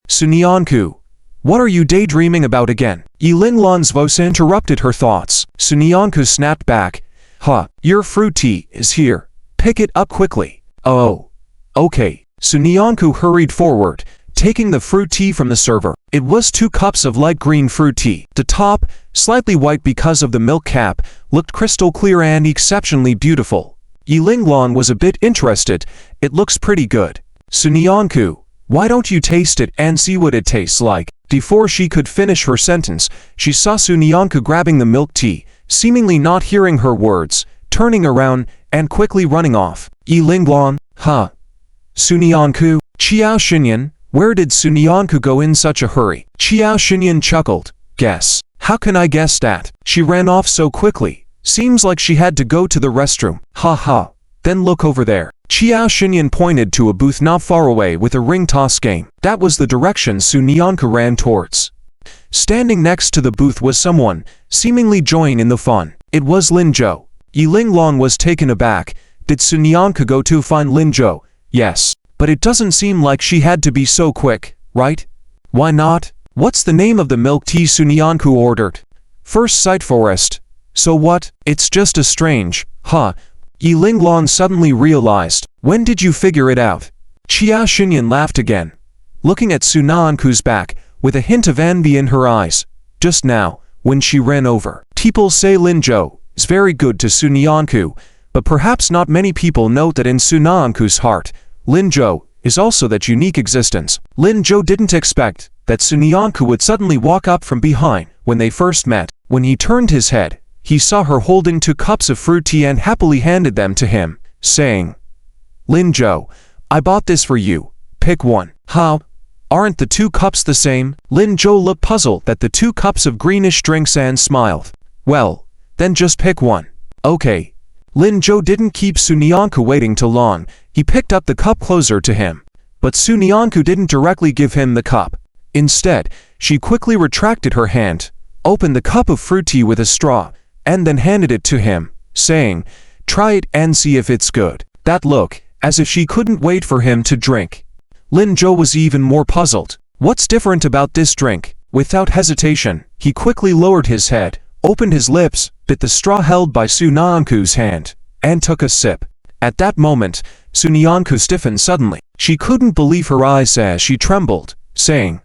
Sunyanku, what are you daydreaming about again? Yilinglan's voice interrupted her thoughts. Sunyanku snapped back. Your fruit tea is here. Pick it up quickly. Oh. Okay. Sunyanku hurried forward, taking the fruit tea from the server. It was 2 cups of light green fruit tea. The top, slightly white because of the milk cap, looked crystal clear and exceptionally beautiful. Yilinglan was a bit interested. It looks pretty good. Sunyanku, why don't you taste it and see what it tastes like? Before she could finish her sentence, she saw Sunyanku grabbing the milk tea, seemingly not hearing her words, turning around, and quickly running off. Yilinglan, Sunyanku, Qiao Xinyan, where did Sunyanku go in such a hurry? Qiao Xinyan chuckled. Guess. How can I guess that? She ran off so quickly. Seems like she had to go to the restroom. Then look over there. Qiao Xinyan pointed to a booth not far away with a ring toss game. That was the direction Sunyanku ran towards. Standing next to the booth was someone, seemingly joining in the fun. It was Lin Zhou. Yilinglan was taken aback. Did Sunyanku go to find Lin Zhou? Yes. But it doesn't seem like she had to be so quick, right? Why not? What's the name of the milk tea Sunyanku ordered? First Sight Forest. So what? It's just a strange, Yilinglan suddenly realized. When did you figure it out? Qiao Xinyan laughed again, looking at Sunyanku's back, with a hint of envy in her eyes. Just now, when she ran over. People say Lin Zhou is very good to Sunyanku, but perhaps not many people know that in Sunyanku's heart, Lin Zhou is also that unique existence. Lin Zhou didn't expect that Sunyanku would suddenly walk up from behind when they first met. When he turned his head, he saw her holding 2 cups of fruit tea and happily handed them to him, saying, Lin Zhou, I bought this for you. Pick one. How? Aren't the 2 cups the same? Lin Zhou looked puzzled at the 2 cups of greenish drinks and smiled. Well, then just pick one. Okay. Lin Zhou didn't keep Sunyanku waiting too long. He picked up the cup closer to him. But Sunyanku didn't directly give him the cup. Instead, she quickly retracted her hand, opened the cup of fruit tea with a straw, and then handed it to him, saying, Try it and see if it's good. That look, as if she couldn't wait for him to drink. Lin Zhou was even more puzzled. What's different about this drink? Without hesitation, he quickly lowered his head, opened his lips, bit the straw held by Sunyanku's hand, and took a sip. At that moment, Sunyanku stiffened suddenly. She couldn't believe her eyes as she trembled, saying,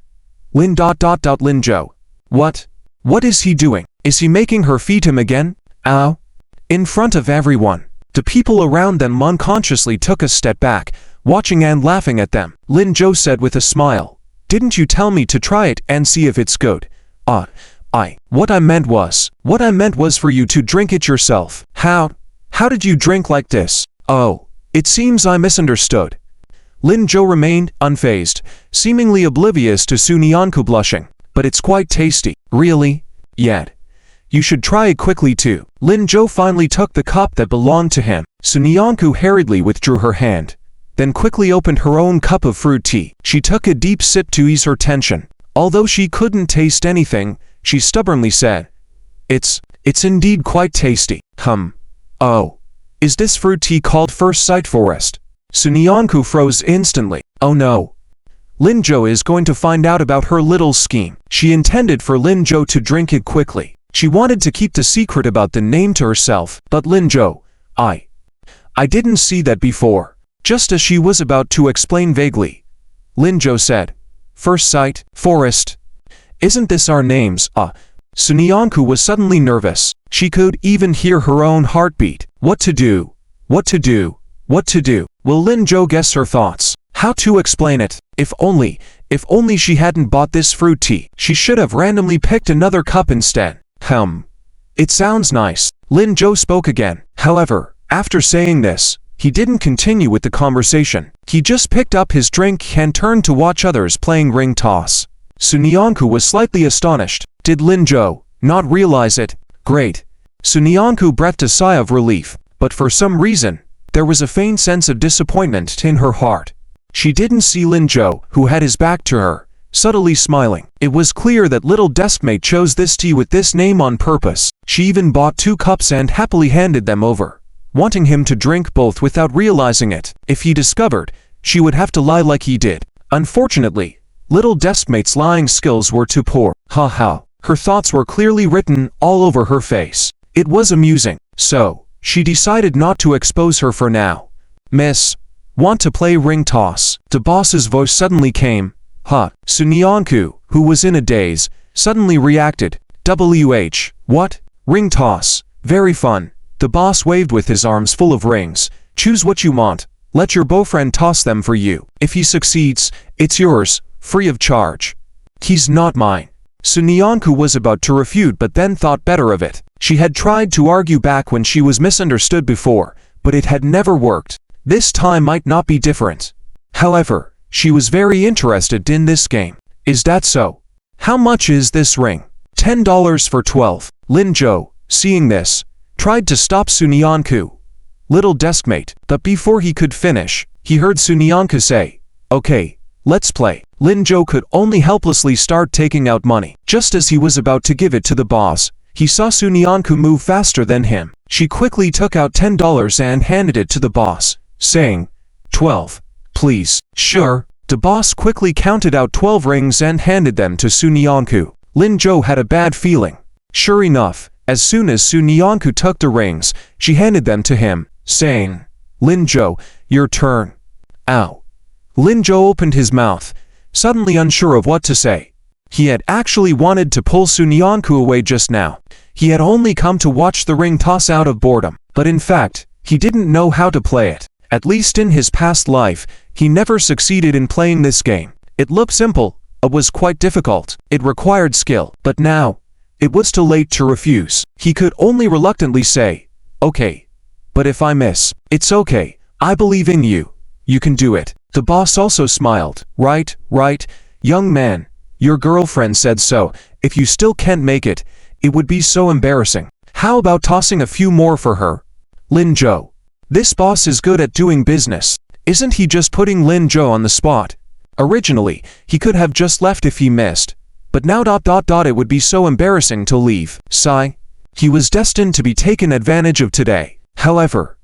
Lin Zhou. What is he doing? Is he making her feed him again? Ow. In front of everyone. The people around them unconsciously took a step back, watching and laughing at them. Lin Zhou said with a smile, Didn't you tell me to try it and see if it's good? What I meant was for you to drink it yourself. How did you drink like this? Oh, it seems I misunderstood. Lin Zhou remained unfazed, seemingly oblivious to Sunyanku blushing. But it's quite tasty. Really? Yet. You should try it quickly too. Lin Zhou finally took the cup that belonged to him. Sunyanku hurriedly withdrew her hand, then quickly opened her own cup of fruit tea. She took a deep sip to ease her tension. Although she couldn't taste anything, she stubbornly said, It's indeed quite tasty. Oh. Is this fruit tea called First Sight Forest? Sunyanku froze instantly. Oh no. Lin Zhou is going to find out about her little scheme. She intended for Lin Zhou to drink it quickly. She wanted to keep the secret about the name to herself. But Lin Zhou, I didn't see that before. Just as she was about to explain vaguely, Lin Zhou said, First Sight Forest. Isn't this our names? Sunyanku was suddenly nervous. She could even hear her own heartbeat. What to do? Will Lin Zhou guess her thoughts? How to explain it? If only she hadn't bought this fruit tea. She should have randomly picked another cup instead. It sounds nice. Lin Zhou spoke again. However, after saying this, he didn't continue with the conversation. He just picked up his drink and turned to watch others playing ring toss. Sunyanku was slightly astonished. Did Lin Zhou not realize it? Great. Sunyanku breathed a sigh of relief, but for some reason, there was a faint sense of disappointment in her heart. She didn't see Lin Zhou, who had his back to her, subtly smiling. It was clear that little Deskmate chose this tea with this name on purpose. She even bought 2 cups and happily handed them over, wanting him to drink both without realizing it. If he discovered, she would have to lie like he did. Unfortunately, Little Deskmate's lying skills were too poor. Ha ha. Her thoughts were clearly written all over her face. It was amusing, so she decided not to expose her for now. Miss, want to play ring toss? The boss's voice suddenly came. Huh. Sunyanku, who was in a daze, suddenly reacted. What? Ring toss. Very fun. The boss waved with his arms full of rings. Choose what you want. Let your boyfriend toss them for you. If he succeeds, it's yours, free of charge. He's not mine. Sunyanku was about to refute but then thought better of it. She had tried to argue back when she was misunderstood before, but it had never worked. This time might not be different. However, she was very interested in this game. Is that so? How much is this ring? $10 for 12. Linjo, seeing this, tried to stop Sunyanku. Little Deskmate, but before he could finish, he heard Sunyanku say, "Okay, let's play." Linjo could only helplessly start taking out money. Just as he was about to give it to the boss, he saw Sunyanku move faster than him. She quickly took out $10 and handed it to the boss, saying, 12, please. Sure. The boss quickly counted out 12 rings and handed them to Sunyanku. Linjo had a bad feeling. Sure enough, as soon as Sunyanku took the rings, she handed them to him, saying, Linjo, your turn. Ow. Linjo opened his mouth, suddenly unsure of what to say. He had actually wanted to pull Sunyanku away just now. He had only come to watch the ring toss out of boredom, but in fact, he didn't know how to play it. At least in his past life, he never succeeded in playing this game. It looked simple, but was quite difficult. It required skill, but now, it was too late to refuse. He could only reluctantly say, okay. But if I miss, it's okay. I believe in you. You can do it. The boss also smiled. Right, young man. Your girlfriend said so. If you still can't make it, it would be so embarrassing. How about tossing a few more for her? Linjo. This boss is good at doing business. Isn't he just putting Linjo on the spot? Originally, he could have just left if he missed. But now ... it would be so embarrassing to leave. Sigh. He was destined to be taken advantage of today. However,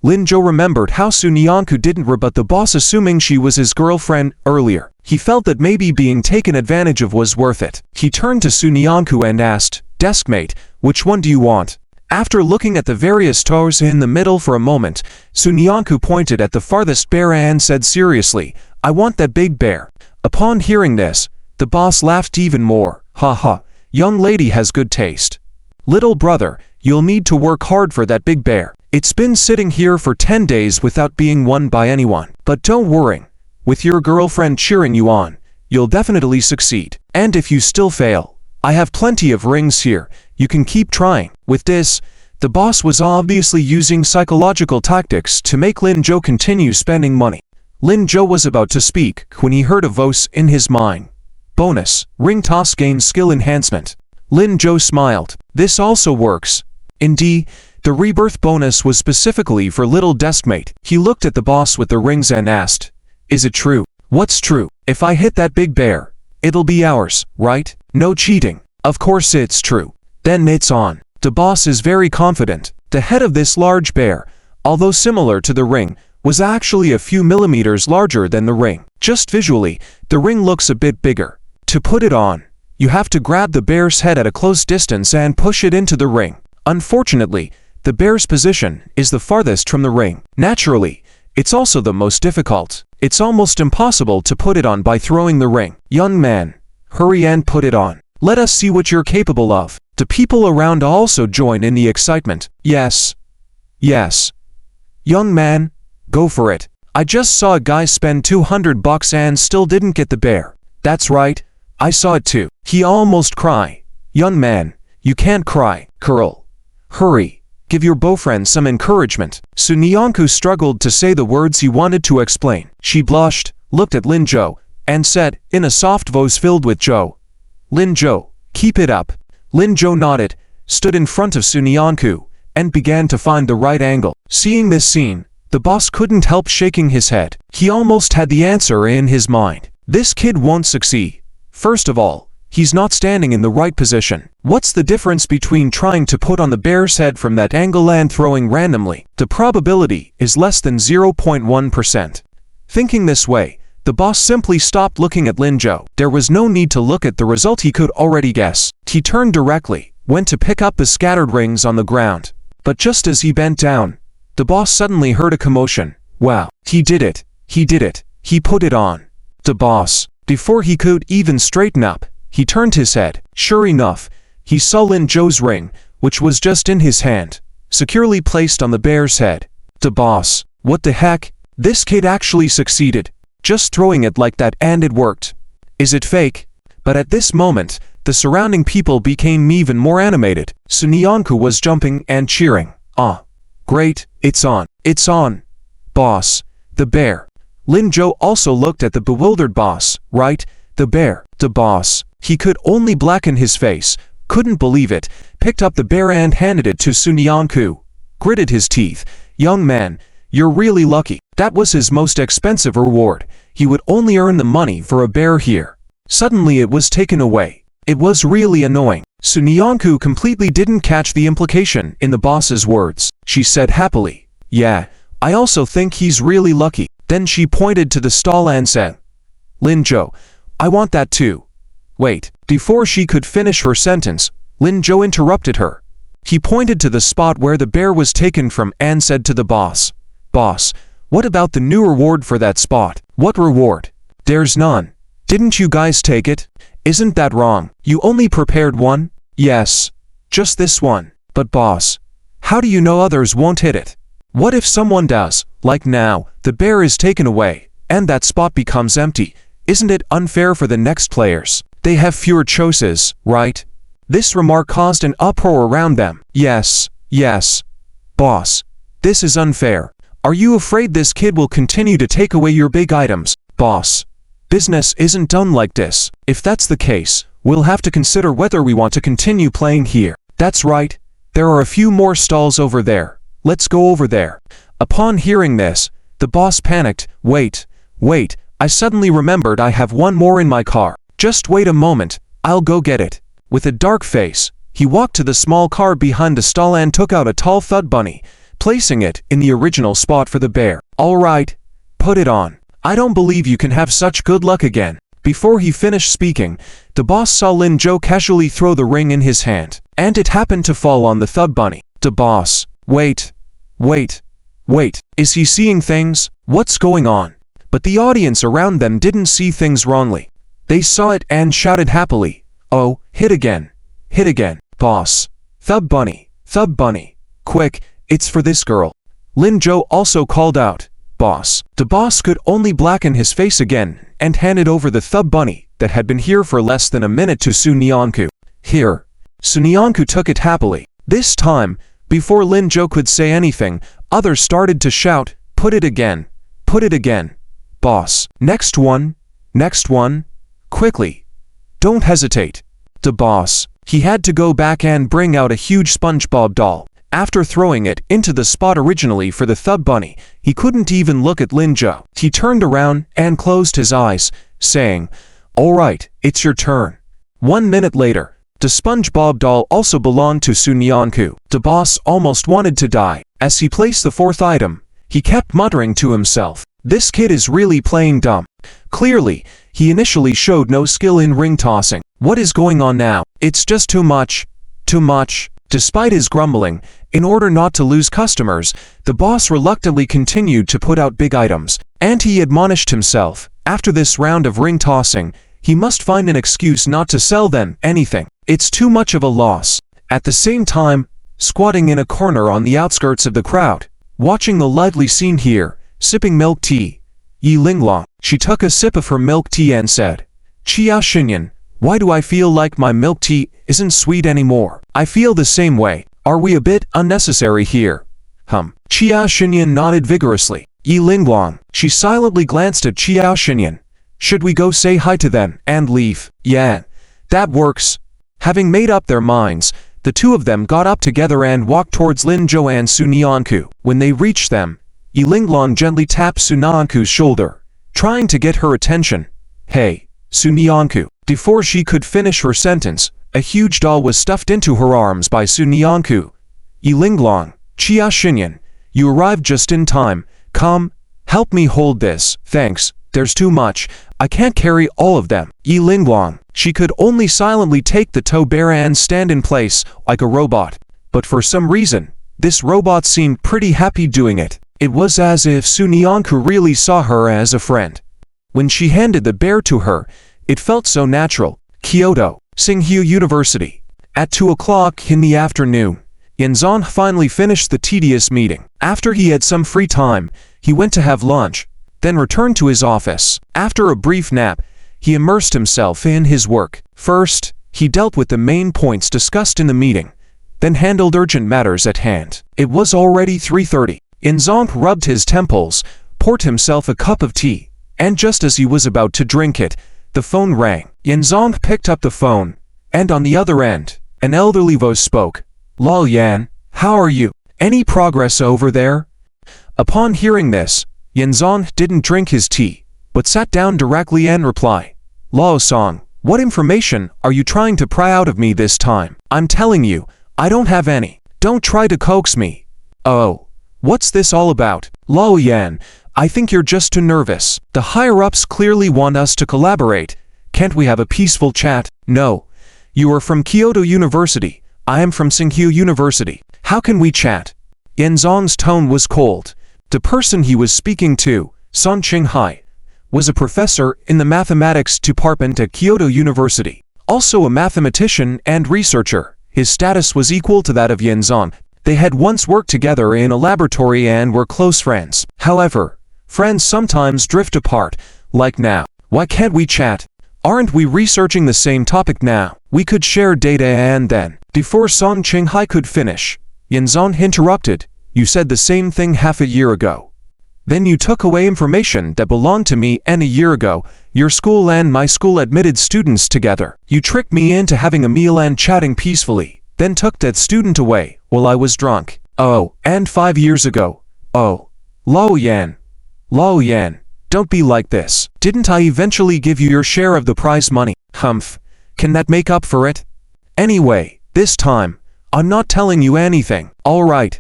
Linjo remembered how Sunyanku didn't rebut the boss assuming she was his girlfriend earlier. He felt that maybe being taken advantage of was worth it. He turned to Sunyanku and asked, Deskmate, which one do you want? After looking at the various toes in the middle for a moment, Sunyanku pointed at the farthest bear and said seriously, I want that big bear. Upon hearing this, the boss laughed even more. Ha ha, young lady has good taste. Little brother, you'll need to work hard for that big bear. It's been sitting here for 10 days without being won by anyone. But don't worry, with your girlfriend cheering you on, you'll definitely succeed. And if you still fail, I have plenty of rings here. You can keep trying. With this, the boss was obviously using psychological tactics to make Linjo continue spending money. Linjo was about to speak when he heard a voice in his mind. Bonus, ring toss gains skill enhancement. Linjo smiled. This also works. Indeed, the rebirth bonus was specifically for Little Deskmate. He looked at the boss with the rings and asked, Is it true? What's true? If I hit that big bear, it'll be ours, right? No cheating. Of course it's true. Then it's on. The boss is very confident. The head of this large bear, although similar to the ring, was actually a few millimeters larger than the ring. Just visually, the ring looks a bit bigger. To put it on, you have to grab the bear's head at a close distance and push it into the ring. Unfortunately, the bear's position is the farthest from the ring. Naturally, it's also the most difficult. It's almost impossible to put it on by throwing the ring. Young man, hurry and put it on. Let us see what you're capable of. The people around also join in the excitement. Yes. Young man, go for it. I just saw a guy spend $200 and still didn't get the bear. That's right, I saw it too. He almost cried. Young man, you can't cry, girl. Hurry, give your boyfriend some encouragement. Sunyanku struggled to say the words he wanted to explain. She blushed, looked at Linjo, and said, in a soft voice filled with joy, Linjo, keep it up. Linjo nodded, stood in front of Sunyanku, and began to find the right angle. Seeing this scene, the boss couldn't help shaking his head. He almost had the answer in his mind. This kid won't succeed. First of all, he's not standing in the right position. What's the difference between trying to put on the bear's head from that angle and throwing randomly? The probability is less than 0.1%. Thinking this way, The boss simply stopped looking at Lin Zhou. There was no need to look at the result, he could already guess. He turned directly, went to pick up the scattered rings on the ground. But just as he bent down, the boss suddenly heard a commotion. Wow, he did it. He did it. He put it on. The boss, before he could even straighten up, he turned his head. Sure enough, he saw Lin Zhou's ring, which was just in his hand, securely placed on the bear's head. The boss, what the heck? This kid actually succeeded. Just throwing it like that and it worked. Is it fake? But at this moment, the surrounding people became even more animated. Sunyanku was jumping and cheering. Ah, great, it's on. It's on. Boss, the bear. Lin Zhou also looked at the bewildered boss. Right, the bear. The boss. He could only blacken his face, couldn't believe it, picked up the bear and handed it to Sunyanku. Gritted his teeth. Young man, you're really lucky. That was his most expensive reward. He would only earn the money for a bear here. Suddenly it was taken away. It was really annoying. Sunyanku completely didn't catch the implication in the boss's words. She said happily, yeah, I also think he's really lucky. Then she pointed to the stall and said, Lin Zhou, I want that too. Wait, before she could finish her sentence, Lin Zhou interrupted her. He pointed to the spot where the bear was taken from and said to the boss, Boss, what about the new reward for that spot? What reward? There's none. Didn't you guys take it? Isn't that wrong? You only prepared one? Yes. Just this one. But boss, how do you know others won't hit it? What if someone does? Like now, the bear is taken away, and that spot becomes empty. Isn't it unfair for the next players? They have fewer choices, right? This remark caused an uproar around them. Yes, yes. Boss, this is unfair. Are you afraid this kid will continue to take away your big items? Boss, business isn't done like this. If that's the case, we'll have to consider whether we want to continue playing here. That's right. There are a few more stalls over there. Let's go over there. Upon hearing this, the boss panicked. Wait, I suddenly remembered I have one more in my car. Just wait a moment, I'll go get it. With a dark face, he walked to the small car behind the stall and took out a tall thud bunny, placing it in the original spot for the bear. All right, put it on. I don't believe you can have such good luck again. Before he finished speaking, the boss saw Lin Zhou casually throw the ring in his hand, and it happened to fall on the thud bunny. The boss, wait, is he seeing things? What's going on? But the audience around them didn't see things wrongly. They saw it and shouted happily, oh, hit again, boss. Thud bunny, quick, it's for this girl. Lin Zhou also called out, boss. The boss could only blacken his face again and handed over the thud bunny that had been here for less than a minute to Sunyanku. Here. Sunyanku took it happily. This time, before Lin Zhou could say anything, others started to shout, put it again, boss. Next one, quickly. Don't hesitate. The boss, he had to go back and bring out a huge SpongeBob doll. After throwing it into the spot originally for the thud bunny, he couldn't even look at Lin Zhou. He turned around and closed his eyes, saying, all right, it's your turn. 1 minute later, the SpongeBob doll also belonged to Sunyanku. The boss almost wanted to die. As he placed the fourth item, he kept muttering to himself, this kid is really playing dumb. Clearly, he initially showed no skill in ring tossing. What is going on now? It's just too much. Despite his grumbling, in order not to lose customers, the boss reluctantly continued to put out big items, and he admonished himself, after this round of ring tossing, he must find an excuse not to sell them anything. It's too much of a loss. At the same time, squatting in a corner on the outskirts of the crowd, watching the lively scene here, sipping milk tea, Yi Linglong. She took a sip of her milk tea and said, Chia Xinyan, why do I feel like my milk tea isn't sweet anymore? I feel the same way. Are we a bit unnecessary here? Chia Xinyan nodded vigorously. Yi Linglong. She silently glanced at Chia Xinyan. Should we go say hi to them and leave? Yeah, that works. Having made up their minds, the two of them got up together and walked towards Lin Zhou and Sunyanku. When they reached them, Yi Linglong gently tapped Sunyanku's shoulder, trying to get her attention. Hey, Sunyanku. Before she could finish her sentence, a huge doll was stuffed into her arms by Sunyanku. Yi Linglong, Chia Xinyan, you arrived just in time. Come, help me hold this. Thanks, There's too much. I can't carry all of them. Yi Lingguang. She could only silently take the tow bear and stand in place like a robot. But for some reason, this robot seemed pretty happy doing it. It was as if Sunyanku really saw her as a friend. When she handed the bear to her, it felt so natural. Kyoto, Tsinghua University. At 2 o'clock in the afternoon, Yanzan finally finished the tedious meeting. After he had some free time, he went to have lunch, then returned to his office. After a brief nap, he immersed himself in his work. First, he dealt with the main points discussed in the meeting, then handled urgent matters at hand. It was already 3:30. Yanzan rubbed his temples, poured himself a cup of tea, and just as he was about to drink it, the phone rang. Yanzan picked up the phone, and on the other end, an elderly voice spoke. "Lal Yan, how are you? Any progress over there?" Upon hearing this, Yanzan didn't drink his tea, but sat down directly and replied, "Lao Song, what information are you trying to pry out of me this time? I'm telling you, I don't have any. Don't try to coax me." "Oh, what's this all about?" "Lao Yan, I think you're just too nervous. The higher-ups clearly want us to collaborate. Can't we have a peaceful chat?" "No. You are from Kyoto University. I am from Tsinghua University. How can we chat?" Yanzang's tone was cold. The person he was speaking to, Sun Qinghai, was a professor in the mathematics department at Kyoto University. Also a mathematician and researcher, his status was equal to that of Yanzang. They had once worked together in a laboratory and were close friends. However, friends sometimes drift apart, like now. "Why can't we chat? Aren't we researching the same topic now? We could share data and then..." Before Sun Qinghai could finish, Yanzang interrupted. "You said the same thing half a year ago. Then you took away information that belonged to me, and a year ago, your school and my school admitted students together. You tricked me into having a meal and chatting peacefully, then took that student away while I was drunk. Oh, and 5 years ago. Oh, Lao Yan, don't be like this. Didn't I eventually give you your share of the prize money? Humph, can that make up for it? Anyway, this time, I'm not telling you anything. All right,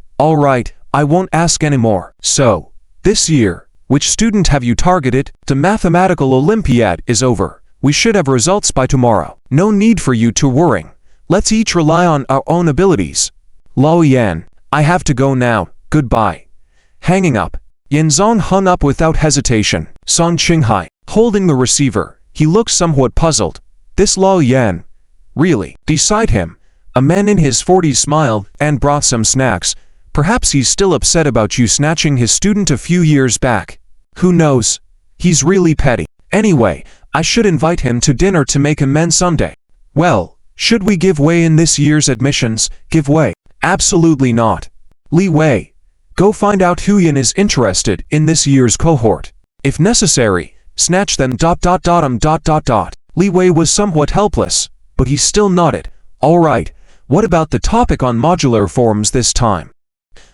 I won't ask anymore. So, this year, which student have you targeted? The mathematical Olympiad is over. We should have results by tomorrow. No need for you to worry. Let's each rely on our own abilities. Lao Yan, I have to go now. Goodbye." Hanging up, Yanzang hung up without hesitation. Sun Qinghai, holding the receiver, he looked somewhat puzzled. This Lao Yan, really? Beside him, a man in his 40s smiled and brought some snacks. "Perhaps he's still upset about you snatching his student a few years back. Who knows? He's really petty. Anyway, I should invite him to dinner to make amends someday." "Well, should we give way in this year's admissions?" "Give way? Absolutely not. Li Wei, go find out who Yan is interested in this year's cohort. If necessary, snatch them. Li Wei was somewhat helpless, but he still nodded. "All right, what about the topic on modular forms this time?"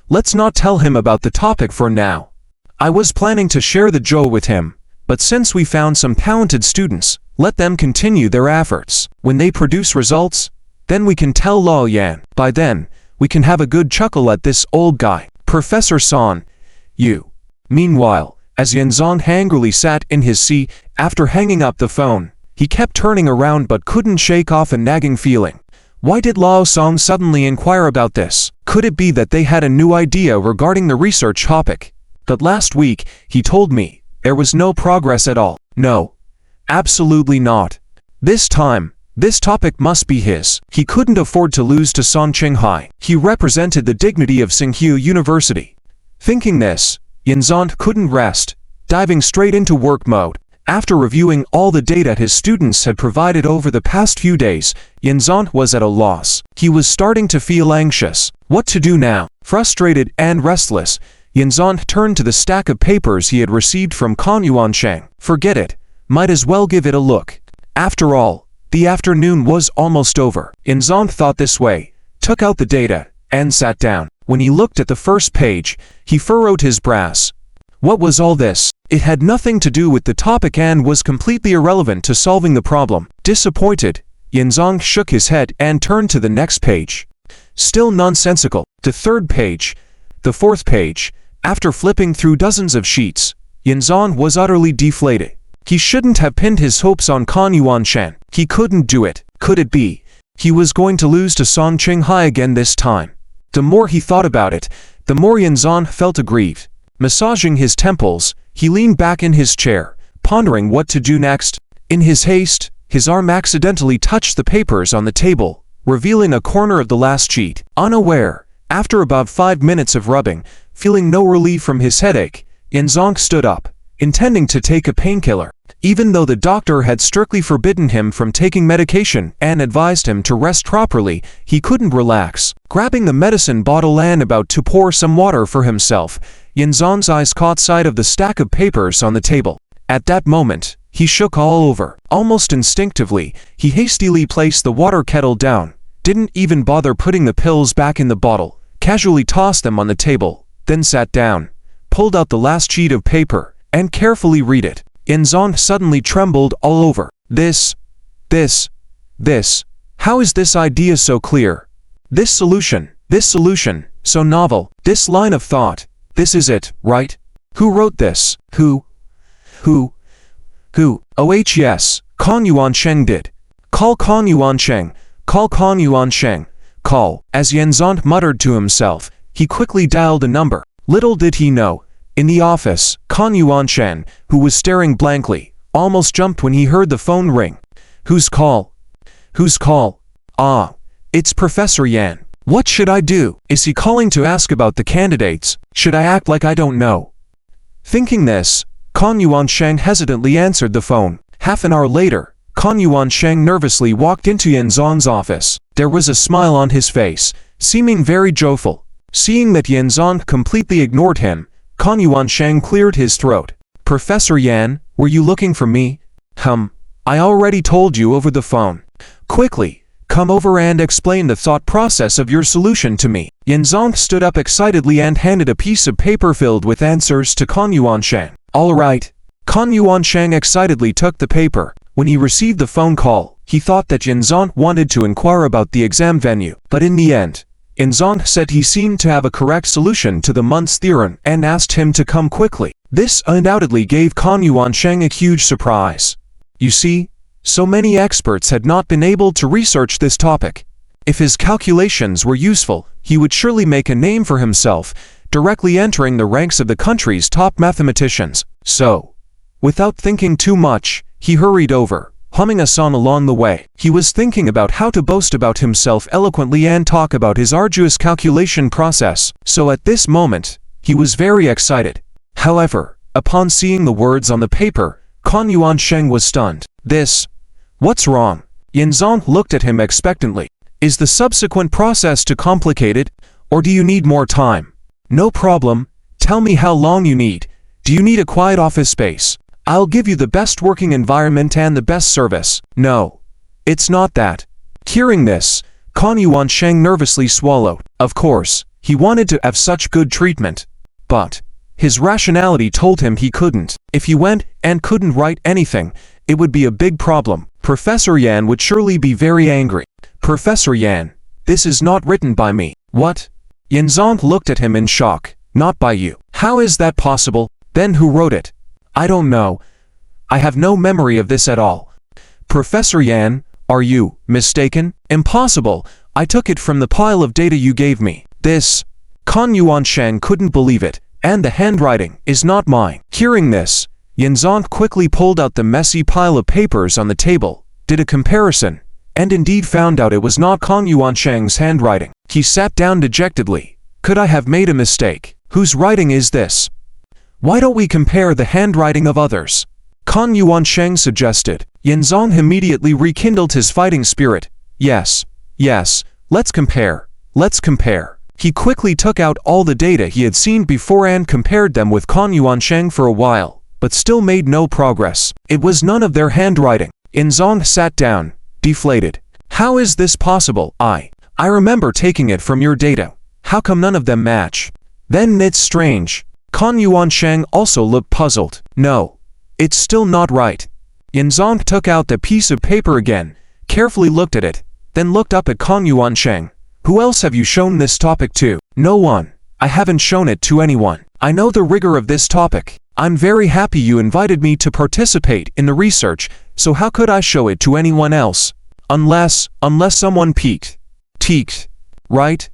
"Let's not tell him about the topic for now. I was planning to share the joy with him, but since we found some talented students, let them continue their efforts. When they produce results, then we can tell Lao Yan. By then, we can have a good chuckle at this old guy. Professor San, you." Meanwhile, as Yanzang angrily sat in his seat after hanging up the phone, he kept turning around but couldn't shake off a nagging feeling. Why did Lao Song suddenly inquire about this? Could it be that they had a new idea regarding the research topic? But last week, he told me, there was no progress at all. No, absolutely not. This time, this topic must be his. He couldn't afford to lose to Sun Qinghai. He represented the dignity of Tsinghua University. Thinking this, Yanzan couldn't rest, diving straight into work mode. After reviewing all the data his students had provided over the past few days, Yanzan was at a loss. He was starting to feel anxious. What to do now? Frustrated and restless, Yanzan turned to the stack of papers he had received from Kan Yuansheng. Forget it. Might as well give it a look. After all, the afternoon was almost over. Yanzan thought this way, took out the data, and sat down. When he looked at the first page, he furrowed his brows. What was all this? It had nothing to do with the topic and was completely irrelevant to solving the problem. Disappointed, Yanzang shook his head and turned to the next page. Still nonsensical. The third page. The fourth page. After flipping through dozens of sheets, Yanzan was utterly deflated. He shouldn't have pinned his hopes on Kan Yuancheng. He couldn't do it. Could it be? He was going to lose to Song Qinghai again this time. The more he thought about it, the more Yanzan felt aggrieved. Massaging his temples, he leaned back in his chair, pondering what to do next. In his haste, his arm accidentally touched the papers on the table, revealing a corner of the last sheet. Unaware, after about 5 minutes of rubbing, feeling no relief from his headache, Yanzan stood up, intending to take a painkiller. Even though the doctor had strictly forbidden him from taking medication and advised him to rest properly, he couldn't relax. Grabbing the medicine bottle and about to pour some water for himself, Yanzan's eyes caught sight of the stack of papers on the table. At that moment, he shook all over. Almost instinctively, he hastily placed the water kettle down, didn't even bother putting the pills back in the bottle, casually tossed them on the table, then sat down, pulled out the last sheet of paper, and carefully read it. Yanzan suddenly trembled all over. This. How is this idea so clear? This solution, so novel. This line of thought, this is it, right? Who wrote this? Who? Oh yes, Kan Yuancheng did. Call Kan Yuancheng. Call Kan Yuancheng. Call. As Yanzan muttered to himself, he quickly dialed a number. Little did he know, in the office, Kan Yuancheng, who was staring blankly, almost jumped when he heard the phone ring. Whose call? Whose call? Ah, it's Professor Yan. What should I do? Is he calling to ask about the candidates? Should I act like I don't know? Thinking this, Kan Yuancheng hesitantly answered the phone. Half an hour later, Kan Yuancheng nervously walked into Yanzan's office. There was a smile on his face, seeming very joyful. Seeing that Yanzan completely ignored him, Kan Yuancheng cleared his throat. Professor Yan, were you looking for me? I already told you over the phone. Quickly, come over and explain the thought process of your solution to me. Yanzan stood up excitedly and handed a piece of paper filled with answers to Kan Yuancheng. All right. Kan Yuancheng excitedly took the paper. When he received the phone call, he thought that Yanzan wanted to inquire about the exam venue, but in the end, Yanzan said he seemed to have a correct solution to the month's theorem and asked him to come quickly. This undoubtedly gave Kan Yuancheng a huge surprise. You see, so many experts had not been able to research this topic. If his calculations were useful, he would surely make a name for himself, directly entering the ranks of the country's top mathematicians. So, without thinking too much, he hurried over, humming a song along the way. He was thinking about how to boast about himself eloquently and talk about his arduous calculation process. So at this moment, he was very excited. However, upon seeing the words on the paper, Kan Yuancheng was stunned. What's wrong? Yanzan looked at him expectantly. Is the subsequent process too complicated, or do you need more time? No problem. Tell me how long you need. Do you need a quiet office space? I'll give you the best working environment and the best service. No, it's not that. Hearing this, Kan Yuancheng nervously swallowed. Of course, he wanted to have such good treatment. But his rationality told him he couldn't. If he went and couldn't write anything, it would be a big problem. Professor Yan would surely be very angry. Professor Yan, this is not written by me. What? Yanzan looked at him in shock. Not by you. How is that possible? Then who wrote it? I don't know. I have no memory of this at all. Professor Yan, are you mistaken? Impossible. I took it from the pile of data you gave me. Kan Yuancheng couldn't believe it, and the handwriting is not mine. Hearing this, Yanzan quickly pulled out the messy pile of papers on the table, did a comparison, and indeed found out it was not Kan Yuancheng's handwriting. He sat down dejectedly. Could I have made a mistake? Whose writing is this? Why don't we compare the handwriting of others? Kan Yuancheng suggested. Yanzan immediately rekindled his fighting spirit. Yes, let's compare. He quickly took out all the data he had seen before and compared them with Kan Yuancheng for a while, but still made no progress. It was none of their handwriting. Yanzan sat down, deflated. How is this possible? I remember taking it from your data. How come none of them match? Then it's strange. Kan Yuancheng also looked puzzled. No, it's still not right. Yanzan took out the piece of paper again, carefully looked at it, then looked up at Kan Yuancheng. Who else have you shown this topic to? No one. I haven't shown it to anyone. I know the rigor of this topic. I'm very happy you invited me to participate in the research, so how could I show it to anyone else? Unless someone teaked, right?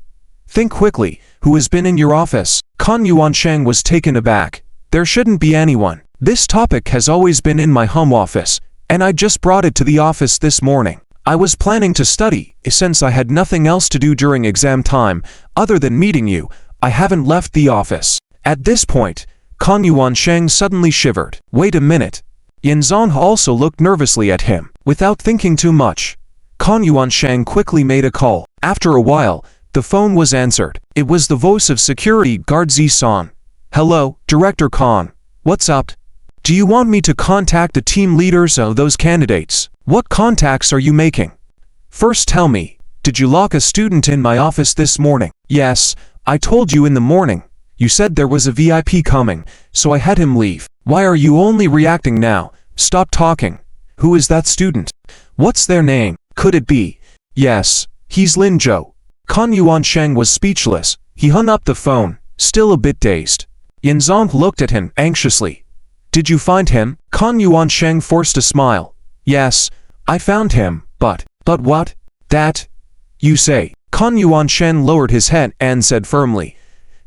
Think quickly, who has been in your office? Kan Yuansheng was taken aback. There shouldn't be anyone. This topic has always been in my home office, and I just brought it to the office this morning. I was planning to study, since I had nothing else to do during exam time, other than meeting you. I haven't left the office. At this point, Kan Yuansheng suddenly shivered. Wait a minute. Yanzan also looked nervously at him. Without thinking too much, Kan Yuansheng quickly made a call. After a while, the phone was answered. It was the voice of security guard Zi-san. Hello, Director Kan. What's up? Do you want me to contact the team leaders of those candidates? What contacts are you making? First tell me, did you lock a student in my office this morning? Yes, I told you in the morning. You said there was a VIP coming, so I had him leave. Why are you only reacting now? Stop talking. Who is that student? What's their name? Could it be? Yes, he's Lin Zhou. Kan Yuansheng was speechless. He hung up the phone, still a bit dazed. Yanzan looked at him anxiously. Did you find him? Kan Yuansheng forced a smile. Yes, I found him, but what? That? You say. Kan Yuansheng lowered his head and said firmly.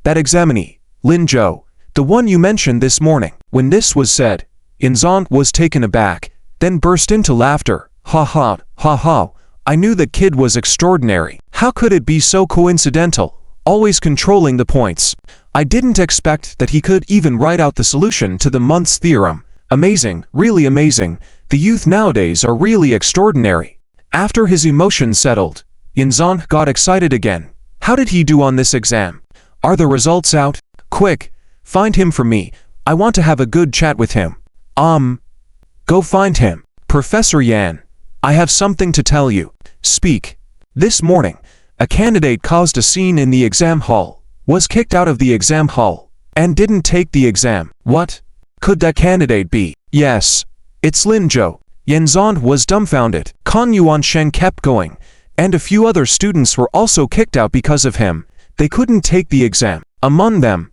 That examinee, Lin Zhou, the one you mentioned this morning. When this was said, Yanzan was taken aback, then burst into laughter. Ha ha, ha ha, I knew that kid was extraordinary. How could it be so coincidental, always controlling the points? I didn't expect that he could even write out the solution to the month's theorem. Amazing, really amazing. The youth nowadays are really extraordinary. After his emotions settled, Yanzan got excited again. How did he do on this exam? Are the results out? Quick, find him for me. I want to have a good chat with him. Go find him. Professor Yan, I have something to tell you. Speak. This morning, a candidate caused a scene in the exam hall, was kicked out of the exam hall, and didn't take the exam. What? Could that candidate be? Yes, it's Lin Zhou. Yanzan was dumbfounded. Kan Yuansheng kept going, and a few other students were also kicked out because of him. They couldn't take the exam. Among them,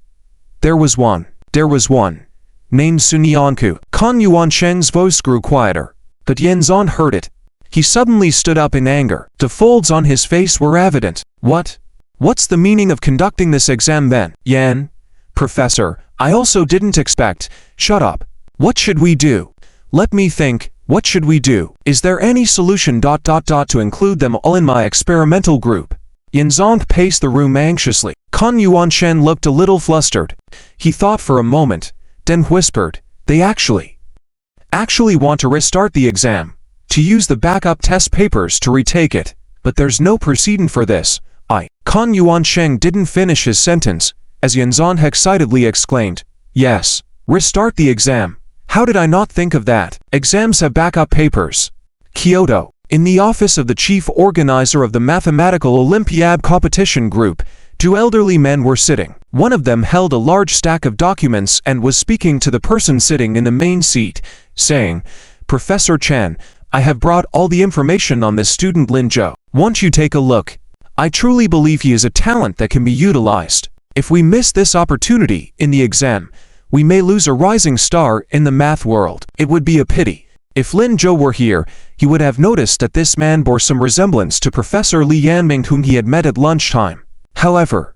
there was one, named Sunyanku. Kan Yuansheng's voice grew quieter, but Yanzan heard it. He suddenly stood up in anger. The folds on his face were evident. What's the meaning of conducting this exam then? Yan, Professor, I also didn't expect. Shut up. What should we do? Let me think. What should we do? Is there any solution ... to include them all in my experimental group? Yanzan paced the room anxiously. Kan Yuansheng looked a little flustered. He thought for a moment, then whispered, they actually want to restart the exam, to use the backup test papers to retake it, but there's no precedent for this. Kan Yuansheng didn't finish his sentence, as Yanzan excitedly exclaimed, yes, restart the exam. How did I not think of that? Exams have backup papers. Kyoto. In the office of the chief organizer of the Mathematical Olympiad competition group, two elderly men were sitting. One of them held a large stack of documents and was speaking to the person sitting in the main seat, saying, Professor Chen, I have brought all the information on this student Lin Zhou. Won't you take a look? I truly believe he is a talent that can be utilized. If we miss this opportunity in the exam, we may lose a rising star in the math world. It would be a pity. If Lin Zhou were here, he would have noticed that this man bore some resemblance to Professor Li Yanming whom he had met at lunchtime. However,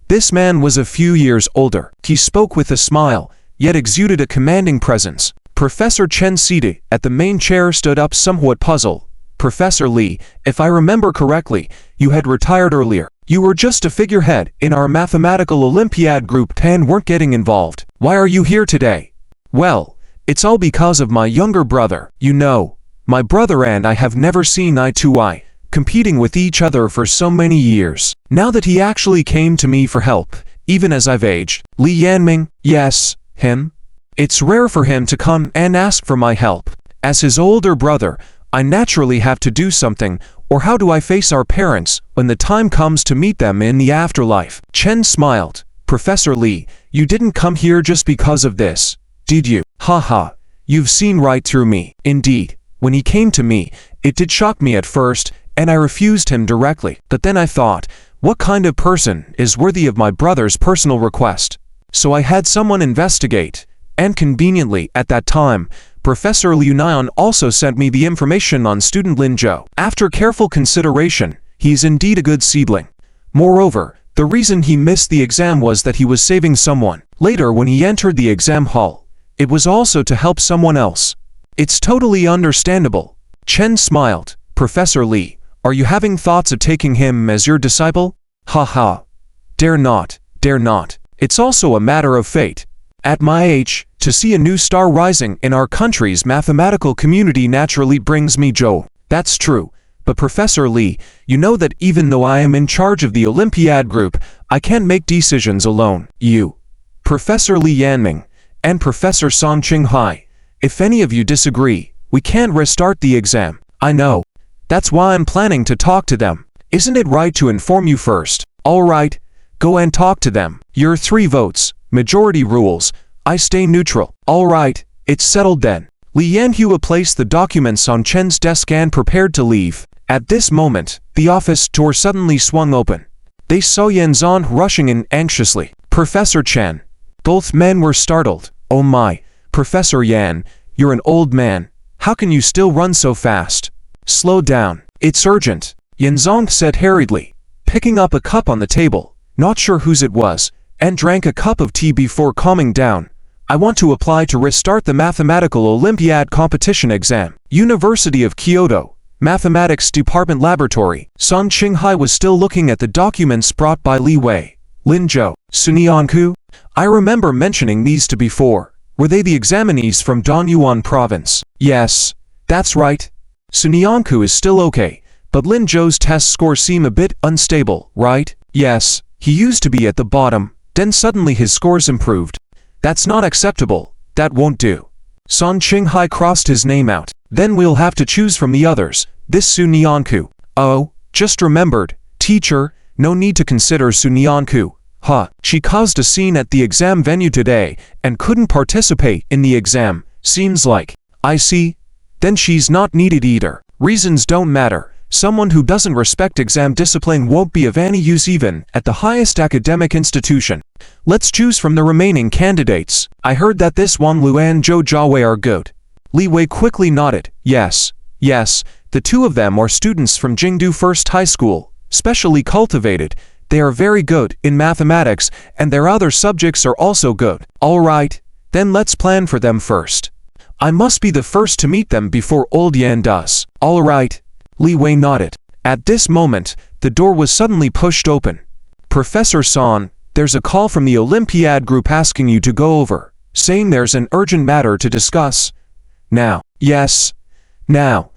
this man was a few years older. He spoke with a smile, yet exuded a commanding presence. Professor Chen seated at the main chair stood up somewhat puzzled. Professor Li, if I remember correctly, you had retired earlier. You were just a figurehead in our mathematical Olympiad group and weren't getting involved. Why are you here today? Well, it's all because of my younger brother. You know, my brother and I have never seen eye to eye, competing with each other for so many years. Now that he actually came to me for help, even as I've aged. Li Yanming, yes, him. It's rare for him to come and ask for my help. As his older brother, I naturally have to do something, or how do I face our parents when the time comes to meet them in the afterlife? Chen smiled. Professor Li, you didn't come here just because of this, did you? Haha, you've seen right through me. Indeed, when he came to me, it did shock me at first, and I refused him directly. But then I thought, what kind of person is worthy of my brother's personal request? So I had someone investigate, And conveniently, at that time, Professor Liu Nian also sent me the information on student Lin Zhou. After careful consideration, he is indeed a good seedling. Moreover, the reason he missed the exam was that he was saving someone. Later, when he entered the exam hall, it was also to help someone else. It's totally understandable. Chen smiled. Professor Li, are you having thoughts of taking him as your disciple? Ha ha. Dare not, dare not. It's also a matter of fate. At my age, to see a new star rising in our country's mathematical community naturally brings me joy. That's true. But Professor Li, you know that even though I am in charge of the Olympiad group, I can't make decisions alone. You, Professor Li Yanming, and Professor Song Qinghai, if any of you disagree, we can't restart the exam. I know. That's why I'm planning to talk to them. Isn't it right to inform you first? All right, go and talk to them. Your 3 votes. Majority rules. I stay neutral. All right, it's settled then. Li Yanhua placed the documents on Chen's desk and prepared to leave. At this moment, the office door suddenly swung open. They saw Yanzan rushing in anxiously. Professor Chen. Both men were startled. Oh my, Professor Yan, you're an old man. How can you still run so fast? Slow down. It's urgent, Yanzong said hurriedly, picking up a cup on the table, not sure whose it was, and drank a cup of tea before calming down. I want to apply to restart the Mathematical Olympiad competition exam. University of Kyoto, Mathematics Department Laboratory. Song Qinghai was still looking at the documents brought by Li Wei. Lin Zhou, Sunyanku? I remember mentioning these to before. Were they the examinees from Dongyuan province? Yes, that's right. Sunyanku is still okay, but Lin Zhou's test scores seem a bit unstable, right? Yes, he used to be at the bottom, then suddenly his scores improved. That's not acceptable. That won't do. Song Qinghai crossed his name out. Then we'll have to choose from the others. This Sunyanku. Oh, just remembered. Teacher, no need to consider Sunyanku. Huh, she caused a scene at the exam venue today and couldn't participate in the exam, seems like. I see. Then she's not needed either. Reasons don't matter. Someone who doesn't respect exam discipline won't be of any use even at the highest academic institution. Let's choose from the remaining candidates. I heard that this Wang Lu and Zhou Jiawei are good. Li Wei quickly nodded. Yes, the 2 of them are students from Jingdu First High School, specially cultivated. They are very good in mathematics and their other subjects are also good. All right, then let's plan for them first. I must be the first to meet them before old Yan does. All right. Li Wei nodded. At this moment, the door was suddenly pushed open. Professor Song, there's a call from the Olympiad group asking you to go over, saying there's an urgent matter to discuss. Now. Yes. Now.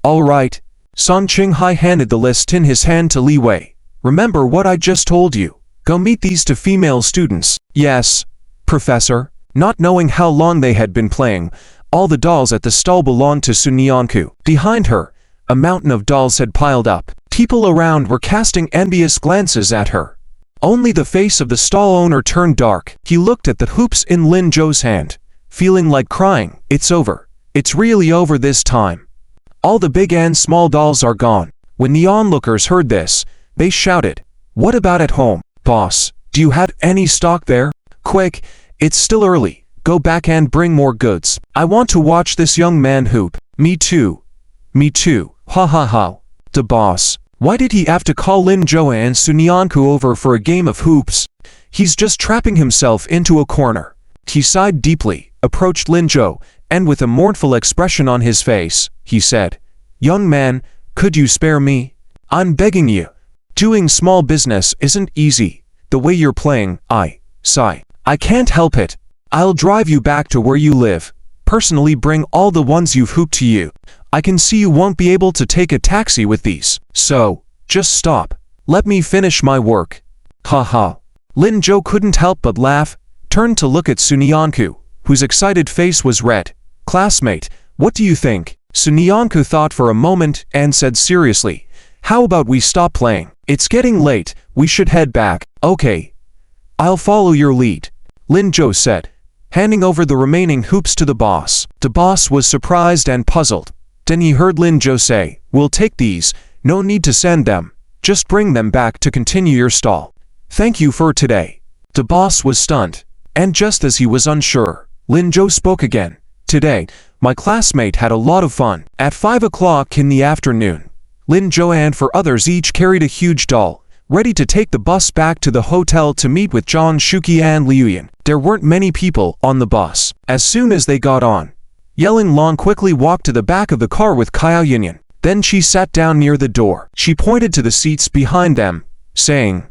All right. Song Qinghai handed the list in his hand to Li Wei. Remember what I just told you. Go meet these 2 female students. Yes, Professor. Not knowing how long they had been playing, all the dolls at the stall belonged to Sunyanku. Behind her, a mountain of dolls had piled up. People around were casting envious glances at her. Only the face of the stall owner turned dark. He looked at the hoops in Lin Zhou's hand, feeling like crying. It's over. It's really over this time. All the big and small dolls are gone. When the onlookers heard this, they shouted, "What about at home, boss? Do you have any stock there? Quick, it's still early. Go back and bring more goods. I want to watch this young man hoop." Me too. Me too. Ha ha ha. The boss. Why did he have to call Lin Zhou and Sunyanku over for a game of hoops? He's just trapping himself into a corner. He sighed deeply, approached Lin Zhou, and with a mournful expression on his face, he said, "Young man, could you spare me? I'm begging you. Doing small business isn't easy. The way you're playing, sigh. I can't help it. I'll drive you back to where you live. Personally bring all the ones you've hooped to you. I can see you won't be able to take a taxi with these. So, just stop. Let me finish my work." Ha ha. Lin Zhou couldn't help but laugh, turned to look at Sunyanku, whose excited face was red. "Classmate, what do you think?" Sunyanku thought for a moment and said seriously, "How about we stop playing? It's getting late, we should head back." "Okay. I'll follow your lead," Lin Zhou said, handing over the remaining hoops to the boss. The boss was surprised and puzzled. Then he heard Lin Zhou say, "We'll take these, no need to send them. Just bring them back to continue your stall. Thank you for today." The boss was stunned, and just as he was unsure, Lin Zhou spoke again. Today, my classmate had a lot of fun. At 5 o'clock in the afternoon, Lin Zhou and 4 others each carried a huge doll, ready to take the bus back to the hotel to meet with Zhang Shuqi and Liuyan. There weren't many people on the bus. As soon as they got on, Yelling Long quickly walked to the back of the car with Kyle Yinyan. Then she sat down near the door. She pointed to the seats behind them, saying,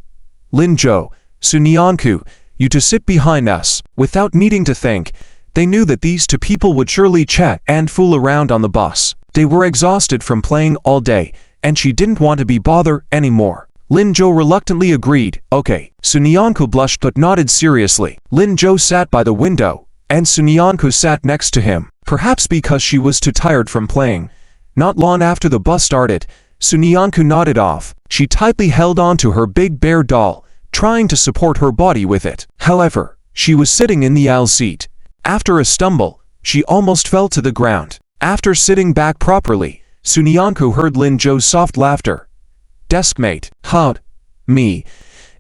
Lin Zhou, Sunyanku, you to sit behind us. Without needing to think, they knew that these two people would surely chat and fool around on the bus. They were exhausted from playing all day, and she didn't want to be bothered anymore. Lin Zhou reluctantly agreed. Okay. Sunyanku blushed but nodded seriously. Lin Zhou sat by the window, and Sunyanku sat next to him. Perhaps because she was too tired from playing. Not long after the bus started, Sunyanku nodded off. She tightly held on to her big bear doll, trying to support her body with it. However, she was sitting in the aisle seat. After a stumble, she almost fell to the ground. After sitting back properly, Sunyanku heard Lin Zhou's soft laughter. Deskmate, me.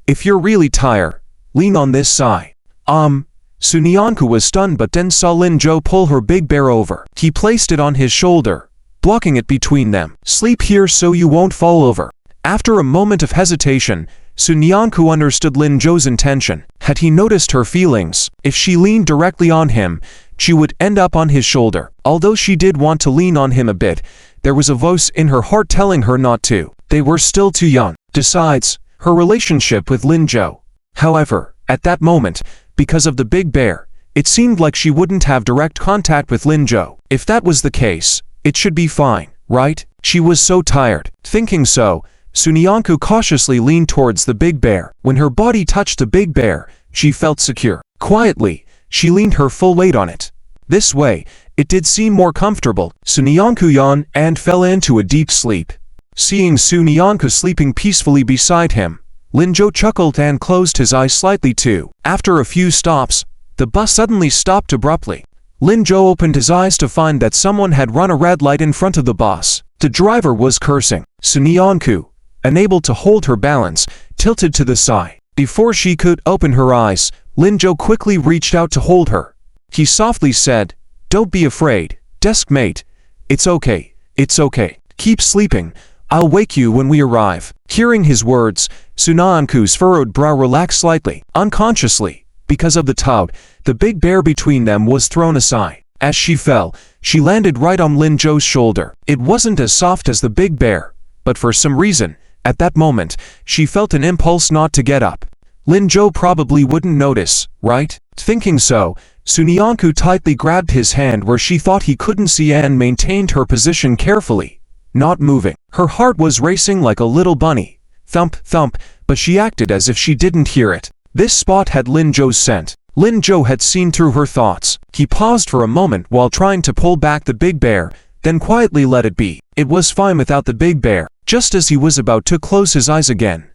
If you're really tired, lean on this side. Sunyanku was stunned but then saw Lin Zhou pull her big bear over. He placed it on his shoulder, blocking it between them. Sleep here so you won't fall over. After a moment of hesitation, Sunyanku understood Lin Zhou's intention. Had he noticed her feelings? If she leaned directly on him, she would end up on his shoulder. Although she did want to lean on him a bit, there was a voice in her heart telling her not to. They were still too young. Besides, her relationship with Lin Zhou. However, at that moment, because of the big bear, it seemed like she wouldn't have direct contact with Lin Zhou. If that was the case, it should be fine, right? She was so tired. Thinking so, Sunyanku cautiously leaned towards the big bear. When her body touched the big bear, she felt secure. Quietly, she leaned her full weight on it. This way, it did seem more comfortable. Sunyanku yawned and fell into a deep sleep. Seeing Sunyanku sleeping peacefully beside him, Lin Zhou chuckled and closed his eyes slightly too. After a few stops, the bus suddenly stopped abruptly. Lin Zhou opened his eyes to find that someone had run a red light in front of the bus. The driver was cursing. Sunyanku, unable to hold her balance, tilted to the side. Before she could open her eyes, Lin Zhou quickly reached out to hold her. He softly said, "Don't be afraid, Deskmate. It's okay, it's okay. Keep sleeping. I'll wake you when we arrive." Hearing his words, Sunyanku's furrowed brow relaxed slightly. Unconsciously, because of the tug, the big bear between them was thrown aside. As she fell, she landed right on Lin Zhou's shoulder. It wasn't as soft as the big bear, but for some reason, at that moment, she felt an impulse not to get up. Lin Zhou probably wouldn't notice, right? Thinking so, Sunyanku tightly grabbed his hand where she thought he couldn't see and maintained her position carefully, not moving. Her heart was racing like a little bunny. Thump, thump, but she acted as if she didn't hear it. This spot had Lin Zhou's scent. Lin Zhou had seen through her thoughts. He paused for a moment while trying to pull back the big bear, then quietly let it be. It was fine without the big bear. Just as he was about to close his eyes again,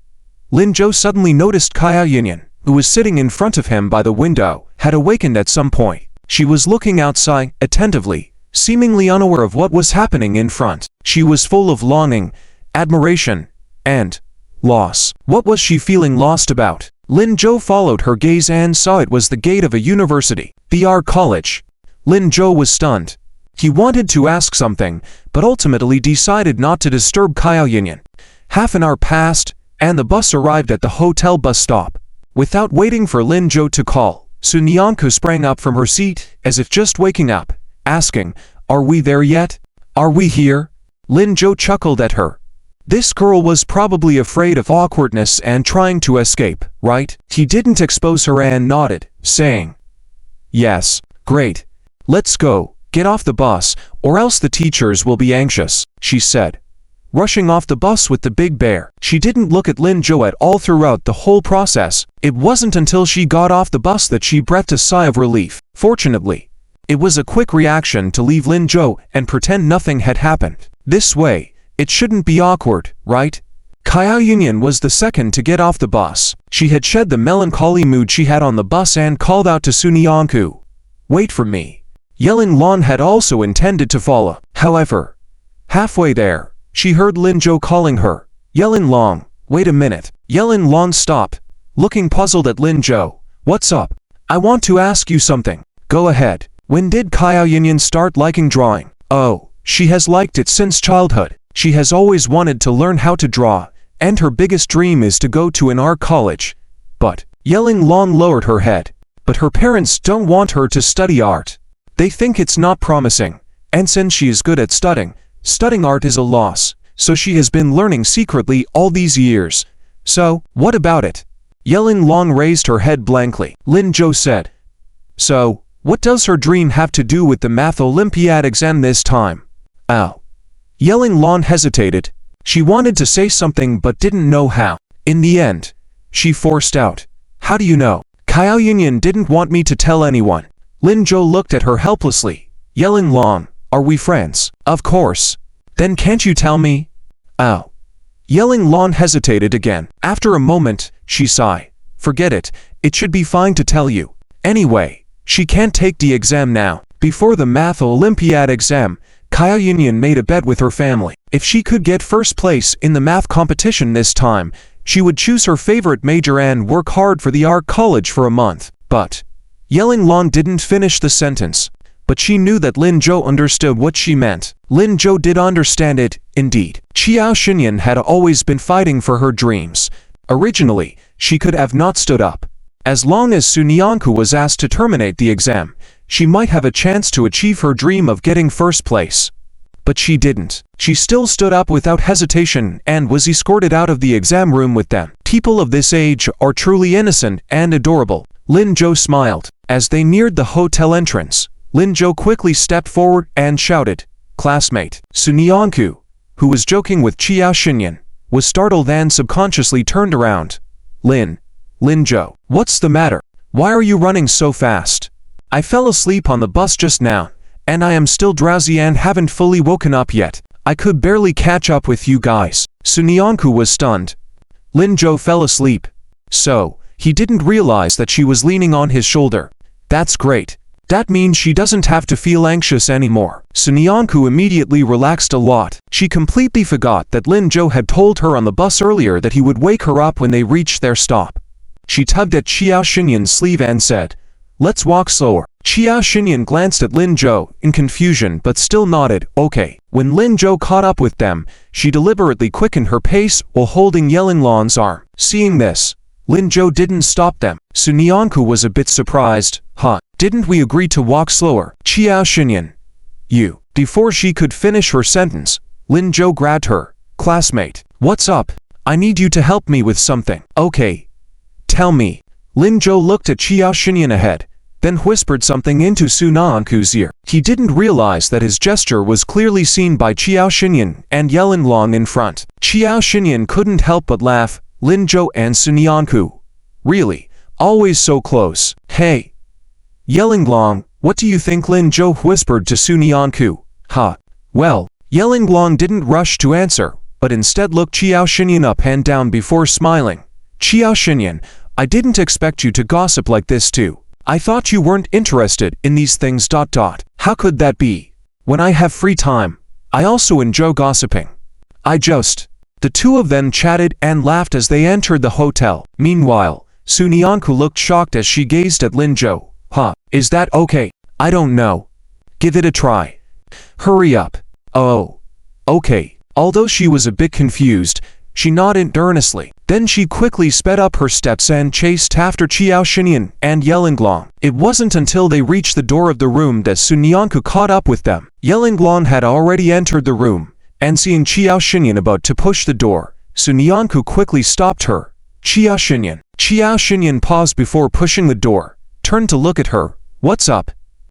Lin Zhou suddenly noticed Kaya Yinyan, who was sitting in front of him by the window, had awakened at some point. She was looking outside, attentively, seemingly unaware of what was happening in front. She was full of longing, admiration, and loss. What was she feeling lost about? Lin Zhou followed her gaze and saw it was the gate of a university, the art college. Lin Zhou was stunned. He wanted to ask something, but ultimately decided not to disturb Kaya Yinyan. Half an hour passed, and the bus arrived at the hotel bus stop. Without waiting for Lin Zhou to call, Sunyanku sprang up from her seat, as if just waking up, asking, "Are we there yet? Are we here?" Lin Zhou chuckled at her. This girl was probably afraid of awkwardness and trying to escape, right? He didn't expose her and nodded, saying, "Yes, great. Let's go. Get off the bus, or else the teachers will be anxious," she said, rushing off the bus with the big bear. She didn't look at Lin Zhou at all throughout the whole process. It wasn't until she got off the bus that she breathed a sigh of relief. Fortunately, it was a quick reaction to leave Lin Zhou and pretend nothing had happened. This way, it shouldn't be awkward, right? Kaya Yinyan was the second to get off the bus. She had shed the melancholy mood she had on the bus and called out to Sunyanku, "Wait for me." Yelling Lon had also intended to follow. However, halfway there, she heard Lin Zhou calling her. Yelling Long, wait a minute. Yelling Lon stopped, looking puzzled at Lin Zhou. "What's up? I want to ask you something." Go ahead. When did Xiao Yinyan start liking drawing? Oh, she has liked it since childhood. She has always wanted to learn how to draw, and her biggest dream is to go to an art college. But, Yelling Long lowered her head. But her parents don't want her to study art. They think it's not promising, and since she is good at studying art is a loss, so she has been learning secretly all these years. So, what about it? Yelling Long raised her head blankly. Lin Zhou said. So, what does her dream have to do with the Math Olympiad exam this time? Oh. Yelling Long hesitated. She wanted to say something but didn't know how. In the end, she forced out. How do you know? Xiao Yinyan didn't want me to tell anyone. Lin Zhou looked at her helplessly. Yelling Long, are we friends? Of course. Then can't you tell me? Oh. Yelling Long hesitated again. After a moment, she sighed. Forget it, it should be fine to tell you. Anyway, she can't take the exam now. Before the Math Olympiad exam, Xiao Yinyan made a bet with her family. If she could get first place in the math competition this time, she would choose her favorite major and work hard for the art college for a month. But, Yelling Long didn't finish the sentence. But she knew that Lin Zhou understood what she meant. Lin Zhou did understand it, indeed. Xiao Xinyan had always been fighting for her dreams. Originally, she could have not stood up. As long as Su Nianku was asked to terminate the exam, she might have a chance to achieve her dream of getting first place. But she didn't. She still stood up without hesitation and was escorted out of the exam room with them. People of this age are truly innocent and adorable. Lin Zhou smiled. As they neared the hotel entrance, Lin Zhou quickly stepped forward and shouted, "Classmate." Su Nianku, who was joking with Xiao Xinyan, was startled and subconsciously turned around. Lin Zhou, what's the matter? Why are you running so fast? I fell asleep on the bus just now, and I am still drowsy and haven't fully woken up yet. I could barely catch up with you guys. Su Nianku was stunned. Lin Zhou fell asleep. So, he didn't realize that she was leaning on his shoulder. That's great. That means she doesn't have to feel anxious anymore. Su Nianku immediately relaxed a lot. She completely forgot that Lin Zhou had told her on the bus earlier that he would wake her up when they reached their stop. She tugged at Xiao Xinyan's sleeve and said, "Let's walk slower." Xiao Xinyan glanced at Lin Zhou in confusion but still nodded, okay. When Lin Zhou caught up with them, she deliberately quickened her pace while holding Yelling Long's arm. Seeing this, Lin Zhou didn't stop them. Su Nianku was a bit surprised. Huh, didn't we agree to walk slower? Xiao Xinyan. You. Before she could finish her sentence, Lin Zhou grabbed her. Classmate, what's up? I need you to help me with something. Okay. Tell me. Lin Zhou looked at Xiao Xinyan ahead, then whispered something into Su Nianku's ear. He didn't realize that his gesture was clearly seen by Xiao Xinyan and Yelling Long in front. Xiao Xinyan couldn't help but laugh. Lin Zhou and Su Nianku. Really, always so close. Hey. Yelling Long, what do you think? Lin Zhou whispered to Su Nianku. Huh. Well, Yelling Long didn't rush to answer, but instead looked Xiao Xinyan up and down before smiling. Xiao Xinyan, I didn't expect you to gossip like this too. I thought you weren't interested in these things. How could that be? When I have free time, I also enjoy gossiping. The two of them chatted and laughed as they entered the hotel. Meanwhile, Su Nianku looked shocked as she gazed at Lin Zhou. Huh, is that okay? I don't know. Give it a try. Hurry up. Oh. Okay. Although she was a bit confused, she nodded earnestly. Then she quickly sped up her steps and chased after Xiao Xinyan and Yelling Long. It wasn't until they reached the door of the room that Su Nianku caught up with them. Yelling Long had already entered the room, and seeing Xiao Xinyan about to push the door, Su Nianku quickly stopped her. Xiao Xinyan. Xiao Xinyan paused before pushing the door, turned to look at her. What's up?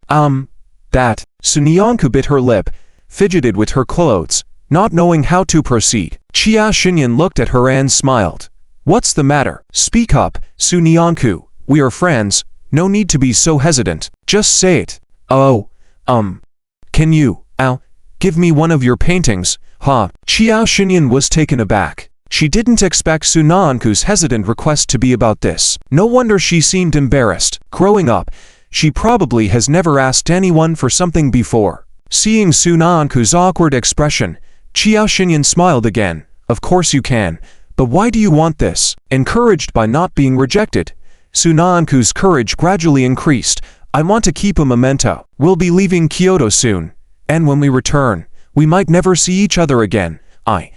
That. Su Nianku bit her lip, fidgeted with her clothes, not knowing how to proceed. Xiao Xinyan looked at her and smiled. What's the matter? Speak up, Su Nianku. We are friends, no need to be so hesitant. Just say it. Oh, can you, give me one of your paintings, huh? Xiao Xinyan was taken aback. She didn't expect Su Nianku's hesitant request to be about this. No wonder she seemed embarrassed. Growing up, she probably has never asked anyone for something before. Seeing Su Nianku's awkward expression, Xiao Xinyan smiled again. Of course you can, but why do you want this? Encouraged by not being rejected, Su Nianku's courage gradually increased. I want to keep a memento. We'll be leaving Kyoto soon, and when we return, we might never see each other again. I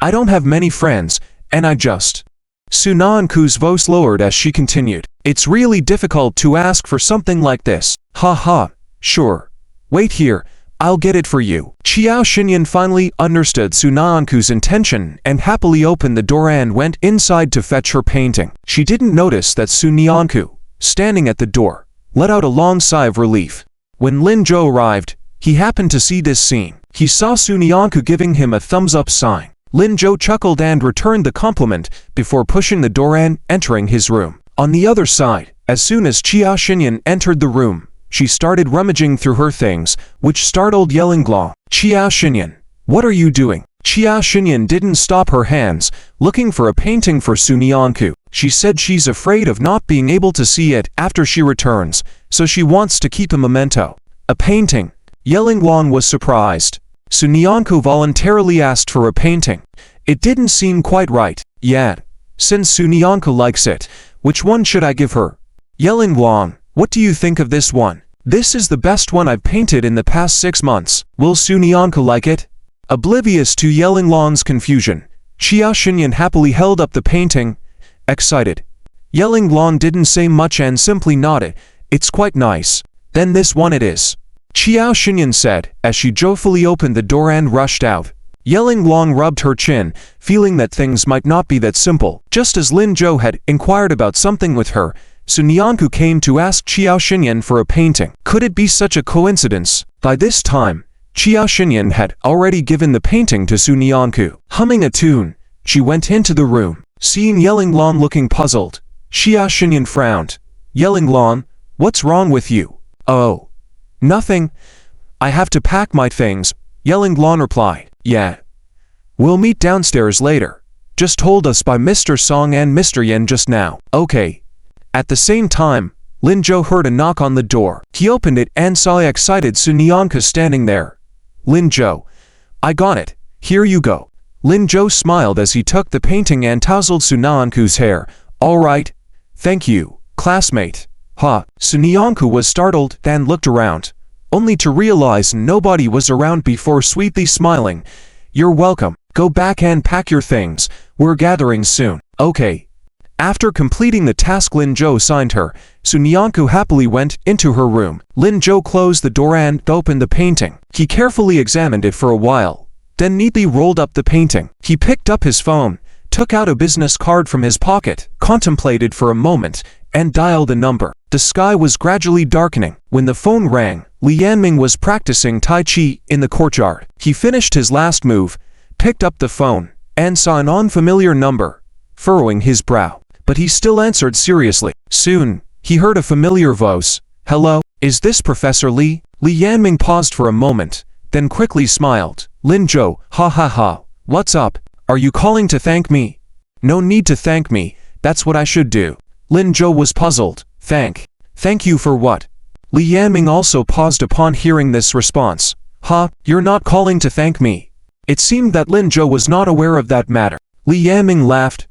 don't have many friends, and I just... Sunanku's voice lowered as she continued. It's really difficult to ask for something like this. Ha, sure. Wait here, I'll get it for you. Qiao Xinyan finally understood Sunanku's intention and happily opened the door and went inside to fetch her painting. She didn't notice that Sunyanku, standing at the door, let out a long sigh of relief. When Lin Zhou arrived, he happened to see this scene. He saw Sunyanku giving him a thumbs-up sign. Lin Zhou chuckled and returned the compliment before pushing the door and entering his room. On the other side, as soon as Qiao Xinyan entered the room, she started rummaging through her things, which startled Yelingluang. Qiao Xinyan, what are you doing? Qiao Xinyan didn't stop her hands, looking for a painting for Sunyanku. She said she's afraid of not being able to see it after she returns, so she wants to keep a memento. A painting? Yelingluang was surprised. Sunyanku voluntarily asked for a painting. It didn't seem quite right. Yet, since Sunyanku likes it, which one should I give her? Yelingluang, what do you think of this one? This is the best one I've painted in the past 6 months. Will Sunyanku like it? Oblivious to Yelingluang's confusion, Qiao Xinyan happily held up the painting, excited. Yelingluang didn't say much and simply nodded. It's quite nice. Then this one it is. Qiao Xinyan said, as she joyfully opened the door and rushed out. Yelingluang rubbed her chin, feeling that things might not be that simple. Just as Lin Zhou had inquired about something with her, Sunyanku came to ask Qiao Xinyan for a painting. Could it be such a coincidence? By this time, Qiao Xinyan had already given the painting to Sunyanku. Humming a tune, she went into the room. Seeing Yelingluang looking puzzled, Qiao Xinyan frowned. Yelingluang, what's wrong with you? Oh. Nothing. I have to pack my things, Yelingluang replied. Yeah. We'll meet downstairs later. Just told us by Mr. Song and Mr. Yen just now. Okay. At the same time, Lin Zhou heard a knock on the door. He opened it and saw an excited Sunyanku standing there. Lin Zhou. I got it. Here you go. Lin Zhou smiled as he took the painting and tousled Sunyanku's hair. All right. Thank you, classmate. Sunyanku was startled and looked around, only to realize nobody was around before sweetly smiling. You're welcome. Go back and pack your things. We're gathering soon. Okay. After completing the task Lin Zhou assigned her, Sunyanku happily went into her room. Lin Zhou closed the door and opened the painting. He carefully examined it for a while, then neatly rolled up the painting. He picked up his phone, took out a business card from his pocket, contemplated for a moment, and dialed a number. The sky was gradually darkening. When the phone rang, Li Yanming was practicing Tai Chi in the courtyard. He finished his last move, picked up the phone, and saw an unfamiliar number, furrowing his brow. But he still answered seriously. Soon, he heard a familiar voice. Hello, is this Professor Li? Li Yanming paused for a moment, then quickly smiled. Lin Zhou, ha. What's up? Are you calling to thank me? No need to thank me, that's what I should do. Lin Zhou was puzzled. Thank you for what? Li Yanming also paused upon hearing this response. You're not calling to thank me. It seemed that Lin Zhou was not aware of that matter. Li Yanming laughed.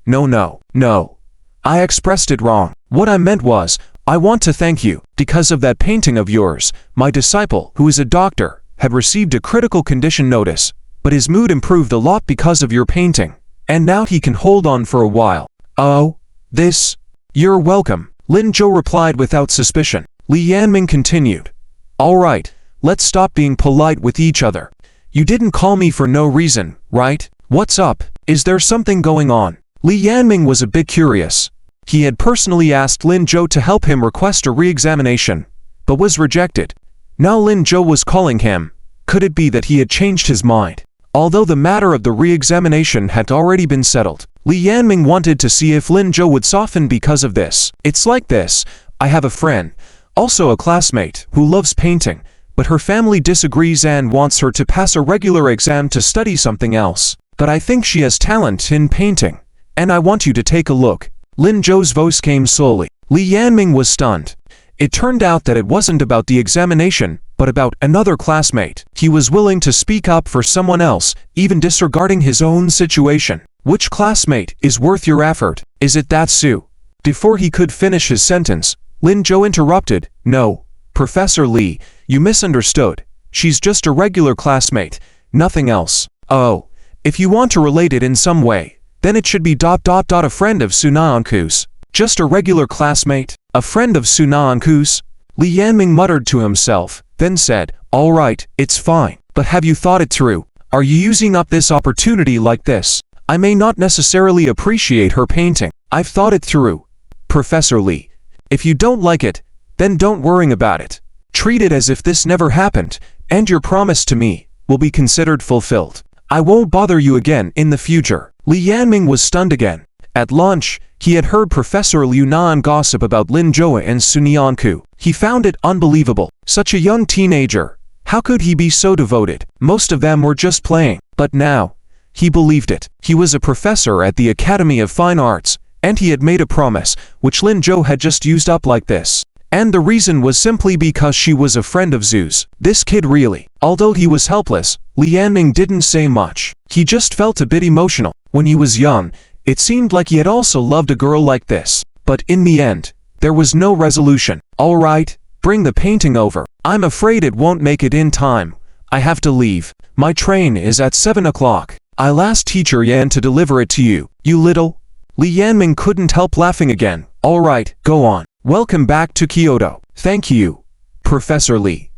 No. I expressed it wrong. What I meant was, I want to thank you. Because of that painting of yours, my disciple, who is a doctor, had received a critical condition notice, but his mood improved a lot because of your painting, and now he can hold on for a while. Oh? This? You're welcome, Lin Zhou replied without suspicion. Li Yanming continued. All right, let's stop being polite with each other. You didn't call me for no reason, right? What's up? Is there something going on? Li Yanming was a bit curious. He had personally asked Lin Zhou to help him request a re-examination, but was rejected. Now Lin Zhou was calling him. Could it be that he had changed his mind? Although the matter of the re-examination had already been settled, Li Yanming wanted to see if Lin Zhou would soften because of this. It's like this. I have a friend, also a classmate, who loves painting, but her family disagrees and wants her to pass a regular exam to study something else. But I think she has talent in painting, and I want you to take a look. Lin Zhou's voice came slowly. Li Yanming was stunned. It turned out that it wasn't about the examination, but about another classmate. He was willing to speak up for someone else, even disregarding his own situation. Which classmate is worth your effort? Is it that Sue? Before he could finish his sentence, Lin Zhou interrupted. No, Professor Li, you misunderstood. She's just a regular classmate, nothing else. Oh, if you want to relate it in some way, then it should be a friend of Su Naanku's. Just a regular classmate? A friend of Su Naanku's? Li Yanming muttered to himself, then said, all right, it's fine. But have you thought it through? Are you using up this opportunity like this? I may not necessarily appreciate her painting. I've thought it through. Professor Li, if you don't like it, then don't worry about it. Treat it as if this never happened, and your promise to me will be considered fulfilled. I won't bother you again in the future. Li Yanming was stunned again. At lunch, he had heard Professor Liu Nan gossip about Lin Zhou and Su Nianku. He found it unbelievable. Such a young teenager. How could he be so devoted? Most of them were just playing. But now, he believed it. He was a professor at the Academy of Fine Arts, and he had made a promise, which Lin Zhou had just used up like this. And the reason was simply because she was a friend of Zhu's. This kid really. Although he was helpless, Li Yanming didn't say much. He just felt a bit emotional. When he was young, it seemed like he had also loved a girl like this. But in the end, there was no resolution. All right, bring the painting over. I'm afraid it won't make it in time. I have to leave. My train is at 7 o'clock. I'll ask Teacher Yan to deliver it to you. You little... Li Yanming couldn't help laughing again. All right, go on. Welcome back to Kyoto. Thank you, Professor Li.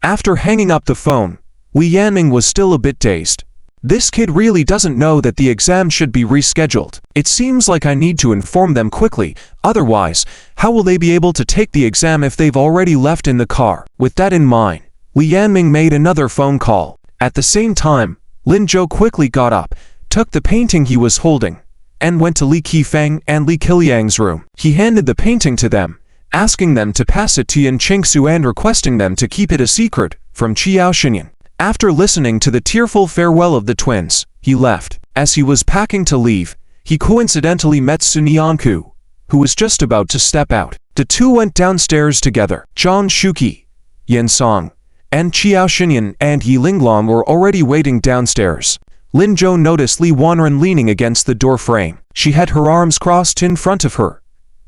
After hanging up the phone, Li Yanming was still a bit dazed. This kid really doesn't know that the exam should be rescheduled. It seems like I need to inform them quickly, otherwise, how will they be able to take the exam if they've already left in the car? With that in mind, Li Yanming made another phone call. At the same time, Lin Zhou quickly got up, took the painting he was holding, and went to Li Qifeng and Li Qilyang's room. He handed the painting to them, asking them to pass it to Yan Qingsu and requesting them to keep it a secret from Qiao Xinyan. After listening to the tearful farewell of the twins, he left. As he was packing to leave, he coincidentally met Su Nianku, who was just about to step out. The two went downstairs together. Zhang Shuqi, Yan Song, and Qiao Xinyan and Yi Linglong were already waiting downstairs. Lin Zhou noticed Li Wanren leaning against the door frame. She had her arms crossed in front of her,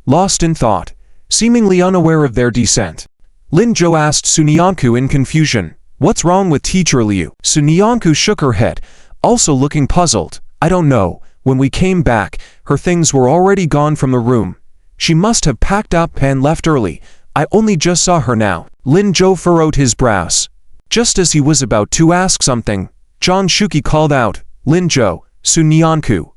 lost in thought, seemingly unaware of their descent. Lin Zhou asked Su Nianku in confusion, "What's wrong with Teacher Liu?" Su Nianku shook her head, also looking puzzled. "I don't know. When we came back, her things were already gone from the room. She must have packed up and left early. I only just saw her now." Lin Zhou furrowed his brows. Just as he was about to ask something, Zhang Shuqi called out, "Lin Zhou, Su Nianku,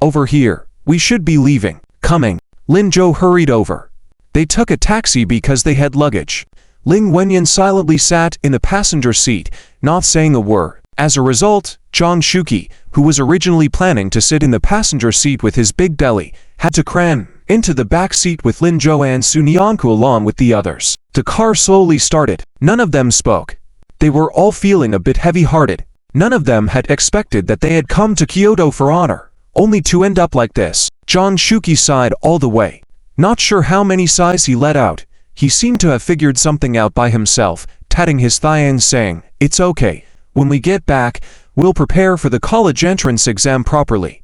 over here. We should be leaving." "Coming." Lin Zhou hurried over. They took a taxi because they had luggage. Ling Wenyan silently sat in the passenger seat, not saying a word. As a result, Zhang Shuqi, who was originally planning to sit in the passenger seat with his big belly, had to cram into the back seat with Lin Zhou and Su Nianku along with the others. The car slowly started. None of them spoke. They were all feeling a bit heavy-hearted. None of them had expected that they had come to Kyoto for honor, only to end up like this. Zhang Shuqi sighed all the way. Not sure how many sighs he let out. He seemed to have figured something out by himself, tatting his thigh and saying, "It's okay. When we get back, we'll prepare for the college entrance exam properly."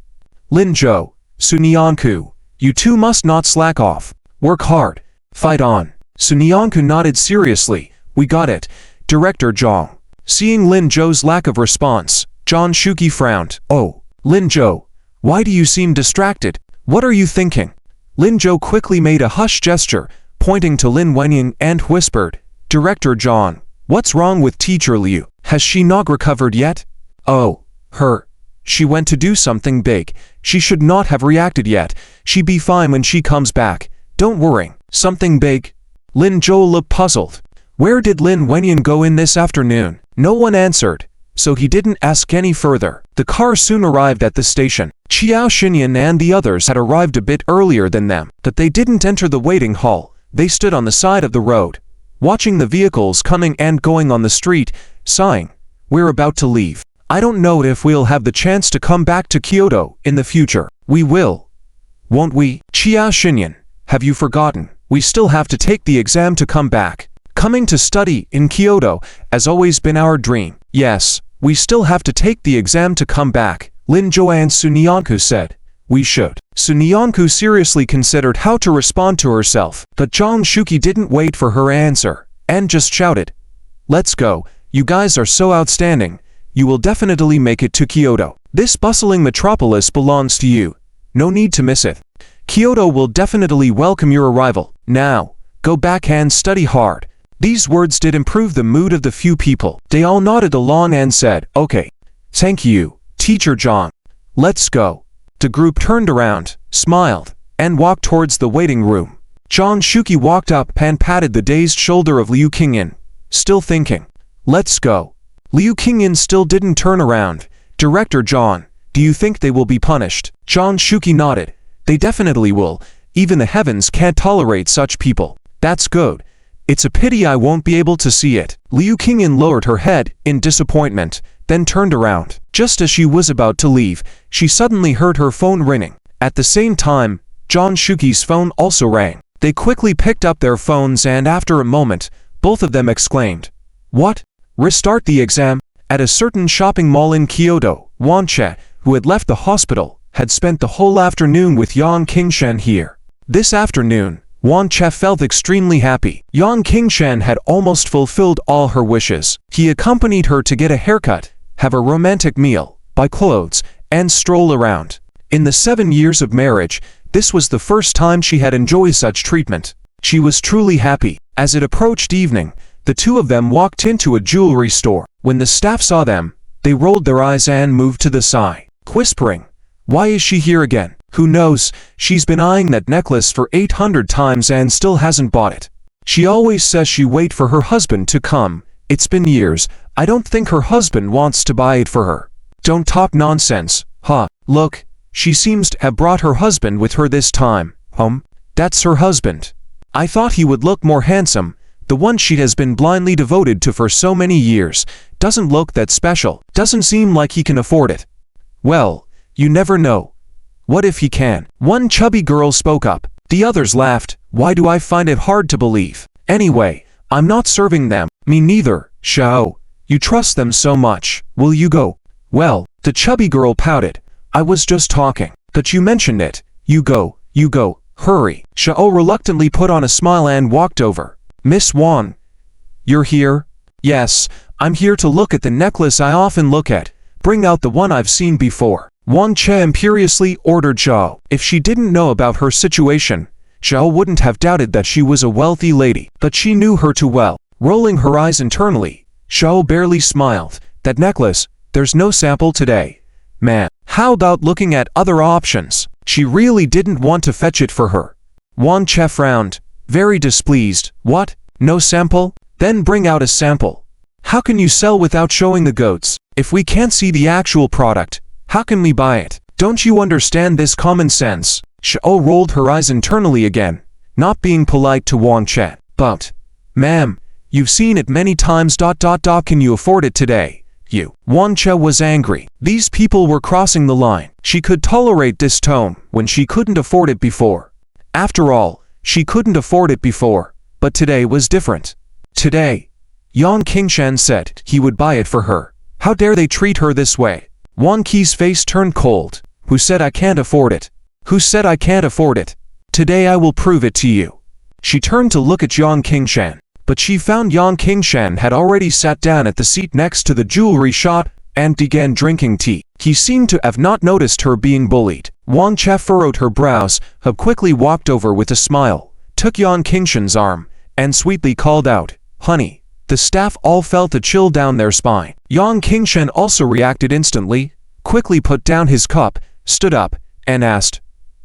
Lin Zhou, Su Nianku, you two must not slack off. Work hard. Fight on. Su Nianku nodded seriously. "We got it, Director Zhang." Seeing Lin Zhou's lack of response, Zhang Shuqi frowned. "Oh, Lin Zhou, why do you seem distracted? What are you thinking?" Lin Zhou quickly made a hush gesture, pointing to Lin Wenyan and whispered, "Director Zhang, what's wrong with Teacher Liu? Has she not recovered yet?" "Oh, her. She went to do something big. She should not have reacted yet. She'll be fine when she comes back. Don't worry." "Something big?" Lin Zhou looked puzzled. Where did Lin Wenyan go in this afternoon? No one answered, so he didn't ask any further. The car soon arrived at the station. Qiao Xinyan and the others had arrived a bit earlier than them, but they didn't enter the waiting hall. They stood on the side of the road, watching the vehicles coming and going on the street, sighing. "We're about to leave. I don't know if we'll have the chance to come back to Kyoto in the future." "We will, won't we?" "Qiao Xinyan, have you forgotten? We still have to take the exam to come back. Coming to study in Kyoto has always been our dream." "Yes, we still have to take the exam to come back," Lin Zhou and Su Nianku said. We should. Sunyanku seriously considered how to respond to herself, but John Shuki didn't wait for her answer, and just shouted, "Let's go, you guys are so outstanding, you will definitely make it to Kyoto. This bustling metropolis belongs to you, no need to miss it. Kyoto will definitely welcome your arrival. Now, go back and study hard." These words did improve the mood of the few people. They all nodded along and said, "Okay. Thank you, Teacher John. Let's go." The group turned around, smiled, and walked towards the waiting room. John Shuki walked up and patted the dazed shoulder of Liu Qingyan, still thinking, "Let's go." Liu Qingyan still didn't turn around. "Director John, do you think they will be punished?" John Shuki nodded. "They definitely will. Even the heavens can't tolerate such people." "That's good. It's a pity I won't be able to see it." Liu Qingyan lowered her head in disappointment, then turned around. Just as she was about to leave, she suddenly heard her phone ringing. At the same time, John Shuki's phone also rang. They quickly picked up their phones and after a moment, both of them exclaimed, "What? Restart the exam?" At a certain shopping mall in Kyoto, Wan Che, who had left the hospital, had spent the whole afternoon with Yang Qingshan here. This afternoon, Wan Che felt extremely happy. Yang Qingshan had almost fulfilled all her wishes. He accompanied her to get a haircut, have a romantic meal, buy clothes, and stroll around. In the 7 years of marriage, this was the first time she had enjoyed such treatment. She was truly happy. As it approached evening, the two of them walked into a jewelry store. When the staff saw them, they rolled their eyes and moved to the side, whispering, "Why is she here again? Who knows, she's been eyeing that necklace for 800 times and still hasn't bought it. She always says she wait for her husband to come. It's been years, I don't think her husband wants to buy it for her." "Don't talk nonsense, huh? Look, she seems to have brought her husband with her this time." That's her husband. I thought he would look more handsome. The one she has been blindly devoted to for so many years doesn't look that special. Doesn't seem like he can afford it." "Well, you never know. What if he can?" One chubby girl spoke up. The others laughed. "Why do I find it hard to believe? Anyway, I'm not serving them." "Me neither, Xiao. You trust them so much. Will you go?" "Well," the chubby girl pouted. "I was just talking. But you mentioned it. You go. Hurry." Xiao reluctantly put on a smile and walked over. "Miss Wang, you're here?" "Yes, I'm here to look at the necklace I often look at. Bring out the one I've seen before." Wang Che imperiously ordered Xiao. If she didn't know about her situation, Xiao wouldn't have doubted that she was a wealthy lady, but she knew her too well. Rolling her eyes internally, Xiao barely smiled. "That necklace, there's no sample today. Man, how about looking at other options?" She really didn't want to fetch it for her. Wang Che frowned, very displeased. "What? No sample? Then bring out a sample. How can you sell without showing the goats? If we can't see the actual product, how can we buy it? Don't you understand this common sense?" Xiao rolled her eyes internally again, not being polite to Wang Che. "But, ma'am, you've seen it many times. Can you afford it today? You." Wang Che was angry. These people were crossing the line. She could tolerate this tone when she couldn't afford it before. After all, she couldn't afford it before, but today was different. Today, Yang Qingshan said he would buy it for her. How dare they treat her this way? Wang Qi's face turned cold. "Who said I can't afford it? Who said I can't afford it? Today I will prove it to you." She turned to look at Yang Qingshan, but she found Yang Qingshan had already sat down at the seat next to the jewelry shop and began drinking tea. He seemed to have not noticed her being bullied. Wang Che furrowed her brows, but quickly walked over with a smile, took Yang Qingshan's arm, and sweetly called out, "Honey." The staff all felt a chill down their spine. Yang Qingshan also reacted instantly, quickly put down his cup, stood up, and asked,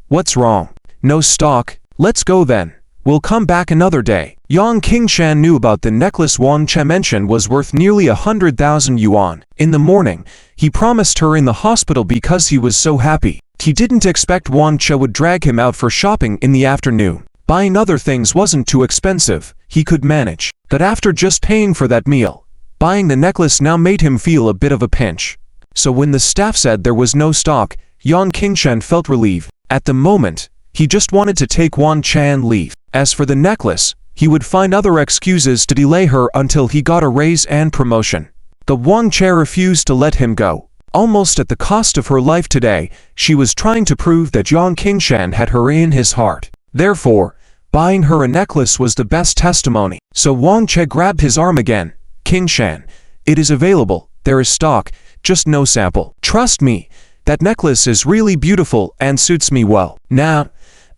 "What's wrong?" "No stock." "Let's go then. We'll come back another day." Yang Qingshan knew about the necklace Wang Che mentioned was worth nearly 100,000 yuan. In the morning, he promised her in the hospital because he was so happy. He didn't expect Wang Che would drag him out for shopping in the afternoon. Buying other things wasn't too expensive, he could manage. But after just paying for that meal, buying the necklace now made him feel a bit of a pinch. So when the staff said there was no stock, Yang Qingshan felt relieved. At the moment, he just wanted to take Wang Che and leave. As for the necklace, he would find other excuses to delay her until he got a raise and promotion. But Wang Che refused to let him go. Almost at the cost of her life today, she was trying to prove that Yang Qingshan had her in his heart. Therefore, buying her a necklace was the best testimony. So Wang Che grabbed his arm again. Qingshan, it is available, there is stock, just no sample. Trust me, that necklace is really beautiful and suits me well. Now,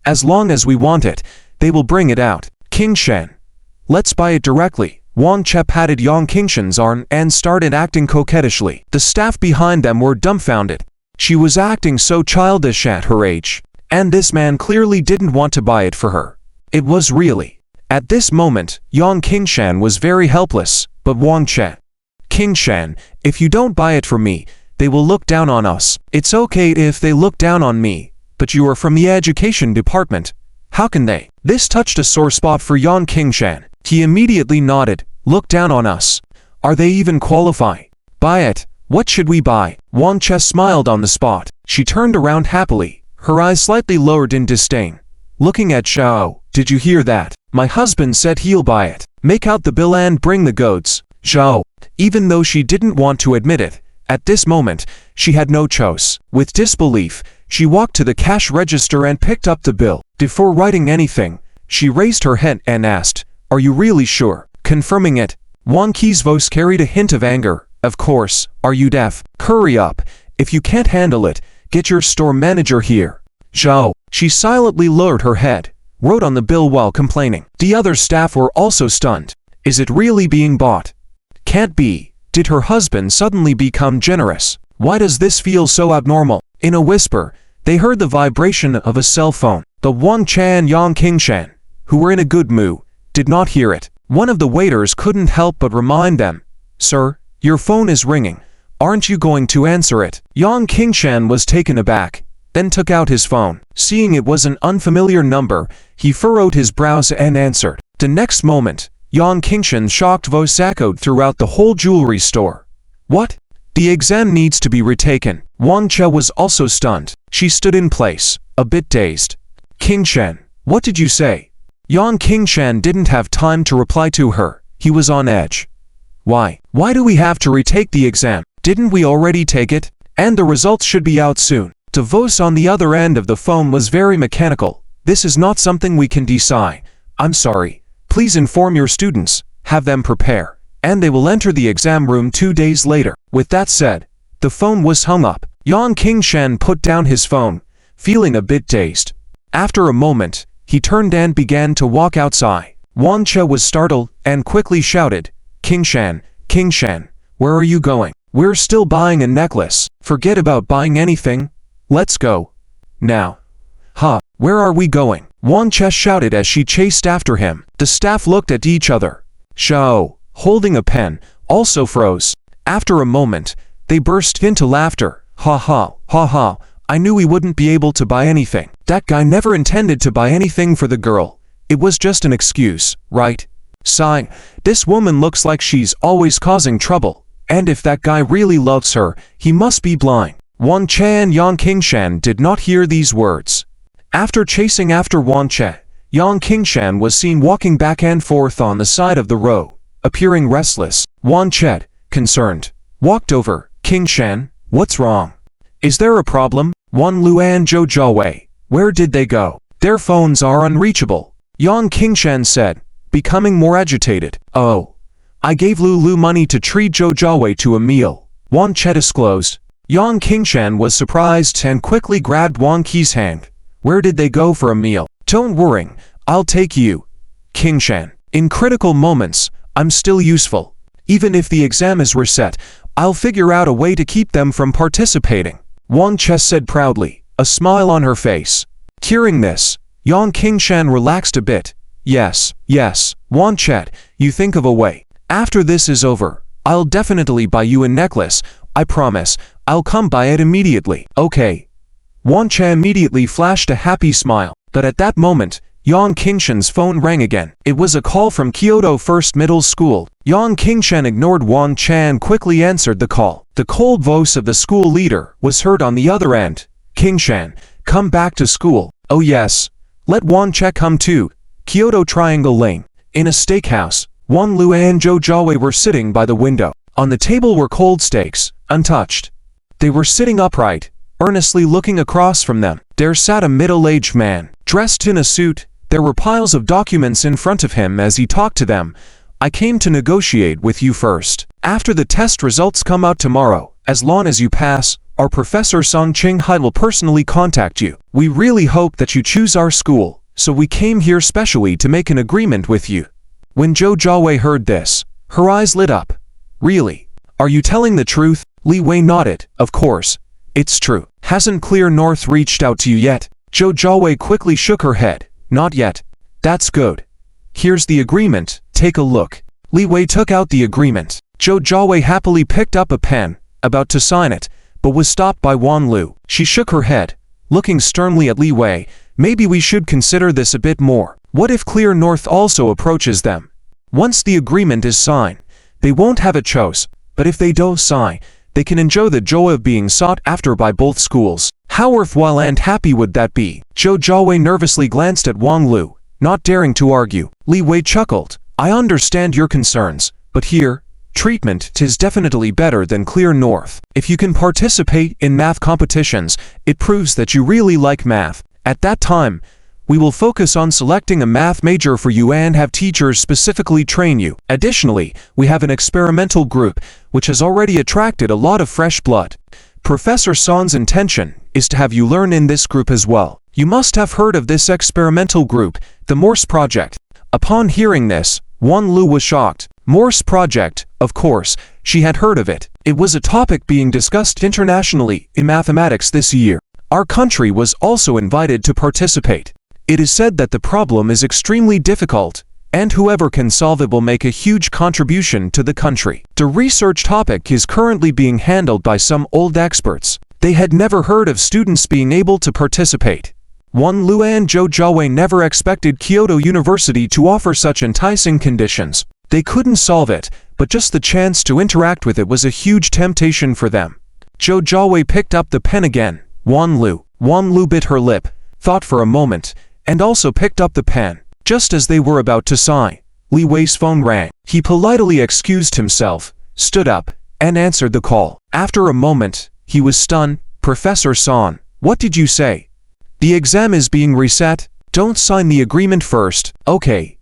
as long as we want it, they will bring it out. Qingshan, let's buy it directly. Wang Che patted Yang Qingshan's arm and started acting coquettishly. The staff behind them were dumbfounded. She was acting so childish at her age, and this man clearly didn't want to buy it for her. It was really. At this moment, Yang Qingshan was very helpless, but Wang Che. Qingshan, if you don't buy it for me, they will look down on us. It's okay if they look down on me, but you are from the education department. How can they? This touched a sore spot for Yang Qingshan. He immediately nodded. Look down on us. Are they even qualify? Buy it. What should we buy? Wang Che smiled on the spot. She turned around happily, her eyes slightly lowered in disdain. Looking at Zhao, did you hear that? My husband said he'll buy it. Make out the bill and bring the goods. Zhao, even though she didn't want to admit it, at this moment, she had no choice. With disbelief, she walked to the cash register and picked up the bill. Before writing anything, she raised her head and asked, are you really sure? Confirming it, Wang Qi's voice carried a hint of anger. Of course, are you deaf? Hurry up. If you can't handle it, get your store manager here. Zhao, she silently lowered her head, wrote on the bill while complaining. The other staff were also stunned. Is it really being bought? Can't be. Did her husband suddenly become generous? Why does this feel so abnormal? In a whisper, they heard the vibration of a cell phone. The Wang Che and Yang Qingshan, who were in a good mood, did not hear it. One of the waiters couldn't help but remind them, Sir, your phone is ringing. Aren't you going to answer it? Yang Qingshan was taken aback, then took out his phone. Seeing it was an unfamiliar number, he furrowed his brows and answered. The next moment, Yang Qingshan's shocked voice echoed throughout the whole jewelry store. What? The exam needs to be retaken. Wang Che was also stunned. She stood in place, a bit dazed. Qingshan, what did you say? Yang Qingshan didn't have time to reply to her. He was on edge. Why? Why do we have to retake the exam? Didn't we already take it? And the results should be out soon. The voice on the other end of the phone was very mechanical. This is not something we can decide. I'm sorry. Please inform your students, have them prepare, and they will enter the exam room 2 days later. With that said, the phone was hung up. Yang Qingshan put down his phone, feeling a bit dazed. After a moment, he turned and began to walk outside. Wang Che was startled and quickly shouted, Qingshan, Qingshan, where are you going? We're still buying a necklace. Forget about buying anything. Let's go. Now. Ha, where are we going? Wang Che shouted as she chased after him. The staff looked at each other. Zhao, holding a pen, also froze. After a moment, they burst into laughter. Ha ha, ha ha, I knew we wouldn't be able to buy anything. That guy never intended to buy anything for the girl. It was just an excuse, right? Sighing, this woman looks like she's always causing trouble. And if that guy really loves her, he must be blind. Wang Che and Yang Qingshan did not hear these words. After chasing after Wang Che, Yang Qingshan was seen walking back and forth on the side of the road, appearing restless. Wang Che, concerned, walked over. Qingshan, what's wrong? Is there a problem? Wan Lu and Zhou Jiawei, where did they go? Their phones are unreachable. Yang Qingshan said, becoming more agitated. Oh, I gave Lulu money to treat Zhou Jiawei to a meal. Wang Che disclosed. Yang Qingshan was surprised and quickly grabbed Wang Qi's hand. Where did they go for a meal? Don't worry, I'll take you. Qingshan, in critical moments, I'm still useful. Even if the exam is reset, I'll figure out a way to keep them from participating. Wang Che said proudly, a smile on her face. Hearing this, Yang Qingshan relaxed a bit. Yes, Wang Che, you think of a way. After this is over, I'll definitely buy you a necklace. I promise, I'll come buy it immediately. Okay. Wang Che immediately flashed a happy smile, but at that moment, Yang Qingshan's phone rang again. It was a call from Kyoto First Middle School. Yang Qingshan ignored Wang Che and quickly answered the call. The cold voice of the school leader was heard on the other end. Qingshan, come back to school. Oh yes. Let Wang Che come too. Kyoto Triangle Lane. In a steakhouse, Wan Lu and Zhou Jiawei were sitting by the window. On the table were cold steaks, untouched. They were sitting upright, earnestly looking across from them. There sat a middle-aged man, dressed in a suit. There were piles of documents in front of him as he talked to them. I came to negotiate with you first. After the test results come out tomorrow, as long as you pass, our Professor Song Ching-hai will personally contact you. We really hope that you choose our school, so we came here specially to make an agreement with you. When Zhou Jiawei heard this, her eyes lit up. Really? Are you telling the truth? Li Wei nodded. Of course. It's true. Hasn't Clear North reached out to you yet? Zhou Jiawei quickly shook her head. Not yet. That's good. Here's the agreement. Take a look. Li Wei took out the agreement. Zhou Jiawei happily picked up a pen, about to sign it, but was stopped by Wan Lu. She shook her head, looking sternly at Li Wei. Maybe we should consider this a bit more. What if Clear North also approaches them? Once the agreement is signed, they won't have a choice, but if they don't sign, they can enjoy the joy of being sought after by both schools. How worthwhile and happy would that be? Zhou Jiawei nervously glanced at Wang Lu, not daring to argue. Li Wei chuckled. I understand your concerns, but here, treatment is definitely better than Clear North. If you can participate in math competitions, it proves that you really like math. At that time, we will focus on selecting a math major for you and have teachers specifically train you. Additionally, we have an experimental group, which has already attracted a lot of fresh blood. Professor Son's intention is to have you learn in this group as well. You must have heard of this experimental group, the Morse Project. Upon hearing this, Wan Lu was shocked. Morse Project, of course, she had heard of it. It was a topic being discussed internationally in mathematics this year. Our country was also invited to participate. It is said that the problem is extremely difficult, and whoever can solve it will make a huge contribution to the country. The research topic is currently being handled by some old experts. They had never heard of students being able to participate. Wan Lu and Zhou Jiawei never expected Kyoto University to offer such enticing conditions. They couldn't solve it, but just the chance to interact with it was a huge temptation for them. Zhou Jiawei picked up the pen again. Wan Lu bit her lip, thought for a moment, and also picked up the pen. Just as they were about to sign, Li Wei's phone rang. He politely excused himself, stood up, and answered the call. After a moment, he was stunned. Professor Son, what did you say? The exam is being reset. Don't sign the agreement first. Okay.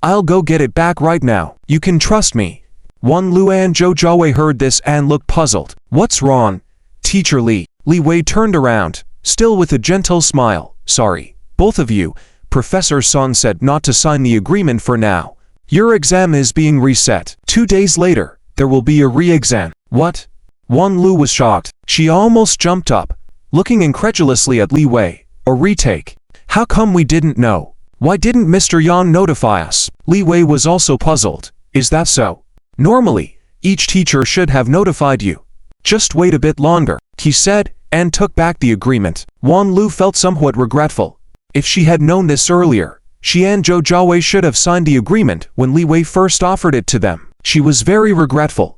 I'll go get it back right now. You can trust me. Wan Lu and Zhou Jiawei heard this and looked puzzled. What's wrong? Teacher Li. Li Wei turned around, still with a gentle smile. Sorry, both of you. Professor Son said not to sign the agreement for now. Your exam is being reset. 2 days later, there will be a re-exam. What? Wan Lu was shocked. She almost jumped up, looking incredulously at Li Wei. A retake? How come we didn't know? Why didn't Mr. Yang notify us? Li Wei was also puzzled. Is that so? Normally, each teacher should have notified you. Just wait a bit longer, he said, and took back the agreement. Wan Lu felt somewhat regretful. If she had known this earlier, she and Zhou Jiawei should have signed the agreement when Li Wei first offered it to them. She was very regretful.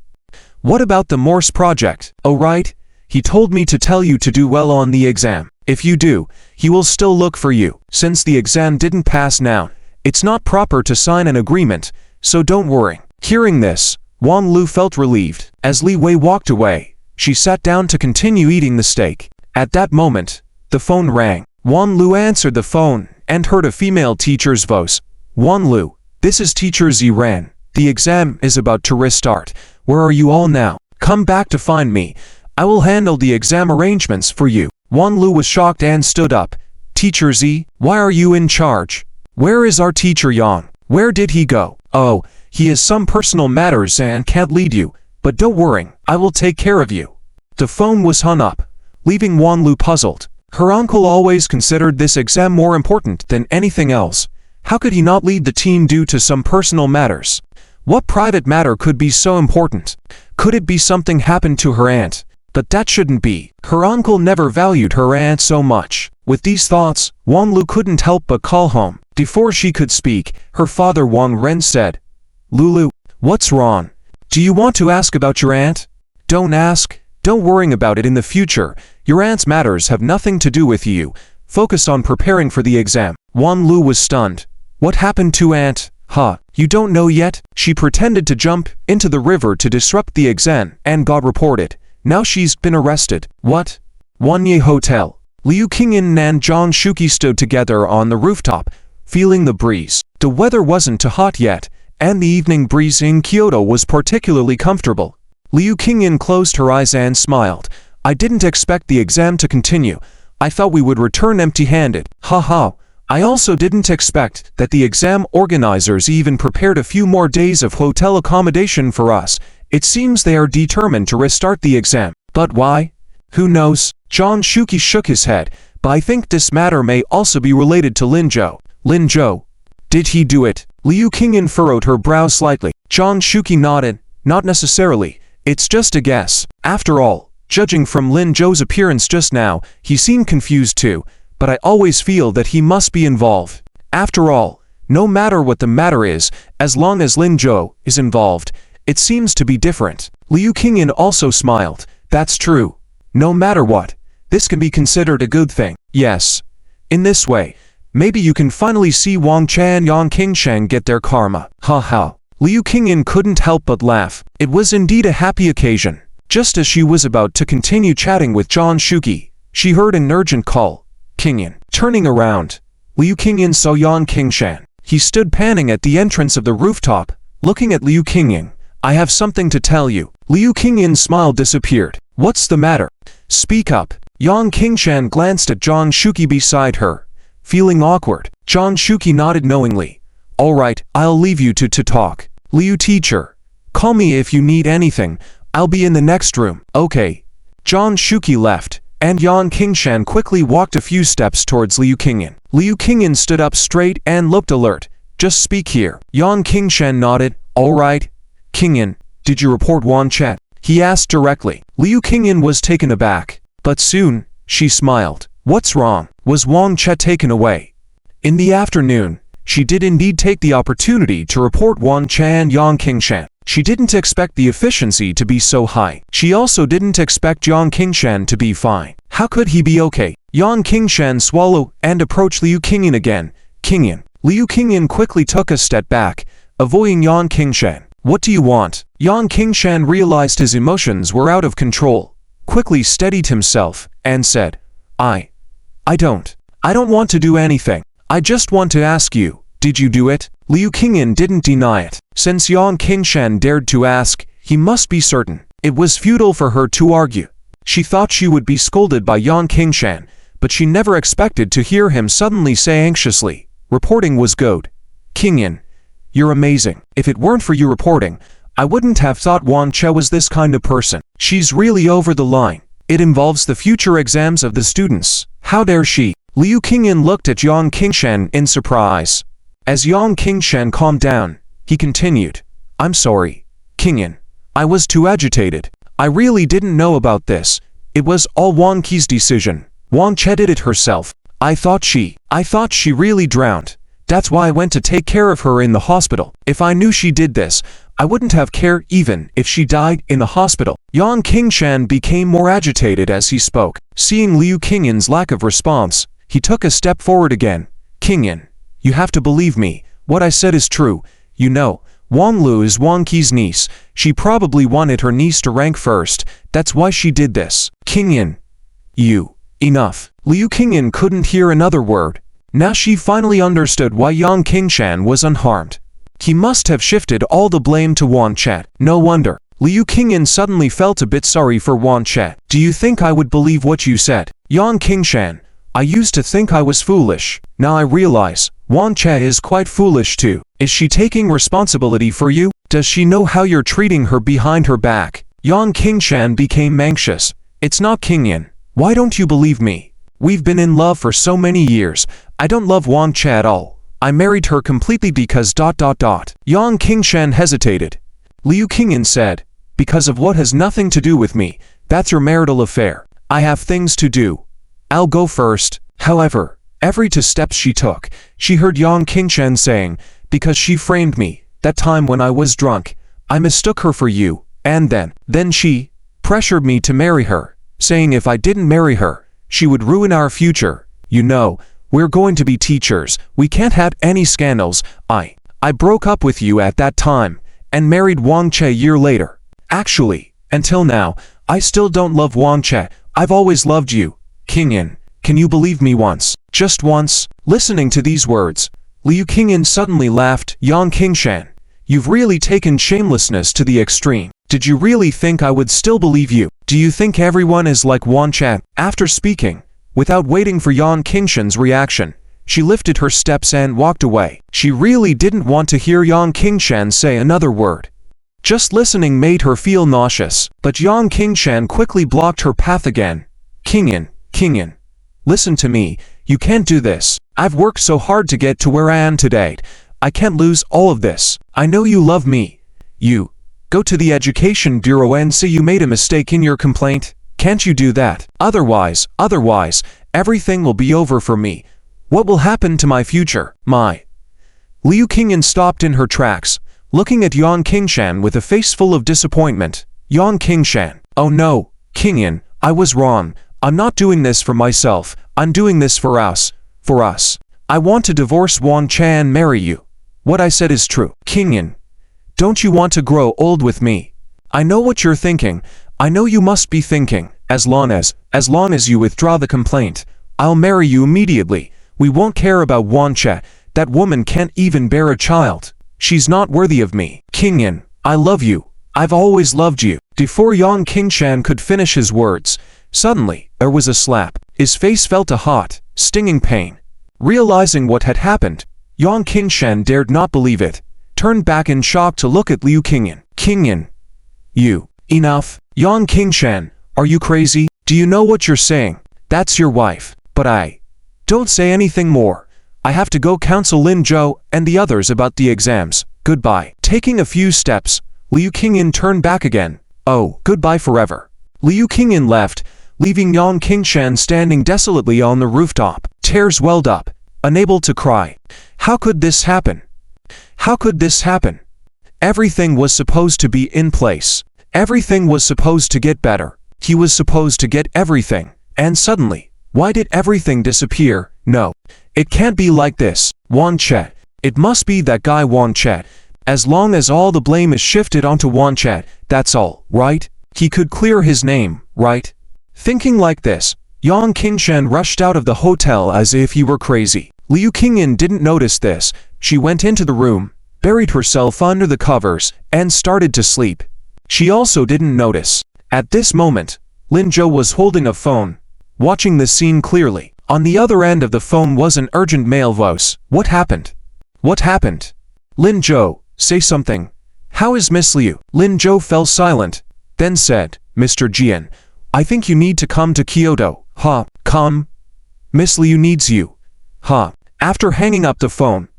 What about the Morse project? Oh right, he told me to tell you to do well on the exam. If you do, he will still look for you. Since the exam didn't pass now, it's not proper to sign an agreement, so don't worry. Hearing this, Wan Lu felt relieved. As Li Wei walked away, she sat down to continue eating the steak. At that moment, the phone rang. Wan Lu answered the phone and heard a female teacher's voice. Wan Lu, this is Teacher Ziran. The exam is about to restart. Where are you all now? Come back to find me. I will handle the exam arrangements for you. Wan Lu was shocked and stood up. Teacher Z, why are you in charge? Where is our teacher Yang? Where did he go? Oh, he has some personal matters and can't lead you, but don't worry, I will take care of you. The phone was hung up, leaving Wan Lu puzzled. Her uncle always considered this exam more important than anything else. How could he not lead the team due to some personal matters? What private matter could be so important? Could it be something happened to her aunt? But that shouldn't be. Her uncle never valued her aunt so much. With these thoughts, Wan Lu couldn't help but call home. Before she could speak, her father Wang Ren said, Lulu, what's wrong? Do you want to ask about your aunt? Don't ask. Don't worry about it in the future. Your aunt's matters have nothing to do with you. Focus on preparing for the exam. Wan Lu was stunned. What happened to aunt? You don't know yet? She pretended to jump into the river to disrupt the exam and got reported. Now she's been arrested. What? Wanye Hotel. Liu Qingyan and John Shuki stood together on the rooftop, feeling the breeze. The weather wasn't too hot yet, and the evening breeze in Kyoto was particularly comfortable. Liu Qingyan closed her eyes and smiled. I didn't expect the exam to continue. I thought we would return empty-handed. Haha. I also didn't expect that the exam organizers even prepared a few more days of hotel accommodation for us. It seems they are determined to restart the exam. But why? Who knows? John Shuki shook his head. But I think this matter may also be related to Lin Zhou. Lin Zhou? Did he do it? Liu Qingyan furrowed her brow slightly. John Shuki nodded. Not necessarily. It's just a guess. After all, judging from Lin Zhou's appearance just now, he seemed confused too. But I always feel that he must be involved. After all, no matter what the matter is, as long as Lin Zhou is involved, it seems to be different. Liu Qingyan also smiled. That's true. No matter what, this can be considered a good thing. Yes. In this way, maybe you can finally see Wang Che and Yang Qingshan get their karma. Ha ha. Liu Qingyan couldn't help but laugh. It was indeed a happy occasion. Just as she was about to continue chatting with John Shuki, she heard an urgent call. Qingyan. Turning around, Liu Qingyan saw Yang Qingshan. He stood panting at the entrance of the rooftop, looking at Liu Qingyan. I have something to tell you. Liu Qingyan's smile disappeared. What's the matter? Speak up. Yang Qingshan glanced at John Shuki beside her, feeling awkward. John Shuki nodded knowingly. All right, I'll leave you to talk. Liu teacher, call me if you need anything. I'll be in the next room. Okay. John Shuki left, and Yang Qingshan quickly walked a few steps towards Liu Qingyan. Liu Qingyan stood up straight and looked alert. Just speak here. Yang Qingshan nodded. All right. Qingyan, did you report Wang Che? He asked directly. Liu Qingyan was taken aback. But soon, she smiled. What's wrong? Was Wang Che taken away? In the afternoon, she did indeed take the opportunity to report Wang Che and Yang Qingshan. She didn't expect the efficiency to be so high. She also didn't expect Yang Qingshan to be fine. How could he be okay? Yang Qingshan swallowed and approached Liu Qingyan again. Qingyan. Liu Qingyan quickly took a step back, avoiding Yang Qingshan. What do you want? Yang Qingshan realized his emotions were out of control, quickly steadied himself, and said, I don't want to do anything. I just want to ask you, did you do it? Liu Qingyan didn't deny it. Since Yang Qingshan dared to ask, he must be certain. It was futile for her to argue. She thought she would be scolded by Yang Qingshan, but she never expected to hear him suddenly say anxiously, reporting was good. Qingyan, you're amazing. If it weren't for you reporting, I wouldn't have thought Wang Che was this kind of person. She's really over the line. It involves the future exams of the students. How dare she? Liu Qingyan looked at Yang Qingshan in surprise. As Yang Qingshan calmed down, he continued, I'm sorry, Qingyan. I was too agitated. I really didn't know about this. It was all Wang Qi's decision. Wang Che did it herself. I thought she really drowned. That's why I went to take care of her in the hospital. If I knew she did this, I wouldn't have cared even if she died in the hospital. Yang Qingshan became more agitated as he spoke. Seeing Liu Qingyan's lack of response, he took a step forward again. Qingyan, you have to believe me. What I said is true. You know, Wang Lu is Wang Qi's niece. She probably wanted her niece to rank first. That's why she did this. Qingyan, enough. Liu Qingyan couldn't hear another word. Now she finally understood why Yang Qingshan was unharmed. He must have shifted all the blame to Wang Che. No wonder. Liu Qingyan suddenly felt a bit sorry for Wang Che. Do you think I would believe what you said? Yang Qingshan, I used to think I was foolish. Now I realize, Wang Che is quite foolish too. Is she taking responsibility for you? Does she know how you're treating her behind her back? Yang Qingshan became anxious. It's not Qingyan. Why don't you believe me? We've been in love for so many years. I don't love Wang Che at all. I married her completely because ... Yang Qingshan hesitated. Liu Qingyan said, because of what has nothing to do with me. That's your marital affair. I have things to do. I'll go first. However, every 2 steps she took, she heard Yang Qingshan saying, because she framed me, that time when I was drunk, I mistook her for you, and then she pressured me to marry her, saying if I didn't marry her, she would ruin our future. You know, we're going to be teachers. We can't have any scandals. I broke up with you at that time, and married Wang Che a year later. Actually, until now, I still don't love Wancha. I've always loved you. Qingyan, can you believe me once? Just once? Listening to these words, Liu Qingyan suddenly laughed. Yang Qingshan, you've really taken shamelessness to the extreme. Did you really think I would still believe you? Do you think everyone is like Wancha? After speaking, without waiting for Yang Qingshan's reaction, she lifted her steps and walked away. She really didn't want to hear Yang Qingshan say another word. Just listening made her feel nauseous, but Yang Qingshan quickly blocked her path again. Qingyan, listen to me, you can't do this. I've worked so hard to get to where I am today. I can't lose all of this. I know you love me. You, go to the Education Bureau and say you made a mistake in your complaint. Can't you do that? Otherwise, everything will be over for me. What will happen to my future? Liu Qingyan stopped in her tracks, looking at Yang Qingshan with a face full of disappointment. Yang Qingshan, oh no, Qingyan, I was wrong. I'm not doing this for myself. I'm doing this for us. For us. I want to divorce Wancha and marry you. What I said is true. Qingyan, don't you want to grow old with me? I know what you're thinking. I know you must be thinking, as long as you withdraw the complaint, I'll marry you immediately. We won't care about Wancha. That woman can't even bear a child. She's not worthy of me. Qingyan, I love you. I've always loved you. Before Yang Qingshan could finish his words, suddenly, there was a slap. His face felt a hot, stinging pain. Realizing what had happened, Yang Qingshan dared not believe it, turned back in shock to look at Liu Qingyan. Qingyan, you, enough. Yang Qingshan, are you crazy? Do you know what you're saying? That's your wife. But don't say anything more. I have to go counsel Lin Zhou and the others about the exams. Goodbye. Taking a few steps, Liu Qingyan turned back again. Oh, goodbye forever. Liu Qingyan left, leaving Yang Qingshan standing desolately on the rooftop. Tears welled up, unable to cry. How could this happen? How could this happen? Everything was supposed to be in place. Everything was supposed to get better. He was supposed to get everything. And suddenly, why did everything disappear? No. It can't be like this. Wancha. It must be that guy Wancha. As long as all the blame is shifted onto Wancha, that's all, right? He could clear his name, right? Thinking like this, Yang Qingshan rushed out of the hotel as if he were crazy. Liu Qingyan didn't notice this. She went into the room, buried herself under the covers, and started to sleep. She also didn't notice. At this moment, Lin Zhou was holding a phone, watching the scene clearly. On the other end of the phone was an urgent male voice. What happened? What happened? Lin Zhou, say something. How is Miss Liu? Lin Zhou fell silent, then said, Mr. Jian, I think you need to come to Kyoto. Come. Miss Liu needs you. After hanging up the phone,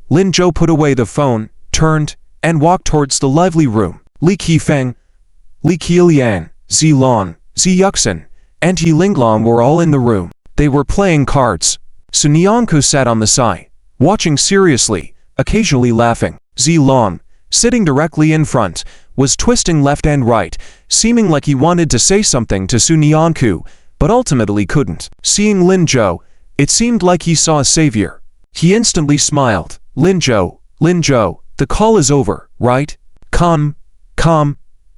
Lin Zhou put away the phone, turned, and walked towards the lively room. Li Qifeng, Li Qielian, Zi Lan, Zi Yuxin, and Yi Linglong were all in the room. They were playing cards. Sun Yanku sat on the side, watching seriously, occasionally laughing. Zi Lan, sitting directly in front, was twisting left and right, seeming like he wanted to say something to Sun Yanku, but ultimately couldn't. Seeing Lin Zhou, it seemed like he saw a savior. He instantly smiled. Lin Zhou, the call is over, right? Come,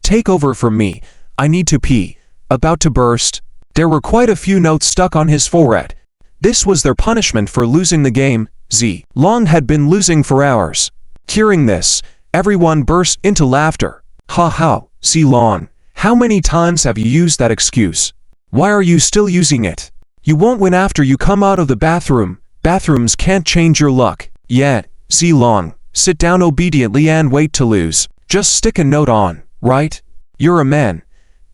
take over from me. I need to pee. About to burst. There were quite a few notes stuck on his forehead. This was their punishment for losing the game. Zi Long had been losing for hours. Hearing this, everyone burst into laughter. Zi Long, how many times have you used that excuse? Why are you still using it? You won't win after you come out of the bathroom. Bathrooms can't change your luck. Yet, Zi Long, sit down obediently and wait to lose. Just stick a note on, right? You're a man.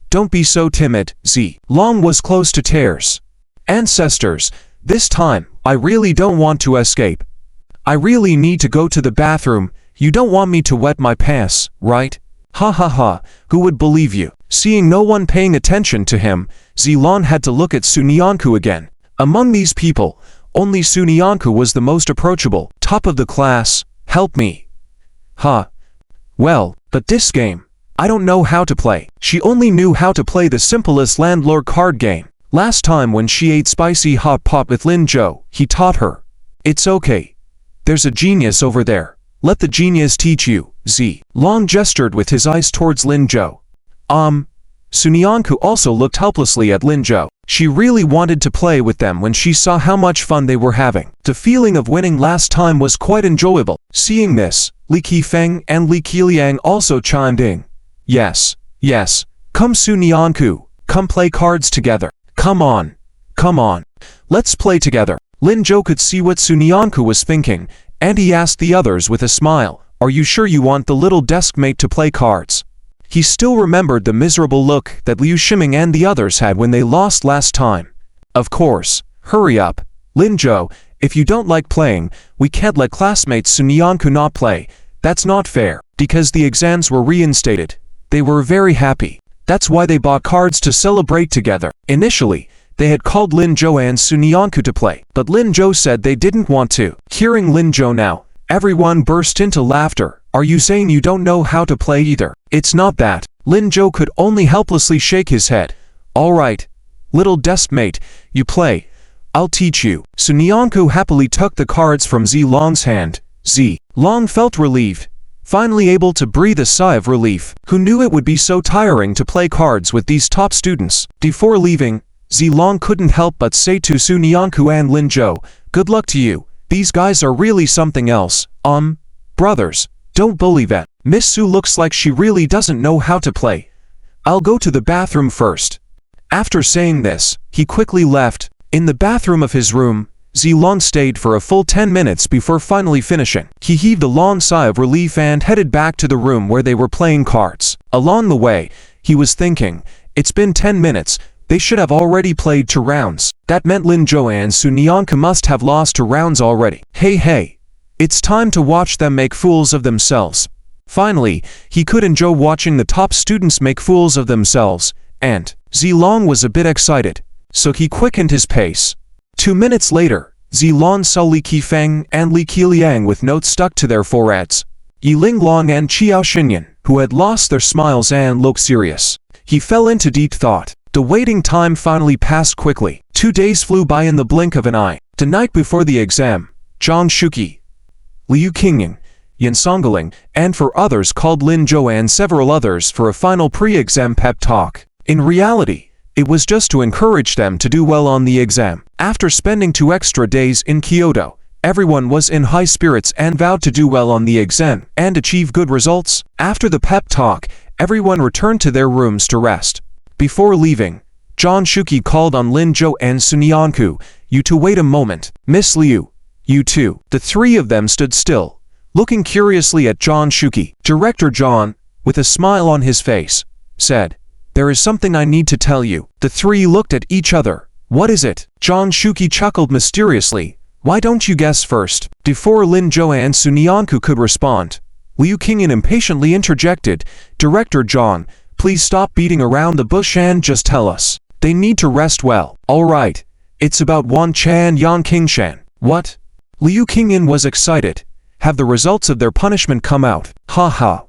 Don't be so timid. Zi Long was close to tears. Ancestors, this time, I really don't want to escape. I really need to go to the bathroom. You don't want me to wet my pants, right? Who would believe you? Seeing no one paying attention to him, Zi Long had to look at Sun Yanku again. Among these people, only Sun Yanku was the most approachable. Top of the class, help me. Well, but this game, I don't know how to play. She only knew how to play the simplest landlord card game. Last time when she ate spicy hot pot with Lin Zhou, he taught her. It's okay. There's a genius over there. Let the genius teach you. Zi Long gestured with his eyes towards Lin Zhou. Sunyanku also looked helplessly at Lin Zhou. She really wanted to play with them when she saw how much fun they were having. The feeling of winning last time was quite enjoyable. Seeing this, Li Qifeng and Li Qiliang also chimed in. Yes, yes, come Sunyanku, come play cards together. Come on, come on, let's play together. Lin Zhou could see what Sunyanku was thinking, and he asked the others with a smile, are you sure you want the little deskmate to play cards? He still remembered the miserable look that Liu Shiming and the others had when they lost last time. Of course, hurry up, Lin Zhou, if you don't like playing, we can't let classmates Sunyanku not play. That's not fair. Because the exams were reinstated, they were very happy. That's why they bought cards to celebrate together. Initially, they had called Lin Zhou and Sunyanku to play, but Lin Zhou said they didn't want to. Hearing Lin Zhou now, everyone burst into laughter. Are you saying you don't know how to play either? It's not that. Lin Zhou could only helplessly shake his head. All right, little deskmate, you play. I'll teach you. Sunyanku happily took the cards from Zi Long's hand. Zi Long felt relieved, finally able to breathe a sigh of relief. Who knew it would be so tiring to play cards with these top students? Before leaving, Zi Long couldn't help but say to Sunyanku and Lin Zhou, good luck to you. These guys are really something else. Brothers, don't bully that. Miss Su looks like she really doesn't know how to play. I'll go to the bathroom first. After saying this, he quickly left. In the bathroom of his room, Zi Long stayed for a full 10 minutes before finally finishing. He heaved a long sigh of relief and headed back to the room where they were playing cards. Along the way, he was thinking, it's been 10 minutes, they should have already played 2 rounds. That meant Lin Zhou and Sunyanku must have lost 2 rounds already. Hey, it's time to watch them make fools of themselves. Finally, he could enjoy watching the top students make fools of themselves, and Zi Long was a bit excited, so he quickened his pace. 2 minutes later, Zi Long saw Li Qifeng and Li Qiliang with notes stuck to their foreheads. Yi Linglong and Qiao Xinyan, who had lost their smiles and looked serious. He fell into deep thought. The waiting time finally passed quickly. 2 days flew by in the blink of an eye. The night before the exam, Zhang Shuqi, Liu Qingying, Yan Songling, and 4 others called Lin Zhou and several others for a final pre-exam pep talk. In reality, it was just to encourage them to do well on the exam. After spending 2 extra days in Kyoto, everyone was in high spirits and vowed to do well on the exam and achieve good results. After the pep talk, everyone returned to their rooms to rest. Before leaving, Zhang Shuqi called on Lin Zhou and Sunyanku, you two wait a moment. Miss Liu, you two. The 3 of them stood still, looking curiously at Zhang Shuqi. Director Zhang, with a smile on his face, said, there is something I need to tell you. The 3 looked at each other. What is it? Zhang Shuqi chuckled mysteriously. Why don't you guess first? Before Lin Zhou and Sunyanku could respond, Liu Qingying impatiently interjected, Director Zhang, please stop beating around the bush and just tell us. They need to rest well. All right, it's about Wan Chan Yang Qingshan. What? Liu Qingying was excited. Have the results of their punishment come out? Ha ha.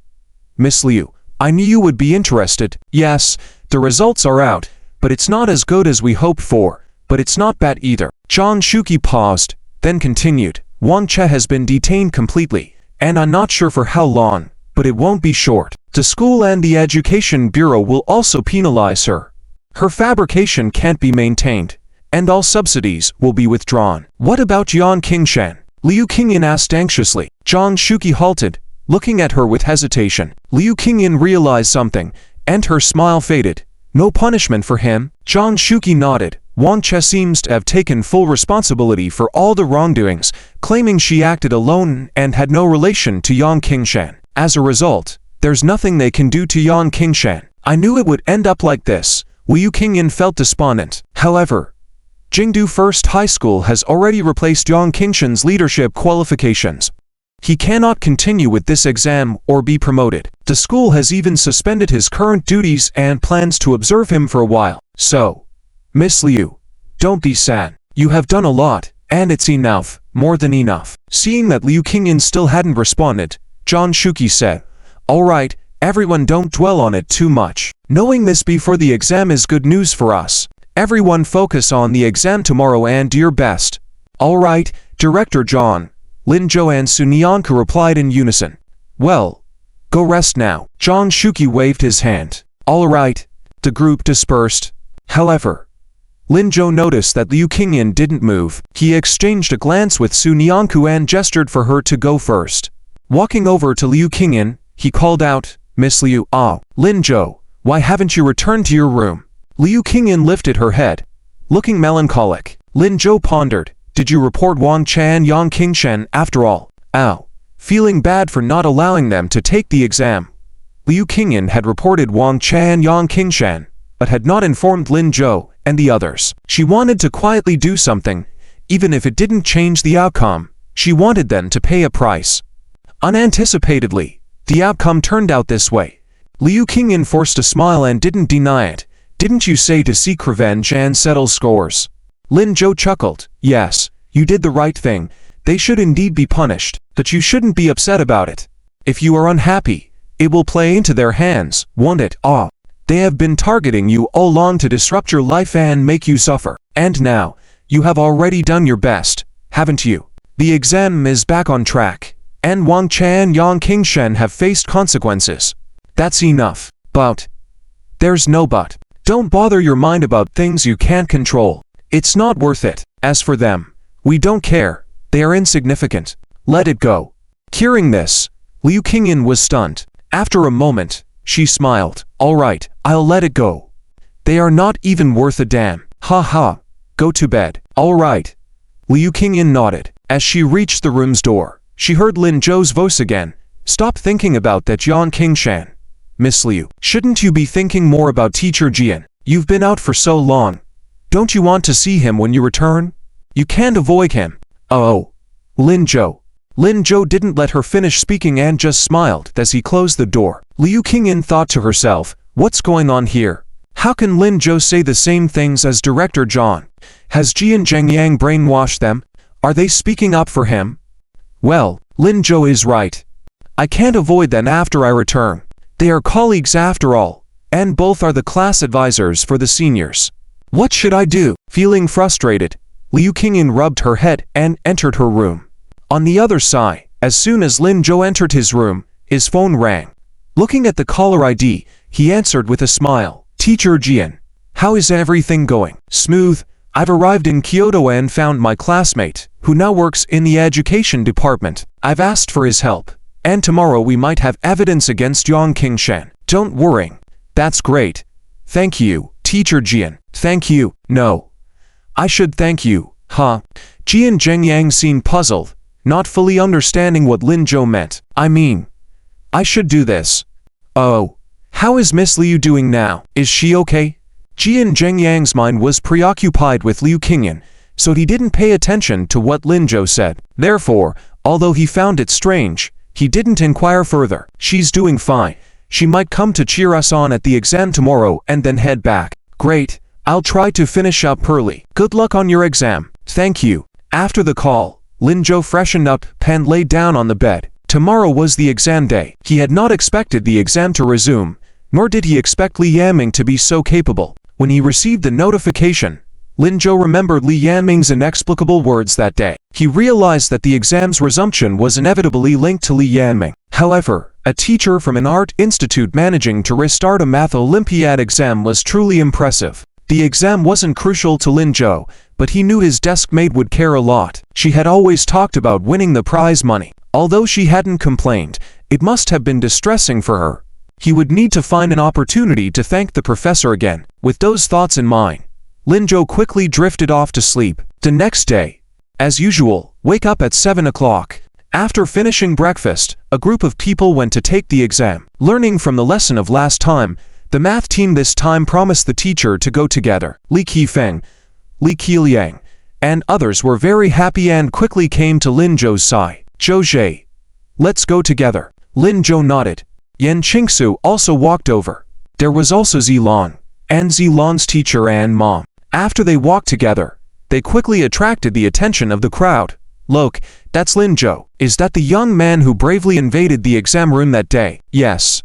Miss Liu, I knew you would be interested. Yes, the results are out, but it's not as good as we hoped for, but it's not bad either. Zhang Shuqi paused, then continued. Wang Che has been detained completely, and I'm not sure for how long, but it won't be short. The school and the Education Bureau will also penalize her. Her fabrication can't be maintained, and all subsidies will be withdrawn. What about Yang Qingshan? Liu Qingying asked anxiously. Zhang Shuqi halted, looking at her with hesitation. Liu Qingying realized something, and her smile faded. No punishment for him? Zhang Shuqi nodded. Wang Che seems to have taken full responsibility for all the wrongdoings, claiming she acted alone and had no relation to Yang Qingshan. As a result, there's nothing they can do to Yang Qingshan. I knew it would end up like this. Liu Qingying felt despondent. However, Jingdu First High School has already replaced Yang Qingshan's leadership qualifications. He cannot continue with this exam or be promoted. The school has even suspended his current duties and plans to observe him for a while. So, Miss Liu, don't be sad. You have done a lot, and it's enough, more than enough. Seeing that Liu Qingying still hadn't responded, Zhang Shuqi said, all right, everyone don't dwell on it too much. Knowing this before the exam is good news for us. Everyone focus on the exam tomorrow and do your best. All right, Director Zhang. Lin Zhou and Sunyanku replied in unison. Well, go rest now. Zhang Shuqi waved his hand. All right, The group dispersed. However, Lin Zhou noticed that Liu Qingyan didn't move. He exchanged a glance with Su Nianku and gestured for her to go first. Walking over to Liu Qingyan, he called out, "Miss Liu, Lin Zhou, why haven't you returned to your room?" Liu Qingyan lifted her head, looking melancholic. Lin Zhou pondered, "Did you report Wang Chan Yang Qingshan after all?" Feeling bad for not allowing them to take the exam. Liu Qingyan had reported Wang Chan Yang Qingshan, but had not informed Lin Zhou and the others. She wanted to quietly do something, even if it didn't change the outcome. She wanted them to pay a price. Unanticipatedly, the outcome turned out this way. Liu Qingyan forced a smile and didn't deny it. "Didn't you say to seek revenge and settle scores?" Lin Zhou chuckled. "Yes, you did the right thing. They should indeed be punished, but you shouldn't be upset about it. If you are unhappy, it will play into their hands, won't it? They have been targeting you all along to disrupt your life and make you suffer. And now, you have already done your best, haven't you? The exam is back on track, and Wang Chan Yang Qingshan have faced consequences. That's enough. But there's no but. Don't bother your mind about things you can't control. It's not worth it. As for them, we don't care. They are insignificant. Let it go." Hearing this, Liu Qingyan was stunned. After a moment, she smiled. "All right, I'll let it go. They are not even worth a damn. Ha ha. Go to bed." "All right." Liu Qingyan nodded. As she reached the room's door, she heard Lin Zhou's voice again. "Stop thinking about that Yang Qingshan. Miss Liu, shouldn't you be thinking more about Teacher Jian? You've been out for so long. Don't you want to see him when you return? You can't avoid him." "Oh, Lin Zhou." Lin Zhou didn't let her finish speaking and just smiled as he closed the door. Liu Qingyan thought to herself, what's going on here? How can Lin Zhou say the same things as Director Zhang? Has Jian Zhengyang brainwashed them? Are they speaking up for him? Well, Lin Zhou is right. I can't avoid them after I return. They are colleagues after all, and both are the class advisors for the seniors. What should I do? Feeling frustrated, Liu Qingyan rubbed her head and entered her room. On the other side, as soon as Lin Zhou entered his room, his phone rang. Looking at the caller ID, he answered with a smile. "Teacher Jian, how is everything going?" "Smooth. I've arrived in Kyoto and found my classmate, who now works in the education department. I've asked for his help, and tomorrow we might have evidence against Yang Qingshan. Don't worry." "That's great. Thank you, Teacher Jian." "Thank you. No. I should thank you, huh?" Jian Zhengyang seemed puzzled, not fully understanding what Lin Zhou meant. "I mean, I should do this." "Oh. How is Miss Liu doing now? Is she okay?" Jian Zhengyang's mind was preoccupied with Liu Qingyan, so he didn't pay attention to what Lin Zhou said. Therefore, although he found it strange, he didn't inquire further. "She's doing fine. She might come to cheer us on at the exam tomorrow and then head back." "Great. I'll try to finish up early. Good luck on your exam." "Thank you." After the call, Lin Zhou freshened up and lay down on the bed. Tomorrow was the exam day. He had not expected the exam to resume, nor did he expect Li Yanming to be so capable. When he received the notification, Lin Zhou remembered Li Yanming's inexplicable words that day. He realized that the exam's resumption was inevitably linked to Li Yanming. However, a teacher from an art institute managing to restart a math Olympiad exam was truly impressive. The exam wasn't crucial to Lin Zhou, but he knew his deskmate would care a lot. She had always talked about winning the prize money. Although she hadn't complained, it must have been distressing for her. He would need to find an opportunity to thank the professor again. With those thoughts in mind, Lin Zhou quickly drifted off to sleep. The next day, as usual, wake up at 7 o'clock. After finishing breakfast, a group of people went to take the exam. Learning from the lesson of last time, the math team this time promised the teacher to go together. Li Qifeng, Li Qiliang, and others were very happy and quickly came to Lin Zhou's side. "Zhou Zhe, let's go together." Lin Zhou nodded. Yan Qingsu also walked over. There was also Zilong, and Zilong's teacher and mom. After they walked together, they quickly attracted the attention of the crowd. "Look, that's Lin Zhou. Is that the young man who bravely invaded the exam room that day?" "Yes.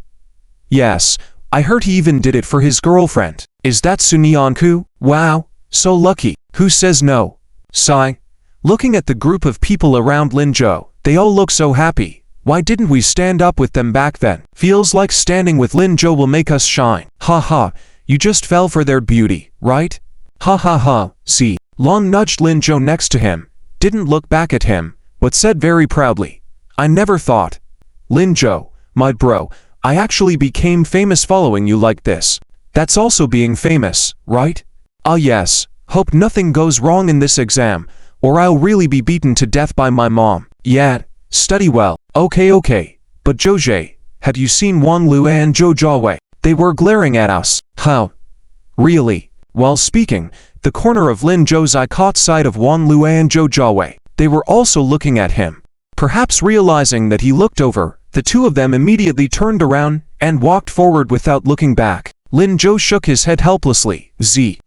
Yes, I heard he even did it for his girlfriend." "Is that Su Nianku? Wow, so lucky." "Who says no?" Sigh. Looking at the group of people around Lin Zhou, they all look so happy. Why didn't we stand up with them back then? Feels like standing with Lin Zhou will make us shine. Ha ha, You just fell for their beauty, right? Ha ha ha, see. Lon nudged Lin Zhou next to him, didn't look back at him, but said very proudly, I never thought. Lin Zhou, my bro, I actually became famous following you like this. That's also being famous, right? Ah yes, hope nothing goes wrong in this exam, or I'll really be beaten to death by my mom. Yeah, study well. Okay, but Zhou, have you seen Wan Lu and Zhou Jiawei? They were glaring at us. How? Really? While speaking, the corner of Lin Zhou's eye caught sight of Wan Lu and Zhou Jiawei. They were also looking at him. Perhaps realizing that he looked over, the two of them immediately turned around and walked forward without looking back. Lin Zhou shook his head helplessly.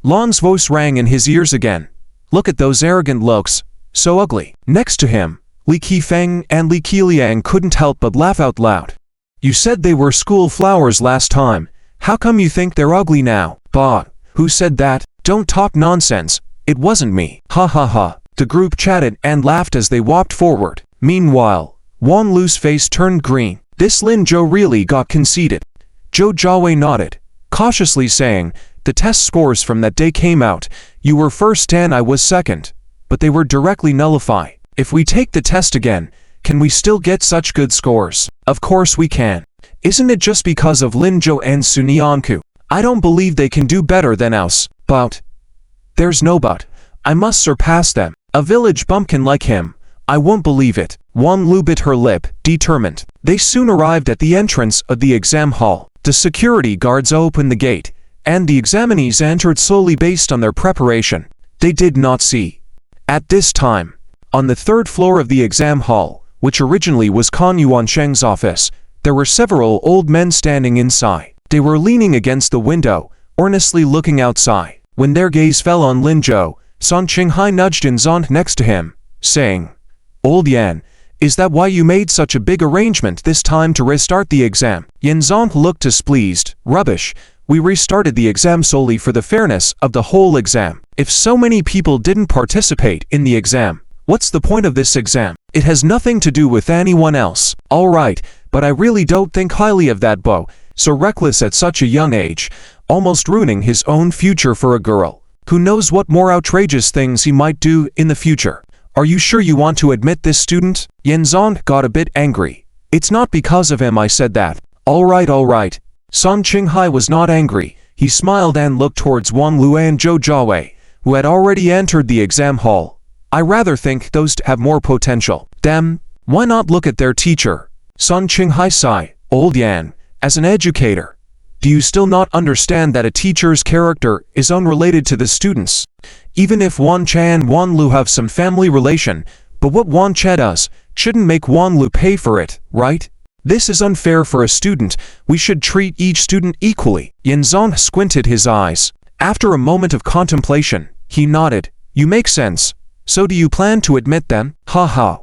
Lon's voice rang in his ears again. Look at those arrogant looks. So ugly. Next to him, Li Qifeng and Li Qiliang couldn't help but laugh out loud. You said they were school flowers last time. How come you think they're ugly now? Bah, who said that? Don't talk nonsense. It wasn't me. Ha ha ha. The group chatted and laughed as they walked forward. Meanwhile, Wan Lu's face turned green. This Lin Zhou really got conceited. Zhou Jiawei nodded, cautiously saying, the test scores from that day came out. You were first and I was second. But they were directly nullified. If we take the test again, can we still get such good scores? Of course we can. Isn't it just because of Lin Zhou and Sunyanku? I don't believe they can do better than us. But there's no but. I must surpass them. A village bumpkin like him. I won't believe it. Wan Lu bit her lip, determined. They soon arrived at the entrance of the exam hall. The security guards opened the gate, and the examinees entered slowly based on their preparation. They did not see. At this time, on the third floor of the exam hall, which originally was Kan Yuansheng's office, there were several old men standing inside. They were leaning against the window, earnestly looking outside. When their gaze fell on Lin Zhou, San Qinghai nudged Yanzong next to him, saying, Old Yan, is that why you made such a big arrangement this time to restart the exam? Yanzong looked displeased. Rubbish. We restarted the exam solely for the fairness of the whole exam. If so many people didn't participate in the exam, what's the point of this exam? It has nothing to do with anyone else. All right, but I really don't think highly of that Bo, so reckless at such a young age, almost ruining his own future for a girl. Who knows what more outrageous things he might do in the future? Are you sure you want to admit this, student? Yanzong got a bit angry. It's not because of him I said that. All right. San Qinghai was not angry. He smiled and looked towards Wan Lu and Zhou Jiawei, who had already entered the exam hall. I rather think those have more potential. Them, why not look at their teacher? San Qinghai sighed. Old Yan, as an educator, do you still not understand that a teacher's character is unrelated to the students? Even if Wan Che and Wan Lu have some family relation, but what Wan Che does shouldn't make Wan Lu pay for it, right? This is unfair for a student. We should treat each student equally. Yanzong squinted his eyes. After a moment of contemplation, he nodded. You make sense. So do you plan to admit them? Ha ha.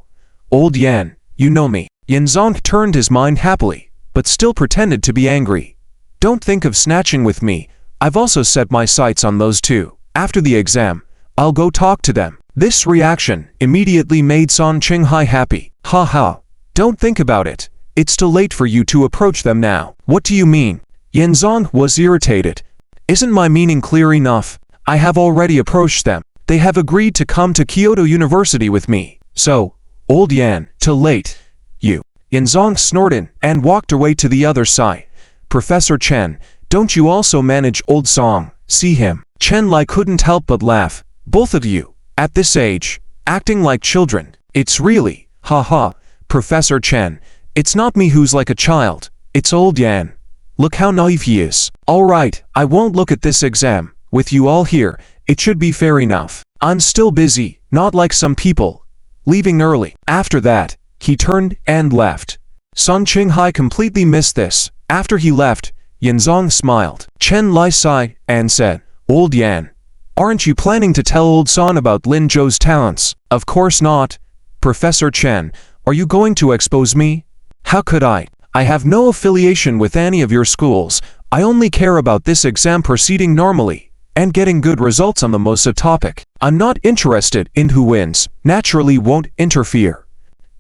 Old Yan, you know me. Yanzong turned his mind happily, but still pretended to be angry. Don't think of snatching with me. I've also set my sights on those two. After the exam, I'll go talk to them. This reaction immediately made San Qinghai happy. Ha ha. Don't think about it. It's too late for you to approach them now. What do you mean? Yanzong was irritated. Isn't my meaning clear enough? I have already approached them. They have agreed to come to Kyoto University with me. So, Old Yan, too late. You. Yanzong snorted and walked away to the other side. Professor Chen, don't you also manage Old Song? See him. Chen Lai couldn't help but laugh. Both of you, at this age, acting like children. It's really, ha, Professor Chen. It's not me who's like a child. It's Old Yan. Look how naive he is. All right, I won't look at this exam. With you all here, it should be fair enough. I'm still busy, not like some people. Leaving early. After that, he turned and left. San Qinghai completely missed this. After he left, Yanzong smiled. Chen Lai sighed and said, Old Yan, aren't you planning to tell Old San about Lin Zhou's talents? Of course not. Professor Chen, are you going to expose me? How could I? I have no affiliation with any of your schools. I only care about this exam proceeding normally and getting good results on the MOSA topic. I'm not interested in who wins. Naturally won't interfere.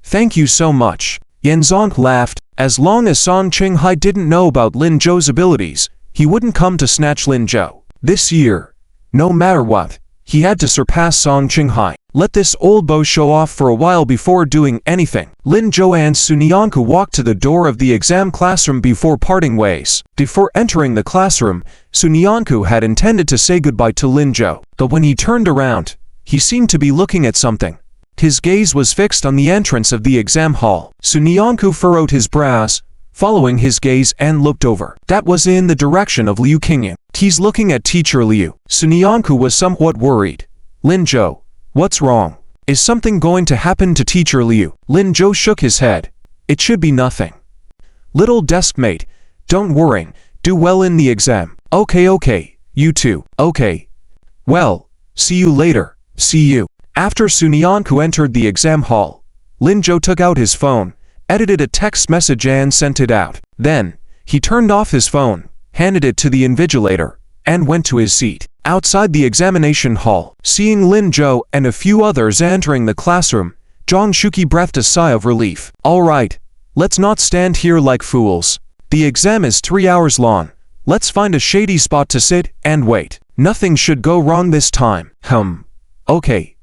Thank you so much. Yanzong laughed. As long as San Qinghai didn't know about Lin Zhou's abilities, he wouldn't come to snatch Lin Zhou. This year, no matter what, he had to surpass Song Qinghai. Let this old beau show off for a while before doing anything. Lin Zhou and Sunyanku walked to the door of the exam classroom before parting ways. Before entering the classroom, Sunyanku had intended to say goodbye to Lin Zhou, but when he turned around, he seemed to be looking at something. His gaze was fixed on the entrance of the exam hall. Sunyanku furrowed his brows, following his gaze, and looked over. That was in the direction of Liu Qingyan. He's looking at Teacher Liu. Sunyanku was somewhat worried. Lin Zhou, what's wrong? Is something going to happen to Teacher Liu? Lin Zhou shook his head. It should be nothing. Little deskmate, don't worry, do well in the exam. Okay, you too. Okay. Well, see you later. See you. After Sunyanku entered the exam hall, Lin Zhou took out his phone, edited a text message and sent it out. Then, he turned off his phone, handed it to the invigilator, and went to his seat. Outside the examination hall, seeing Lin Zhou and a few others entering the classroom, Zhang Shuqi breathed a sigh of relief. All right, let's not stand here like fools. The exam is 3 hours long. Let's find a shady spot to sit and wait. Nothing should go wrong this time. Okay.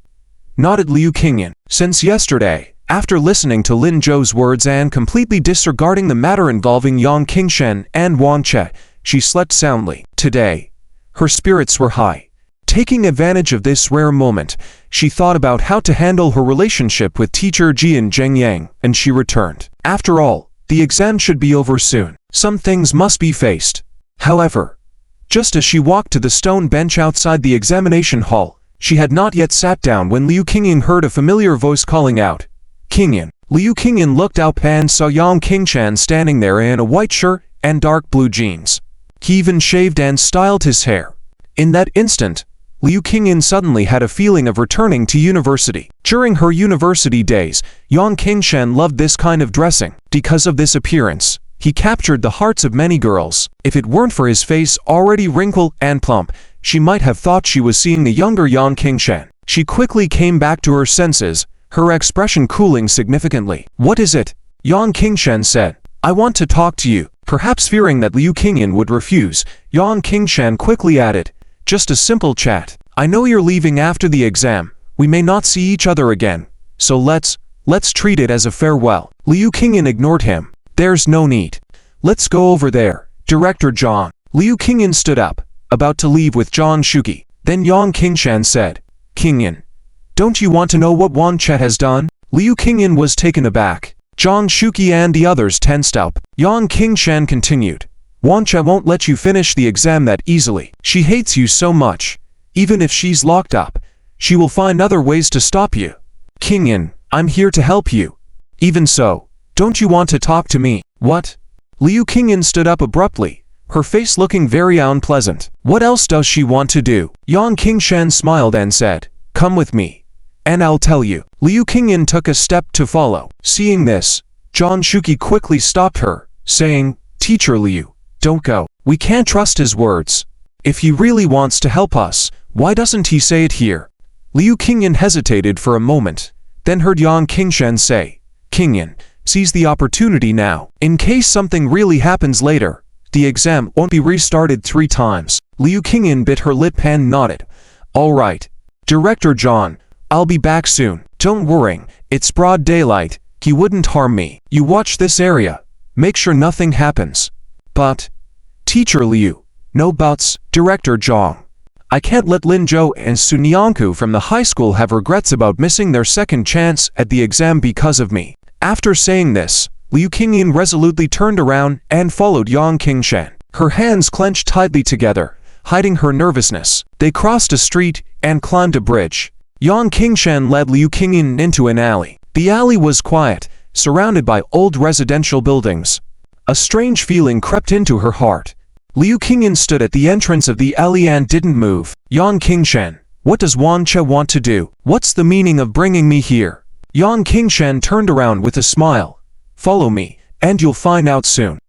Nodded Liu Qingyan. Since yesterday, after listening to Lin Zhou's words and completely disregarding the matter involving Yang Qingshen and Wang Che, she slept soundly. Today, her spirits were high. Taking advantage of this rare moment, she thought about how to handle her relationship with teacher Jian Zhengyang, and she returned. After all, the exam should be over soon. Some things must be faced. However, just as she walked to the stone bench outside the examination hall, she had not yet sat down when Liu Qingyan heard a familiar voice calling out, Qingyan. Liu Qingyan looked up and saw Yang Qingshan standing there in a white shirt and dark blue jeans. He even shaved and styled his hair. In that instant, Liu Qingyan suddenly had a feeling of returning to university. During her university days, Yang Qingshan loved this kind of dressing. Because of this appearance, he captured the hearts of many girls. If it weren't for his face already wrinkled and plump, she might have thought she was seeing the younger Yang Qingshan. She quickly came back to her senses, her expression cooling significantly. What is it? Yang Qingshan said. I want to talk to you. Perhaps fearing that Liu Qingyan would refuse, Yang Qingshan quickly added, just a simple chat. I know you're leaving after the exam. We may not see each other again. So let's treat it as a farewell. Liu Qingyan ignored him. There's no need. Let's go over there. Director Zhang. Liu Qingyan stood up, about to leave with Zhang Shuqi. Then Yang Qingshan said, Qingyan, don't you want to know what Wang Che has done? Liu Qingyan was taken aback. Zhang Shuqi and the others tensed up. Yang Qingshan continued. Wang Che won't let you finish the exam that easily. She hates you so much. Even if she's locked up, she will find other ways to stop you. Qingyan, I'm here to help you. Even so, don't you want to talk to me? What? Liu Qingyan stood up abruptly, her face looking very unpleasant. What else does she want to do? Yang Qingshan smiled and said, come with me, and I'll tell you. Liu Qingyan took a step to follow. Seeing this, Zhang Shuqi quickly stopped her, saying, Teacher Liu, don't go. We can't trust his words. If he really wants to help us, why doesn't he say it here? Liu Qingyan hesitated for a moment, then heard Yang Qingshan say, Qingyan, seize the opportunity now. In case something really happens later, the exam won't be restarted 3 times. Liu Qingyan bit her lip and nodded. All right. Director Zhang, I'll be back soon. Don't worry, it's broad daylight. He wouldn't harm me. You watch this area. Make sure nothing happens. But, Teacher Liu, no buts. Director Zhang, I can't let Lin Zhou and Sunyanku from the high school have regrets about missing their second chance at the exam because of me. After saying this, Liu Qingyan resolutely turned around and followed Yang Qingshan. Her hands clenched tightly together, hiding her nervousness. They crossed a street and climbed a bridge. Yang Qingshan led Liu Qingyan into an alley. The alley was quiet, surrounded by old residential buildings. A strange feeling crept into her heart. Liu Qingyan stood at the entrance of the alley and didn't move. Yang Qingshan, what does Wang Che want to do? What's the meaning of bringing me here? Yang Qingshan turned around with a smile. Follow me, and you'll find out soon.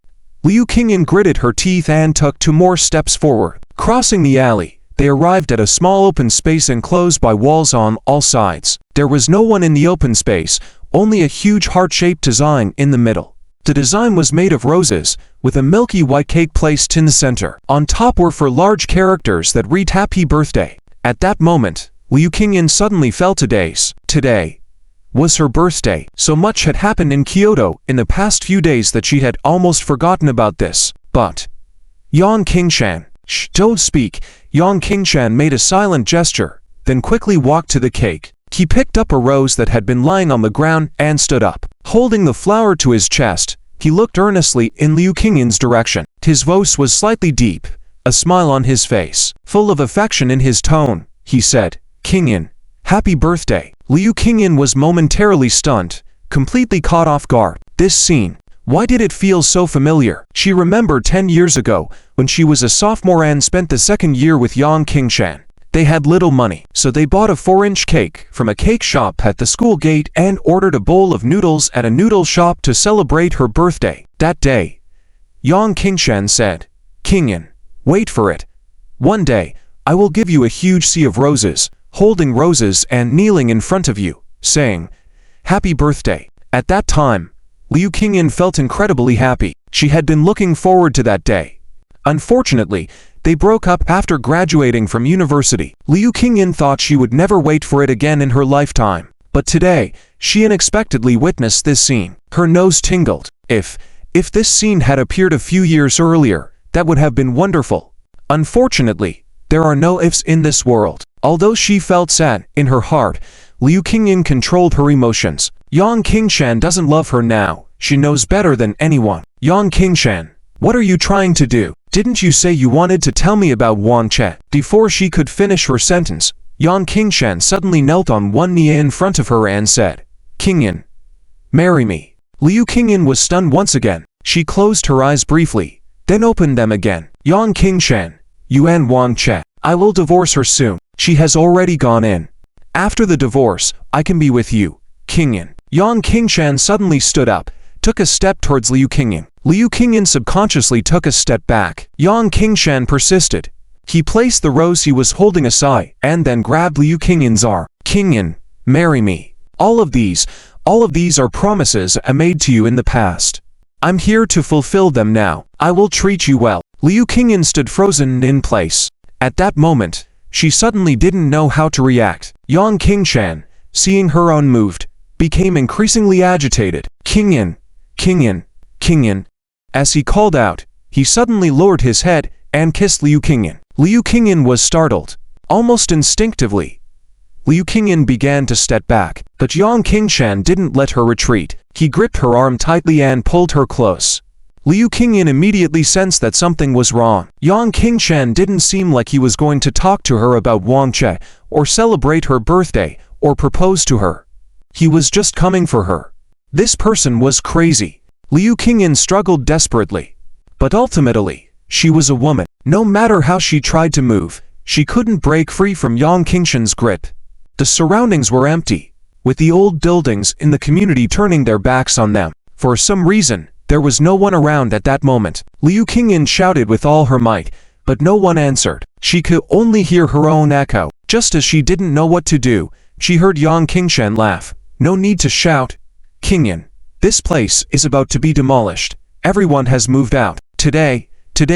Liu Qingyan gritted her teeth and took 2 more steps forward. Crossing the alley, they arrived at a small open space enclosed by walls on all sides. There was no one in the open space, only a huge heart-shaped design in the middle. The design was made of roses, with a milky white cake placed in the center. On top were 4 large characters that read Happy Birthday. At that moment, Liu Qingyan suddenly felt today was her birthday. So much had happened in Kyoto in the past few days that she had almost forgotten about this. But Yang Qingshan, shh, don't speak. Yang Qingshan made a silent gesture, then quickly walked to the cake. He picked up a rose that had been lying on the ground and stood up. Holding the flower to his chest, he looked earnestly in Liu Qingyan's direction. His voice was slightly deep, a smile on his face, full of affection in his tone. He said, "Qingyan, happy birthday." Liu Qingyan was momentarily stunned, completely caught off guard. This scene, why did it feel so familiar? She remembered 10 years ago, when she was a sophomore and spent the second year with Yang Qingshan. They had little money, so they bought a 4-inch cake from a cake shop at the school gate and ordered a bowl of noodles at a noodle shop to celebrate her birthday. That day, Yang Qingshan said, "Qingyan, wait for it. One day, I will give you a huge sea of roses, holding roses and kneeling in front of you, saying, 'Happy birthday.'" At that time, Liu Qingyan felt incredibly happy. She had been looking forward to that day. Unfortunately, they broke up after graduating from university. Liu Qingyan thought she would never wait for it again in her lifetime. But today, she unexpectedly witnessed this scene. Her nose tingled. If this scene had appeared a few years earlier, that would have been wonderful. Unfortunately, there are no ifs in this world. Although she felt sad in her heart, Liu Qingyan controlled her emotions. Yang Qingshan doesn't love her now. She knows better than anyone. "Yang Qingshan, what are you trying to do? Didn't you say you wanted to tell me about Wang Che?" Before she could finish her sentence, Yang Qingshan suddenly knelt on one knee in front of her and said, "Qingyan, marry me." Liu Qingyan was stunned once again. She closed her eyes briefly, then opened them again. "Yang Qingshan, you and Wang Che, I will divorce her soon. She has already gone in. After the divorce, I can be with you, Qingyan." Yang Qingshan suddenly stood up, took a step towards Liu Qingyan. Liu Qingyan subconsciously took a step back. Yang Qingshan persisted. He placed the rose he was holding aside and then grabbed Liu Qingyan's arm. "Qingyan, marry me. All of these are promises I made to you in the past. I'm here to fulfill them now. I will treat you well." Liu Qingyan stood frozen in place. At that moment, she suddenly didn't know how to react. Yang Qingshan, seeing her unmoved, became increasingly agitated. "Qingyan, Qingyan, Qingyan." As he called out, he suddenly lowered his head and kissed Liu Qingyan. Liu Qingyan was startled. Almost instinctively, Liu Qingyan began to step back, but Yang Qingshan didn't let her retreat. He gripped her arm tightly and pulled her close. Liu Qingyan immediately sensed that something was wrong. Yang Qingshan didn't seem like he was going to talk to her about Wang Che, or celebrate her birthday, or propose to her. He was just coming for her. This person was crazy. Liu Qingyan struggled desperately. But ultimately, she was a woman. No matter how she tried to move, she couldn't break free from Yang Qingshan's grip. The surroundings were empty, with the old buildings in the community turning their backs on them. For some reason, there was no one around at that moment. Liu Qingyan shouted with all her might, but no one answered. She could only hear her own echo. Just as she didn't know what to do, she heard Yang Qingshan laugh. "No need to shout. Qingyan, this place is about to be demolished. Everyone has moved out. Today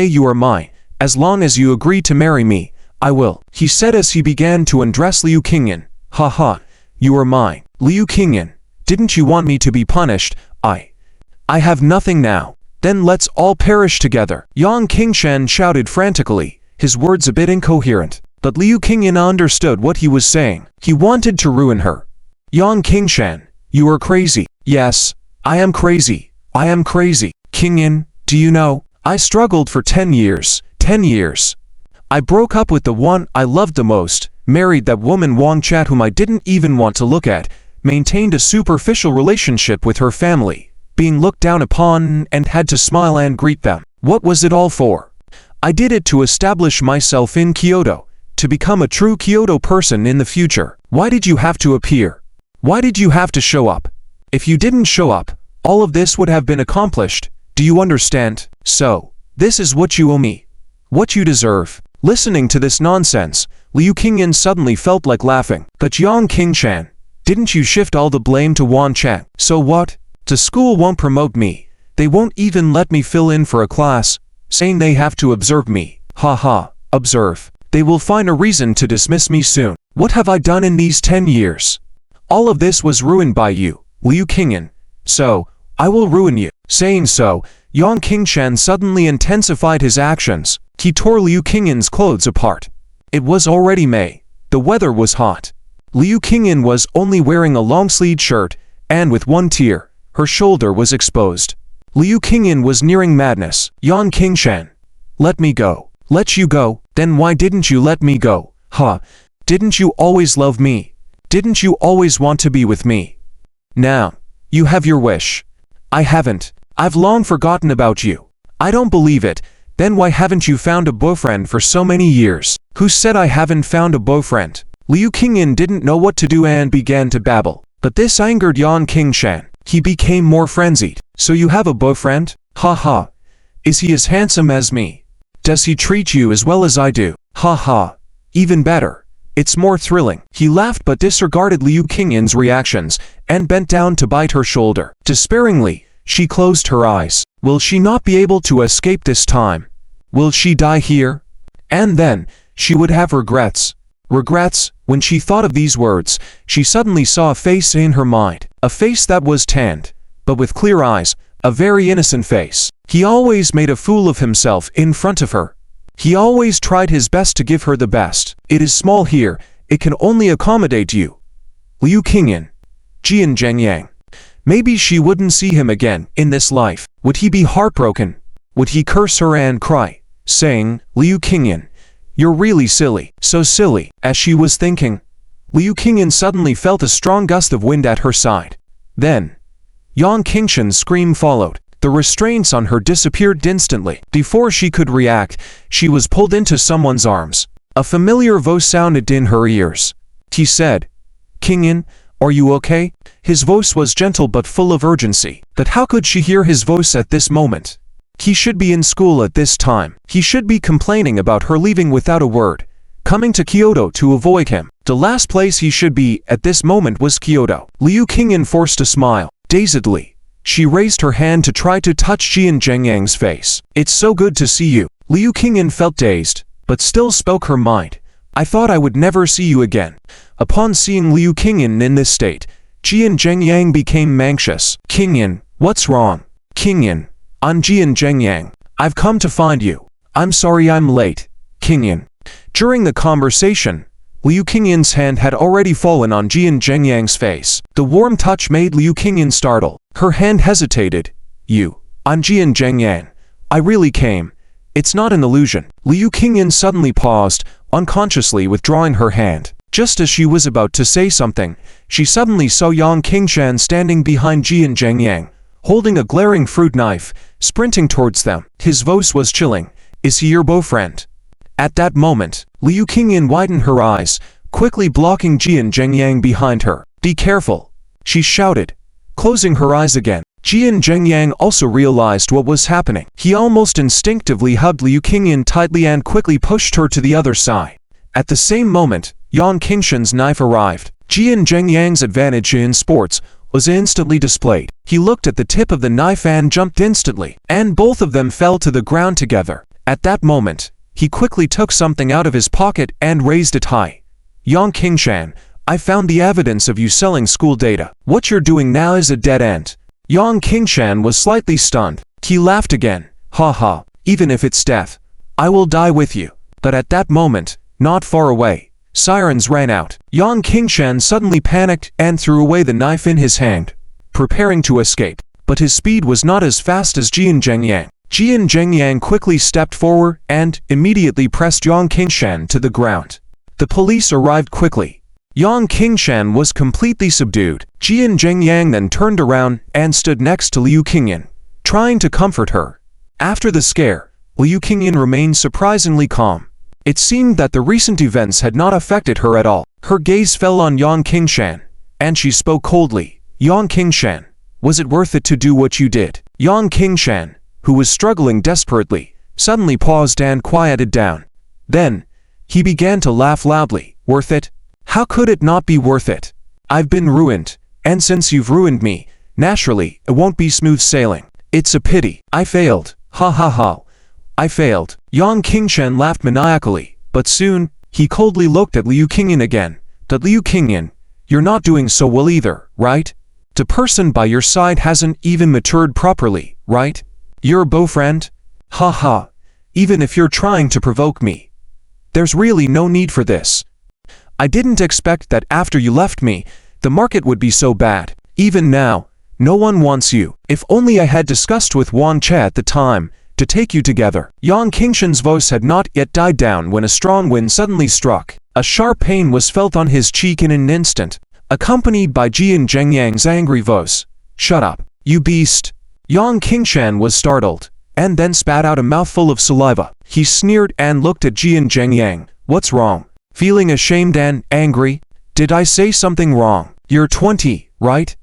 you are mine. As long as you agree to marry me, I will," he said as he began to undress Liu Qingyan. "Ha, you are mine. Liu Qingyan, didn't you want me to be punished? I have nothing now. Then let's all perish together." Yang Qingshan shouted frantically, his words a bit incoherent. But Liu Qingyan understood what he was saying. He wanted to ruin her. "Yang Qingshan, you are crazy." "Yes, I am crazy. I am crazy. Qingyan, do you know, I struggled for 10 years. 10 years. I broke up with the one I loved the most, married that woman Wang Che whom I didn't even want to look at, maintained a superficial relationship with her family, being looked down upon and had to smile and greet them. What was it all for? I did it to establish myself in Kyoto, to become a true Kyoto person in the future. Why did you have to appear? Why did you have to show up? If you didn't show up, all of this would have been accomplished. Do you understand? So, this is what you owe me. What you deserve." Listening to this nonsense, Liu Qingyan suddenly felt like laughing. "But Yang Qingshan, didn't you shift all the blame to Wang Che? So what? The school won't promote me. They won't even let me fill in for a class, saying they have to observe me. Ha, observe. They will find a reason to dismiss me soon. What have I done in these 10 years? All of this was ruined by you, Liu Qingyan. So, I will ruin you. Saying so, Yang Qingshan suddenly intensified his actions. He tore Liu Qingyan's clothes apart. It was already May. The weather was hot. Liu Qingyan was only wearing a long-sleeved shirt, and with one tear, her shoulder was exposed. Liu Qingyan was nearing madness. Yang Qingshan, let me go. Let you go? Then why didn't you let me go? Didn't you always love me? Didn't you always want to be with me? Now, you have your wish. I haven't. I've long forgotten about you. I don't believe it. Then why haven't you found a boyfriend for so many years? Who said I haven't found a boyfriend? Liu Qingyan didn't know what to do and began to babble. But this angered Yang Qingshan. He became more frenzied. So you have a boyfriend? Is he as handsome as me? Does he treat you as well as I do? Even better. It's more thrilling. He laughed but disregarded Liu Qingyan's reactions and bent down to bite her shoulder. Despairingly, she closed her eyes. Will she not be able to escape this time? Will she die here? And then, she would have regrets. Regrets. When she thought of these words, she suddenly saw a face in her mind. A face that was tanned, but with clear eyes, a very innocent face. He always made a fool of himself in front of her. He always tried his best to give her the best. It is small here, it can only accommodate you. Liu Qingyan. Jian Zhengyang. Maybe she wouldn't see him again in this life. Would he be heartbroken? Would he curse her and cry, saying, Liu Qingyan, you're really silly. So silly. As she was thinking, Liu Qingyan suddenly felt a strong gust of wind at her side. Then, Yang Qingshan's scream followed. The restraints on her disappeared instantly. Before she could react, she was pulled into someone's arms. A familiar voice sounded in her ears. He said, Qingyan, are you okay? His voice was gentle but full of urgency. But how could she hear his voice at this moment? He should be in school at this time. He should be complaining about her leaving without a word, coming to Kyoto to avoid him. The last place he should be at this moment was Kyoto. Liu Qingyan forced a smile. Dazedly, she raised her hand to try to touch Jian Zhengyang's face. It's so good to see you. Liu Qingyan felt dazed, but still spoke her mind. I thought I would never see you again. Upon seeing Liu Qingyan in this state, Jian Zhengyang became anxious. Qingyan, what's wrong? Qingyan, I'm Jian Zhengyang. I've come to find you. I'm sorry I'm late. Qingyan. During the conversation, Liu Qingyan's hand had already fallen on Jian Zhengyang's face. The warm touch made Liu Qingyan startle. Her hand hesitated. I'm Jian Zhengyang. I really came. It's not an illusion. Liu Qingyan suddenly paused, unconsciously withdrawing her hand. Just as she was about to say something, she suddenly saw Yang Qingshan standing behind Jian Zhengyang, holding a glaring fruit knife, sprinting towards them. His voice was chilling. Is he your boyfriend? At that moment, Liu Qingyan widened her eyes, quickly blocking Jian Zhengyang behind her. Be careful, she shouted, closing her eyes again. Jian Zhengyang also realized what was happening. He almost instinctively hugged Liu Qingyan tightly and quickly pushed her to the other side. At the same moment, Yang Qingshan's knife arrived. Jian Zhengyang's advantage in sports was instantly displayed. He looked at the tip of the knife and jumped instantly, and both of them fell to the ground together. At that moment, he quickly took something out of his pocket and raised it high. Yang Qingshan, I found the evidence of you selling school data. What you're doing now is a dead end. Yang Qingshan was slightly stunned. He laughed again. Even if it's death, I will die with you. But at that moment, not far away, sirens rang out. Yang Qingshan suddenly panicked and threw away the knife in his hand, preparing to escape. But his speed was not as fast as Jian Zhengyang. Jian Zhengyang quickly stepped forward and immediately pressed Yang Qingshan to the ground. The police arrived quickly. Yang Qingshan was completely subdued. Jian Zhengyang then turned around and stood next to Liu Qingyan, trying to comfort her. After the scare, Liu Qingyan remained surprisingly calm. It seemed that the recent events had not affected her at all. Her gaze fell on Yang Qingshan, and she spoke coldly. Yang Qingshan, was it worth it to do what you did? Yang Qingshan, who was struggling desperately, suddenly paused and quieted down. Then, he began to laugh loudly. Worth it? How could it not be worth it? I've been ruined, and since you've ruined me, naturally, it won't be smooth sailing. It's a pity. I failed. Ha ha ha. I failed. Yang Qingshan laughed maniacally, but soon, he coldly looked at Liu Qingyan again. But Liu Qingyan, you're not doing so well either, right? The person by your side hasn't even matured properly, right? You're a boyfriend? Ha ha. Even if you're trying to provoke me. There's really no need for this. I didn't expect that after you left me, the market would be so bad. Even now, no one wants you. If only I had discussed with Wang Che at the time, to take you together. Yang Qingshan's voice had not yet died down when a strong wind suddenly struck. A sharp pain was felt on his cheek in an instant, accompanied by Jian Zhengyang's angry voice. Shut up, you beast. Yang Qingshan was startled, and then spat out a mouthful of saliva. He sneered and looked at Jian Zhengyang. What's wrong? Feeling ashamed and angry? Did I say something wrong? You're 20, right?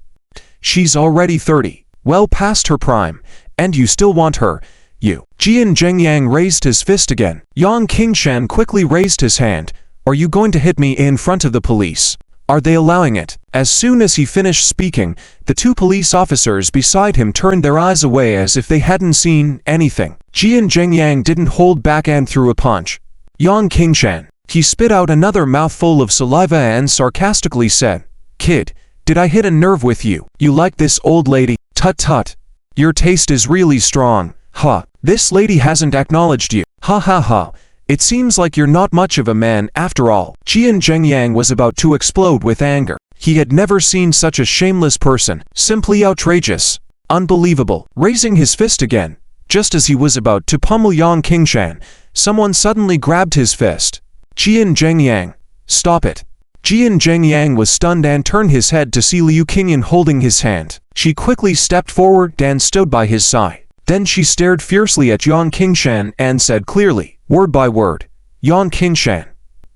She's already 30, well past her prime, and you still want her. You. Jian Zhengyang raised his fist again. Yang Qingshan quickly raised his hand. Are you going to hit me in front of the police? Are they allowing it? As soon as he finished speaking, the two police officers beside him turned their eyes away as if they hadn't seen anything. Jian Zhengyang didn't hold back and threw a punch. Yang Qingshan. He spit out another mouthful of saliva and sarcastically said, Kid, did I hit a nerve with you? You like this old lady? Tut tut. Your taste is really strong. Ha. This lady hasn't acknowledged you. Ha ha ha. It seems like you're not much of a man after all. Jian Zhengyang was about to explode with anger. He had never seen such a shameless person. Simply outrageous. Unbelievable. Raising his fist again, just as he was about to pummel Yang Qingshan, someone suddenly grabbed his fist. Jian Zhengyang. Stop it. Jian Zhengyang was stunned and turned his head to see Liu Qingyan holding his hand. She quickly stepped forward and stood by his side. Then she stared fiercely at Yang Qingshan and said clearly, word by word, Yang Qingshan.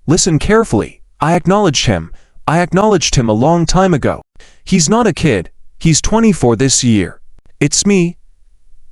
Listen carefully. I acknowledged him. I acknowledged him a long time ago. He's not a kid. He's 24 this year. It's me,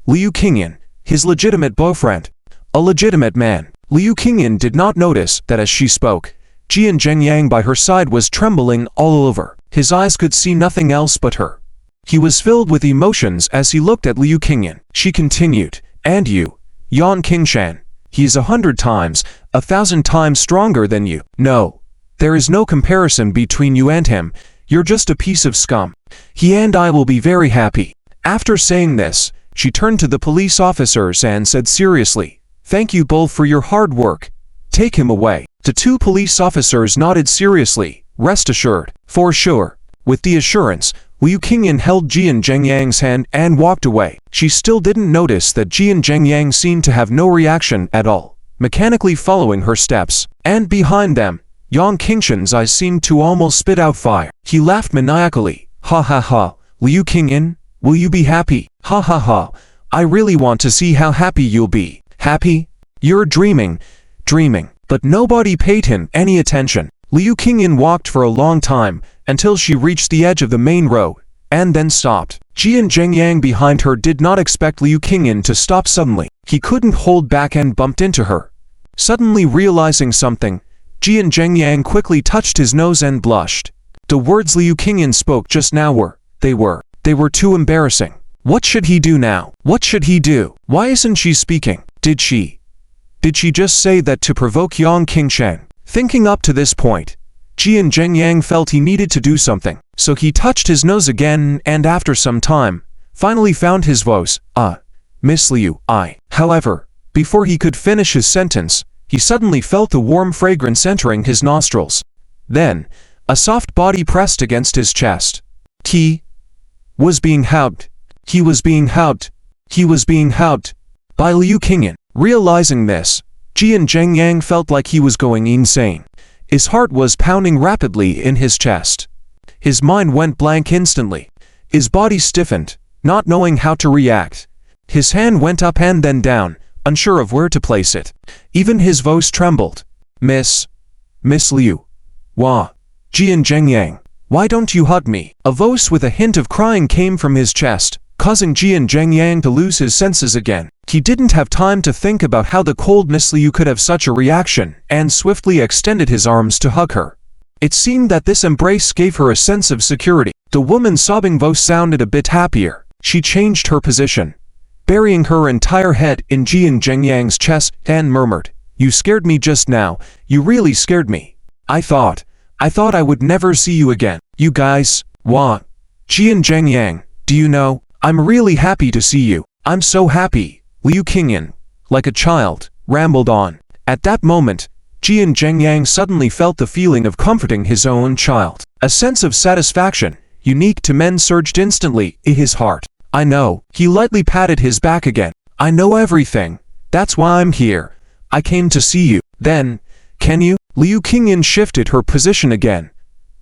Liu Qingyan, his legitimate boyfriend. A legitimate man. Liu Qingyan did not notice that as she spoke, Jian Zhengyang by her side was trembling all over. His eyes could see nothing else but her. He was filled with emotions as he looked at Liu Qingyan. She continued, and you, Yang Qingshan, he is 100 times, 1,000 times stronger than you. No, there is no comparison between you and him. You're just a piece of scum. He and I will be very happy. After saying this, she turned to the police officers and said seriously, thank you both for your hard work. Take him away. The two police officers nodded seriously. Rest assured. For sure. With the assurance, Liu Qingyan held Jian Zhengyang's hand and walked away. She still didn't notice that Jian Zhengyang seemed to have no reaction at all, mechanically following her steps. And behind them, Yang Qingshan's eyes seemed to almost spit out fire. He laughed maniacally. Ha ha ha. Liu Qingyan, will you be happy? Ha ha ha. I really want to see how happy you'll be. Happy? You're dreaming. Dreaming. But nobody paid him any attention. Liu Qingyan walked for a long time, until she reached the edge of the main road, and then stopped. Jian Zhengyang behind her did not expect Liu Qingyan to stop suddenly. He couldn't hold back and bumped into her. Suddenly realizing something, Jian Zhengyang quickly touched his nose and blushed. The words Liu Qingyan spoke just now they were too embarrassing. What should he do now? What should he do? Why isn't she speaking? Did she just say that to provoke Yang Qingshan? Thinking up to this point, Jian Zhengyang felt he needed to do something, so he touched his nose again and after some time, finally found his voice, Miss Liu, However, before he could finish his sentence, he suddenly felt the warm fragrance entering his nostrils. Then, a soft body pressed against his chest. He was being hugged. He was being hugged. He was being hugged by Liu Qingyan. Realizing this, Jian Zhengyang felt like he was going insane. His heart was pounding rapidly in his chest. His mind went blank instantly. His body stiffened, not knowing how to react. His hand went up and then down, unsure of where to place it. Even his voice trembled. Miss Liu. Wah. Jian Zhengyang. Why don't you hug me? A voice with a hint of crying came from his chest, causing Jian Zhengyang to lose his senses again. He didn't have time to think about how the cold Miss Liu could have such a reaction, and swiftly extended his arms to hug her. It seemed that this embrace gave her a sense of security. The woman's sobbing voice sounded a bit happier. She changed her position, burying her entire head in Jian Zhengyang's chest, and murmured, "You scared me just now, you really scared me. I thought I would never see you again." "You guys, what?" "Jian Zhengyang, do you know, I'm really happy to see you. I'm so happy," Liu Qingyan, like a child, rambled on. At that moment, Jian Zhengyang suddenly felt the feeling of comforting his own child. A sense of satisfaction, unique to men, surged instantly in his heart. "I know," he lightly patted his back again. "I know everything. That's why I'm here. I came to see you." "Then, can you?" Liu Qingyan shifted her position again,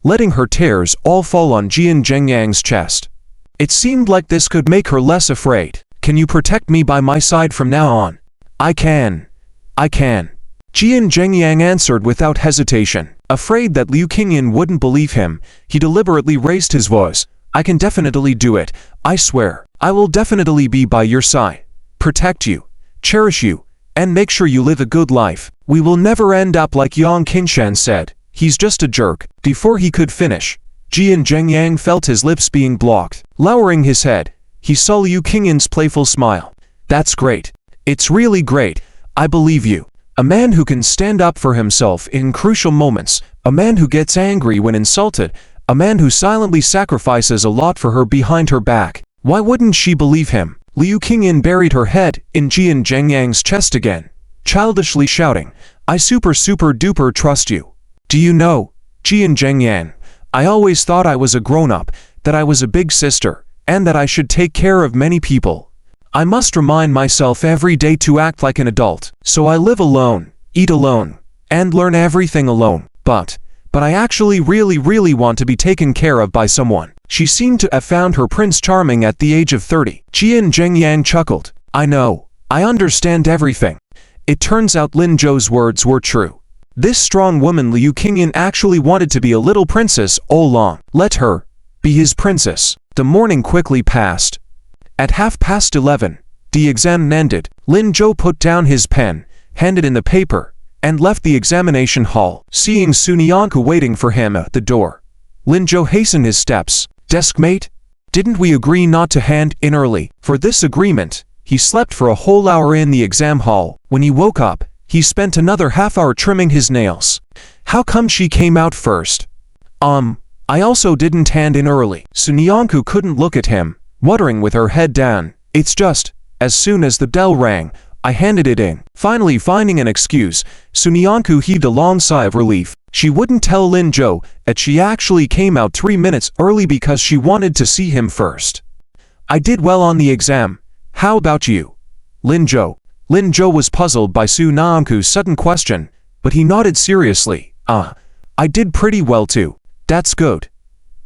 letting her tears all fall on Jian Zhengyang's chest. It seemed like this could make her less afraid. "Can you protect me by my side from now on?" I can. Jian Zhengyang answered without hesitation. Afraid that Liu Qingyan wouldn't believe him, he deliberately raised his voice. "I can definitely do it. I swear. I will definitely be by your side, protect you, cherish you, and make sure you live a good life. We will never end up like Yang Qingshan said. He's just a jerk." Before he could finish, Jian Zhengyang felt his lips being blocked. Lowering his head, he saw Liu Qingyan's playful smile. "That's great. It's really great. I believe you. A man who can stand up for himself in crucial moments, a man who gets angry when insulted, a man who silently sacrifices a lot for her behind her back. Why wouldn't she believe him?" Liu Qingyan buried her head in Jian Zhengyang's chest again, childishly shouting, "I super duper trust you. Do you know, Jian Zhengyang, I always thought I was a grown-up, that I was a big sister, and that I should take care of many people. I must remind myself every day to act like an adult. So I live alone, eat alone, and learn everything alone. But I actually really want to be taken care of by someone." She seemed to have found her Prince Charming at the age of 30. Jian Zhengyang chuckled. "I know. I understand everything." It turns out Lin Zhou's words were true. This strong woman Liu Qingyan actually wanted to be a little princess all along. Let her be his princess. The morning quickly passed. At 11:30, the exam ended. Lin Zhou put down his pen, handed in the paper, and left the examination hall. Seeing Sunyanku waiting for him at the door, Lin Zhou hastened his steps. "Deskmate, didn't we agree not to hand in early?" For this agreement, he slept for a whole hour in the exam hall. When he woke up, he spent another half hour trimming his nails. How come she came out first? I also didn't hand in early." Sunyanku couldn't look at him, muttering with her head down. "It's just, as soon as the bell rang, I handed it in." Finally finding an excuse, Sunyanku heaved a long sigh of relief. She wouldn't tell Lin Zhou that she actually came out 3 minutes early because she wanted to see him first. "I did well on the exam. How about you, Lin Zhou?" Lin Zhou was puzzled by Sunyanku's sudden question, but he nodded seriously. I did pretty well too." "That's good.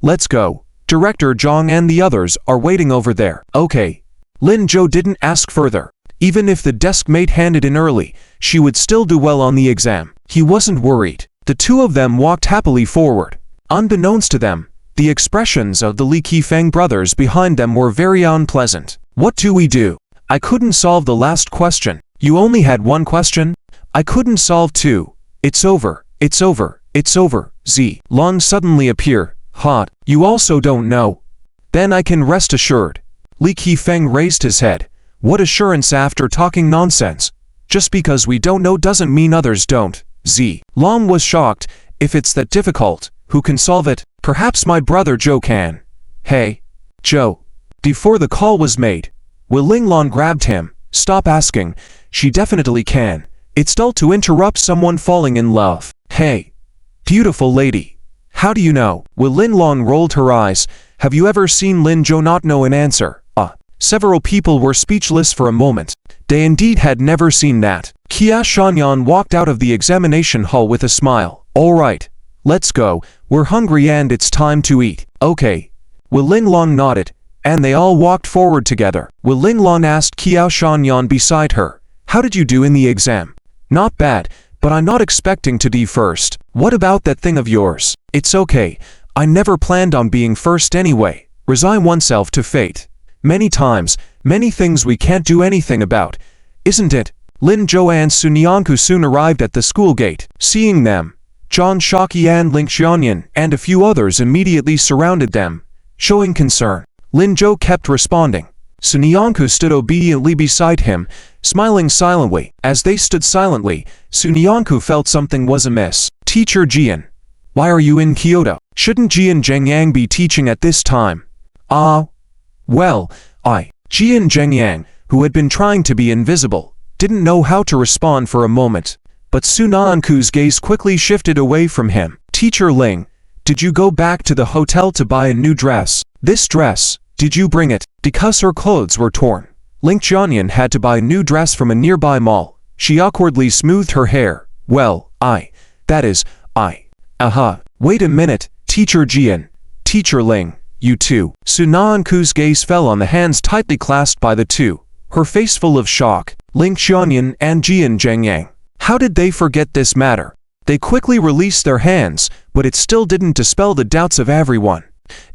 Let's go. Director Zhang and the others are waiting over there." "Okay." Lin Zhou didn't ask further. Even if the desk mate handed in early, she would still do well on the exam. He wasn't worried. The two of them walked happily forward. Unbeknownst to them, the expressions of the Li Qifeng brothers behind them were very unpleasant. "What do we do? I couldn't solve the last question." "You only had one question?" "I couldn't solve two. It's over. Z. Long suddenly appear. Hot. You also don't know. Then I can rest assured." Li Qifeng raised his head. "What assurance after talking nonsense? Just because we don't know doesn't mean others don't." Z. Long was shocked. "If it's that difficult, who can solve it?" "Perhaps my brother Joe can." "Hey, Joe." Before the call was made, Wu Linglong grabbed him. "Stop asking. She definitely can. It's dull to interrupt someone falling in love." "Hey, beautiful lady. How do you know?" Wu Linglong rolled her eyes. "Have you ever seen Lin Zhou not know an answer?" Several people were speechless for a moment. They indeed had never seen that. Qia Shanyan walked out of the examination hall with a smile. "All right, let's go. We're hungry and it's time to eat." "Okay." Wu Linglong nodded, and they all walked forward together. Wu Linglong asked Qia Shanyan beside her, "How did you do in the exam?" "Not bad, but I'm not expecting to be first." "What about that thing of yours?" "It's okay. I never planned on being first anyway." Resign oneself to fate. Many times, many things we can't do anything about, isn't it? Lin Zhou and Sunyanku soon arrived at the school gate. Seeing them, Zhang Shaki and Ling Xianyan and a few others immediately surrounded them, showing concern. Lin Zhou kept responding, Sunyanku stood obediently beside him, smiling silently. As they stood silently, Sunyanku felt something was amiss. Teacher Jian, why are you in Kyoto? Shouldn't Jian Zhengyang be teaching at this time? Well, Jian Zhengyang, who had been trying to be invisible, didn't know how to respond for a moment. But Sunyanku's gaze quickly shifted away from him. Teacher Ling, did you go back to the hotel to buy a new dress? This dress, did you bring it? Because her clothes were torn, Ling Qianyan had to buy a new dress from a nearby mall. She awkwardly smoothed her hair. Well, wait a minute, Teacher Jian. Teacher Ling, you too. Sunyanku's gaze fell on the hands tightly clasped by the two, her face full of shock. Ling Qianyan and Jian Zhengyang. How did they forget this matter? They quickly released their hands, but it still didn't dispel the doubts of everyone.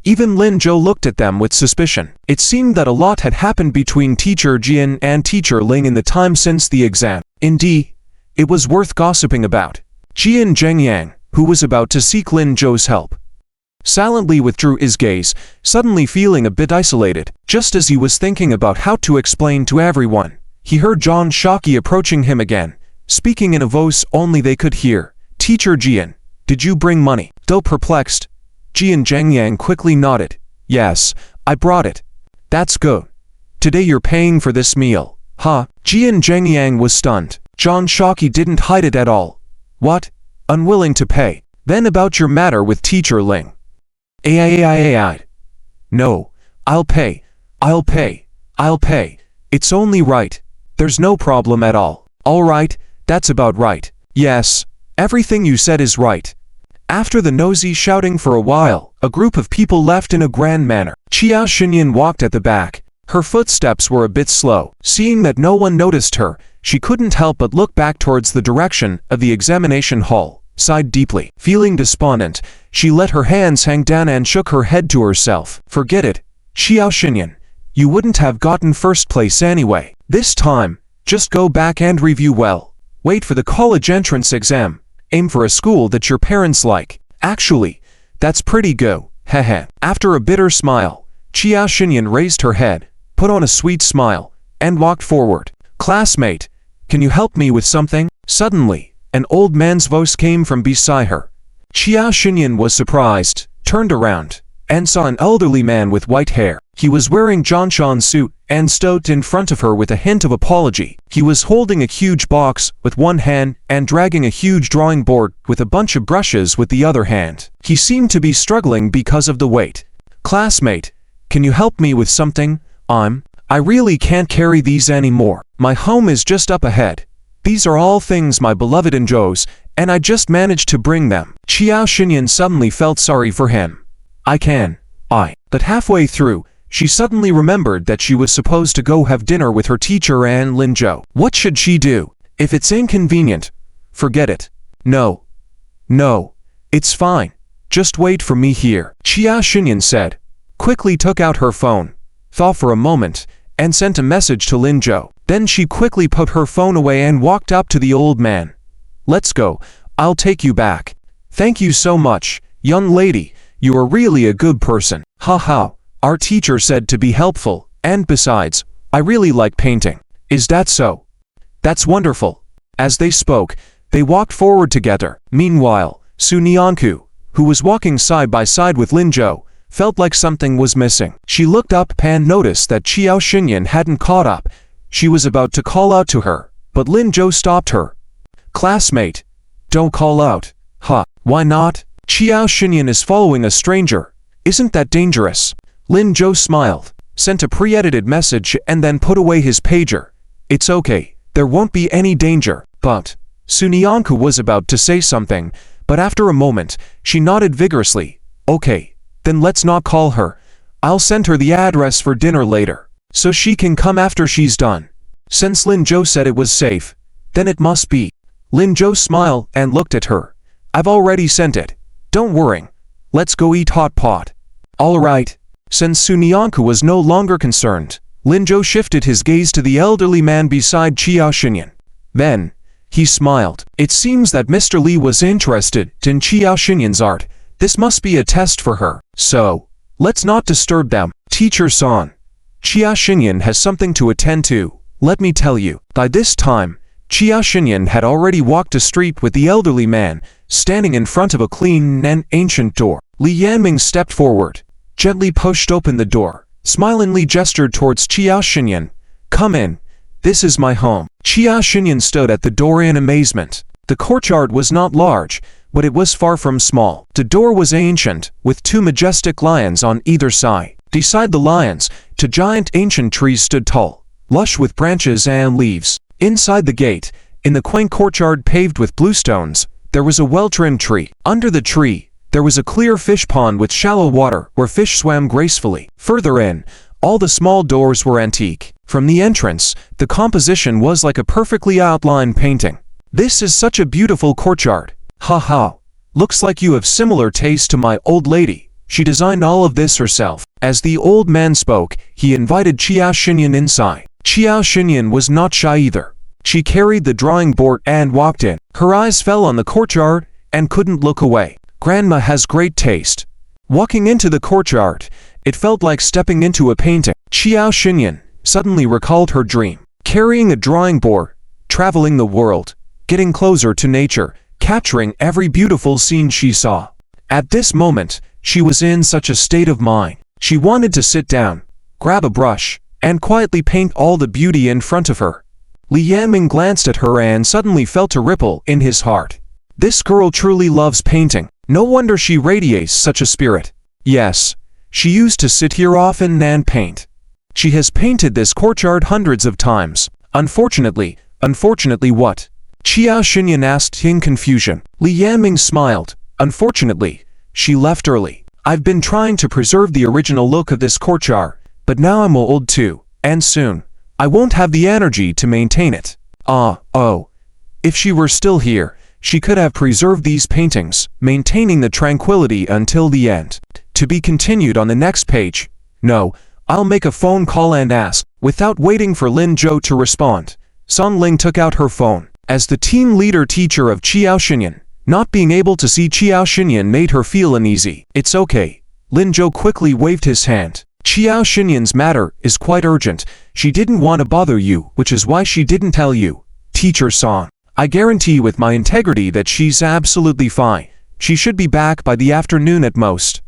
Even Lin Zhou looked at them with suspicion. It seemed that a lot had happened between Teacher Jian and Teacher Ling in the time since the exam. Indeed, it was worth gossiping about. Jian Zhengyang, who was about to seek Lin Zhou's help, silently withdrew his gaze, suddenly feeling a bit isolated. Just as he was thinking about how to explain to everyone, he heard Zhang Shaki approaching him again, speaking in a voice only they could hear. Teacher Jian, did you bring money? Though perplexed, Jian Zhengyang quickly nodded. Yes, I brought it. That's good. Today you're paying for this meal. Huh? Jian Zhengyang was stunned. Zhang Shaki didn't hide it at all. What? Unwilling to pay. Then about your matter with Teacher Ling. No, I'll pay. It's only right. There's no problem at all. All right, that's about right. Yes, everything you said is right. After the nosy shouting for a while, a group of people left in a grand manner. Qiao Xinyan walked at the back. Her footsteps were a bit slow. Seeing that no one noticed her, she couldn't help but look back towards the direction of the examination hall. Sighed deeply. Feeling despondent, she let her hands hang down and shook her head to herself. Forget it, Qiao Xinyan. You wouldn't have gotten first place anyway. This time, just go back and review well. Wait for the college entrance exam. Aim for a school that your parents like. Actually, that's pretty good. Heh. After a bitter smile, Qiao Xinyan raised her head, put on a sweet smile, and walked forward. Classmate, can you help me with something? Suddenly, an old man's voice came from beside her. Qiao Xinyan was surprised, turned around, and saw an elderly man with white hair. He was wearing Zhongshan suit and stood in front of her with a hint of apology. He was holding a huge box with one hand and dragging a huge drawing board with a bunch of brushes with the other hand. He seemed to be struggling because of the weight. Classmate, can you help me with something? I really can't carry these anymore. My home is just up ahead. These are all things my beloved enjoys, and I just managed to bring them. Qiao Xinyan suddenly felt sorry for him. But halfway through, she suddenly remembered that she was supposed to go have dinner with her teacher and Lin Zhou. What should she do? If it's inconvenient, forget it. No, it's fine. Just wait for me here, Qiao Xinyan said. Quickly took out her phone, thought for a moment, and sent a message to Lin Zhou. Then she quickly put her phone away and walked up to the old man. Let's go, I'll take you back. Thank you so much, young lady, you are really a good person. Haha, our teacher said to be helpful, and besides, I really like painting. Is that so? That's wonderful. As they spoke, they walked forward together. Meanwhile, Sunyanku, who was walking side by side with Lin Zhou, felt like something was missing. She looked up and noticed that Qiao Xinyan hadn't caught up. She was about to call out to her, but Lin Zhou stopped her. Classmate, don't call out. Why not? Qiao Xinyan is following a stranger. Isn't that dangerous? Lin Zhou smiled, sent a pre-edited message and then put away his pager. It's okay, there won't be any danger. But Sunyanku was about to say something, but after a moment, she nodded vigorously. Okay, then let's not call her. I'll send her the address for dinner later, so she can come after she's done. Since Lin Zhou said it was safe, then it must be. Lin Zhou smiled and looked at her. I've already sent it. Don't worry. Let's go eat hot pot. All right. Since Sunyanku was no longer concerned, Lin Zhou shifted his gaze to the elderly man beside Qiao Xinyan. Then, he smiled. It seems that Mr. Li was interested in Qiao Xinyan's art. This must be a test for her. So, let's not disturb them. Teacher San, Chia Xinyan has something to attend to, let me tell you. By this time, Chia Xinyan had already walked a street with the elderly man, standing in front of a clean and ancient door. Li Yanming stepped forward, gently pushed open the door, smilingly gestured towards Chia Xinyan. Come in, this is my home. Chia Xinyan stood at the door in amazement. The courtyard was not large, but it was far from small. The door was ancient, with two majestic lions on either side. Beside the lions, two giant ancient trees stood tall, lush with branches and leaves. Inside the gate, in the quaint courtyard paved with blue stones, there was a well-trimmed tree. Under the tree, there was a clear fish pond with shallow water where fish swam gracefully. Further in, all the small doors were antique. From the entrance, the composition was like a perfectly outlined painting. This is such a beautiful courtyard. Ha ha. Looks like you have similar taste to my old lady. She designed all of this herself. As the old man spoke, he invited Chia Xinyan inside. Chia Xinyan was not shy either. She carried the drawing board and walked in. Her eyes fell on the courtyard and couldn't look away. Grandma has great taste. Walking into the courtyard, it felt like stepping into a painting. Chia Xinyan suddenly recalled her dream. Carrying a drawing board, traveling the world, getting closer to nature, capturing every beautiful scene she saw. At this moment, she was in such a state of mind. She wanted to sit down, grab a brush, and quietly paint all the beauty in front of her. Li Yanming glanced at her and suddenly felt a ripple in his heart. This girl truly loves painting. No wonder she radiates such a spirit. Yes, she used to sit here often and paint. She has painted this courtyard hundreds of times. Unfortunately what? Chia Xinyan asked in confusion. Li Yanming smiled. Unfortunately, she left early. I've been trying to preserve the original look of this courtyard, but now I'm old too, and soon, I won't have the energy to maintain it. Oh. If she were still here, she could have preserved these paintings, maintaining the tranquility until the end. To be continued on the next page. No, I'll make a phone call and ask. Without waiting for Lin Zhou to respond, Song Ling took out her phone. As the team leader teacher of Chia Xinyan, not being able to see Chia Xinyan made her feel uneasy. It's okay. Lin Zhou quickly waved his hand. Chia Xinyan's matter is quite urgent. She didn't want to bother you, which is why she didn't tell you. Teacher Song, I guarantee with my integrity that she's absolutely fine. She should be back by the afternoon at most.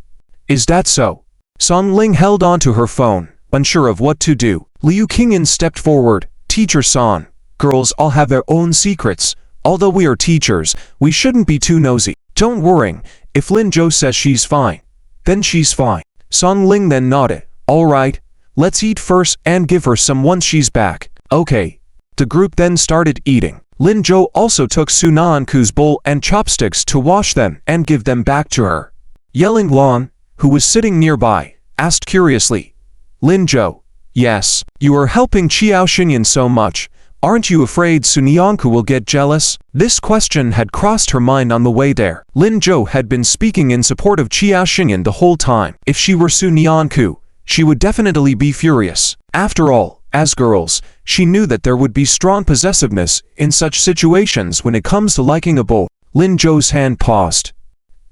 Is that so? Song Ling held on to her phone, unsure of what to do. Liu Qingyan stepped forward. Teacher Song, girls all have their own secrets. Although we are teachers, we shouldn't be too nosy. Don't worry, if Lin Zhou says she's fine, then she's fine. Song Ling then nodded. Alright, let's eat first and give her some once she's back. Okay. The group then started eating. Lin Zhou also took Su Naanku's bowl and chopsticks to wash them and give them back to her. Yelling Lan, who was sitting nearby, asked curiously. Lin Zhou, yes, you are helping Chia Xinyan so much. Aren't you afraid Su Naanku will get jealous? This question had crossed her mind on the way there. Lin Zhou had been speaking in support of Chia Xinyan the whole time. If she were Su Naanku, she would definitely be furious. After all, as girls, she knew that there would be strong possessiveness in such situations when it comes to liking a boy. Lin Zhou's hand paused.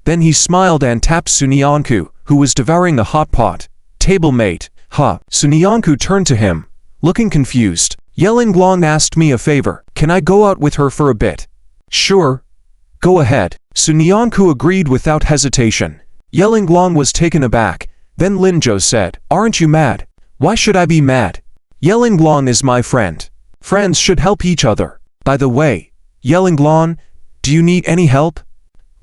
Then he smiled and tapped Su Naanku, who was devouring the hot pot. Table mate, huh? Su Naanku turned to him, looking confused. Yelling Glong asked me a favor. Can I go out with her for a bit? Sure. Go ahead. Su Naanku agreed without hesitation. Yelling Glong was taken aback. Then Lin Zhou said, Aren't you mad? Why should I be mad? Yelling Glong is my friend. Friends should help each other. By the way, Yelling Glong, do you need any help?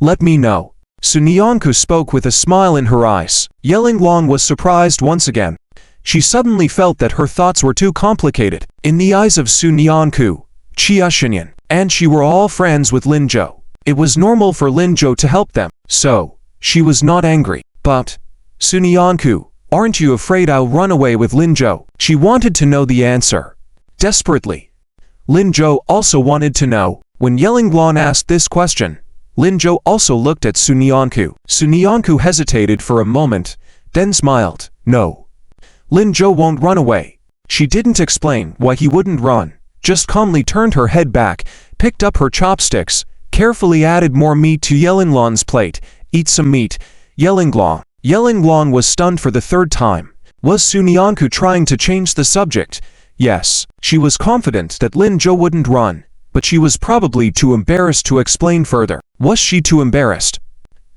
Let me know. Su Naanku spoke with a smile in her eyes. Yelling Glong was surprised once again. She suddenly felt that her thoughts were too complicated. In the eyes of Su Naanku, Chia Xinyan, and she were all friends with Lin Zhou. It was normal for Lin Zhou to help them, so she was not angry. But, Su Naanku, aren't you afraid I'll run away with Lin Zhou? She wanted to know the answer. Desperately. Lin Zhou also wanted to know. When Yelling Glong asked this question, Lin Zhou also looked at Su Naanku. Su Naanku hesitated for a moment, then smiled. No. Lin Zhou won't run away. She didn't explain why he wouldn't run, just calmly turned her head back, picked up her chopsticks, carefully added more meat to Yelling Glong's plate. Eat some meat, Yelling Glong. Yelling Glong was stunned for the third time. Was Sunyanku trying to change the subject? Yes, she was confident that Lin Zhou wouldn't run, but she was probably too embarrassed to explain further. Was she too embarrassed?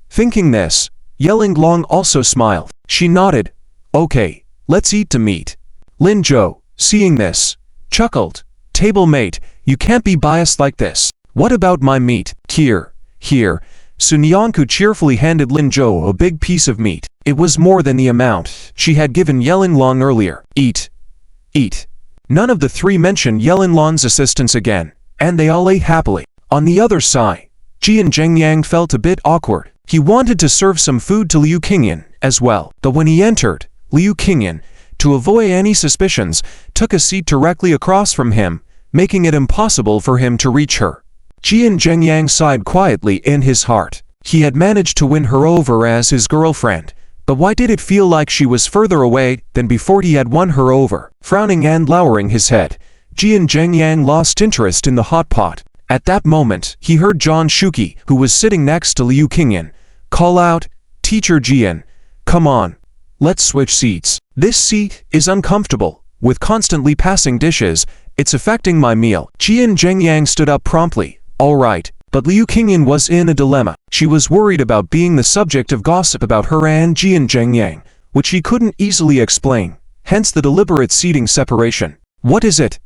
Thinking this, Yelling Long also smiled. She nodded. Okay, let's eat the meat. Lin Zhou, seeing this, chuckled. Table mate, you can't be biased like this. What about my meat? Here. Sunyanku cheerfully handed Lin Zhou a big piece of meat. It was more than the amount she had given Yelling Long earlier. Eat. None of the three mentioned Yelling Long's assistance again, and they all ate happily. On the other side, Jian Zhengyang felt a bit awkward. He wanted to serve some food to Liu Qingyan as well, but when he entered, Liu Qingyan, to avoid any suspicions, took a seat directly across from him, making it impossible for him to reach her. Jian Zhengyang sighed quietly in his heart. He had managed to win her over as his girlfriend, but why did it feel like she was further away than before he had won her over? Frowning and lowering his head, Jian Zhengyang lost interest in the hot pot. At that moment, he heard Zhang Shuqi, who was sitting next to Liu Qingyan, call out, "Teacher Jian, come on, let's switch seats. This seat is uncomfortable. With constantly passing dishes, it's affecting my meal." Jian Zhengyang stood up promptly. All right, but Liu Qingyan was in a dilemma. She was worried about being the subject of gossip about her and Jian Zhengyang, which he couldn't easily explain, hence the deliberate seating separation. What is it?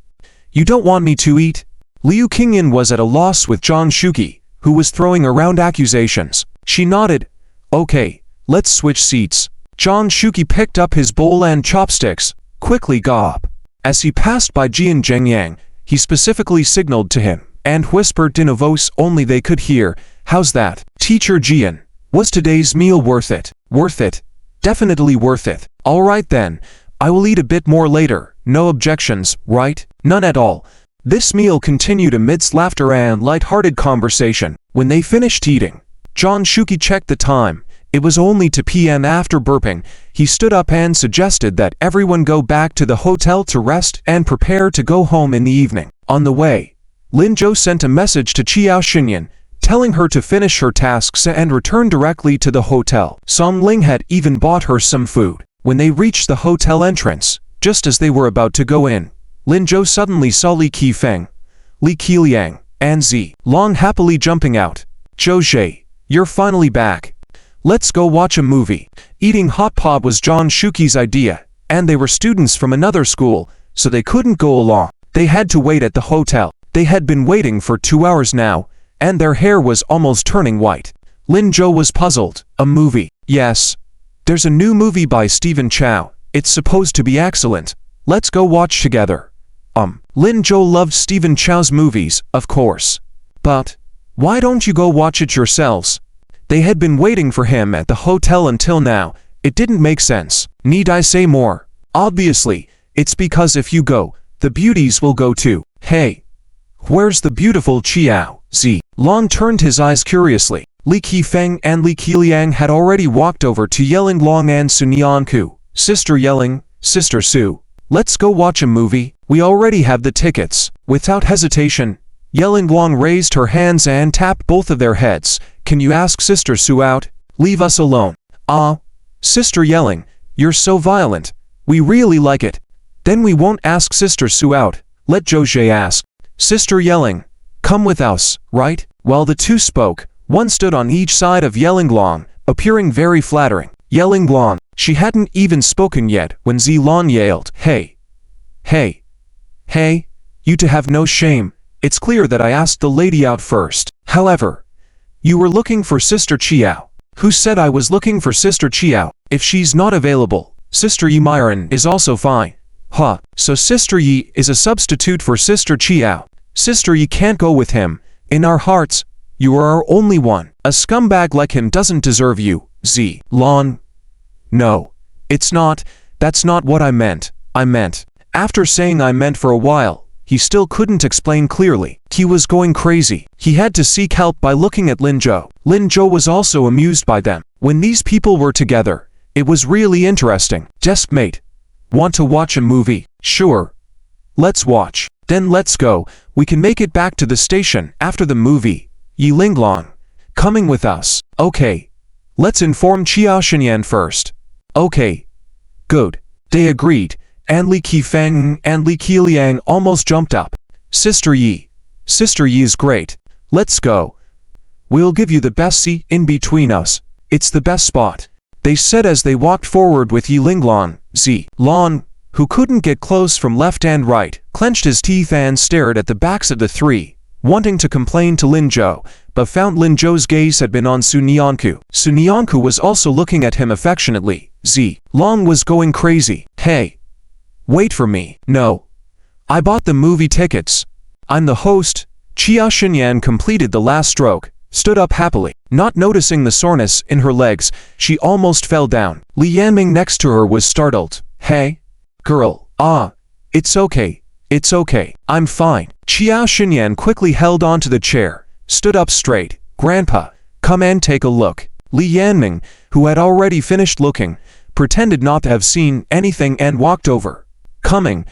You don't want me to eat? Liu Qingyan was at a loss with Zhang Shuqi, who was throwing around accusations. She nodded. Okay, let's switch seats. Zhang Shuqi picked up his bowl and chopsticks, quickly gob. As he passed by Jian Zhengyang, he specifically signaled to him, and whispered in a voice only they could hear, "How's that? Teacher Jian, was today's meal worth it?" "Worth it? Definitely worth it." "All right then, I will eat a bit more later. No objections, right?" "None at all." This meal continued amidst laughter and light-hearted conversation. When they finished eating, Zhang Shuqi checked the time. It was only 2 p.m. After burping, he stood up and suggested that everyone go back to the hotel to rest and prepare to go home in the evening. On the way, Lin Zhou sent a message to Qiao Xinyan, telling her to finish her tasks and return directly to the hotel. Song Ling had even bought her some food. When they reached the hotel entrance, just as they were about to go in, Lin Zhou suddenly saw Li Qifeng, Li Qiliang, and Zi Long happily jumping out. "Zhou Zhe, you're finally back. Let's go watch a movie." Eating hot pot was Zhang Shuqi's idea, and they were students from another school, so they couldn't go along. They had to wait at the hotel. They had been waiting for 2 hours now, and their hair was almost turning white. Lin Zhou was puzzled. "A movie?" "Yes. There's a new movie by Stephen Chow. It's supposed to be excellent. Let's go watch together." Lin Zhou loved Stephen Chow's movies, of course. "But why don't you go watch it yourselves?" They had been waiting for him at the hotel until now. It didn't make sense. Need I say more? Obviously, it's because if you go, the beauties will go too. "Hey, where's the beautiful Qiao?" Zi Long turned his eyes curiously. Li Qifeng and Li Qiliang had already walked over to Yelling Long and Sunyanku. "Sister Yelling, Sister Su, let's go watch a movie. We already have the tickets." Without hesitation, Yelling Long raised her hands and tapped both of their heads. "Can you ask Sister Su out? Leave us alone." "Ah, Sister Yelling, you're so violent. We really like it." "Then we won't ask Sister Su out. Let Zhou Zhe ask." "Sister Yelling, come with us, right?" While the two spoke, one stood on each side of Yelling Long, appearing very flattering. Yelling Long, she hadn't even spoken yet when Zi Long yelled, Hey, you to have no shame. It's clear that I asked the lady out first. However, you were looking for Sister Qiao." "Who said I was looking for Sister Qiao? If she's not available, Sister Yi Myron is also fine." "Huh, so Sister Yi is a substitute for Sister Qiao. Sister Yi can't go with him. In our hearts, you are our only one. A scumbag like him doesn't deserve you." Zi Long. "No, it's not. That's not what I meant. After saying I meant for a while, he still couldn't explain clearly. He was going crazy. He had to seek help by looking at Lin Zhou. Lin Zhou was also amused by them. When these people were together, it was really interesting. "Deskmate, want to watch a movie?" "Sure. Let's watch." "Then let's go. We can make it back to the station after the movie." "Yi Linglong, coming with us." "Okay. Let's inform Qiao Xinyan first." "Okay. Good." They agreed, and Li Qifeng and Li Qiliang almost jumped up. Sister Yi is great. Let's go. We'll give you the best seat in between us. It's the best spot, they said as they walked forward with Yi Linglan. Lan, who couldn't get close from left and right, clenched his teeth and stared at the backs of the three, wanting to complain to Lin Zhou, but found Lin Zhou's gaze had been on Su Nianku. Su Nianku was also looking at him affectionately. Lan was going crazy. Hey, wait for me. No, I bought the movie tickets. I'm the host. Xia Xinyan completed the last stroke, stood up happily. Not noticing the soreness in her legs, she almost fell down. Li Yanming next to her was startled. Hey, girl. It's okay. It's okay. I'm fine. Xia Xinyan quickly held onto the chair, stood up straight. Grandpa, come and take a look. Li Yanming, who had already finished looking, pretended not to have seen anything and walked over. Coming.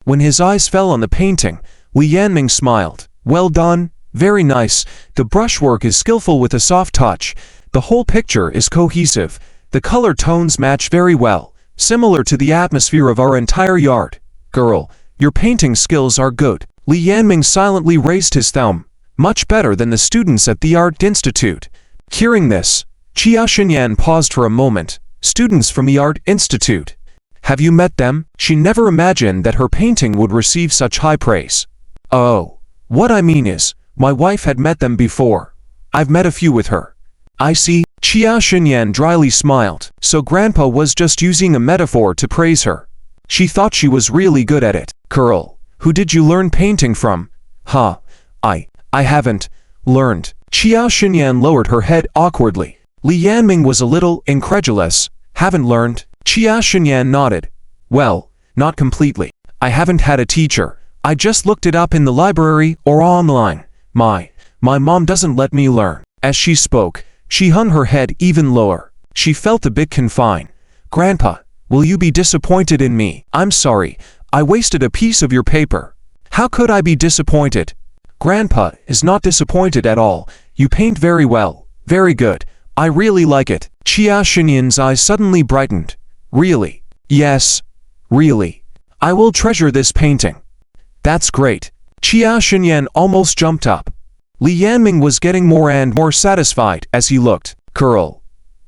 When his eyes fell on the painting, Li Yanming smiled. Well done. Very nice. The brushwork is skillful with a soft touch. The whole picture is cohesive. The color tones match very well, similar to the atmosphere of our entire yard. Girl, your painting skills are good. Li Yanming silently raised his thumb. Much better than the students at the Art Institute. Hearing this, Xia Xinyan paused for a moment. Students from the Art Institute. Have you met them? She never imagined that her painting would receive such high praise. Oh, what I mean is, my wife had met them before. I've met a few with her. I see. Xia Xinyan dryly smiled. So Grandpa was just using a metaphor to praise her. She thought she was really good at it. Girl, who did you learn painting from? I haven't learned. Xia Xinyan lowered her head awkwardly. Li Yanming was a little incredulous. Haven't learned? Xia Xinyan nodded. Well, not completely. I haven't had a teacher. I just looked it up in the library or online. My mom doesn't let me learn. As she spoke, she hung her head even lower. She felt a bit confined. Grandpa, will you be disappointed in me? I'm sorry, I wasted a piece of your paper. How could I be disappointed? Grandpa is not disappointed at all. You paint very well. Very good. I really like it. Xia Xinyan's eyes suddenly brightened. Really? Yes. Really. I will treasure this painting. That's great. Xia Xinyan almost jumped up. Li Yanming was getting more and more satisfied as he looked. Girl,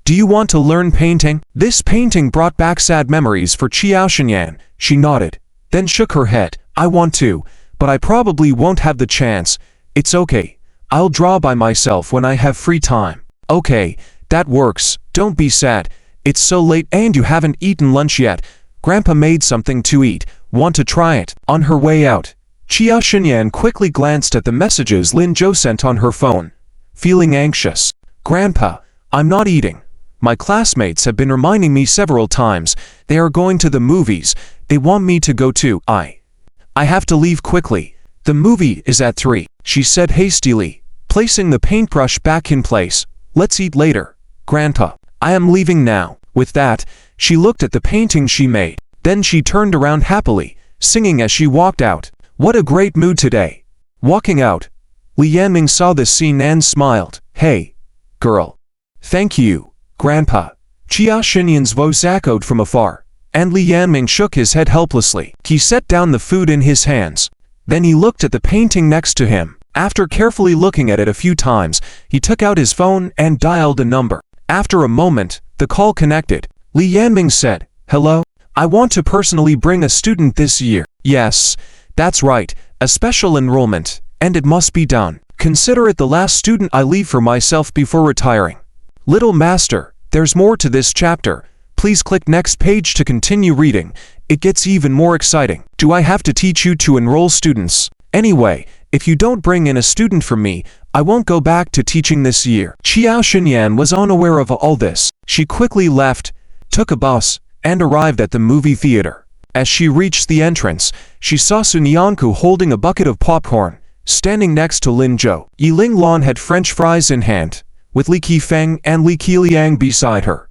do you want to learn painting? This painting brought back sad memories for Xia Xinyan. She nodded, then shook her head. I want to, but I probably won't have the chance. It's okay. I'll draw by myself when I have free time. Okay, that works. Don't be sad. It's so late and you haven't eaten lunch yet. Grandpa made something to eat. Want to try it? On her way out, Xia Xinyan quickly glanced at the messages Lin Zhou sent on her phone, feeling anxious. Grandpa, I'm not eating. My classmates have been reminding me several times. They are going to the movies. They want me to go too. I have to leave quickly. The movie is at 3, she said hastily, placing the paintbrush back in place. Let's eat later. Grandpa, I am leaving now. With that, she looked at the painting she made. Then she turned around happily, singing as she walked out. What a great mood today. Walking out, Li Yanming saw this scene and smiled. Hey, girl. Thank you, Grandpa. Xia Xinyan's voice echoed from afar, and Li Yanming shook his head helplessly. He set down the food in his hands. Then he looked at the painting next to him. After carefully looking at it a few times, he took out his phone and dialed a number. After a moment, the call connected. Li Yanming said, Hello? I want to personally bring a student this year. Yes, that's right, a special enrollment, and it must be done. Consider it the last student I leave for myself before retiring. Little Master, there's more to this chapter. Please click next page to continue reading. It gets even more exciting. Do I have to teach you to enroll students? Anyway, if you don't bring in a student for me, I won't go back to teaching this year. Xia Xinyan was unaware of all this. She quickly left, took a bus, and arrived at the movie theater. As she reached the entrance, she saw Su Nianku holding a bucket of popcorn, standing next to Lin Zhou. Yi Linglan had French fries in hand, with Li Qifeng and Li Qiliang beside her.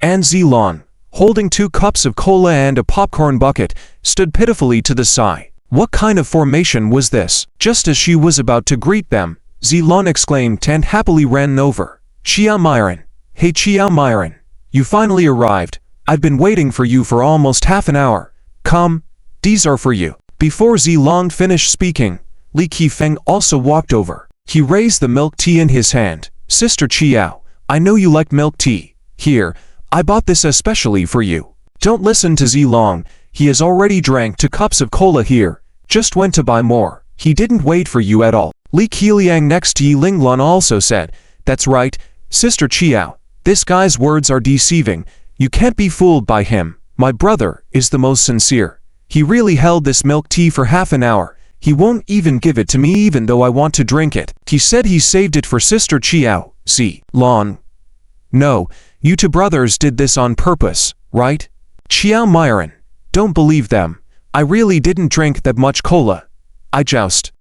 And Zilan, holding 2 cups of cola and a popcorn bucket, stood pitifully to the side. What kind of formation was this? Just as she was about to greet them, Zilan exclaimed and happily ran over. Xia Myron. Hey Xia Myron. You finally arrived. I've been waiting for you for almost half an hour. Come, these are for you. Before Zilong finished speaking, Li Qifeng also walked over. He raised the milk tea in his hand. Sister Qiao, I know you like milk tea. Here, I bought this especially for you. Don't listen to Zilong. He has already drank 2 cups of cola here. Just went to buy more. He didn't wait for you at all. Li Qiliang next to Yi Linglan also said, That's right, Sister Qiao. This guy's words are deceiving. You can't be fooled by him. My brother is the most sincere. He really held this milk tea for half an hour. He won't even give it to me even though I want to drink it. He said he saved it for Sister Qiao. Long. No, you 2 brothers did this on purpose, right? Qiao Myron. Don't believe them. I really didn't drink that much cola. I just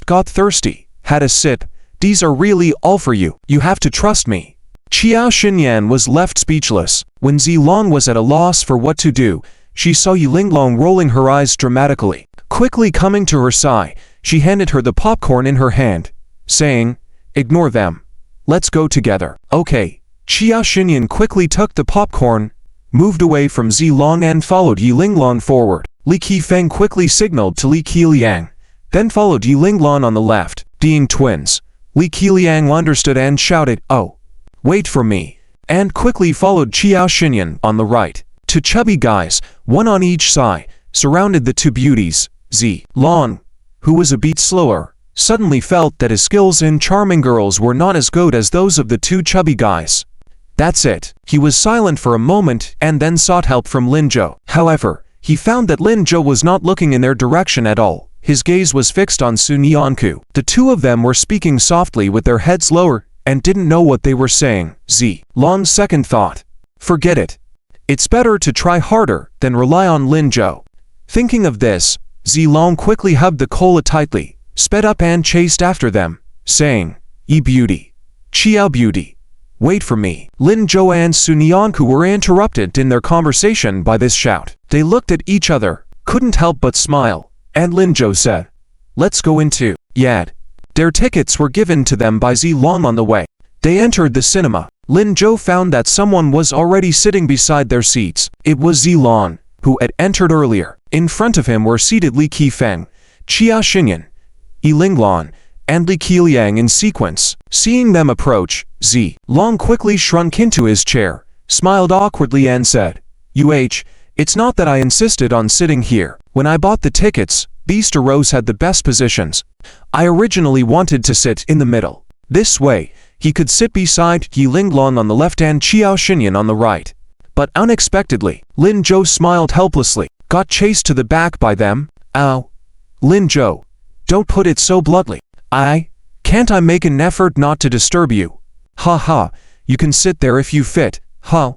got thirsty. Had a sip. These are really all for you. You have to trust me. Qiao Xinyan was left speechless. When Zilong was at a loss for what to do, she saw Yi Linglong rolling her eyes dramatically. Quickly coming to her side, she handed her the popcorn in her hand, saying, Ignore them. Let's go together. Okay. Qiao Xinyan quickly took the popcorn, moved away from Zilong and followed Yi Linglong forward. Li Qifeng quickly signaled to Li Qiliang, then followed Yi Linglan on the left. Being twins, Li Qiliang understood and shouted, Oh, wait for me, and quickly followed Qiao Xinyan on the right. 2 chubby guys, one on each side, surrounded the 2 beauties. Zilong, who was a beat slower, suddenly felt that his skills in charming girls were not as good as those of the 2 chubby guys. That's it. He was silent for a moment and then sought help from Lin Zhou. However, he found that Lin Zhou was not looking in their direction at all. His gaze was fixed on Sun Yanku. The 2 of them were speaking softly with their heads lower and didn't know what they were saying. Long's second thought. Forget it. It's better to try harder than rely on Lin Zhou. Thinking of this, Zilong quickly hugged the cola tightly, sped up and chased after them, saying, Yi Beauty. Qiao Beauty. Wait for me. Lin Zhou and Sun Yanku were interrupted in their conversation by this shout. They looked at each other, couldn't help but smile, and Lin Zhou said, Let's go into Yad. Their tickets were given to them by Zilong on the way. They entered the cinema. Lin Zhou found that someone was already sitting beside their seats. It was Zilong, who had entered earlier. In front of him were seated Li Qifeng, Qiao Xinyan, Yi Linglan, and Li Qiliang in sequence. Seeing them approach, Zilong quickly shrunk into his chair, smiled awkwardly and said, It's not that I insisted on sitting here. When I bought the tickets, these 2 rows had the best positions. I originally wanted to sit in the middle. This way, he could sit beside Yi Linglan on the left and Qiao Xinyan on the right. But unexpectedly, Lin Zhou smiled helplessly, got chased to the back by them. Ow. Lin Zhou, don't put it so bluntly. Can't I make an effort not to disturb you? Ha ha, you can sit there if you fit. Huh.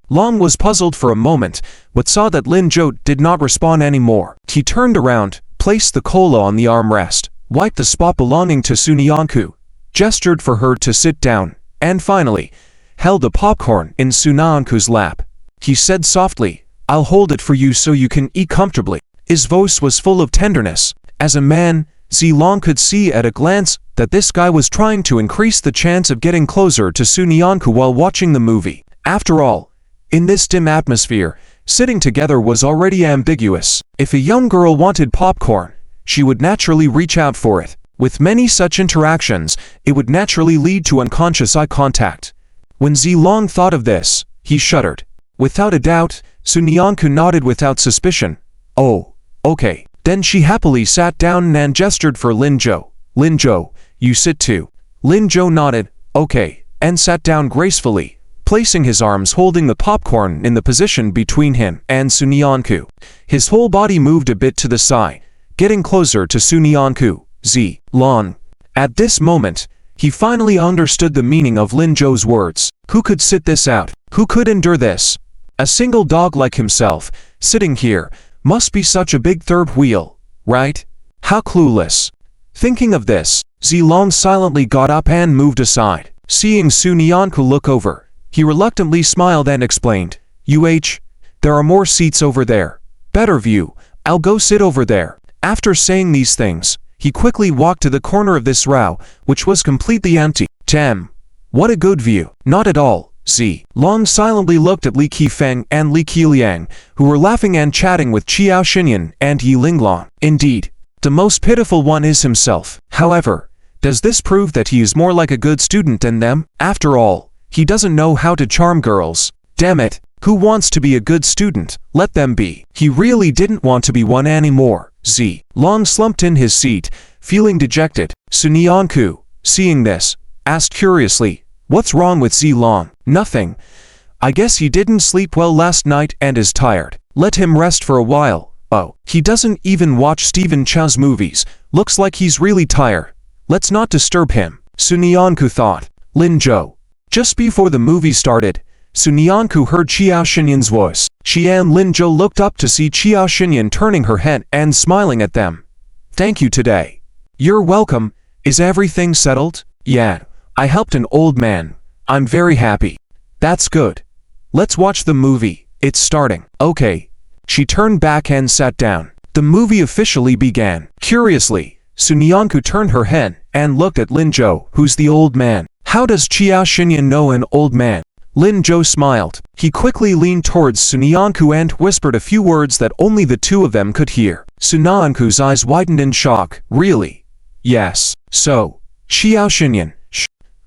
Long was puzzled for a moment, but saw that Lin Zhou did not respond anymore. He turned around, placed the cola on the armrest, wiped the spot belonging to Sun Yanku, gestured for her to sit down, and finally, held the popcorn in Sun Yanku's lap. He said softly, I'll hold it for you so you can eat comfortably. His voice was full of tenderness. As a man, Zilong could see at a glance that this guy was trying to increase the chance of getting closer to Sun Yanku while watching the movie. After all, in this dim atmosphere, sitting together was already ambiguous. If a young girl wanted popcorn, she would naturally reach out for it. With many such interactions, it would naturally lead to unconscious eye contact. When Zilong thought of this, he shuddered. Without a doubt, Sun Yanku nodded without suspicion. Oh, okay. Then she happily sat down and gestured for Lin Zhou. Lin Zhou, you sit too. Lin Zhou nodded, okay, and sat down gracefully, placing his arms holding the popcorn in the position between him and Sun Yanku. His whole body moved a bit to the side, getting closer to Sun Yanku. Zilong. At this moment, he finally understood the meaning of Lin Zhou's words. Who could sit this out? Who could endure this? A single dog like himself, sitting here, must be such a big third wheel, right? How clueless. Thinking of this, Zilong silently got up and moved aside. Seeing Sun Yanku look over, he reluctantly smiled and explained, there are more seats over there. Better view, I'll go sit over there. After saying these things, he quickly walked to the corner of this row, which was completely empty. Damn, what a good view. Not at all, Z. Long silently looked at Li Qifeng and Li Qiliang, who were laughing and chatting with Qiao Xinyan and Yi Linglong. Indeed, the most pitiful one is himself. However, does this prove that he is more like a good student than them? After all, he doesn't know how to charm girls. Damn it, who wants to be a good student? Let them be. He really didn't want to be one anymore. Z. Long slumped in his seat, feeling dejected. Sun Yanku, seeing this, asked curiously, "What's wrong with Z Long?" "Nothing. I guess he didn't sleep well last night and is tired. Let him rest for a while." "Oh, he doesn't even watch Stephen Chow's movies. Looks like he's really tired. Let's not disturb him," Sun Yanku thought. Lin Zhou. Just before the movie started, Sun Yanku heard Qiao Xinyan's voice. She and Lin Zhou looked up to see Qiao Xinyan turning her head and smiling at them. "Thank you today." "You're welcome. Is everything settled?" "Yeah. I helped an old man. I'm very happy." "That's good. Let's watch the movie. It's starting." "Okay." She turned back and sat down. The movie officially began. Curiously, Sun Yanku turned her head and looked at Lin Zhou, who's the old man. How does Qiao Xinyan know an old man? Lin Zhou smiled. He quickly leaned towards Sun Yanku and whispered a few words that only the two of them could hear. Sun Yanku's eyes widened in shock. "Really?" "Yes. So, Qiao Xinyan."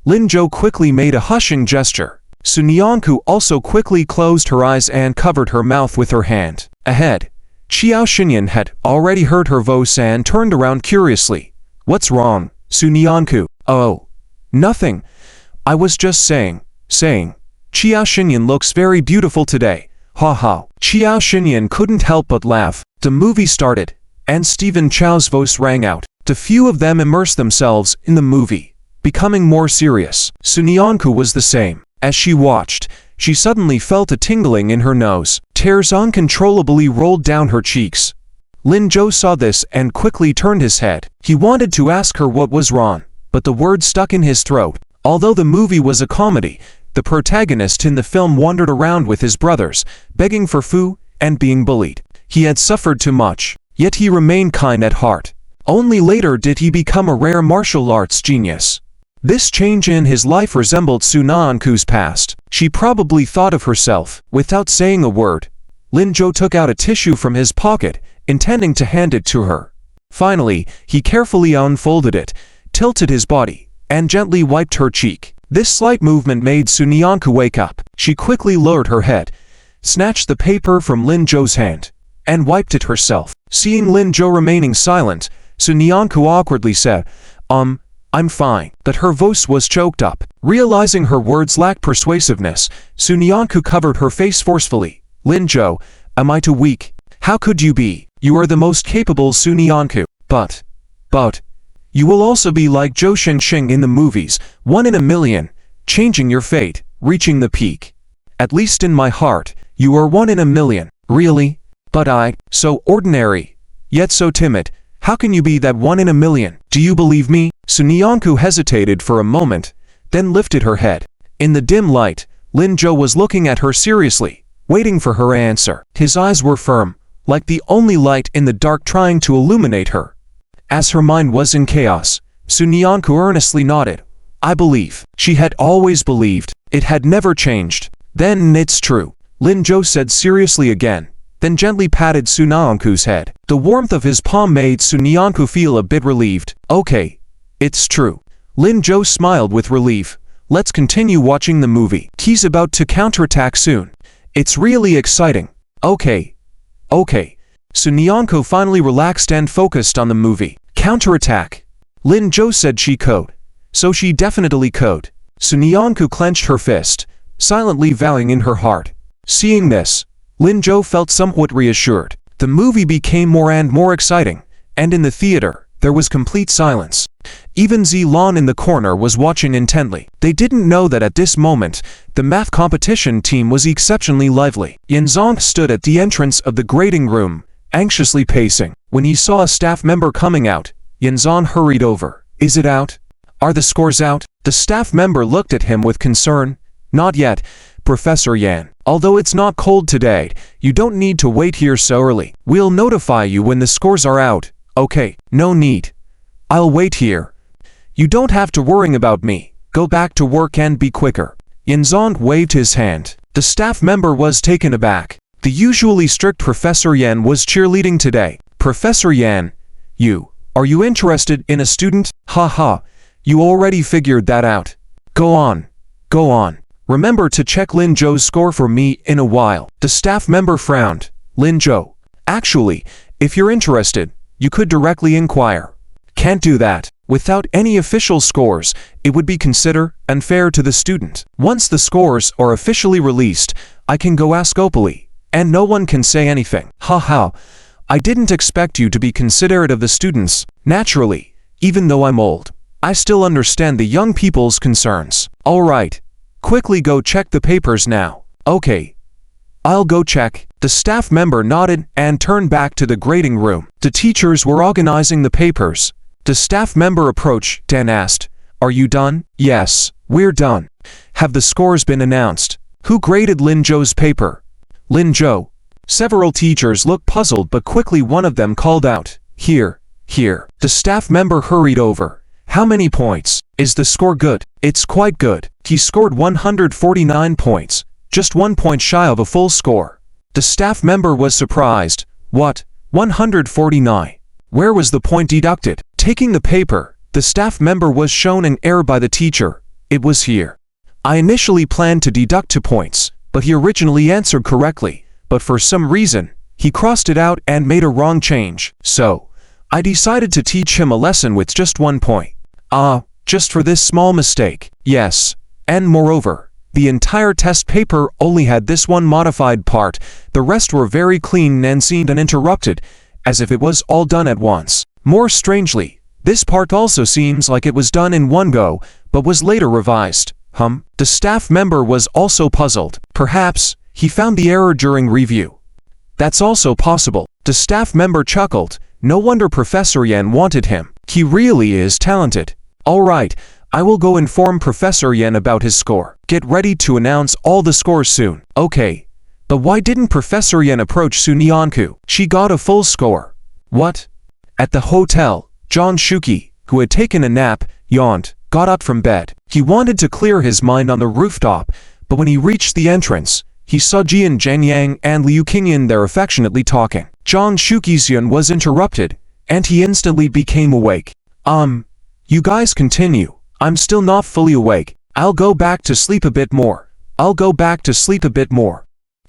Lin Zhou quickly made a hushing gesture. Sun Yanku also quickly closed her eyes and covered her mouth with her hand. Ahead, Qiao Xinyan had already heard her voice and turned around curiously. "What's wrong, Sun Yanku?" "Oh, nothing. I was just saying. Qiao Xinyan looks very beautiful today. Ha ha." Qiao Xinyan couldn't help but laugh. The movie started, and Stephen Chow's voice rang out. The few of them immersed themselves in the movie, becoming more serious. Sun Yanku was the same. As she watched, she suddenly felt a tingling in her nose. Tears uncontrollably rolled down her cheeks. Lin Zhou saw this and quickly turned his head. He wanted to ask her what was wrong, but the word stuck in his throat. Although the movie was a comedy, the protagonist in the film wandered around with his brothers, begging for food and being bullied. He had suffered too much, yet he remained kind at heart. Only later did he become a rare martial arts genius. This change in his life resembled Sun Yanku's past. She probably thought of herself. Without saying a word, Lin Zhou took out a tissue from his pocket, intending to hand it to her. Finally, he carefully unfolded it, tilted his body, and gently wiped her cheek. This slight movement made Sun Yanku wake up. She quickly lowered her head, snatched the paper from Lin Zhou's hand, and wiped it herself. Seeing Lin Zhou remaining silent, Sun Yanku awkwardly said, I'm fine." But her voice was choked up. Realizing her words lacked persuasiveness, Sun Yanku covered her face forcefully. "Lin Zhou, am I too weak?" "How could you be? You are the most capable, Sun Yanku. But, you will also be like Zhou Xingxing in the movies, 1 in a million, changing your fate, reaching the peak. At least in my heart, you are 1 in a million." "Really? But I, so ordinary, yet so timid. How can you be that 1 in a million? Do you believe me?" Sun Yanku hesitated for a moment, then lifted her head. In the dim light, Lin Zhou was looking at her seriously, waiting for her answer. His eyes were firm, like the only light in the dark trying to illuminate her. As her mind was in chaos, Sun Yanku earnestly nodded. "I believe." She had always believed. It had never changed. "Then it's true," Lin Zhou said seriously again, then gently patted Sun Yanku's head. The warmth of his palm made Sun Yanku feel a bit relieved. "Okay, it's true." Lin Zhou smiled with relief. "Let's continue watching the movie. He's about to counterattack soon. It's really exciting." Okay. Sun Yanku finally relaxed and focused on the movie. "Counterattack." Lin Zhou said she could. So she definitely could. Sun Yanku clenched her fist, silently vowing in her heart. Seeing this, Lin Zhou felt somewhat reassured. The movie became more and more exciting, and in the theater, there was complete silence. Even Zilan in the corner was watching intently. They didn't know that at this moment, the math competition team was exceptionally lively. Yanzong stood at the entrance of the grading room, anxiously pacing. When he saw a staff member coming out, Yanzong hurried over. "Is it out? Are the scores out?" The staff member looked at him with concern. "Not yet, Professor Yan. Although it's not cold today, you don't need to wait here so early. We'll notify you when the scores are out." "Okay, no need. I'll wait here. You don't have to worry about me. Go back to work and be quicker." Yanzong waved his hand. The staff member was taken aback. The usually strict Professor Yan was cheerleading today. Professor Yan, are you interested in a student? Ha, you already figured that out. Go on. Remember to check Lin Zhou's score for me in a while. The staff member frowned. Lin Zhou. Actually, if you're interested, you could directly inquire. Can't do that. Without any official scores, it would be considered unfair to the student. Once the scores are officially released, I can go ask openly, and no one can say anything. Ha, I didn't expect you to be considerate of the students. Naturally, even though I'm old, I still understand the young people's concerns. Alright, quickly go check the papers now. Okay, I'll go check. The staff member nodded and turned back to the grading room. The teachers were organizing the papers. The staff member approached and asked, "Are you done?" "Yes, we're done." "Have the scores been announced?" "Who graded Lin Zhou's paper?" "Lin Zhou." Several teachers looked puzzled, but quickly one of them called out, Here. The staff member hurried over. "How many points? Is the score good?" "It's quite good. He scored 149 points, just 1 point shy of a full score." The staff member was surprised. "What? 149? Where was the point deducted?" Taking the paper, the staff member was shown an error by the teacher. "It was here. I initially planned to deduct 2 points, but he originally answered correctly, but for some reason, he crossed it out and made a wrong change. So, I decided to teach him a lesson with just 1 point. Just for this small mistake." "Yes, and moreover, the entire test paper only had this one modified part. The rest were very clean and seemed uninterrupted, as if it was all done at once. More strangely, this part also seems like it was done in one go, but was later revised." The staff member was also puzzled. Perhaps he found the error during review. "That's also possible." The staff member chuckled. No wonder Professor Yan wanted him. He really is talented. "Alright, I will go inform Professor Yan about his score. Get ready to announce all the scores soon." "Okay. But why didn't Professor Yan approach Sunyanku? She got a full score." "What?" At the hotel, John Shuki, who had taken a nap, yawned, got up from bed. He wanted to clear his mind on the rooftop, but when he reached the entrance, he saw Jian Zhenyang and Liu Qingyan there affectionately talking. John Shuki's yawn was interrupted, and he instantly became awake. You guys continue. I'm still not fully awake. I'll go back to sleep a bit more.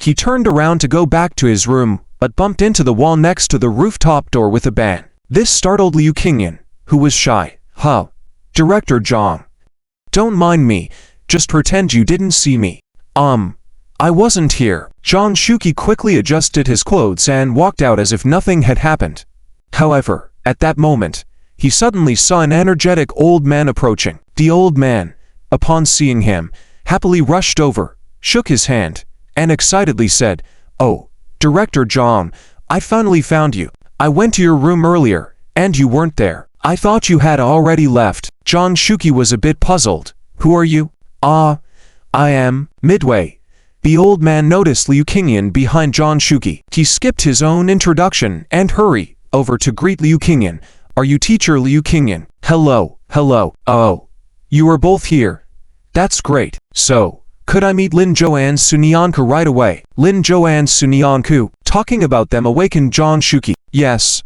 He turned around to go back to his room, but bumped into the wall next to the rooftop door with a bang. This startled Liu Qingyan, who was shy. Director Zhang. Don't mind me, just pretend you didn't see me." I wasn't here." John Shuki quickly adjusted his clothes and walked out as if nothing had happened. However, at that moment, he suddenly saw an energetic old man approaching. The old man, upon seeing him, happily rushed over, shook his hand, and excitedly said, "Oh, Director Zhang, I finally found you. I went to your room earlier, and you weren't there. I thought you had already left." John Shuki was a bit puzzled. "Who are you?" I am." Midway, the old man noticed Liu Qingyan behind John Shuki. He skipped his own introduction and hurried over to greet Liu Qingyan. "Are you teacher Liu Qingyan?" Hello. "Oh, you are both here. That's great. So, could I meet Lin Zhou and Sunyanku right away?" Lin Zhou and Sunyanku, talking about them awakened John Shuki. Yes,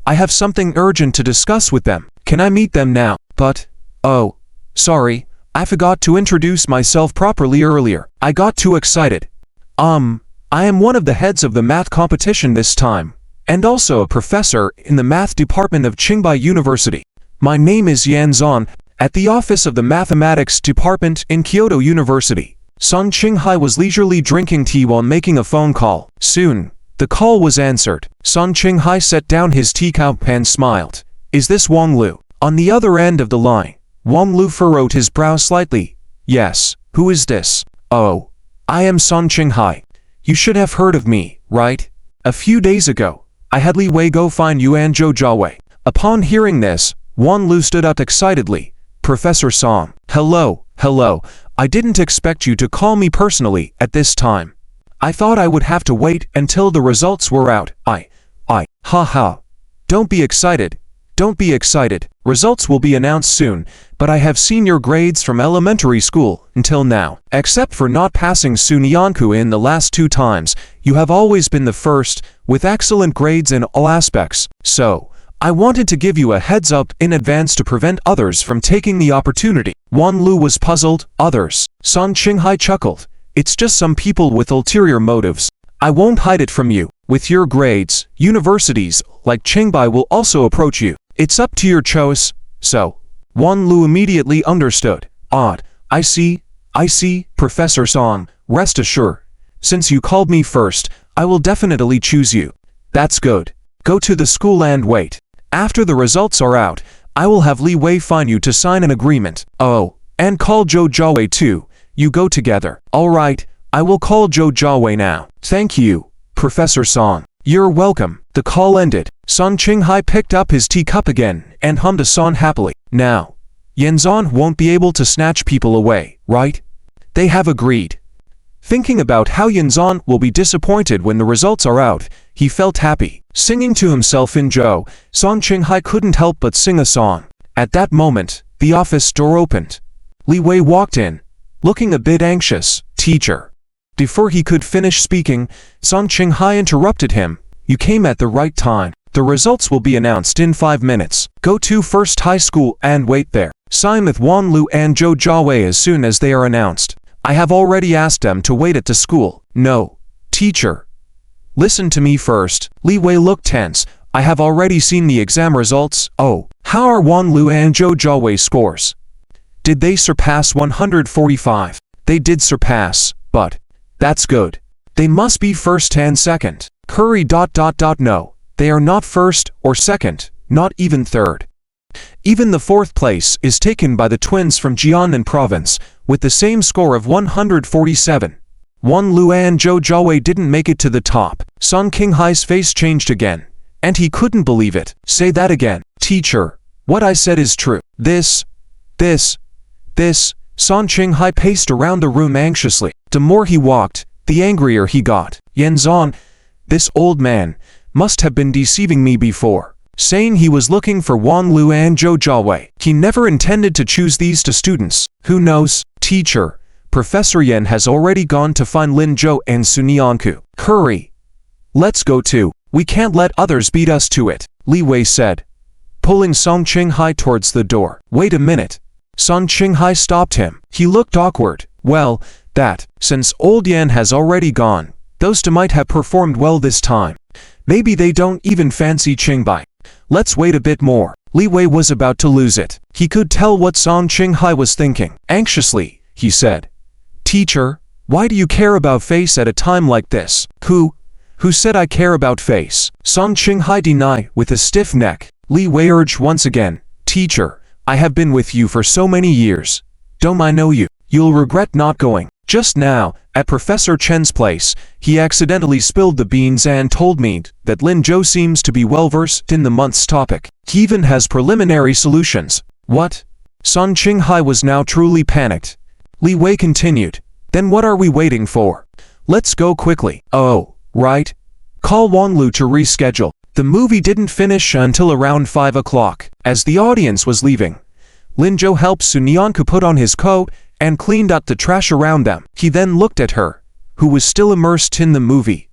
I have something urgent to discuss with them. Can I meet them now?" "But, oh, sorry, I forgot to introduce myself properly earlier. I got too excited. I am one of the heads of the math competition this time, and also a professor in the math department of Qinghai University. My name is Yan Zong, at the office of the mathematics department in Kyoto University." Song Qinghai was leisurely drinking tea while making a phone call. Soon, the call was answered. Song Qinghai set down his teacup and smiled. "Is this Wang Lu?" On the other end of the line, Wang Lu furrowed his brow slightly. "Yes, who is this?" "Oh, I am Song Qinghai. You should have heard of me, right? A few days ago, I had Li Wei go find Yuan Zhou Jiawei." Upon hearing this, Wang Lu stood up excitedly. "Professor Song, hello. I didn't expect you to call me personally at this time. I thought I would have to wait until the results were out. Haha. Don't be excited. don't be excited. Results will be announced soon, but I have seen your grades from elementary school until now. Except for not passing Sunyanku in the last 2 times, you have always been the first, with excellent grades in all aspects. So, I wanted to give you a heads up in advance to prevent others from taking the opportunity. Wan Lu was puzzled. Others? Sun Qinghai chuckled. It's just some people with ulterior motives. I won't hide it from you. With your grades, universities like Qingbai will also approach you. It's up to your choice. So, Wan Lu immediately understood. Odd. I see, Professor Song. Rest assured. Since you called me first, I will definitely choose you. That's good. Go to the school and wait. After the results are out, I will have Li Wei find you to sign an agreement. Oh, and call Zhou Jiawei too. You go together. Alright, I will call Zhou Jiawei now. Thank you, Professor Song. You're welcome. The call ended. Sun Qinghai picked up his teacup again and hummed a song happily. Now, Yenzan won't be able to snatch people away, right? They have agreed. Thinking about how Yenzan will be disappointed when the results are out, he felt happy. Singing to himself in Zhou, Sun Qinghai couldn't help but sing a song. At that moment, the office door opened. Li Wei walked in, looking a bit anxious. Teacher. Before he could finish speaking, Sun Qinghai interrupted him. You came at the right time. The results will be announced in 5 minutes. Go to First High School and wait there. Sign with Wan Lu and Zhou Jiawei as soon as they are announced. I have already asked them to wait at the school. No, teacher. Listen to me first. Li Wei looked tense. I have already seen the exam results. Oh, how are Wan Lu and Zhou Jiawei's scores? Did they surpass 145? They did surpass, but that's good. They must be first and second. Curry ... No, they are not first or second, not even third. Even the 4th place is taken by the twins from Jiangnan province, with the same score of 147. Wan Lu and Zhou Jiawei didn't make it to the top. Sun Qinghai's face changed again, and he couldn't believe it. Say that again. Teacher, what I said is true. This. Sun Qinghai paced around the room anxiously. The more he walked, the angrier he got. Yenzan, this old man, must have been deceiving me before, saying he was looking for Wan Lu and Zhou Jiawei. He never intended to choose these 2 students. Who knows? Teacher, Professor Yan has already gone to find Lin Zhou and Sunyanku. Hurry. Let's go too. We can't let others beat us to it, Li Wei said, pulling Sun Qinghai towards the door. Wait a minute. Sun Qinghai stopped him. He looked awkward. Well, since old Yan has already gone, those 2 might have performed well this time. Maybe they don't even fancy Qingbai. Let's wait a bit more. Li Wei was about to lose it. He could tell what Sun Qinghai was thinking. Anxiously, he said, Teacher, why do you care about face at a time like this? Who said I care about face? Sun Qinghai denied with a stiff neck. Li Wei urged once again. Teacher, I have been with you for so many years. Don't I know you? You'll regret not going. Just now, at Professor Chen's place, he accidentally spilled the beans and told me that Lin Zhou seems to be well versed in the month's topic. He even has preliminary solutions. What? Sun Qinghai was now truly panicked. Li Wei continued. Then what are we waiting for? Let's go quickly. Oh, right. Call Wan Lu to reschedule. The movie didn't finish until around 5 o'clock. As the audience was leaving, Lin Zhou helped Sunyanku put on his coat and cleaned up the trash around them. He then looked at her, who was still immersed in the movie.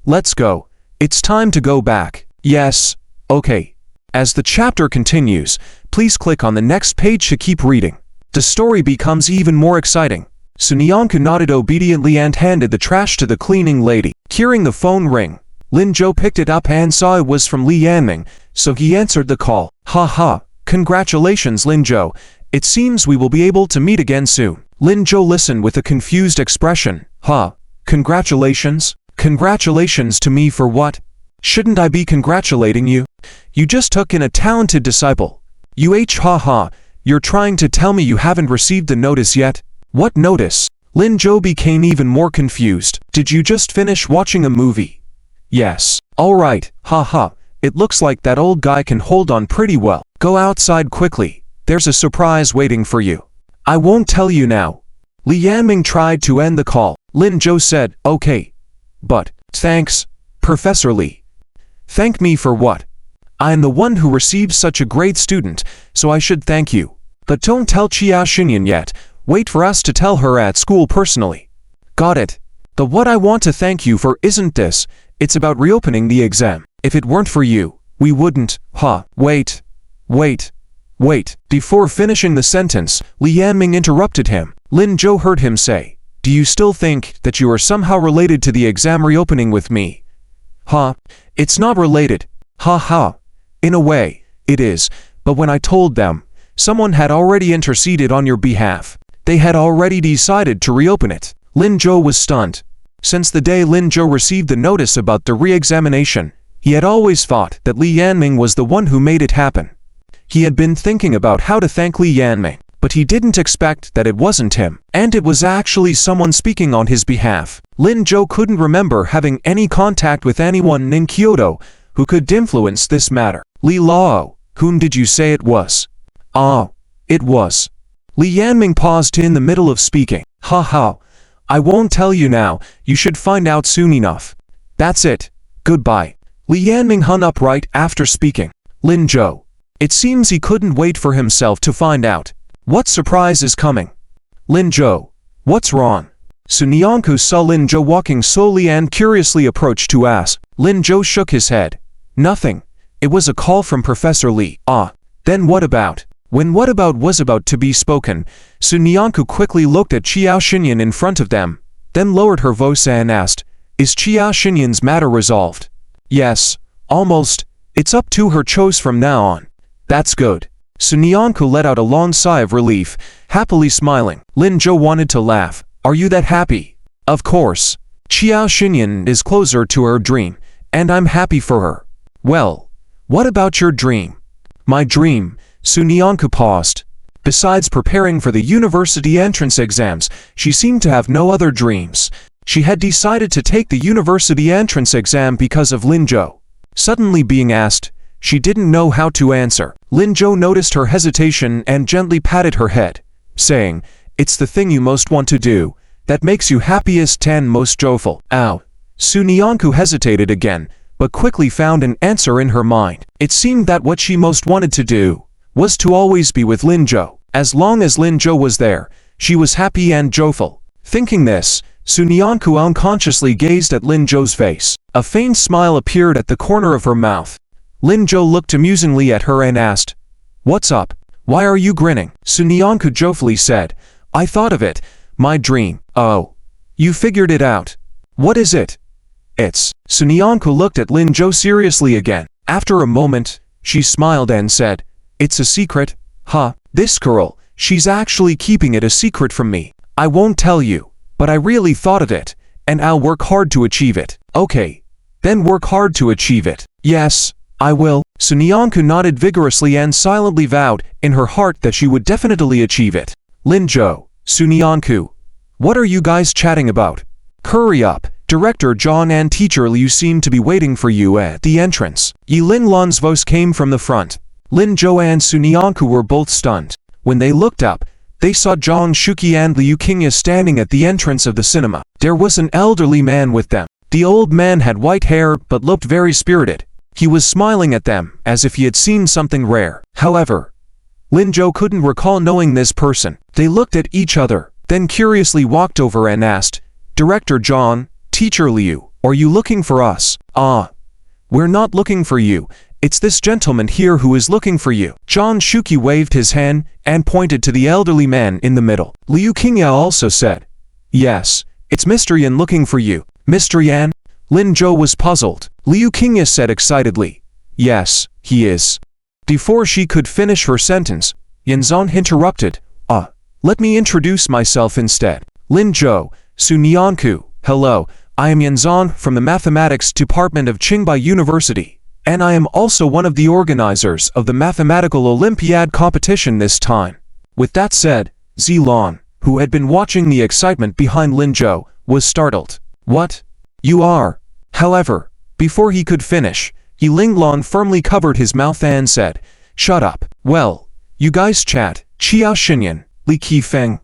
Let's go. It's time to go back. Yes, okay. As the chapter continues, please click on the next page to keep reading. The story becomes even more exciting. Sunyanku nodded obediently and handed the trash to the cleaning lady. Hearing the phone ring, Lin Zhou picked it up and saw it was from Li Yanming, so he answered the call. Ha. Congratulations, Lin Zhou. It seems we will be able to meet again soon. Lin Zhou listened with a confused expression. Congratulations? Congratulations to me for what? Shouldn't I be congratulating you? You just took in a talented disciple. You're trying to tell me you haven't received the notice yet? What notice? Lin Zhou became even more confused. Did you just finish watching a movie? Yes. Alright, It looks like that old guy can hold on pretty well. Go outside quickly. There's a surprise waiting for you. I won't tell you now. Li Yanming tried to end the call. Lin Zhou said, okay. But, thanks, Professor Li. Thank me for what? I am the one who received such a great student, so I should thank you. But don't tell Chia Xinyan yet. Wait for us to tell her at school personally. Got it. But what I want to thank you for isn't this. It's about reopening the exam. If it weren't for you, we wouldn't. Wait. Before finishing the sentence, Li Yanming interrupted him. Lin Zhou heard him say, do you still think that you are somehow related to the exam reopening with me? It's not related. In a way, it is, but when I told them, someone had already interceded on your behalf. They had already decided to reopen it. Lin Zhou was stunned. Since the day Lin Zhou received the notice about the re-examination, he had always thought that Li Yanming was the one who made it happen. He had been thinking about how to thank Li Yanming, but he didn't expect that it wasn't him, and it was actually someone speaking on his behalf. Lin Zhou couldn't remember having any contact with anyone in Kyoto who could influence this matter. Li Lao, whom did you say it was? It was. Li Yanming paused in the middle of speaking. I won't tell you now, you should find out soon enough. That's it. Goodbye. Li Yanming hung up right after speaking. Lin Zhou. It seems he couldn't wait for himself to find out. What surprise is coming? Lin Zhou. What's wrong? Sun Yanku saw Lin Zhou walking slowly and curiously approached to ask. Lin Zhou shook his head. Nothing. It was a call from Professor Li. Then what about? When what about was about to be spoken, Sun Yanku quickly looked at Chia Xinyan in front of them, then lowered her voice and asked, is Chia Xinyan's matter resolved? Yes, almost. It's up to her choice from now on. That's good. Sun Yanku let out a long sigh of relief, happily smiling. Lin Zhou wanted to laugh. Are you that happy? Of course. Chia Xinyan is closer to her dream, and I'm happy for her. Well, what about your dream? My dream, Sun Yanku paused. Besides preparing for the university entrance exams, she seemed to have no other dreams. She had decided to take the university entrance exam because of Lin Zhou. Suddenly being asked, she didn't know how to answer. Lin Zhou noticed her hesitation and gently patted her head, saying, it's the thing you most want to do, that makes you happiest and most joyful. Sun Yanku hesitated again, but quickly found an answer in her mind. It seemed that what she most wanted to do was to always be with Lin Zhou. As long as Lin Zhou was there, she was happy and joyful. Thinking this, Sun Yanku unconsciously gazed at Lin Zhou's face. A faint smile appeared at the corner of her mouth. Lin Zhou looked amusingly at her and asked, what's up? Why are you grinning? Sun Yanku joyfully said, I thought of it. My dream. Oh. You figured it out. What is it? It's. Sun Yanku looked at Lin Zhou seriously again. After a moment, she smiled and said, it's a secret. This girl, she's actually keeping it a secret from me. I won't tell you, but I really thought of it, and I'll work hard to achieve it. Okay. Then work hard to achieve it. Yes, I will. Sun Yanku nodded vigorously and silently vowed in her heart that she would definitely achieve it. Lin Zhou, Sun Yanku, what are you guys chatting about? Hurry up. Director John and Teacher Liu seem to be waiting for you at the entrance. Yi Lin Lan's voice came from the front. Lin Zhou and Sun Yanku were both stunned. When they looked up, they saw Zhang Shuqi and Liu Qingya standing at the entrance of the cinema. There was an elderly man with them. The old man had white hair but looked very spirited. He was smiling at them as if he had seen something rare. However, Lin Zhou couldn't recall knowing this person. They looked at each other, then curiously walked over and asked, Director John, Teacher Liu, are you looking for us? We're not looking for you. It's this gentleman here who is looking for you. Zhang Shuqi waved his hand and pointed to the elderly man in the middle. Liu Qingya also said, yes, it's Mr. Yan looking for you. Mr. Yan? Lin Zhou was puzzled. Liu Qingya said excitedly, yes, he is. Before she could finish her sentence, Yanzan interrupted, let me introduce myself instead. Lin Zhou, Sun Yanku, hello, I am Yanzan from the Mathematics Department of Tsinghua University, and I am also one of the organizers of the Mathematical Olympiad competition this time. With that said, Zilan, who had been watching the excitement behind Lin Zhou, was startled. What? You are? However, before he could finish, Yi Linglan firmly covered his mouth and said, shut up. Well, you guys chat, Chia Xinyan, Li Qifeng,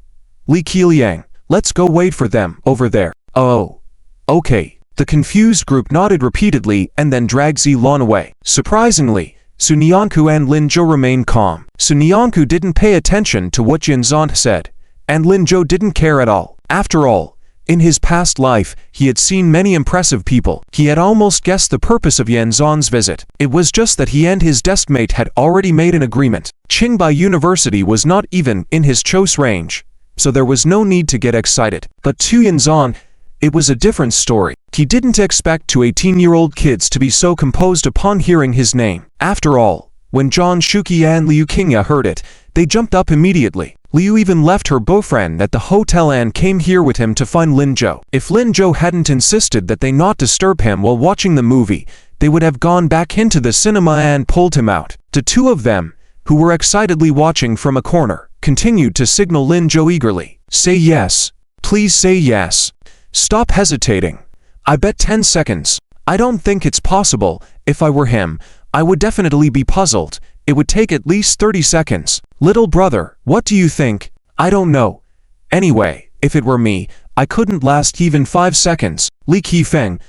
Li Qiliang, let's go wait for them over there. Oh. Okay. The confused group nodded repeatedly and then dragged Zilan away. Surprisingly, Sunyanku and Lin Zhou remained calm. Sunyanku didn't pay attention to what Yanzan said, and Lin Zhou didn't care at all. After all, in his past life, he had seen many impressive people. He had almost guessed the purpose of Yanzan's visit. It was just that he and his deskmate had already made an agreement. Qingbai University was not even in his choice range, so there was no need to get excited. But to Yanzan, it was a different story. He didn't expect 18-year-old kids to be so composed upon hearing his name. After all, when Zhang Shuqi and Liu Qingya heard it, they jumped up immediately. Liu even left her boyfriend at the hotel and came here with him to find Lin Zhou. If Lin Zhou hadn't insisted that they not disturb him while watching the movie, they would have gone back into the cinema and pulled him out. The two of them, who were excitedly watching from a corner, continued to signal Lin Zhou eagerly. "Say yes. Please say yes. Stop hesitating. I bet 10 seconds. I don't think it's possible. If I were him, I would definitely be puzzled. It would take at least 30 seconds. Little brother, what do you think? I don't know. Anyway, if it were me, I couldn't last even 5 seconds." Li Qifeng,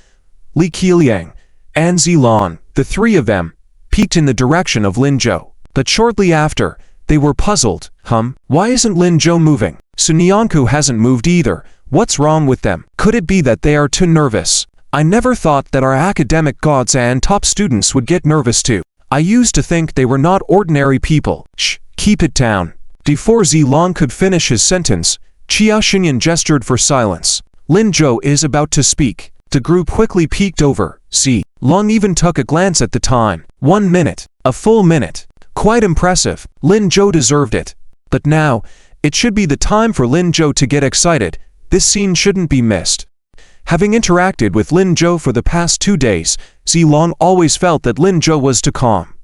Li Qiliang, and Zilan, the three of them, peeked in the direction of Lin Zhou. But shortly after, they were puzzled. Why isn't Lin Zhou moving? Sunyanku hasn't moved either. What's wrong with them? Could it be that they are too nervous? I never thought that our academic gods and top students would get nervous too. I used to think they were not ordinary people. Shh, keep it down. Before Zilan could finish his sentence, Qiao Xinyan gestured for silence. Lin Zhou is about to speak. The group quickly peeked over. Long even took a glance at the time. 1 minute. A full minute. Quite impressive. Lin Zhou deserved it. But now, it should be the time for Lin Zhou to get excited. This scene shouldn't be missed. Having interacted with Lin Zhou for the past 2 days, Zilan always felt that Lin Zhou was too calm.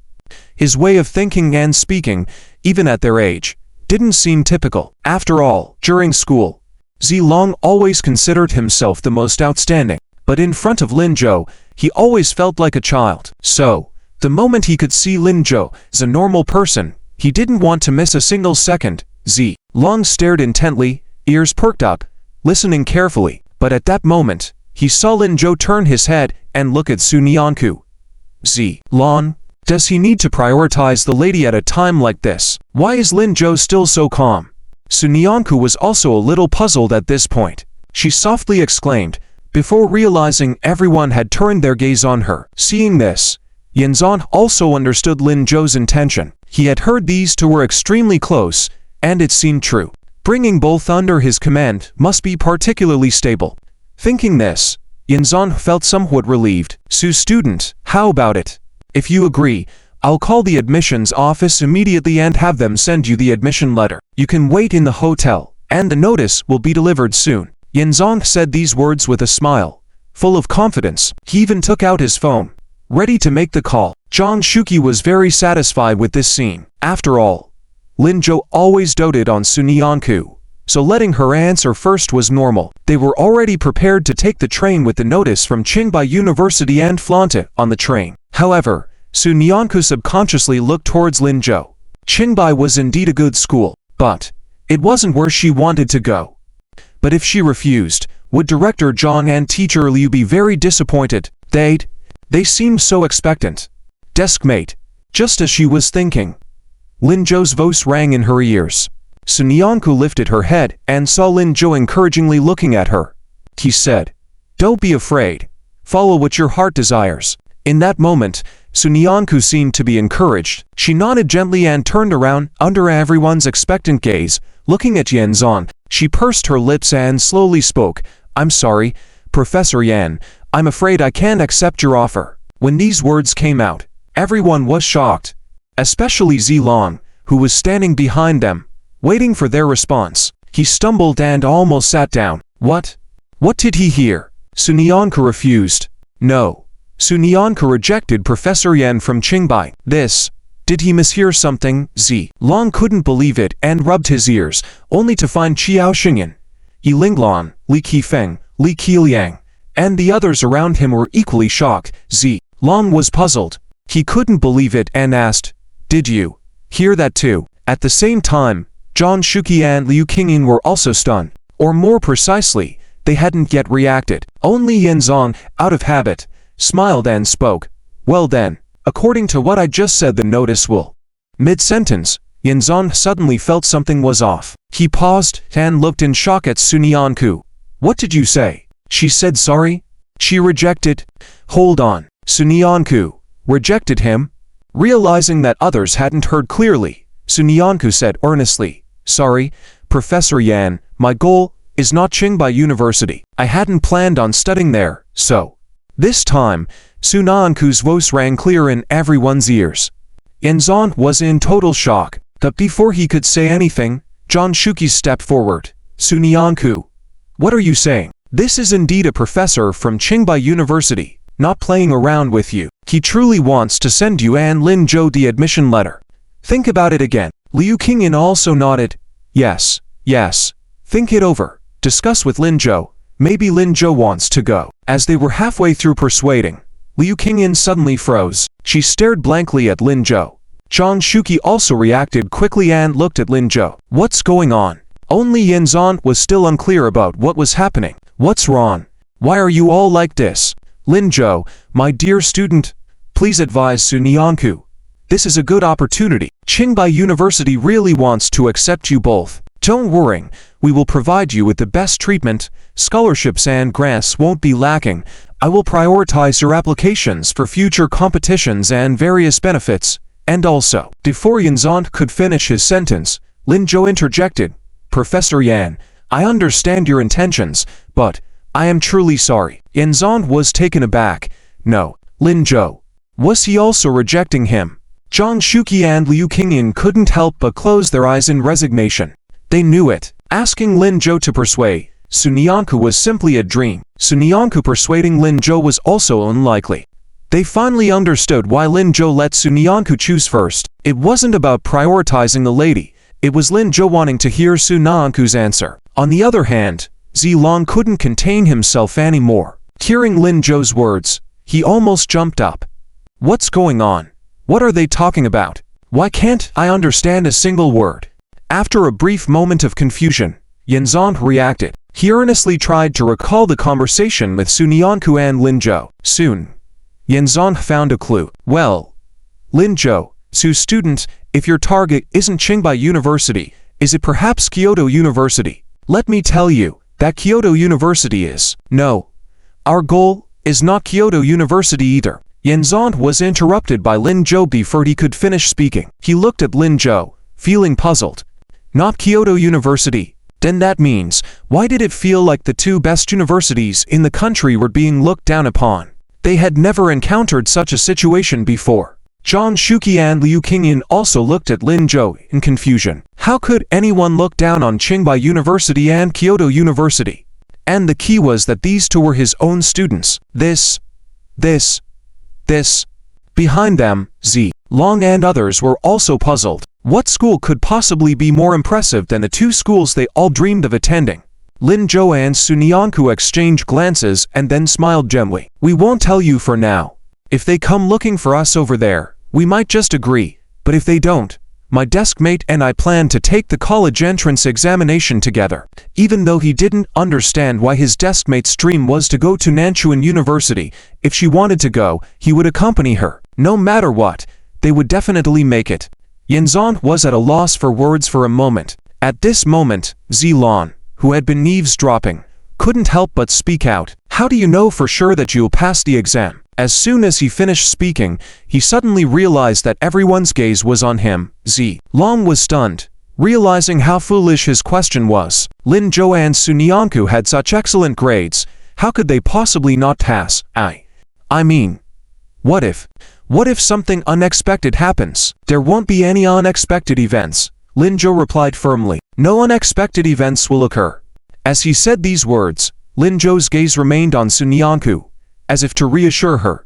His way of thinking and speaking, even at their age, didn't seem typical. After all, during school, Zilan always considered himself the most outstanding. But in front of Lin Zhou, he always felt like a child. So, the moment he could see Lin Zhou as a normal person, he didn't want to miss a single second. Zilan stared intently, ears perked up, listening carefully. But at that moment, he saw Lin Zhou turn his head and look at Sunyanku. Zilan, does he need to prioritize the lady at a time like this? Why is Lin Zhou still so calm? Sunyanku was also a little puzzled at this point. She softly exclaimed, before realizing everyone had turned their gaze on her. Seeing this, Yanzan also understood Lin Zhou's intention. He had heard these two were extremely close, and it seemed true. Bringing both under his command must be particularly stable. Thinking this, Yanzan felt somewhat relieved. Student, how about it? If you agree, I'll call the admissions office immediately and have them send you the admission letter. You can wait in the hotel, and the notice will be delivered soon. Yanzan said these words with a smile, full of confidence. He even took out his phone, ready to make the call. Zhang Shuqi was very satisfied with this scene. After all, Lin Zhou always doted on Sunyanku, so letting her answer first was normal. They were already prepared to take the train with the notice from Qingbai University and flaunt it on the train. However, Sunyanku subconsciously looked towards Lin Zhou. Qingbai was indeed a good school, but it wasn't where she wanted to go. But if she refused, would Director Zhang and Teacher Liu be very disappointed? They seemed so expectant. Deskmate, just as she was thinking, Lin Zhou's voice rang in her ears. Sunyanku lifted her head and saw Lin Zhou encouragingly looking at her. He said, "Don't be afraid. Follow what your heart desires." In that moment, Sunyanku seemed to be encouraged. She nodded gently and turned around under everyone's expectant gaze, looking at Yanzan. She pursed her lips and slowly spoke. "I'm sorry, Professor Yan. I'm afraid I can't accept your offer." When these words came out, everyone was shocked, especially Zilan, who was standing behind them, waiting for their response. He stumbled and almost sat down. What? What did he hear? Sunyanku refused. No. Sunyanku rejected Professor Yan from Qingbai. Did he mishear something? Long couldn't believe it and rubbed his ears, only to find Qiao Xinyan, Yi Linglan, Li Qifeng, Li Qiliang, and the others around him were equally shocked. Long was puzzled. He couldn't believe it and asked, "Did you hear that too?" At the same time, Zhang Shuqi and Liu Qingyin were also stunned. Or more precisely, they hadn't yet reacted. Only Yanzan, out of habit, smiled and spoke. "Well then, According to what I just said, the notice will. Mid-sentence, Yinzan suddenly felt something was off. He paused and looked in shock at Sunyanku. What did you say? She said sorry. She rejected. Hold on. Sunyanku rejected him. Realizing that others hadn't heard clearly, Sunyanku said earnestly, sorry, Professor Yan, my goal is not Qingbai University. I hadn't planned on studying there, so. This time, Sunyanku's voice rang clear in everyone's ears. Yinzan was in total shock, but before he could say anything, John Shuki stepped forward. Sunyanku, what are you saying? This is indeed a professor from Qingbai University, not playing around with you. He truly wants to send you and Lin Zhou the admission letter. Think about it again. Liu Qingyan also nodded. Yes, yes. Think it over. Discuss with Lin Zhou. Maybe Lin Zhou wants to go. As they were halfway through persuading, Liu Qingyan suddenly froze. She stared blankly at Lin Zhou. Zhang Shuqi also reacted quickly and looked at Lin Zhou. What's going on? Only Yinzan was still unclear about what was happening. What's wrong? Why are you all like this? Lin Zhou, my dear student, please advise Sunyanku. This is a good opportunity. Qingbai University really wants to accept you both. Don't worry, we will provide you with the best treatment. Scholarships and grants won't be lacking. I will prioritize your applications for future competitions and various benefits. And also, before Yinzan could finish his sentence, Lin Zhou interjected. Professor Yan, I understand your intentions, but I am truly sorry. Yinzan was taken aback. No, Lin Zhou. Was he also rejecting him? Zhang Shuqi and Liu Qingyan couldn't help but close their eyes in resignation. They knew it. Asking Lin Zhou to persuade Sunyanku was simply a dream. Sunyanku persuading Lin Zhou was also unlikely. They finally understood why Lin Zhou let Sunyanku choose first. It wasn't about prioritizing the lady. It was Lin Zhou wanting to hear Sunyanku's answer. On the other hand, Zilong couldn't contain himself anymore. Hearing Lin Zhou's words, he almost jumped up. What's going on? What are they talking about? Why can't I understand a single word? After a brief moment of confusion, Yinzan reacted. He earnestly tried to recall the conversation with Sunyanku and Lin Zhou. Soon, Yinzan found a clue. Well, Lin Zhou, Su student, if your target isn't Qingbai University, is it perhaps Kyoto University? Let me tell you that Kyoto University is. No, our goal is not Kyoto University either. Yinzan was interrupted by Lin Zhou before he could finish speaking. He looked at Lin Zhou, feeling puzzled. Not Kyoto University. Then that means, why did it feel like the two best universities in the country were being looked down upon? They had never encountered such a situation before. Zhang Shuqi and Liu Qingyan also looked at Lin Zhou in confusion. How could anyone look down on Qingbai University and Kyoto University? And the key was that these two were his own students. This. Behind them, Z. Long and others were also puzzled. What school could possibly be more impressive than the two schools they all dreamed of attending? Lin Zhou and Sunyanku exchanged glances and then smiled gently. We won't tell you for now. If they come looking for us over there, we might just agree. But if they don't, my deskmate and I plan to take the college entrance examination together. Even though he didn't understand why his deskmate's dream was to go to Nanchuan University, if she wanted to go, he would accompany her. No matter what, they would definitely make it. Yinzan was at a loss for words for a moment. At this moment, Zilong, who had been eavesdropping, couldn't help but speak out. How do you know for sure that you'll pass the exam? As soon as he finished speaking, he suddenly realized that everyone's gaze was on him. Long was stunned, realizing how foolish his question was. Lin Zhou and Sunyanku had such excellent grades. How could they possibly not pass? I mean, what if something unexpected happens? There won't be any unexpected events, Lin Zhou replied firmly. No unexpected events will occur. As he said these words, Lin Zhou's gaze remained on Sunyanku, as if to reassure her.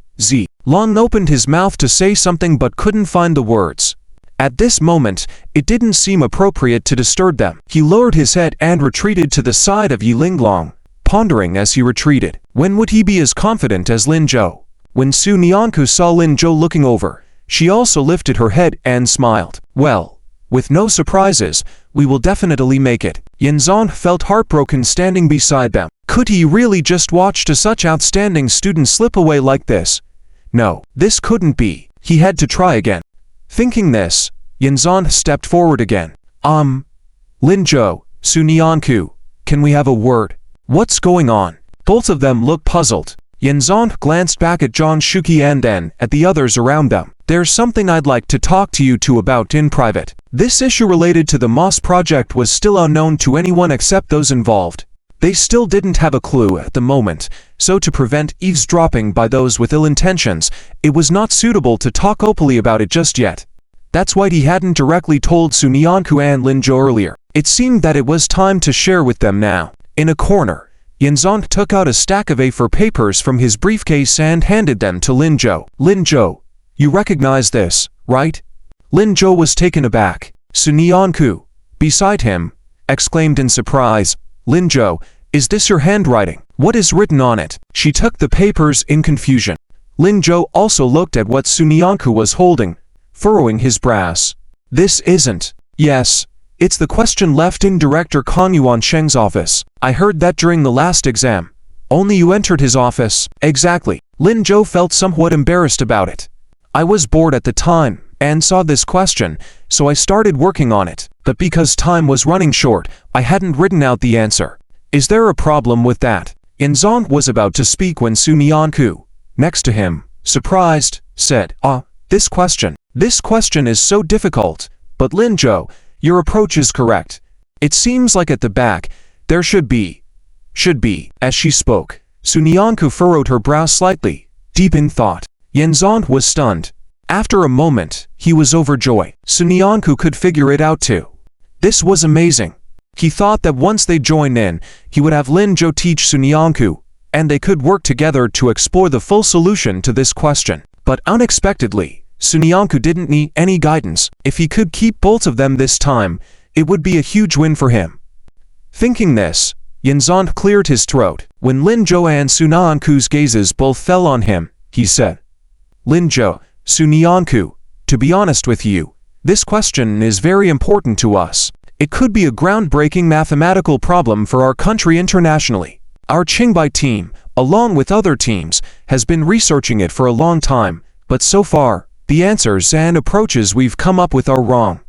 Long opened his mouth to say something but couldn't find the words. At this moment, it didn't seem appropriate to disturb them. He lowered his head and retreated to the side of Yilinglong, pondering as he retreated. When would he be as confident as Lin Zhou? When Sunyanku saw Lin Zhou looking over, she also lifted her head and smiled. Well, with no surprises, we will definitely make it. Yinzan felt heartbroken standing beside them. Could he really just watch such outstanding students slip away like this? No, this couldn't be. He had to try again. Thinking this, Yanzan stepped forward again. Linzhou, Sunyanku, can we have a word? What's going on? Both of them looked puzzled. Yanzan glanced back at John Shuki and then at the others around them. There's something I'd like to talk to you two about in private. This issue related to the Moss project was still unknown to anyone except those involved. They still didn't have a clue at the moment, so to prevent eavesdropping by those with ill intentions, it was not suitable to talk openly about it just yet. That's why he hadn't directly told Sunyanku and Linzhou earlier. It seemed that it was time to share with them now. In a corner, Yanzan took out a stack of A4 papers from his briefcase and handed them to Linzhou. Linzhou, you recognize this, right? Linzhou was taken aback. Sunyanku, beside him, exclaimed in surprise, Linzhou, is this your handwriting? What is written on it? She took the papers in confusion. Linzhou also looked at what Sunyanku was holding, furrowing his brows. This isn't. Yes, it's the question left in Director Kang Yuansheng's office. I heard that during the last exam. Only you entered his office. Exactly. Linzhou felt somewhat embarrassed about it. I was bored at the time and saw this question, so I started working on it. But because time was running short, I hadn't written out the answer. Is there a problem with that? Yanzan was about to speak when Sunyanku, next to him, surprised, said, this question is so difficult. But Linzhou, your approach is correct. It seems like at the back, there should be. As she spoke, Sunyanku furrowed her brow slightly, deep in thought. Yanzan was stunned. After a moment, he was overjoyed. Sunyanku could figure it out too. This was amazing. He thought that once they joined in, he would have Linzhou teach Sunyanku, and they could work together to explore the full solution to this question. But unexpectedly, Sunyanku didn't need any guidance. If he could keep both of them this time, it would be a huge win for him. Thinking this, Yanzan cleared his throat. When Linzhou and Sunyanku's gazes both fell on him, he said, Linzhou, Sunyanku, to be honest with you, this question is very important to us. It could be a groundbreaking mathematical problem for our country internationally. Our Qingbai team, along with other teams, has been researching it for a long time, but so far, the answers and approaches we've come up with are wrong.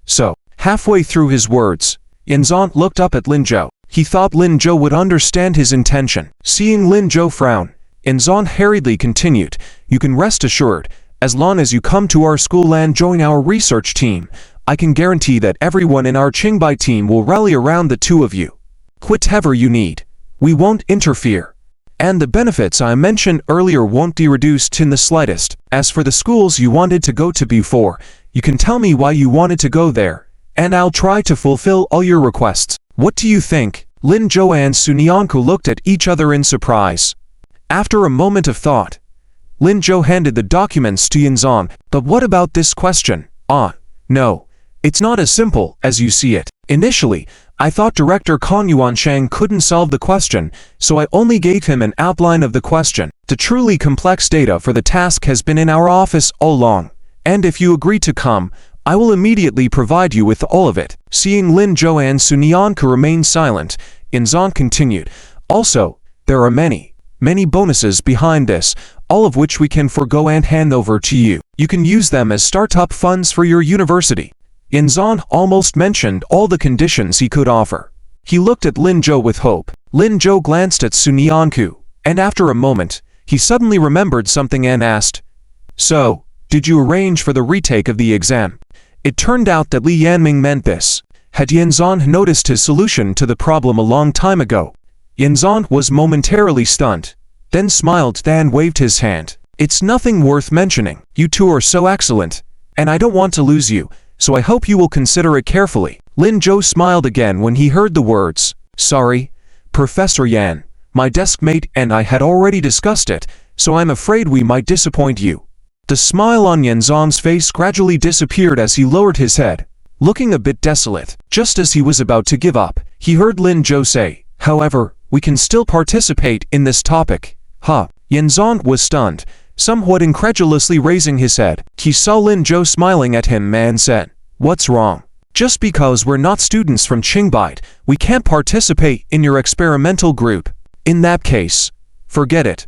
So, halfway through his words, Yanzan looked up at Linzhou. He thought Linzhou would understand his intention. Seeing Linzhou frown, Yanzan hurriedly continued, you can rest assured, as long as you come to our school and join our research team, I can guarantee that everyone in our Qingbai team will rally around the two of you. Whatever you need, we won't interfere. And the benefits I mentioned earlier won't be reduced in the slightest. As for the schools you wanted to go to before, you can tell me why you wanted to go there, and I'll try to fulfill all your requests. What do you think? Linzhou and Sunyanku looked at each other in surprise. After a moment of thought, Linzhou handed the documents to Yanzan. But what about this question? No. It's not as simple as you see it. Initially, I thought Director Kang Yuansheng couldn't solve the question, so I only gave him an outline of the question. The truly complex data for the task has been in our office all along, and if you agree to come, I will immediately provide you with all of it. Seeing Linzhou and Sunyanku remain silent, Yanzan continued, also, there are many bonuses behind this, all of which we can forego and hand over to you. You can use them as startup funds for your university. Yanzan almost mentioned all the conditions he could offer. He looked at Linzhou with hope. Linzhou glanced at Sunyanku, and after a moment, he suddenly remembered something and asked, so, did you arrange for the retake of the exam? It turned out that Li Yanming meant this. Had Yanzan noticed his solution to the problem a long time ago? Yanzan was momentarily stunned, then smiled and waved his hand. It's nothing worth mentioning. You two are so excellent, and I don't want to lose you, so I hope you will consider it carefully. Linzhou smiled again when he heard the words. Sorry, Professor Yan, my deskmate and I had already discussed it, so I'm afraid we might disappoint you. The smile on Yanzan's face gradually disappeared as he lowered his head, looking a bit desolate. Just as he was about to give up, he heard Linzhou say, however, we can still participate in this topic. Yanzan was stunned, somewhat incredulously raising his head. He saw Linzhou smiling at him and said, what's wrong? Just because we're not students from Qingbai, we can't participate in your experimental group. In that case, forget it.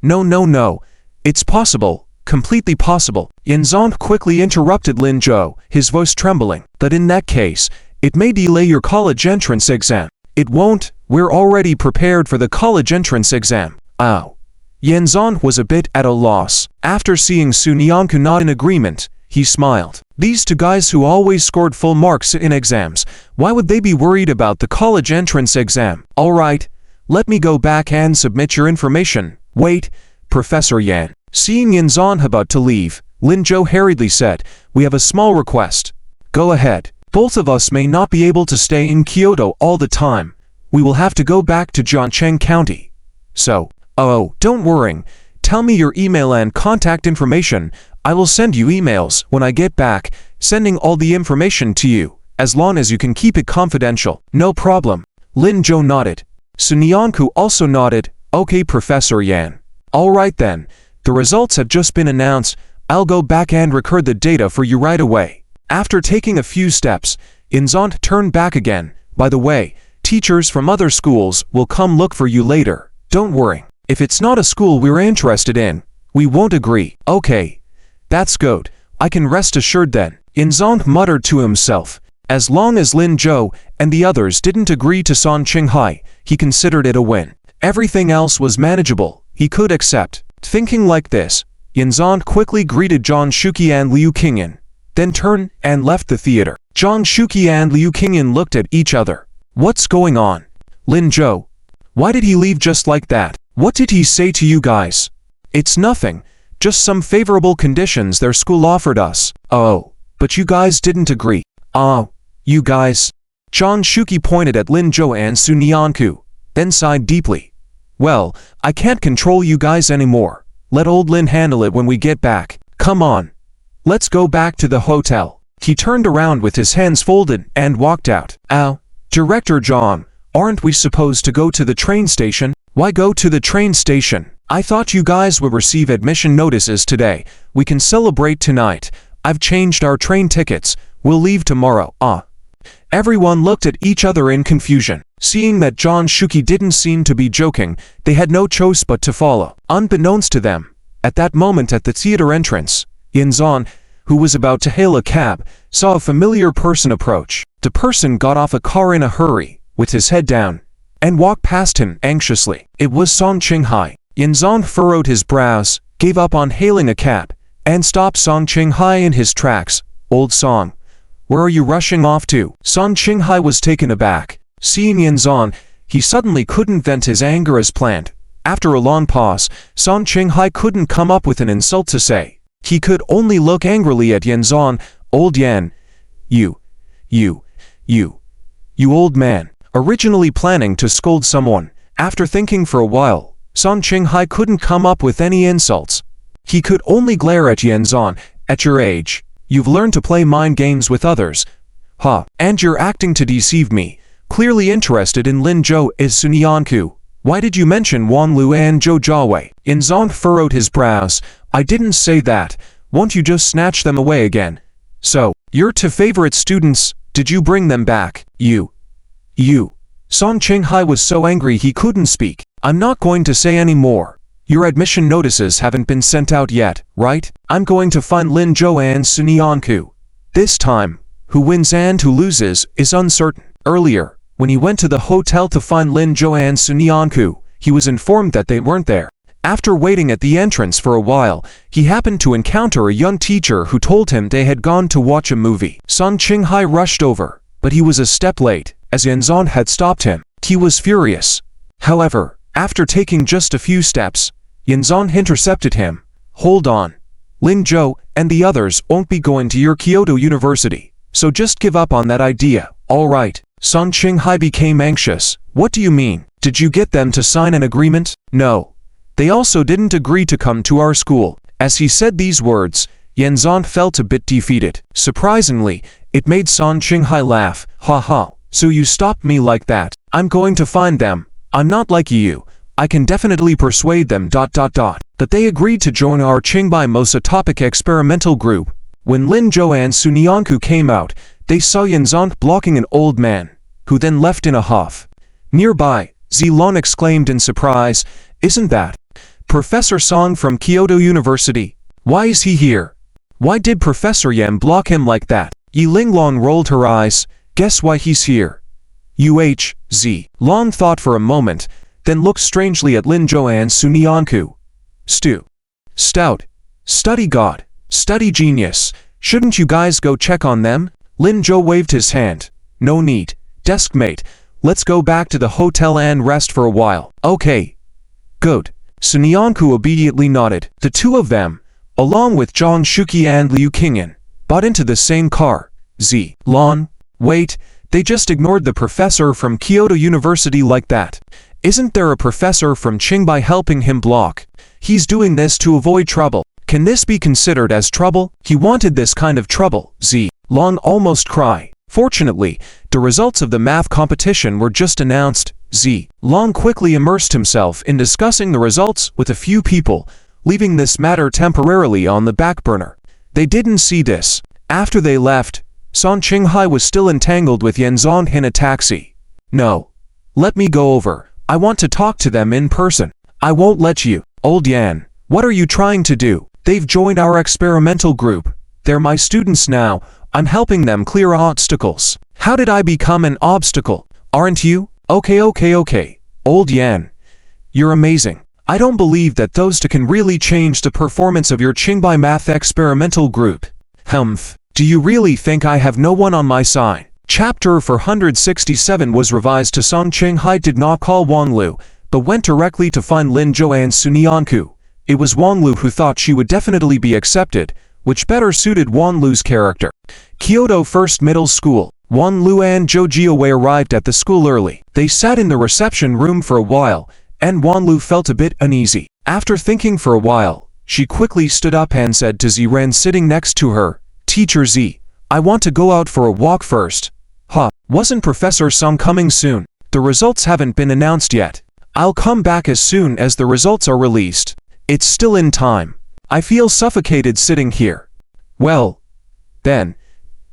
No. It's possible, completely possible. Yanzan quickly interrupted Lin Zhou, his voice trembling. But in that case, it may delay your college entrance exam. It won't. We're already prepared for the college entrance exam. Oh. Yanzan was a bit at a loss. After seeing Sun Yanku not in agreement, he smiled. These two guys who always scored full marks in exams, why would they be worried about the college entrance exam? Alright, let me go back and submit your information. Wait, Professor Yan. Seeing Yanzan about to leave, Lin Zhou hurriedly said, we have a small request. Go ahead. Both of us may not be able to stay in Kyoto all the time. We will have to go back to Jiangcheng County. So, oh, don't worry. Tell me your email and contact information. I will send you emails when I get back, sending all the information to you, as long as you can keep it confidential. No problem. Lin Zhou nodded. Sun Yanku also nodded. Okay, Professor Yan. Alright then. The results have just been announced. I'll go back and record the data for you right away. After taking a few steps, Yanzan turned back again. By the way, teachers from other schools will come look for you later. Don't worry. If it's not a school we're interested in, we won't agree. Okay. That's good. I can rest assured then. Yanzan muttered to himself. As long as Lin Zhou and the others didn't agree to San Qinghai, he considered it a win. Everything else was manageable. He could accept. Thinking like this, Yanzan quickly greeted Zhang Shuqi and Liu Qingyan, then turned and left the theater. Zhang Shuqi and Liu Qingyan looked at each other. What's going on? Lin Zhou. Why did he leave just like that? What did he say to you guys? It's nothing. Just some favorable conditions their school offered us. Oh, but you guys didn't agree. Oh, you guys. Zhang Shuqi pointed at Lin Zhou and Sun Yanku, then sighed deeply. Well, I can't control you guys anymore. Let old Lin handle it when we get back. Come on. Let's go back to the hotel. He turned around with his hands folded and walked out. Ow. Director Zhang, aren't we supposed to go to the train station? Why go to the train station? I thought you guys would receive admission notices today. We can celebrate tonight. I've changed our train tickets. We'll leave tomorrow. Everyone looked at each other in confusion. Seeing that Zhang Shuqi didn't seem to be joking, they had no choice but to follow. Unbeknownst to them, at that moment at the theater entrance, Yanzan, who was about to hail a cab, saw a familiar person approach. The person got off a car in a hurry, with his head down, and walked past him anxiously. It was San Qinghai. Yanzan furrowed his brows, gave up on hailing a cab, and stopped San Qinghai in his tracks. Old San, where are you rushing off to? San Qinghai was taken aback. Seeing Yanzan, he suddenly couldn't vent his anger as planned. After a long pause, San Qinghai couldn't come up with an insult to say. He could only look angrily at Yanzan. Old Yan. You old man. Originally planning to scold someone, after thinking for a while, San Qinghai couldn't come up with any insults. He could only glare at Yanzan. At your age, you've learned to play mind games with others. And you're acting to deceive me. Clearly interested in Lin Zhou is Sun Yanku. Why did you mention Wan Lu and Zhou Jiawei? Yanzan furrowed his brows. I didn't say that. Won't you just snatch them away again? So, your two favorite students, did you bring them back? You. San Qinghai was so angry he couldn't speak. I'm not going to say any more. Your admission notices haven't been sent out yet, right? I'm going to find Lin Zhou and Sun Yanku. This time, who wins and who loses is uncertain. Earlier, when he went to the hotel to find Lin Zhou and Sun Yanku, he was informed that they weren't there. After waiting at the entrance for a while, he happened to encounter a young teacher who told him they had gone to watch a movie. San Qinghai rushed over, but he was a step late, as Yanzan had stopped him. He was furious. However, after taking just a few steps, Yanzan intercepted him. Hold on. Lin Zhou and the others won't be going to your Kyoto University, so just give up on that idea, alright? San Qinghai became anxious. What do you mean? Did you get them to sign an agreement? No. They also didn't agree to come to our school. As he said these words, Yanzan felt a bit defeated. Surprisingly, it made San Qinghai laugh. So you stopped me like that. I'm going to find them. I'm not like you. I can definitely persuade them ... that they agreed to join our Qinghai Mosa topic experimental group. When Lin Zhou and Sun Yanku came out, they saw Yanzan blocking an old man, who then left in a huff. Nearby, Zilong exclaimed in surprise, "Isn't that Professor Song from Kyoto University?" Why is he here? Why did Professor Yan block him like that? Yi Linglong rolled her eyes. Guess why he's here? Z. Long thought for a moment, then looked strangely at Lin Zhou and Su Nianku. Stout. Study god. Study genius. Shouldn't you guys go check on them? Lin Zhou waved his hand. No need. Deskmate, let's go back to the hotel and rest for a while. Okay. Good. Su Nianku obediently nodded. The two of them, along with Zhang Shuqi and Liu Qingyan, bought into the same car. Lon, wait, they just ignored the professor from Kyoto University like that. Isn't there a professor from Qingbai helping him block? He's doing this to avoid trouble. Can this be considered as trouble? He wanted this kind of trouble. Lon almost cried. Fortunately, the results of the math competition were just announced. Long quickly immersed himself in discussing the results with a few people, leaving this matter temporarily on the back burner. They didn't see this. After they left, San Qinghai was still entangled with Yanzong in a taxi. No. Let me go over. I want to talk to them in person. I won't let you. Old Yan, what are you trying to do? They've joined our experimental group. They're my students now. I'm helping them clear obstacles. How did I become an obstacle? Aren't you? Okay. Old Yan, you're amazing. I don't believe that those two can really change the performance of your Qingbai math experimental group. Humph. Do you really think I have no one on my side? Chapter 467 was revised to San Qinghai did not call Wang Lu, but went directly to find Lin Zhou and Su Nianku. It was Wang Lu who thought she would definitely be accepted, which better suited Wang Lu's character. Kyoto First Middle School. Wang Lu and Zhou Jiawei arrived at the school early. They sat in the reception room for a while, and Wang Lu felt a bit uneasy. After thinking for a while, she quickly stood up and said to Ziren sitting next to her, Teacher Z, I want to go out for a walk first. Wasn't Professor Song coming soon? The results haven't been announced yet. I'll come back as soon as the results are released. It's still in time. I feel suffocated sitting here. Well, then,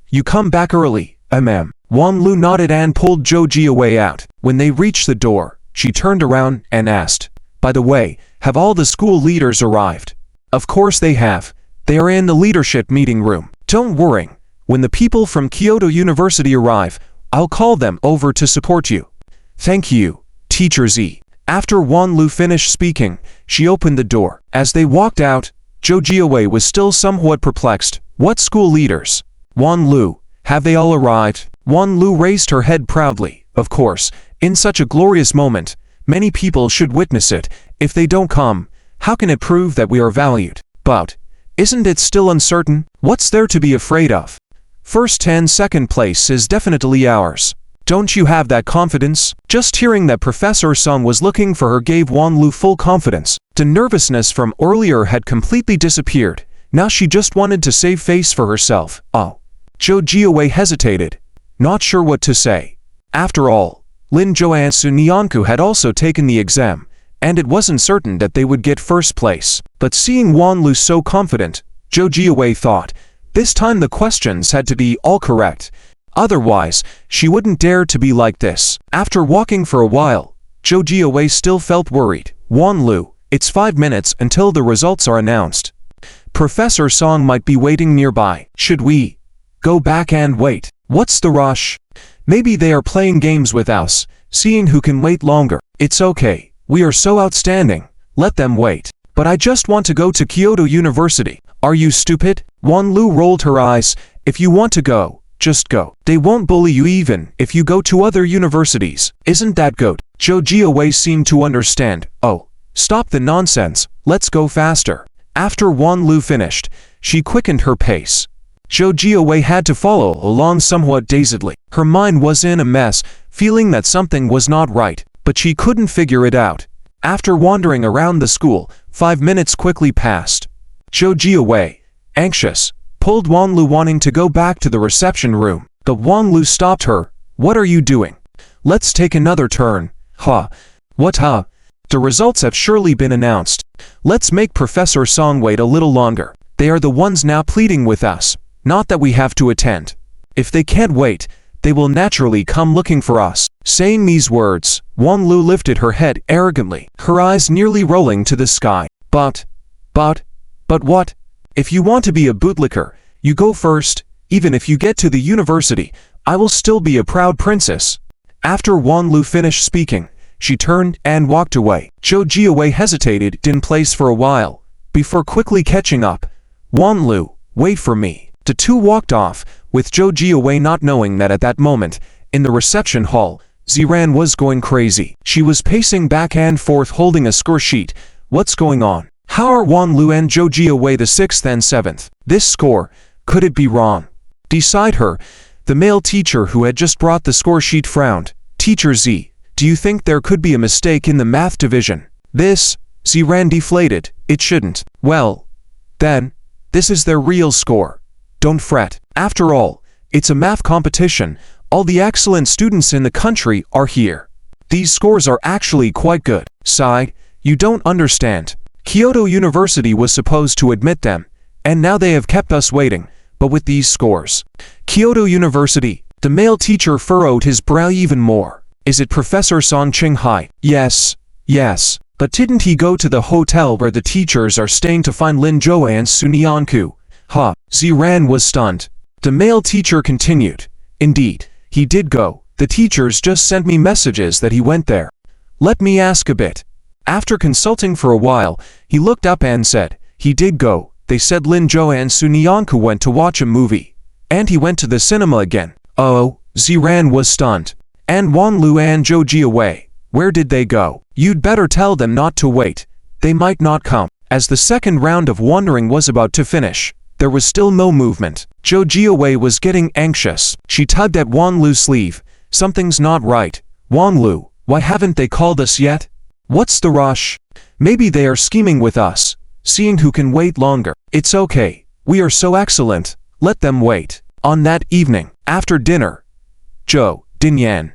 you come back early, Wang Lu nodded and pulled Zhou Jiawei out. When they reached the door, she turned around and asked, By the way, have all the school leaders arrived? Of course they have. They are in the leadership meeting room. Don't worry. When the people from Kyoto University arrive, I'll call them over to support you. Thank you, Teacher Z. After Wang Lu finished speaking, she opened the door. As they walked out, Zhou Jiawei was still somewhat perplexed. What school leaders? Wang Lu, have they all arrived? Wang Lu raised her head proudly. Of course, in such a glorious moment, many people should witness it. If they don't come, how can it prove that we are valued? But, isn't it still uncertain? What's there to be afraid of? First 10-second place is definitely ours. Don't you have that confidence? Just hearing that Professor Song was looking for her gave Wang Lu full confidence. The nervousness from earlier had completely disappeared. Now she just wanted to save face for herself. Zhou Jiawei hesitated, not sure what to say. After all, Lin Zhou and Su Nianku had also taken the exam, and it wasn't certain that they would get first place. But seeing Wang Lu so confident, Zhou Jiawei thought, this time the questions had to be all correct. Otherwise, she wouldn't dare to be like this. After walking for a while, Zhou Jiawei still felt worried. Wang Lu, it's 5 minutes until the results are announced. Professor Song might be waiting nearby. Should we go back and wait? What's the rush? Maybe they are playing games with us, seeing who can wait longer. It's okay. We are so outstanding. Let them wait. But I just want to go to Kyoto University. Are you stupid? Wang Lu rolled her eyes. If you want to go, just go. They won't bully you even if you go to other universities. Isn't that good? Zhou Jiawei seemed to understand. Oh, stop the nonsense. Let's go faster. After Wang Lu finished, she quickened her pace. Zhou Jiawei had to follow along somewhat dazedly. Her mind was in a mess, feeling that something was not right, but she couldn't figure it out. After wandering around the school, 5 minutes quickly passed. Zhou Jiawei, anxious, pulled Wang Lu wanting to go back to the reception room. But Wang Lu stopped her. What are you doing? Let's take another turn. What? The results have surely been announced. Let's make Professor Song wait a little longer. They are the ones now pleading with us. Not that we have to attend. If they can't wait, they will naturally come looking for us. Saying these words, Wang Lu lifted her head arrogantly, her eyes nearly rolling to the sky. But what? If you want to be a bootlicker, you go first. Even if you get to the university, I will still be a proud princess." After Wanlu finished speaking, she turned and walked away. Zhou Jiawei hesitated in place for a while, before quickly catching up. "Wanlu, wait for me." The two walked off, with Zhou Jiawei not knowing that at that moment, in the reception hall, Ziran was going crazy. She was pacing back and forth holding a score sheet. What's going on? How are Wanlu and Zhou Jiawei the 6th and 7th? This score, could it be wrong? Beside her, the male teacher who had just brought the score sheet frowned. "Teacher Z, do you think there could be a mistake in the math division?" "This," Ziran deflated, "it shouldn't." "Well, then, this is their real score. Don't fret. After all, it's a math competition. All the excellent students in the country are here. These scores are actually quite good." Sigh, "You don't understand. Kyoto University was supposed to admit them, and now they have kept us waiting, but with these scores." "Kyoto University," the male teacher furrowed his brow even more. "Is it Professor Song Qinghai?" "Yes, yes. But didn't he go to the hotel where the teachers are staying to find Lin Zhou and Sunyanku?" "Huh." Ziran was stunned. The male teacher continued. "Indeed, he did go. The teachers just sent me messages that he went there." "Let me ask a bit." After consulting for a while, he looked up and said, "He did go. They said Lin Zhou and Sunyanku went to watch a movie. And he went to the cinema again." "Oh," Ziran was stunned. "And Wanlu and Zhou Jiawei, where did they go?" "You'd better tell them not to wait. They might not come." As the second round of wandering was about to finish, there was still no movement. Zhou Jiawei was getting anxious. She tugged at Wanlu's sleeve. "Something's not right. Wanlu, why haven't they called us yet? What's the rush? Maybe they are scheming with us, seeing who can wait longer." "It's okay. We are so excellent. Let them wait." On that evening, after dinner, Zhou, Dinyan,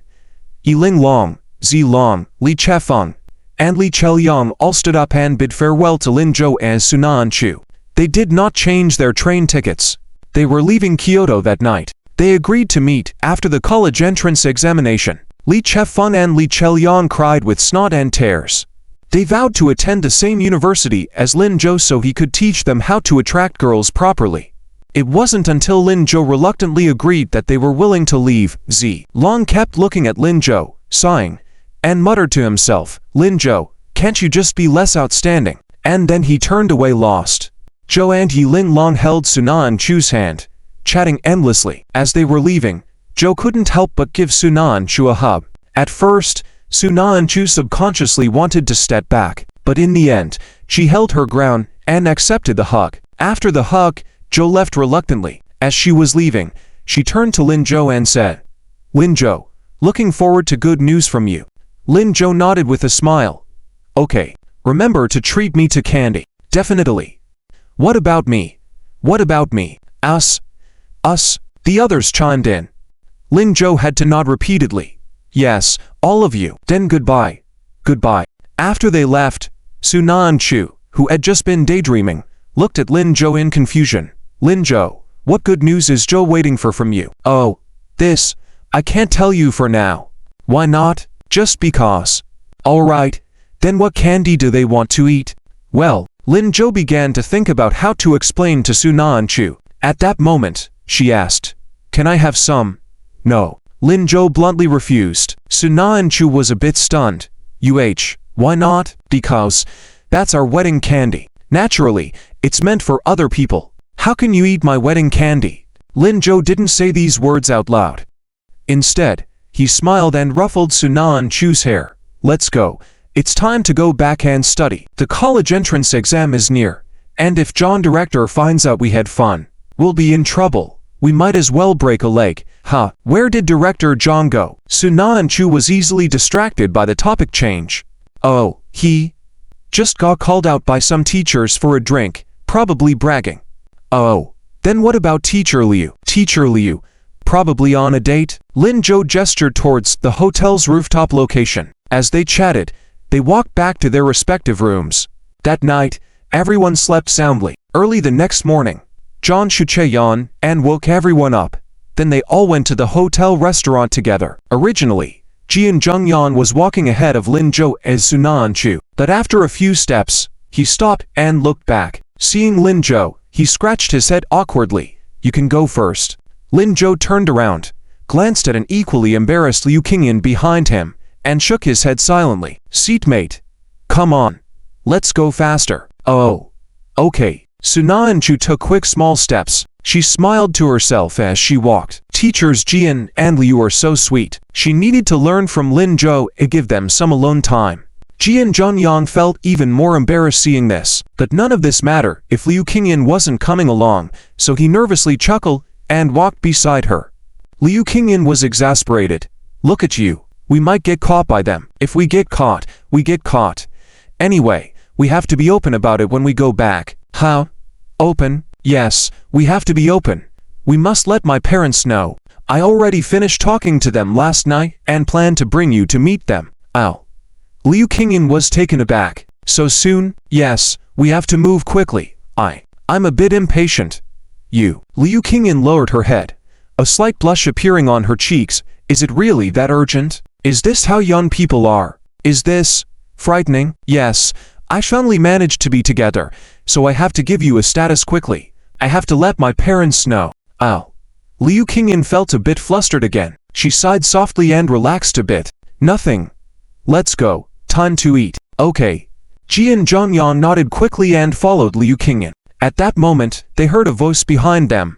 Yiling Long, Zi Long, Li Chefeng, and Li Chelyang all stood up and bid farewell to Lin Zhou and Sunan Chu. They did not change their train tickets. They were leaving Kyoto that night. They agreed to meet after the college entrance examination. Li Chefeng and Li Chelyang cried with snot and tears. They vowed to attend the same university as Lin Zhou so he could teach them how to attract girls properly. It wasn't until Lin Zhou reluctantly agreed that they were willing to leave. Zi Long kept looking at Lin Zhou, sighing, and muttered to himself, "Lin Zhou, can't you just be less outstanding?" And then he turned away lost. Zhou and Yiling Long held Sunan Chu's hand, chatting endlessly. As they were leaving, Zhou couldn't help but give Sunan Chu a hug. At first, Sunan Chu subconsciously wanted to step back, but in the end, she held her ground and accepted the hug. After the hug, Zhou left reluctantly. As she was leaving, she turned to Lin Zhou and said, "Lin Zhou, looking forward to good news from you." Lin Zhou nodded with a smile. "Okay, remember to treat me to candy." "Definitely." "What about me?" "What about me?" Us, the others chimed in. Lin Zhou had to nod repeatedly. "Yes, all of you." "Then goodbye." "Goodbye." After they left, Sunan Chu, who had just been daydreaming, looked at Lin Zhou in confusion. "Lin Zhou, what good news is Zhou waiting for from you?" "Oh, this, I can't tell you for now." "Why not?" "Just because." "All right, then what candy do they want to eat?" Well, Lin Zhou began to think about how to explain to Sunan Chu. At that moment, she asked, "Can I have some?" "No." Lin Zhou bluntly refused. Sunan Chu was a bit stunned. Why not?" "Because that's our wedding candy. Naturally, it's meant for other people. How can you eat my wedding candy?" Lin Zhou didn't say these words out loud. Instead, he smiled and ruffled Sunan Chu's hair. "Let's go. It's time to go back and study. The college entrance exam is near, and if John Director finds out we had fun, we'll be in trouble. We might as well break a leg." "Huh, where did Director John go?" Sunan Chu was easily distracted by the topic change. "Oh, he just got called out by some teachers for a drink, probably bragging." "Oh, then what about Teacher Liu?" "Teacher Liu, probably on a date." Lin Zhou gestured towards the hotel's rooftop location. As they chatted, they walked back to their respective rooms. That night, everyone slept soundly. Early the next morning, John Shucheyan and woke everyone up. Then they all went to the hotel restaurant together. Originally, Jian Zhengyan was walking ahead of Lin Zhou as Sunan Chu, but after a few steps, he stopped and looked back. Seeing Lin Zhou, he scratched his head awkwardly. You can go first. Lin Zhou turned around, glanced at an equally embarrassed Liu Qingyan behind him, and shook his head silently. Seatmate. Come on. Let's go faster. Oh. Okay. Suna and Chu took quick small steps. She smiled to herself as she walked. Teachers Jian and Liu are so sweet. She needed to learn from Lin Zhou and give them some alone time. Jian Zhongyang felt even more embarrassed seeing this, but none of this mattered if Liu Qingyan wasn't coming along, so he nervously chuckled and walked beside her. Liu Qingyan was exasperated. Look at you. We might get caught by them. If we get caught, we get caught. Anyway, we have to be open about it when we go back. How? Open? Yes, we have to be open. We must let my parents know. I already finished talking to them last night and plan to bring you to meet them. Ow. Liu Qingyan was taken aback. So soon? Yes, we have to move quickly. I'm a bit impatient. You. Liu Qingyan lowered her head, a slight blush appearing on her cheeks. Is it really that urgent? Is this how young people are? Is this frightening? Yes, I finally managed to be together, so I have to give you a status quickly. I have to let my parents know. Ow. Liu Qingyan felt a bit flustered again. She sighed softly and relaxed a bit. Nothing. Let's go. Time to eat. Okay. Jian Zhongyang nodded quickly and followed Liu Qingyan. At that moment, they heard a voice behind them.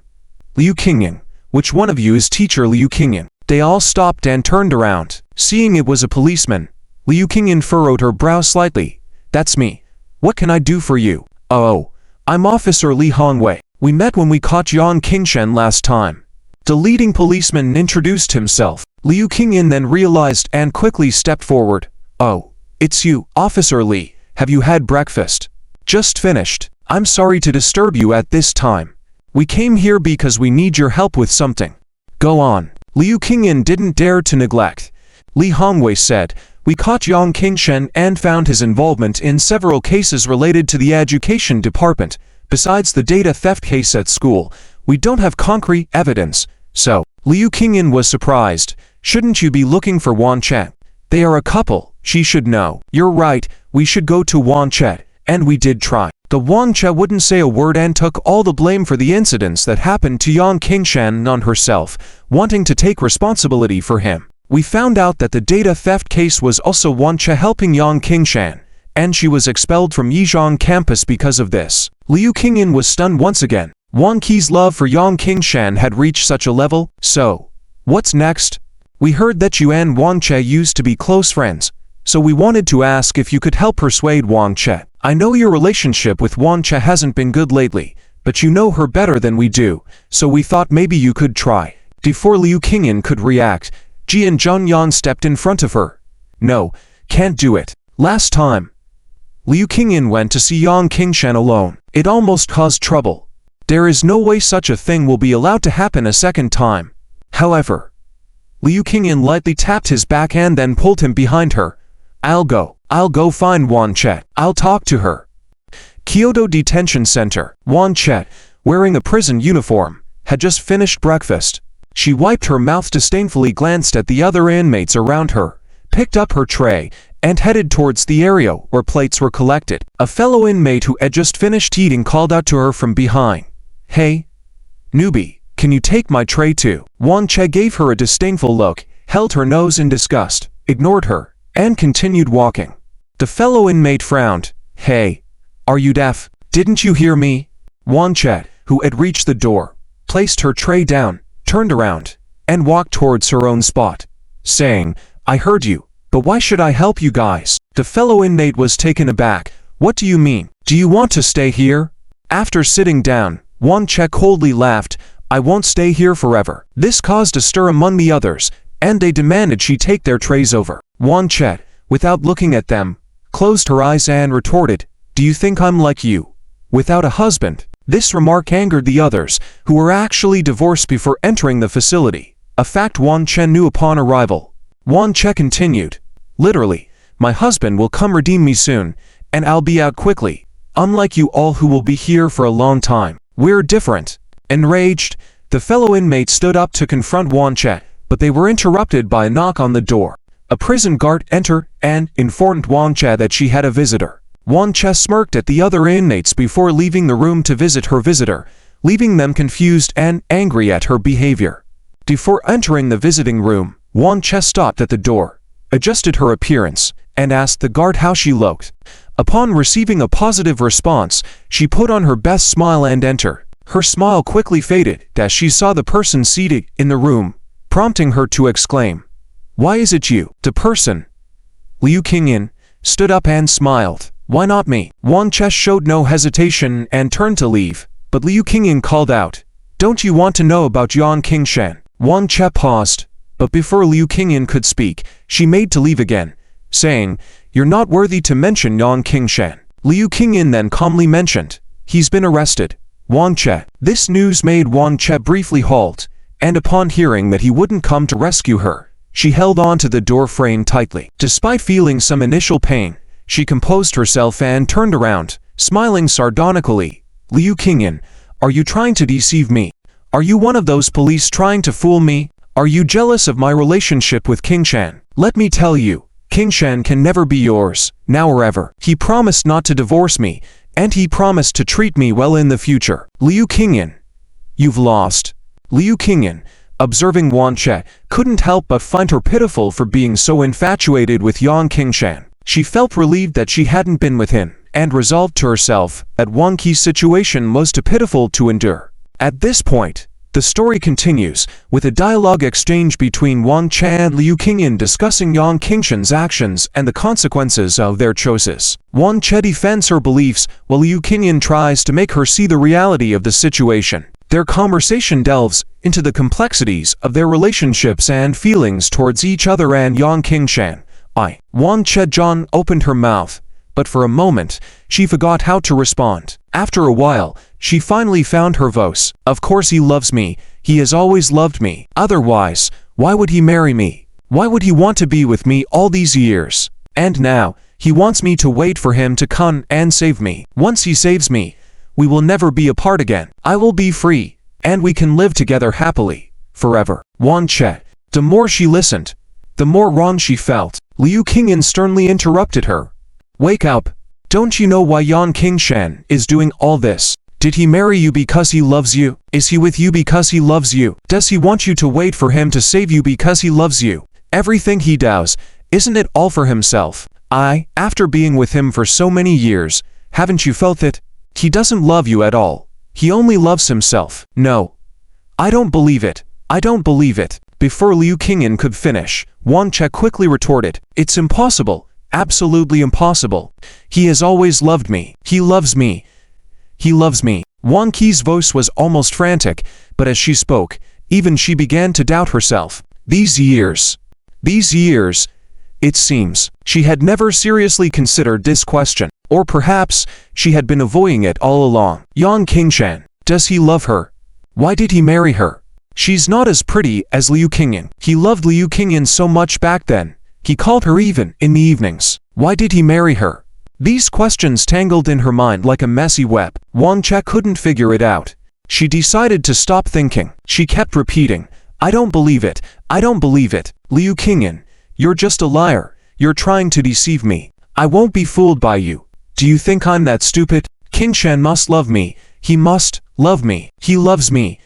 Liu Qingyan, which one of you is teacher Liu Qingyan? They all stopped and turned around. Seeing it was a policeman, Liu Qingyan furrowed her brow slightly. That's me. What can I do for you? Oh, I'm Officer Li Hongwei. We met when we caught Yang Qingshan last time. The leading policeman introduced himself. Liu Qingyan then realized and quickly stepped forward. Oh, it's you, Officer Li. Have you had breakfast? Just finished. I'm sorry to disturb you at this time. We came here because we need your help with something. Go on. Liu Qingyan didn't dare to neglect. Li Hongwei said, we caught Yang Qingshan and found his involvement in several cases related to the education department. Besides the data theft case at school, we don't have concrete evidence. So, Liu Qingyan was surprised. Shouldn't you be looking for Wanchet? They are a couple, she should know. You're right, we should go to Wanchet, and we did try. The Wanchet wouldn't say a word and took all the blame for the incidents that happened to Yang Qingshan on herself, wanting to take responsibility for him. We found out that the data theft case was also Wanchet helping Yang Qingshan, and she was expelled from Yizhang campus because of this. Liu Qingyan was stunned once again. Wang Qi's love for Yang Qingshan had reached such a level. So, what's next? We heard that you and Wanchet used to be close friends, so we wanted to ask if you could help persuade Wanchet. I know your relationship with Wanchet hasn't been good lately, but you know her better than we do, so we thought maybe you could try. Before Liu Qingyan could react, Jian Zhongyang stepped in front of her. No, can't do it. Last time, Liu Qingyan went to see Yang Qingshan alone. It almost caused trouble. There is no way such a thing will be allowed to happen a second time. However, Liu Qingyan lightly tapped his back and then pulled him behind her. I'll go find Wanchet. I'll talk to her. Kyoto Detention Center. Wanchet, wearing a prison uniform, had just finished breakfast. She wiped her mouth disdainfully, glanced at the other inmates around her, picked up her tray, and headed towards the area where plates were collected. A fellow inmate who had just finished eating called out to her from behind. Hey, newbie, can you take my tray too? Wanchet gave her a disdainful look, held her nose in disgust, ignored her, and continued walking. The fellow inmate frowned. Hey, are you deaf? Didn't you hear me? Wanchet, who had reached the door, placed her tray down, turned around, and walked towards her own spot, saying, I heard you, but why should I help you guys? The fellow inmate was taken aback. What do you mean? Do you want to stay here? After sitting down, Wanchet coldly laughed. I won't stay here forever. This caused a stir among the others, and they demanded she take their trays over. Wanchet, without looking at them, closed her eyes and retorted, do you think I'm like you, without a husband? This remark angered the others, who were actually divorced before entering the facility, a fact Wanchet knew upon arrival. Wanchet continued, literally, my husband will come redeem me soon, and I'll be out quickly, unlike you all who will be here for a long time. We're different. Enraged, the fellow inmate stood up to confront Wanchet, but they were interrupted by a knock on the door. A prison guard entered and informed Wanchet that she had a visitor. Wan Che smirked at the other inmates before leaving the room to visit her visitor, leaving them confused and angry at her behavior. Before entering the visiting room, Wan Che stopped at the door, adjusted her appearance, and asked the guard how she looked. Upon receiving a positive response, she put on her best smile and entered. Her smile quickly faded as she saw the person seated in the room, prompting her to exclaim, "Why is it you?" The person, Liu Qingyan, stood up and smiled. "Why not me?" Wan Che showed no hesitation and turned to leave, but Liu Qingyan called out, "Don't you want to know about Yan Qingshan?" Wan Che paused, but before Liu Qingyan could speak, she made to leave again, saying, "You're not worthy to mention Yan Qingshan." Liu Qingyan then calmly mentioned, "He's been arrested." Wan Che. This news made Wan Che briefly halt, and upon hearing that he wouldn't come to rescue her, she held on to the door frame tightly. Despite feeling some initial pain, she composed herself and turned around, smiling sardonically. "Liu Qingyan, are you trying to deceive me? Are you one of those police trying to fool me? Are you jealous of my relationship with Qingshan? Let me tell you, Qingshan can never be yours, now or ever. He promised not to divorce me, and he promised to treat me well in the future." Liu Qingyan, you've lost. Liu Qingyan, observing Wan Che, couldn't help but find her pitiful for being so infatuated with Yan Qingshan. She felt relieved that she hadn't been with him, and resolved to herself that Wan Qi's situation was too pitiful to endure. At this point, the story continues, with a dialogue exchange between Wan Che and Liu Qingyan discussing Yan Qingshan's actions and the consequences of their choices. Wan Che defends her beliefs, while Liu Qingyan tries to make her see the reality of the situation. Their conversation delves into the complexities of their relationships and feelings towards each other and Yan Qingshan. Wan Che John opened her mouth, but for a moment, she forgot how to respond. After a while, she finally found her voice. "Of course he loves me. He has always loved me. Otherwise, why would he marry me? Why would he want to be with me all these years? And now, he wants me to wait for him to come and save me. Once he saves me, we will never be apart again. I will be free, and we can live together happily, forever." Wan Che. The more she listened, the more wrong she felt. Liu Qingyan sternly interrupted her. "Wake up. Don't you know why Yan Qingshan is doing all this? Did he marry you because he loves you? Is he with you because he loves you? Does he want you to wait for him to save you because he loves you? Everything he does, isn't it all for himself? After being with him for so many years, haven't you felt it? He doesn't love you at all. He only loves himself." "No. I don't believe it. I don't believe it." Before Liu Qingyan could finish, Wan Che quickly retorted, "It's impossible. Absolutely impossible. He has always loved me. He loves me. He loves me." Wan Qi's voice was almost frantic, but as she spoke, even she began to doubt herself. These years, it seems, she had never seriously considered this question. Or perhaps, she had been avoiding it all along. Yan Qingshan, does he love her? Why did he marry her? She's not as pretty as Liu Qingyan. He loved Liu Qingyan so much back then. He called her even in the evenings. Why did he marry her? These questions tangled in her mind like a messy web. Wan Che couldn't figure it out. She decided to stop thinking. She kept repeating, "I don't believe it. I don't believe it. Liu Qingyan, you're just a liar. You're trying to deceive me. I won't be fooled by you. Do you think I'm that stupid? Qingshan must love me. He must love me. He loves me.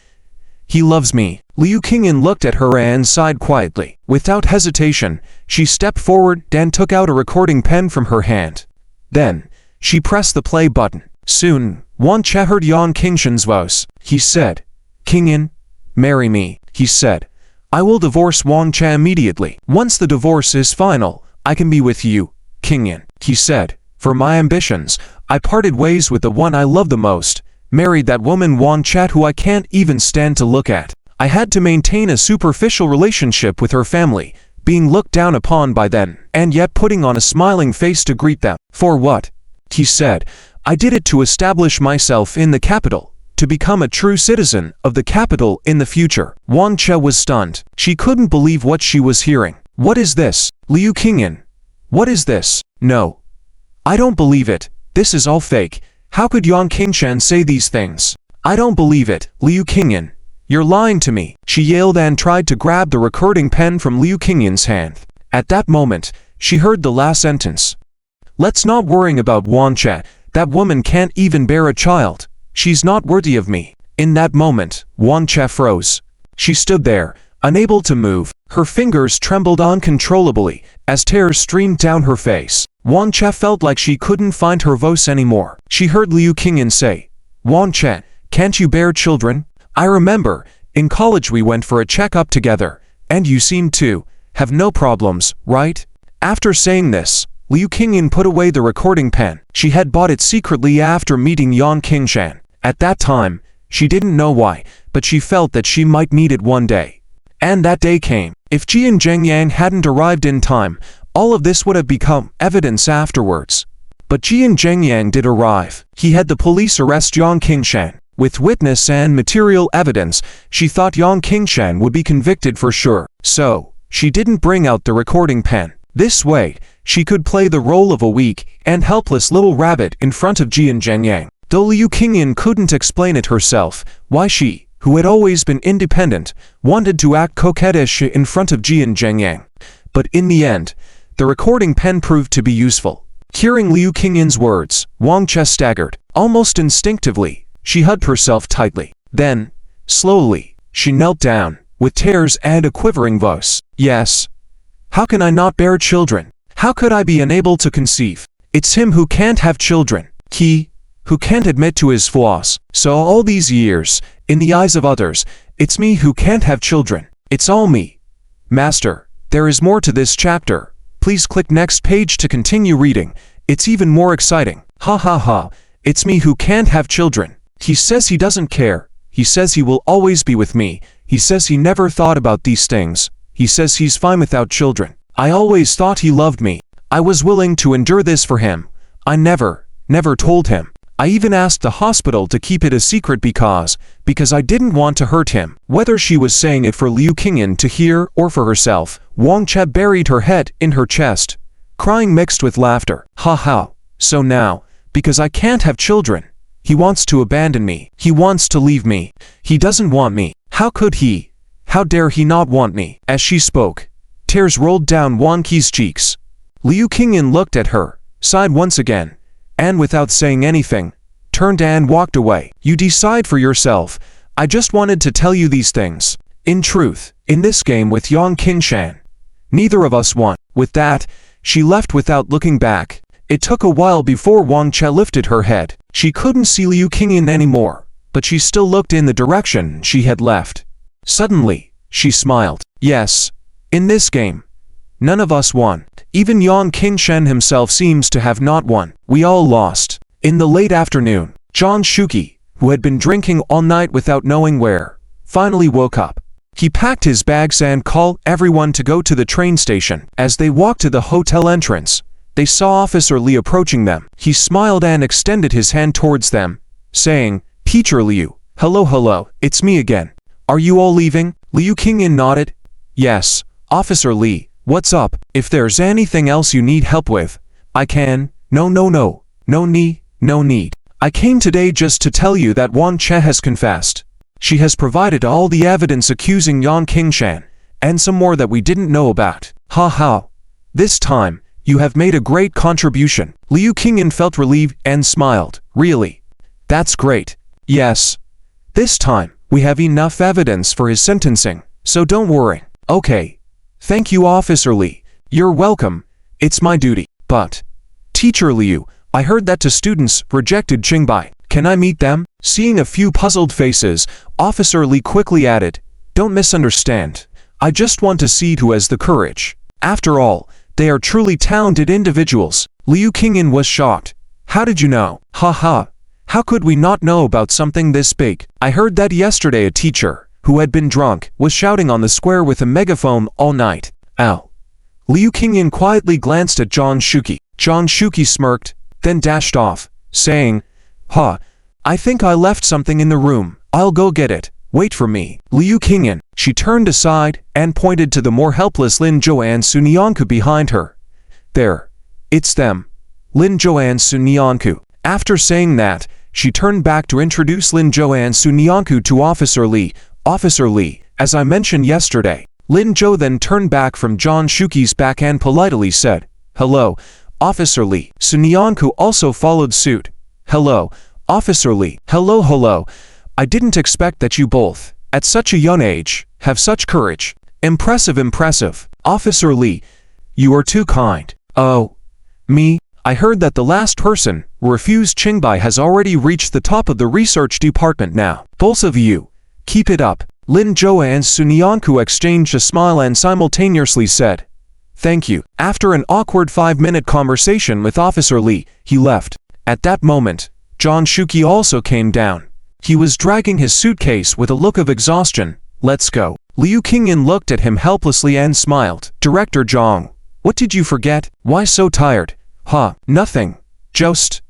He loves me." Liu Qingyan looked at her and sighed quietly. Without hesitation, she stepped forward and took out a recording pen from her hand. Then, she pressed the play button. Soon, Wan Che heard Yan Qingshan's voice. He said, "Qingyan, marry me." He said, "I will divorce Wan Che immediately. Once the divorce is final, I can be with you, Qingyan." He said, "For my ambitions, I parted ways with the one I love the most, married that woman Wan Che who I can't even stand to look at. I had to maintain a superficial relationship with her family, being looked down upon by them, and yet putting on a smiling face to greet them. For what?" He said, "I did it to establish myself in the capital, to become a true citizen of the capital in the future." Wan Che was stunned. She couldn't believe what she was hearing. "What is this? Liu Qingyan? What is this? No. I don't believe it. This is all fake. How could Yan Qingshan say these things? I don't believe it. Liu Qingyan, you're lying to me." She yelled and tried to grab the recording pen from Liu Qingyan's hand. At that moment, she heard the last sentence. Let's not worry about Wancha. That woman can't even bear a child. She's not worthy of me. In that moment, Wancha froze. She stood there, unable to move. Her fingers trembled uncontrollably as tears streamed down her face. Wancha felt like she couldn't find her voice anymore. She heard Liu Qingyan say, "Wancha, can't you bear children? I remember, in college we went for a checkup together, and you seem to have no problems, right?" After saying this, Liu Qingyan put away the recording pen. She had bought it secretly after meeting Yang Qingshan. At that time, she didn't know why, but she felt that she might need it one day. And that day came. If Jian Zhengyang hadn't arrived in time, all of this would have become evidence afterwards. But Jian Zhengyang did arrive. He had the police arrest Yang Qingshan. With witness and material evidence, she thought Yang Qingshan would be convicted for sure. So, she didn't bring out the recording pen. This way, she could play the role of a weak and helpless little rabbit in front of Jian Zhengyang. Though Liu Qingyan couldn't explain it herself, why she, who had always been independent, wanted to act coquettish in front of Jian Zhengyang. But in the end, the recording pen proved to be useful. Hearing Liu Qingyan's words, Wancha staggered. Almost instinctively, she hugged herself tightly. Then, slowly, she knelt down, with tears and a quivering voice. "Yes. How can I not bear children? How could I be unable to conceive? It's him who can't have children. He, who can't admit to his flaws. So all these years, in the eyes of others, it's me who can't have children. It's all me. Master, there is more to this chapter. Please click next page to continue reading. It's even more exciting. Ha ha ha. It's me who can't have children. He says he doesn't care. He says he will always be with me. He says he never thought about these things. He says he's fine without children. I always thought he loved me. I was willing to endure this for him. I never told him. I even asked the hospital to keep it a secret because I didn't want to hurt him." Whether she was saying it for Liu Qingyan to hear or for herself, Wancha buried her head in her chest, crying mixed with laughter. "Ha ha. So now, because I can't have children, he wants to abandon me. He wants to leave me. He doesn't want me. How could he? How dare he not want me?" As she spoke, tears rolled down Wanqi's cheeks. Liu Qingyan looked at her, sighed once again, and without saying anything, turned and walked away. "You decide for yourself. I just wanted to tell you these things. In truth, in this game with Yang Qingshan, neither of us won." With that, she left without looking back. It took a while before Wancha lifted her head. She couldn't see Liu Qingyan anymore, but she still looked in the direction she had left. Suddenly, she smiled. "Yes, in this game, none of us won. Even Yang Qingshan himself seems to have not won. We all lost." In the late afternoon, John Shuki, who had been drinking all night without knowing where, finally woke up. He packed his bags and called everyone to go to the train station. As they walked to the hotel entrance, they saw Officer Li approaching them. He smiled and extended his hand towards them, saying, "Teacher Liu, hello, it's me again. Are you all leaving?" Liu Qingyan nodded. "Yes, Officer Li, what's up? If there's anything else you need help with, I can." No need. I came today just to tell you that Wancha has confessed. She has provided all the evidence accusing Yang Qingshan, and some more that we didn't know about. Ha ha. This time, you have made a great contribution." Liu Qingyan felt relieved and smiled. "Really? That's great. Yes. This time, we have enough evidence for his sentencing, so don't worry." "Okay. Thank you, Officer Li. You're welcome. It's my duty. But, Teacher Liu, I heard that two students rejected Qingbai. Can I meet them?" Seeing a few puzzled faces, Officer Li quickly added, "Don't misunderstand. I just want to see who has the courage. After all, they are truly talented individuals." Liu Qingyan was shocked. "How did you know?" "Ha ha. How could we not know about something this big? I heard that yesterday a teacher, who had been drunk, was shouting on the square with a megaphone all night." "Ow." Liu Qingyan quietly glanced at John Shuki. John Shuki smirked, then dashed off, saying, I think I left something in the room. I'll go get it. Wait for me." Liu Qingyan. She turned aside and pointed to the more helpless Lin Zhou and Sunyanku behind her. "There. It's them. Lin Zhou and Sunyanku." After saying that, she turned back to introduce Lin Zhou and Sunyanku to Officer Li. "Officer Li, as I mentioned yesterday." Lin Zhou then turned back from John Shuki's back and politely said, "Hello, Officer Lee. Sunyanku also followed suit. Hello, Officer Lee. Hello. I didn't expect that you both, at such a young age, have such courage. Impressive. Officer Lee, you are too kind. Oh, me? I heard that the last person, refused Qingbai, has already reached the top of the research department now. Both of you, keep it up. Lin Zhou and Sunyanku exchanged a smile and simultaneously said, thank you. After an awkward 5-minute conversation with Officer Lee, he left. At that moment, Zhang Shuqi also came down. He was dragging his suitcase with a look of exhaustion. Let's go. Liu Qingyan looked at him helplessly and smiled. Director Zhang, what did you forget? Why so tired? Nothing. Joust.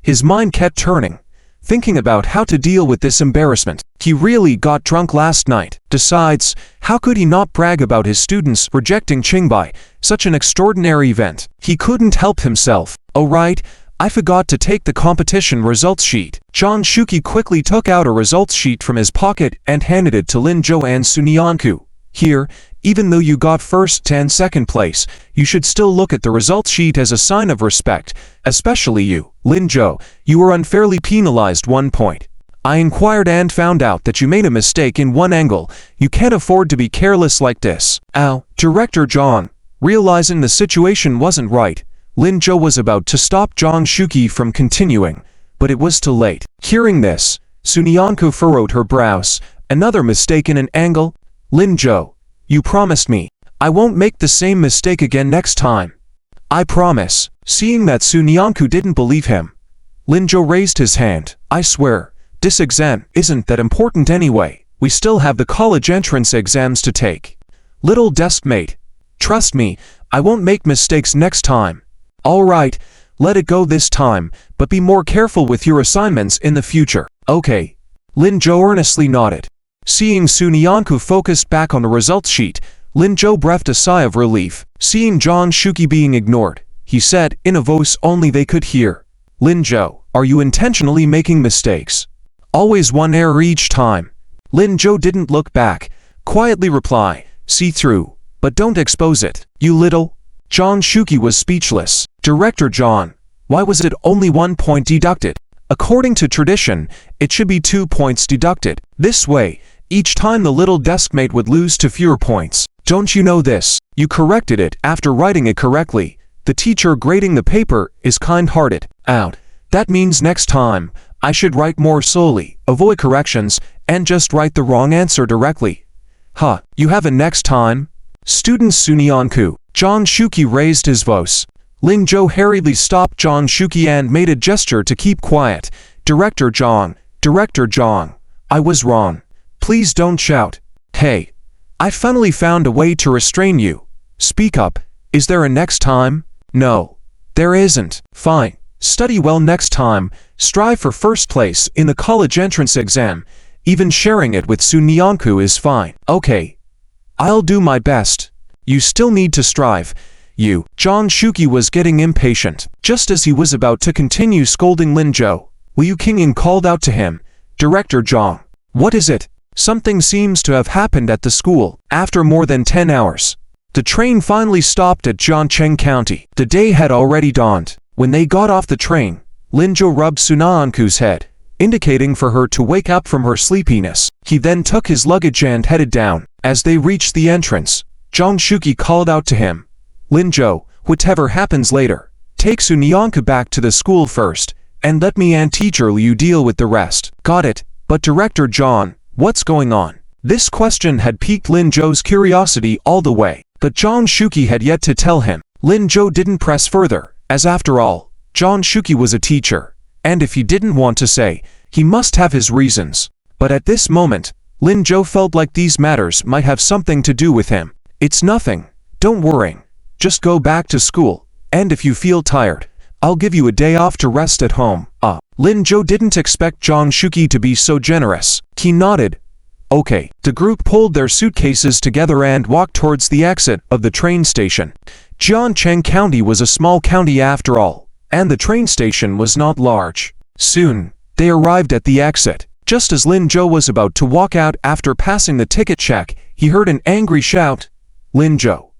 His mind kept turning, thinking about how to deal with this embarrassment. He really got drunk last night. Besides, how could he not brag about his students rejecting Qingbai, such an extraordinary event? He couldn't help himself. Oh right, I forgot to take the competition results sheet. Zhang Shuqi quickly took out a results sheet from his pocket and handed it to Lin Zhou and Sunyanku. Here, even though you got first and second place, you should still look at the results sheet as a sign of respect, especially you. Lin Zhou, you were unfairly penalized 1 point. I inquired and found out that you made a mistake in one angle. You can't afford to be careless like this. Ow. Director Zhang, realizing the situation wasn't right, Lin Zhou was about to stop Zhang Shuqi from continuing, but it was too late. Hearing this, Sunyanku furrowed her brows. Another mistake in an angle? Lin Zhou, you promised me. I won't make the same mistake again next time. I promise. Seeing that Sunyanku didn't believe him, Lin Zhou raised his hand. I swear, this exam isn't that important anyway. We still have the college entrance exams to take. Little Deskmate, trust me, I won't make mistakes next time. Alright, let it go this time, but be more careful with your assignments in the future. Okay. Lin Zhou earnestly nodded. Seeing Sunyanku focused back on the results sheet, Lin Zhou breathed a sigh of relief. Seeing Zhang Shuqi being ignored, he said, in a voice only they could hear, Lin Zhou, are you intentionally making mistakes? Always one error each time. Lin Zhou didn't look back, quietly reply, see through, but don't expose it. You little... Zhang Shuqi was speechless. Director Zhang, why was it only 1 point deducted? According to tradition, it should be 2 points deducted. This way, each time the little deskmate would lose to fewer points. Don't you know this? You corrected it after writing it correctly. The teacher grading the paper is kind-hearted. Out. That means next time, I should write more slowly, avoid corrections, and just write the wrong answer directly. You have a next time? Student Sunyanku. Zhang Shuqi raised his voice. Lin Zhou hurriedly stopped Zhang Shuqi and made a gesture to keep quiet. Director Zhang, I was wrong. Please don't shout. Hey, I finally found a way to restrain you. Speak up. Is there a next time? No, there isn't. Fine. Study well next time. Strive for first place in the college entrance exam. Even sharing it with Sunyanku is fine. Okay. I'll do my best. You still need to strive. Zhang Shuqi was getting impatient. Just as he was about to continue scolding Lin Zhou, Liu Qingyan called out to him, Director Zhang, what is it? Something seems to have happened at the school. After more than 10 hours, the train finally stopped at Jiangcheng County. The day had already dawned. When they got off the train, Lin Zhou rubbed Sunyanku's head, indicating for her to wake up from her sleepiness. He then took his luggage and headed down. As they reached the entrance, Zhang Shuqi called out to him, Lin Zhou, whatever happens later, take Sunyanku back to the school first, and let me and teacher Liu deal with the rest. Got it? But Director Zhang, what's going on? This question had piqued Lin Zhou's curiosity all the way, but Zhang Shuqi had yet to tell him. Lin Zhou didn't press further, as after all, Zhang Shuqi was a teacher, and if he didn't want to say, he must have his reasons. But at this moment, Lin Zhou felt like these matters might have something to do with him. It's nothing. Don't worry. Just go back to school, and if you feel tired, I'll give you a day off to rest at home. Lin Zhou didn't expect Zhang Shuqi to be so generous. He nodded. Okay. The group pulled their suitcases together and walked towards the exit of the train station. Jiangcheng County was a small county after all, and the train station was not large. Soon, they arrived at the exit. Just as Lin Zhou was about to walk out after passing the ticket check, he heard an angry shout. Lin Zhou!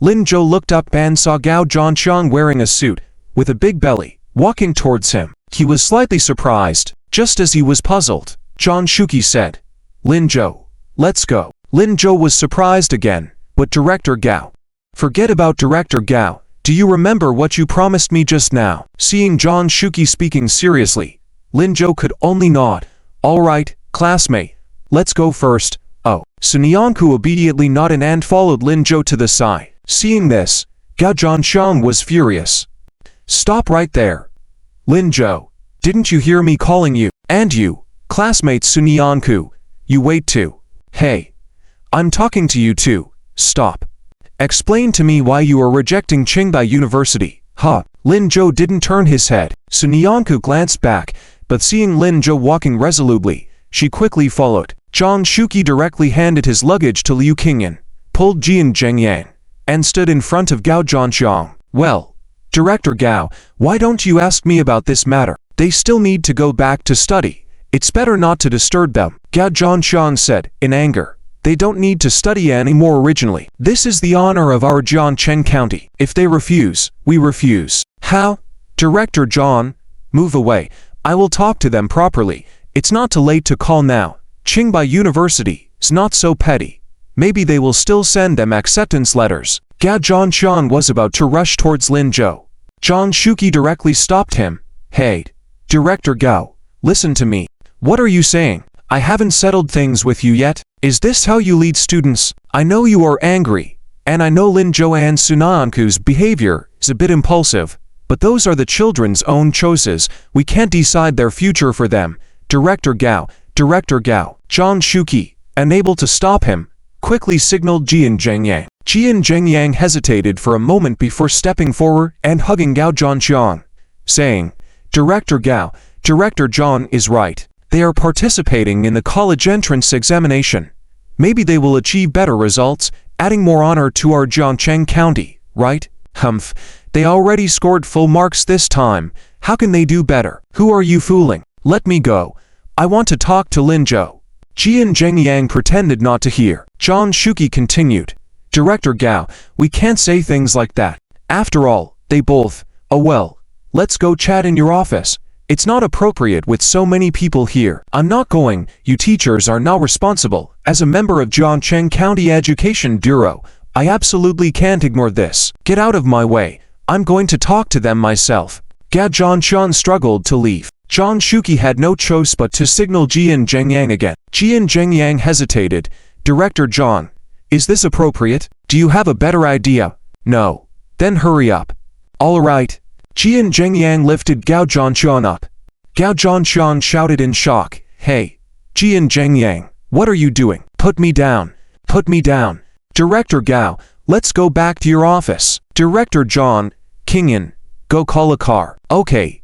Lin Zhou looked up and saw Gao Zhanxiang wearing a suit, with a big belly, walking towards him. He was slightly surprised, just as he was puzzled. Zhang Shuqi said, "Lin Zhou, let's go." Lin Zhou was surprised again, but Director Gao. "Forget about Director Gao. Do you remember what you promised me just now?" Seeing Zhang Shuqi speaking seriously, Lin Zhou could only nod. "All right, classmate, let's go first." Oh, Sun Yanku obediently nodded and followed Lin Zhou to the side. Seeing this, Gao Zhanxiang was furious. "Stop right there. Lin Zhou, didn't you hear me calling you? And you, classmate Sun Yanku, you wait too. Hey, I'm talking to you too. Stop. Explain to me why you are rejecting Qinghai University." Huh. Lin Zhou didn't turn his head. Sun Yanku glanced back, but seeing Lin Zhou walking resolutely, she quickly followed. Zhang Shuqi directly handed his luggage to Liu Qingyan, pulled Jian Zhengyang, and stood in front of Gao Zhanxiang. "Well, Director Gao, why don't you ask me about this matter? They still need to go back to study. It's better not to disturb them," Gao Zhanxiang said, in anger. "They don't need to study anymore originally. This is the honor of our Jiangcheng County. If they refuse, we refuse." "How? Director Zhang, move away. I will talk to them properly. It's not too late to call now. Qinghai University is not so petty. Maybe they will still send them acceptance letters." Gao Zhanxiang was about to rush towards Lin Zhou. Zhang Shuqi directly stopped him. "Hey, Director Gao, listen to me. What are you saying? I haven't settled things with you yet. Is this how you lead students? I know you are angry, and I know Lin Zhou and Sun Yanku's behavior is a bit impulsive, but those are the children's own choices. We can't decide their future for them." Director Gao, Zhang Shuqi, unable to stop him, quickly signaled Jian Zhengyang. Jian Zhengyang hesitated for a moment before stepping forward and hugging Gao Zhanxiang, saying, "Director Gao, Director Zhang is right. They are participating in the college entrance examination. Maybe they will achieve better results, adding more honor to our Jiangcheng County, right? Humph, they already scored full marks this time. How can they do better? Who are you fooling? Let me go. I want to talk to Lin Zhou." Jian Zhengyang pretended not to hear. Zhang Shuqi continued, "Director Gao, we can't say things like that. After all, they both, oh well, let's go chat in your office. It's not appropriate with so many people here." "I'm not going. You teachers are now responsible. As a member of Jiangcheng County Education Bureau, I absolutely can't ignore this. Get out of my way. I'm going to talk to them myself." Gao Zhanxiang struggled to leave. Zhang Shuqi had no choice but to signal Jian Zhengyang again. Jian Zhengyang hesitated. "Director Zhang, is this appropriate? Do you have a better idea?" "No." "Then hurry up." "All right." Jian Zhengyang lifted Gao Zhanxiang up. Gao Zhanxiang shouted in shock, "Hey, Jian Zhengyang, what are you doing? Put me down. Put me down." "Director Gao, let's go back to your office." "Director Zhang, Qingyan, go call a car." "Okay.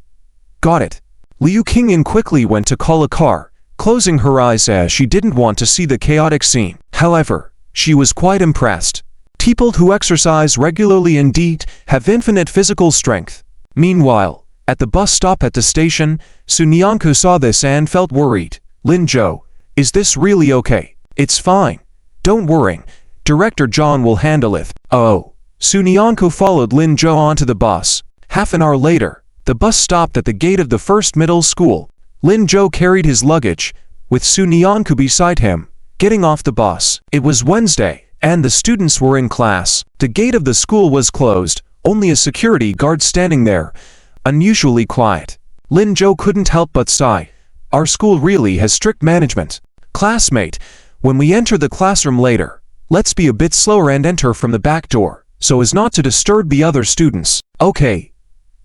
Got it." Liu Qingyan quickly went to call a car, closing her eyes as she didn't want to see the chaotic scene. However, she was quite impressed. People who exercise regularly indeed have infinite physical strength. Meanwhile, at the bus stop at the station, Sun Yanku saw this and felt worried. "Lin Zhou, is this really okay?" "It's fine. Don't worry. Director Zhang will handle it." "Oh." Sun Yanku followed Lin Zhou onto the bus. Half an hour later, the bus stopped at the gate of the first middle school. Lin Zhou carried his luggage, with Sun Yanku beside him, getting off the bus. It was Wednesday, and the students were in class. The gate of the school was closed, only a security guard standing there, unusually quiet. Lin Zhou couldn't help but sigh. Our school really has strict management. Classmate, when we enter the classroom later, let's be a bit slower and enter from the back door, so as not to disturb the other students. Okay.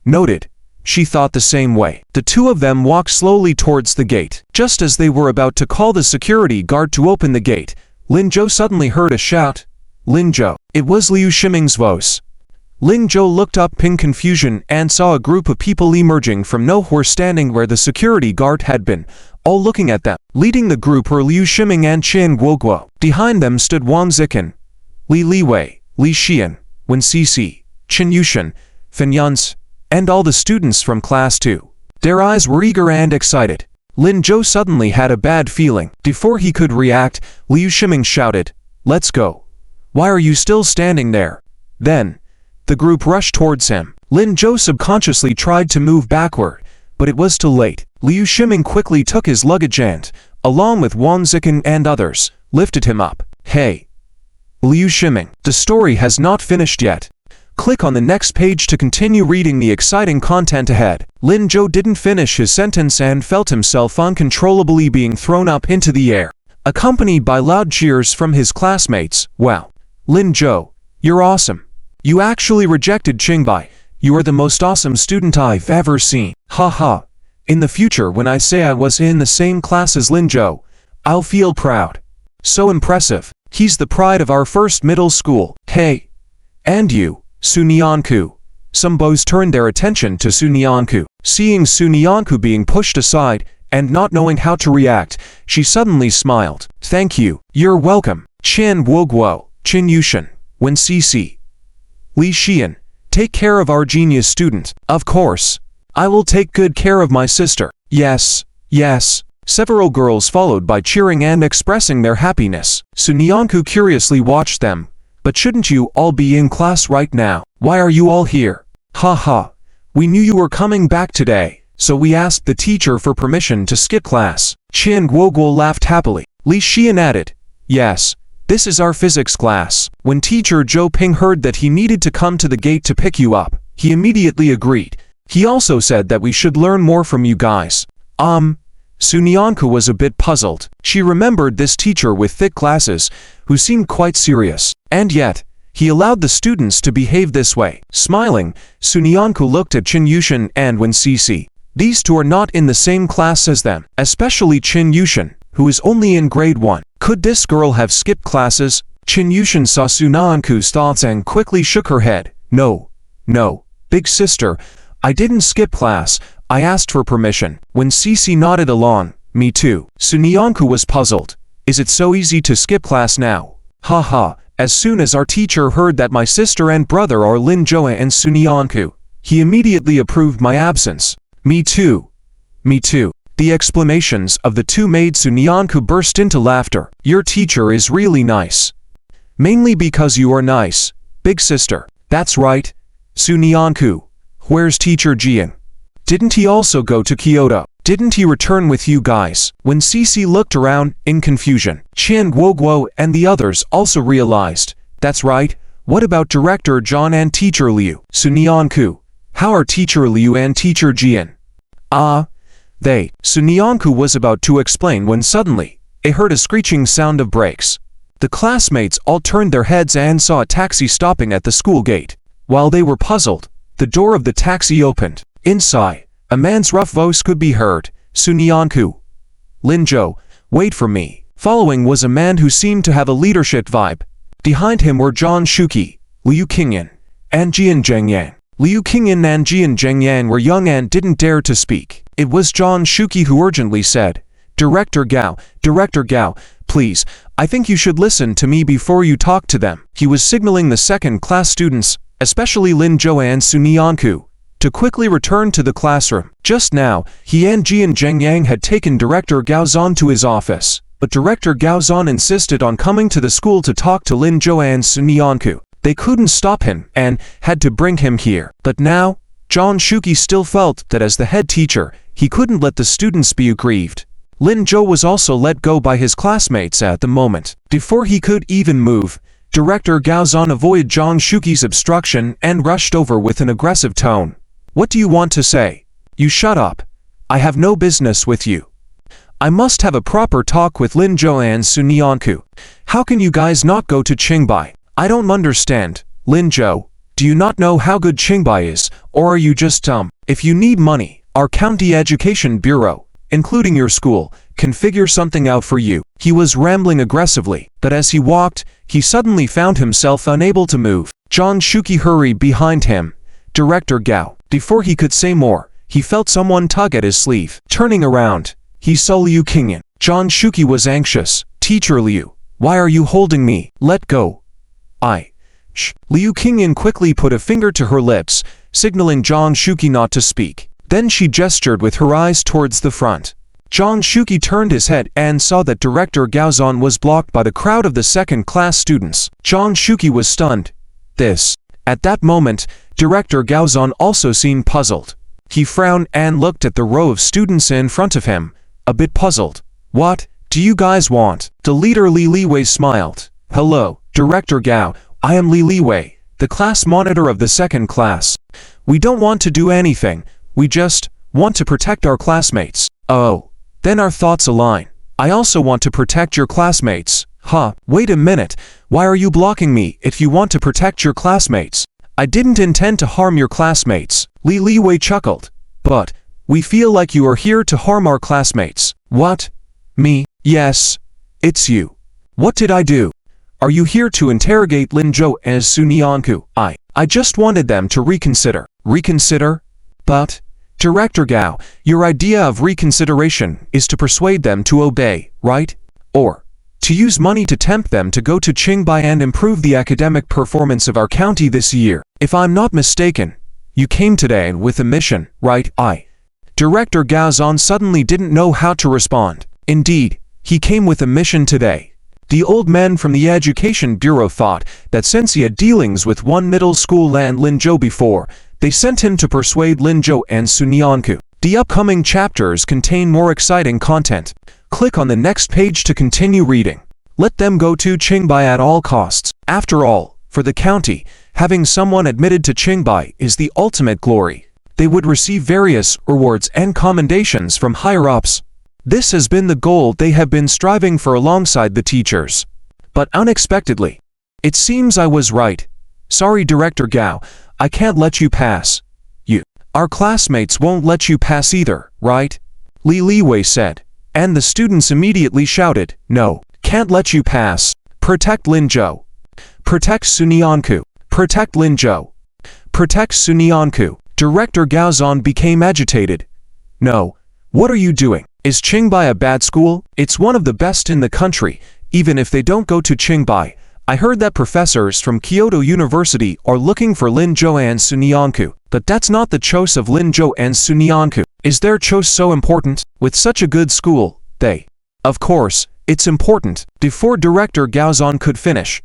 Noted. She thought the same way. The two of them walked slowly towards the gate. Just as they were about to call the security guard to open the gate, Lin Zhou suddenly heard a shout. "Lin Zhou." It was Liu Shiming's voice. Lin Zhou looked up in confusion and saw a group of people emerging from nowhere standing where the security guard had been, all looking at them. Leading the group were Liu Shiming and Qian Guoguo. Behind them stood Wang Zikan, Li Liwei, Li Xian, Wen Cici, Chen Yushan, Fen Yunzi, and all the students from class 2. Their eyes were eager and excited. Lin Zhou suddenly had a bad feeling. Before he could react, Liu Shiming shouted, "Let's go. Why are you still standing there? Then, the group rushed towards him. Lin Zhou subconsciously tried to move backward, but it was too late. Liu Shiming quickly took his luggage and, along with Wang Ziqing and others, lifted him up. Hey, Liu Shiming, the story has not finished yet. Click on the next page to continue reading the exciting content ahead. Lin Zhou didn't finish his sentence and felt himself uncontrollably being thrown up into the air, accompanied by loud cheers from his classmates. Wow, Lin Zhou, you're awesome. You actually rejected Qingbai. You are the most awesome student I've ever seen. Haha. In the future, when I say I was in the same class as Lin Zhou, I'll feel proud. So impressive. He's the pride of our first middle school. Hey. And you, Su Nianku. Some boys turned their attention to Su Nianku. Seeing Su Nianku being pushed aside and not knowing how to react, she suddenly smiled. Thank you. You're welcome. Qian Woguo, Qin Yushan, Wen Cici. Li Xian, take care of our genius student. Of course. I will take good care of my sister. Yes, yes. Several girls followed by cheering and expressing their happiness. Su Nianku curiously watched them. But shouldn't you all be in class right now? Why are you all here? Haha. We knew you were coming back today, so we asked the teacher for permission to skip class. Qian Guoguo laughed happily. Li Xian added, yes, this is our physics class. When teacher Zhou Ping heard that he needed to come to the gate to pick you up, he immediately agreed. He also said that we should learn more from you guys. Su Nianku was a bit puzzled. She remembered this teacher with thick glasses, who seemed quite serious. And yet, he allowed the students to behave this way. Smiling, Su Nianku looked at Qin Yushan and Wen Cici. These two are not in the same class as them, especially Qin Yushan, who is only in grade 1. Could this girl have skipped classes? Qin Yushan saw Su Nianku's thoughts and quickly shook her head. No, big sister, I didn't skip class. I asked for permission. When Cici nodded along, me too. Su Nianku was puzzled. Is it so easy to skip class now? Haha, as soon as our teacher heard that my sister and brother are Lin Zhou and Su Nianku, he immediately approved my absence. Me too. The exclamations of the two made Su Nianku burst into laughter. Your teacher is really nice. Mainly because you are nice, big sister. That's right. Su Nianku. Where's teacher Jian? Didn't he also go to Kyoto? Didn't he return with you guys? When Cici looked around in confusion, Qian Guoguo and the others also realized. That's right. What about Director Zhang and Teacher Liu? Su Nianku. How are Teacher Liu and Teacher Jian? Su Nianku was about to explain when suddenly, they heard a screeching sound of brakes. The classmates all turned their heads and saw a taxi stopping at the school gate. While they were puzzled, the door of the taxi opened. Inside, a man's rough voice could be heard. Su Nianku. Lin Zhou, wait for me. Following was a man who seemed to have a leadership vibe. Behind him were Zhang Shuqi, Liu Qingyan, and Jian Zhengyang. Liu Qingyan and Jian Zhengyang were young and didn't dare to speak. It was Zhang Shuqi who urgently said, Director Gao, please, I think you should listen to me before you talk to them. He was signaling the second-class students, especially Lin Zhou and Su Nianku, to quickly return to the classroom. Just now, he and Jian Zhengyang had taken Director Gao Zhan to his office, but Director Gao Zhan insisted on coming to the school to talk to Lin Zhou and Su Nianku. They couldn't stop him and had to bring him here. But now, Zhang Shuqi still felt that as the head teacher, he couldn't let the students be aggrieved. Lin Zhou was also let go by his classmates at the moment. Before he could even move, Director Gao Zhan avoided Zhang Shuqi's obstruction and rushed over with an aggressive tone. What do you want to say? You shut up. I have no business with you. I must have a proper talk with Lin Zhou and Su Nianku. How can you guys not go to Qingbai? I don't understand. Lin Zhou, do you not know how good Qingbai is, or are you just dumb? If you need money, our county education bureau, including your school, can figure something out for you. He was rambling aggressively, but as he walked, he suddenly found himself unable to move. Zhang Shuqi hurried behind him. Director Gao. Before he could say more, he felt someone tug at his sleeve. Turning around, he saw Liu Qingyan. Zhang Shuqi was anxious. Teacher Liu, why are you holding me? Let go. Liu Qingyan quickly put a finger to her lips, signaling Zhang Shuqi not to speak. Then she gestured with her eyes towards the front. Zhang Shuqi turned his head and saw that Director Gao Zhan was blocked by the crowd of the second-class students. Zhang Shuqi was stunned. This At that moment, Director Gaozan also seemed puzzled. He frowned and looked at the row of students in front of him, a bit puzzled. What do you guys want? The leader Li Liwei smiled. Hello, Director Gao, I am Li Liwei, the class monitor of the second class. We don't want to do anything, we just want to protect our classmates. Oh, then our thoughts align. I also want to protect your classmates. Huh, wait a minute, why are you blocking me if you want to protect your classmates? I didn't intend to harm your classmates. Li Liwei chuckled. But we feel like you are here to harm our classmates. What? Me? Yes, it's you. What did I do? Are you here to interrogate Lin Zhou as Sunyanku? I just wanted them to reconsider. Reconsider? But, Director Gao, your idea of reconsideration is to persuade them to obey, right? Or to use money to tempt them to go to Qingbai and improve the academic performance of our county this year. If I'm not mistaken, you came today with a mission, right? Director Gaozan suddenly didn't know how to respond. Indeed, he came with a mission today. The old man from the Education Bureau thought that since he had dealings with one middle school and Lin Zhou before, they sent him to persuade Lin Zhou and Sunyanku. The upcoming chapters contain more exciting content. Click on the next page to continue reading. Let them go to Qingbai at all costs. After all, for the county, having someone admitted to Qingbai is the ultimate glory. They would receive various rewards and commendations from higher-ups. This has been the goal they have been striving for alongside the teachers. But unexpectedly, it seems I was right. Sorry, Director Gao, I can't let you pass. Our classmates won't let you pass either, right? Li Liwei said. And the students immediately shouted, no, can't let you pass. Protect Lin Zhou. Protect Sunyanku. Protect Lin Zhou. Protect Sunyanku. Director Gaozan became agitated. No, what are you doing? Is Qingbai a bad school? It's one of the best in the country, even if they don't go to Qingbai. I heard that professors from Kyoto University are looking for Lin Zhou and Sunyanku, but that's not the choice of Lin Zhou and Sunyanku. Is their choice so important? With such a good school, Of course, it's important. Before Director Gaozan could finish,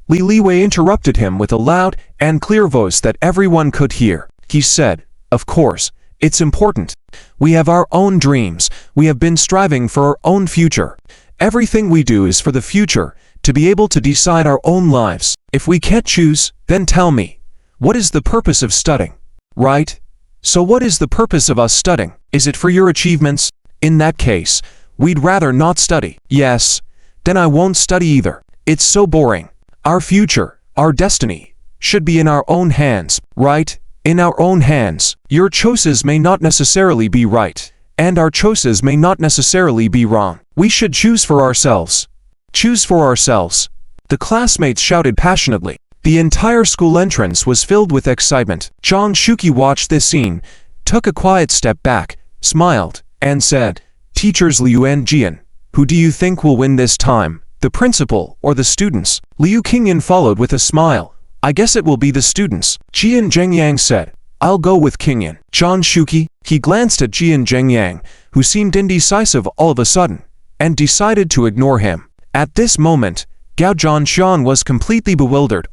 Li Liwei interrupted him with a loud and clear voice that everyone could hear. He said, of course, it's important. We have our own dreams. We have been striving for our own future. Everything we do is for the future, to be able to decide our own lives. If we can't choose, then tell me, what is the purpose of studying? Right? So what is the purpose of us studying? Is it for your achievements? In that case, we'd rather not study. Yes, then I won't study either. It's so boring. Our future, our destiny, should be in our own hands, right? In our own hands. Your choices may not necessarily be right, and our choices may not necessarily be wrong. We should choose for ourselves. Choose for ourselves. The classmates shouted passionately. The entire school entrance was filled with excitement. Zhang Shuqi watched this scene, took a quiet step back, smiled, and said, Teachers Liu and Jian, who do you think will win this time, the principal or the students? Liu Qingyan followed with a smile. I guess it will be the students. Jian Zhengyang said, I'll go with Qingyan. Zhang Shuqi, he glanced at Jian Zhengyang, who seemed indecisive all of a sudden, and decided to ignore him. At this moment, Gao Zhanshan was completely bewildered.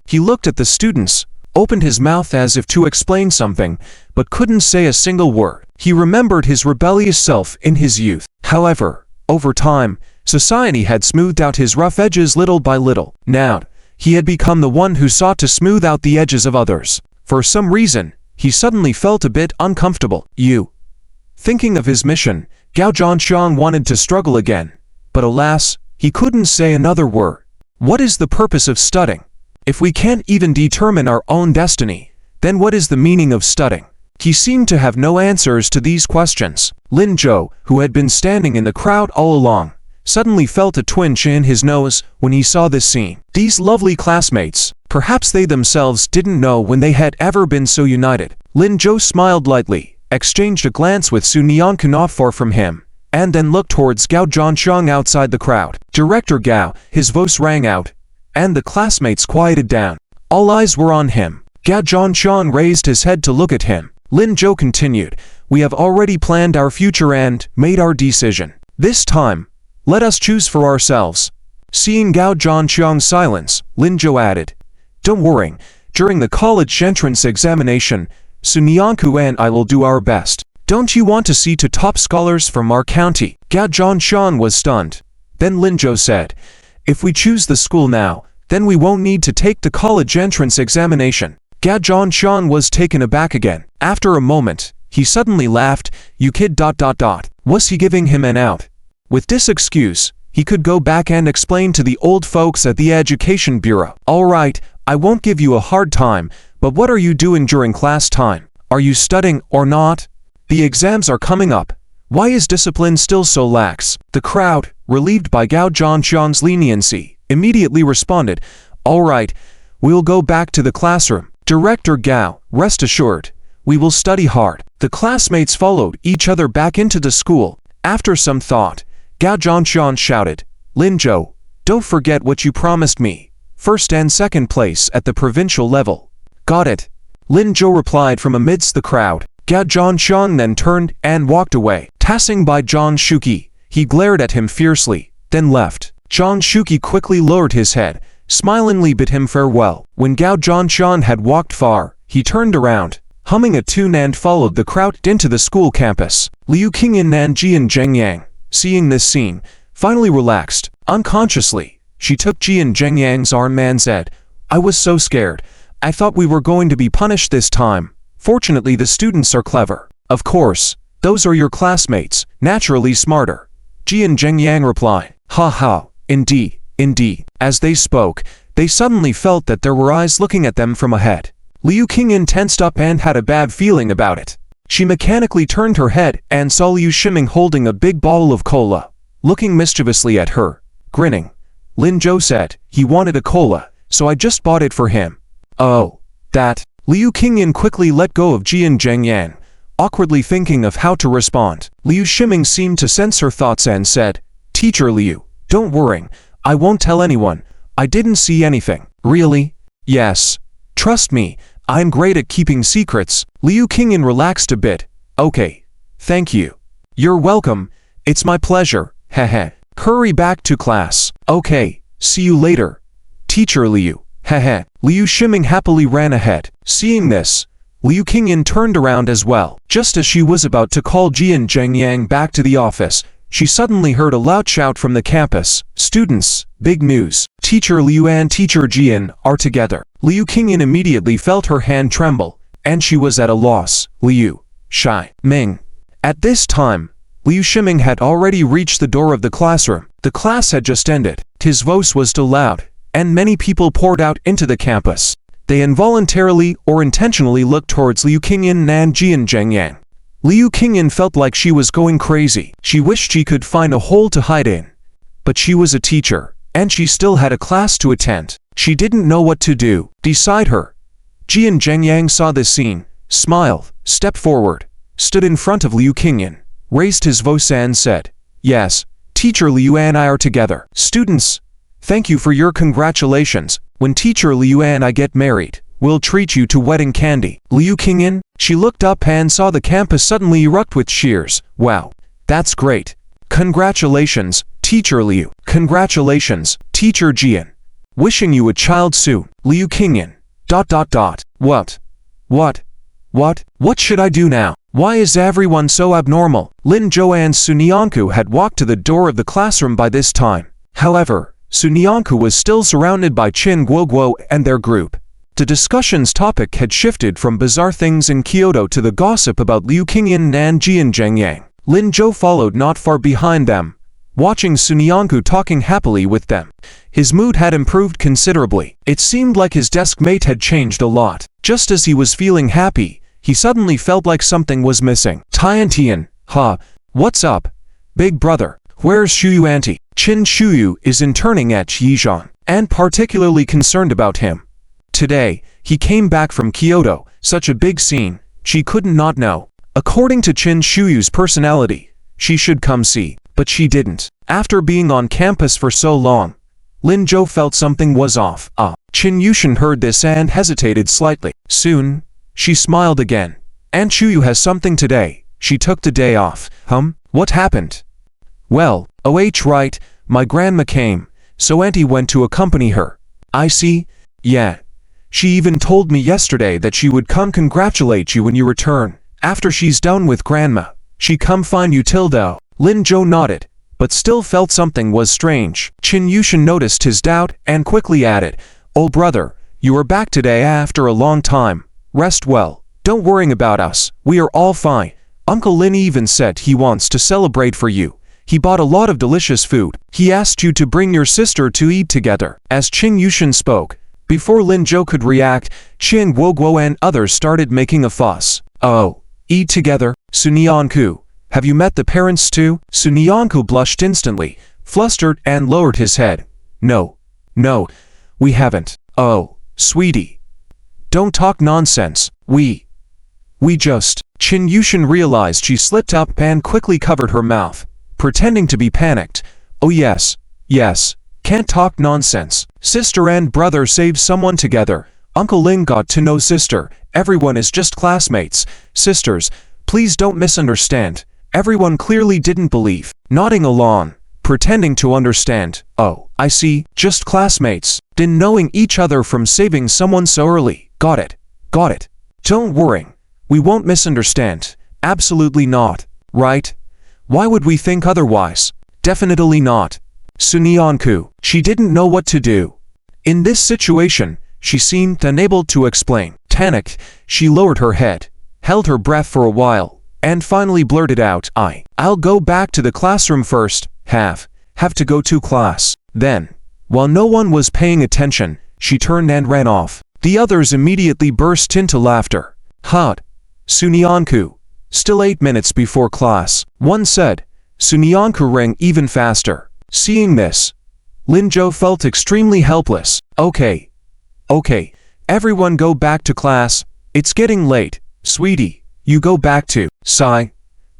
He looked at the students, opened his mouth as if to explain something, but couldn't say a single word. He remembered his rebellious self in his youth. However, over time, society had smoothed out his rough edges little by little. Now, he had become the one who sought to smooth out the edges of others. For some reason, he suddenly felt a bit uncomfortable. Thinking of his mission, Gao Zhanshan wanted to struggle again, but alas, he couldn't say another word. What is the purpose of studying? If we can't even determine our own destiny, then what is the meaning of studying? He seemed to have no answers to these questions. Lin Zhou, who had been standing in the crowd all along, suddenly felt a twinge in his nose when he saw this scene. These lovely classmates, perhaps they themselves didn't know when they had ever been so united. Lin Zhou smiled lightly, exchanged a glance with Sunyanku not far from him, and then looked towards Gao Zhanshan outside the crowd. Director Gao, his voice rang out, and the classmates quieted down. All eyes were on him. Gao Zhanshan raised his head to look at him. Lin Zhou continued, we have already planned our future and made our decision. This time, let us choose for ourselves. Seeing Gao Zhanshan's silence, Lin Zhou added, don't worry, during the college entrance examination, Sunyanku and I will do our best. Don't you want to see two top scholars from our county? Gao Zhongshan was stunned. Then Linzhou said, if we choose the school now, then we won't need to take the college entrance examination. Gao Zhongshan was taken aback again. After a moment, he suddenly laughed. You kid ... Was he giving him an out? With this excuse, he could go back and explain to the old folks at the Education Bureau. All right, I won't give you a hard time, but what are you doing during class time? Are you studying or not? The exams are coming up. Why is discipline still so lax? The crowd, relieved by Gao Zhongshan's leniency, immediately responded, all right, we'll go back to the classroom. Director Gao, rest assured, we will study hard. The classmates followed each other back into the school. After some thought, Gao Zhongshan shouted, Linzhou, don't forget what you promised me. First and second place at the provincial level. Got it. Linzhou replied from amidst the crowd. Gao Zhongshan then turned and walked away. Passing by Zhang Shuqi, he glared at him fiercely, then left. Zhang Shuqi quickly lowered his head, smilingly bid him farewell. When Gao Zhongshan had walked far, he turned around, humming a tune and followed the crowd into the school campus. Liu Qingyan and Jian Zhengyang, seeing this scene, finally relaxed. Unconsciously, she took Jian Zhengyang's arm and said, I was so scared. I thought we were going to be punished this time. Fortunately, the students are clever. Of course, those are your classmates, naturally smarter. Jian Zhengyang replied, ha ha, indeed, indeed. As they spoke, they suddenly felt that there were eyes looking at them from ahead. Liu Qingyan tensed up and had a bad feeling about it. She mechanically turned her head and saw Liu Shiming holding a big bottle of cola, looking mischievously at her, grinning. Linzhou said, he wanted a cola, so I just bought it for him. Oh, that. Liu Qingyan quickly let go of Jian Zhengyang, awkwardly thinking of how to respond. Liu Shiming seemed to sense her thoughts and said, Teacher Liu, don't worry, I won't tell anyone. I didn't see anything. Really? Yes. Trust me, I'm great at keeping secrets. Liu Qingyan relaxed a bit. Okay. Thank you. You're welcome. It's my pleasure. Heh. Hurry back to class. Okay. See you later. Teacher Liu. Heh. Liu Shiming happily ran ahead. Seeing this, Liu Qingyan turned around as well. Just as she was about to call Jian Zhengyang back to the office, she suddenly heard a loud shout from the campus. Students, big news. Teacher Liu and Teacher Jian are together. Liu Qingyan immediately felt her hand tremble, and she was at a loss. Liu, Shai, Ming. At this time, Liu Shiming had already reached the door of the classroom. The class had just ended. His voice was still loud, and many people poured out into the campus. They involuntarily or intentionally looked towards Liu Qingyan and Jian Zhengyang. Liu Qingyan felt like she was going crazy. She wished she could find a hole to hide in. But she was a teacher, and she still had a class to attend. She didn't know what to do. Beside her, Jian Zhengyang saw this scene, smiled, stepped forward, stood in front of Liu Qingyan, raised his voice and said, Yes, Teacher Liu and I are together. Students, thank you for your congratulations. When Teacher Liu and I get married, we'll treat you to wedding candy. Liu Qingyan, she looked up and saw the campus suddenly erupt with cheers. Wow, that's great. Congratulations, Teacher Liu. Congratulations, Teacher Jian. Wishing you a child soon. Liu Qingyan. ... What should I do now? Why is everyone so abnormal? Linzhou and Sunyanku had walked to the door of the classroom by this time. However, Sunyanku was still surrounded by Qin Guoguo and their group. The discussion's topic had shifted from bizarre things in Kyoto to the gossip about Liu Qingyan and Jian Zhengyang. Linzhou followed not far behind them, watching Sunyanku talking happily with them. His mood had improved considerably. It seemed like his deskmate had changed a lot. Just as he was feeling happy, he suddenly felt like something was missing. Tiantian, what's up? Big brother, where's Shuyu auntie? Qin Shuyu is interning at Yizhang, and particularly concerned about him. Today, he came back from Kyoto, such a big scene, she couldn't not know. According to Qin Shuyu's personality, she should come see, but she didn't. After being on campus for so long, Linzhou felt something was off. Qin Yushin heard this and hesitated slightly. Soon, she smiled again. Aunt Shuyu has something today. She took the day off. What happened? Well, right, my grandma came, so auntie went to accompany her. I see. Yeah. She even told me yesterday that she would come congratulate you when you return. After she's done with grandma, she come find you Tildo. Lin Zhou nodded, but still felt something was strange. Qin Yushin noticed his doubt and quickly added, "Oh brother, you are back today after a long time. Rest well. Don't worry about us. We are all fine. Uncle Lin even said he wants to celebrate for you. He bought a lot of delicious food. He asked you to bring your sister to eat together." As Qin Yushin spoke, before Lin Zhou could react, Qin Guoguo and others started making a fuss. "Oh, eat together? Sunyanku, have you met the parents too?" Sunyanku blushed instantly, flustered and lowered his head. No, we haven't." "Oh, sweetie. Don't talk nonsense. We just..." Qin Yushin realized she slipped up and quickly covered her mouth, pretending to be panicked. "Oh yes, can't talk nonsense. Sister and brother saved someone together. Uncle Lin got to know sister. Everyone is just classmates. Sisters, please don't misunderstand." Everyone clearly didn't believe, nodding along, pretending to understand. "Oh, I see, just classmates, didn't knowing each other from saving someone so early. Got it. Don't worry, we won't misunderstand. Absolutely not. Right? Why would we think otherwise? Definitely not." Sunyanku, she didn't know what to do. In this situation, she seemed unable to explain. Panicked, she lowered her head, held her breath for a while, and finally blurted out, I'll go back to the classroom first. Have to go to class." Then, while no one was paying attention, she turned and ran off. The others immediately burst into laughter. "Hot. Sunyanku, still 8 minutes before class," one said. Sunyanku rang even faster. Seeing this, Lin Zhou felt extremely helpless. Okay, everyone go back to class. It's getting late. Sweetie, you go back to." Sigh.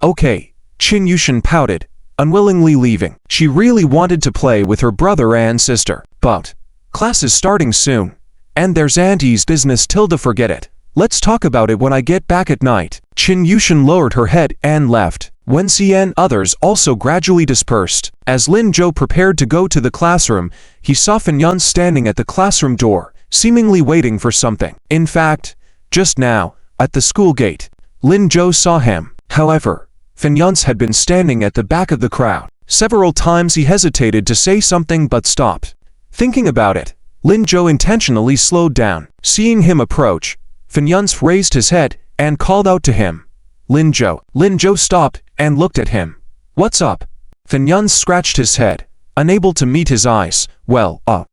"Okay." Qin Yushin pouted, unwillingly leaving. She really wanted to play with her brother and sister, but class is starting soon, and there's Auntie's business till to forget it. Let's talk about it when I get back at night. Qin Yushin lowered her head and left. Wenxi and others also gradually dispersed. As Lin Zhou prepared to go to the classroom, he saw Fenyun standing at the classroom door, seemingly waiting for something. In fact, just now, at the school gate, Lin Zhou saw him. However, Fenyun had been standing at the back of the crowd. Several times he hesitated to say something but stopped. Thinking about it, Lin Zhou intentionally slowed down. Seeing him approach, Fenyun raised his head and called out to him. Lin Zhou. Lin Zhou stopped and looked at him. "What's up?" Fenyun scratched his head, unable to meet his eyes.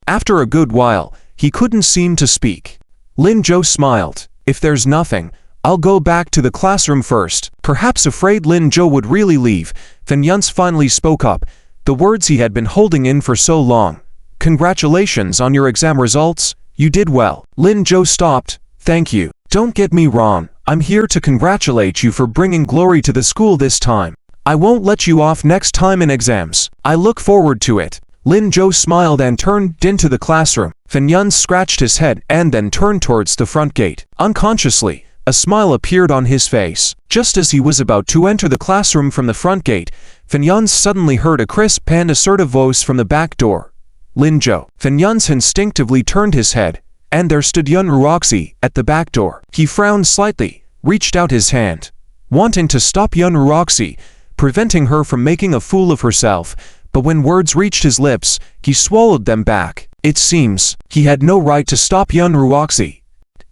After a good while, he couldn't seem to speak. Lin Zhou smiled. "If there's nothing, I'll go back to the classroom first." Perhaps afraid Lin Zhou would really leave, Fenyun finally spoke up, the words he had been holding in for so long. "Congratulations on your exam results. You did well." Lin Zhou stopped. "Thank you. Don't get me wrong, I'm here to congratulate you for bringing glory to the school this time. I won't let you off next time in exams. I look forward to it." Lin Zhou smiled and turned into the classroom. Fenyun scratched his head and then turned towards the front gate. Unconsciously, a smile appeared on his face. Just as he was about to enter the classroom from the front gate, Fenyun suddenly heard a crisp and assertive voice from the back door. "Lin Zhou." Fenyun instinctively turned his head, and there stood Yun Ruoxi at the back door. He frowned slightly, reached out his hand, wanting to stop Yun Ruoxi, preventing her from making a fool of herself, but when words reached his lips, he swallowed them back. It seems he had no right to stop Yun Ruoxi.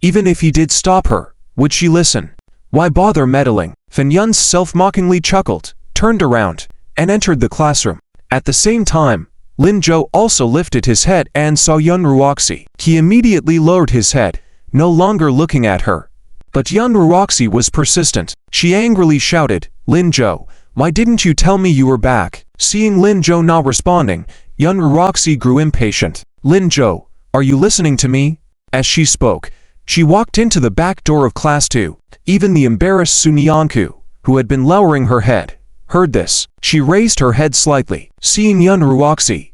Even if he did stop her, would she listen? Why bother meddling? Fenyun self-mockingly chuckled, turned around, and entered the classroom. At the same time, Lin Zhou also lifted his head and saw Yun Ruoxi. He immediately lowered his head, no longer looking at her. But Yun Ruoxi was persistent. She angrily shouted, "Lin Zhou, why didn't you tell me you were back?" Seeing Lin Zhou not responding, Yun Ruoxi grew impatient. "Lin Zhou, are you listening to me?" As she spoke, she walked into the back door of class 2. Even the embarrassed Sunyanku, who had been lowering her head, heard this. She raised her head slightly. Seeing Yun Ruoxi,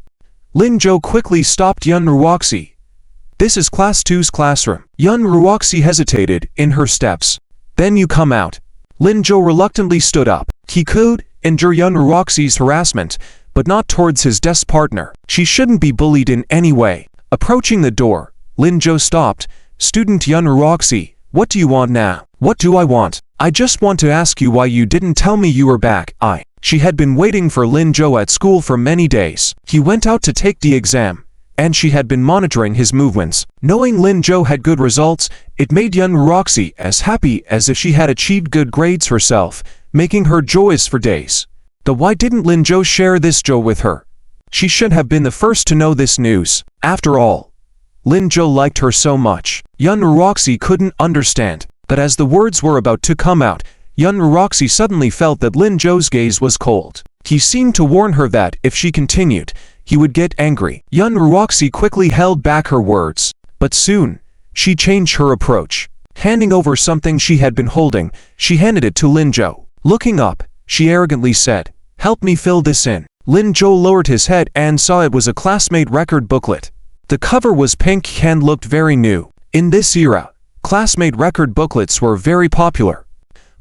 Lin Zhou quickly stopped Yun Ruoxi. "This is class 2's classroom." Yun Ruoxi hesitated in her steps. "Then you come out." Lin Zhou reluctantly stood up. He could endure Yun Ruoxi's harassment, but not towards his desk partner. She shouldn't be bullied in any way. Approaching the door, Lin Zhou stopped, Student Yun Roxy, what do you want now? What do I want? I just want to ask you why you didn't tell me you were back. She had been waiting for Lin Zhou at school for many days. He went out to take the exam, and she had been monitoring his movements. Knowing Lin Zhou had good results, it made Yun Roxy as happy as if she had achieved good grades herself, making her joyous for days. But why didn't Lin Zhou share this joy with her? She should have been the first to know this news. After all, Lin Zhou liked her so much. Yun Roxy couldn't understand, but as the words were about to come out, Yun Roxy suddenly felt that Lin Zhou's gaze was cold. He seemed to warn her that if she continued, he would get angry. Yun Roxy quickly held back her words, but soon, she changed her approach. Handing over something she had been holding, she handed it to Lin Zhou. Looking up, she arrogantly said, "Help me fill this in." Lin Zhou lowered his head and saw it was a classmate record booklet. The cover was pink and looked very new. In this era, classmate record booklets were very popular.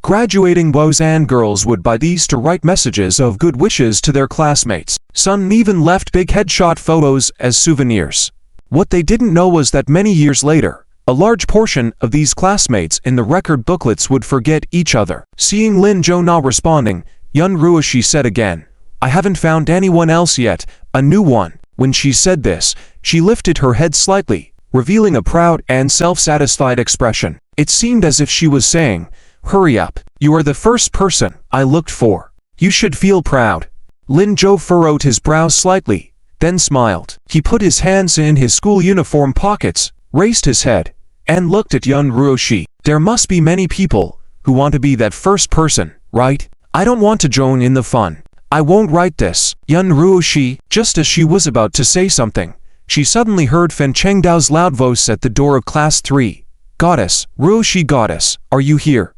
Graduating boys and girls would buy these to write messages of good wishes to their classmates. Some even left big headshot photos as souvenirs. What they didn't know was that many years later, a large portion of these classmates in the record booklets would forget each other. Seeing Lin Zhou not responding, Yun Ruoshi said again, "I haven't found anyone else yet, a new one." When she said this, she lifted her head slightly, revealing a proud and self-satisfied expression. It seemed as if she was saying, "Hurry up, you are the first person I looked for. You should feel proud." Lin Zhou furrowed his brows slightly, then smiled. He put his hands in his school uniform pockets, raised his head, and looked at Yun Ruoshi. "There must be many people who want to be that first person, right? I don't want to join in the fun. I won't write this." Yun Ruoshi, just as she was about to say something, she suddenly heard Fen Chengdao's loud voice at the door of class 3. "Goddess, Ruoshi goddess, are you here?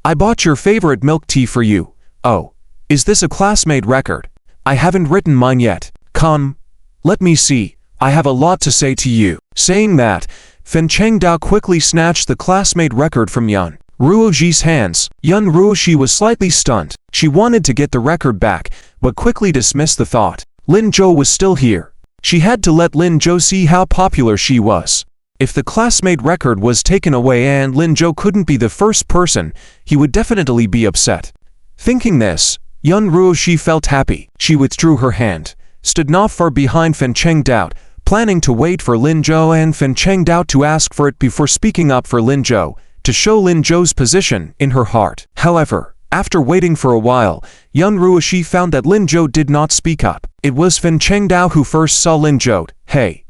I bought your favorite milk tea for you." "Oh, is this a classmate record? I haven't written mine yet. Come, let me see, I have a lot to say to you." Saying that, Fen Chengdao quickly snatched the classmate record from Yun Ruoshi's hands. Yun Ruoshi was slightly stunned. She wanted to get the record back, but quickly dismissed the thought. Lin Zhou was still here. She had to let Lin Zhou see how popular she was. If the classmate record was taken away and Lin Zhou couldn't be the first person, he would definitely be upset. Thinking this, Yun Ruoshi felt happy. She withdrew her hand, stood not far behind Fen Chengdao, planning to wait for Lin Zhou and Fen Chengdao to ask for it before speaking up for Lin Zhou, to show Lin Zhou's position in her heart. However, after waiting for a while, Yun Ruoshi found that Lin Zhou did not speak up. It was Fen Chengdao who first saw Lin Zhou. "Hey,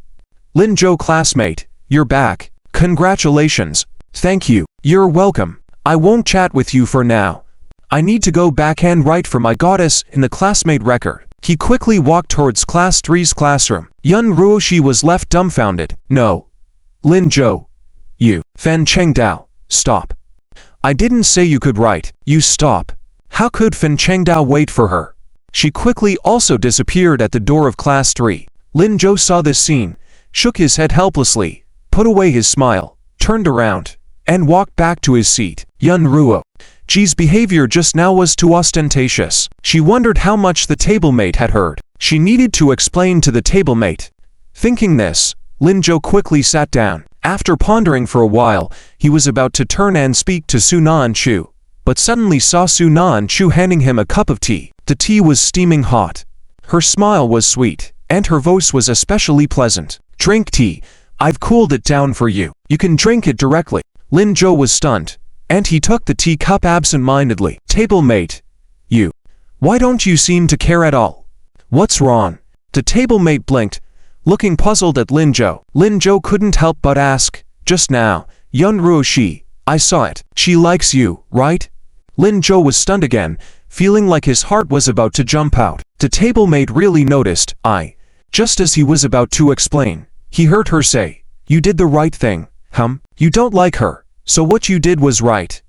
Lin Zhou classmate, you're back. Congratulations." "Thank you." "You're welcome. I won't chat with you for now. I need to go back and write for my goddess in the classmate record." He quickly walked towards class 3's classroom. Yun Ruoshi was left dumbfounded. "No. Lin Zhou. You." "Fen Chengdao, stop. I didn't say you could write." "You stop." How could Fen Chengdao wait for her? She quickly also disappeared at the door of class 3. Lin Zhou saw this scene, shook his head helplessly, put away his smile, turned around, and walked back to his seat. Yun Ruoji's behavior just now was too ostentatious. She wondered how much the tablemate had heard. She needed to explain to the tablemate. Thinking this, Lin Zhou quickly sat down. After pondering for a while, he was about to turn and speak to Su Nan Chu, but suddenly saw Su Nan Chu handing him a cup of tea. The tea was steaming hot. Her smile was sweet, and her voice was especially pleasant. "Drink tea. I've cooled it down for you. You can drink it directly." Lin Zhou was stunned, and he took the tea cup absent-mindedly. "Tablemate, you. Why don't you seem to care at all? What's wrong?" The tablemate blinked, looking puzzled at Lin Zhou. Lin Zhou couldn't help but ask, "Just now, Yun Ruoshi, I saw it. She likes you, right?" Lin Zhou was stunned again, feeling like his heart was about to jump out. The tablemate really noticed. Just as he was about to explain, he heard her say, "You did the right thing. You don't like her, so what you did was right.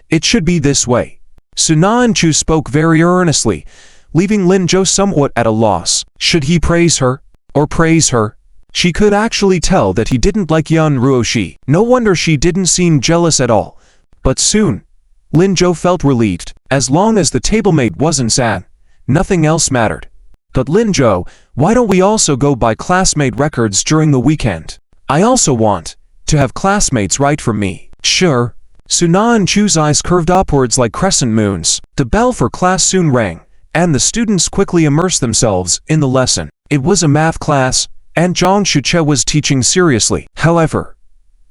It should be this way." Su Nan Chu spoke very earnestly, leaving Lin Zhou somewhat at a loss. Should he praise her, or praise her? She could actually tell that he didn't like Yun Ruoshi. No wonder she didn't seem jealous at all. But soon, Lin Zhou felt relieved. As long as the tablemate wasn't sad, nothing else mattered. "But Lin Zhou, why don't we also go buy classmate records during the weekend? I also want." to have classmates write for me. Sure. Suna and Chu's eyes curved upwards like crescent moons. The bell for class soon rang, and the students quickly immersed themselves in the lesson. It was a math class, and Zhang Shuche was teaching seriously. However,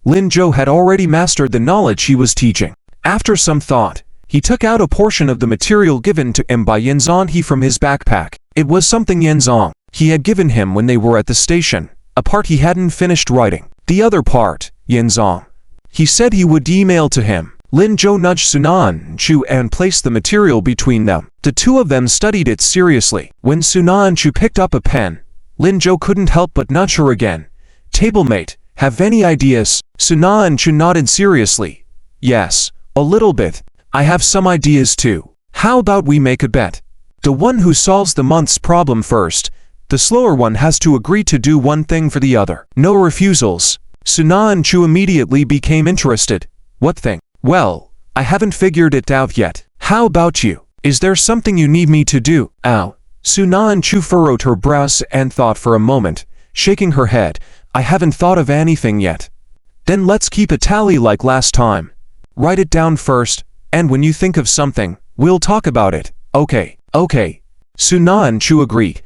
Lin Zhou had already mastered the knowledge he was teaching. After some thought, he took out a portion of the material given to him by Yanzong from his backpack. It was something Yanzong he had given him when they were at the station, a part he hadn't finished writing. The other part, Yanzong, he said he would email to him. Lin Zhou nudged Sunan and Chu and placed the material between them. The two of them studied it seriously. When Sunan and Chu picked up a pen, Lin Zhou couldn't help but nudge her again. Tablemate, have any ideas? Sunan and Chu nodded seriously. Yes, a little bit. I have some ideas too. How about we make a bet? The one who solves the month's problem first, the slower one has to agree to do one thing for the other. No refusals. Suna and Chu immediately became interested. What thing? Well, I haven't figured it out yet. How about you? Is there something you need me to do? Ow. Suna and Chu furrowed her brows and thought for a moment, shaking her head. I haven't thought of anything yet. Then let's keep a tally like last time. Write it down first, and when you think of something, we'll talk about it. Okay. Suna and Chu agreed.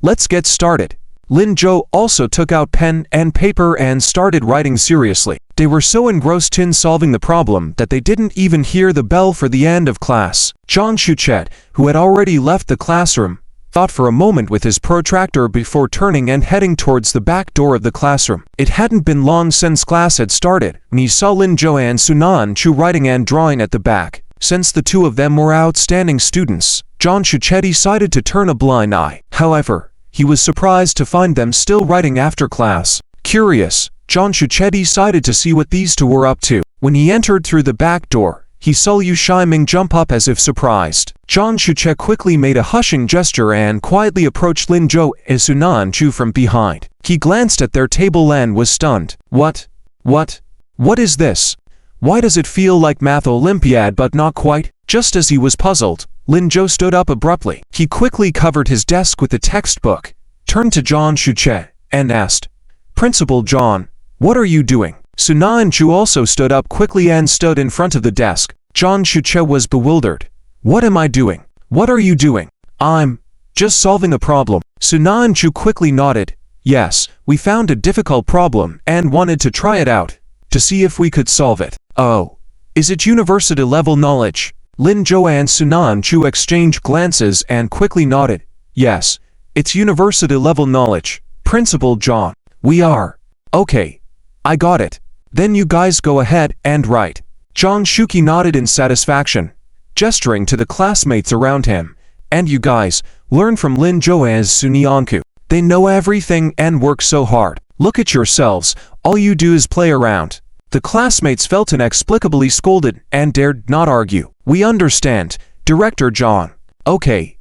Let's get started. Lin Zhou also took out pen and paper and started writing seriously. They were so engrossed in solving the problem that they didn't even hear the bell for the end of class. Zhang Shuchet, who had already left the classroom, thought for a moment with his protractor before turning and heading towards the back door of the classroom. It hadn't been long since class had started when he saw Lin Zhou and Sunan Chu writing and drawing at the back. Since the two of them were outstanding students, Zhang Shuchet decided to turn a blind eye. However, he was surprised to find them still writing after class. Curious, Zhang Shuchet decided to see what these two were up to. When he entered through the back door, he saw Liu Shiming jump up as if surprised. Zhang Shuchet quickly made a hushing gesture and quietly approached Lin Zhou and Sunan Chu from behind. He glanced at their table and was stunned. What is this? Why does it feel like Math Olympiad but not quite? Just as he was puzzled, Lin Zhou stood up abruptly. He quickly covered his desk with a textbook, turned to Zhang Shuchet, and asked, Principal Zhang, what are you doing? Suna and Chu also stood up quickly and stood in front of the desk. Zhang Shuchet was bewildered. What am I doing? What are you doing? I'm just solving a problem. Suna and Chu quickly nodded. Yes, we found a difficult problem and wanted to try it out, to see if we could solve it. Oh, is it university-level knowledge? Lin Zhou and Sunan Chu exchanged glances and quickly nodded. Yes, it's university-level knowledge. Principal Zhang, we are. Okay, I got it. Then you guys go ahead and write. Zhang Shuqi nodded in satisfaction, gesturing to the classmates around him. And you guys, learn from Lin Zhou and Sunyanku. They know everything and work so hard. Look at yourselves, all you do is play around. The classmates felt inexplicably scolded and dared not argue. We understand, Director Zhang. Okay.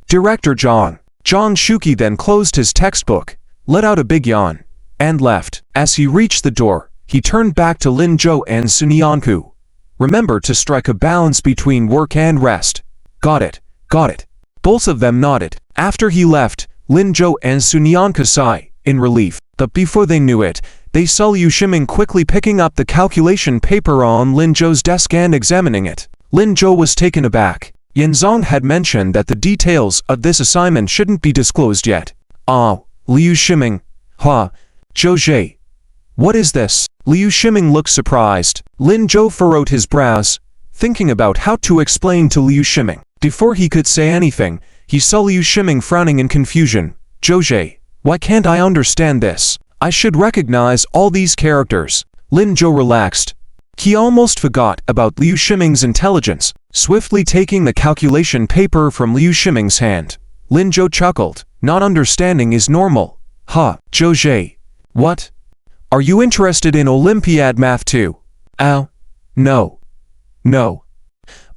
Director Zhang. Zhang Shuqi then closed his textbook, let out a big yawn, and left. As he reached the door, he turned back to Lin Zhou and Sunyanku. Remember to strike a balance between work and rest. Got it. Both of them nodded. After he left, Lin Zhou and Sunyanku sighed in relief. But before they knew it, they saw Liu Shiming quickly picking up the calculation paper on Lin Zhou's desk and examining it. Lin Zhou was taken aback. Yanzong had mentioned that the details of this assignment shouldn't be disclosed yet. Liu Shiming. Zhou Zhe. What is this? Liu Shiming looked surprised. Lin Zhou furrowed his brows, thinking about how to explain to Liu Shiming. Before he could say anything, he saw Liu Shiming frowning in confusion. Zhou Zhe, why can't I understand this? I should recognize all these characters. Lin Zhou relaxed. He almost forgot about Liu Shiming's intelligence. Swiftly taking the calculation paper from Liu Shiming's hand, Lin Zhou chuckled. Not understanding is normal. Zhou Zhe. What? Are you interested in Olympiad math too? No.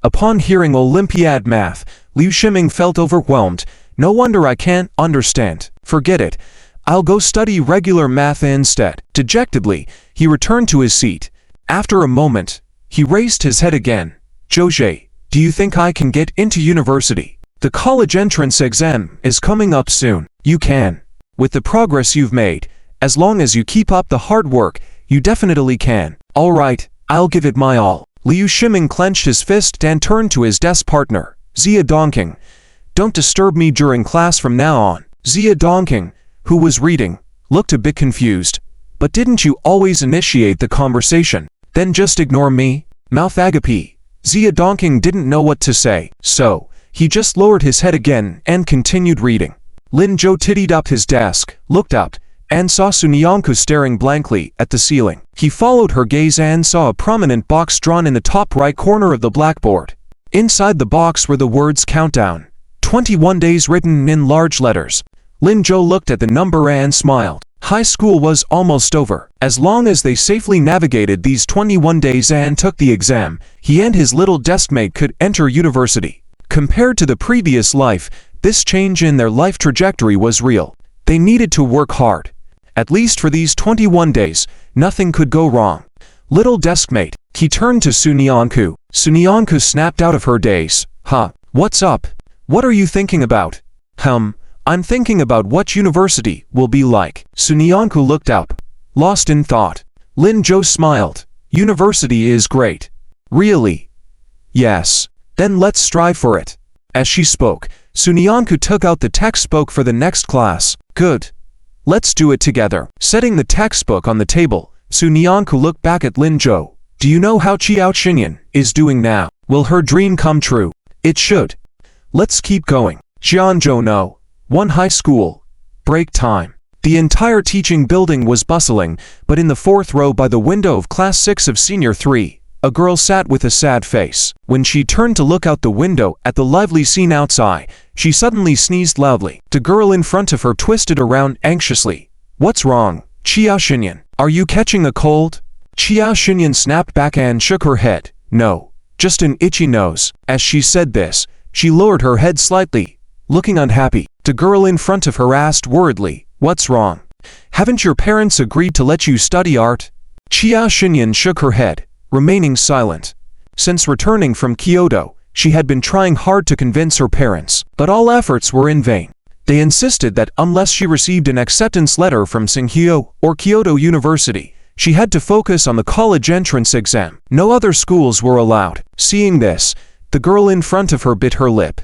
Upon hearing Olympiad math, Liu Shiming felt overwhelmed. No wonder I can't understand. Forget it. I'll go study regular math instead. Dejectedly, he returned to his seat. After a moment, he raised his head again. Zhou Zhe, do you think I can get into university? The college entrance exam is coming up soon. You can. With the progress you've made, as long as you keep up the hard work, You definitely can. All right, I'll give it my all. Liu Shiming clenched his fist and turned to his desk partner, Zia Dongqing. Don't disturb me during class from now on. Zia Dongqing, who was reading, looked a bit confused. But didn't you always initiate the conversation? Then just ignore me? Mouth agape. Zia Dongqing didn't know what to say, so he just lowered his head again and continued reading. Lin Zhou tittied up his desk, looked up, and saw Sunyanku staring blankly at the ceiling. He followed her gaze and saw a prominent box drawn in the top right corner of the blackboard. Inside the box were the words countdown. 21 days written in large letters. Lin Zhou looked at the number and smiled. High school was almost over. As long as they safely navigated these 21 days and took the exam, he and his little deskmate could enter university. Compared to the previous life, this change in their life trajectory was real. They needed to work hard. At least for these 21 days, nothing could go wrong. Little deskmate, he turned to Sunyanku. Sunyanku snapped out of her daze. Huh, what's up? What are you thinking about? I'm thinking about what university will be like. Sunyanku looked up, lost in thought. Lin Zhou smiled. University is great. Really? Yes. Then let's strive for it. As she spoke, Sunyanku took out the textbook for the next class. Good. Let's do it together. Setting the textbook on the table, Sunyanku looked back at Lin Zhou. Do you know how Qiao Xinyan is doing now? Will her dream come true? It should. Let's keep going. Jianzhou no. 1 high school. Break time. The entire teaching building was bustling, but in the 4th row by the window of class 6 of senior 3, a girl sat with a sad face. When she turned to look out the window at the lively scene outside, she suddenly sneezed loudly. The girl in front of her twisted around anxiously. What's wrong? Qiao Xinyan, are you catching a cold? Qiao Xinyan snapped back and shook her head. No, just an itchy nose. As she said this, she lowered her head slightly, looking unhappy. The girl in front of her asked worriedly, what's wrong? Haven't your parents agreed to let you study art? Qiao Xinyan shook her head, remaining silent. Since returning from Kyoto, she had been trying hard to convince her parents, but all efforts were in vain. They insisted that unless she received an acceptance letter from Tsinghua or Kyoto University, she had to focus on the college entrance exam. No other schools were allowed. Seeing this, the girl in front of her bit her lip.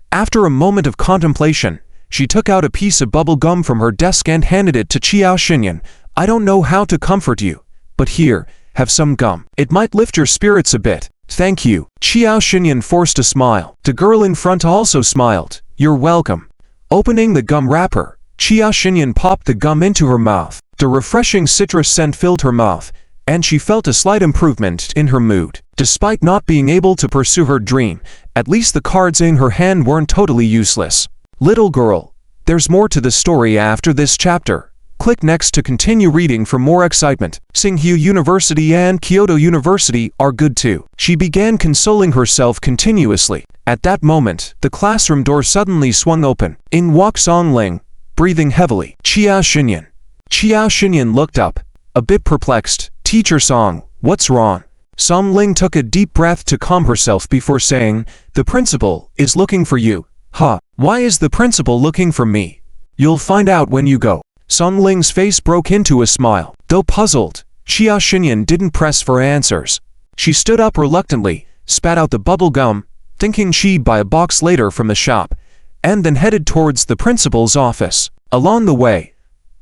After a moment of contemplation, she took out a piece of bubble gum from her desk and handed it to Qiao Xinyan. I don't know how to comfort you, but here, have some gum. It might lift your spirits a bit. Thank you. Qiao Xinyan forced a smile. The girl in front also smiled. You're welcome. Opening the gum wrapper, Qiao Xinyan popped the gum into her mouth. The refreshing citrus scent filled her mouth, and she felt a slight improvement in her mood. Despite not being able to pursue her dream, at least the cards in her hand weren't totally useless. Little girl, there's more to the story after this chapter. Click next to continue reading for more excitement. Tsinghua University and Kyoto University are good too. She began consoling herself continuously. At that moment, the classroom door suddenly swung open. In walked Songling, breathing heavily. Qiao Xinyan. Qiao Xinyan looked up, a bit perplexed. Teacher Song, what's wrong? Songling took a deep breath to calm herself before saying, the principal is looking for you. Huh, why is the principal looking for me? You'll find out when you go. Songling's face broke into a smile. Though puzzled, Qiao Xinyan didn't press for answers. She stood up reluctantly, spat out the bubble gum, thinking she'd buy a box later from the shop, and then headed towards the principal's office. Along the way,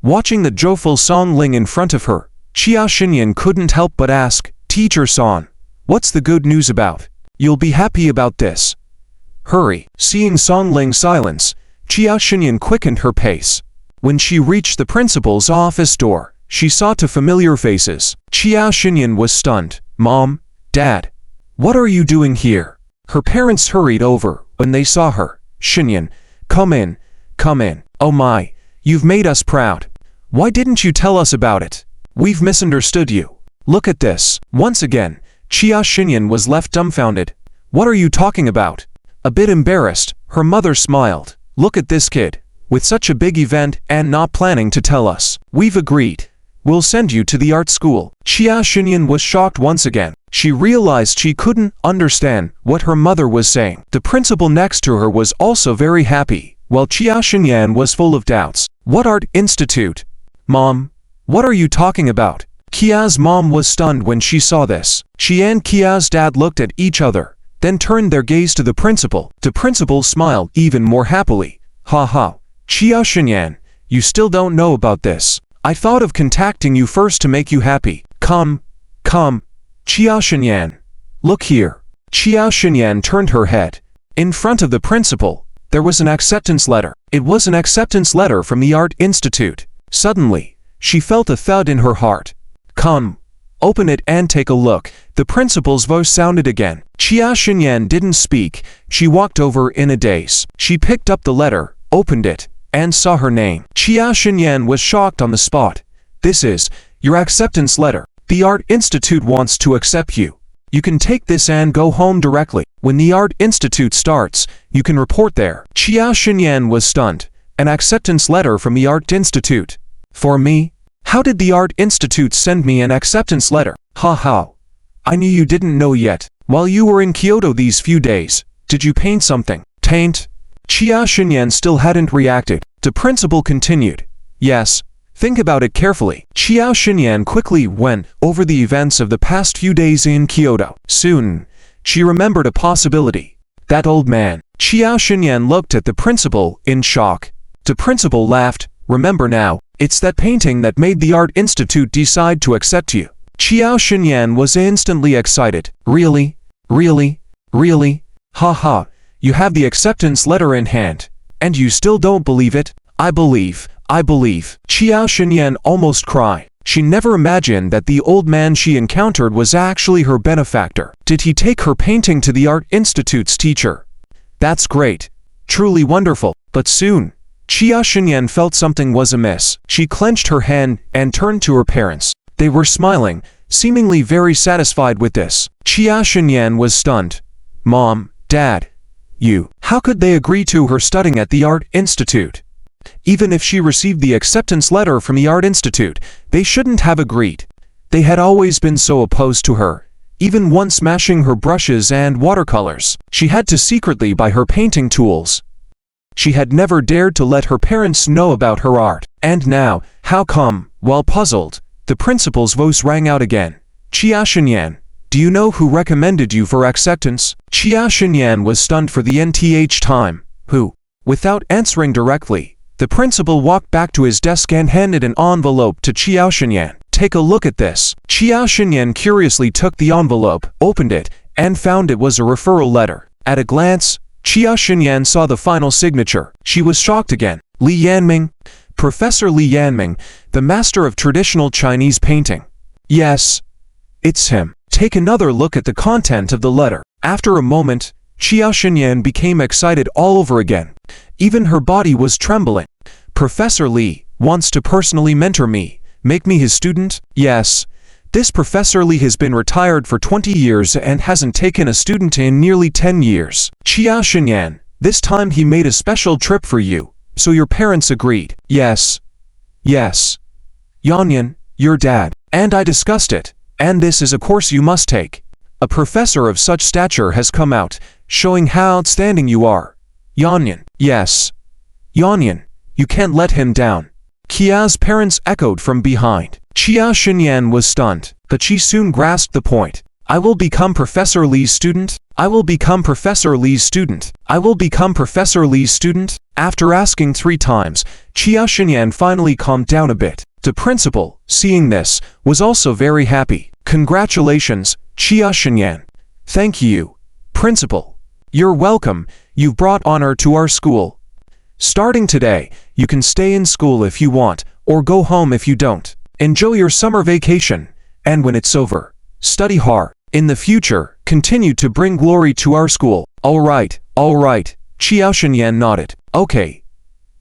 watching the joyful Songling in front of her, Qiao Xinyan couldn't help but ask, Teacher Song, what's the good news about? You'll be happy about this. Hurry. Seeing Songling's silence, Qiao Xinyan quickened her pace. When she reached the principal's office door, she saw two familiar faces. Qiao Xinyan was stunned. Mom, Dad, what are you doing here? Her parents hurried over when they saw her. Xinyan, come in, come in. Oh my, you've made us proud. Why didn't you tell us about it? We've misunderstood you. Look at this. Once again, Qiao Xinyan was left dumbfounded. What are you talking about? A bit embarrassed, her mother smiled. Look at this kid, with such a big event and not planning to tell us. We've agreed. We'll send you to the art school. Qiao Xinyan was shocked once again. She realized she couldn't understand what her mother was saying. The principal next to her was also very happy, while Qiao Xinyan was full of doubts. What art institute? Mom, what are you talking about? Kia's mom was stunned when she saw this. She and Kia's dad looked at each other, then turned their gaze to the principal. The principal smiled even more happily. Ha ha, Chia Xinyan, you still don't know about this. I thought of contacting you first to make you happy. Come, Chia Xinyan. Look here. Chia Xinyan turned her head. In front of the principal, there was an acceptance letter. It was an acceptance letter from the Art Institute. Suddenly, she felt a thud in her heart. Come, open it and take a look. The principal's voice sounded again. Chia Xinyan didn't speak. She walked over in a daze. She picked up the letter, opened it, and saw her name. Chia Xinyan was shocked on the spot. This is your acceptance letter. The Art Institute wants to accept you. You can take this and go home directly. When the Art Institute starts, you can report there. Chia Xinyan was stunned. An acceptance letter from the Art Institute. For me? How did the Art Institute send me an acceptance letter? Ha ha. I knew you didn't know yet. While you were in Kyoto these few days, did you paint something? Paint? Chia Xinyan still hadn't reacted. The principal continued. Yes. Think about it carefully. Chia Xinyan quickly went over the events of the past few days in Kyoto. Soon, she remembered a possibility. That old man. Chia Xinyan looked at the principal in shock. The principal laughed. Remember now, it's that painting that made the Art Institute decide to accept you. Chia Xinyan was instantly excited. Really? Really? Really? Ha ha, you have the acceptance letter in hand. And you still don't believe it? I believe. Chia Xinyan almost cried. She never imagined that the old man she encountered was actually her benefactor. Did he take her painting to the Art Institute's teacher? That's great. Truly wonderful. But soon, Chia Xinyan felt something was amiss. She clenched her hand and turned to her parents. They were smiling, seemingly very satisfied with this. Chia Xinyan was stunned. Mom, Dad, how could they agree to her studying at the Art Institute? Even if she received the acceptance letter from the Art Institute, they shouldn't have agreed. They had always been so opposed to her, even once smashing her brushes and watercolors. She had to secretly buy her painting tools. She had never dared to let her parents know about her art. And now, how come? While puzzled, the principal's voice rang out again. Chia Xinyan, do you know who recommended you for acceptance? Chia Xinyan was stunned for the nth time. Who? Without answering directly, the principal walked back to his desk and handed an envelope to Chia Xinyan. Take a look at this. Chia Xinyan curiously took the envelope, opened it, and found it was a referral letter. At a glance, Chia Xinyan saw the final signature. She was shocked again. Li Yanming? Professor Li Yanming, the master of traditional Chinese painting. Yes, it's him. Take another look at the content of the letter. After a moment, Chia Xinyan became excited all over again. Even her body was trembling. Professor Li wants to personally mentor me, make me his student? Yes. This Professor Li has been retired for 20 years and hasn't taken a student in nearly 10 years. Chia Xinyan, this time he made a special trip for you, so your parents agreed. Yes. Yanyan, your dad, and I discussed it, and this is a course you must take. A professor of such stature has come out, showing how outstanding you are. Yanyan, yes. Yanyan, you can't let him down. Kia's parents echoed from behind. Chia Xinyan was stunned, but she soon grasped the point. I will become Professor Li's student. I will become Professor Li's student. I will become Professor Li's student. After asking 3 times, Chia Xinyan finally calmed down a bit. The principal, seeing this, was also very happy. Congratulations, Chia Xinyan. Thank you, principal. You're welcome. You've brought honor to our school. Starting today, you can stay in school if you want, or go home if you don't. Enjoy your summer vacation, and when it's over, study hard. In the future, continue to bring glory to our school. All right, Chia Xinyan nodded. Okay.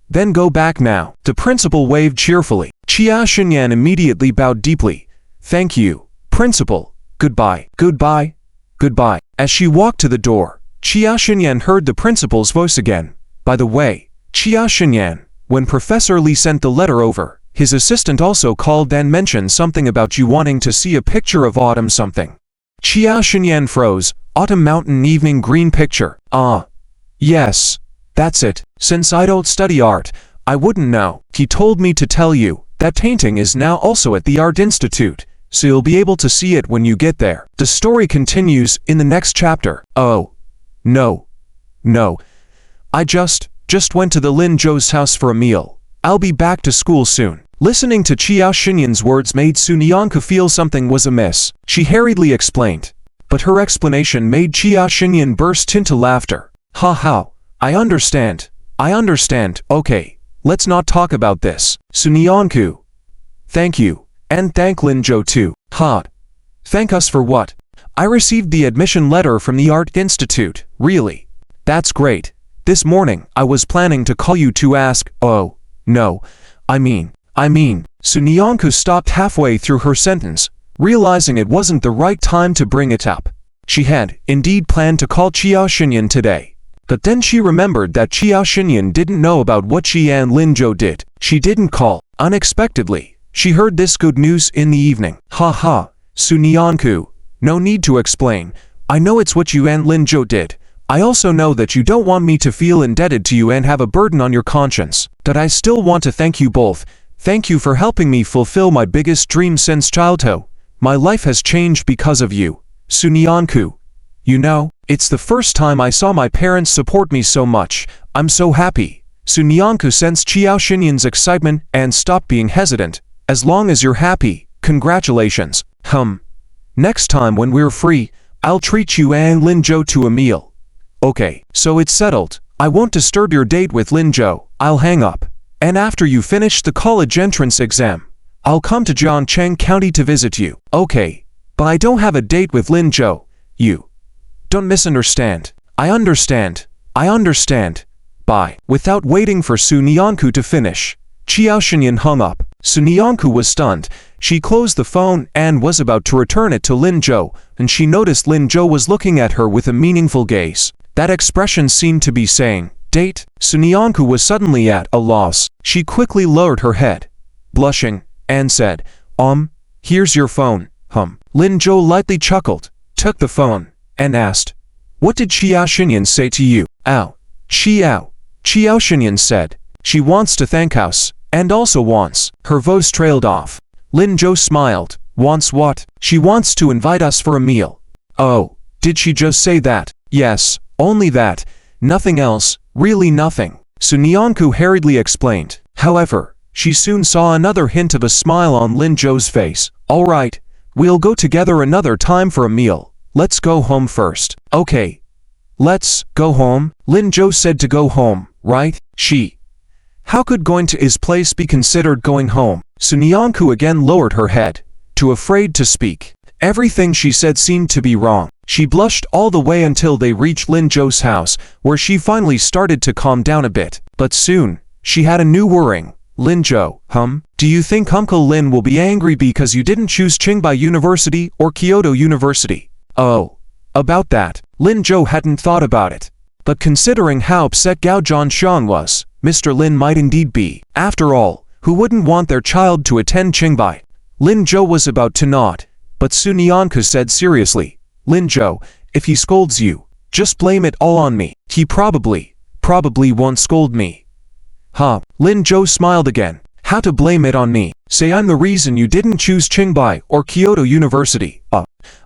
Then go back now. The principal waved cheerfully. Chia Xinyan immediately bowed deeply. Thank you, principal. Goodbye. As she walked to the door, Chia Xinyan heard the principal's voice again. By the way, Chia Xinyan, when Professor Li sent the letter over, his assistant also called and mentioned something about you wanting to see a picture of autumn something. Chia Xinyan froze. Autumn mountain evening green picture. Ah. Yes. That's it. Since I don't study art, I wouldn't know. He told me to tell you that painting is now also at the Art Institute, so you'll be able to see it when you get there. The story continues in the next chapter. Oh, no. I just went to the Lin Zhou's house for a meal. I'll be back to school soon. Listening to Qiao Xinyan's words made Su Nianku feel something was amiss. She hurriedly explained, but her explanation made Qiao Xinyan burst into laughter. Ha, I understand. Okay, let's not talk about this. Su Nianku, thank you, and thank Lin Zhou too. Ha, thank us for what? I received the admission letter from the Art Institute. Really? That's great. This morning, I was planning to call you to ask. Oh, no. I mean, Su Nianku stopped halfway through her sentence, realizing it wasn't the right time to bring it up. She had, indeed, planned to call Qiao Xinyan today. But then she remembered that Qiao Xinyan didn't know about what she and Lin Zhou did. She didn't call. Unexpectedly, she heard this good news in the evening. Ha, Su Nianku, no need to explain. I know it's what you and Lin Zhou did. I also know that you don't want me to feel indebted to you and have a burden on your conscience. But I still want to thank you both. Thank you for helping me fulfill my biggest dream since childhood. My life has changed because of you, Su Nianku. You know, it's the first time I saw my parents support me so much. I'm so happy. Su Nianku sensed Qiao Xinyan's excitement and stopped being hesitant. As long as you're happy, congratulations. Next time when we're free, I'll treat you and Lin Zhou to a meal. Okay, so it's settled. I won't disturb your date with Lin Zhou. I'll hang up. And after you finish the college entrance exam, I'll come to Jiangcheng County to visit you. Okay, but I don't have a date with Lin Zhou. You don't misunderstand. I understand. Bye. Without waiting for Su Nianku to finish, Qiao Xinyan hung up. Su Nianku was stunned. She closed the phone and was about to return it to Lin Zhou, and she noticed Lin Zhou was looking at her with a meaningful gaze. That expression seemed to be saying, date. Su Nianku was suddenly at a loss. She quickly lowered her head, blushing, and said, here's your phone. Lin Zhou lightly chuckled, took the phone, and asked, what did Qiao Xinyan say to you? Qiao Xinyan said, she wants to thank us, and also wants. Her voice trailed off. Lin Zhou smiled. Wants what? She wants to invite us for a meal. Oh, did she just say that? Yes, only that. Nothing else, really nothing. Su Nianku hurriedly explained. However, she soon saw another hint of a smile on Lin Zhou's face. All right, we'll go together another time for a meal. Let's go home first. Okay. Let's go home. Lin Zhou said to go home, right? How could going to his place be considered going home? Su Nianku again lowered her head, too afraid to speak. Everything she said seemed to be wrong. She blushed all the way until they reached Lin Zhou's house, where she finally started to calm down a bit. But soon, she had a new worrying. Lin Zhou, do you think Uncle Lin will be angry because you didn't choose Tsinghua University or Kyoto University? Oh, about that, Lin Zhou hadn't thought about it. But considering how upset Gao Zhanshan was, Mr. Lin might indeed be. After all, who wouldn't want their child to attend Tsinghua? Lin Zhou was about to nod, but Su Nianku said seriously, Lin Zhou, if he scolds you, just blame it all on me. He probably won't scold me. Lin Zhou smiled again. How to blame it on me? Say I'm the reason you didn't choose Tsinghua or Kyoto University.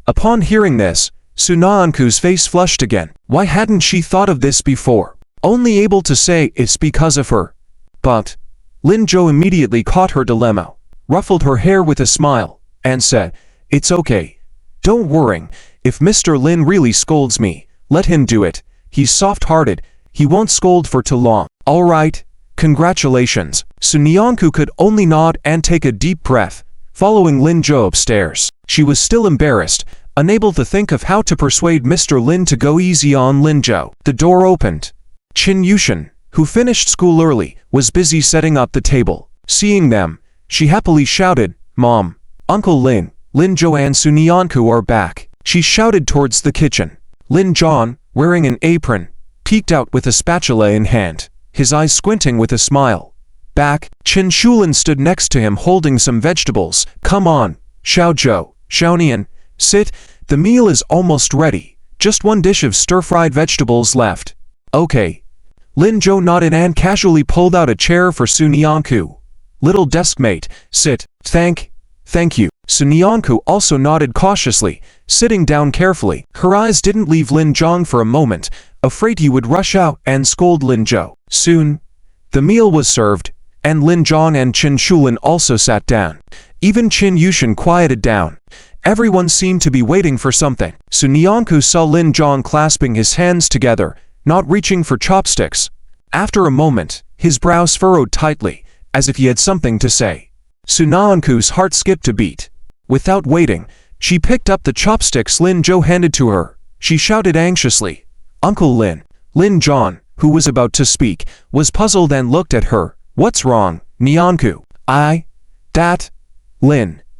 Upon hearing this, Su Nianku's face flushed again. Why hadn't she thought of this before? Only able to say it's because of her. But Lin Zhou immediately caught her dilemma, ruffled her hair with a smile, and said, it's okay. Don't worry. If Mr. Lin really scolds me, let him do it. He's soft-hearted. He won't scold for too long. All right. Congratulations. Su Nianku could only nod and take a deep breath, following Lin Zhou upstairs. She was still embarrassed, unable to think of how to persuade Mr. Lin to go easy on Lin Zhou. The door opened. Qin Yushan, who finished school early, was busy setting up the table. Seeing them, she happily shouted, Mom, Uncle Lin, Lin Zhou and Su Nianku are back. She shouted towards the kitchen. Lin Zhang, wearing an apron, peeked out with a spatula in hand, his eyes squinting with a smile. Back, Qin Shulin stood next to him holding some vegetables. Come on, Xiao Zhou, Xiaonian, sit, the meal is almost ready. Just one dish of stir-fried vegetables left. Okay. Lin Zhou nodded and casually pulled out a chair for Su Nianku. Little deskmate, sit. Thank you. Sunyanku also nodded cautiously, sitting down carefully. Her eyes didn't leave Lin Zhang for a moment, afraid he would rush out and scold Lin Zhou. Soon, the meal was served, and Lin Zhang and Qin Shulin also sat down. Even Qin Yushin quieted down. Everyone seemed to be waiting for something. Sunyanku saw Lin Zhang clasping his hands together, not reaching for chopsticks. After a moment, his brows furrowed tightly, as if he had something to say. Sunyanku's heart skipped a beat. Without waiting, she picked up the chopsticks Lin Zhou handed to her. She shouted anxiously, "Uncle Lin." Lin Zhang, who was about to speak, was puzzled and looked at her. "What's wrong, Nyanku?"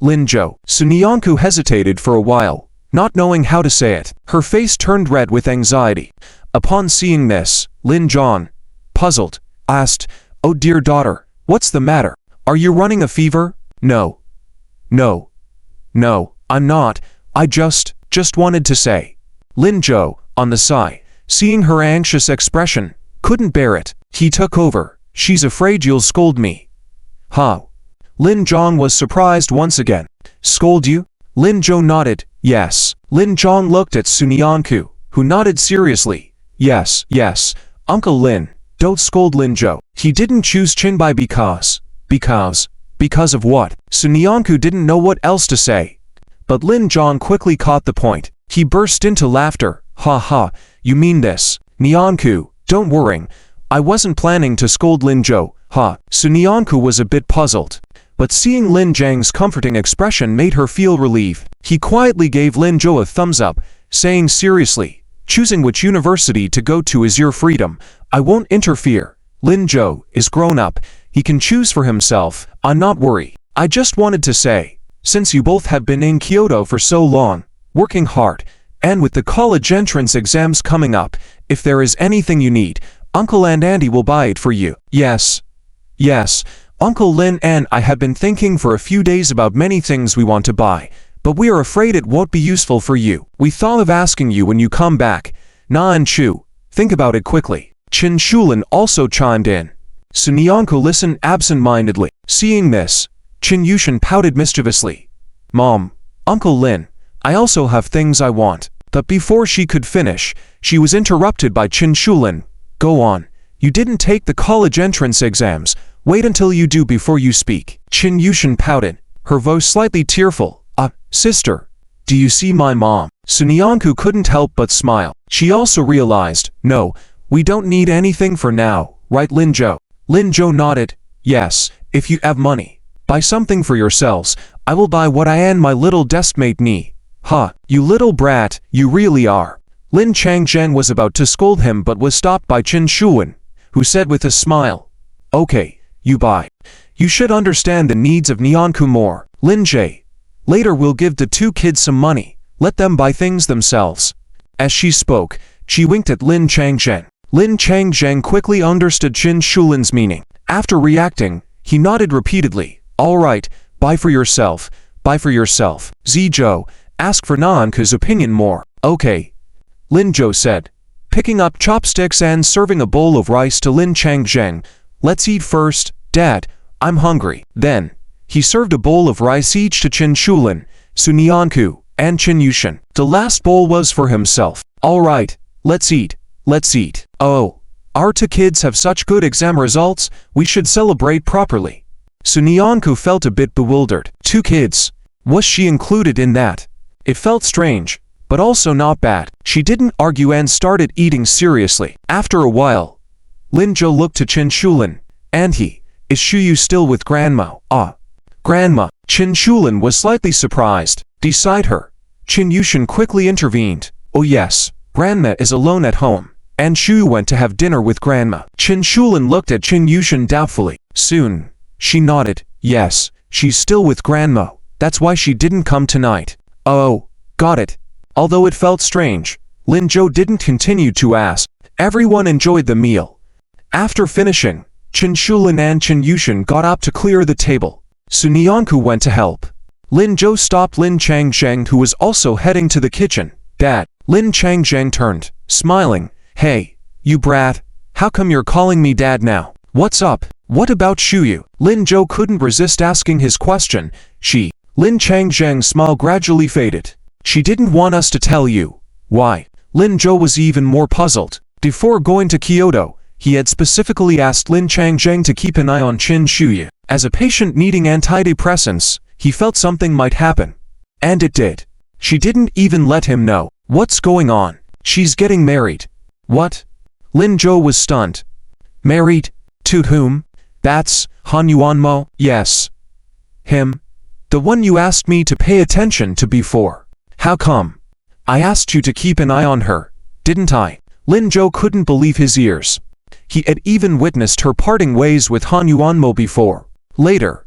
Lin Zhou. Sunyanku hesitated for a while, not knowing how to say it. Her face turned red with anxiety. Upon seeing this, Lin Zhang, puzzled, asked, "Oh dear daughter, what's the matter? Are you running a fever?" No, I'm not. I just wanted to say." Lin Zhou, on the side, seeing her anxious expression, couldn't bear it. He took over. "She's afraid you'll scold me." "Huh?" Lin Zhang was surprised once again. "Scold you?" Lin Zhou nodded, "Yes." Lin Zhang looked at Sunyanku, who nodded seriously. Yes, Uncle Lin, don't scold Lin Zhou. He didn't choose Qinbai because of what? Sunyanku didn't know what else to say. But Lin Zhang quickly caught the point. He burst into laughter. "Ha ha, you mean this? Nyanku, don't worry. I wasn't planning to scold Lin Zhou, ha." Sunyanku was a bit puzzled. But seeing Lin Zhang's comforting expression made her feel relief. He quietly gave Lin Zhou a thumbs up, saying seriously, "Choosing which university to go to is your freedom. I won't interfere. Lin Zhou is grown up. He can choose for himself. I'm not worried. I just wanted to say, since you both have been in Kyoto for so long, working hard, and with the college entrance exams coming up, if there is anything you need, Uncle and Auntie will buy it for you." Yes. Uncle Lin and I have been thinking for a few days about many things we want to buy, but we are afraid it won't be useful for you. We thought of asking you when you come back. Na and Chu, think about it quickly. Qin Shulin also chimed in. Sunyanku listened absent-mindedly. Seeing this, Qin Yushin pouted mischievously. "Mom, Uncle Lin, I also have things I want." But before she could finish, she was interrupted by Qin Shulin. "Go on. You didn't take the college entrance exams. Wait until you do before you speak." Qin Yushin pouted, her voice slightly tearful. Sister, do you see my mom?" Sunyanku couldn't help but smile. She also realized, "No, we don't need anything for now, right Lin Zhou?" Lin Zhou nodded, "Yes, if you have money. Buy something for yourselves. I will buy what I and my little Deskmate need." "Ha, you little brat, you really are." Lin Changzhen was about to scold him but was stopped by Qin Shulin, who said with a smile, "Okay. You buy. You should understand the needs of Nyanku more. Lin Jie, later we'll give the two kids some money. Let them buy things themselves." As she spoke, she winked at Lin Changzhen. Lin Changzhen quickly understood Qin Shulin's meaning. After reacting, he nodded repeatedly. "All right, buy for yourself. Zhou, ask for Nyanku's opinion more." "Okay," Lin Zhou said, picking up chopsticks and serving a bowl of rice to Lin Changzhen. "Let's eat first, Dad, I'm hungry." Then, he served a bowl of rice each to Qin Shulin, Sunyanku, and Qin Yushin. The last bowl was for himself. "All right, let's eat. Oh, our two kids have such good exam results, we should celebrate properly." Sunyanku felt a bit bewildered. Two kids. Was she included in that? It felt strange, but also not bad. She didn't argue and started eating seriously. After a while, Lin Zhou looked to Qin Shulin. "Auntie, is Shuyu still with Grandma?" Grandma." Qin Shulin was slightly surprised. Beside her, Qin Yushin quickly intervened. "Oh yes, Grandma is alone at home, and Shuyu went to have dinner with Grandma." Qin Shulin looked at Qin Yushin doubtfully. Soon, she nodded. "Yes, she's still with Grandma. That's why she didn't come tonight." "Oh, got it." Although it felt strange, Lin Zhou didn't continue to ask. Everyone enjoyed the meal. After finishing, Qin Shulin and Qin Yushin got up to clear the table. Sunyanku went to help. Lin Zhou stopped Lin Changzhen, who was also heading to the kitchen. "Dad." Lin Changzhen turned, smiling. "Hey, you brat, how come you're calling me Dad now? What's up? What about Shuyu?" Lin Zhou couldn't resist asking his question. Lin Changzheng's smile gradually faded. She didn't want us to tell you. Why? Lin Zhou was even more puzzled. Before going to Kyoto, he had specifically asked Lin Changzheng to keep an eye on Qin Shuyu. As a patient needing antidepressants, he felt something might happen. And it did. She didn't even let him know. What's going on? She's getting married. What? Lin Zhou was stunned. Married? To whom? That's Han Yuanmo? Yes. Him? The one you asked me to pay attention to before. How come? I asked you to keep an eye on her, didn't I? Lin Zhou couldn't believe his ears. He had even witnessed her parting ways with Han Yuanmo before. Later,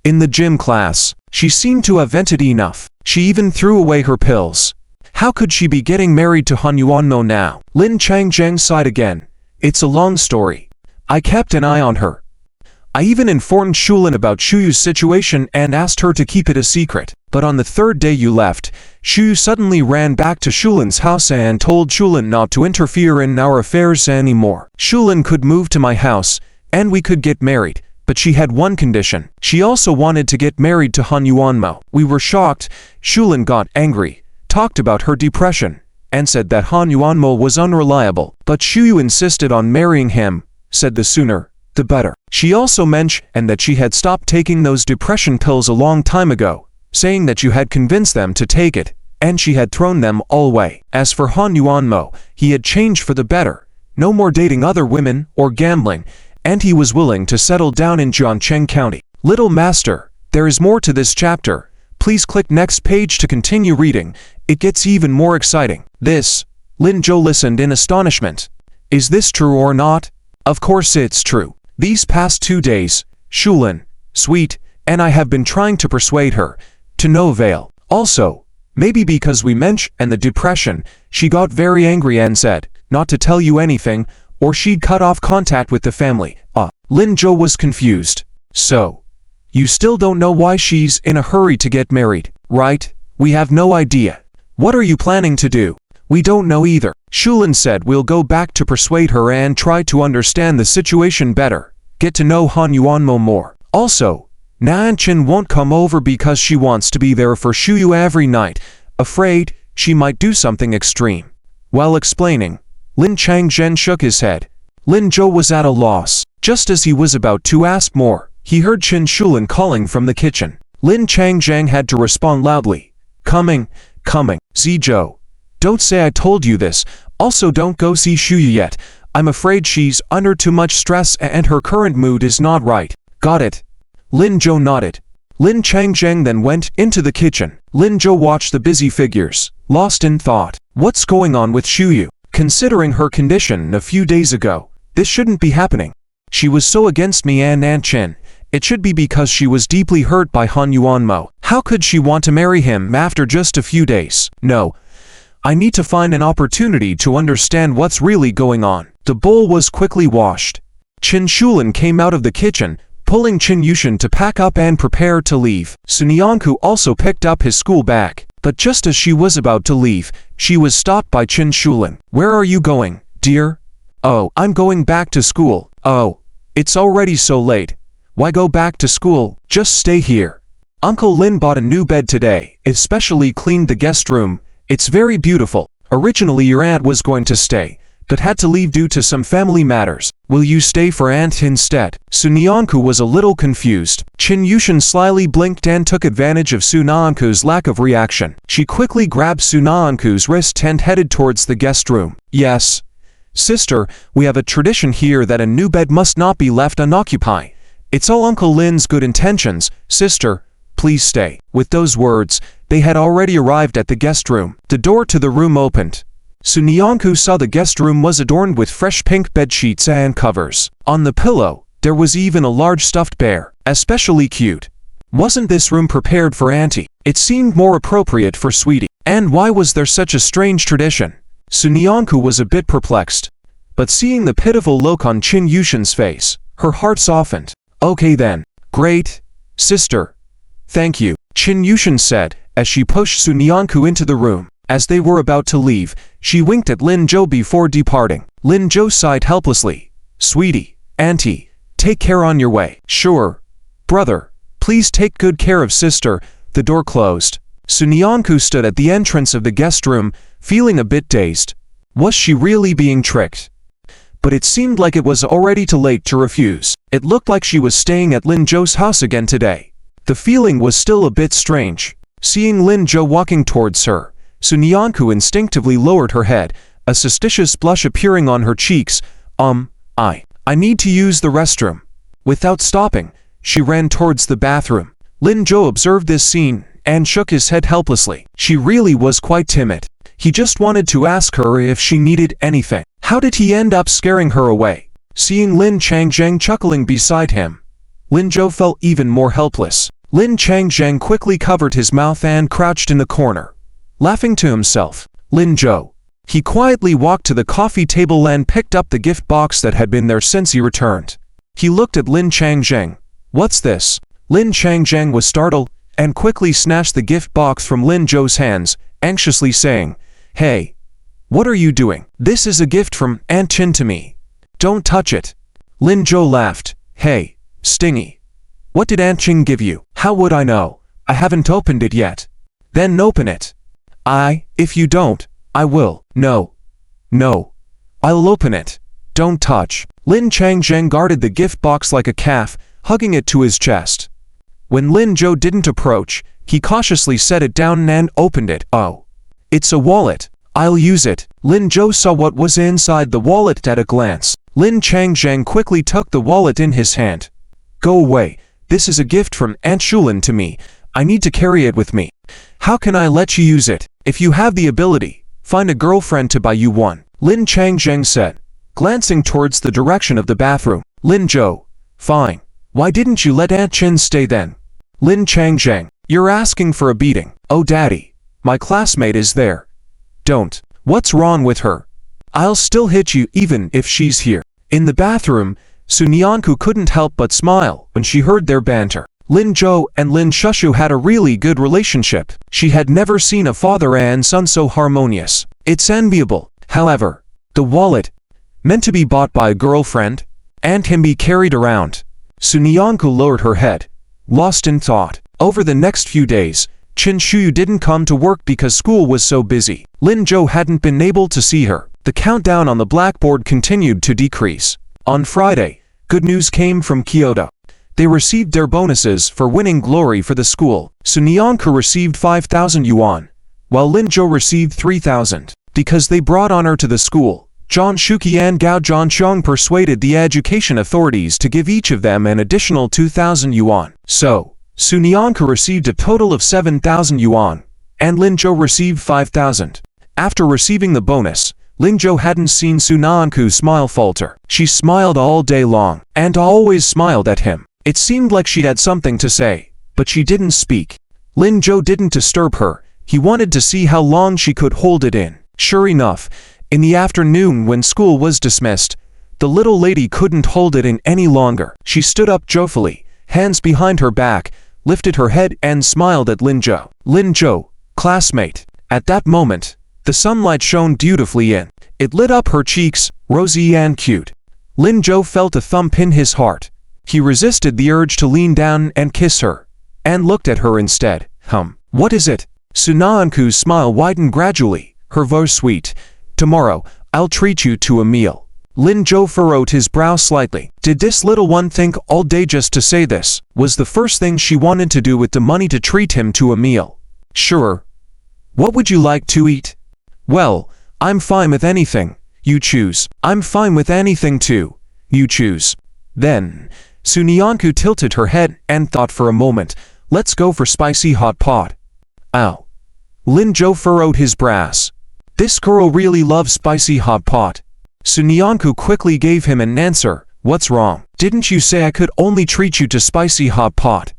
in the gym class, she seemed to have vented enough. She even threw away her pills. How could she be getting married to Han Yuanmo now? Lin Changzheng sighed again. It's a long story. I kept an eye on her. I even informed Shulin about Shuyu's situation and asked her to keep it a secret. But on the third day you left, Shuyu suddenly ran back to Shulin's house and told Shulin not to interfere in our affairs anymore. Shulin could move to my house, and we could get married. But she had one condition. She also wanted to get married to Han Yuanmo. We were shocked. Shulin got angry, talked about her depression, and said that Han Yuanmo was unreliable. But Shuyu insisted on marrying him, said the sooner, the better. She also mentioned that she had stopped taking those depression pills a long time ago, saying that you had convinced them to take it, and she had thrown them all away. As for Han Yuanmo, he had changed for the better. No more dating other women or gambling, and he was willing to settle down in Jiancheng County. Little Master, there is more to this chapter. Please click next page to continue reading. It gets even more exciting. This, Lin Zhou listened in astonishment. Is this true or not? Of course it's true. These past 2 days, Shulin, Sweet, and I have been trying to persuade her, to no avail. Also, maybe because we mentioned the depression, she got very angry and said, not to tell you anything, or she'd cut off contact with the family. Lin Zhou was confused. So, you still don't know why she's in a hurry to get married, right? We have no idea. What are you planning to do? We don't know either. Shulin said we'll go back to persuade her and try to understand the situation better, get to know Han Yuanmo more. Also, Nanchen won't come over because she wants to be there for Shuyu every night, afraid she might do something extreme. While explaining, Lin Changzhen shook his head. Lin Zhou was at a loss. Just as he was about to ask more, he heard Qin Shulin calling from the kitchen. Lin Changzhen had to respond loudly. Coming. Zizhou. Don't say I told you this. Also don't go see Shuyu yet. I'm afraid she's under too much stress and her current mood is not right. Got it? Lin Zhou nodded. Lin Changzhen then went into the kitchen. Lin Zhou watched the busy figures, lost in thought. What's going on with Shuyu? Considering her condition a few days ago, this shouldn't be happening. She was so against me and Nanchen. It should be because she was deeply hurt by Han Yuanmo. How could she want to marry him after just a few days? No. I need to find an opportunity to understand what's really going on. The bowl was quickly washed. Qin Shulin came out of the kitchen, pulling Qin Yushin to pack up and prepare to leave. Sunyanku also picked up his school bag. But just as she was about to leave, she was stopped by Qin Shulin. Where are you going, dear? Oh, I'm going back to school. Oh, it's already so late. Why go back to school? Just stay here. Uncle Lin bought a new bed today, especially cleaned the guest room. It's very beautiful. Originally your aunt was going to stay, but had to leave due to some family matters. Will you stay for aunt instead? Sunyanku was a little confused. Qin Yushin slyly blinked and took advantage of Sunyanku's lack of reaction. She quickly grabbed Sunyanku's wrist and headed towards the guest room. Yes. Sister, we have a tradition here that a new bed must not be left unoccupied. It's all Uncle Lin's good intentions. Sister, please stay. With those words, they had already arrived at the guest room. The door to the room opened. Sunyanku saw the guest room was adorned with fresh pink bed sheets and covers. On the pillow, there was even a large stuffed bear, especially cute. Wasn't this room prepared for Auntie? It seemed more appropriate for Sweetie. And why was there such a strange tradition? Sunyanku was a bit perplexed. But seeing the pitiful look on Qin Yushin's face, her heart softened. Okay then. Great. Sister. Thank you, Qin Yushin said, as she pushed Sunyanku into the room. As they were about to leave, she winked at Lin Zhou before departing. Lin Zhou sighed helplessly. Sweetie, Auntie, take care on your way. Sure. Brother, please take good care of sister. The door closed. Sunyanku stood at the entrance of the guest room, feeling a bit dazed. Was she really being tricked? But it seemed like it was already too late to refuse. It looked like she was staying at Lin Zhou's house again today. The feeling was still a bit strange. Seeing Lin Zhou walking towards her, Sunyanku instinctively lowered her head, a suspicious blush appearing on her cheeks. I need to use the restroom. Without stopping, she ran towards the bathroom. Lin Zhou observed this scene and shook his head helplessly. She really was quite timid. He just wanted to ask her if she needed anything. How did he end up scaring her away? Seeing Lin Changzheng chuckling beside him, Lin Zhou felt even more helpless. Lin Changzheng quickly covered his mouth and crouched in the corner, laughing to himself. Lin Zhou. He quietly walked to the coffee table and picked up the gift box that had been there since he returned. He looked at Lin Changzheng. What's this? Lin Changzheng was startled and quickly snatched the gift box from Lin Zhou's hands, anxiously saying, "Hey, what are you doing? This is a gift from Aunt Chin to me. Don't touch it." Lin Zhou laughed. "Hey, Stingy. What did Aunt Chin give you?" "How would I know? I haven't opened it yet." "Then open it." If you don't, I will." No, I'll open it. Don't touch." Lin Changzheng guarded the gift box like a calf, hugging it to his chest. When Lin Zhou didn't approach, he cautiously set it down and opened it. "Oh, it's a wallet. I'll use it." Lin Zhou saw what was inside the wallet at a glance. Lin Changzheng quickly took the wallet in his hand. "Go away. This is a gift from Aunt Shulin to me. I need to carry it with me." "How can I let you use it? If you have the ability, find a girlfriend to buy you one," Lin Changzheng said, glancing towards the direction of the bathroom. Lin Zhou. "Fine. Why didn't you let Aunt Chin stay then?" Lin Changzheng. "You're asking for a beating." "Oh daddy, my classmate is there." "Don't. What's wrong with her?" "I'll still hit you even if she's here." In the bathroom, Sunyanku couldn't help but smile when she heard their banter. Lin Zhou and Lin Shushu had a really good relationship. She had never seen a father and son so harmonious. It's enviable. However, the wallet, meant to be bought by a girlfriend, and can be carried around. Sunyanku lowered her head, lost in thought. Over the next few days, Qin Shuyu didn't come to work because school was so busy. Lin Zhou hadn't been able to see her. The countdown on the blackboard continued to decrease. On Friday, good news came from Kyoto. They received their bonuses for winning glory for the school. Sunyanku received 5,000 yuan, while Lin Zhou received 3,000. Because they brought honor to the school, Zhang Shuqi and Gao Zhangqiang persuaded the education authorities to give each of them an additional 2,000 yuan. So, Sunyanku received a total of 7,000 yuan, and Lin Zhou received 5,000. After receiving the bonus, Lin Zhou hadn't seen Sunyanku's smile falter. She smiled all day long, and always smiled at him. It seemed like she had something to say, but she didn't speak. Lin Zhou didn't disturb her. He wanted to see how long she could hold it in. Sure enough, in the afternoon when school was dismissed, the little lady couldn't hold it in any longer. She stood up joyfully, hands behind her back, lifted her head and smiled at Lin Zhou. "Lin Zhou, classmate." At that moment, the sunlight shone beautifully in. It lit up her cheeks, rosy and cute. Lin Zhou felt a thump in his heart. He resisted the urge to lean down and kiss her, and looked at her instead. What is it?" Sunyanku's smile widened gradually, her voice sweet. "Tomorrow, I'll treat you to a meal." Lin Zhou furrowed his brow slightly. Did this little one think all day just to say this? Was the first thing she wanted to do with the money to treat him to a meal? "Sure. What would you like to eat?" "Well, I'm fine with anything. You choose." "I'm fine with anything too. You choose." Then, Sunyanku tilted her head and thought for a moment. "Let's go for spicy hot pot." "Ow." Lin Zhou furrowed his brows. This girl really loves spicy hot pot. Sunyanku quickly gave him an answer. "What's wrong? Didn't you say I could only treat you to spicy hot pot?"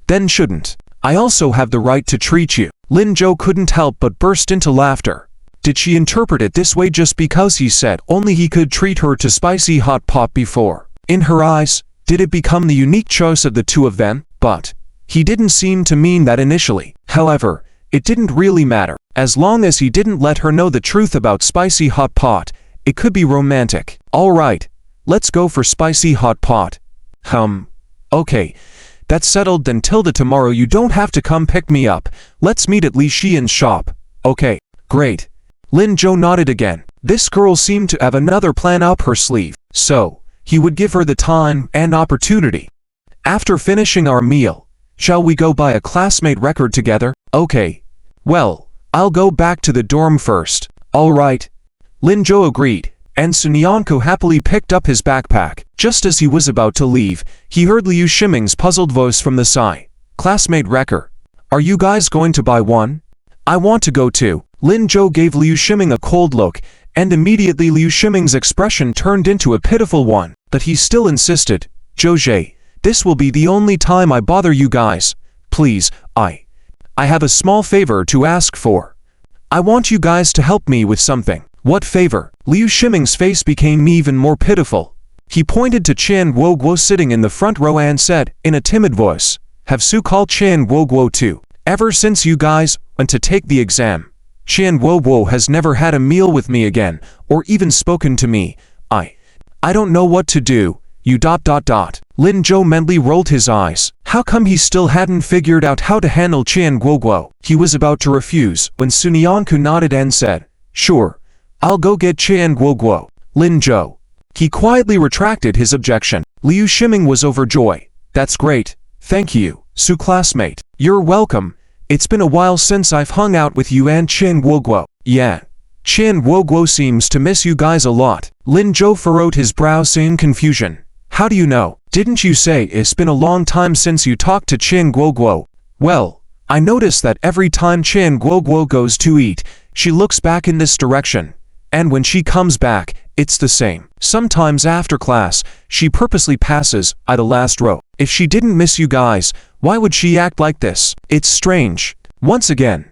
"Then shouldn't I also have the right to treat you?" Lin Zhou couldn't help but burst into laughter. Did she interpret it this way just because he said only he could treat her to spicy hot pot before? In her eyes, did it become the unique choice of the two of them? But he didn't seem to mean that initially. However, it didn't really matter. As long as he didn't let her know the truth about spicy hot pot, it could be romantic. "All right, let's go for spicy hot pot." Okay, That's settled then. Tilda, tomorrow you don't have to come pick me up. Let's meet at Li Xian's shop. Okay, great. Lin Zhou nodded again. This girl seemed to have another plan up her sleeve, so he would give her the time and opportunity. After finishing our meal, shall we go buy a classmate record together? Okay. Well, I'll go back to the dorm first. All right. Lin Zhou agreed, and Sun Yanku happily picked up his backpack. Just as he was about to leave, he heard Liu Shiming's puzzled voice from the side. Classmate record. Are you guys going to buy one? I want to go too. Lin Zhou gave Liu Shiming a cold look, and immediately Liu Shiming's expression turned into a pitiful one. But he still insisted. Zhou, this will be the only time I bother you guys. Please, I have a small favor to ask for. I want you guys to help me with something. What favor? Liu Shiming's face became even more pitiful. He pointed to Qian Guoguo sitting in the front row and said, in a timid voice, have Su called Qian Guoguo too? Ever since you guys went to take the exam, Qian Guoguo has never had a meal with me again, or even spoken to me. I don't know what to do. You ... Lin Zhou mentally rolled his eyes. How come he still hadn't figured out how to handle Qian Guoguo? He was about to refuse when Sun Yanku nodded and said, sure, I'll go get Qian Guoguo. Lin Zhou. He quietly retracted his objection. Liu Shiming was overjoyed. That's great. Thank you, Su classmate. You're welcome. It's been a while since I've hung out with you and Qian Guoguo. Yeah. Qian Guoguo seems to miss you guys a lot. Lin Zhou furrowed his brows in confusion. How do you know? Didn't you say it's been a long time since you talked to Qian Guoguo? Well, I notice that every time Qian Guoguo goes to eat, she looks back in this direction. And when she comes back, it's the same. Sometimes after class, she purposely passes by the last row. If she didn't miss you guys, why would she act like this? It's strange. Once again,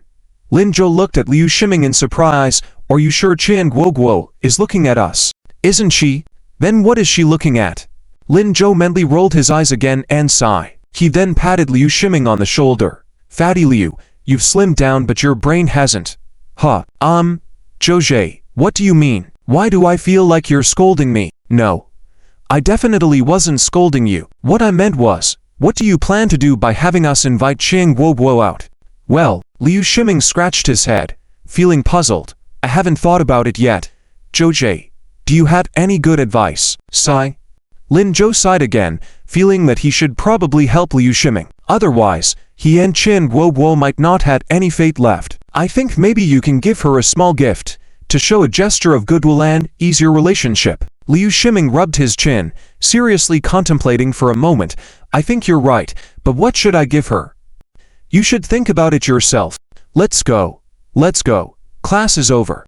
Lin Zhou looked at Liu Shiming in surprise. Are you sure Qian Guoguo is looking at us? Isn't she? Then what is she looking at? Lin Zhou mentally rolled his eyes again and sighed. He then patted Liu Shiming on the shoulder. Fatty Liu, you've slimmed down but your brain hasn't. Zhou, what do you mean? Why do I feel like you're scolding me? No. I definitely wasn't scolding you. What I meant was, what do you plan to do by having us invite Qian Guoguo out? Well, Liu Shiming scratched his head, feeling puzzled. I haven't thought about it yet. Zhou, do you have any good advice? Sigh. Lin Zhou sighed again, feeling that he should probably help Liu Shiming. Otherwise, he and Qian Guoguo might not have any fate left. I think maybe you can give her a small gift, to show a gesture of goodwill and ease your relationship. Liu Shiming rubbed his chin, seriously contemplating for a moment. I think you're right, but what should I give her? You should think about it yourself. Let's go. Let's go. Class is over.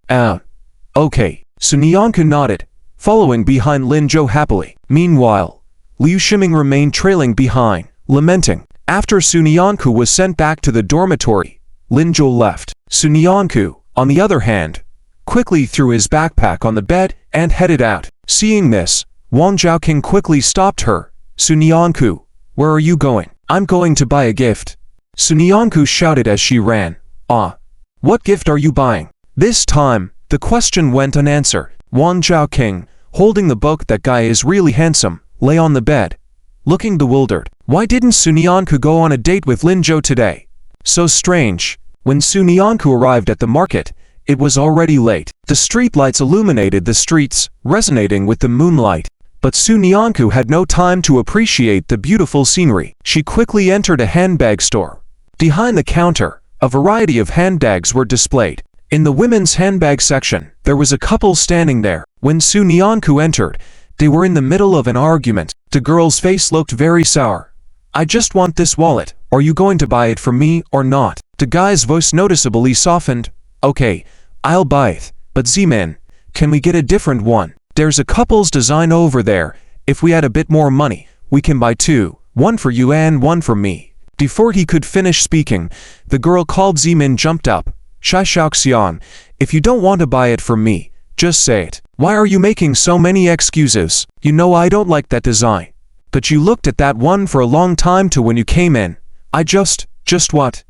Okay. Sun Yanku nodded, following behind Lin Zhou happily. Meanwhile, Liu Shiming remained trailing behind, lamenting. After Sun Yanku was sent back to the dormitory, Lin Zhou left. Sun Yanku, on the other hand, quickly threw his backpack on the bed and headed out. Seeing this, Wang Zhaoqing quickly stopped her. Sun Yanku, where are you going? I'm going to buy a gift. Sun Yanku shouted as she ran. What gift are you buying? This time, the question went unanswered. Wang Zhaoqing, holding the book That Guy Is Really Handsome, lay on the bed, looking bewildered. Why didn't Sun Yanku go on a date with Lin Zhou today? So strange. When Sun Yanku arrived at the market, it was already late. The streetlights illuminated the streets, resonating with the moonlight. But Sun Yanku had no time to appreciate the beautiful scenery. She quickly entered a handbag store. Behind the counter, a variety of handbags were displayed. In the women's handbag section, there was a couple standing there. When Sun Yanku entered, they were in the middle of an argument. The girl's face looked very sour. I just want this wallet. Are you going to buy it for me or not? The guy's voice noticeably softened. Okay, I'll buy it. But Zeman, can we get a different one? There's a couple's design over there. If we had a bit more money, we can buy two. One for you and one for me. Before he could finish speaking, the girl called Zeman jumped up. Shai Xiaoxian, if you don't want to buy it for me, just say it. Why are you making so many excuses? You know I don't like that design. But you looked at that one for a long time too when you came in. I just what?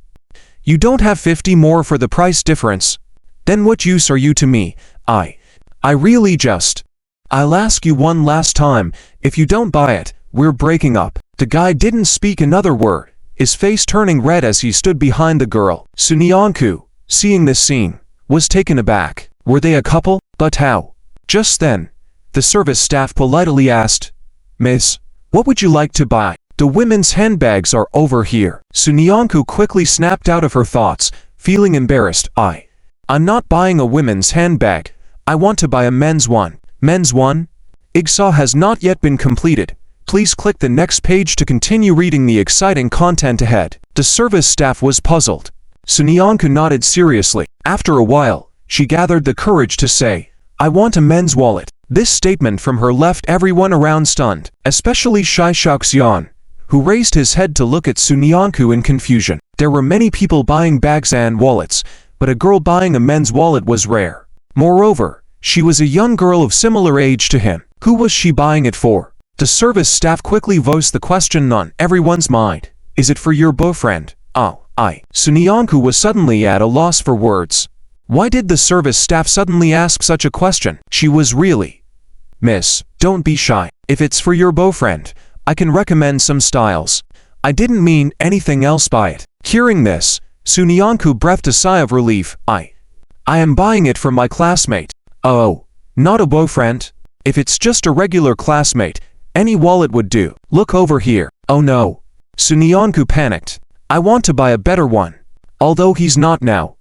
You don't have 50 more for the price difference. Then what use are you to me? I really just. I'll ask you one last time, if you don't buy it, we're breaking up. The guy didn't speak another word, his face turning red as he stood behind the girl. Sunyanku, seeing this scene, was taken aback. Were they a couple? But how? Just then, the service staff politely asked, Miss, what would you like to buy? The women's handbags are over here. Sunyanku quickly snapped out of her thoughts, feeling embarrassed. I'm not buying a women's handbag. I want to buy a men's one. Men's one? Jigsaw has not yet been completed. Please click the next page to continue reading the exciting content ahead. The service staff was puzzled. Sunyanku nodded seriously. After a while, she gathered the courage to say, I want a men's wallet. This statement from her left everyone around stunned, especially Shai Shaoxian, who raised his head to look at Sunyanku in confusion. There were many people buying bags and wallets, but a girl buying a men's wallet was rare. Moreover, she was a young girl of similar age to him. Who was she buying it for? The service staff quickly voiced the question on everyone's mind. Is it for your boyfriend? Sunyanku was suddenly at a loss for words. Why did the service staff suddenly ask such a question? She was really, Miss, don't be shy. If it's for your boyfriend, I can recommend some styles. I didn't mean anything else by it. Hearing this, Sunyanku breathed a sigh of relief. I am buying it for my classmate. Oh, not a boyfriend? If it's just a regular classmate, any wallet would do. Look over here. Oh no. Sunyanku panicked. I want to buy a better one. Although he's not now,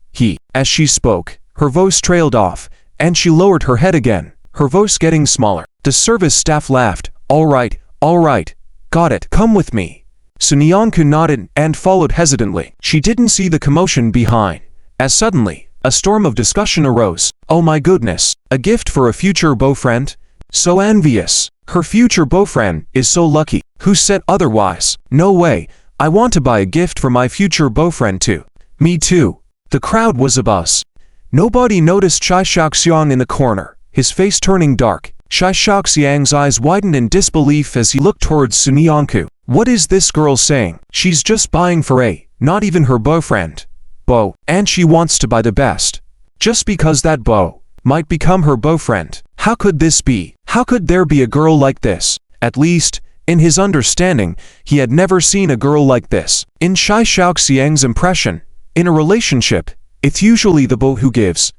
As she spoke, her voice trailed off, and she lowered her head again, her voice getting smaller. The service staff laughed. All right, got it, come with me. Sunyanku nodded and followed hesitantly. She didn't see the commotion behind, as suddenly, a storm of discussion arose. Oh my goodness, a gift for a future boyfriend? So envious. Her future boyfriend is so lucky. Who said otherwise? No way, I want to buy a gift for my future boyfriend too. Me too. The crowd was abuzz. Nobody noticed Shai Shaoxiang in the corner, his face turning dark. Shai Shaoxiang's eyes widened in disbelief as he looked towards Sunyanku. What is this girl saying? She's just buying for not even her boyfriend. Beau, and she wants to buy the best. Just because that beau might become her boyfriend. How could this be? How could there be a girl like this? At least, in his understanding, he had never seen a girl like this. In Shai Shaoxiang's impression, in a relationship, it's usually the beau who gives.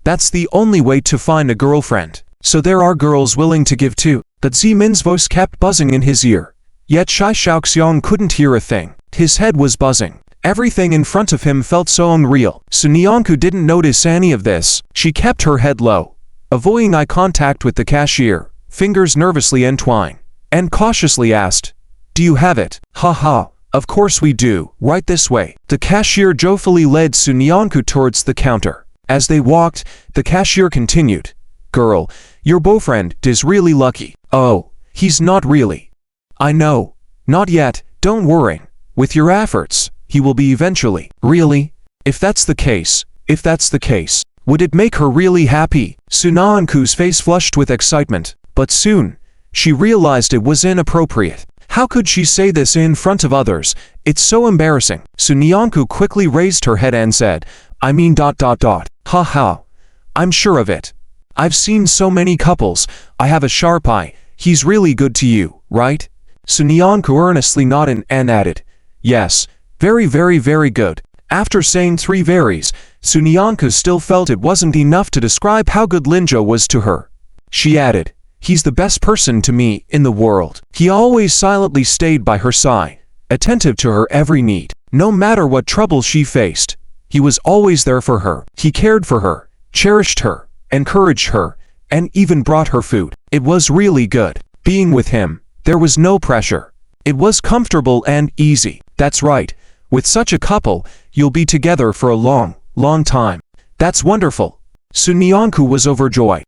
That's the only way to find a girlfriend. So there are girls willing to give too. But Zimin's voice kept buzzing in his ear. Yet Shai Shaoxiang couldn't hear a thing. His head was buzzing. Everything in front of him felt so unreal. Sunyanku didn't notice any of this. She kept her head low, avoiding eye contact with the cashier, fingers nervously entwined, and cautiously asked, Do you have it? Ha. Of course we do. Right this way. The cashier joyfully led Sunyanku towards the counter. As they walked, the cashier continued, Girl, your boyfriend is really lucky. Oh, he's not really. I know. Not yet, don't worry. With your efforts, he will be eventually. Really? If that's the case, would it make her really happy? Sunyanku's face flushed with excitement, but soon, she realized it was inappropriate. How could she say this in front of others? It's so embarrassing. Sunyanku quickly raised her head and said, I mean ... Ha. I'm sure of it. I've seen so many couples. I have a sharp eye. He's really good to you, right? Sunyanku earnestly nodded and added, Yes, very good. After saying 3 veries, Sunyanku still felt it wasn't enough to describe how good Linjo was to her. She added, He's the best person to me in the world. He always silently stayed by her side, attentive to her every need. No matter what trouble she faced, he was always there for her. He cared for her, cherished her, encouraged her, and even brought her food. It was really good. Being with him, there was no pressure. It was comfortable and easy. That's right. With such a couple, you'll be together for a long time. That's wonderful. Sunyanku was overjoyed.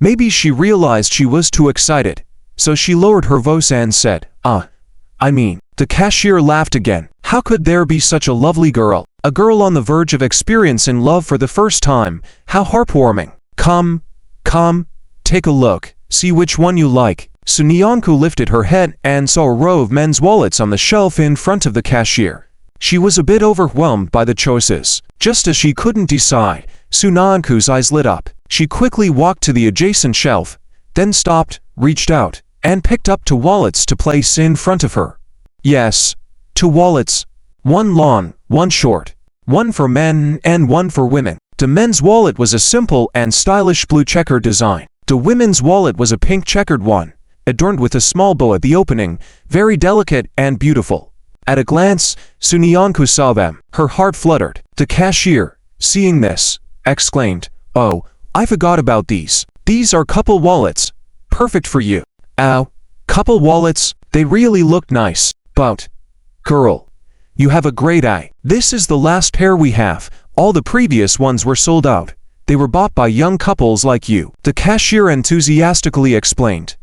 Maybe she realized she was too excited, so she lowered her voice and said, The cashier laughed again. How could there be such a lovely girl? A girl on the verge of experiencing love for the first time. How heartwarming. Come, take a look. See which one you like. Sunyanku lifted her head and saw a row of men's wallets on the shelf in front of the cashier. She was a bit overwhelmed by the choices. Just as she couldn't decide, Sunyanku's eyes lit up. She quickly walked to the adjacent shelf, then stopped, reached out, and picked up two wallets to place in front of her. Yes, two wallets. One long, one short. One for men and one for women. The men's wallet was a simple and stylish blue checker design. The women's wallet was a pink checkered one, adorned with a small bow at the opening, very delicate and beautiful. At a glance, Sunyanku saw them. Her heart fluttered. The cashier, seeing this, exclaimed, "Oh, I forgot about these. These are couple wallets. Perfect for you." "Ow, couple wallets, they really look nice. But, girl, you have a great eye. This is the last pair we have. All the previous ones were sold out. They were bought by young couples like you," the cashier enthusiastically explained.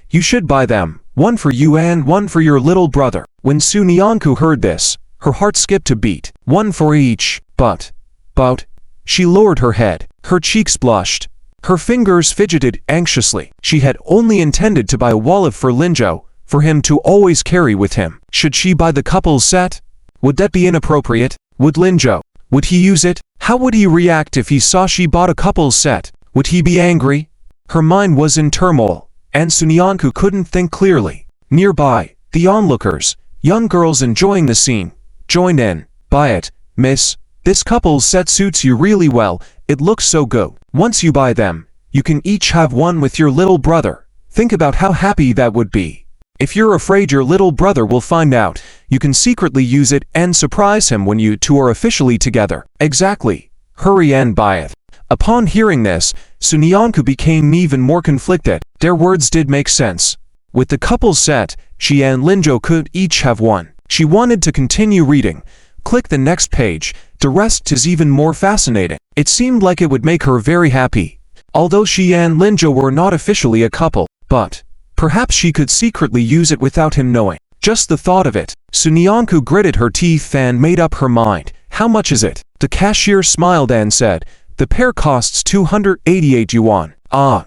"You should buy them, one for you and one for your little brother." When Sunyanku heard this, her heart skipped a beat. One for each, but, she lowered her head. Her cheeks blushed. Her fingers fidgeted anxiously. She had only intended to buy a wallet for Linjo, for him to always carry with him. Should she buy the couple's set? Would that be inappropriate? Would Linjo? Would he use it? How would he react if he saw she bought a couple's set? Would he be angry? Her mind was in turmoil, and Sunyanku couldn't think clearly. Nearby, the onlookers, young girls enjoying the scene, joined in. "Buy it, miss. This couple's set suits you really well. It looks so good. Once you buy them, you can each have one with your little brother. Think about how happy that would be. If you're afraid your little brother will find out, you can secretly use it and surprise him when you two are officially together." "Exactly. Hurry and buy it." Upon hearing this, Sunyanku became even more conflicted. Their words did make sense. With the couple's set, she and Linjo could each have one. She wanted to continue reading. Click the next page. The rest is even more fascinating. It seemed like it would make her very happy. Although she and Linjo were not officially a couple, but perhaps she could secretly use it without him knowing. Just the thought of it. Sunyanku gritted her teeth and made up her mind. "How much is it?" The cashier smiled and said, "The pair costs 288 yuan. "Ah,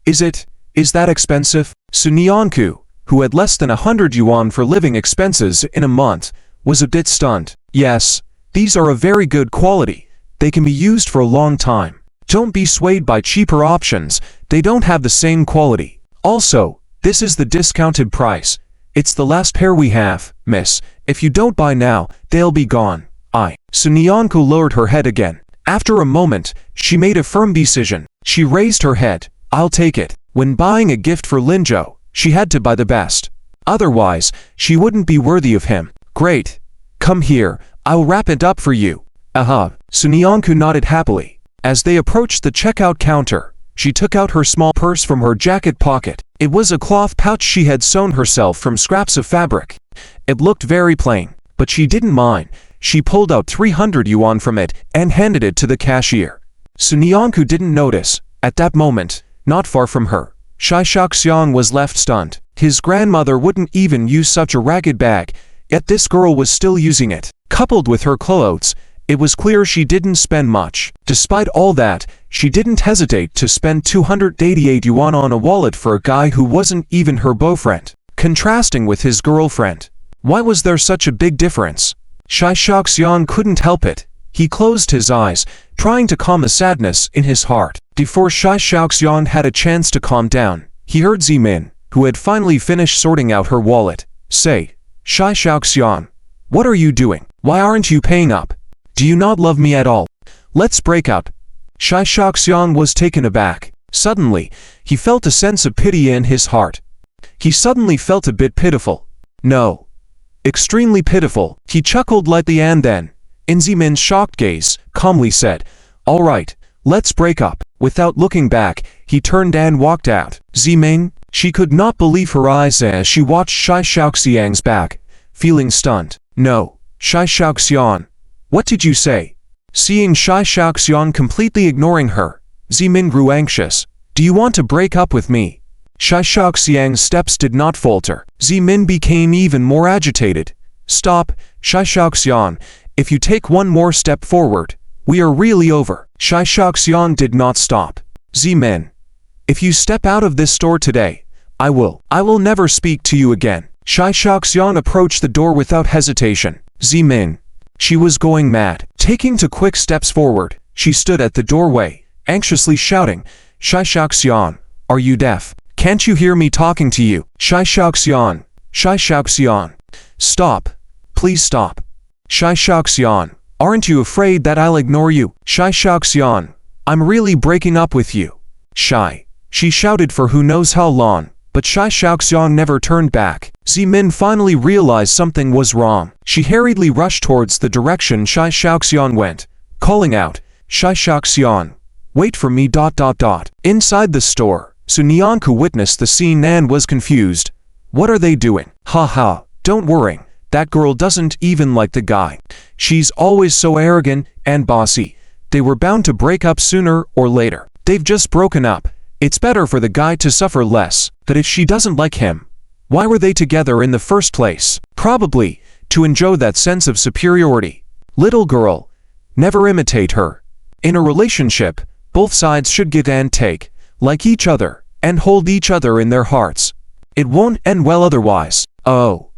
is it? Is that expensive?" Sunyanku, who had less than 100 yuan for living expenses in a month, was a bit stunned. "Yes, these are of very good quality. They can be used for a long time. Don't be swayed by cheaper options. They don't have the same quality. Also, this is the discounted price. It's the last pair we have, miss. If you don't buy now, they'll be gone." Sunyanku lowered her head again. After a moment, she made a firm decision. She raised her head. "I'll take it." When buying a gift for Linjo, she had to buy the best. Otherwise, she wouldn't be worthy of him. "Great. Come here, I'll wrap it up for you." "Aha." Sunyanku nodded happily. As they approached the checkout counter, she took out her small purse from her jacket pocket. It was a cloth pouch she had sewn herself from scraps of fabric. It looked very plain, but she didn't mind. She pulled out 300 yuan from it and handed it to the cashier. Sunyanku didn't notice. At that moment, not far from her, Shai Shaoxiang was left stunned. His grandmother wouldn't even use such a ragged bag, yet this girl was still using it. Coupled with her clothes, it was clear she didn't spend much. Despite all that, she didn't hesitate to spend 288 yuan on a wallet for a guy who wasn't even her boyfriend, contrasting with his girlfriend. Why was there such a big difference? Shai Shaoxiang couldn't help it. He closed his eyes, trying to calm the sadness in his heart. Before Shai Shaoxiang had a chance to calm down, he heard Zimin, who had finally finished sorting out her wallet, say, "Shai Shaoxiang, what are you doing? Why aren't you paying up? Do you not love me at all? Let's break up." Shai Shaoxiang was taken aback. Suddenly, he felt a sense of pity in his heart. He suddenly felt a bit pitiful. No. Extremely pitiful. He chuckled lightly and then, in Zimin's shocked gaze, calmly said, "All right, let's break up." Without looking back, he turned and walked out. Zimin, she could not believe her eyes as she watched Shai Shaoxiang's back, feeling stunned. "No, Shai Shaoxiang, what did you say?" Seeing Shai Shaoxiang completely ignoring her, Zimin grew anxious. "Do you want to break up with me?" Shai Shaoxiang's steps did not falter. Zimin became even more agitated. "Stop, Shai Shaoxiang. If you take one more step forward, we are really over." Shai Shaoxiang did not stop. "Zimin, if you step out of this store today, I will never speak to you again." Shai Shaoxiang approached the door without hesitation. Zimin. She was going mad. Taking 2 quick steps forward, she stood at the doorway, anxiously shouting, "Shai Shaoxiang, are you deaf? Can't you hear me talking to you? Shai Xiaoxian. Shai Xiaoxian. Stop. Please stop. Shai Xiaoxian. Aren't you afraid that I'll ignore you? Shai Xiaoxian. I'm really breaking up with you. Shai. She shouted for who knows how long, but Shai Xiaoxian never turned back. Zimin finally realized something was wrong. She hurriedly rushed towards the direction Shai Xiaoxian went, calling out, Shai Xiaoxian. Wait for me. Inside the store, Sunyanku witnessed the scene and was confused. What are they doing? Ha, don't worry. That girl doesn't even like the guy. She's always so arrogant and bossy. They were bound to break up sooner or later. They've just broken up. It's better for the guy to suffer less. But if she doesn't like him, why were they together in the first place? Probably to enjoy that sense of superiority. Little girl, never imitate her. In a relationship, both sides should give and take, like each other, and hold each other in their hearts. It won't end well otherwise. Oh,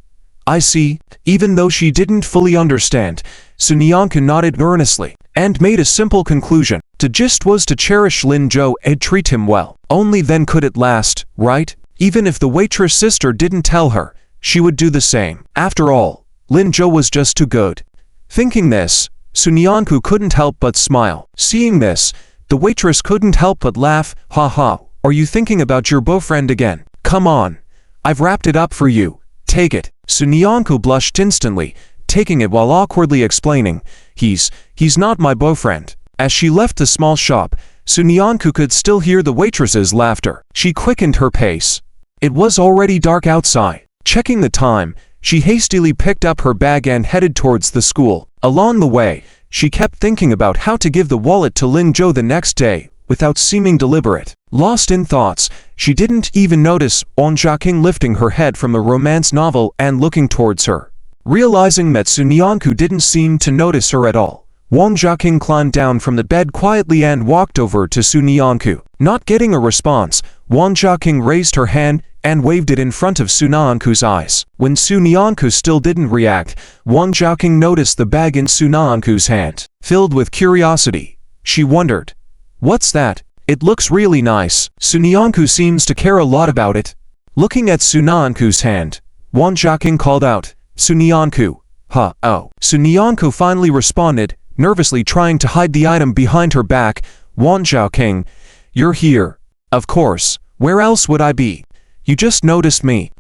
I see. Even though she didn't fully understand, Sunyanku nodded earnestly and made a simple conclusion. The gist was to cherish Lin Zhou and treat him well. Only then could it last, right? Even if the waitress sister didn't tell her, she would do the same. After all, Lin Zhou was just too good. Thinking this, Sunyanku couldn't help but smile. Seeing this, the waitress couldn't help but laugh. Ha, are you thinking about your boyfriend again? Come on, I've wrapped it up for you. Take it. Sunyanku blushed instantly, taking it while awkwardly explaining, He's not my boyfriend. As she left the small shop, Sunyanku could still hear the waitress's laughter. She quickened her pace. It was already dark outside. Checking the time, she hastily picked up her bag and headed towards the school. Along the way, she kept thinking about how to give the wallet to Lin Zhou the next day, without seeming deliberate. Lost in thoughts, she didn't even notice Wang Jiaqing lifting her head from a romance novel and looking towards her. Realizing that Sunyanku didn't seem to notice her at all, Wang Jiaqing climbed down from the bed quietly and walked over to Sunyanku. Not getting a response, Wang Jiaqing raised her hand and waved it in front of Sunyanku's eyes. When Sunyanku still didn't react, Wang Jiaqing noticed the bag in Sunyanku's hand. Filled with curiosity, she wondered, "What's that? It looks really nice." Sunyanku seems to care a lot about it. Looking at Sunyanku's hand, Wang Jiaqing called out, "Sunyanku." Oh. Sunyanku finally responded, nervously trying to hide the item behind her back. "Wang Jiaqing, you're here." "Of course, where else would I be? You just noticed me."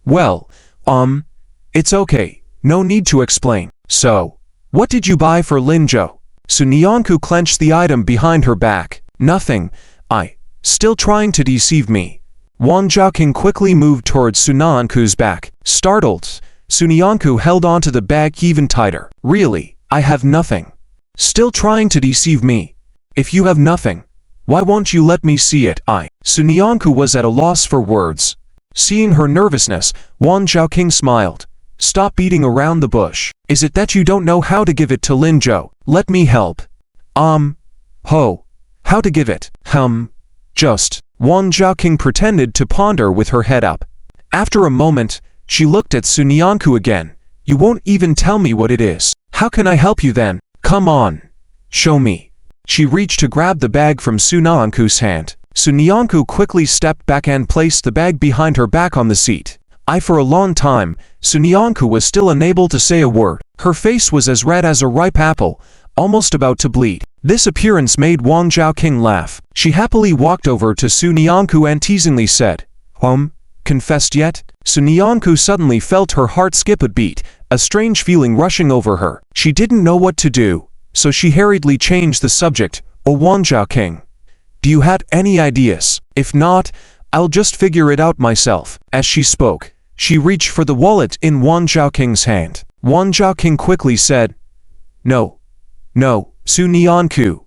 Well, it's okay, no need to explain." "So, what did you buy for Lin Zhou?" Sunyanku clenched the item behind her back. "Nothing. Still trying to deceive me." Wang Jiaqing quickly moved towards Sunyanku's back. Startled, Sunyanku held onto the bag even tighter. "Really, I have nothing. Still trying to deceive me? If you have nothing, why won't you let me see it?" Sunyanku was at a loss for words. Seeing her nervousness, Wang Jiaqing smiled. "Stop beating around the bush. Is it that you don't know how to give it to Lin Zhou? Let me help." How to give it? Just." Wang Jiaqing pretended to ponder with her head up. After a moment, she looked at Sunyanku again. "You won't even tell me what it is. How can I help you then? Come on, show me." She reached to grab the bag from Sunyanku's hand. Sunyanku quickly stepped back and placed the bag behind her back on the seat. For a long time, Sunyanku was still unable to say a word. Her face was as red as a ripe apple, almost about to bleed. This appearance made Wang Jiaqing laugh. She happily walked over to Sunyanku and teasingly said, Confessed yet?" Sunyanku suddenly felt her heart skip a beat, a strange feeling rushing over her. She didn't know what to do, so she hurriedly changed the subject. "Oh, Wang Jiaqing, do you have any ideas? If not, I'll just figure it out myself." As she spoke, she reached for the wallet in Wang Jiaqing's hand. Wang Jiaqing quickly said, No, Sunyanku,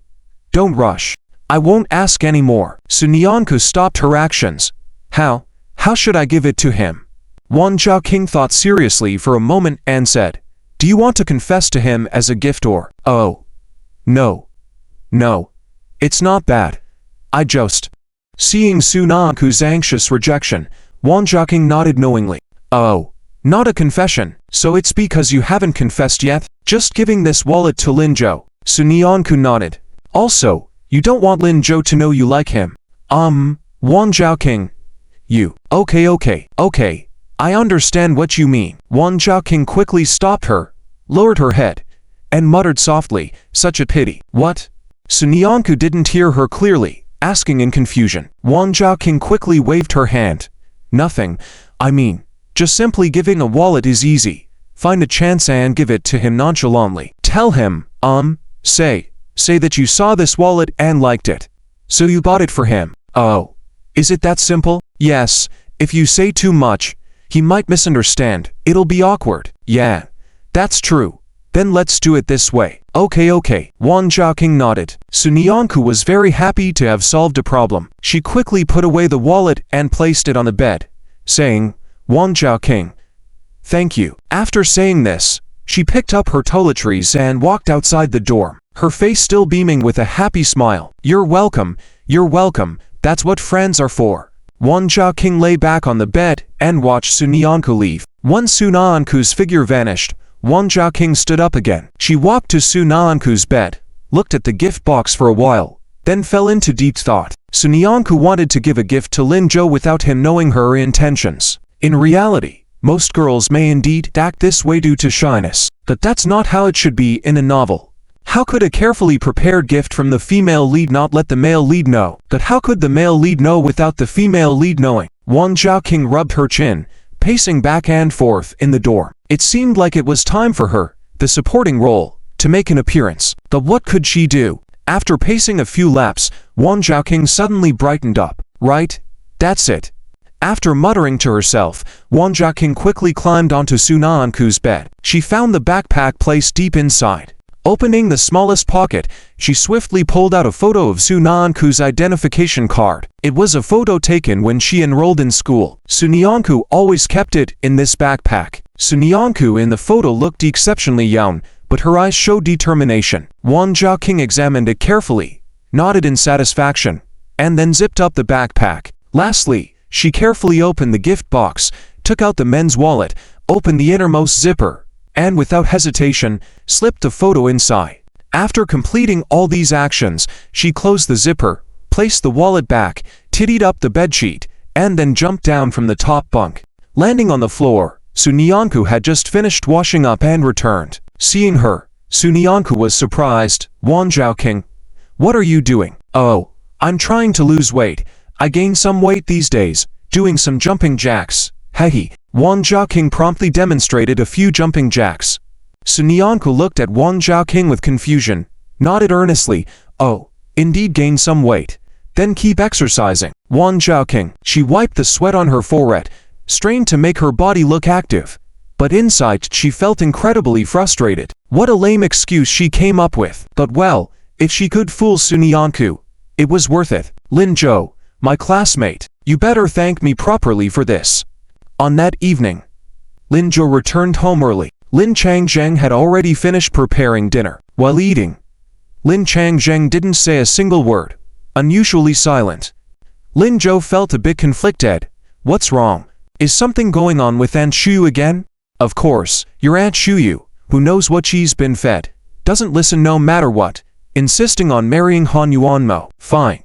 don't rush. I won't ask any more." Sunyanku stopped her actions. How should I give it to him?" Wang Jiaqing thought seriously for a moment and said, "Do you want to confess to him as a gift or?" "Oh, no, it's not bad. I just..." Seeing Sunyanku's anxious rejection, Wang Jiaqing nodded knowingly. "Oh, not a confession, so it's because you haven't confessed yet? Just giving this wallet to Lin Zhou." Sunyanku nodded. "Also, you don't want Lin Zhou to know you like him?" Wang Zhaoking. You. Okay. I understand what you mean. Wang Zhaoking quickly stopped her, lowered her head, and muttered softly, such a pity. What? Sun Yanku didn't hear her clearly, asking in confusion. Wang Zhaoking quickly waved her hand. Nothing. I mean, just simply giving a wallet is easy. Find a chance and give it to him nonchalantly. Tell him, say that you saw this wallet and liked it. So you bought it for him. Oh. Is it that simple? Yes. If you say too much, he might misunderstand. It'll be awkward. Yeah. That's true. Then let's do it this way. Okay. Wang Zhaoking nodded. Sun Yanku was very happy to have solved a problem. She quickly put away the wallet and placed it on the bed, saying, Wang Zhaoking, thank you. After saying this, she picked up her toiletries and walked outside the dorm, her face still beaming with a happy smile. You're welcome. That's what friends are for. Wang Zhaoking lay back on the bed and watched Sun Yanku leave. Once Sun Yanku's figure vanished, Wang Zhaoking stood up again. She walked to Sun Yanku's bed, looked at the gift box for a while, then fell into deep thought. Sun Yanku wanted to give a gift to Lin Zhou without him knowing her intentions. In reality, most girls may indeed act this way due to shyness, but that's not how it should be in a novel. How could a carefully prepared gift from the female lead not let the male lead know? But how could the male lead know without the female lead knowing? Wang Zhaoking rubbed her chin, pacing back and forth in the dorm. It seemed like it was time for her, the supporting role, to make an appearance. But what could she do? After pacing a few laps, Wang Zhaoking suddenly brightened up. Right? That's it. After muttering to herself, Wang Zhaoking quickly climbed onto Sun Yanku's bed. She found the backpack placed deep inside. Opening the smallest pocket, she swiftly pulled out a photo of Sun Yanku's identification card. It was a photo taken when she enrolled in school. Sun Yanku always kept it in this backpack. Sun Yanku in the photo looked exceptionally young, but her eyes showed determination. Wang Zhaoking examined it carefully, nodded in satisfaction, and then zipped up the backpack. Lastly, she carefully opened the gift box, took out the men's wallet, opened the innermost zipper, and without hesitation, slipped the photo inside. After completing all these actions, she closed the zipper, placed the wallet back, tittied up the bedsheet, and then jumped down from the top bunk. Landing on the floor, Sun Yanku had just finished washing up and returned. Seeing her, Sun Yanku was surprised. Wang Zhaoking, what are you doing? Oh, I'm trying to lose weight. I gained some weight these days, doing some jumping jacks. Hehe. Wang Zhaoking promptly demonstrated a few jumping jacks. Sun Yanku looked at Wang Zhaoking with confusion, nodded earnestly. Oh, indeed gained some weight. Then keep exercising. Wang Zhaoking. She wiped the sweat on her forehead, strained to make her body look active. But inside she felt incredibly frustrated. What a lame excuse she came up with. But well, if she could fool Sun Yanku, it was worth it. Lin Zhou, my classmate, you better thank me properly for this. On that evening, Lin Zhou returned home early. Lin Changzheng had already finished preparing dinner. While eating, Lin Changzheng didn't say a single word, unusually silent. Lin Zhou felt a bit conflicted. What's wrong? Is something going on with Aunt Shuyu again? Of course, your Aunt Shuyu, who knows what she's been fed, doesn't listen no matter what, insisting on marrying Han Yuanmo. Fine.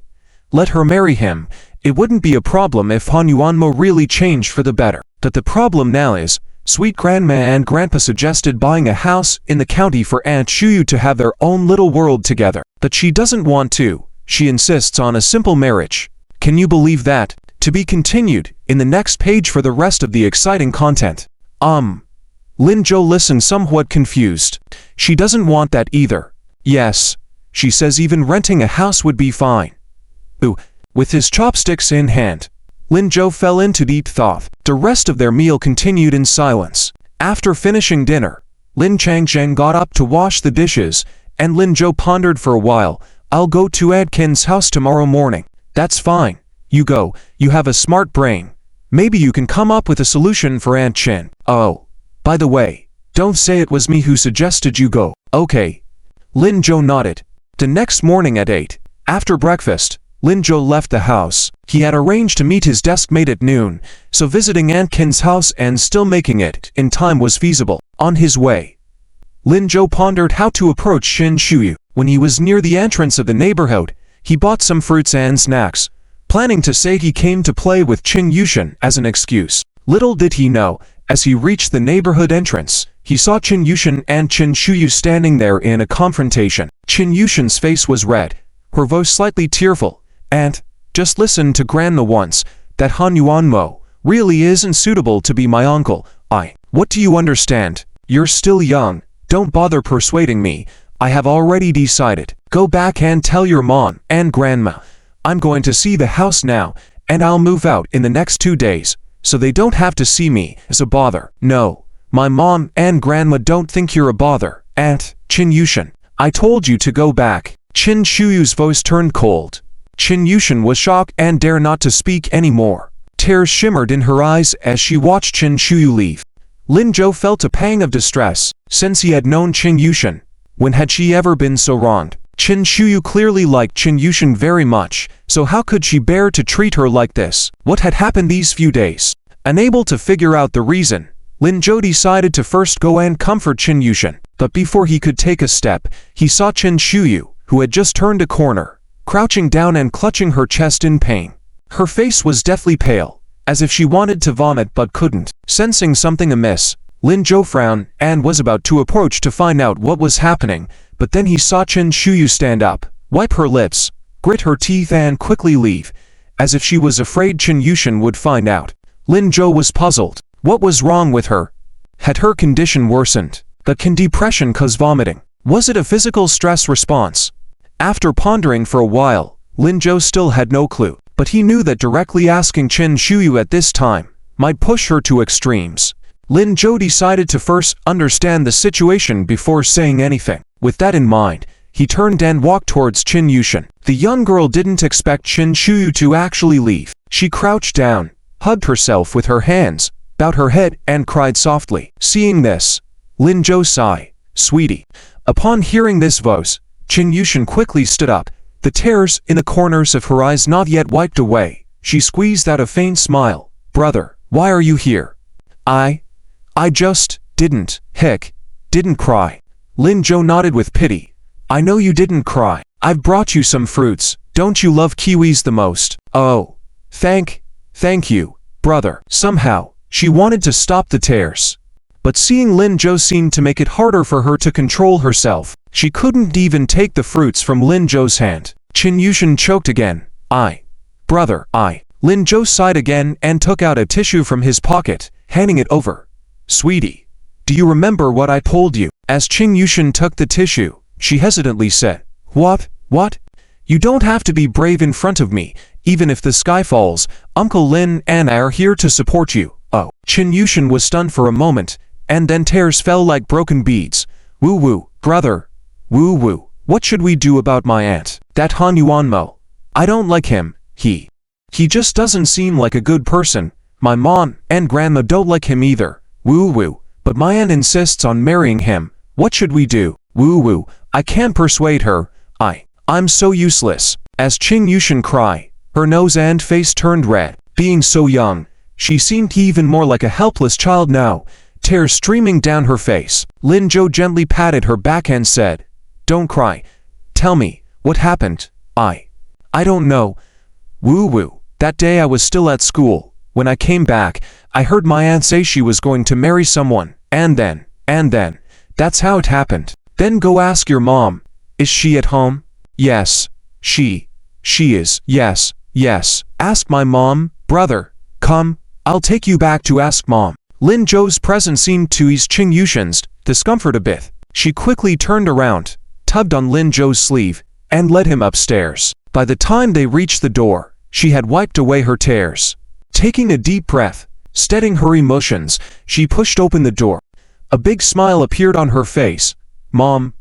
Let her marry him. It wouldn't be a problem if Han Yuanmo really changed for the better. But the problem now is, sweet grandma and grandpa suggested buying a house in the county for Aunt Shuyu to have their own little world together. But she doesn't want to. She insists on a simple marriage. Can you believe that? To be continued in the next page for the rest of the exciting content. Lin Zhou listened somewhat confused. She doesn't want that either. Yes, she says even renting a house would be fine. Ooh, with his chopsticks in hand, Lin Zhou fell into deep thought. The rest of their meal continued in silence. After finishing dinner, Lin Changzheng got up to wash the dishes, and Lin Zhou pondered for a while. I'll go to Aunt Qin's house tomorrow morning. That's fine. You go, you have a smart brain. Maybe you can come up with a solution for Aunt Qin. Oh, by the way, don't say it was me who suggested you go. Okay. Lin Zhou nodded. The next morning at 8, after breakfast, Lin Zhou left the house. He had arranged to meet his deskmate at noon, so visiting Aunt Qin's house and still making it in time was feasible. On his way, Lin Zhou pondered how to approach Shin Shuyu. When he was near the entrance of the neighborhood, he bought some fruits and snacks, planning to say he came to play with Qin Yushan as an excuse. Little did he know, as he reached the neighborhood entrance, he saw Qin Yushan and Qin Shuyu standing there in a confrontation. Qin Yushan's face was red, her voice slightly tearful, and, "Just listen to Grandma once, that Han Yuanmo really isn't suitable to be my uncle. What do you understand? You're still young, don't bother persuading me, I have already decided. Go back and tell your mom and grandma. I'm going to see the house now, and I'll move out in the next 2 days, so they don't have to see me as a bother." "No, my mom and grandma don't think you're a bother, Aunt Qin Yushan. I told you to go back." Qin Shuyu's voice turned cold. Qin Yushan was shocked and dared not to speak anymore. Tears shimmered in her eyes as she watched Qin Shuyu leave. Lin Zhou felt a pang of distress. Since he had known Qin Yushan, when had she ever been so wronged? Qin Shuyu clearly liked Qin Yushan very much, so how could she bear to treat her like this? What had happened these few days? Unable to figure out the reason, Lin Zhou decided to first go and comfort Qin Yushan. But before he could take a step, he saw Qin Shuyu, who had just turned a corner, crouching down and clutching her chest in pain. Her face was deathly pale, as if she wanted to vomit but couldn't. Sensing something amiss, Lin Zhou frowned and was about to approach to find out what was happening, but then he saw Qin Shuyu stand up, wipe her lips, grit her teeth and quickly leave, as if she was afraid Qin Yushan would find out. Lin Zhou was puzzled. What was wrong with her? Had her condition worsened? Can depression cause vomiting? Was it a physical stress response? After pondering for a while, Lin Zhou still had no clue, but he knew that directly asking Qin Shuyu at this time might push her to extremes. Lin Zhou decided to first understand the situation before saying anything. With that in mind, he turned and walked towards Qin Yushan. The young girl didn't expect Qin Shuyu to actually leave. She crouched down, hugged herself with her hands, bowed her head and cried softly. Seeing this, Lin Zhou sighed. "Sweetie." Upon hearing this voice, Qin Yushan quickly stood up, the tears in the corners of her eyes not yet wiped away. She squeezed out a faint smile. "Brother, why are you here?" I just didn't cry." Lin Zhou nodded with pity. "I know you didn't cry. I've brought you some fruits. Don't you love kiwis the most?" "Oh, thank you, brother." Somehow, she wanted to stop the tears. But seeing Lin Zhou seemed to make it harder for her to control herself. She couldn't even take the fruits from Lin Zhou's hand. Qin Yushan choked again. Brother, Lin Zhou sighed again and took out a tissue from his pocket, handing it over. "Sweetie, do you remember what I told you?" As Qin Yushan took the tissue, she hesitantly said, What? You don't have to be brave in front of me, even if the sky falls. Uncle Lin and I are here to support you." "Oh." Qin Yushan was stunned for a moment, and then tears fell like broken beads. Woo, brother. Woo. What should we do about my aunt? That Han Yuanmo. I don't like him. He just doesn't seem like a good person. My mom and grandma don't like him either. Woo. But my aunt insists on marrying him. What should we do? Woo. I can't persuade her. I'm so useless." As Qin Yushan cried, her nose and face turned red. Being so young, she seemed even more like a helpless child now, tears streaming down her face. Lin Zhou gently patted her back and said, "Don't cry. Tell me, what happened?" I don't know. Woo. That day I was still at school. When I came back, I heard my aunt say she was going to marry someone, and then, that's how it happened." "Then go ask your mom. Is she at home?" "Yes, she is." Yes. "Ask my mom, brother. Come, I'll take you back to ask mom." Lin Zhou's presence seemed to ease Qin Yushan's discomfort a bit. She quickly turned around, tugged on Lin Zhou's sleeve, and led him upstairs. By the time they reached the door, she had wiped away her tears. Taking a deep breath, steadying her emotions, she pushed open the door. A big smile appeared on her face. Mom,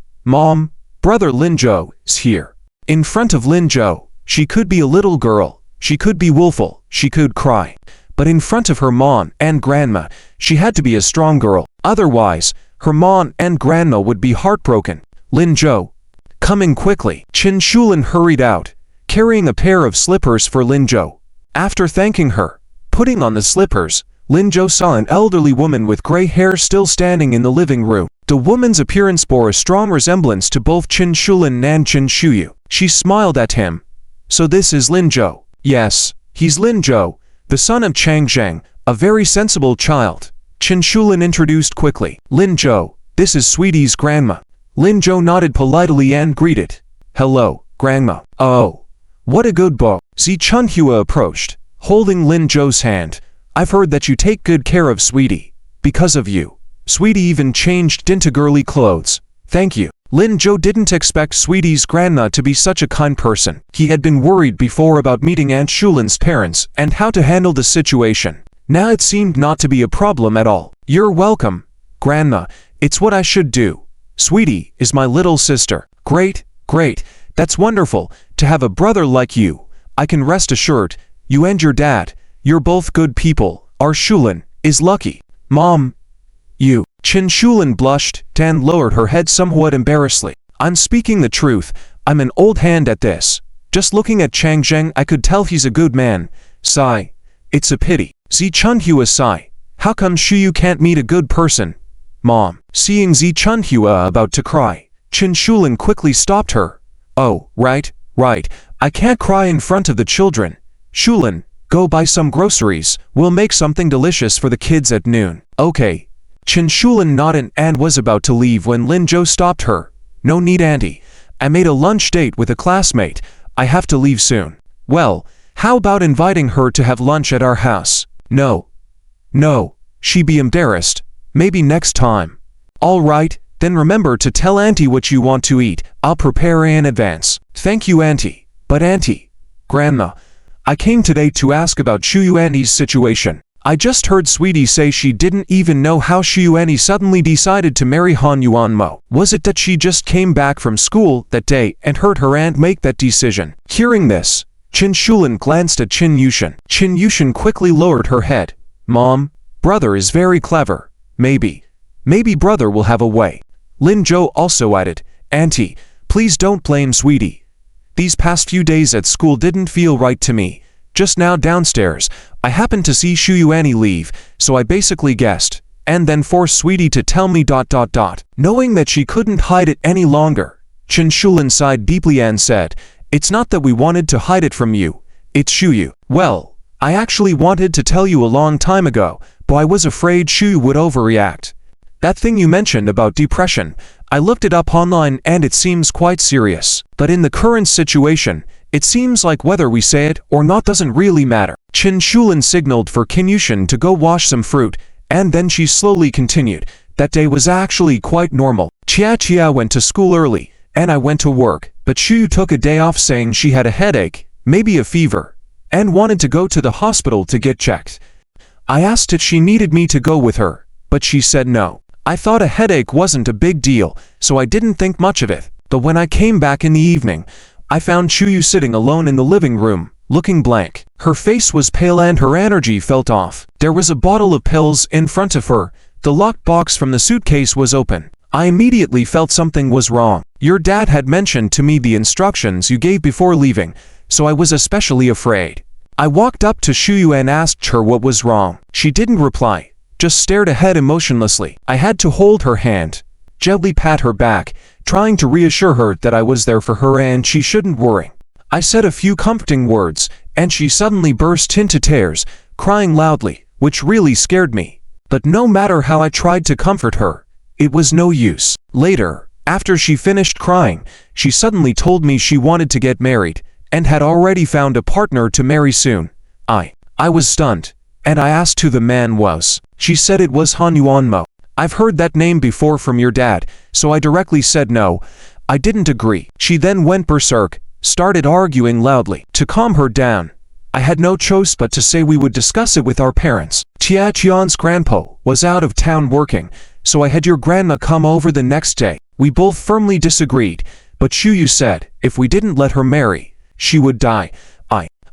brother Lin Zhou is here." In front of Lin Zhou, she could be a little girl, she could be willful, she could cry. But in front of her mom and grandma, she had to be a strong girl. Otherwise, her mom and grandma would be heartbroken. "Lin Zhou." Coming quickly, Qin Shulin hurried out, carrying a pair of slippers for Lin Zhou. After thanking her, putting on the slippers, Lin Zhou saw an elderly woman with gray hair still standing in the living room. The woman's appearance bore a strong resemblance to both Qin Shulin and Qin Shuyu. She smiled at him. "So this is Lin Zhou. Yes, he's Lin Zhou, the son of Chang Zheng, a very sensible child. Chen Shulin introduced quickly. Lin Zhou, this is Sweetie's grandma. Lin Zhou nodded politely and greeted. Hello, grandma. Oh, what a good boy. Zi Chunhua approached, holding Lin Zhou's hand. I've heard that you take good care of Sweetie. Because of you, Sweetie even changed into girly clothes. Thank you. Lin Zhou didn't expect Sweetie's grandma to be such a kind person. He had been worried before about meeting Aunt Shulin's parents and how to handle the situation. Now it seemed not to be a problem at all. You're welcome, grandma. It's what I should do. Sweetie is my little sister. Great, great. That's wonderful, to have a brother like you. I can rest assured, you and your dad, you're both good people. Our Shulin is lucky. Mom, you. Chen Shulin blushed and lowered her head somewhat embarrassedly. I'm speaking the truth. I'm an old hand at this. Just looking at Chang Zheng, I could tell he's a good man. Sigh. It's a pity. Zi Chunhua sigh. How come Shuyu can't meet a good person? Mom. Seeing Zi Chunhua about to cry, Chen Shulin quickly stopped her. Oh, right. I can't cry in front of the children. Shulin, go buy some groceries. We'll make something delicious for the kids at noon. Okay. Chen Shulin nodded and was about to leave when Lin Zhou stopped her. No need, auntie. I made a lunch date with a classmate. I have to leave soon. Well, how about inviting her to have lunch at our house? No, she be embarrassed. Maybe next time. All right, then remember to tell auntie what you want to eat. I'll prepare in advance. Thank you, auntie. But auntie, grandma, I came today to ask about Shuyu auntie's situation. I just heard Sweetie say she didn't even know how Shuyu auntie suddenly decided to marry Han Yuan Mo. Was it that she just came back from school that day and heard her aunt make that decision? Hearing this, Chen Shulin glanced at Qin Yushin. Qin Yushin quickly lowered her head. Mom, brother is very clever. Maybe brother will have a way. Lin Zhou also added, Auntie, please don't blame Sweetie. These past few days at school didn't feel right to me. Just now downstairs, I happened to see Shuyu Annie leave, so I basically guessed, and then forced Sweetie to tell me ... Knowing that she couldn't hide it any longer, Chen Shulin sighed deeply and said, It's not that we wanted to hide it from you. It's Shuyu. Well, I actually wanted to tell you a long time ago, but I was afraid Shuyu would overreact. That thing you mentioned about depression, I looked it up online and it seems quite serious. But in the current situation, it seems like whether we say it or not doesn't really matter. Chen Shulin signaled for Qin Yushin to go wash some fruit, and then she slowly continued. That day was actually quite normal. Chia went to school early, and I went to work, but Shuyu took a day off saying she had a headache, maybe a fever, and wanted to go to the hospital to get checked. I asked if she needed me to go with her, but she said no. I thought a headache wasn't a big deal, so I didn't think much of it. But when I came back in the evening, I found Shuyu sitting alone in the living room, looking blank. Her face was pale and her energy felt off. There was a bottle of pills in front of her. The locked box from the suitcase was open. I immediately felt something was wrong. Your dad had mentioned to me the instructions you gave before leaving, so I was especially afraid. I walked up to Shuyu and asked her what was wrong. She didn't reply, just stared ahead emotionlessly. I had to hold her hand, gently pat her back, trying to reassure her that I was there for her and she shouldn't worry. I said a few comforting words, and she suddenly burst into tears, crying loudly, which really scared me. But no matter how I tried to comfort her, it was no use. Later, after she finished crying, she suddenly told me she wanted to get married, and had already found a partner to marry soon. I was stunned, and I asked who the man was. She said it was Han Yuan Mo. I've heard that name before from your dad, so I directly said no. I didn't agree. She then went berserk, started arguing loudly. To calm her down, I had no choice but to say we would discuss it with our parents. Tia Qian's grandpa was out of town working, so I had your grandma come over the next day. We both firmly disagreed, but Shuyu said if we didn't let her marry, she would die.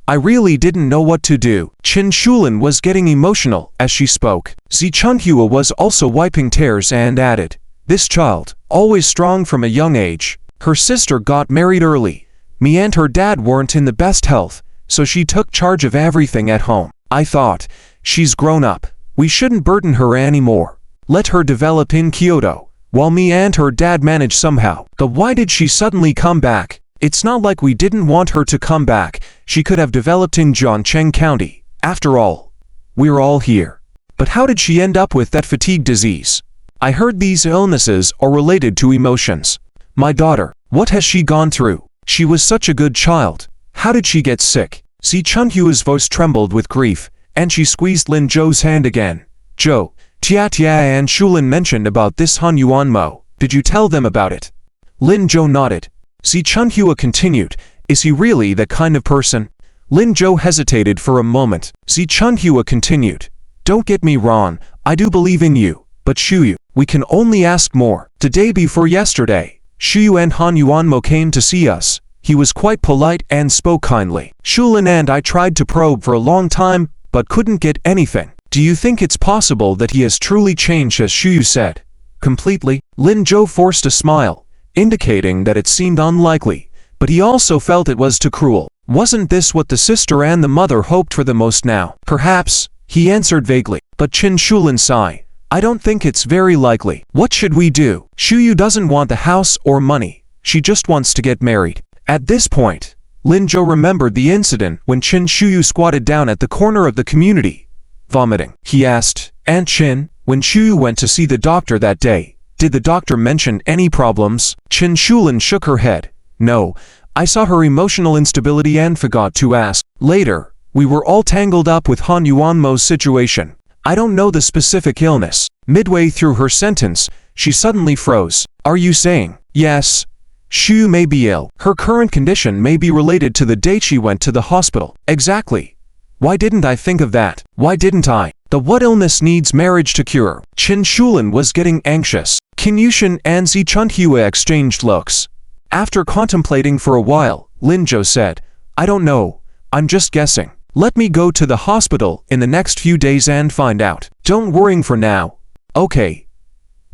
I really didn't know what to do. Chen Shulin was getting emotional as she spoke. Zi Chunhua was also wiping tears and added, This child, always strong from a young age. Her sister got married early. Me and her dad weren't in the best health, so she took charge of everything at home. I thought, she's grown up. We shouldn't burden her anymore. Let her develop in Kyoto, while me and her dad manage somehow. But why did she suddenly come back? It's not like we didn't want her to come back. She could have developed in Jiangcheng County. After all, we're all here. But how did she end up with that fatigue disease? I heard these illnesses are related to emotions. My daughter, what has she gone through? She was such a good child. How did she get sick? Si Chunhua's voice trembled with grief, and she squeezed Lin Zhou's hand again. Zhou, Tia and Shulin mentioned about this Han Yuanmo. Did you tell them about it? Lin Zhou nodded. Si Chunhua continued, is he really that kind of person? Lin Zhou hesitated for a moment. Si Chunhua continued, don't get me wrong, I do believe in you, but Shuyu, we can only ask more. The day before yesterday, Shuyu and Han Yuanmo came to see us. He was quite polite and spoke kindly. Shulin and I tried to probe for a long time, but couldn't get anything. Do you think it's possible that he has truly changed as Shuyu said? Completely? Lin Zhou forced a smile, indicating that it seemed unlikely, but he also felt it was too cruel. Wasn't this what the sister and the mother hoped for the most now? Perhaps, he answered vaguely. But Qin Shulin sighed. I don't think it's very likely. What should we do? Shuyu doesn't want the house or money. She just wants to get married. At this point, Lin Zhou remembered the incident when Qin Shuyu squatted down at the corner of the community, vomiting. He asked, Aunt Qin, when Shuyu went to see the doctor that day, did the doctor mention any problems? Qin Shulin shook her head. No, I saw her emotional instability and forgot to ask. Later, we were all tangled up with Han Yuanmo's situation. I don't know the specific illness. Midway through her sentence, she suddenly froze. Are you saying, yes, Shu may be ill. Her current condition may be related to the date she went to the hospital. Exactly. Why didn't I think of that? Why didn't I? The what illness needs marriage to cure? Qin Shulin was getting anxious. Qin Yushin and Si Chunhua exchanged looks. After contemplating for a while, Lin Zhou said, I don't know. I'm just guessing. Let me go to the hospital in the next few days and find out. Don't worry for now. Okay.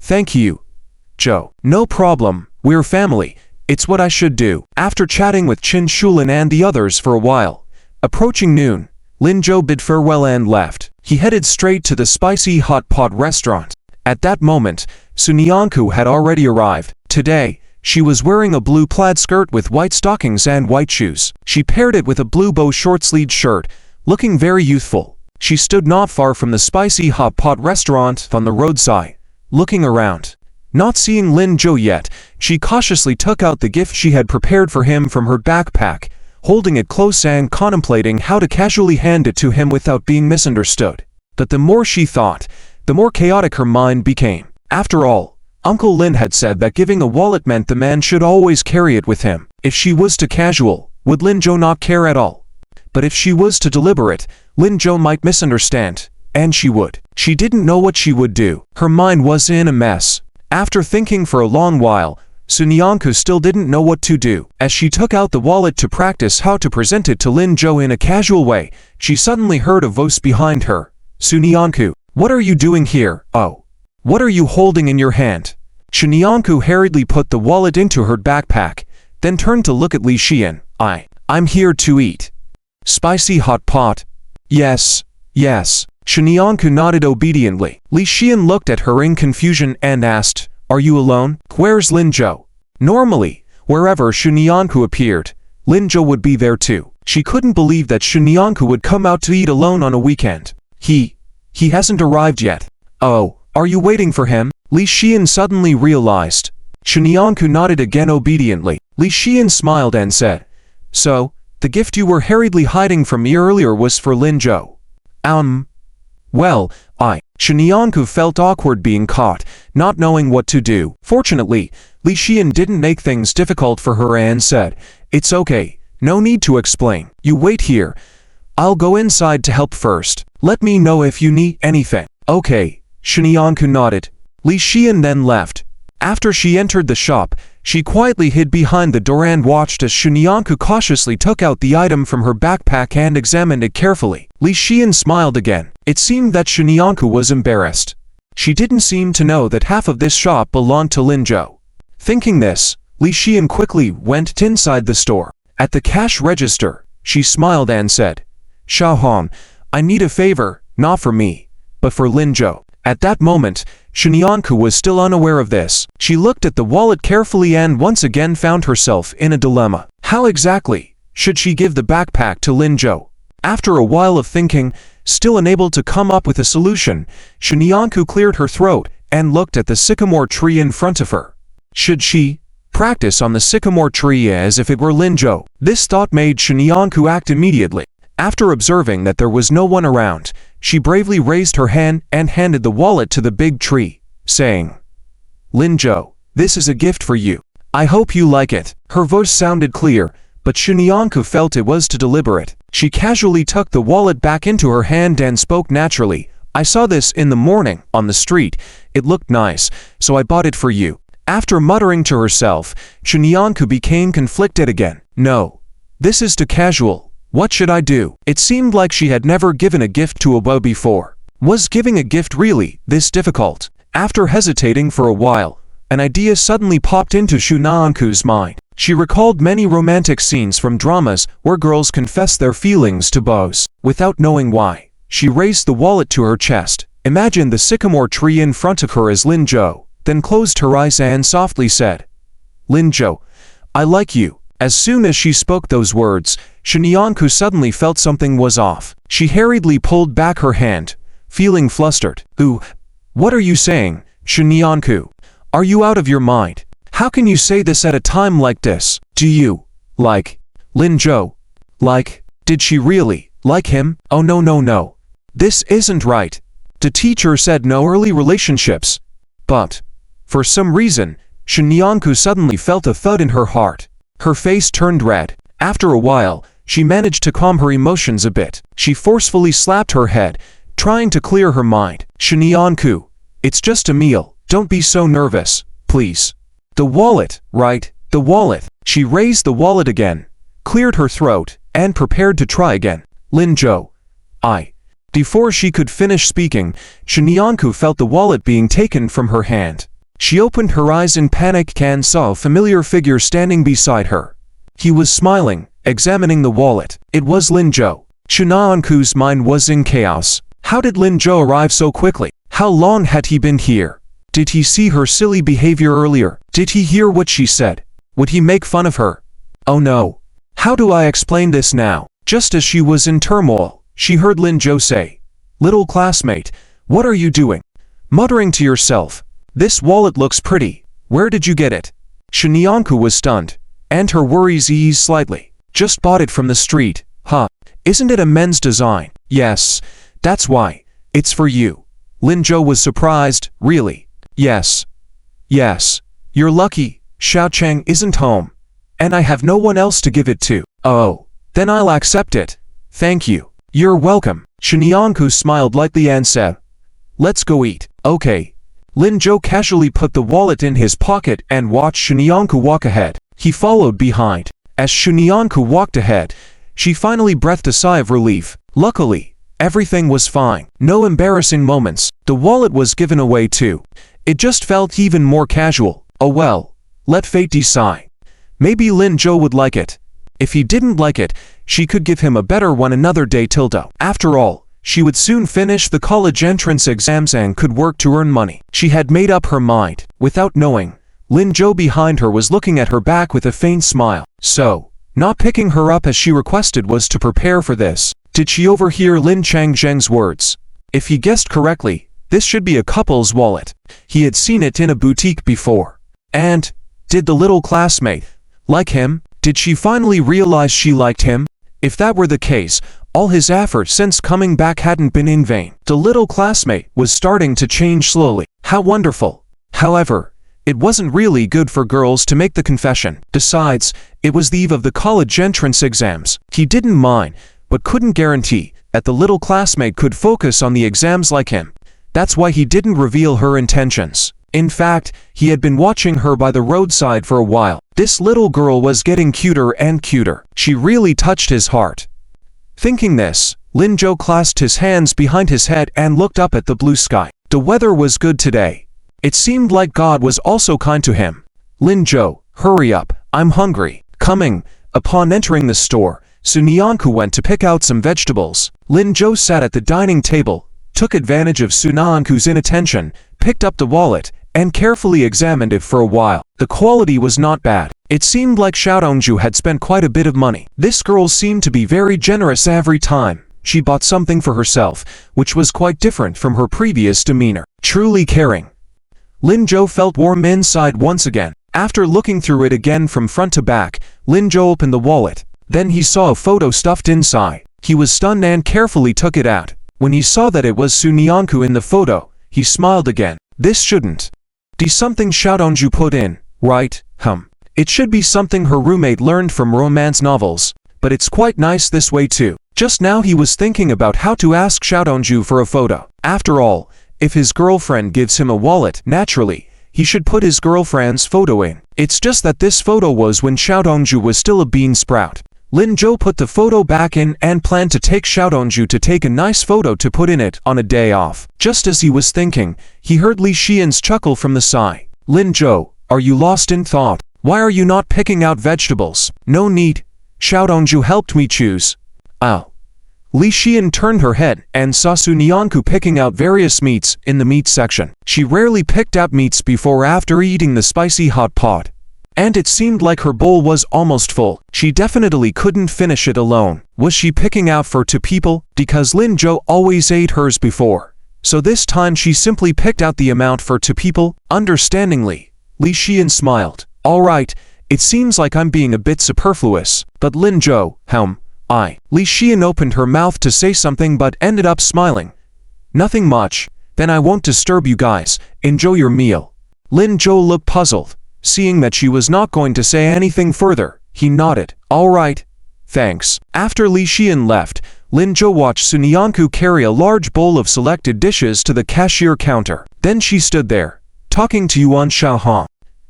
Thank you, Zhou. No problem. We're family. It's what I should do. After chatting with Qin Shulin and the others for a while, approaching noon, Lin Zhou bid farewell and left. He headed straight to the spicy hot pot restaurant. At that moment, Sunyanku had already arrived. Today, she was wearing a blue plaid skirt with white stockings and white shoes. She paired it with a blue bow short-sleeved shirt, looking very youthful. She stood not far from the spicy hot pot restaurant on the roadside, looking around. Not seeing Lin Zhou yet, she cautiously took out the gift she had prepared for him from her backpack, holding it close and contemplating how to casually hand it to him without being misunderstood. But the more she thought, the more chaotic her mind became. After all, Uncle Lin had said that giving a wallet meant the man should always carry it with him. If she was too casual, would Lin Zhou not care at all? But if she was too deliberate, Lin Zhou might misunderstand, and she would. She didn't know what she would do. Her mind was in a mess. After thinking for a long while, Sunyanku still didn't know what to do. As she took out the wallet to practice how to present it to Lin Zhou in a casual way, she suddenly heard a voice behind her. Sunyanku, what are you doing here? Oh. What are you holding in your hand? Sunyanku hurriedly put the wallet into her backpack, then turned to look at Li Xian. I'm here to eat. Spicy hot pot? Yes, yes. Sunyanku nodded obediently. Li Xian looked at her in confusion and asked, Are you alone? Where's Lin Zhou? Normally, wherever Sunyanku appeared, Lin Zhou would be there too. She couldn't believe that Sunyanku would come out to eat alone on a weekend. He hasn't arrived yet. Oh, are you waiting for him? Li Xian suddenly realized. Sunyanku nodded again obediently. Li Xian smiled and said, So, the gift you were hurriedly hiding from me earlier was for Lin Zhou. Well, Sunyanku felt awkward being caught, not knowing what to do. Fortunately, Li Xian didn't make things difficult for her and said, It's okay, no need to explain. You wait here. I'll go inside to help first. Let me know if you need anything. Okay, Sunyanku nodded. Li Xian then left. After she entered the shop, she quietly hid behind the door and watched as Sunyanku cautiously took out the item from her backpack and examined it carefully. Li Xian smiled again. It seemed that Sunyanku was embarrassed. She didn't seem to know that half of this shop belonged to Lin Zhou. Thinking this, Li Xian quickly went inside the store. At the cash register, she smiled and said, Xiaohong, I need a favor, not for me, but for Lin Zhou. At that moment, Shunyanku was still unaware of this. She looked at the wallet carefully and once again found herself in a dilemma. How exactly should she give the backpack to Linzhou? After a while of thinking, still unable to come up with a solution, Shunyanku cleared her throat and looked at the sycamore tree in front of her. Should she practice on the sycamore tree as if it were Linzhou? This thought made Shunyanku act immediately. After observing that there was no one around, she bravely raised her hand and handed the wallet to the big tree, saying, "Linzhou, this is a gift for you. I hope you like it." Her voice sounded clear, but Shunyanku felt it was too deliberate. She casually tucked the wallet back into her hand and spoke naturally. "I saw this in the morning on the street. It looked nice, so I bought it for you." After muttering to herself, Shunyanku became conflicted again. "No, this is too casual. What should I do?" It seemed like she had never given a gift to a boy before. Was giving a gift really this difficult? After hesitating for a while, an idea suddenly popped into Shunyanku's mind. She recalled many romantic scenes from dramas where girls confess their feelings to boys. Without knowing why, she raised the wallet to her chest, imagined the sycamore tree in front of her as Linzhou, then closed her eyes and softly said, "Linzhou, I like you." As soon as she spoke those words, Shunyanku suddenly felt something was off. She hurriedly pulled back her hand, feeling flustered. What are you saying, Shunyanku? Are you out of your mind? How can you say this at a time like this? Do you like Linzhou? Did she really like him? Oh no. This isn't right. The teacher said no early relationships. But, for some reason, Shunyanku suddenly felt a thud in her heart. Her face turned red. After a while, she managed to calm her emotions a bit. She forcefully slapped her head, trying to clear her mind. "Shunyanku, it's just a meal. Don't be so nervous, please." "The wallet, right? The wallet." She raised the wallet again, cleared her throat, and prepared to try again. "Linzhou, Before she could finish speaking, Shunyanku felt the wallet being taken from her hand. She opened her eyes in panic and saw a familiar figure standing beside her. He was smiling, examining the wallet. It was Linzhou. Shunyanku's mind was in chaos. How did Linzhou arrive so quickly? How long had he been here? Did he see her silly behavior earlier? Did he hear what she said? Would he make fun of her? Oh no. How do I explain this now? Just as she was in turmoil, she heard Linzhou say, "Little classmate, what are you doing?" Muttering to yourself, "This wallet looks pretty. Where did you get it?" Shunyanku was stunned, and her worries eased slightly. "Just bought it from the street. Huh? Isn't it a men's design?" "Yes, that's why. It's for you." Linzhou was surprised. "Really?" Yes. You're lucky. Xiaocheng isn't home, and I have no one else to give it to." "Oh, then I'll accept it. Thank you." "You're welcome." Shunyanku smiled lightly and said, "Let's go eat." "Okay." Linzhou casually put the wallet in his pocket and watched Shunyanku walk ahead. He followed behind. As Shunyanku walked ahead, she finally breathed a sigh of relief. Luckily, everything was fine. No embarrassing moments. The wallet was given away too. It just felt even more casual. Oh well, let fate decide. Maybe Linzhou would like it. If he didn't like it, she could give him a better one another day. After all, she would soon finish the college entrance exams and could work to earn money. She had made up her mind. Without knowing, Linzhou behind her was looking at her back with a faint smile. So, not picking her up as she requested was to prepare for this. Did she overhear Lin Changjeng's words? If he guessed correctly, this should be a couple's wallet. He had seen it in a boutique before. And, did the little classmate like him? Did she finally realize she liked him? If that were the case, all his efforts since coming back hadn't been in vain. The little classmate was starting to change slowly. How wonderful. However, it wasn't really good for girls to make the confession. Besides, it was the eve of the college entrance exams. He didn't mind, but couldn't guarantee that the little classmate could focus on the exams like him. That's why he didn't reveal her intentions. In fact, he had been watching her by the roadside for a while. This little girl was getting cuter and cuter. She really touched his heart. Thinking this, Linzhou clasped his hands behind his head and looked up at the blue sky. The weather was good today. It seemed like God was also kind to him. "Linzhou, hurry up, I'm hungry." Upon entering the store, Shunyanku went to pick out some vegetables. Linzhou sat at the dining table, took advantage of Shunyanku's inattention, picked up the wallet and carefully examined it for a while. The quality was not bad. It seemed like Xiaodongju had spent quite a bit of money. This girl seemed to be very generous every time she bought something for herself, which was quite different from her previous demeanor. Truly caring. Lin Zhou felt warm inside once again. After looking through it again from front to back, Lin Zhou opened the wallet. Then he saw a photo stuffed inside. He was stunned and carefully took it out. When he saw that it was Sunyanku in the photo, he smiled again. This shouldn't be something Xiaodongju put in, right? It should be something her roommate learned from romance novels, but it's quite nice this way too. Just now he was thinking about how to ask Xiaodongju for a photo. After all, if his girlfriend gives him a wallet, naturally, he should put his girlfriend's photo in. It's just that this photo was when Xiaodongju was still a bean sprout. Lin Zhou put the photo back in and planned to take Xiaodongju to take a nice photo to put in it on a day off. Just as he was thinking, he heard Li Xian's chuckle from the side. Lin Zhou, are you lost in thought? Why are you not picking out vegetables? No need. Xiaodongju helped me choose. Oh. Li Xian turned her head and saw Sunyanku picking out various meats in the meat section. She rarely picked out meats before after eating the spicy hot pot. And it seemed like her bowl was almost full. She definitely couldn't finish it alone. Was she picking out for two people? Because Lin Zhou always ate hers before. So this time she simply picked out the amount for two people. Understandingly, Li Xian smiled. Alright, it seems like I'm being a bit superfluous. But Lin Zhou, Li Xian opened her mouth to say something but ended up smiling. Nothing much. Then I won't disturb you guys. Enjoy your meal. Lin Zhou looked puzzled. Seeing that she was not going to say anything further, he nodded. Alright. Thanks. After Li Xian left, Lin Zhou watched Sunyanku carry a large bowl of selected dishes to the cashier counter. Then she stood there, talking to Yuan Xiaohong.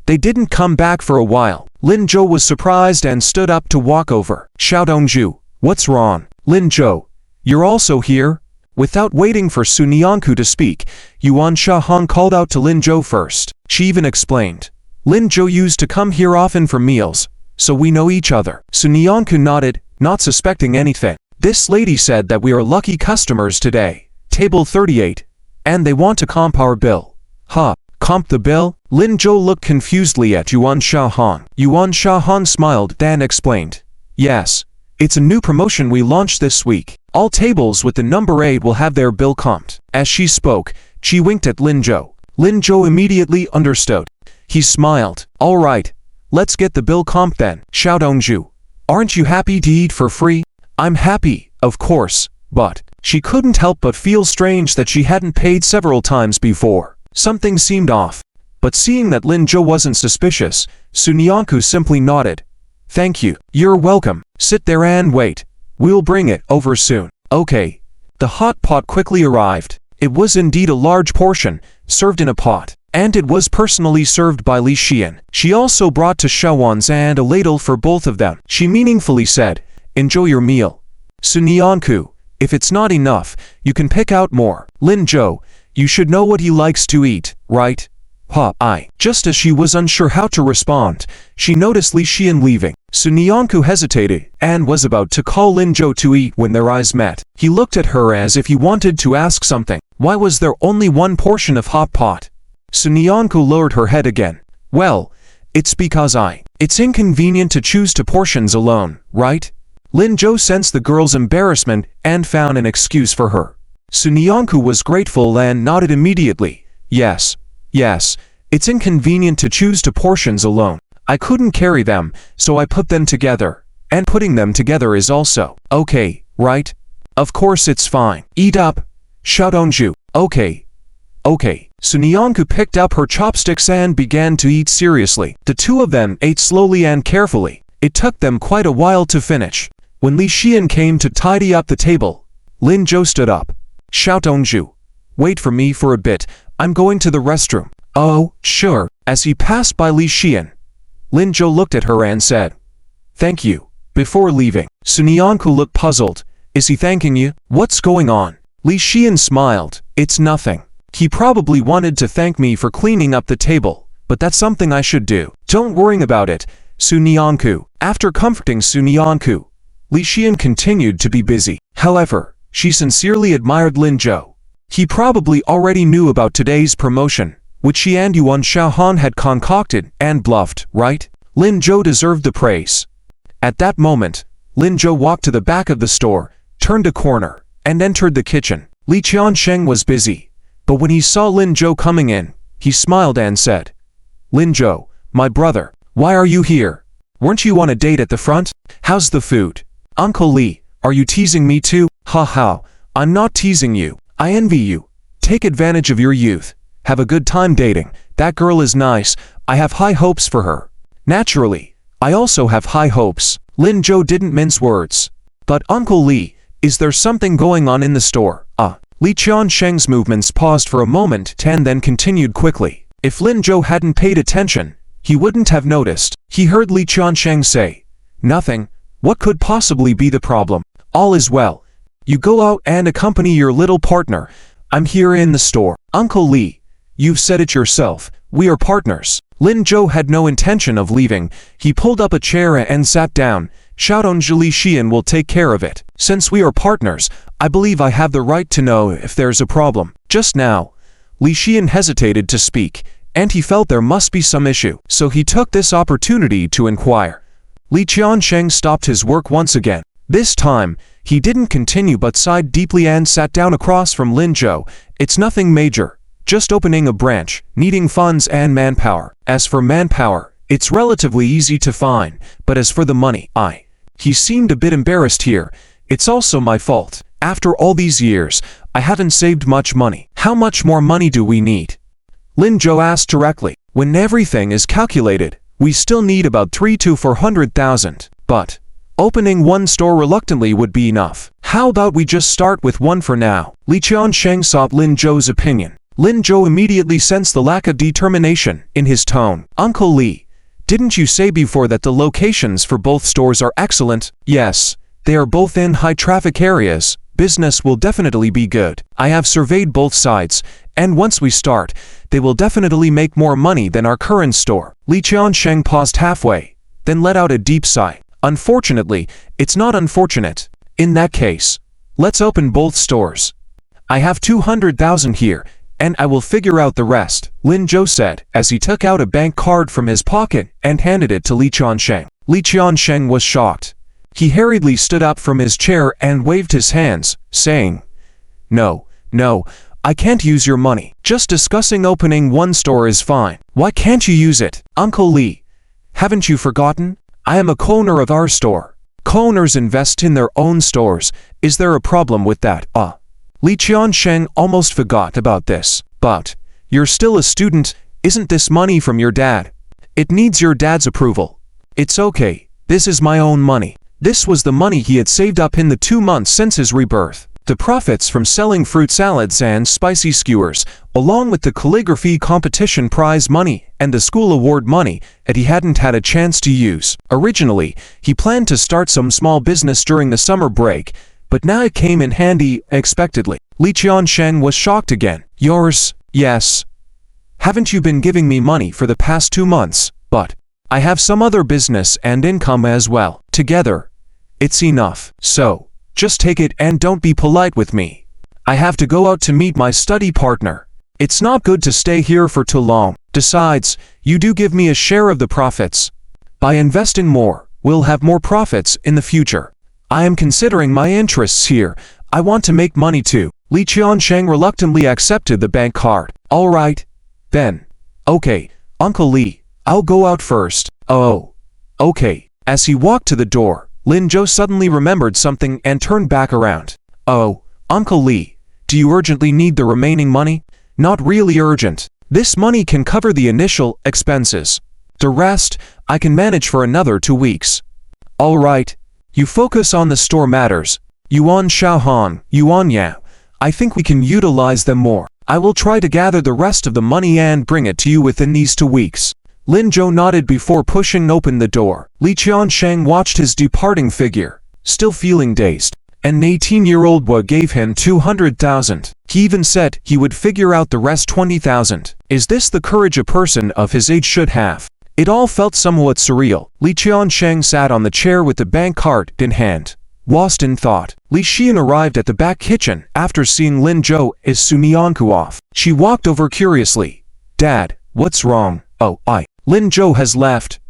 They didn't come back for a while. Lin Zhou was surprised and stood up to walk over. Xiaodongju, what's wrong? Lin Zhou, you're also here? Without waiting for Sunyanku to speak, Yuan Xiaohong called out to Lin Zhou first. She even explained. Lin Zhou used to come here often for meals, so we know each other. Sunyanku nodded, not suspecting anything. This lady said that we are lucky customers today. Table 38. And they want to comp our bill. Comp the bill? Lin Zhou looked confusedly at Yuan Xiaohong. Yuan Xiaohong smiled, then explained. Yes. It's a new promotion we launched this week. All tables with the number 8 will have their bill comped. As she spoke, she winked at Lin Zhou. Lin Zhou immediately understood. He smiled. Alright, let's get the bill comp then. Xiaodongju, aren't you happy to eat for free? I'm happy, of course, but she couldn't help but feel strange that she hadn't paid several times before. Something seemed off. But seeing that Lin Zhou wasn't suspicious, Sunyanku simply nodded. Thank you. You're welcome. Sit there and wait. We'll bring it over soon. Okay. The hot pot quickly arrived. It was indeed a large portion, served in a pot. And it was personally served by Li Xian. She also brought to Xiaowan's and a ladle for both of them. She meaningfully said, enjoy your meal. Sunyanku, if it's not enough, you can pick out more. Lin Zhou, you should know what he likes to eat, right? Just as she was unsure how to respond, she noticed Li Xian leaving. Sunyanku hesitated and was about to call Lin Zhou to eat when their eyes met. He looked at her as if he wanted to ask something. Why was there only one portion of hot pot? Sunyanku lowered her head again. Well, it's because it's inconvenient to choose two portions alone, right? Lin Zhou sensed the girl's embarrassment and found an excuse for her. Sunyanku was grateful and nodded immediately. Yes, it's inconvenient to choose two portions alone. I couldn't carry them, so I put them together. And putting them together is also okay, right? Of course it's fine. Eat up. Xiaodongju. Okay. Sunyanku picked up her chopsticks and began to eat seriously. The two of them ate slowly and carefully. It took them quite a while to finish. When Li Xian came to tidy up the table, Lin Zhou stood up. Xiaodongju, wait for me for a bit. I'm going to the restroom. Oh, sure. As he passed by Li Xian, Lin Zhou looked at her and said, thank you. Before leaving, Sunyanku looked puzzled. Is he thanking you? What's going on? Li Xian smiled. It's nothing. He probably wanted to thank me for cleaning up the table, but that's something I should do. Don't worry about it, Sunyanku. After comforting Sunyanku, Li Xian continued to be busy. However, she sincerely admired Lin Zhou. He probably already knew about today's promotion, which she and Yuan Xiaohan had concocted and bluffed, right? Lin Zhou deserved the praise. At that moment, Lin Zhou walked to the back of the store, turned a corner, and entered the kitchen. Li Qiansheng was busy, but when he saw Lin Zhou coming in, he smiled and said, "Lin Zhou, my brother, why are you here? Weren't you on a date at the front? How's the food? Uncle Li, are you teasing me too? Ha ha, I'm not teasing you. I envy you. Take advantage of your youth. Have a good time dating. That girl is nice. I have high hopes for her." Naturally, I also have high hopes. Lin Zhou didn't mince words. "But Uncle Li, is there something going on in the store?" Li Qiansheng's movements paused for a moment and then continued quickly. If Lin Zhou hadn't paid attention, he wouldn't have noticed. He heard Li Qiansheng say, "Nothing. What could possibly be the problem? All is well. You go out and accompany your little partner. I'm here in the store." "Uncle Li, you've said it yourself. We are partners." Lin Zhou had no intention of leaving. He pulled up a chair and sat down. "Xiaodong Li Xian will take care of it. Since we are partners, I believe I have the right to know if there's a problem." Just now, Li Xian hesitated to speak, and he felt there must be some issue, so he took this opportunity to inquire. Li Qiansheng stopped his work once again. This time, he didn't continue but sighed deeply and sat down across from Lin Zhou. "It's nothing major. Just opening a branch, needing funds and manpower. As for manpower, it's relatively easy to find, but as for the money, He seemed a bit embarrassed here. "It's also my fault. After all these years, I haven't saved much money." "How much more money do we need?" Lin Zhou asked directly. "When everything is calculated, we still need about 300,000 to 400,000. But opening one store reluctantly would be enough. How about we just start with one for now?" Li Qiansheng sought Lin Zhou's opinion. Lin Zhou immediately sensed the lack of determination in his tone. "Uncle Li, didn't you say before that the locations for both stores are excellent?" "Yes, they are both in high-traffic areas. Business will definitely be good. I have surveyed both sides, and once we start, they will definitely make more money than our current store." Li Qiansheng paused halfway, then let out a deep sigh. "Unfortunately, it's not unfortunate. In that case, let's open both stores. I have 200,000 here, and I will figure out the rest," Lin Zhou said, as he took out a bank card from his pocket and handed it to Li Qiansheng. Li Qiansheng was shocked. He hurriedly stood up from his chair and waved his hands, saying, No, I can't use your money. Just discussing opening one store is fine. Why can't you use it? Uncle Li, haven't you forgotten? I am a co-owner of our store. Co-owners invest in their own stores. Is there a problem with that?" Li Qiansheng almost forgot about this. "But you're still a student. Isn't this money from your dad? It needs your dad's approval." "It's okay. This is my own money." This was the money he had saved up in the 2 months since his rebirth. The profits from selling fruit salads and spicy skewers, along with the calligraphy competition prize money and the school award money that he hadn't had a chance to use. Originally, he planned to start some small business during the summer break, but now it came in handy unexpectedly. Li Qiansheng was shocked again. "Yours?" "Yes. Haven't you been giving me money for the past 2 months? But I have some other business and income as well. Together, it's enough. So, just take it and don't be polite with me. I have to go out to meet my study partner. It's not good to stay here for too long. Besides, you do give me a share of the profits. By investing more, we'll have more profits in the future. I am considering my interests here. I want to make money too." Li Qiansheng reluctantly accepted the bank card. "All right, then. Okay, Uncle Li, I'll go out first." "Oh, okay." As he walked to the door, Lin Zhou suddenly remembered something and turned back around. "Oh, Uncle Li, do you urgently need the remaining money?" "Not really urgent. This money can cover the initial expenses. The rest, I can manage for another 2 weeks." "All right. You focus on the store matters. Yuan Xiaohan, Yuan Yang. I think we can utilize them more. I will try to gather the rest of the money and bring it to you within these 2 weeks." Lin Zhou nodded before pushing open the door. Li Qiansheng watched his departing figure, still feeling dazed. An 18-year-old boy gave him 200,000. He even said he would figure out the rest 20,000. Is this the courage a person of his age should have? It all felt somewhat surreal. Li Qiansheng sat on the chair with the bank card in hand. lost in thought. Li Xian arrived at the back kitchen after seeing Lin Zhou is Sunyanku off. She walked over curiously. Dad, what's wrong? Oh, Lin Zhou has left.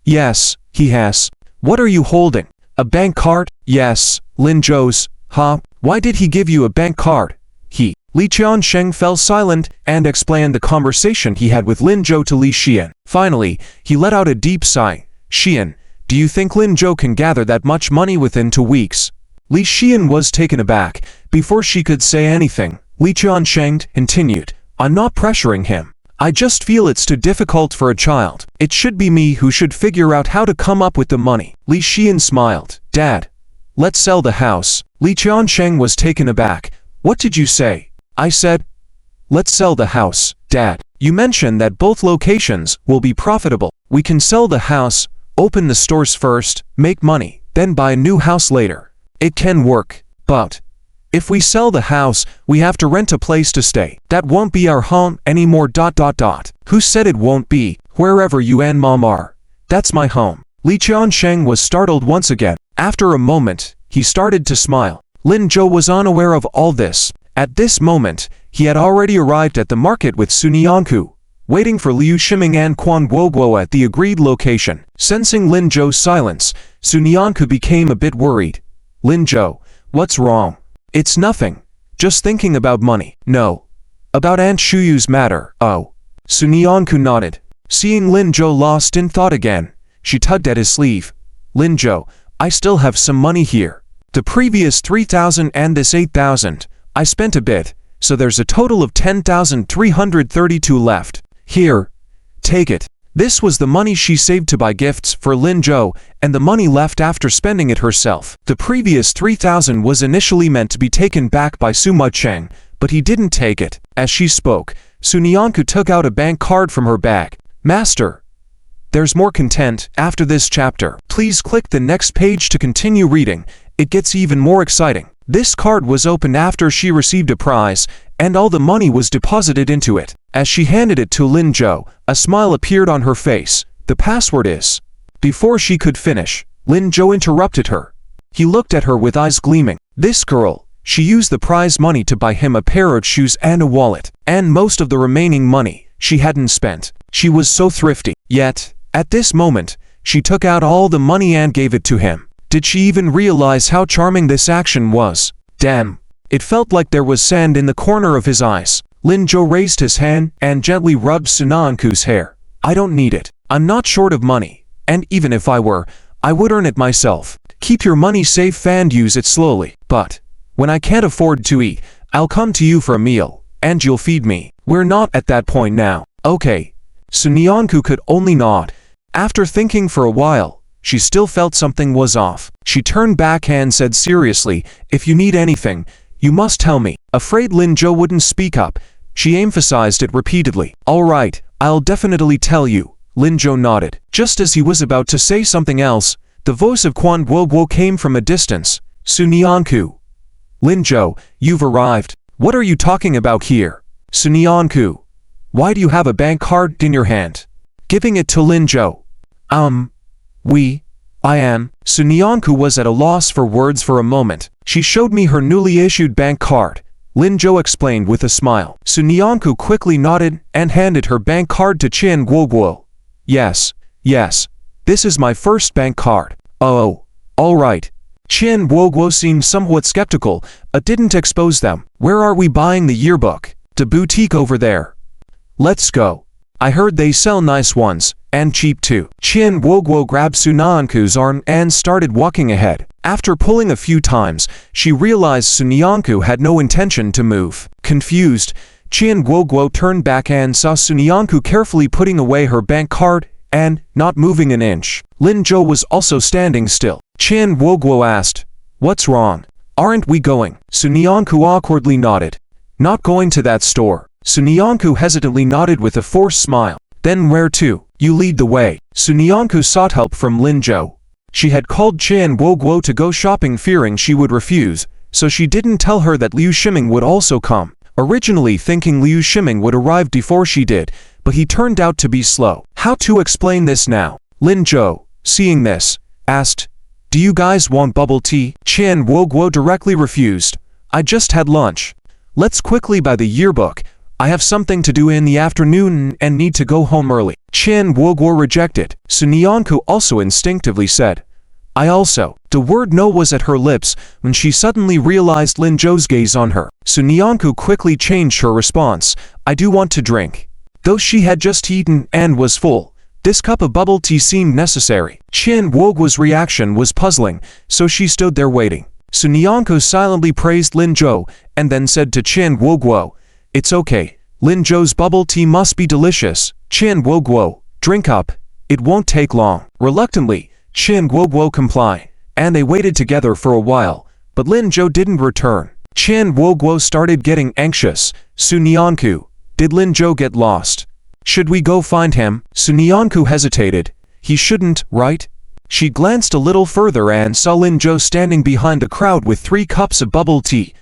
Yes, he has. What are you holding? A bank card? Yes, Lin Zhou's. Huh? Why did he give you a bank card? Li Qiansheng fell silent and explained the conversation he had with Lin Zhou to Li Xian. Finally, he let out a deep sigh. Xian, do you think Lin Zhou can gather that much money within 2 weeks? Li Xian was taken aback. Before she could say anything, Li Qiansheng continued, I'm not pressuring him. I just feel it's too difficult for a child. It should be me who should figure out how to come up with the money. Li Xian smiled. Dad, let's sell the house. Li Qiansheng was taken aback. What did you say? I said, let's sell the house, Dad. You mentioned that both locations will be profitable. We can sell the house, open the stores first, make money, then buy a new house later. It can work, but if we sell the house, we have to rent a place to stay. That won't be our home anymore. Who said it won't be? Wherever you and Mom are. That's my home. Li Qiansheng was startled once again. After a moment, he started to smile. Lin Zhou was unaware of all this. At this moment, he had already arrived at the market with Sunyanku, waiting for Liu Shiming and Quan Guoguo at the agreed location. Sensing Lin Zhou's silence, Sunyanku became a bit worried. Lin Zhou, what's wrong? It's nothing. Just thinking about money. No. About Aunt Shuyu's matter. Oh. Sunyanku nodded. Seeing Lin Zhou lost in thought again, she tugged at his sleeve. Lin Zhou, I still have some money here. The previous 3,000 and this 8,000. I spent a bit, so there's a total of 10,332 left. Here, take it. This was the money she saved to buy gifts for Lin Zhou, and the money left after spending it herself. The previous 3,000 was initially meant to be taken back by Suma Cheng, but he didn't take it. As she spoke, Sunyanku took out a bank card from her bag. Master, there's more content after this chapter. Please click the next page to continue reading. It gets even more exciting. This card was opened after she received a prize, and all the money was deposited into it. As she handed it to Lin Zhou, a smile appeared on her face. The password is... Before she could finish, Lin Zhou interrupted her. He looked at her with eyes gleaming. This girl, she used the prize money to buy him a pair of shoes and a wallet, and most of the remaining money she hadn't spent. She was so thrifty. Yet, at this moment, she took out all the money and gave it to him. Did she even realize how charming this action was? Damn. It felt like there was sand in the corner of his eyes. Lin Zhou raised his hand and gently rubbed Sunyanku's hair. I don't need it. I'm not short of money. And even if I were, I would earn it myself. Keep your money safe and use it slowly. But when I can't afford to eat, I'll come to you for a meal, and you'll feed me. We're not at that point now. Okay. Sunyanku could only nod. After thinking for a while, she still felt something was off. She turned back and said seriously, if you need anything, you must tell me. Afraid Lin Zhou wouldn't speak up, she emphasized it repeatedly. All right, I'll definitely tell you. Lin Zhou nodded. Just as he was about to say something else, the voice of Quan Guoguo came from a distance. Sunyanku. Lin Zhou, you've arrived. What are you talking about here? Sunyanku. Why do you have a bank card in your hand? Giving it to Lin Zhou. I am. Sunyanku was at a loss for words for a moment. She showed me her newly issued bank card. Lin Zhou explained with a smile. Sunyanku quickly nodded and handed her bank card to Qian Guoguo. Yes. This is my first bank card. Oh, all right. Qian Guoguo seemed somewhat skeptical, but didn't expose them. Where are we buying the yearbook? The boutique over there. Let's go. I heard they sell nice ones, and cheap too. Qian Guoguo grabbed Sunyanku's arm and started walking ahead. After pulling a few times, she realized Sunyanku had no intention to move. Confused, Qian Guoguo turned back and saw Sunyanku carefully putting away her bank card and not moving an inch. Lin Zhou was also standing still. Qian Guoguo asked, "What's wrong? Aren't we going?" Sunyanku awkwardly nodded. "Not going to that store." Sunyanku hesitantly nodded with a forced smile. "Then where to? You lead the way." Sunyanku sought help from Lin Zhou. She had called Qian Guoguo to go shopping fearing she would refuse, so she didn't tell her that Liu Shiming would also come, originally thinking Liu Shiming would arrive before she did, but he turned out to be slow. How to explain this now? Lin Zhou, seeing this, asked, Do you guys want bubble tea? Chan Guoguo directly refused. I just had lunch. Let's quickly buy the yearbook. I have something to do in the afternoon and need to go home early. Chan Guoguo rejected. Sunyanku also instinctively said, I also. The word no was at her lips when she suddenly realized Lin Zhou's gaze on her. Sunyanku quickly changed her response. I do want to drink. Though she had just eaten and was full, this cup of bubble tea seemed necessary. Chan Guoguo's reaction was puzzling, so she stood there waiting. Sunyanku silently praised Lin Zhou and then said to Chan Guoguo, It's okay. Lin Zhou's bubble tea must be delicious. Chan Guoguo, drink up. It won't take long. Reluctantly, Chan Guoguo complied, and they waited together for a while, but Lin Zhou didn't return. Chan Guoguo started getting anxious. Sunyanku, did Lin Zhou get lost? Should we go find him? Sunyanku hesitated. He shouldn't, right? She glanced a little further and saw Lin Zhou standing behind the crowd with 3 cups of bubble tea.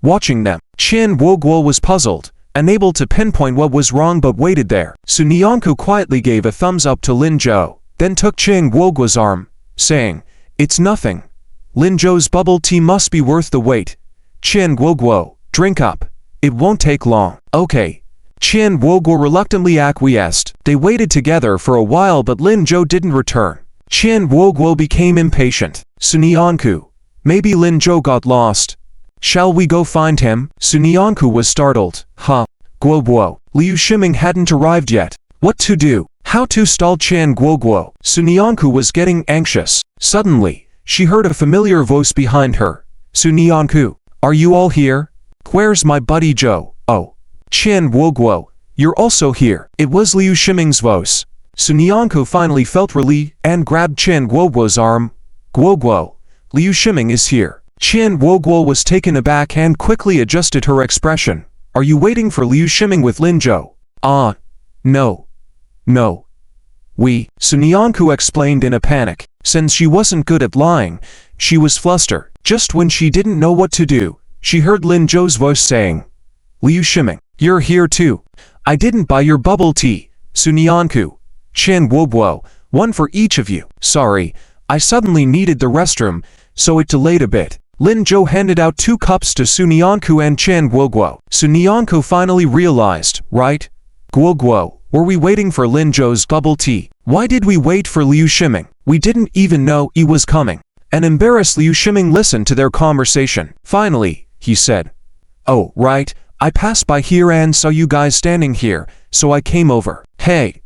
Watching them, Chan Guoguo was puzzled, unable to pinpoint what was wrong but waited there. Sunyanku quietly gave a thumbs up to Lin Zhou, then took Chan Guoguo's arm, saying, It's nothing. Lin Zhou's bubble tea must be worth the wait. Chan Guoguo, drink up. It won't take long. Okay. Chan Guoguo reluctantly acquiesced. They waited together for a while but Lin Zhou didn't return. Chan Guoguo became impatient. Sunyanku, maybe Lin Zhou got lost. Shall we go find him? Sunyanku was startled. Guoguo, Liu Shiming hadn't arrived yet. What to do? How to stall Chan Guoguo? Sunyanku was getting anxious. Suddenly, she heard a familiar voice behind her. Sunyanku, are you all here? Where's my buddy Zhou? Oh. Chan Guoguo, you're also here. It was Liu Shiming's voice. Sunyanku finally felt relief and grabbed Chan Guoguo's arm. Guoguo, Liu Shiming is here. Chan Guoguo was taken aback and quickly adjusted her expression. Are you waiting for Liu Shiming with Lin Zhou? No. No. Sunyanku explained in a panic. Since she wasn't good at lying, she was flustered. Just when she didn't know what to do, she heard Lin Zhou's voice saying, Liu Shiming, you're here too. I didn't buy your bubble tea. Sunyanku, Chan Guoguo, one for each of you. Sorry, I suddenly needed the restroom, so it delayed a bit. Lin Zhou handed out 2 cups to Sunyanku and Chan Guoguo. Sunyanku finally realized, right? Guoguo, were we waiting for Lin Zhou's bubble tea? Why did we wait for Liu Shiming? We didn't even know he was coming. An embarrassed Liu Shiming listened to their conversation. Finally, he said, Oh, right. I passed by here and saw you guys standing here, so I came over. Hey,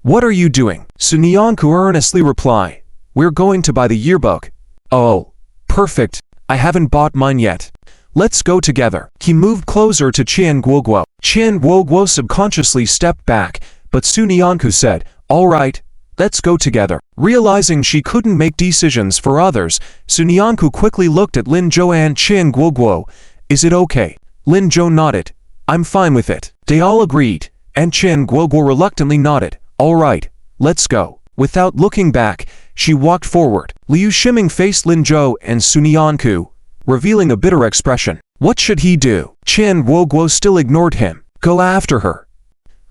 what are you doing? Sunyanku earnestly replied. We're going to buy the yearbook. Oh, perfect. I haven't bought mine yet. Let's go together. He moved closer to Chan Guoguo. Chan Guoguo subconsciously stepped back, but Sunyanku said, All right, let's go together. Realizing she couldn't make decisions for others, Sunyanku quickly looked at Lin Zhou and Chan Guoguo. Is it okay? Lin Zhou nodded. I'm fine with it. They all agreed, and Chan Guoguo reluctantly nodded. All right, let's go. Without looking back, she walked forward. Liu Shiming faced Lin Zhou and Sunyanku, revealing a bitter expression. What should he do? Chan Guoguo still ignored him. Go after her.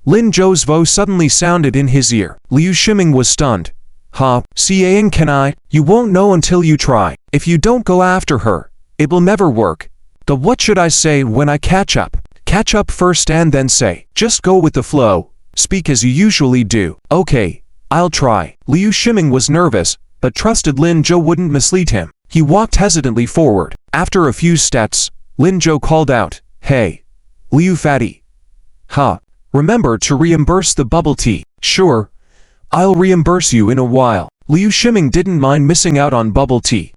Lin Zhou's voice suddenly sounded in his ear. Liu Shiming was stunned. Saying can I? You won't know until you try. If you don't go after her, it will never work. But what should I say when I catch up? Catch up first and then say. Just go with the flow. Speak as you usually do. Okay, I'll try. Liu Shiming was nervous, but trusted Lin Zhou wouldn't mislead him. He walked hesitantly forward. After a few steps, Lin Zhou called out, Hey, Liu Fatty. Remember to reimburse the bubble tea. Sure, I'll reimburse you in a while. Liu Shiming didn't mind missing out on bubble tea.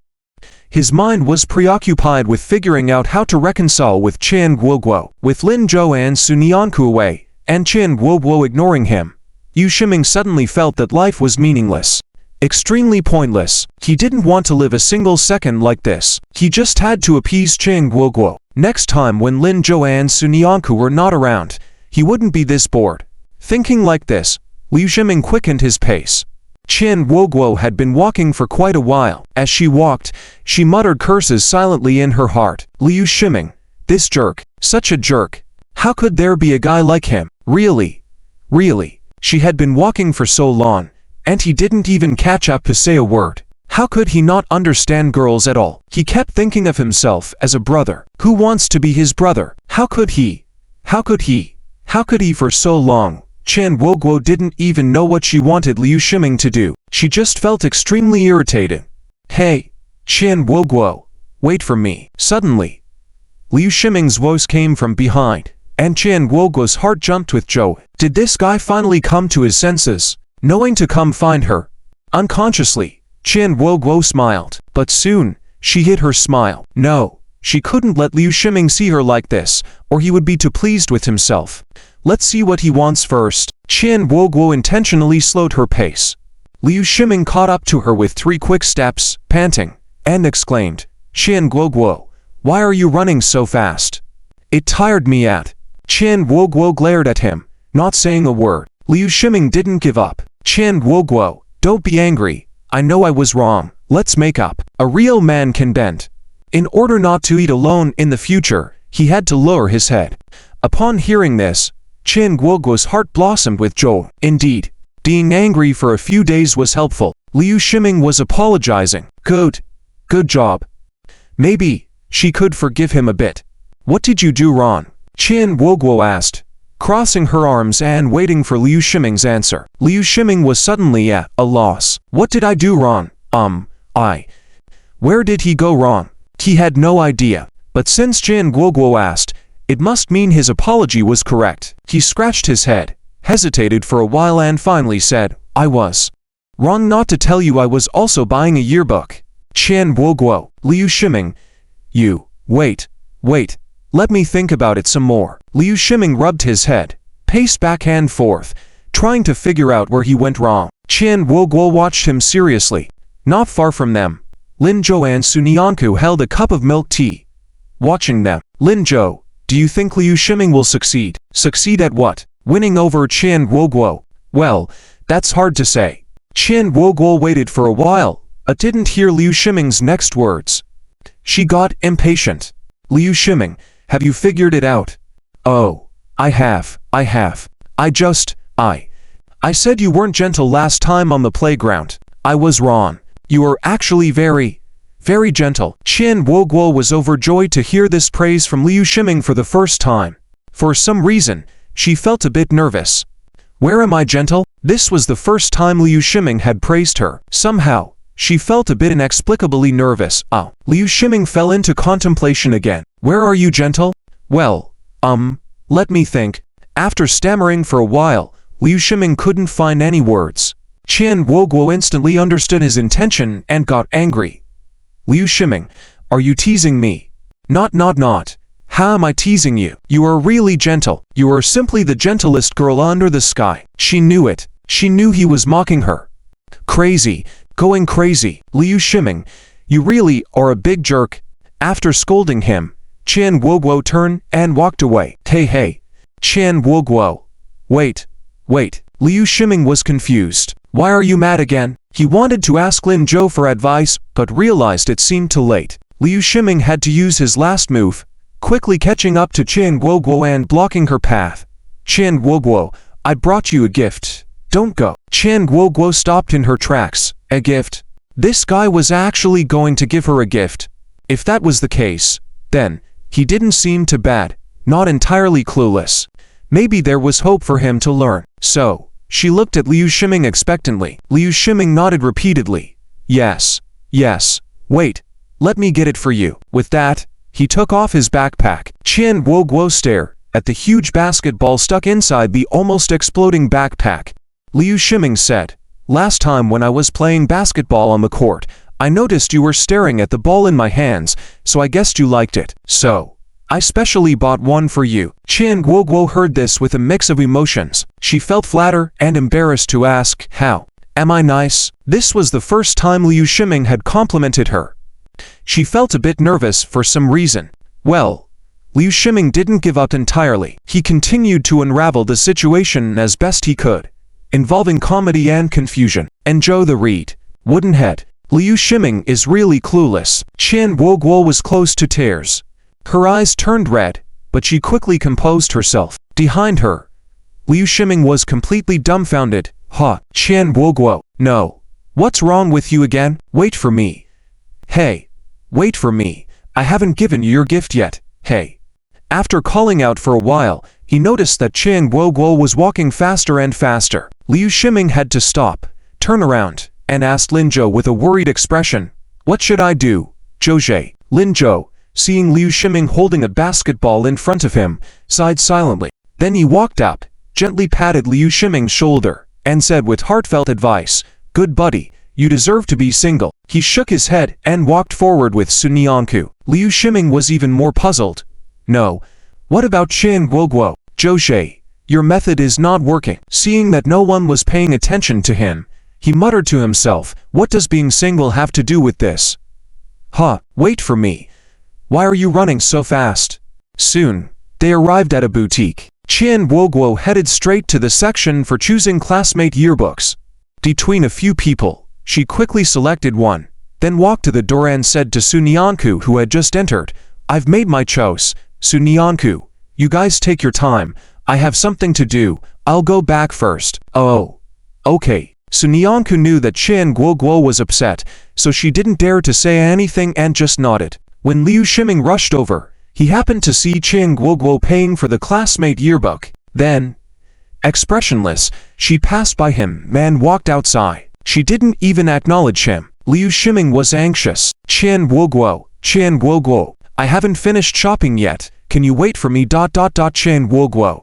His mind was preoccupied with figuring out how to reconcile with Chan Guoguo. With Lin Zhou and Sunyanku away, and Chan Guoguo ignoring him, Liu Shiming suddenly felt that life was meaningless. Extremely pointless. He didn't want to live a single second like this. He just had to appease Chan Guoguo. Next time when Lin Zhou and Sunyanku were not around, he wouldn't be this bored. Thinking like this, Liu Shiming quickened his pace. Chan Guoguo had been walking for quite a while. As she walked, she muttered curses silently in her heart. Liu Shiming, this jerk, such a jerk. How could there be a guy like him? Really? She had been walking for so long, and he didn't even catch up to say a word. How could he not understand girls at all? He kept thinking of himself as a brother. Who wants to be his brother? How could he? How could he? How could he for so long? Chan Guoguo didn't even know what she wanted Liu Shiming to do. She just felt extremely irritated. Hey, Chan Guoguo, wait for me. Suddenly, Liu Shiming's voice came from behind, and Chan Guoguo's heart jumped with joy. Did this guy finally come to his senses, knowing to come find her? Unconsciously, Chan Guoguo smiled, but soon, she hid her smile. No, she couldn't let Liu Shiming see her like this, or he would be too pleased with himself. Let's see what he wants first. Chan Guoguo intentionally slowed her pace. Liu Shiming caught up to her with 3 quick steps, panting, and exclaimed, Chan Guoguo, why are you running so fast? It tired me out. Chan Guoguo glared at him, not saying a word. Liu Shiming didn't give up. Chan Guoguo, don't be angry. I know I was wrong. Let's make up. A real man can bend. In order not to eat alone in the future, he had to lower his head. Upon hearing this, Chan Guoguo's heart blossomed with joy. Indeed, being angry for a few days was helpful. Liu Shiming was apologizing. Good job. Maybe she could forgive him a bit. What did you do wrong? Chan Guoguo asked, crossing her arms and waiting for Liu Shiming's answer. Liu Shiming was suddenly at a loss. What did I do wrong? Where did he go wrong? He had no idea, but since Chan Guoguo asked, it must mean his apology was correct. He scratched his head, hesitated for a while and finally said, I was wrong not to tell you I was also buying a yearbook. Chan Guoguo, Liu Shiming, wait, let me think about it some more. Liu Shiming rubbed his head, paced back and forth, trying to figure out where he went wrong. Chan Guoguo watched him seriously. Not far from them, Lin Zhou and Su Nianku held a cup of milk tea. Watching them, Lin Zhou, do you think Liu Shiming will succeed? Succeed at what? Winning over Chan Guoguo? Well, that's hard to say. Chan Guoguo waited for a while, but didn't hear Liu Shiming's next words. She got impatient. Liu Shiming, have you figured it out? Oh, I have. I said you weren't gentle last time on the playground. I was wrong. You are actually very gentle. Chan Guoguo was overjoyed to hear this praise from Liu Shiming for the first time. For some reason, she felt a bit nervous. Where am I gentle? This was the first time Liu Shiming had praised her. Somehow, she felt a bit inexplicably nervous. Liu Shiming fell into contemplation again. Where are you gentle? Well, let me think. After stammering for a while, Liu Shiming couldn't find any words. Chan Guoguo instantly understood his intention and got angry. Liu Shiming, are you teasing me? Not. How am I teasing you? You are really gentle. You are simply the gentlest girl under the sky. She knew it. She knew he was mocking her. Crazy. Going crazy. Liu Shiming, you really are a big jerk. After scolding him, Chan Guoguo turned and walked away. Hey. Chan Guoguo. Wait. Liu Shiming was confused. Why are you mad again? He wanted to ask Lin Zhou for advice, but realized it seemed too late. Liu Shiming had to use his last move, quickly catching up to Chan Guoguo and blocking her path. Chan Guoguo, I brought you a gift. Don't go. Chan Guoguo stopped in her tracks. A gift? This guy was actually going to give her a gift. If that was the case, then he didn't seem too bad, not entirely clueless. Maybe there was hope for him to learn. So, she looked at Liu Shiming expectantly. Liu Shiming nodded repeatedly. Yes. Wait, let me get it for you. With that, he took off his backpack. Chan Guoguo stared at the huge basketball stuck inside the almost exploding backpack. Liu Shiming said, last time when I was playing basketball on the court, I noticed you were staring at the ball in my hands, so I guessed you liked it. So, I specially bought one for you. Chan Guoguo heard this with a mix of emotions. She felt flattered and embarrassed to ask, how? Am I nice? This was the first time Liu Shiming had complimented her. She felt a bit nervous for some reason. Well, Liu Shiming didn't give up entirely. He continued to unravel the situation as best he could, involving comedy and confusion. And Zhou the Reed, wooden head. Liu Shiming is really clueless. Chan Guoguo was close to tears. Her eyes turned red, but she quickly composed herself. Behind her, Liu Shiming was completely dumbfounded. Chan Guoguo. No. What's wrong with you again? Wait for me. Hey. Wait for me. I haven't given you your gift yet. Hey. After calling out for a while, he noticed that Qian Guoguo was walking faster and faster. Liu Shiming had to stop, turn around, and asked Lin Zhou with a worried expression, "What should I do, Zhou?" Lin Zhou, seeing Liu Shiming holding a basketball in front of him, sighed silently. Then he walked up, gently patted Liu Shiming's shoulder, and said with heartfelt advice, "Good buddy, you deserve to be single." He shook his head and walked forward with Sun Yanku. Liu Shiming was even more puzzled. "No. What about Qian Guoguo? Zhou, your method is not working." Seeing that no one was paying attention to him, he muttered to himself, "What does being single have to do with this? Wait for me. Why are you running so fast?" Soon, they arrived at a boutique. Qian Guoguo headed straight to the section for choosing classmate yearbooks. Between a few people, she quickly selected one, then walked to the door and said to Sun Yanku, who had just entered, "I've made my choice. Sun Yanku, you guys take your time. I have something to do. I'll go back first." "Oh. Okay." Sun Yanku knew that Qian Guoguo was upset, so she didn't dare to say anything and just nodded. When Liu Shiming rushed over, he happened to see Qian Guoguo paying for the classmate yearbook. Then, expressionless, she passed by him and walked outside. She didn't even acknowledge him. Liu Shiming was anxious. Qian Guoguo, I haven't finished shopping yet. Can you wait for me? Qian Guoguo.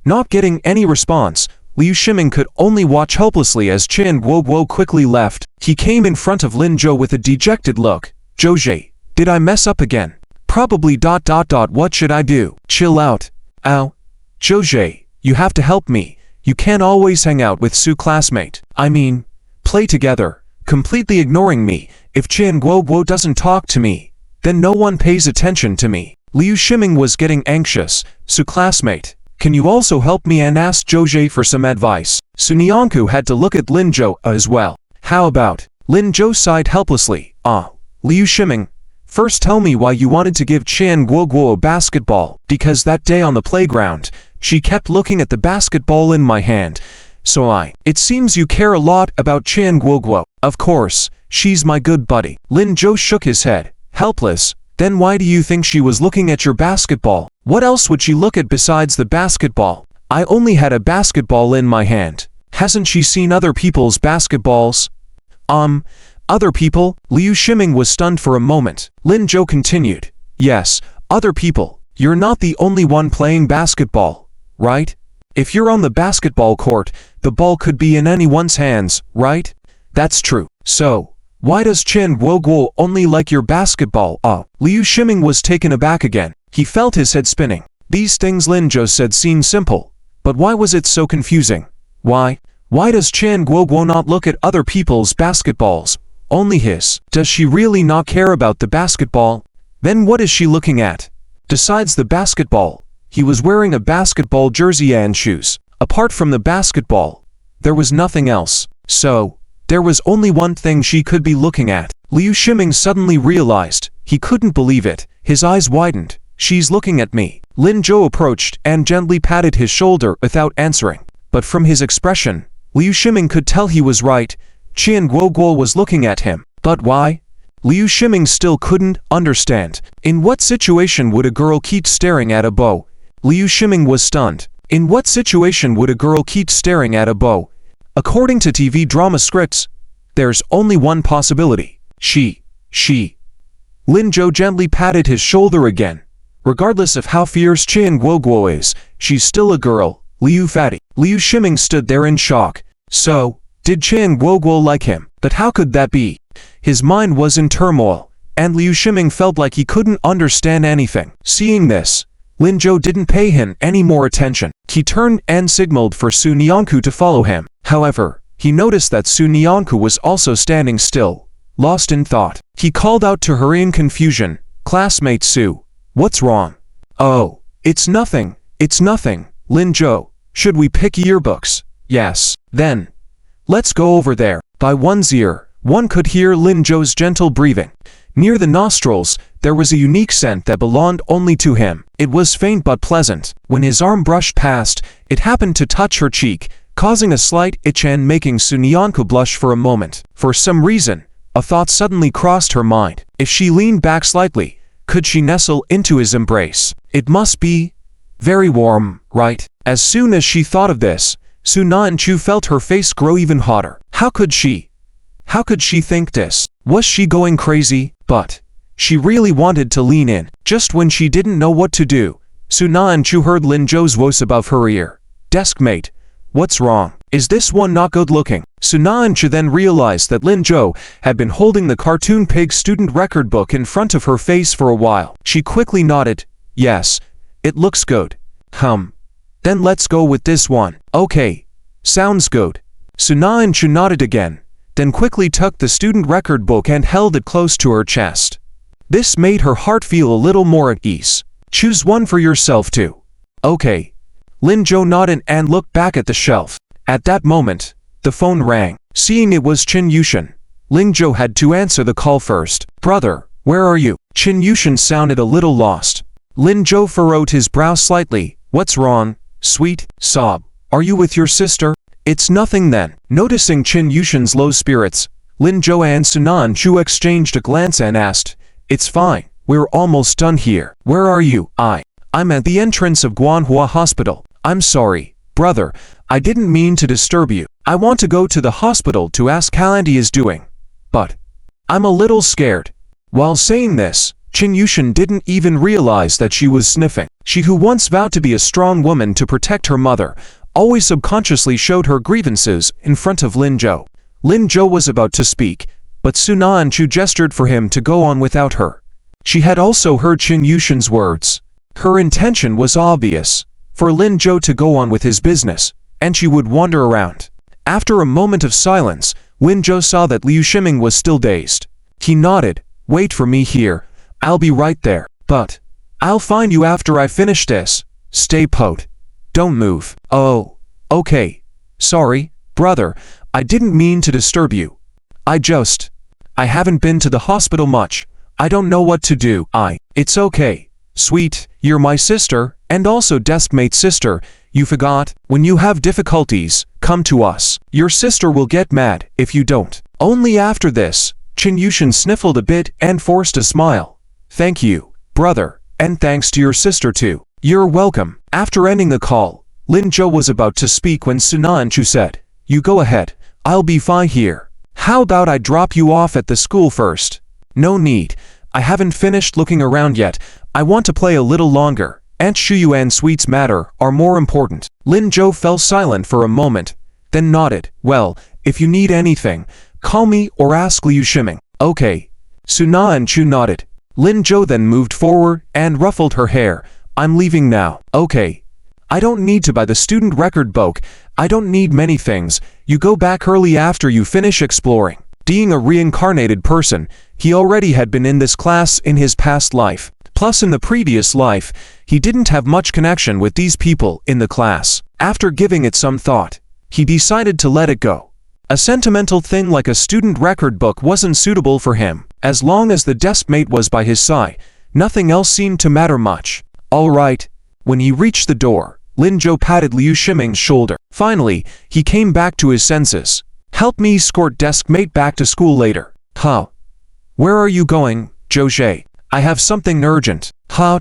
Not getting any response, Liu Shiming could only watch helplessly as Qian Guoguo quickly left. He came in front of Lin Zhou with a dejected look. "Zhou, did I mess up again?" "Probably. What should I do?" "Chill out." "Ow. Zhou, you have to help me. You can't always hang out with Su classmate. I mean, play together, completely ignoring me. If Qian Guoguo doesn't talk to me, then no one pays attention to me." Liu Shiming was getting anxious. "Su classmate, can you also help me?" and asked Zhou for some advice. Sun Yanku had to look at Lin Zhou as well. "How about?" Lin Zhou sighed helplessly. Liu Shiming, first tell me why you wanted to give Qian Guoguo a basketball." "Because that day on the playground, she kept looking at the basketball in my hand. It seems you care a lot about Qian Guoguo." "Of course, she's my good buddy." Lin Zhou shook his head, helpless. "Then why do you think she was looking at your basketball? What else would she look at besides the basketball?" "I only had a basketball in my hand. Hasn't she seen other people's basketballs?" Other people?" Liu Shiming was stunned for a moment. Lin Zhou continued, "Yes, other people. You're not the only one playing basketball, right? If you're on the basketball court, the ball could be in anyone's hands, right?" "That's true. So, why does Qian Guoguo only like your basketball?" Liu Shiming was taken aback again. He felt his head spinning. These things Lin Zhou said seemed simple, but why was it so confusing? Why does Qian Guoguo not look at other people's basketballs, only his? Does she really not care about the basketball? Then what is she looking at? Besides the basketball, he was wearing a basketball jersey and shoes. Apart from the basketball, there was nothing else. So, there was only one thing she could be looking at. Liu Shiming suddenly realized. He couldn't believe it. His eyes widened. "She's looking at me." Lin Zhou approached and gently patted his shoulder without answering. But from his expression, Liu Shiming could tell he was right. Qian Guoguo was looking at him. But why? Liu Shiming still couldn't understand. In what situation would a girl keep staring at a bow? Liu Shiming was stunned. In what situation would a girl keep staring at a bow? According to TV drama scripts, there's only one possibility. She. Lin Zhou gently patted his shoulder again. Regardless of how fierce Qian Guoguo is, she's still a girl. Liu Fatty. Liu Shiming stood there in shock. So, did Qian Guoguo like him? But how could that be? His mind was in turmoil, and Liu Shiming felt like he couldn't understand anything. Seeing this, Lin Zhou didn't pay him any more attention. He turned and signaled for Sun Yanku to follow him. However, he noticed that Sun Yanku was also standing still, lost in thought. He called out to her in confusion, "Classmate Su, what's wrong?" "Oh, it's nothing. Lin Zhou, should we pick yearbooks?" "Yes." "Then, let's go over there." By one's ear, one could hear Lin Zhou's gentle breathing. Near the nostrils, there was a unique scent that belonged only to him. It was faint but pleasant. When his arm brushed past, it happened to touch her cheek, causing a slight itch and making Sunyanko blush for a moment. For some reason, a thought suddenly crossed her mind. If she leaned back slightly, could she nestle into his embrace? It must be very warm, right? As soon as she thought of this, Sunyanko felt her face grow even hotter. How could she think this? Was she going crazy? But she really wanted to lean in. Just when she didn't know what to do, Sunyanko heard Lin Zhou's voice above her ear. Deskmate, what's wrong? Is this one not good looking? Sunyanko then realized that Lin Zhou had been holding the cartoon pig student record book in front of her face for a while. She quickly nodded. Yes, it looks good. Then let's go with this one. Okay, sounds good. Sunyanko nodded again, then quickly took the student record book and held it close to her chest. This made her heart feel a little more at ease. Choose one for yourself too. Okay. Lin Zhou nodded and looked back at the shelf. At that moment, the phone rang. Seeing it was Qin Yushin, Lin Zhou had to answer the call first. Brother, where are you? Qin Yushin sounded a little lost. Lin Zhou furrowed his brow slightly. What's wrong, sweet? Sob. Are you with your sister? It's nothing then. Noticing Qin Yushin's low spirits, Lin Zhou and Sunyanko exchanged a glance and asked, It's fine, we're almost done here. Where are you? I'm at the entrance of Guanhua Hospital. I'm sorry, brother, I didn't mean to disturb you. I want to go to the hospital to ask how Auntie is doing. But I'm a little scared. While saying this, Qin Yushin didn't even realize that she was sniffing. She who once vowed to be a strong woman to protect her mother, always subconsciously showed her grievances in front of Lin Zhou. Lin Zhou was about to speak, but Sunyanko gestured for him to go on without her. She had also heard Qin Yushin's words. Her intention was obvious, for Lin Zhou to go on with his business, and she would wander around. After a moment of silence, Lin Zhou saw that Liu Shiming was still dazed. He nodded. Wait for me here. I'll be right there. But I'll find you after I finish this. Stay put. Don't move. Oh, okay. Sorry, brother, I didn't mean to disturb you. I haven't been to the hospital much. I don't know what to do. It's okay. Sweet, you're my sister, and also Deskmate's sister. You forgot? When you have difficulties, come to us. Your sister will get mad if you don't. Only after this, Qin Yushin sniffled a bit and forced a smile. Thank you, brother, and thanks to your sister too. You're welcome. After ending the call, Lin Zhou was about to speak when Sunyanko said, You go ahead. I'll be fine here. How about I drop you off at the school first? No need. I haven't finished looking around yet. I want to play a little longer. Aunt Shuyu and Sweet's matter are more important. Lin Zhou fell silent for a moment, then nodded. Well, if you need anything, call me or ask Liu Shiming. Okay. Sunyanko nodded. Lin Zhou then moved forward and ruffled her hair. I'm leaving now. Okay. I don't need to buy the student record book. I don't need many things. You go back early after you finish exploring. Being a reincarnated person, he already had been in this class in his past life. Plus in the previous life, he didn't have much connection with these people in the class. After giving it some thought, he decided to let it go. A sentimental thing like a student record book wasn't suitable for him. As long as the deskmate was by his side, nothing else seemed to matter much. All right. When he reached the door, Lin Zhou patted Liu Shiming's shoulder. Finally, he came back to his senses. Help me escort deskmate back to school later. Huh? Where are you going, Zhou? I have something urgent. Huh?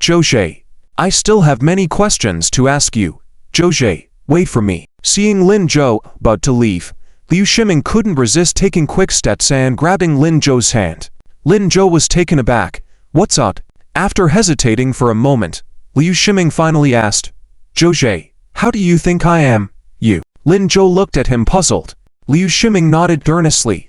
Zhou, I still have many questions to ask you. Zhou, wait for me. Seeing Lin Zhou about to leave, Liu Shiming couldn't resist taking quick steps and grabbing Lin Zhou's hand. Lin Zhou was taken aback. What's up? After hesitating for a moment, Liu Shiming finally asked, Zhou, how do you think I am? You. Lin Zhou looked at him puzzled. Liu Shiming nodded earnestly.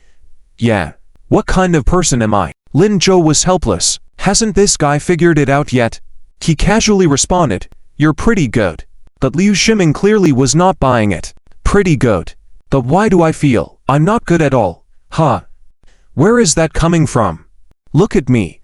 Yeah. What kind of person am I? Lin Zhou was helpless. Hasn't this guy figured it out yet? He casually responded, You're pretty good. But Liu Shiming clearly was not buying it. Pretty good. But why do I feel I'm not good at all? Huh? Where is that coming from? Look at me.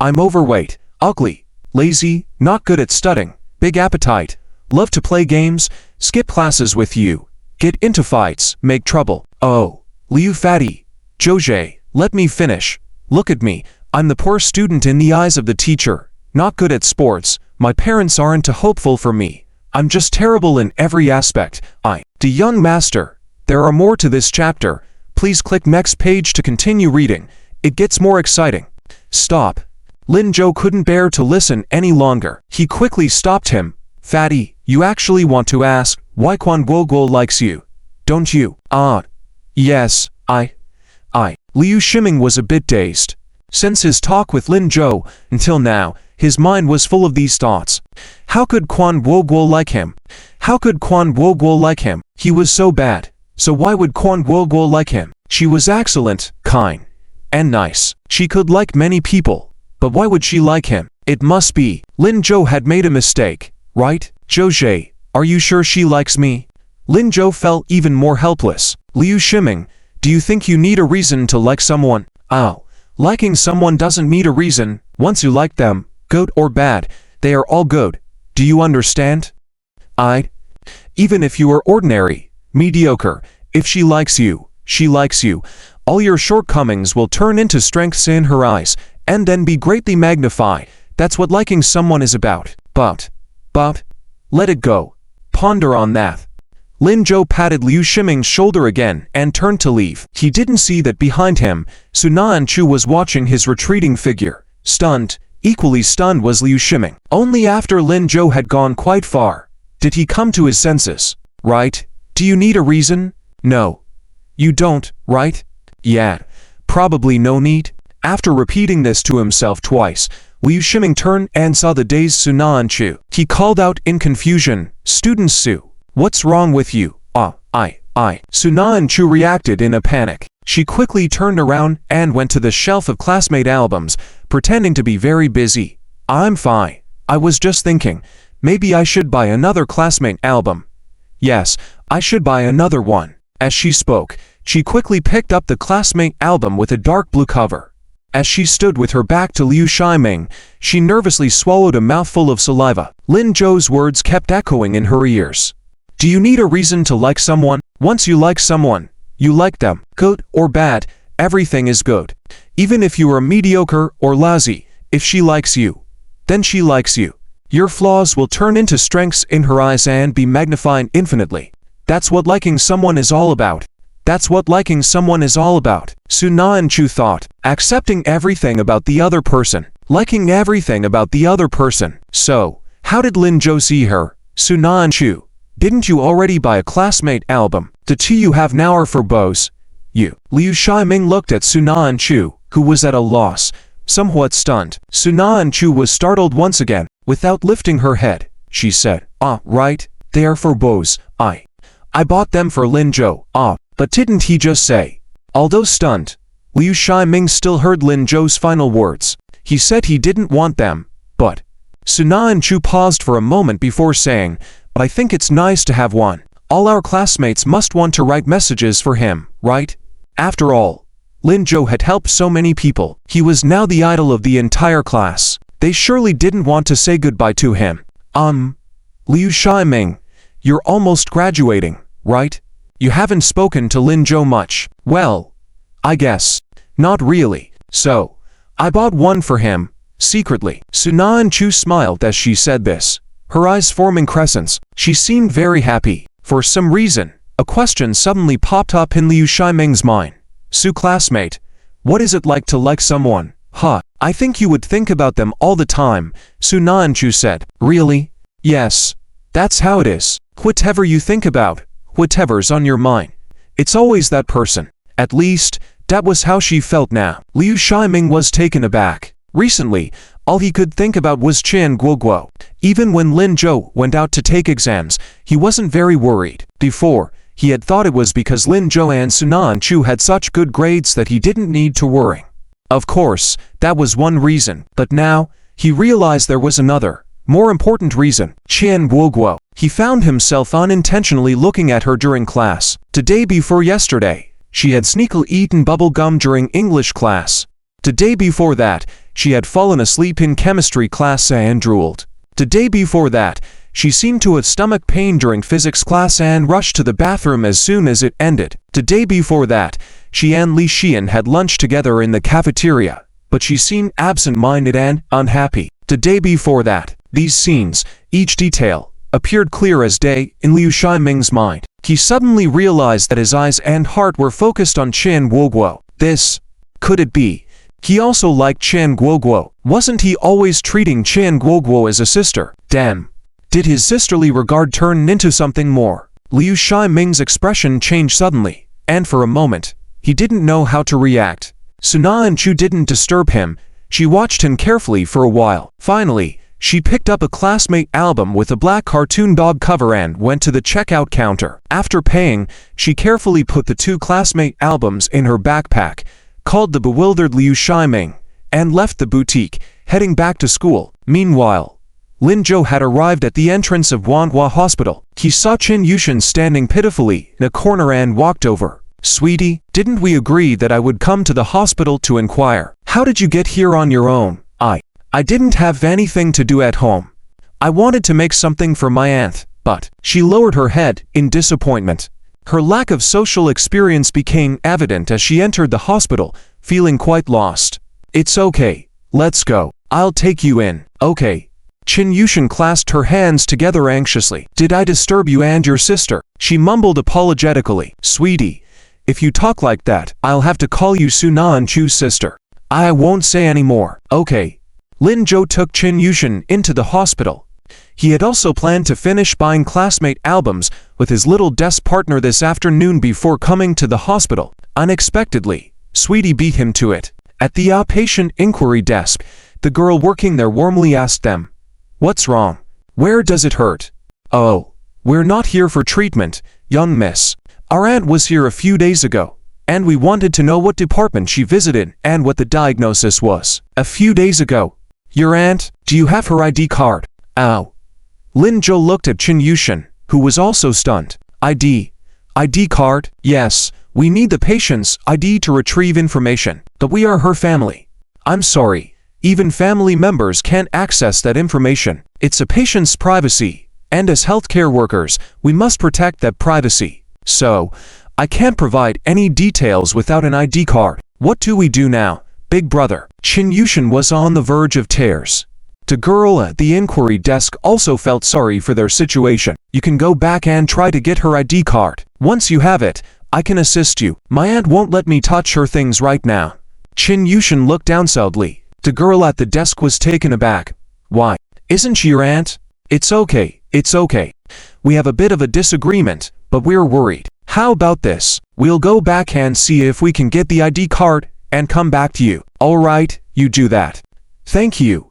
I'm overweight, ugly, lazy, not good at studying, big appetite, love to play games, skip classes with you, get into fights, make trouble. Oh, Liu fatty. Zhou, let me finish. Look at me. I'm the poor student in the eyes of the teacher, not good at sports. My parents aren't too hopeful for me. I'm just terrible in every aspect. The young master. There are more to this chapter. Please click next page to continue reading. It gets more exciting. Stop. Lin Zhou couldn't bear to listen any longer. He quickly stopped him. Fatty, you actually want to ask why Quan Guoguo likes you, don't you? Yes, Liu Shiming was a bit dazed. Since his talk with Lin Zhou, until now, his mind was full of these thoughts. How could Quan Guoguo like him? How could Quan Guoguo like him? He was so bad. So why would Quan Guoguo like him? She was excellent, kind, and nice. She could like many people. But why would she like him? It must be, Lin Zhou had made a mistake, right? Zhou Zhe, are you sure she likes me? Lin Zhou felt even more helpless. Liu Shiming, do you think you need a reason to like someone? Liking someone doesn't need a reason. Once you like them, good or bad, they are all good. Do you understand? Even if you are ordinary, mediocre, if she likes you, she likes you. All your shortcomings will turn into strengths in her eyes, and then be greatly magnified. That's what liking someone is about. But, let it go. Ponder on that. Lin Zhou patted Liu Shiming's shoulder again and turned to leave. He didn't see that behind him, Sunan Chu was watching his retreating figure. Stunned, equally stunned was Liu Shiming. Only after Lin Zhou had gone quite far did he come to his senses. Right? Do you need a reason? No. You don't, right? Yeah. Probably no need. After repeating this to himself twice, Liu Shiming turned and saw the dazed Sunan Chu. He called out in confusion, "Student Su, what's wrong with you?" Sunan Chu reacted in a panic. She quickly turned around and went to the shelf of classmate albums, pretending to be very busy. "I'm fine. I was just thinking, maybe I should buy another classmate album. Yes, I should buy another one." As she spoke, she quickly picked up the classmate album with a dark blue cover. As she stood with her back to Liu Shiming, she nervously swallowed a mouthful of saliva. Lin Zhou's words kept echoing in her ears. Do you need a reason to like someone? Once you like someone, you like them. Good or bad, everything is good. Even if you are mediocre or lousy, if she likes you, then she likes you. Your flaws will turn into strengths in her eyes and be magnified infinitely. That's what liking someone is all about. That's what liking someone is all about. Sunan Chu thought, accepting everything about the other person, liking everything about the other person. So, how did Lin Zhou see her? Sunan Chu, didn't you already buy a classmate album? The two you have now are for bows. You. Liu Shiming looked at Sunan Chu, who was at a loss, somewhat stunned. Sunan Chu was startled once again. Without lifting her head, she said, right, they are for bows. I bought them for Lin Zhou. But didn't he just say? Although stunned, Liu Shiming still heard Lin Zhou's final words. He said he didn't want them, but... Sunan Chu paused for a moment before saying, but I think it's nice to have one. All our classmates must want to write messages for him, right? After all, Lin Zhou had helped so many people. He was now the idol of the entire class. They surely didn't want to say goodbye to him. Liu Shiming, you're almost graduating, right? You haven't spoken to Lin Zhou much. Well, I guess. Not really. So, I bought one for him, secretly. Sunan Chu smiled as she said this, her eyes forming crescents. She seemed very happy. For some reason, a question suddenly popped up in Liu Shiming's mind. Su classmate, what is it like to like someone? I think you would think about them all the time, Sunan Chu said. Really? Yes. That's how it is. Whatever you think about, whatever's on your mind, it's always that person. At least, that was how she felt now. Liu Shiming was taken aback. Recently, all he could think about was Quan Guoguo. Even when Lin Zhou went out to take exams, he wasn't very worried. Before, he had thought it was because Lin Zhou and Sunan Chu had such good grades that he didn't need to worry. Of course, that was one reason, but now, he realized there was another, more important reason. Quan Guoguo. He found himself unintentionally looking at her during class. The day before yesterday, she had sneakily eaten bubble gum during English class. The day before that, she had fallen asleep in chemistry class and drooled. The day before that, she seemed to have stomach pain during physics class and rushed to the bathroom as soon as it ended. The day before that, she and Li Xian had lunch together in the cafeteria, but she seemed absent-minded and unhappy. The day before that, these scenes, each detail, appeared clear as day in Liu Shiming's mind. He suddenly realized that his eyes and heart were focused on Chen Guoguo. This, could it be? He also liked Chen Guoguo. Wasn't he always treating Chen Guoguo as a sister? Damn. Did his sisterly regard turn into something more? Liu Shiming's expression changed suddenly, and for a moment, he didn't know how to react. Suna and Chu didn't disturb him. She watched him carefully for a while. Finally, she picked up a Classmate album with a black cartoon dog cover and went to the checkout counter. After paying, she carefully put the 2 Classmate albums in her backpack, called the bewildered Liu Shiming, and left the boutique, heading back to school. Meanwhile, Lin Zhou had arrived at the entrance of Wanhua Hospital. He saw Qin Yushin standing pitifully in a corner and walked over. Sweetie, didn't we agree that I would come to the hospital to inquire? How did you get here on your own? I didn't have anything to do at home. I wanted to make something for my aunt, but she lowered her head in disappointment. Her lack of social experience became evident as she entered the hospital, feeling quite lost. It's okay, let's go. I'll take you in. Okay. Qin Yushin clasped her hands together anxiously. Did I disturb you and your sister? She mumbled apologetically. Sweetie, if you talk like that, I'll have to call you Suna and Chu's sister. I won't say any more. Okay. Lin Zhou took Qin Yushin into the hospital. He had also planned to finish buying Classmate albums with his little desk partner this afternoon before coming to the hospital. Unexpectedly, Sweetie beat him to it. At the outpatient inquiry desk, the girl working there warmly asked them, "What's wrong? Where does it hurt?" "Oh, we're not here for treatment, young miss. Our aunt was here a few days ago, and we wanted to know what department she visited and what the diagnosis was." "A few days ago? Your aunt? Do you have her ID card?" "Ow." Lin Zhou looked at Qin Yushin, who was also stunned. ID card? Yes, we need the patient's ID to retrieve information, but we are her family. I'm sorry, even family members can't access that information. It's a patient's privacy, and as healthcare workers, we must protect that privacy. So, I can't provide any details without an ID card. What do we do now, big brother?" Qin Yushin was on the verge of tears. The girl at the inquiry desk also felt sorry for their situation. "You can go back and try to get her ID card. Once you have it, I can assist you. My aunt won't let me touch her things right now." Qin Yushin looked down sadly. The girl at the desk was taken aback. "Why? Isn't she your aunt?" It's okay. We have a bit of a disagreement, but we're worried. How about this? We'll go back and see if we can get the ID card and come back to you." "All right, you do that." "Thank you,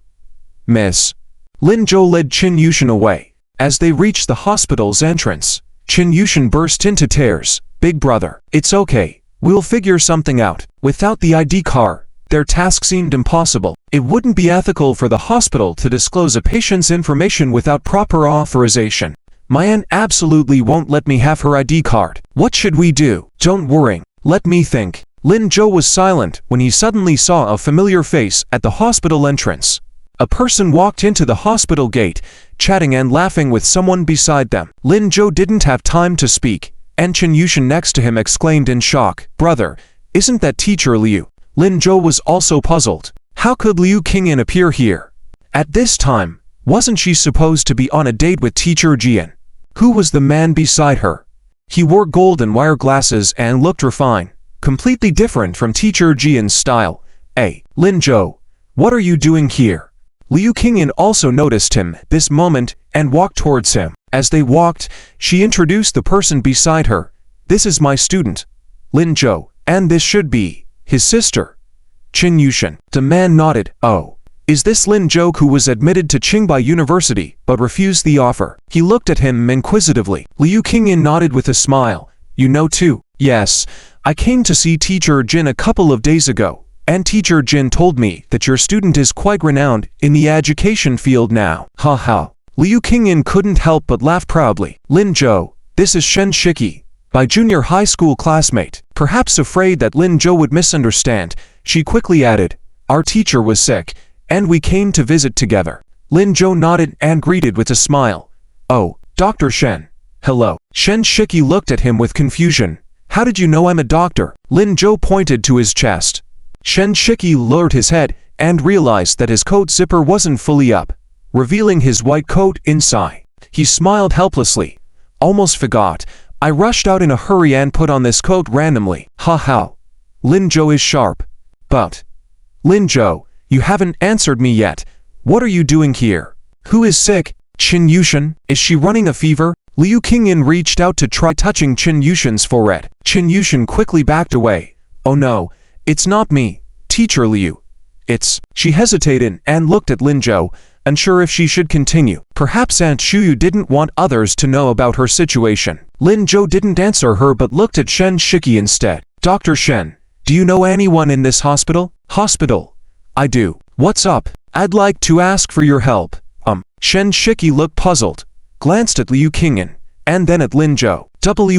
miss." Lin Zhou led Qin Yushin away. As they reached the hospital's entrance, Qin Yushin burst into tears. "Big brother, it's okay. We'll figure something out." Without the ID card, their task seemed impossible. It wouldn't be ethical for the hospital to disclose a patient's information without proper authorization. "My aunt absolutely won't let me have her ID card. What should we do?" "Don't worry. Let me think." Lin Zhou was silent when he suddenly saw a familiar face at the hospital entrance. A person walked into the hospital gate, chatting and laughing with someone beside them. Lin Zhou didn't have time to speak, and Qin Yushin next to him exclaimed in shock, "Brother, isn't that teacher Liu?" Lin Zhou was also puzzled. How could Liu Qingyan appear here? At this time, wasn't she supposed to be on a date with teacher Jian? Who was the man beside her? He wore golden wire glasses and looked refined, completely different from teacher Jian's style. "Hey, Lin Zhou, what are you doing here?" Liu Qingyan also noticed him this moment and walked towards him. As they walked, she introduced the person beside her. "This is my student, Lin Zhou, and this should be his sister, Qin Yushin." The man nodded. "Oh, is this Lin Zhou who was admitted to Qinghai University but refused the offer?" He looked at him inquisitively. Liu Qingyan nodded with a smile. "You know too?" "Yes, I came to see teacher Jin a couple of days ago, and teacher Jin told me that your student is quite renowned in the education field now." "Ha ha." Liu Qingyan couldn't help but laugh proudly. "Lin Zhou, this is Shen Shiki, my junior high school classmate." Perhaps afraid that Lin Zhou would misunderstand, she quickly added, "Our teacher was sick, and we came to visit together." Lin Zhou nodded and greeted with a smile. "Oh, Dr. Shen. Hello." Shen Shiki looked at him with confusion. "How did you know I'm a doctor?" Lin Zhou pointed to his chest. Shen Shiki lowered his head and realized that his coat zipper wasn't fully up, revealing his white coat inside. He smiled helplessly. Almost forgot. I rushed out in a hurry and put on this coat randomly. Ha ha. Lin Zhou is sharp. But, Lin Zhou, you haven't answered me yet. What are you doing here? Who is sick? Qin Yushan? Is she running a fever? Liu Qingyan reached out to try touching Qin Yushan's forehead. Qin Yushan quickly backed away. Oh no, it's not me, Teacher Liu. It's... She hesitated and looked at Lin Zhou, unsure if she should continue. Perhaps Aunt Shuyu didn't want others to know about her situation. Lin Zhou didn't answer her but looked at Shen Shiki instead. Dr. Shen, do you know anyone in this hospital? Hospital. I do. What's up? I'd like to ask for your help. Shen Shiki looked puzzled, glanced at Liu Qingyan, and then at Lin Zhou.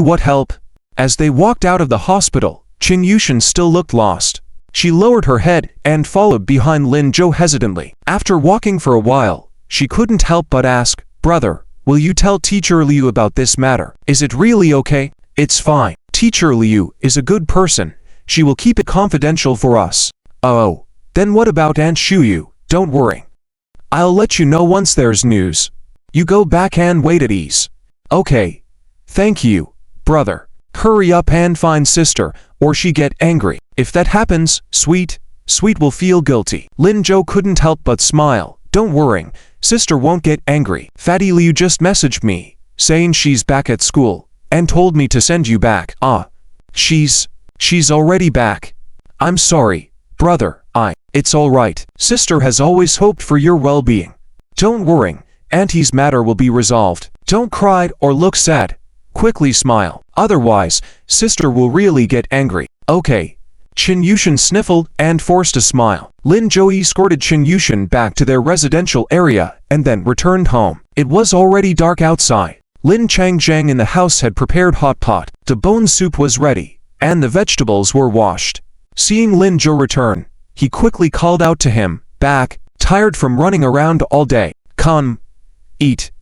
What help? As they walked out of the hospital, Qin Yushan still looked lost. She lowered her head and followed behind Lin Zhou hesitantly. After walking for a while, she couldn't help but ask, Brother, will you tell Teacher Liu about this matter? Is it really okay? It's fine. Teacher Liu is a good person. She will keep it confidential for us. Oh, then what about Aunt Shuyu? Don't worry. I'll let you know once there's news. You go back and wait at ease. Okay. Thank you, brother. Hurry up and find sister, or she get angry. If that happens, Sweet will feel guilty. Lin Zhou couldn't help but smile. Don't worry, sister won't get angry. Fatty Liu just messaged me, saying she's back at school, and told me to send you back. She's already back. I'm sorry, brother, It's alright. Sister has always hoped for your well-being. Don't worry, Auntie's matter will be resolved. Don't cry or look sad. Quickly smile. Otherwise, sister will really get angry. Okay. Qin Yushan sniffled and forced a smile. Lin Zhou escorted Qin Yushan back to their residential area and then returned home. It was already dark outside. Lin Changzhang in the house had prepared hot pot. The bone soup was ready, and the vegetables were washed. Seeing Lin Zhou return, he quickly called out to him, back, tired from running around all day. Come, eat.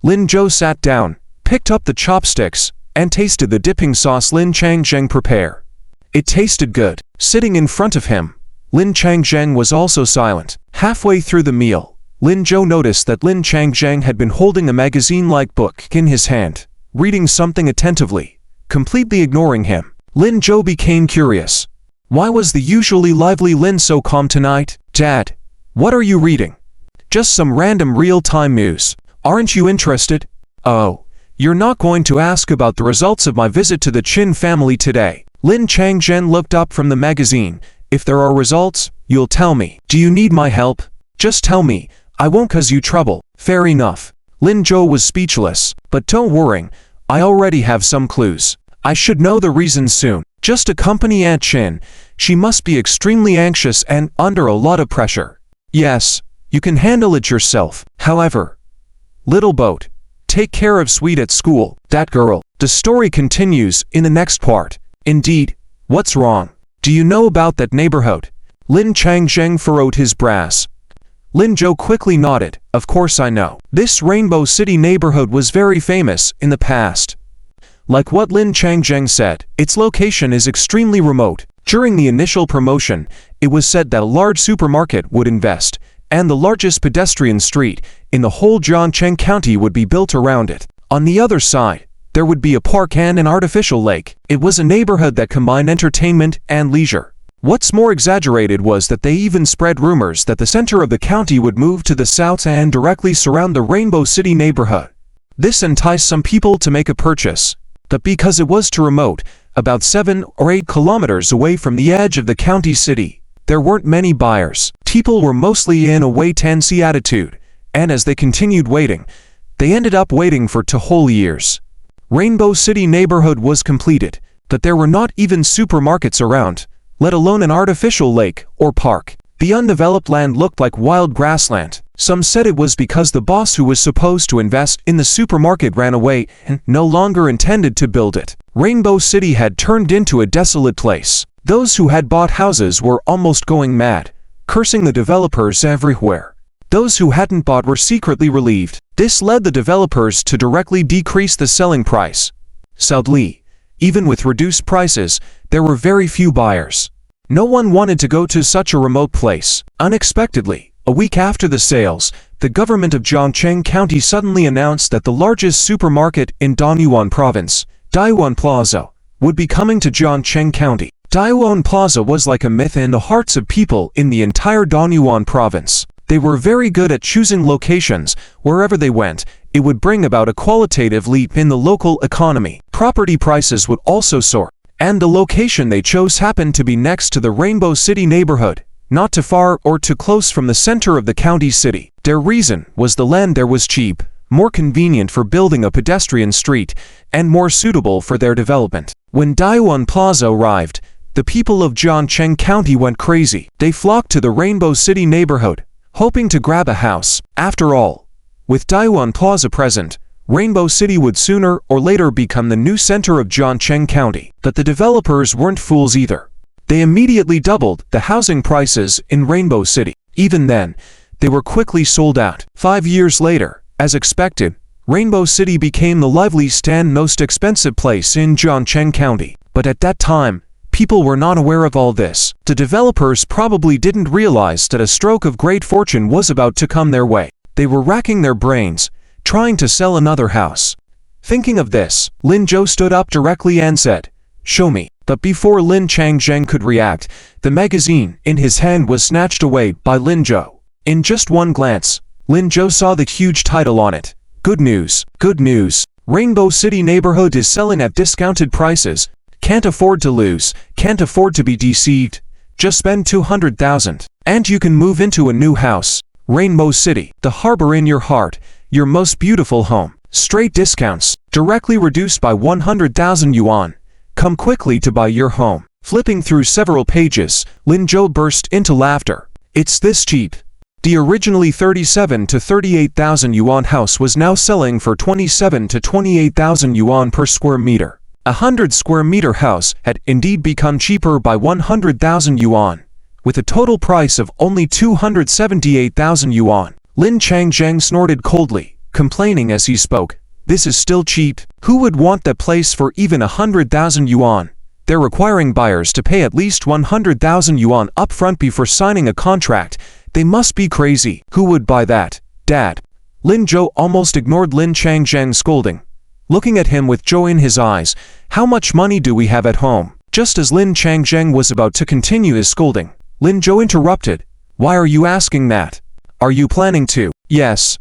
Lin Zhou sat down, picked up the chopsticks, and tasted the dipping sauce Lin Changzheng prepared. It tasted good. Sitting in front of him, Lin Changzheng was also silent. Halfway through the meal, Lin Zhou noticed that Lin Changzheng had been holding a magazine-like book in his hand, reading something attentively, completely ignoring him. Lin Zhou became curious. Why was the usually lively Lin so calm tonight? Dad, what are you reading? Just some random real-time news. Aren't you interested? Oh, you're not going to ask about the results of my visit to the Qin family today. Lin Changzhen looked up from the magazine. If there are results, you'll tell me. Do you need my help? Just tell me. I won't cause you trouble. Fair enough. Lin Zhou was speechless. But don't worry, I already have some clues. I should know the reasons soon. Just accompany Aunt Qin. She must be extremely anxious and under a lot of pressure. Yes, you can handle it yourself. However, little boat, take care of Sweet at school. That girl. The story continues in the next part. Indeed, what's wrong? Do you know about that neighborhood? Lin Changzheng furrowed his brows. Lin Zhou quickly nodded. Of course I know. This Rainbow City neighborhood was very famous in the past. Like what Lin Changzheng said, its location is extremely remote. During the initial promotion, it was said that a large supermarket would invest, and the largest pedestrian street in the whole Jiangcheng County would be built around it. On the other side, there would be a park and an artificial lake. It was a neighborhood that combined entertainment and leisure. What's more exaggerated was that they even spread rumors that the center of the county would move to the south and directly surround the Rainbow City neighborhood. This enticed some people to make a purchase, but because it was too remote, about 7 or 8 kilometers away from the edge of the county city, there weren't many buyers. People were mostly in a wait-and-see attitude, and as they continued waiting, they ended up waiting for 2 whole years. Rainbow City neighborhood was completed, but there were not even supermarkets around, let alone an artificial lake or park. The undeveloped land looked like wild grassland. Some said it was because the boss who was supposed to invest in the supermarket ran away and no longer intended to build it. Rainbow City had turned into a desolate place. Those who had bought houses were almost going mad, cursing the developers everywhere. Those who hadn't bought were secretly relieved. This led the developers to directly decrease the selling price. Sadly, even with reduced prices, there were very few buyers. No one wanted to go to such a remote place. Unexpectedly, A week after the sales, the government of Zhangcheng County suddenly announced that the largest supermarket in Danyuan Province, Dayuan Plaza, would be coming to Zhangcheng County. Dayuan Plaza was like a myth in the hearts of people in the entire Danyuan Province. They were very good at choosing locations. Wherever they went, it would bring about a qualitative leap in the local economy. Property prices would also soar. And the location they chose happened to be next to the Rainbow City neighborhood, not too far or too close from the center of the county city. Their reason was the land there was cheap, more convenient for building a pedestrian street, and more suitable for their development. When Dayuan Plaza arrived, the people of Zhangcheng County went crazy. They flocked to the Rainbow City neighborhood, hoping to grab a house. After all, with Dayuan Plaza present, Rainbow City would sooner or later become the new center of Zhangcheng County. But the developers weren't fools either. They immediately doubled the housing prices in Rainbow City. Even then, they were quickly sold out. 5 years later, as expected, Rainbow City became the liveliest and most expensive place in Zhangcheng County. But at that time, people were not aware of all this. The developers probably didn't realize that a stroke of great fortune was about to come their way. They were racking their brains, trying to sell another house. Thinking of this, Lin Zhou stood up directly and said, "Show me." But before Lin Changzheng could react, the magazine in his hand was snatched away by Lin Zhou. In just one glance, Lin Zhou saw the huge title on it. Good news, good news. Rainbow City neighborhood is selling at discounted prices. Can't afford to lose, can't afford to be deceived. Just spend 200,000, and you can move into a new house. Rainbow City, the harbor in your heart, your most beautiful home. Straight discounts, directly reduced by 100,000 yuan. Come quickly to buy your home. Flipping through several pages, Lin Zhou burst into laughter. It's this cheap. The originally 37 to 38,000 yuan house was now selling for 27 to 28,000 yuan per square meter. A 100 square meter house had indeed become cheaper by 100,000 yuan, with a total price of only 278,000 yuan. Lin Changzheng snorted coldly, complaining as he spoke. This is still cheap. Who would want that place for even 100,000 yuan? They're requiring buyers to pay at least 100,000 yuan upfront before signing a contract. They must be crazy. Who would buy that? Dad. Lin Zhou almost ignored Lin Changzheng's scolding, looking at him with joy in his eyes. How much money do we have at home? Just as Lin Changzheng was about to continue his scolding, Lin Zhou interrupted. Why are you asking that? Are you planning to? Yes.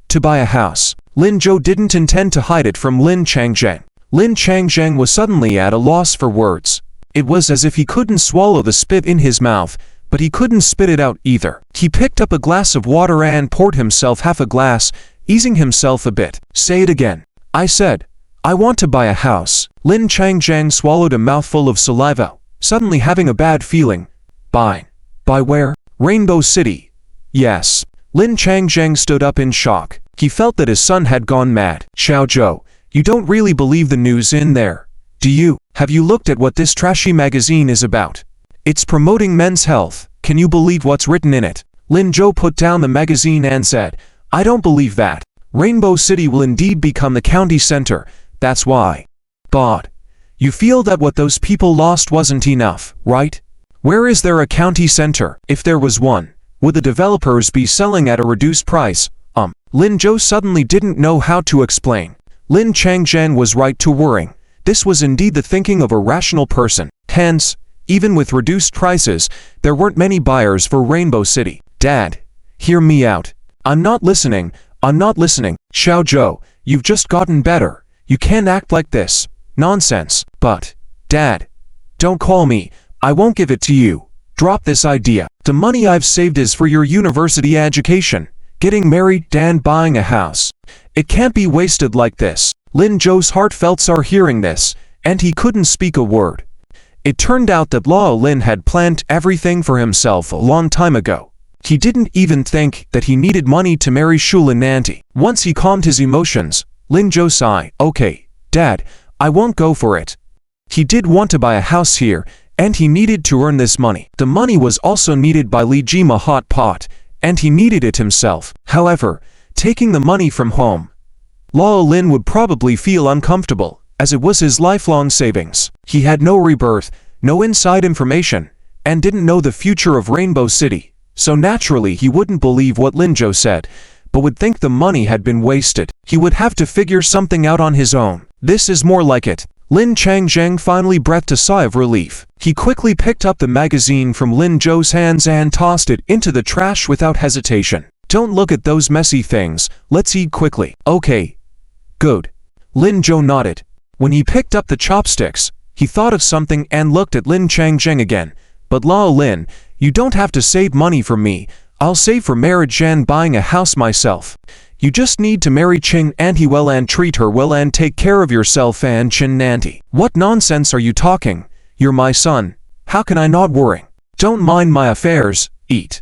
To buy a house. Lin Zhou didn't intend to hide it from Lin Changzheng. Lin Changzheng was suddenly at a loss for words. It was as if he couldn't swallow the spit in his mouth, but he couldn't spit it out either. He picked up a glass of water and poured himself half a glass, easing himself a bit. Say it again. I said, I want to buy a house. Lin Changzheng swallowed a mouthful of saliva, suddenly having a bad feeling. Buy. Buy where? Rainbow City. Yes. Lin Changzheng stood up in shock. He felt that his son had gone mad. Xiao Zhou, you don't really believe the news in there, do you? Have you looked at what this trashy magazine is about? It's promoting men's health. Can you believe what's written in it? Lin Zhou put down the magazine and said, I don't believe that. Rainbow City will indeed become the county center. That's why. But you feel that what those people lost wasn't enough, right? Where is there a county center? If there was one, would the developers be selling at a reduced price? Lin Zhou suddenly didn't know how to explain. Lin Changzheng was right to worrying. This was indeed the thinking of a rational person. Hence, even with reduced prices, there weren't many buyers for Rainbow City. Dad, hear me out. I'm not listening. I'm not listening. Xiao Zhou, you've just gotten better. You can't act like this. Nonsense. But, Dad, don't call me. I won't give it to you. Drop this idea. The money I've saved is for your university education, getting married and buying a house. It can't be wasted like this. Lin Zhou's heart felt sore hearing this, and he couldn't speak a word. It turned out that Lao Lin had planned everything for himself a long time ago. He didn't even think that he needed money to marry Shulin Nanti. Once he calmed his emotions, Lin Zhou sighed. Okay, Dad, I won't go for it. He did want to buy a house here, and he needed to earn this money. The money was also needed by Li Jima Hot Pot, and he needed it himself. However, taking the money from home, Lao Lin would probably feel uncomfortable, as it was his lifelong savings. He had no rebirth, no inside information, and didn't know the future of Rainbow City, so naturally he wouldn't believe what Lin Zhou said, but would think the money had been wasted. He would have to figure something out on his own. This is more like it. Lin Changzheng finally breathed a sigh of relief. He quickly picked up the magazine from Lin Zhou's hands and tossed it into the trash without hesitation. Don't look at those messy things, let's eat quickly. Okay. Good. Lin Zhou nodded. When he picked up the chopsticks, he thought of something and looked at Lin Changzheng again. But Lao Lin, you don't have to save money for me. I'll save for marriage and buying a house myself. You just need to marry Qing Auntie well and treat her well and take care of yourself and Qin Auntie. What nonsense are you talking? You're my son. How can I not worry? Don't mind my affairs, eat.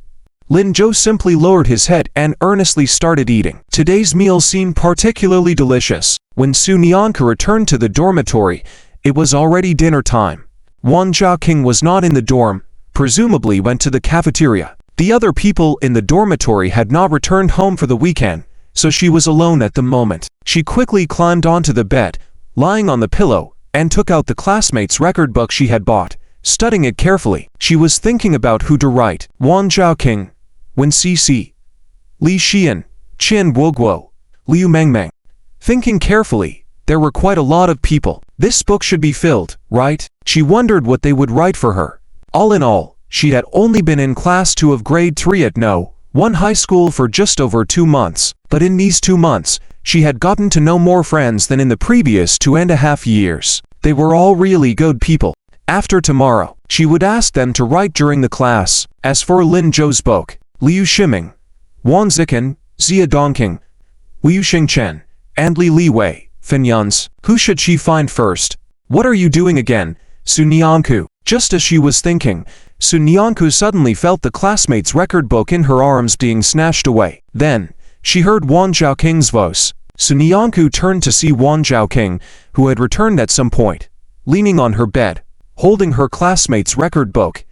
Lin Zhou simply lowered his head and earnestly started eating. Today's meal seemed particularly delicious. When Su Nianke returned to the dormitory, it was already dinner time. Wang Zhaoqing was not in the dorm, presumably went to the cafeteria. The other people in the dormitory had not returned home for the weekend, so she was alone at the moment. She quickly climbed onto the bed, lying on the pillow, and took out the classmate's record book she had bought, studying it carefully. She was thinking about who to write. Wang Zhaoqing, Wen Cici, Li Xian, Qian Woguo, Liu Mengmeng. Thinking carefully, there were quite a lot of people. This book should be filled, right? She wondered what they would write for her. All in all, she had only been in class 2 of grade 3 at No. 1 high school for just over 2 months, but in these 2 months, she had gotten to know more friends than in the previous 2.5 years. They were all really good people. After tomorrow, she would ask them to write during the class. As for Lin Zhou's book, Liu Shiming, Wang Zikan, Xia Dongqing, Liu Xingchen, and Li Liwei, Finyans. Who should she find first? What are you doing again, Su Nianke? Just as she was thinking, Su Nianke suddenly felt the classmate's record book in her arms being snatched away. Then, she heard Wang Zhaoqing's voice. Su Nianke turned to see Wang Zhaoqing, who had returned at some point, leaning on her bed, holding her classmate's record book.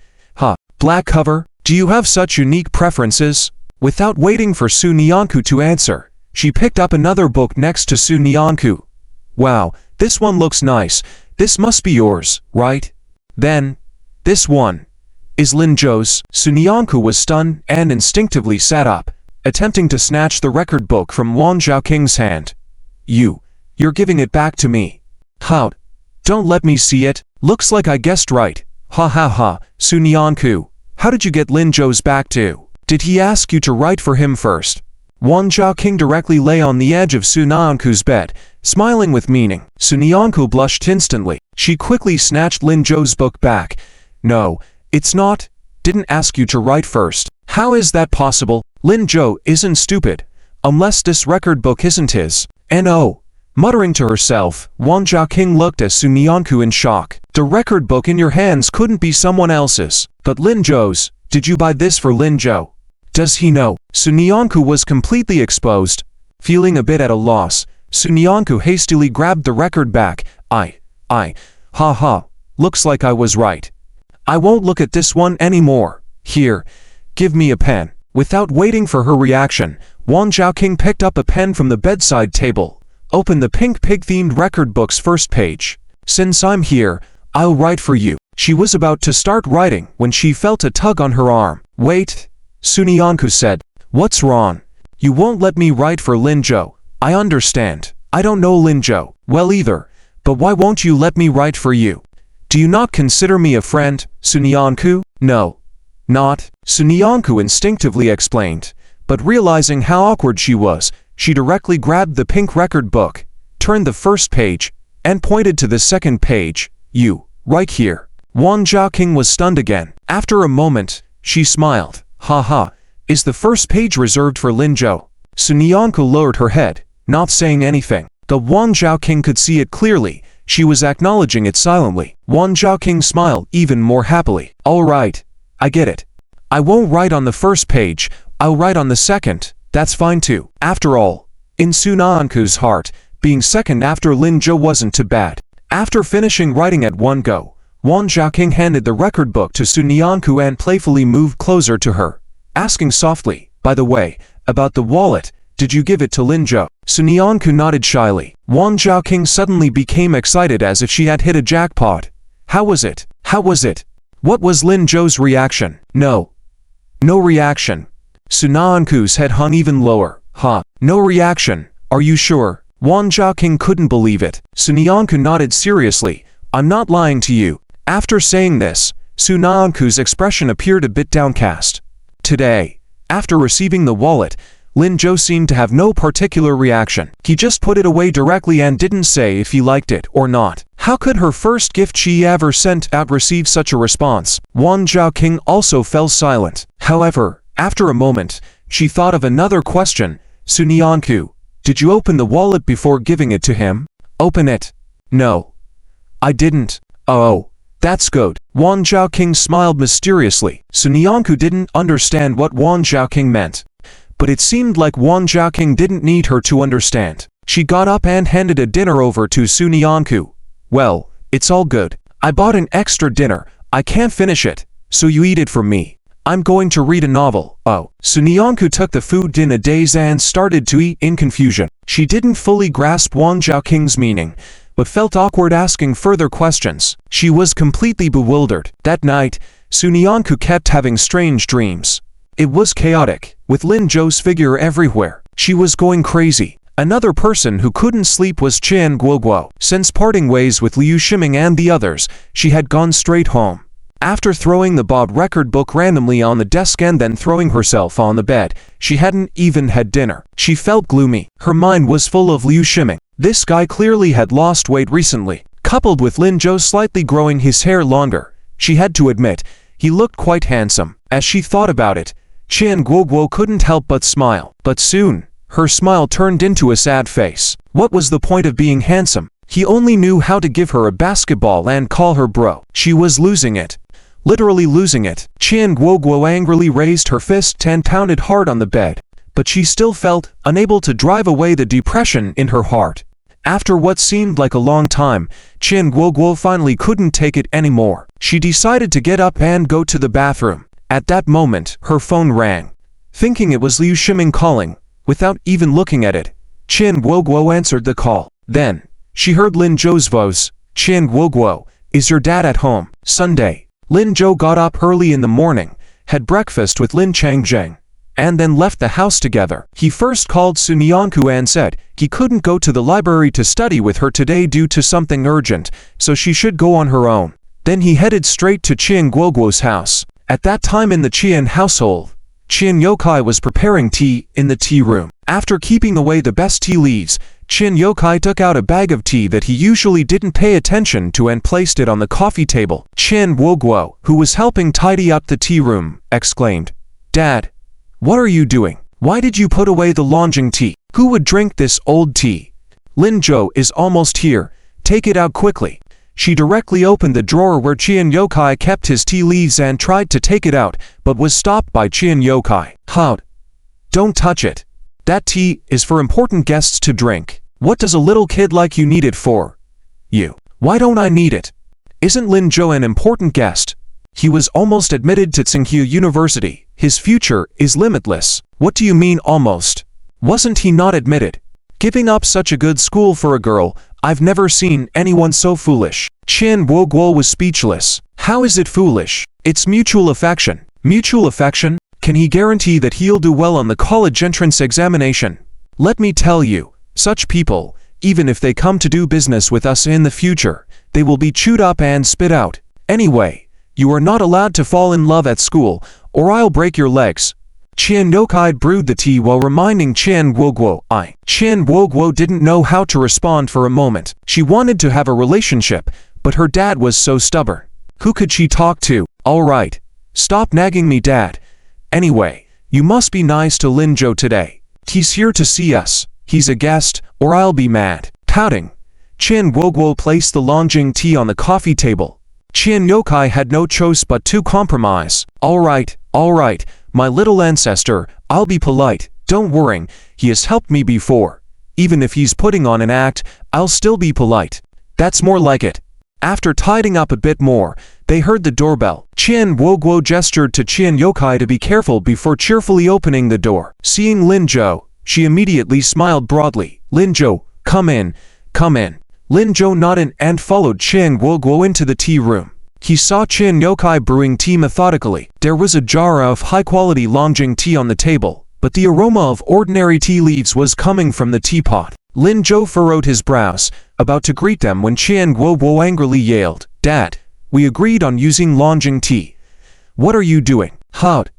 Black cover? Do you have such unique preferences? Without waiting for Su Nianke to answer, she picked up another book next to Su Nianke. Wow, this one looks nice. This must be yours, right? Then, this one is Lin Zhou's. Su Nianke was stunned and instinctively sat up, attempting to snatch the record book from Wang Zhaoqing's hand. You're giving it back to me. How? Don't let me see it. Looks like I guessed right. Ha ha ha, Su Nianke. How did you get Lin Zhou's back too? Did he ask you to write for him first? Wang Zhaoqing directly lay on the edge of Su Nianke's bed, smiling with meaning. Su Nianke blushed instantly. She quickly snatched Lin Zhou's book back. No, it's not. Didn't ask you to write first. How is that possible? Lin Zhou isn't stupid. Unless this record book isn't his. And oh. Muttering to herself, Wang Zhaoqing looked at Su Nianke in shock. The record book in your hands couldn't be someone else's. But Lin Zhou's. Did you buy this for Lin Zhou? Does he know? Su Nianke was completely exposed. Feeling a bit at a loss, Su Nianke hastily grabbed the record back. Ha, looks like I was right. I won't look at this one anymore. Here, give me a pen. Without waiting for her reaction, Wang Zhaoqing picked up a pen from the bedside table, opened the pink pig-themed record book's first page. Since I'm here, I'll write for you. She was about to start writing when she felt a tug on her arm. Wait, Su Nianke said. What's wrong? You won't let me write for Lin Zhou. I understand. I don't know Lin Zhou well either, but why won't you let me write for you? Do you not consider me a friend, Su Nianke? No. Not. Su Nianke instinctively explained, but realizing how awkward she was, she directly grabbed the pink record book, turned the first page, and pointed to the second page. Right here. Wang Zhaoqing was stunned again. After a moment, she smiled. Ha, is the first page reserved for Lin Zhou? Su Nianke lowered her head, not saying anything. Though Wang Zhaoqing could see it clearly, she was acknowledging it silently. Wang Zhaoqing smiled even more happily. All right, I get it. I won't write on the first page, I'll write on the second. That's fine too. After all, in Su Nianke's heart, being second after Lin Zhou wasn't too bad. After finishing writing at one go, Wang Zhaoqing handed the record book to Su Nianke and playfully moved closer to her, asking softly, by the way, about the wallet, did you give it to Lin Zhou? Su Nianke nodded shyly. Wang Zhaoqing suddenly became excited as if she had hit a jackpot. How was it? What was Lin Zhou's reaction? No, No reaction. Sunyanku's head hung even lower. Huh? No reaction. Are you sure? Wang Jiaking couldn't believe it. Sunyanku nodded seriously. I'm not lying to you. After saying this, Sunyanku's expression appeared a bit downcast. Today, after receiving the wallet, Lin Zhou seemed to have no particular reaction. He just put it away directly and didn't say if he liked it or not. How could her first gift she ever sent out receive such a response? Wang Jiaking also fell silent. However, after a moment, she thought of another question. Sunyanku, did you open the wallet before giving it to him? Open it? No. I didn't. Oh, that's good. Wang Jiaking smiled mysteriously. Sunyanku didn't understand what Wang Jiaking meant. But it seemed like Wang Jiaking didn't need her to understand. She got up and handed a dinner over to Sunyanku. Well, it's all good. I bought an extra dinner. I can't finish it, so you eat it for me. I'm going to read a novel. Oh. Sunyanku took the food in a daze and started to eat in confusion. She didn't fully grasp Wang Jiaking's meaning, but felt awkward asking further questions. She was completely bewildered. That night, Sunyanku kept having strange dreams. It was chaotic, with Lin Zhou's figure everywhere. She was going crazy. Another person who couldn't sleep was Qian Guoguo. Since parting ways with Liu Shiming and the others, she had gone straight home. After throwing the Bob record book randomly on the desk and then throwing herself on the bed, she hadn't even had dinner. She felt gloomy. Her mind was full of Liu Shiming. This guy clearly had lost weight recently. Coupled with Lin Zhou slightly growing his hair longer, she had to admit, he looked quite handsome. As she thought about it, Qian Guoguo couldn't help but smile. But soon, her smile turned into a sad face. What was the point of being handsome? He only knew how to give her a basketball and call her bro. She was losing it. Literally losing it. Qian Guoguo angrily raised her fist and pounded hard on the bed. But she still felt unable to drive away the depression in her heart. After what seemed like a long time, Qian Guoguo finally couldn't take it anymore. She decided to get up and go to the bathroom. At that moment, her phone rang. Thinking it was Liu Shiming calling, without even looking at it, Qian Guoguo answered the call. Then, she heard Lin Zhou's voice. Qian Guoguo, is your dad at home? Sunday. Lin Zhou got up early in the morning, had breakfast with Lin Changzheng, and then left the house together. He first called Sunyanku and said he couldn't go to the library to study with her today due to something urgent, so she should go on her own. Then he headed straight to Qian Guoguo's house. At that time in the Qian household, Qian Yokai was preparing tea in the tea room. After keeping away the best tea leaves, Qian Yokai took out a bag of tea that he usually didn't pay attention to and placed it on the coffee table. Qian Guoguo, who was helping tidy up the tea room, exclaimed, "Dad, what are you doing? Why did you put away the Longjing tea? Who would drink this old tea? Lin Zhou is almost here. Take it out quickly." She directly opened the drawer where Qian Yokai kept his tea leaves and tried to take it out, but was stopped by Qian Yokai. "How? Don't touch it. That tea is for important guests to drink. What does a little kid like you need it for?" "You. Why don't I need it? Isn't Lin Zhou an important guest? He was almost admitted to Tsinghua University. His future is limitless." "What do you mean almost? Wasn't he not admitted? Giving up such a good school for a girl, I've never seen anyone so foolish." Qian Guoguo was speechless. "How is it foolish? It's mutual affection." "Mutual affection? Can he guarantee that he'll do well on the college entrance examination? Let me tell you, such people, even if they come to do business with us in the future, they will be chewed up and spit out. Anyway, you are not allowed to fall in love at school, or I'll break your legs." Qian Yokai brewed the tea while reminding Qian Guoguo. Qian Guoguo didn't know how to respond for a moment. She wanted to have a relationship, but her dad was so stubborn. Who could she talk to? "All right. Stop nagging me, Dad. Anyway, you must be nice to Lin Zhou today. He's here to see us. He's a guest, or I'll be mad." Pouting, Qian Guoguo placed the Longjing tea on the coffee table. Qian Yokai had no choice but to compromise. All right, my little ancestor, I'll be polite. Don't worry, he has helped me before. Even if he's putting on an act, I'll still be polite. That's more like it." After tidying up a bit more, they heard the doorbell. Qian Guoguo gestured to Qian Yokai to be careful before cheerfully opening the door. Seeing Lin Zhou, she immediately smiled broadly. "Lin Zhou, come in, come in." Lin Zhou nodded and followed Qian Guoguo into the tea room. He saw Chin Yokai brewing tea methodically. There was a jar of high-quality Longjing tea on the table, but the aroma of ordinary tea leaves was coming from the teapot. Lin Zhou furrowed his brows, about to greet them when Qian Guoguo angrily yelled, "Dad, we agreed on using Longjing tea. What are you doing?" "Howd.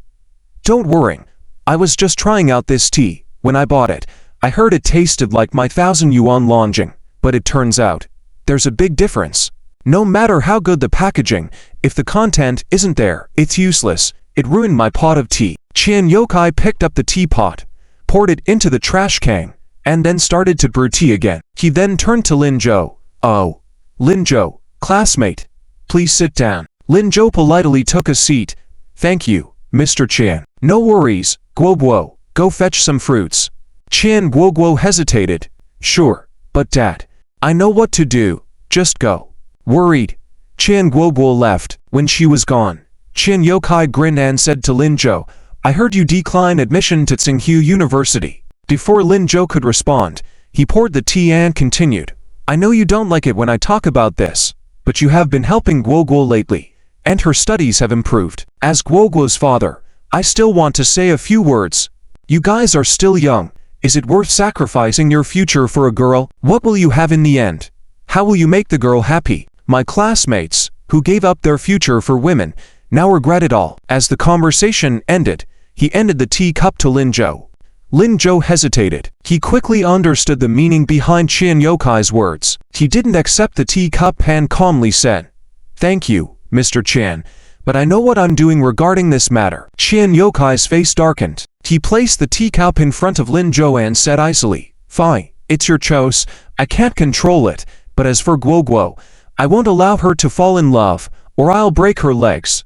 Don't worry. I was just trying out this tea. When I bought it, I heard it tasted like my 1,000 yuan Longjing, but it turns out there's a big difference. No matter how good the packaging, if the content isn't there, it's useless. It ruined my pot of tea." Qian Yokai picked up the teapot, poured it into the trash can, and then started to brew tea again. He then turned to Lin Zhou. "Oh, Lin Zhou, classmate, please sit down." Lin Zhou politely took a seat. "Thank you, Mr. Qian." "No worries, Guoguo, go fetch some fruits." Qian Guoguo hesitated. "Sure, but Dad, I know what to do, just go." Worried, Qian Guoguo left. When she was gone, Qian Yokai grinned and said to Lin Zhou, "I heard you decline admission to Tsinghua University." Before Lin Zhou could respond, he poured the tea and continued, "I know you don't like it when I talk about this, but you have been helping Guoguo lately, and her studies have improved. As Guoguo's father, I still want to say a few words. You guys are still young. Is it worth sacrificing your future for a girl? What will you have in the end? How will you make the girl happy? My classmates, who gave up their future for women, now regret it all." As the conversation ended, he ended the tea cup to Lin Zhou. Lin Zhou hesitated. He quickly understood the meaning behind Qian Yokai's words. He didn't accept the tea cup and calmly said, "Thank you, Mr. Qian, but I know what I'm doing regarding this matter." Qian Yokai's face darkened. He placed the teacup in front of Lin Zhou and said icily, "Fine, it's your choice. I can't control it, but as for Guoguo, I won't allow her to fall in love, or I'll break her legs."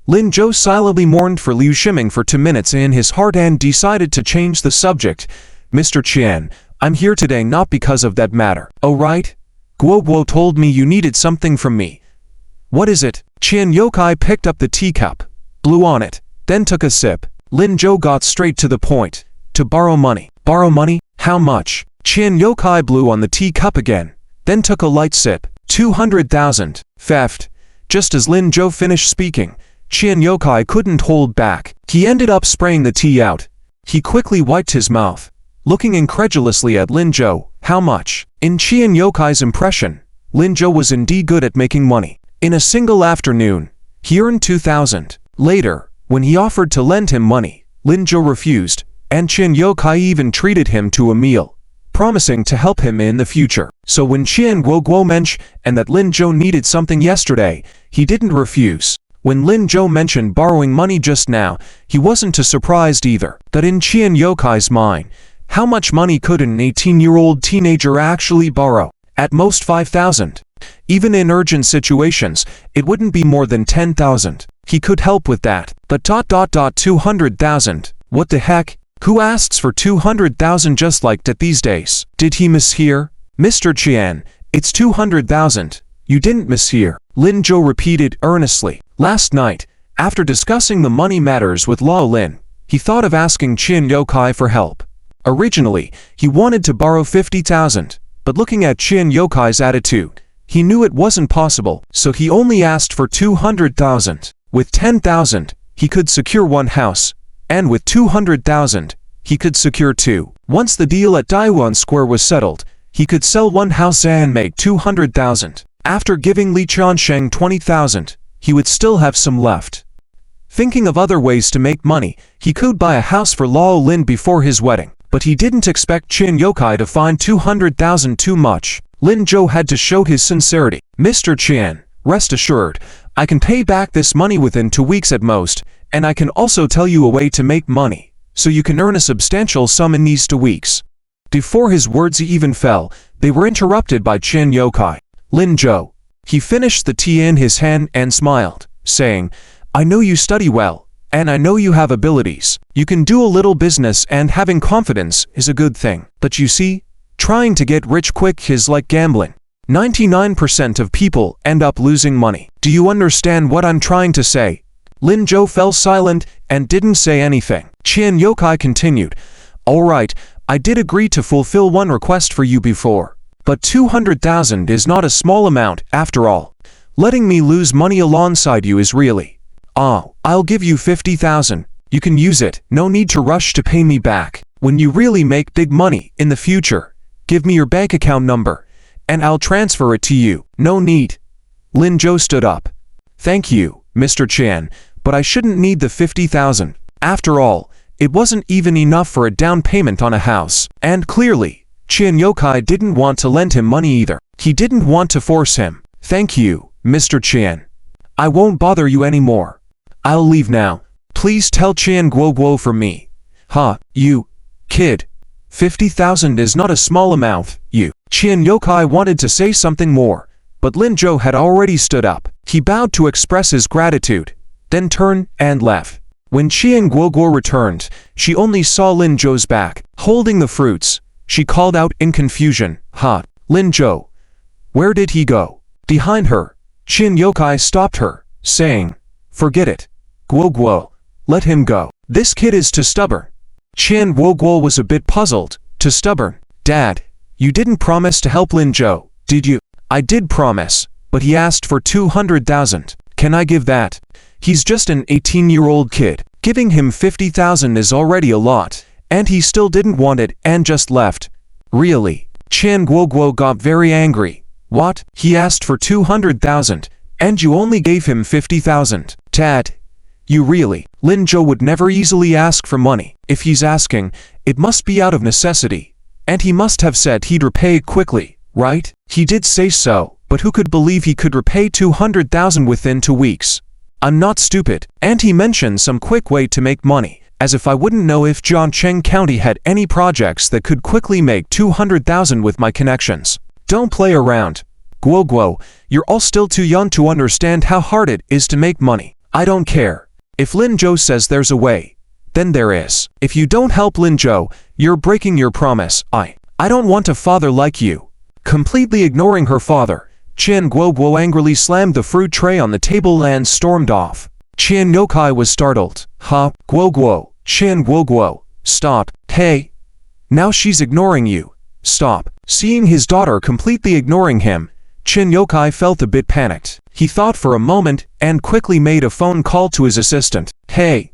Lin Zhou silently mourned for Liu Shiming for 2 minutes in his heart and decided to change the subject. "Mr. Qian, I'm here today not because of that matter." "Oh right? Guoguo told me you needed something from me. What is it?" Qian Yokai picked up the teacup, blew on it, then took a sip. Lin Zhou got straight to the point. "To borrow money." "Borrow money? How much?" Qian Yokai blew on the teacup again, then took a light sip. 200,000. Theft. Just as Lin Zhou finished speaking, Qian Yokai couldn't hold back. He ended up spraying the tea out. He quickly wiped his mouth, looking incredulously at Lin Zhou. "How much?" In Qian Yokai's impression, Lin Zhou was indeed good at making money. In a single afternoon, he earned 2,000. Later, when he offered to lend him money, Lin Zhou refused, and Qian Yokai even treated him to a meal, promising to help him in the future. So when Qian Guoguo mentioned that Lin Zhou needed something yesterday, he didn't refuse. When Lin Zhou mentioned borrowing money just now, he wasn't too surprised either. That in Qian Yokai's mind, how much money could an 18-year-old teenager actually borrow? At most 5,000. Even in urgent situations, it wouldn't be more than 10,000. He could help with that. But 200,000. What the heck? Who asks for 200,000 just like that these days? Did he mishear? "Mr. Qian, it's 200,000. You didn't mishear," Lin Zhou repeated earnestly. Last night, after discussing the money matters with Lao Lin, he thought of asking Qian Yokai for help. Originally, he wanted to borrow 50,000, but looking at Qian Yokai's attitude, he knew it wasn't possible, so he only asked for 200,000. With 10,000, he could secure one house, and with 200,000, he could secure 2. Once the deal at Daiwan Square was settled, he could sell one house and make 200,000. After giving Li Chansheng 20,000, he would still have some left. Thinking of other ways to make money, he could buy a house for Lao Lin before his wedding, but he didn't expect Qian Yokai to find 200,000 too much. Lin Zhou had to show his sincerity. "Mr. Qian, rest assured, I can pay back this money within 2 weeks at most, and I can also tell you a way to make money, so you can earn a substantial sum in these 2 weeks." Before his words even fell, they were interrupted by Qian Yokai. "Lin Zhou." He finished the tea in his hand and smiled, saying, "I know you study well, and I know you have abilities. You can do a little business, and having confidence is a good thing. But you see, trying to get rich quick is like gambling. 99% of people end up losing money. Do you understand what I'm trying to say?" Lin Zhou fell silent and didn't say anything. Qian Yokai continued, "All right, I did agree to fulfill one request for you before. But 200,000 is not a small amount, after all." Letting me lose money alongside you is really... Oh, I'll give you 50,000. You can use it, no need to rush to pay me back. When you really make big money in the future, give me your bank account number, and I'll transfer it to you. No need. Lin Zhou stood up. Thank you, Mr. Chan, but I shouldn't need the 50,000. After all, it wasn't even enough for a down payment on a house. And clearly, Qian Yokai didn't want to lend him money either. He didn't want to force him. Thank you, Mr. Qian. I won't bother you anymore. I'll leave now. Please tell Qian Guoguo for me. You kid. 50,000 is not a small amount, you. Qian Yokai wanted to say something more, but Lin Zhou had already stood up. He bowed to express his gratitude, then turned and left. When Qian Guoguo returned, she only saw Lin Zhou's back, holding the fruits. She called out in confusion, Lin Zhou. Where did he go? Behind her, Qian Yokai stopped her, saying, Forget it. Guoguo, let him go. This kid is too stubborn. Qian Guoguo was a bit puzzled. Too stubborn? Dad, you didn't promise to help Lin Zhou, did you? I did promise, but he asked for 200,000. Can I give that? He's just an 18-year-old kid. Giving him 50,000 is already a lot, and he still didn't want it and just left. Really? Qian Guoguo got very angry. What? He asked for 200,000, and you only gave him 50,000. Dad, you really? Lin Zhou would never easily ask for money. If he's asking, it must be out of necessity. And he must have said he'd repay quickly, right? He did say so, but who could believe he could repay 200,000 within 2 weeks? I'm not stupid. And he mentioned some quick way to make money, as if I wouldn't know if Jiangcheng County had any projects that could quickly make 200,000 with my connections. Don't play around. Guoguo, you're all still too young to understand how hard it is to make money. I don't care. If Lin Zhou says there's a way, then there is. If you don't help Lin Zhou, you're breaking your promise. I don't want a father like you. Completely ignoring her father, Qian Guoguo angrily slammed the fruit tray on the table and stormed off. Qian Yokai was startled. Guoguo, Qian Guoguo, stop. Hey. Now she's ignoring you. Stop. Seeing his daughter completely ignoring him, Qian Yokai felt a bit panicked. He thought for a moment and quickly made a phone call to his assistant. Hey,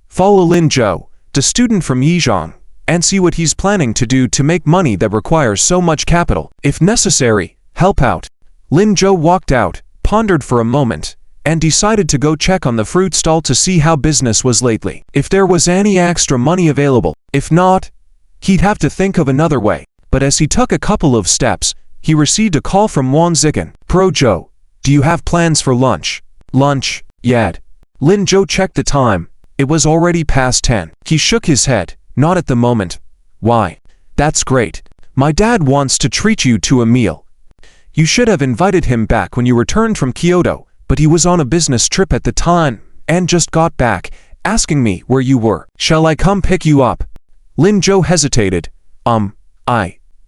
follow Lin Zhou, the student from Yizhang, and see what he's planning to do to make money that requires so much capital. If necessary, help out. Lin Zhou walked out, pondered for a moment, and decided to go check on the fruit stall to see how business was lately. If there was any extra money available. If not, he'd have to think of another way. But as he took a couple of steps, he received a call from Wang Zicken. Pro Zhou, do you have plans for lunch? Lunch? Yet. Lin Zhou checked the time. It was already past 10. He shook his head. Not at the moment. Why? That's great. My dad wants to treat you to a meal. You should have invited him back when you returned from Kyoto, but he was on a business trip at the time and just got back, asking me where you were. Shall I come pick you up? Lin Zhou hesitated.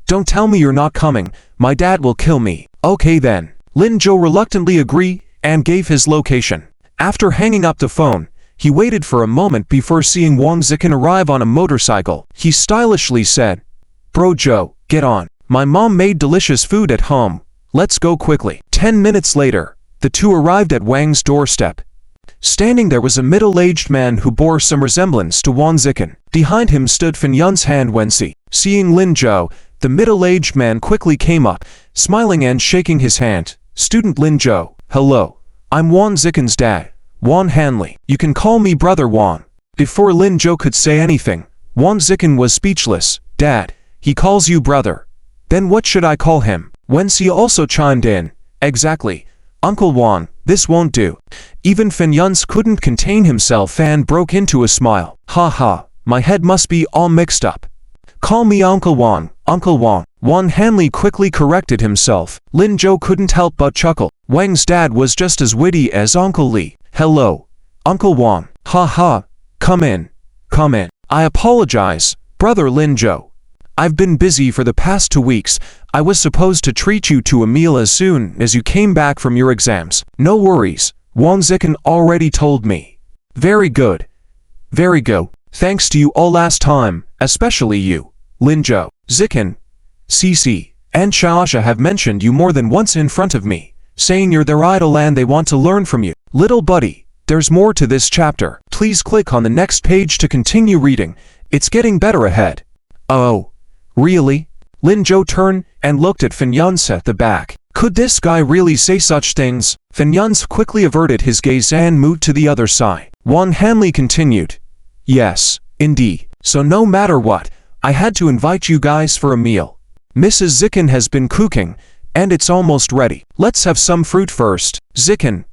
Don't tell me you're not coming. My dad will kill me. Okay then. Lin Zhou reluctantly agreed and gave his location. After hanging up the phone, he waited for a moment before seeing Wang Zicken arrive on a motorcycle. He stylishly said, Bro Zhou, get on. My mom made delicious food at home. Let's go quickly. 10 minutes later, the two arrived at Wang's doorstep. Standing there was a middle-aged man who bore some resemblance to Wang Zicken. Behind him stood Fin Yun's hand Wenxi. Seeing Lin Zhou, the middle-aged man quickly came up, smiling and shaking his hand. Student Lin Zhou, hello. I'm Wang Zicken's dad, Wang Hanley. You can call me Brother Wang. Before Lin Zhou could say anything, Wang Zicken was speechless. Dad, he calls you brother. Then what should I call him? Wenxi also chimed in. Exactly. Uncle Wang, this won't do. Even Fin Yun's couldn't contain himself and broke into a smile. My head must be all mixed up. Call me Uncle Wang, Uncle Wang. Wang Hanley quickly corrected himself. Lin Zhou couldn't help but chuckle. Wang's dad was just as witty as Uncle Li. Hello, Uncle Wang. Come in. Come in. I apologize, Brother Lin Zhou. I've been busy for the past 2 weeks. I was supposed to treat you to a meal as soon as you came back from your exams. No worries, Wang Zicken already told me. Very good. Very good. Thanks to you all last time, especially you, Lin Zhou. Zicken, Cici, and Xiaosha have mentioned you more than once in front of me. saying you're their idol and they want to learn from you. Little buddy, there's more to this chapter. Please click on the next page to continue reading. It's getting better ahead. Oh, really? Lin Zhou turned and looked at Fan Yunce at the back. Could this guy really say such things? Fan Yunce quickly averted his gaze and moved to the other side. Wang Hanli continued. Yes, indeed. So no matter what, I had to invite you guys for a meal. Mrs. Zikin has been cooking, and it's almost ready. Let's have some fruit first. Zikin,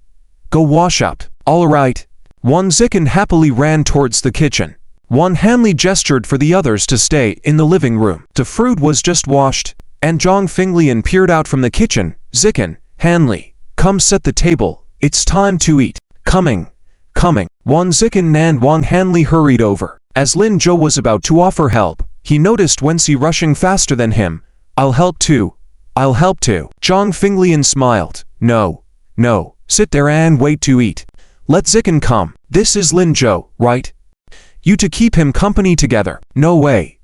go wash up. All right. Wang Zikin happily ran towards the kitchen. Wang Hanli gestured for the others to stay in the living room. The fruit was just washed, and Zhang Finglian peered out from the kitchen. Zikin, Hanli, come set the table. It's time to eat. Coming. Wang Zikin and Wang Hanli hurried over. As Lin Zhou was about to offer help, he noticed Wenxi rushing faster than him. I'll help too. Zhang Finglian smiled. No. Sit there and wait to eat. Let Zikin come. This is Lin Zhou, right? You to keep him company together. No way.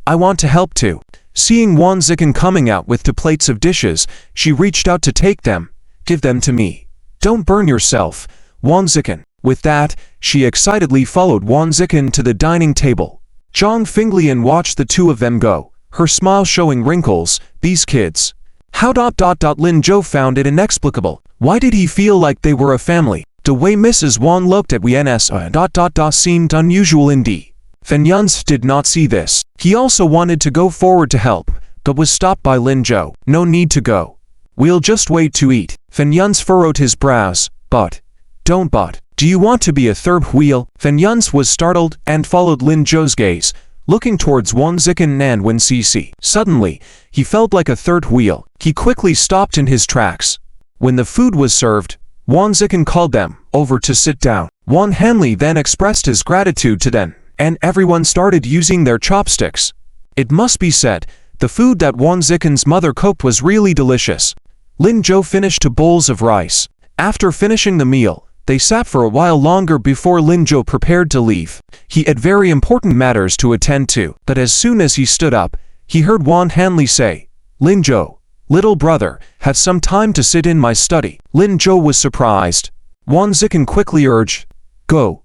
I want to help too. Seeing Wang Zikin coming out with 2 plates of dishes, she reached out to take them. Give them to me. Don't burn yourself, Wang Zikin. With that, she excitedly followed Wang Zikin to the dining table. Zhang Finglian watched the 2 of them go, her smile showing wrinkles. These kids. How ... Lin Zhou found it inexplicable. Why did he feel like they were a family? The way Mrs. Wang looked at Ws seemed unusual indeed. Fan Yunce did not see this. He also wanted to go forward to help, but was stopped by Lin Zhou. No need to go. We'll just wait to eat. Fan Yunce furrowed his brows. Do you want to be a third wheel? Fan Yunce was startled and followed Lin Zhou's gaze, looking towards Wang Zikin and Wen Cici. Suddenly, he felt like a third wheel. He quickly stopped in his tracks. When the food was served, Wang Zikin called them over to sit down. Wang Hanli then expressed his gratitude to them, and everyone started using their chopsticks. It must be said, the food that Wang Zikin's mother cooked was really delicious. Lin Zhou finished 2 bowls of rice. After finishing the meal, they sat for a while longer before Lin Zhou prepared to leave. He had very important matters to attend to, but as soon as he stood up, he heard Wang Hanli say, Lin Zhou, little brother, have some time to sit in my study. Lin Zhou was surprised. Wang Zikin quickly urged, Go.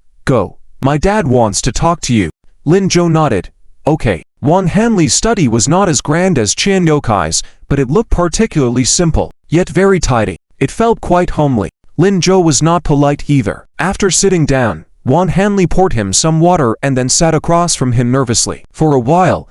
My dad wants to talk to you. Lin Zhou nodded. Okay. Wang Hanli's study was not as grand as Qian Yokai's, but it looked particularly simple, yet very tidy. It felt quite homely. Lin Zhou was not polite either. After sitting down, Wang Hanli poured him some water and then sat across from him nervously. For a while,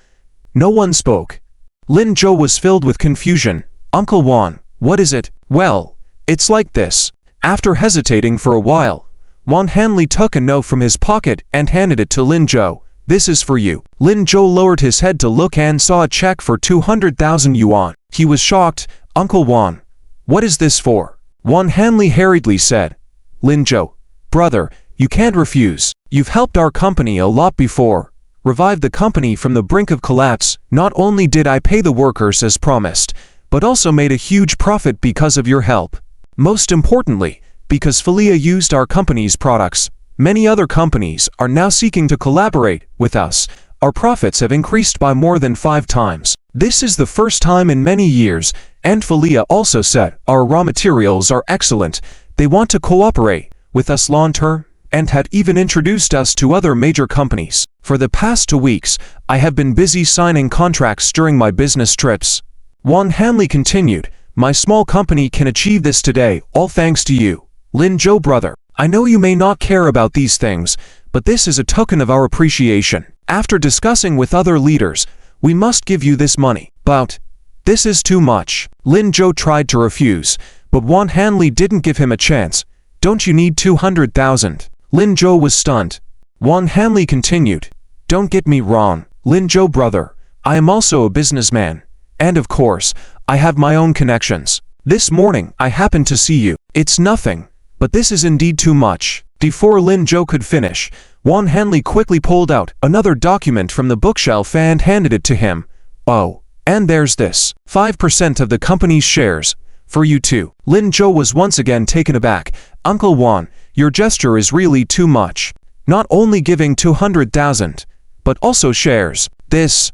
no one spoke. Lin Zhou was filled with confusion. Uncle Wang, what is it? Well, it's like this. After hesitating for a while, Wang Hanli took a note from his pocket and handed it to Lin Zhou. This is for you. Lin Zhou lowered his head to look and saw a check for 200,000 yuan. He was shocked. Uncle Wang, what is this for? Wang Hanli hurriedly said. Lin Zhou, brother, you can't refuse. You've helped our company a lot before. Revived the company from the brink of collapse. Not only did I pay the workers as promised, but also made a huge profit because of your help. Most importantly, because Filia used our company's products, many other companies are now seeking to collaborate with us. Our profits have increased by more than 5 times. This is the first time in many years, and Filia also said our raw materials are excellent. They want to cooperate with us long term, and had even introduced us to other major companies. For the past 2 weeks, I have been busy signing contracts during my business trips. Wang Hanli continued, my small company can achieve this today, all thanks to you. Lin Zhou brother, I know you may not care about these things, but this is a token of our appreciation. After discussing with other leaders, we must give you this money. But this is too much. Lin Zhou tried to refuse, but Wang Hanli didn't give him a chance. Don't you need 200,000? Lin Zhou was stunned. Wang Hanli continued, don't get me wrong, Lin Zhou brother, I am also a businessman. And of course, I have my own connections. This morning, I happened to see you. It's nothing, but this is indeed too much. Before Lin Zhou could finish, Wang Hanli quickly pulled out another document from the bookshelf and handed it to him. Oh, and there's this. 5% of the company's shares. For you too. Lin Zhou was once again taken aback. Uncle Wang, your gesture is really too much. Not only giving 200,000, but also shares. This.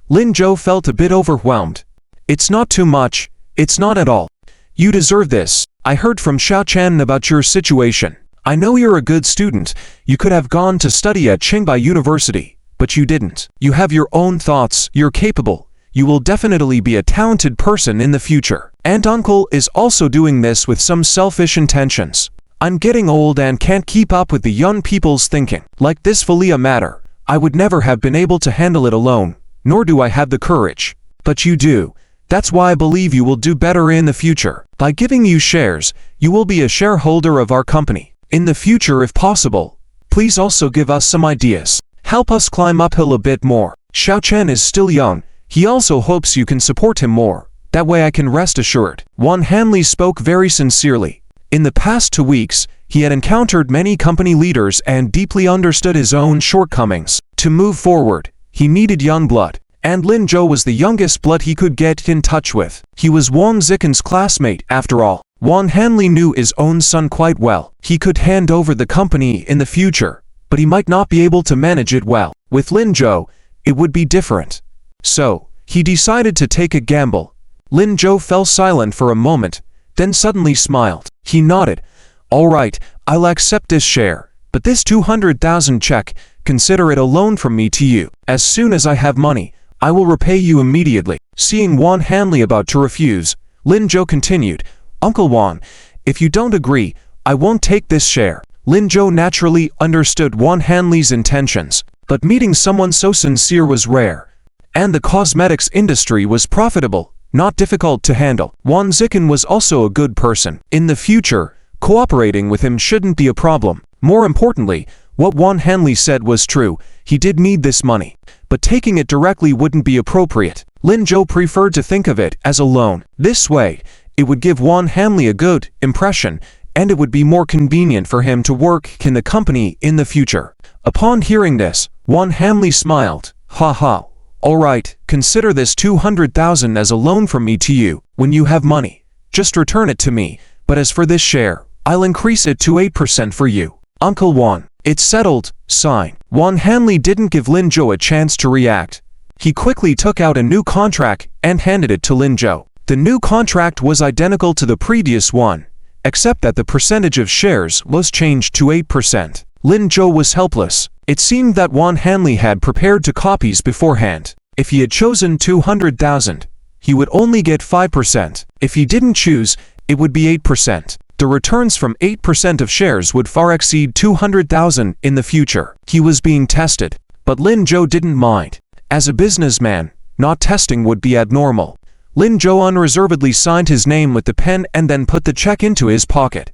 Lin Zhou felt a bit overwhelmed. It's not too much. It's not at all. You deserve this. I heard from Xiao Chen about your situation. I know you're a good student. You could have gone to study at Tsinghua University, but you didn't. You have your own thoughts, you're capable. You will definitely be a talented person in the future. And uncle is also doing this with some selfish intentions. I'm getting old and can't keep up with the young people's thinking. Like this Valia matter, I would never have been able to handle it alone, nor do I have the courage. But you do. That's why I believe you will do better in the future. By giving you shares, you will be a shareholder of our company. In the future, if possible, please also give us some ideas. Help us climb uphill a bit more. Xiao Chen is still young. He also hopes you can support him more. That way I can rest assured. Wan Hanli spoke very sincerely. In the past 2 weeks, he had encountered many company leaders and deeply understood his own shortcomings. To move forward, he needed young blood. And Lin Zhou was the youngest blood he could get in touch with. He was Wang Zikin's classmate, after all. Wan Hanli knew his own son quite well. He could hand over the company in the future, but he might not be able to manage it well. With Lin Zhou, it would be different. So, he decided to take a gamble. Lin Zhou fell silent for a moment, then suddenly smiled. He nodded. All right, I'll accept this share, but this 200,000 check, consider it a loan from me to you. As soon as I have money, I will repay you immediately. Seeing Wan Hanli about to refuse, Lin Zhou continued, Uncle Wan, if you don't agree, I won't take this share. Lin Zhou naturally understood Wan Hanli's intentions, but meeting someone so sincere was rare. And the cosmetics industry was profitable, not difficult to handle. Wan Zikin was also a good person. In the future, cooperating with him shouldn't be a problem. More importantly, what Wan Hanli said was true. He did need this money, but taking it directly wouldn't be appropriate. Lin Zhou preferred to think of it as a loan. This way, it would give Wan Hanli a good impression, and it would be more convenient for him to work in the company in the future. Upon hearing this, Wan Hanli smiled. Ha ha. All right, consider this 200,000 as a loan from me to you. When you have money, just return it to me. But as for this share, I'll increase it to 8% for you. Uncle Wan, it's settled. Sign. Wan Hanli didn't give Lin Zhou a chance to react. He quickly took out a new contract and handed it to Lin Zhou. The new contract was identical to the previous one, except that the percentage of shares was changed to 8%. Lin Zhou was helpless. It seemed that Wan Hanli had prepared 2 copies beforehand. If he had chosen 200,000, he would only get 5%. If he didn't choose, it would be 8%. The returns from 8% of shares would far exceed 200,000 in the future. He was being tested, but Lin Zhou didn't mind. As a businessman, not testing would be abnormal. Lin Zhou unreservedly signed his name with the pen and then put the check into his pocket.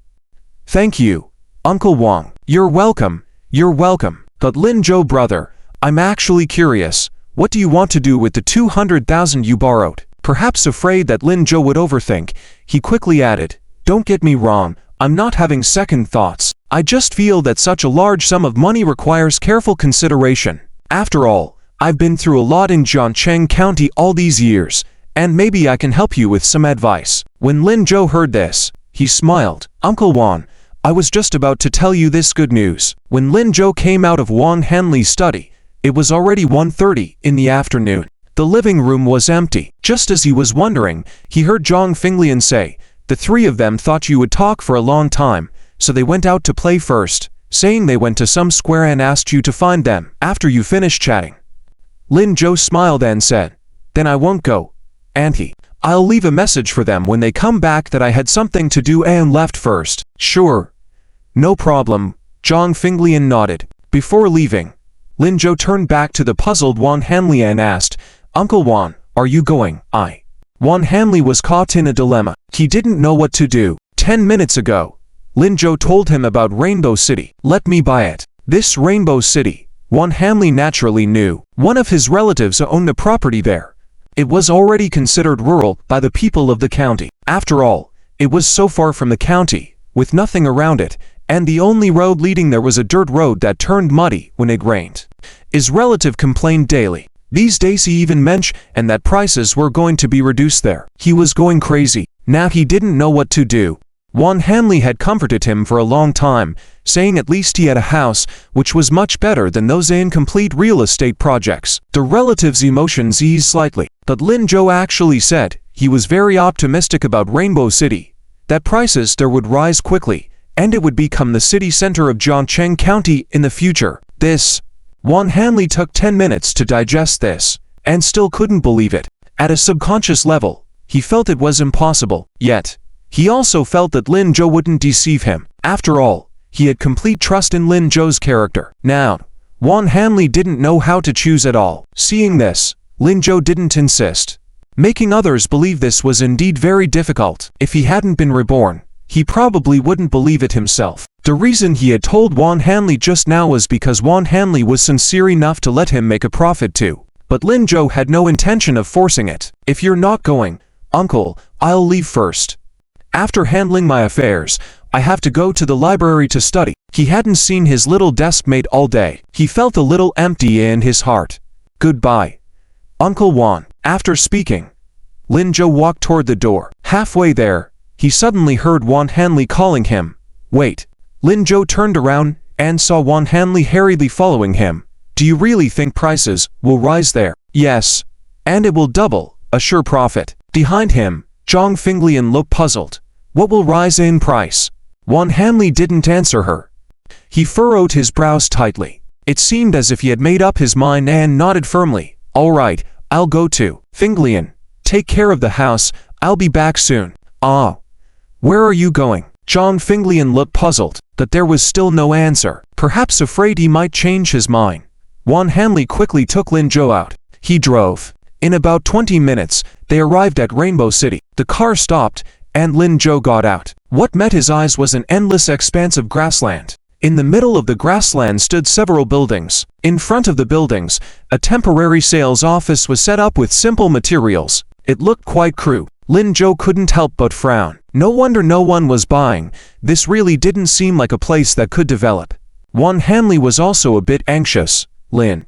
Thank you, Uncle Wang. You're welcome. You're welcome. But Lin Zhou brother, I'm actually curious. What do you want to do with the 200,000 you borrowed? Perhaps afraid that Lin Zhou would overthink, he quickly added, don't get me wrong, I'm not having second thoughts. I just feel that such a large sum of money requires careful consideration. After all, I've been through a lot in Jiangcheng County all these years, and maybe I can help you with some advice. When Lin Zhou heard this, he smiled. Uncle Wan, I was just about to tell you this good news. When Lin Zhou came out of Wan Hanli's study, it was already 1:30 in the afternoon. The living room was empty. Just as he was wondering, he heard Zhang Finglian say, the 3 of them thought you would talk for a long time, so they went out to play first, saying they went to some square and asked you to find them after you finished chatting. Lin Zhou smiled and said, then I won't go, Auntie. I'll leave a message for them when they come back that I had something to do and left first. Sure. No problem. Zhang Finglian nodded. Before leaving, Lin Zhou turned back to the puzzled Wan Hanli and asked, Uncle Wan, are you going? Wan Hanli was caught in a dilemma. He didn't know what to do. 10 minutes ago, Lin Zhou told him about Rainbow City. Let me buy it. This Rainbow City, Wan Hanli naturally knew. One of his relatives owned a property there. It was already considered rural by the people of the county. After all, it was so far from the county, with nothing around it, and the only road leading there was a dirt road that turned muddy when it rained. His relative complained daily. These days he even mentioned that prices were going to be reduced there. He was going crazy. Now he didn't know what to do. Wan Hanli had comforted him for a long time, saying at least he had a house, which was much better than those incomplete real estate projects. The relative's emotions eased slightly, but Lin Zhou actually said, he was very optimistic about Rainbow City, that prices there would rise quickly, and it would become the city center of Jiangcheng County in the future. Juan Hanley took 10 minutes to digest this, and still couldn't believe it. At a subconscious level, he felt it was impossible, yet he also felt that Lin Zhou wouldn't deceive him. After all, he had complete trust in Lin Zhou's character. Now, Juan Hanley didn't know how to choose at all. Seeing this, Lin Zhou didn't insist. Making others believe this was indeed very difficult. If he hadn't been reborn, he probably wouldn't believe it himself. The reason he had told Juan Hanley just now was because Juan Hanley was sincere enough to let him make a profit too. But Lin Zhou had no intention of forcing it. If you're not going, uncle, I'll leave first. After handling my affairs, I have to go to the library to study. He hadn't seen his little deskmate all day. He felt a little empty in his heart. Goodbye, Uncle Juan. After speaking, Lin Zhou walked toward the door. Halfway there, he suddenly heard Juan Hanley calling him. Wait. Lin Zhou turned around and saw Juan Hanley hurriedly following him. Do you really think prices will rise there? Yes. And it will double, a sure profit. Behind him, Zhang Finglian looked puzzled. What will rise in price? Juan Hanley didn't answer her. He furrowed his brows tightly. It seemed as if he had made up his mind and nodded firmly. All right, I'll go too. Finglian, take care of the house, I'll be back soon. Ah. Where are you going? Zhang Finglian looked puzzled, but there was still no answer. Perhaps afraid he might change his mind. Juan Hanley quickly took Lin Zhou out. He drove. In about 20 minutes, they arrived at Rainbow City. The car stopped, and Lin Zhou got out. What met his eyes was an endless expanse of grassland. In the middle of the grassland stood several buildings. In front of the buildings, a temporary sales office was set up with simple materials. It looked quite crude. Lin Zhou couldn't help but frown. No wonder no one was buying. This really didn't seem like a place that could develop. Juan Hanley was also a bit anxious. Lin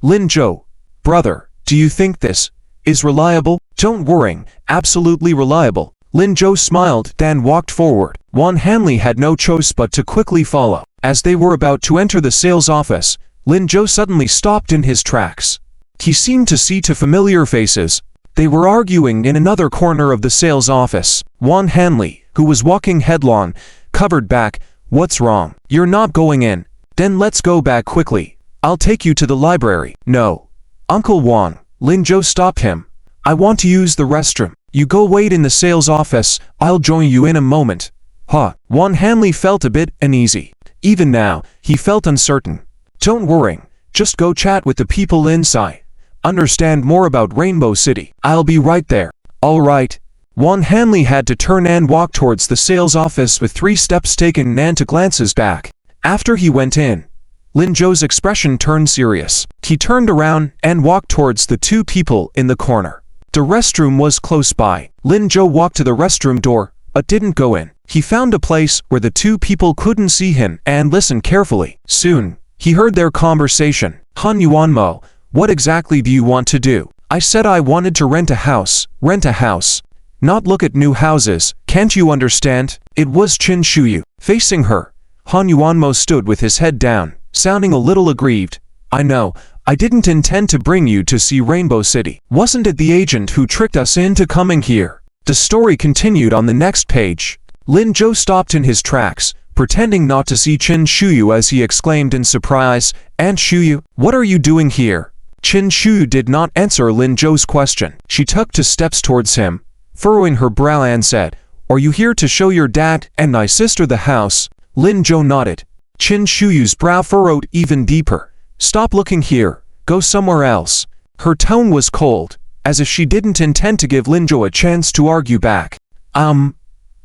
Zhou, brother, do you think this is reliable? Don't worry, absolutely reliable. Lin Zhou smiled, then walked forward. Juan Hanley had no choice but to quickly follow. As they were about to enter the sales office, Lin Zhou suddenly stopped in his tracks. He seemed to see two familiar faces. They were arguing in another corner of the sales office. Juan Hanley, who was walking headlong, covered back. What's wrong? You're not going in. Then let's go back quickly. I'll take you to the library. No. Uncle Juan, Lin Zhou stopped him. I want to use the restroom. You go wait in the sales office, I'll join you in a moment. Juan Hanley felt a bit uneasy. Even now, he felt uncertain. Don't worry, just go chat with the people inside. Understand more about Rainbow City. I'll be right there. All right. Juan Hanley had to turn and walk towards the sales office with 3 steps taken and 2 glances back. After he went in, Lin Zhou's expression turned serious. He turned around and walked towards the 2 people in the corner. The restroom was close by. Lin Zhou walked to the restroom door, but didn't go in. He found a place where the 2 people couldn't see him and listened carefully. Soon, he heard their conversation. Han Yuanmo, what exactly do you want to do? I said I wanted to rent a house. Rent a house. Not look at new houses. Can't you understand? It was Qin Shuyu. Facing her, Han Yuanmo stood with his head down, sounding a little aggrieved. I know, I didn't intend to bring you to see Rainbow City. Wasn't it the agent who tricked us into coming here? The story continued on the next page. Lin Zhou stopped in his tracks, pretending not to see Qin Shuyu as he exclaimed in surprise, Aunt Shuyu, what are you doing here? Qin Shuyu did not answer Lin Zhou's question. She took 2 steps towards him, furrowing her brow and said, Are you here to show your dad and my sister the house? Lin Zhou nodded. Qin Shuyu's brow furrowed even deeper. Stop looking here. Go somewhere else. Her tone was cold, as if she didn't intend to give Lin Zhou a chance to argue back.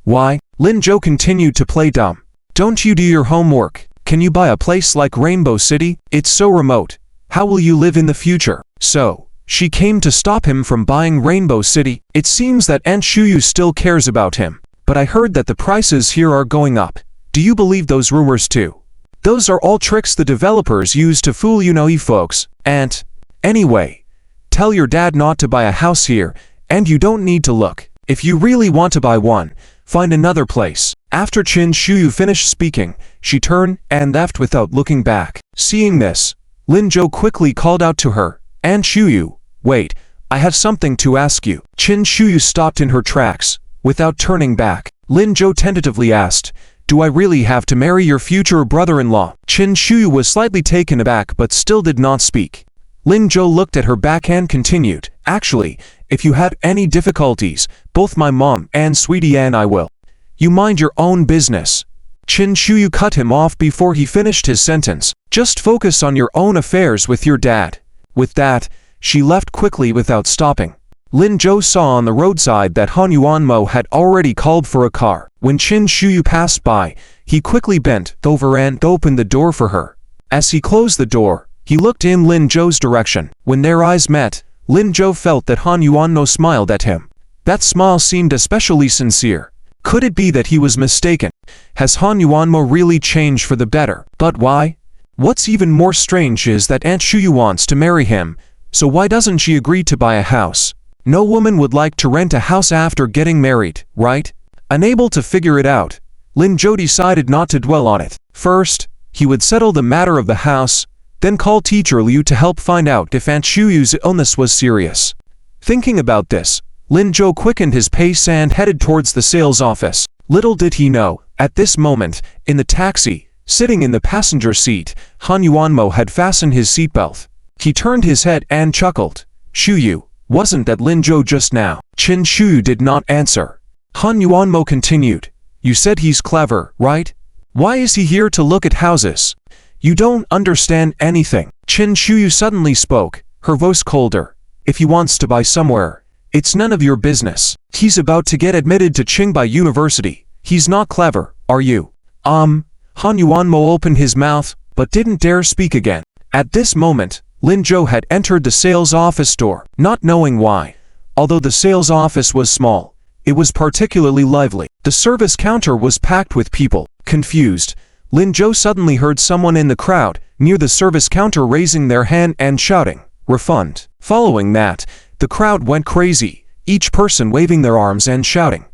Why? Lin Zhou continued to play dumb. Don't you do your homework? Can you buy a place like Rainbow City? It's so remote. How will you live in the future? So, she came to stop him from buying Rainbow City. It seems that Aunt Shuyu still cares about him. But I heard that the prices here are going up. Do you believe those rumors too? Those are all tricks the developers use to fool you folks. Aunt. Anyway, tell your dad not to buy a house here, and you don't need to look. If you really want to buy one, find another place. After Qin Shuyu finished speaking, she turned and left without looking back. Seeing this, Lin Zhou quickly called out to her, Aunt Shuyu, wait, I have something to ask you. Qin Shuyu stopped in her tracks. Without turning back, Lin Zhou tentatively asked, do I really have to marry your future brother-in-law? Qin Shuyu was slightly taken aback but still did not speak. Lin Zhou looked at her back and continued, actually, if you have any difficulties, both my mom and Sweetie and I will. You mind your own business. Qin Shuyu cut him off before he finished his sentence. Just focus on your own affairs with your dad. With that, she left quickly without stopping. Lin Zhou saw on the roadside that Han Yuanmo had already called for a car. When Qin Shuyu passed by, he quickly bent over and opened the door for her. As he closed the door, he looked in Lin Zhou's direction. When their eyes met, Lin Zhou felt that Han Yuanmo smiled at him. That smile seemed especially sincere. Could it be that he was mistaken? Has Han Yuanmo really changed for the better? But why? What's even more strange is that Aunt Shuyu wants to marry him, so why doesn't she agree to buy a house? No woman would like to rent a house after getting married, right? Unable to figure it out, Lin Zhou decided not to dwell on it. First, he would settle the matter of the house, then call teacher Liu to help find out if Aunt Shuyu's illness was serious. Thinking about this, Lin Zhou quickened his pace and headed towards the sales office. Little did he know, at this moment, in the taxi, sitting in the passenger seat, Han Yuanmo had fastened his seatbelt. He turned his head and chuckled. Shuyu, wasn't that Lin Zhou just now? Qin Shuyu did not answer. Han Yuanmo continued. You said he's clever, right? Why is he here to look at houses? You don't understand anything. Qin Shuyu suddenly spoke, her voice colder. If he wants to buy somewhere, it's none of your business. He's about to get admitted to Qingbai University. He's not clever, are you? Han Yuanmo opened his mouth, but didn't dare speak again. At this moment, Lin Zhou had entered the sales office door, not knowing why. Although the sales office was small, it was particularly lively. The service counter was packed with people. Confused, Lin Zhou suddenly heard someone in the crowd near the service counter raising their hand and shouting, refund. Following that, the crowd went crazy, each person waving their arms and shouting,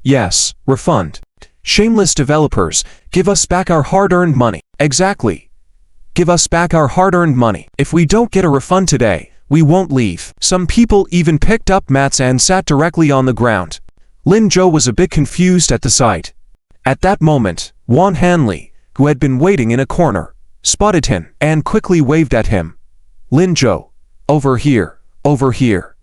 yes, refund. Shameless developers, give us back our hard-earned money. Exactly. Give us back our hard-earned money. If we don't get a refund today, we won't leave. Some people even picked up mats and sat directly on the ground. Lin Zhou was a bit confused at the sight. At that moment, Wan Hanli, who had been waiting in a corner, spotted him and quickly waved at him. Lin Zhou, over here, over here.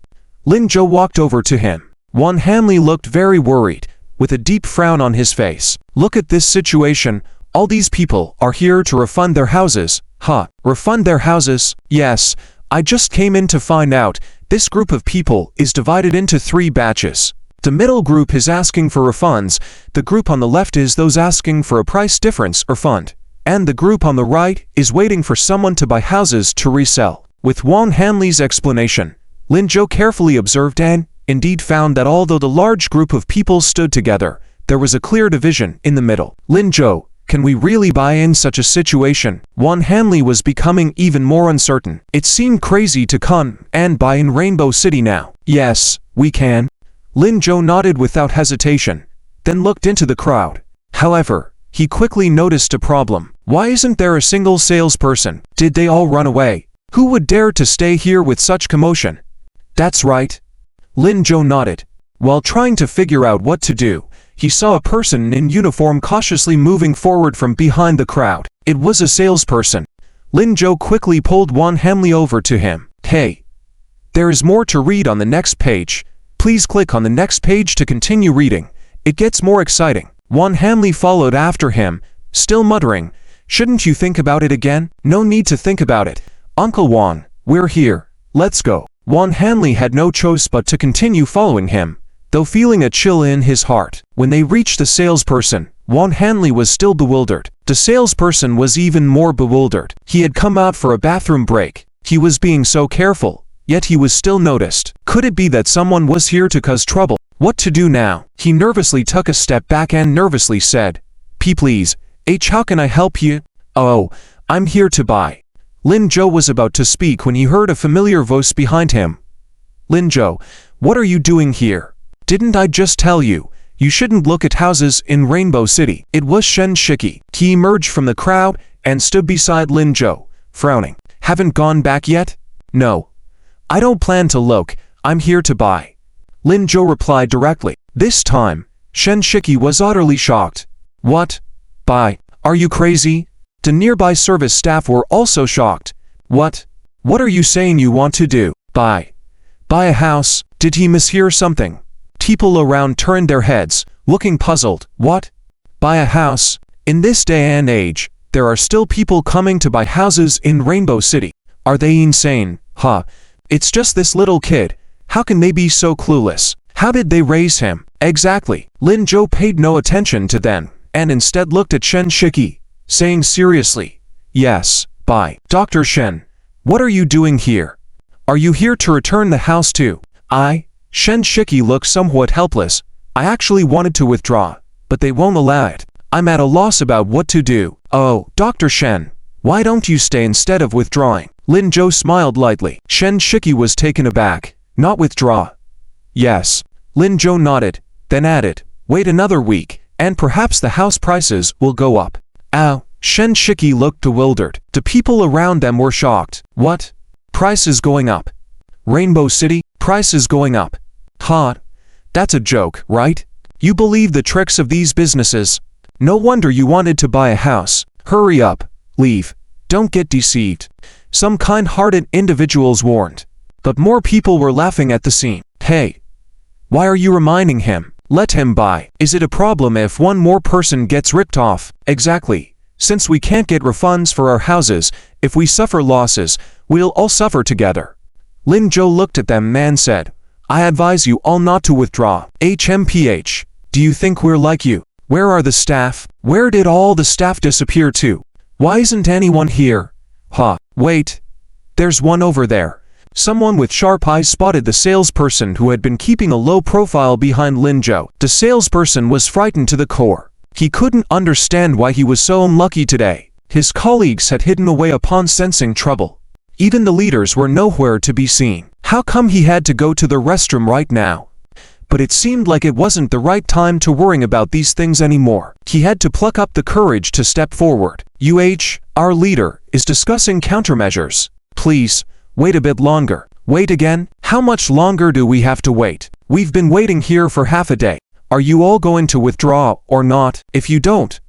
Lin Zhou walked over to him. Wan Hanli looked very worried, with a deep frown on his face. Look at this situation. All these people are here to refund their houses. Huh, refund their houses? Yes, I just came in to find out. This group of people is divided into 3 batches. The middle group is asking for refunds, the group on the left is those asking for a price difference or fund, and the group on the right is waiting for someone to buy houses to resell. With Wan Hanli's explanation, Lin Zhou carefully observed and, indeed found that although the large group of people stood together, there was a clear division in the middle. Lin Zhou, can we really buy in such a situation? Wan Hanli was becoming even more uncertain. It seemed crazy to come and buy in Rainbow City now. Yes, we can. Lin Zhou nodded without hesitation, then looked into the crowd. However, he quickly noticed a problem. Why isn't there a single salesperson? Did they all run away? Who would dare to stay here with such commotion? That's right. Lin Zhou nodded. While trying to figure out what to do, he saw a person in uniform cautiously moving forward from behind the crowd. It was a salesperson. Lin Zhou quickly pulled Wan Hanli over to him. Hey, there is more to read on the next page. Please click on the next page to continue reading. It gets more exciting. Wan Hanli followed after him, still muttering, shouldn't you think about it again? No need to think about it. Uncle Wan, we're here. Let's go. Wan Hanli had no choice but to continue following him, though feeling a chill in his heart. When they reached the salesperson, Wan Hanli was still bewildered. The salesperson was even more bewildered. He had come out for a bathroom break. He was being so careful, yet he was still noticed. Could it be that someone was here to cause trouble? What to do now? He nervously took a step back and nervously said, Please, how can I help you? Oh, I'm here to buy. Lin Zhou was about to speak when he heard a familiar voice behind him. Lin Zhou, what are you doing here? Didn't I just tell you, you shouldn't look at houses in Rainbow City? It was Shen Shiki. He emerged from the crowd and stood beside Lin Zhou, frowning. Haven't gone back yet? No. I don't plan to look. I'm here to buy. Lin Zhou replied directly. This time, Shen Shiki was utterly shocked. What? Buy? Are you crazy? The nearby service staff were also shocked. What? What are you saying you want to do? Buy? Buy a house? Did he mishear something? People around turned their heads, looking puzzled. What? Buy a house? In this day and age, there are still people coming to buy houses in Rainbow City. Are they insane? Huh. It's just this little kid. How can they be so clueless? How did they raise him? Exactly. Lin Zhou paid no attention to them, and instead looked at Shen Shiki, saying seriously, yes, buy. Dr. Shen, what are you doing here? Are you here to return the house too? Shen Shiki looked somewhat helpless. I actually wanted to withdraw, but they won't allow it. I'm at a loss about what to do. Oh, Dr. Shen, why don't you stay instead of withdrawing? Lin Zhou smiled lightly. Shen Shiki was taken aback. Not withdraw? Yes. Lin Zhou nodded, then added, wait another week, and perhaps the house prices will go up. Ow. Shen Shiki looked bewildered. The people around them were shocked. What? Prices going up? Rainbow City? Prices going up? Ha. That's a joke, right? You believe the tricks of these businesses? No wonder you wanted to buy a house. Hurry up. Leave. Don't get deceived. Some kind-hearted individuals warned. But more people were laughing at the scene. Hey. Why are you reminding him? Let him buy. Is it a problem if one more person gets ripped off? Exactly. Since we can't get refunds for our houses, if we suffer losses, we'll all suffer together. Lin Zhou looked at them and said, I advise you all not to withdraw. HMPH. Do you think we're like you? Where are the staff? Where did all the staff disappear to? Why isn't anyone here? Ha. Wait. There's one over there. Someone with sharp eyes spotted the salesperson who had been keeping a low profile behind Lin Zhou. The salesperson was frightened to the core. He couldn't understand why he was so unlucky today. His colleagues had hidden away upon sensing trouble. Even the leaders were nowhere to be seen. How come he had to go to the restroom right now? But it seemed like it wasn't the right time to worry about these things anymore. He had to pluck up the courage to step forward. Our leader, is discussing countermeasures. Please, wait a bit longer. Wait again? How much longer do we have to wait? We've been waiting here for half a day. Are you all going to withdraw or not? If you don't,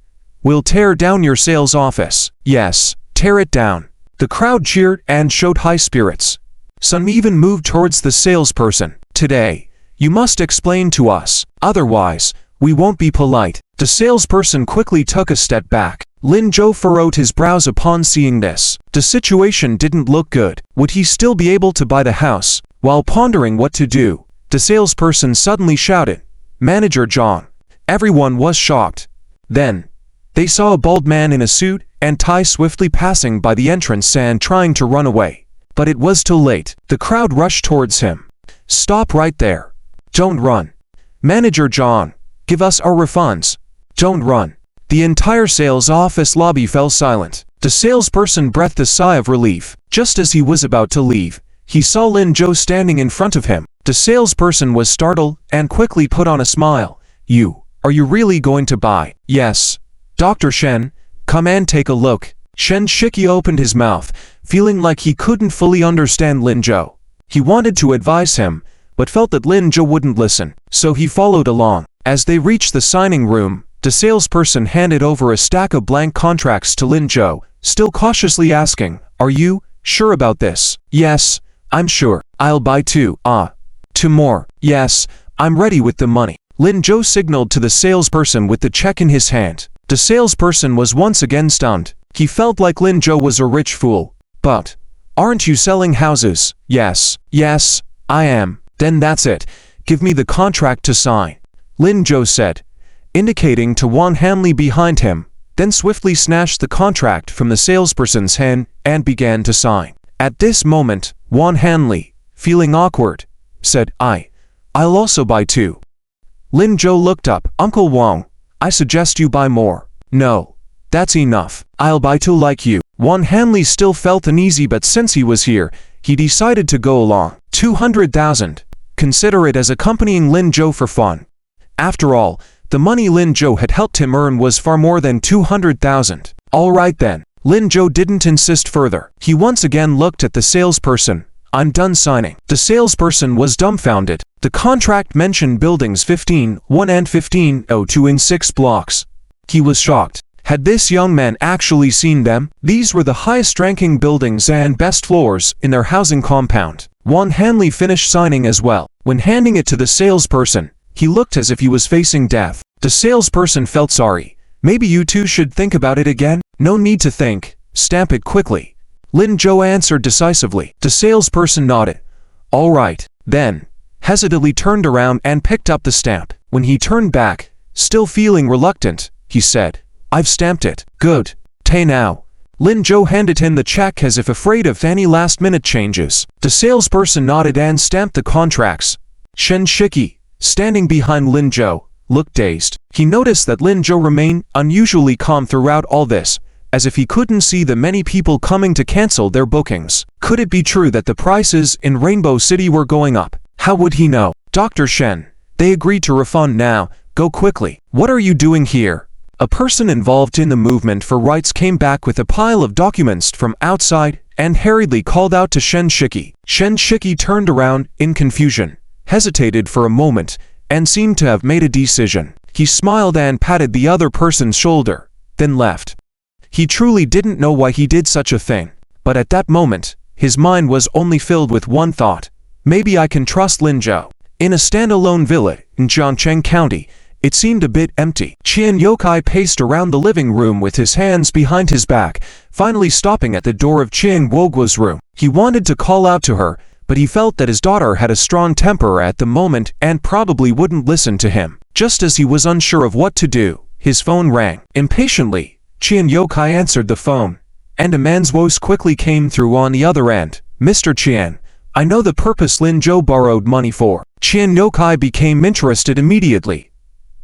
we'll tear down your sales office. Yes, tear it down. The crowd cheered and showed high spirits. Some even moved towards the salesperson. Today, you must explain to us. Otherwise, we won't be polite. The salesperson quickly took a step back. Lin Zhou furrowed his brows upon seeing this. The situation didn't look good. Would he still be able to buy the house? While pondering what to do, the salesperson suddenly shouted, Manager John. Everyone was shocked. Then, they saw a bald man in a suit and tie swiftly passing by the entrance and trying to run away. But it was too late. The crowd rushed towards him. Stop right there. Don't run. Manager John, give us our refunds. Don't run. The entire sales office lobby fell silent. The salesperson breathed a sigh of relief. Just as he was about to leave, he saw Lin Zhou standing in front of him. The salesperson was startled and quickly put on a smile. Are you really going to buy? Yes. Dr. Shen, come and take a look. Shen Shiki opened his mouth, feeling like he couldn't fully understand Lin Zhou. He wanted to advise him, but felt that Lin Zhou wouldn't listen, so he followed along. As they reached the signing room, the salesperson handed over a stack of blank contracts to Lin Zhou, still cautiously asking, Are you sure about this? Yes, I'm sure. I'll buy two. Two more. Yes, I'm ready with the money. Lin Zhou signaled to the salesperson with the check in his hand. The salesperson was once again stunned. He felt like Lin Zhou was a rich fool. But, aren't you selling houses? Yes, I am. Then that's it. Give me the contract to sign. Lin Zhou said, indicating to Wan Hanley behind him, then swiftly snatched the contract from the salesperson's hand and began to sign. At this moment, Wan Hanley, feeling awkward, said, I'll also buy two. Lin Zhou looked up. Uncle Wang, I suggest you buy more. No, that's enough. I'll buy two like you. Wan Hanley still felt uneasy, but since he was here, he decided to go along. 200,000. Consider it as accompanying Lin Zhou for fun. After all, the money Lin Zhou had helped him earn was far more than 200,000. All right then. Lin Zhou didn't insist further. He once again looked at the salesperson. I'm done signing. The salesperson was dumbfounded. The contract mentioned buildings 15-1 and 15-2 in 6 blocks. He was shocked. Had this young man actually seen them? These were the highest-ranking buildings and best floors in their housing compound. Juan Hanley finished signing as well. When handing it to the salesperson, he looked as if he was facing death. The salesperson felt sorry. Maybe you two should think about it again? No need to think. Stamp it quickly. Lin Zhou answered decisively. The salesperson nodded. All right, then. Hesitantly turned around and picked up the stamp. When he turned back, still feeling reluctant, he said, I've stamped it. Good. Pay now. Lin Zhou handed him the check as if afraid of any last-minute changes. The salesperson nodded and stamped the contracts. Shen Shiki, standing behind Lin Zhou, looked dazed. He noticed that Lin Zhou remained unusually calm throughout all this, as if he couldn't see the many people coming to cancel their bookings. Could it be true that the prices in Rainbow City were going up? How would he know? Dr. Shen, they agreed to refund now. Go quickly. What are you doing here? A person involved in the movement for rights came back with a pile of documents from outside and hurriedly called out to Shen Shiki. Shen Shiki turned around in confusion, hesitated for a moment, and seemed to have made a decision. He smiled and patted the other person's shoulder, then left. He truly didn't know why he did such a thing, but at that moment, his mind was only filled with one thought. Maybe I can trust Lin Zhou. In a standalone villa in Jiangcheng County, it seemed a bit empty. Qian Yokai paced around the living room with his hands behind his back, finally stopping at the door of Qian Guoguo's room. He wanted to call out to her, but he felt that his daughter had a strong temper at the moment and probably wouldn't listen to him. Just as he was unsure of what to do, his phone rang. Impatiently, Qian Yokai answered the phone, and a man's voice quickly came through on the other end. Mr. Qian, I know the purpose Lin Zhou borrowed money for. Qian Yokai became interested immediately.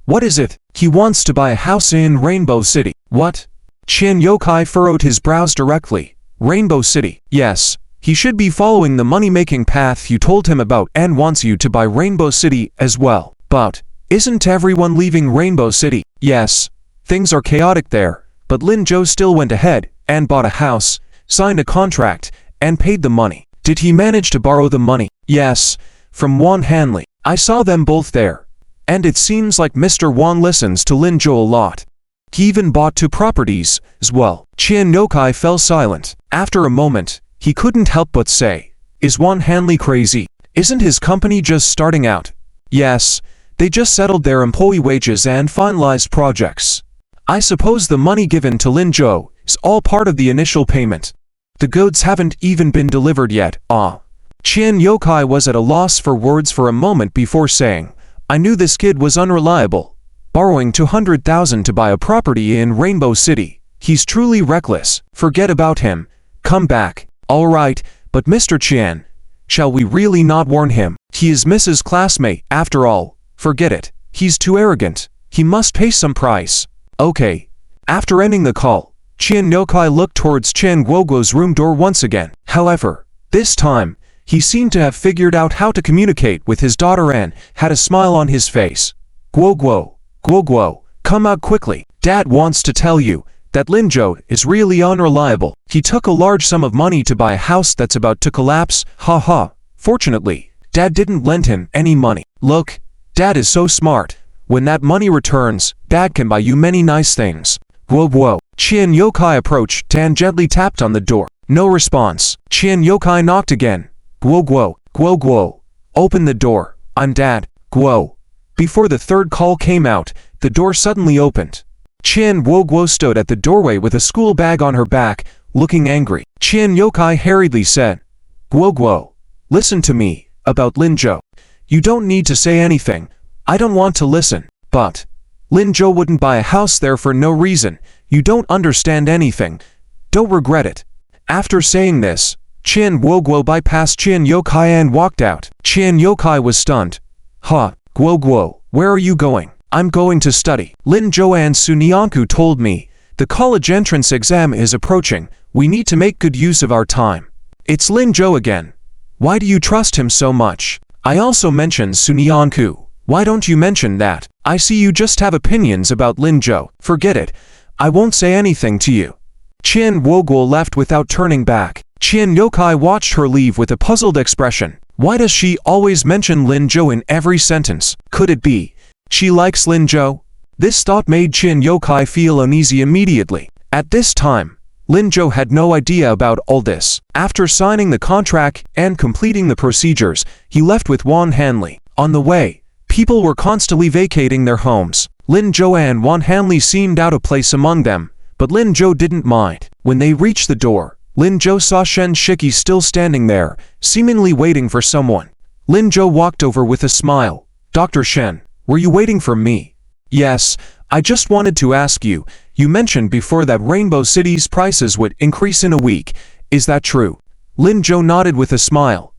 What is it? He wants to buy a house in Rainbow City. What? Qian Yokai furrowed his brows directly. Rainbow City. Yes, he should be following the money-making path you told him about and wants you to buy Rainbow City as well. But, isn't everyone leaving Rainbow City? Yes, things are chaotic there, but Lin Zhou still went ahead and bought a house, signed a contract, and paid the money. Did he manage to borrow the money? Yes, from Juan Hanley. I saw them both there. And it seems like Mr. Wang listens to Lin Zhou a lot. He even bought 2 properties as well. Qian Yokai fell silent. After a moment, he couldn't help but say, Is Juan Hanley crazy? Isn't his company just starting out? Yes, they just settled their employee wages and finalized projects. I suppose the money given to Lin Zhou is all part of the initial payment. The goods haven't even been delivered yet. Qian Yokai was at a loss for words for a moment before saying, I knew this kid was unreliable. Borrowing 200,000 to buy a property in Rainbow City. He's truly reckless. Forget about him. Come back. All right, but Mr. Qian, shall we really not warn him? He is Mrs. Classmate, after all. Forget it. He's too arrogant. He must pay some price. Okay. After ending the call, Qian Yokai looked towards Qian Guoguo's room door once again. However, this time, he seemed to have figured out how to communicate with his daughter and had a smile on his face. Guoguo, come out quickly. Dad wants to tell you that Lin Zhou is really unreliable. He took a large sum of money to buy a house that's about to collapse. Ha. Fortunately, Dad didn't lend him any money. Look, Dad is so smart. When that money returns, Dad can buy you many nice things. Guo. Qian Yokai approached and gently tapped on the door. No response. Qian Yokai knocked again. Guo. Open the door. I'm Dad. Guo. Before the third call came out, the door suddenly opened. Qian Guo stood at the doorway with a school bag on her back, looking angry. Qian Yokai hurriedly said, Guo, listen to me, about Lin Zhou. You don't need to say anything. I don't want to listen. But Lin Zhou wouldn't buy a house there for no reason. You don't understand anything. Don't regret it. After saying this, Qian Guo bypassed Qian Yokai and walked out. Qian Yokai was stunned. Guo, where are you going? I'm going to study. Lin Zhou and Sunyanku told me, the college entrance exam is approaching. We need to make good use of our time. It's Lin Zhou again. Why do you trust him so much? I also mentioned Sunyanku. Why don't you mention that? I see you just have opinions about Lin Zhou. Forget it. I won't say anything to you. Qian Guo left without turning back. Qian Yokai watched her leave with a puzzled expression. Why does she always mention Lin Zhou in every sentence? Could it be she likes Lin Zhou? This thought made Qian Yokai feel uneasy immediately. At this time, Lin Zhou had no idea about all this. After signing the contract and completing the procedures, he left with Wan Hanley. On the way, people were constantly vacating their homes. Lin Zhou and Wan Hanley seemed out of place among them, but Lin Zhou didn't mind. When they reached the door, Lin Zhou saw Shen Shiki still standing there, seemingly waiting for someone. Lin Zhou walked over with a smile. Dr. Shen, were you waiting for me? Yes, I just wanted to ask you. You mentioned before that Rainbow City's prices would increase in a week. Is that true? Lin Zhou nodded with a smile.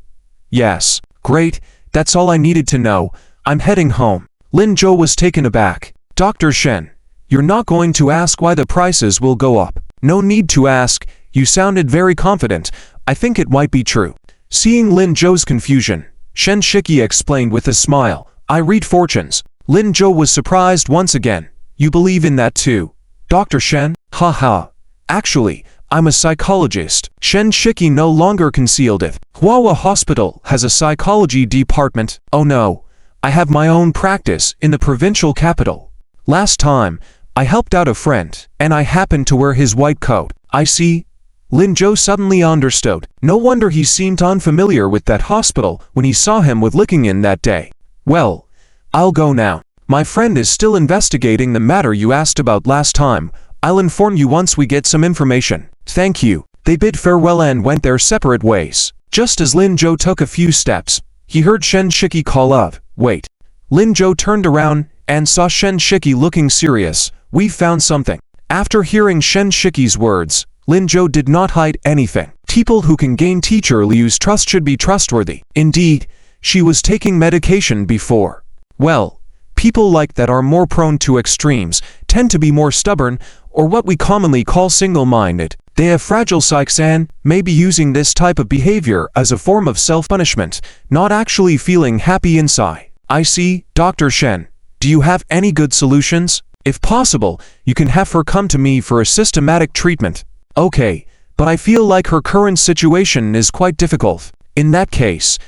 Yes, great, that's all I needed to know. I'm heading home. Lin Zhou was taken aback. Dr. Shen, you're not going to ask why the prices will go up. No need to ask, you sounded very confident. I think it might be true. Seeing Lin Zhou's confusion, Shen Shiki explained with a smile. I read fortunes. Lin Zhou was surprised once again. You believe in that too? Dr. Shen? Haha. Actually, I'm a psychologist. Shen Shiki no longer concealed it. Huahua Hospital has a psychology department. Oh no. I have my own practice in the provincial capital. Last time, I helped out a friend, and I happened to wear his white coat. I see. Lin Zhou suddenly understood. No wonder he seemed unfamiliar with that hospital when he saw him with Licking in that day. Well, I'll go now. My friend is still investigating the matter you asked about last time. I'll inform you once we get some information. Thank you. They bid farewell and went their separate ways. Just as Lin Zhou took a few steps, he heard Shen Shiki call out, wait. Lin Zhou turned around and saw Shen Shiki looking serious. We've found something. After hearing Shen Shiki's words, Lin Zhou did not hide anything. People who can gain Teacher Liu's trust should be trustworthy. Indeed, she was taking medication before. Well, people like that are more prone to extremes, tend to be more stubborn, or what we commonly call single-minded. They have fragile psyches and may be using this type of behavior as a form of self-punishment, not actually feeling happy inside. I see, Dr. Shen. Do you have any good solutions? If possible, you can have her come to me for a systematic treatment. Okay, but I feel like her current situation is quite difficult. In that case,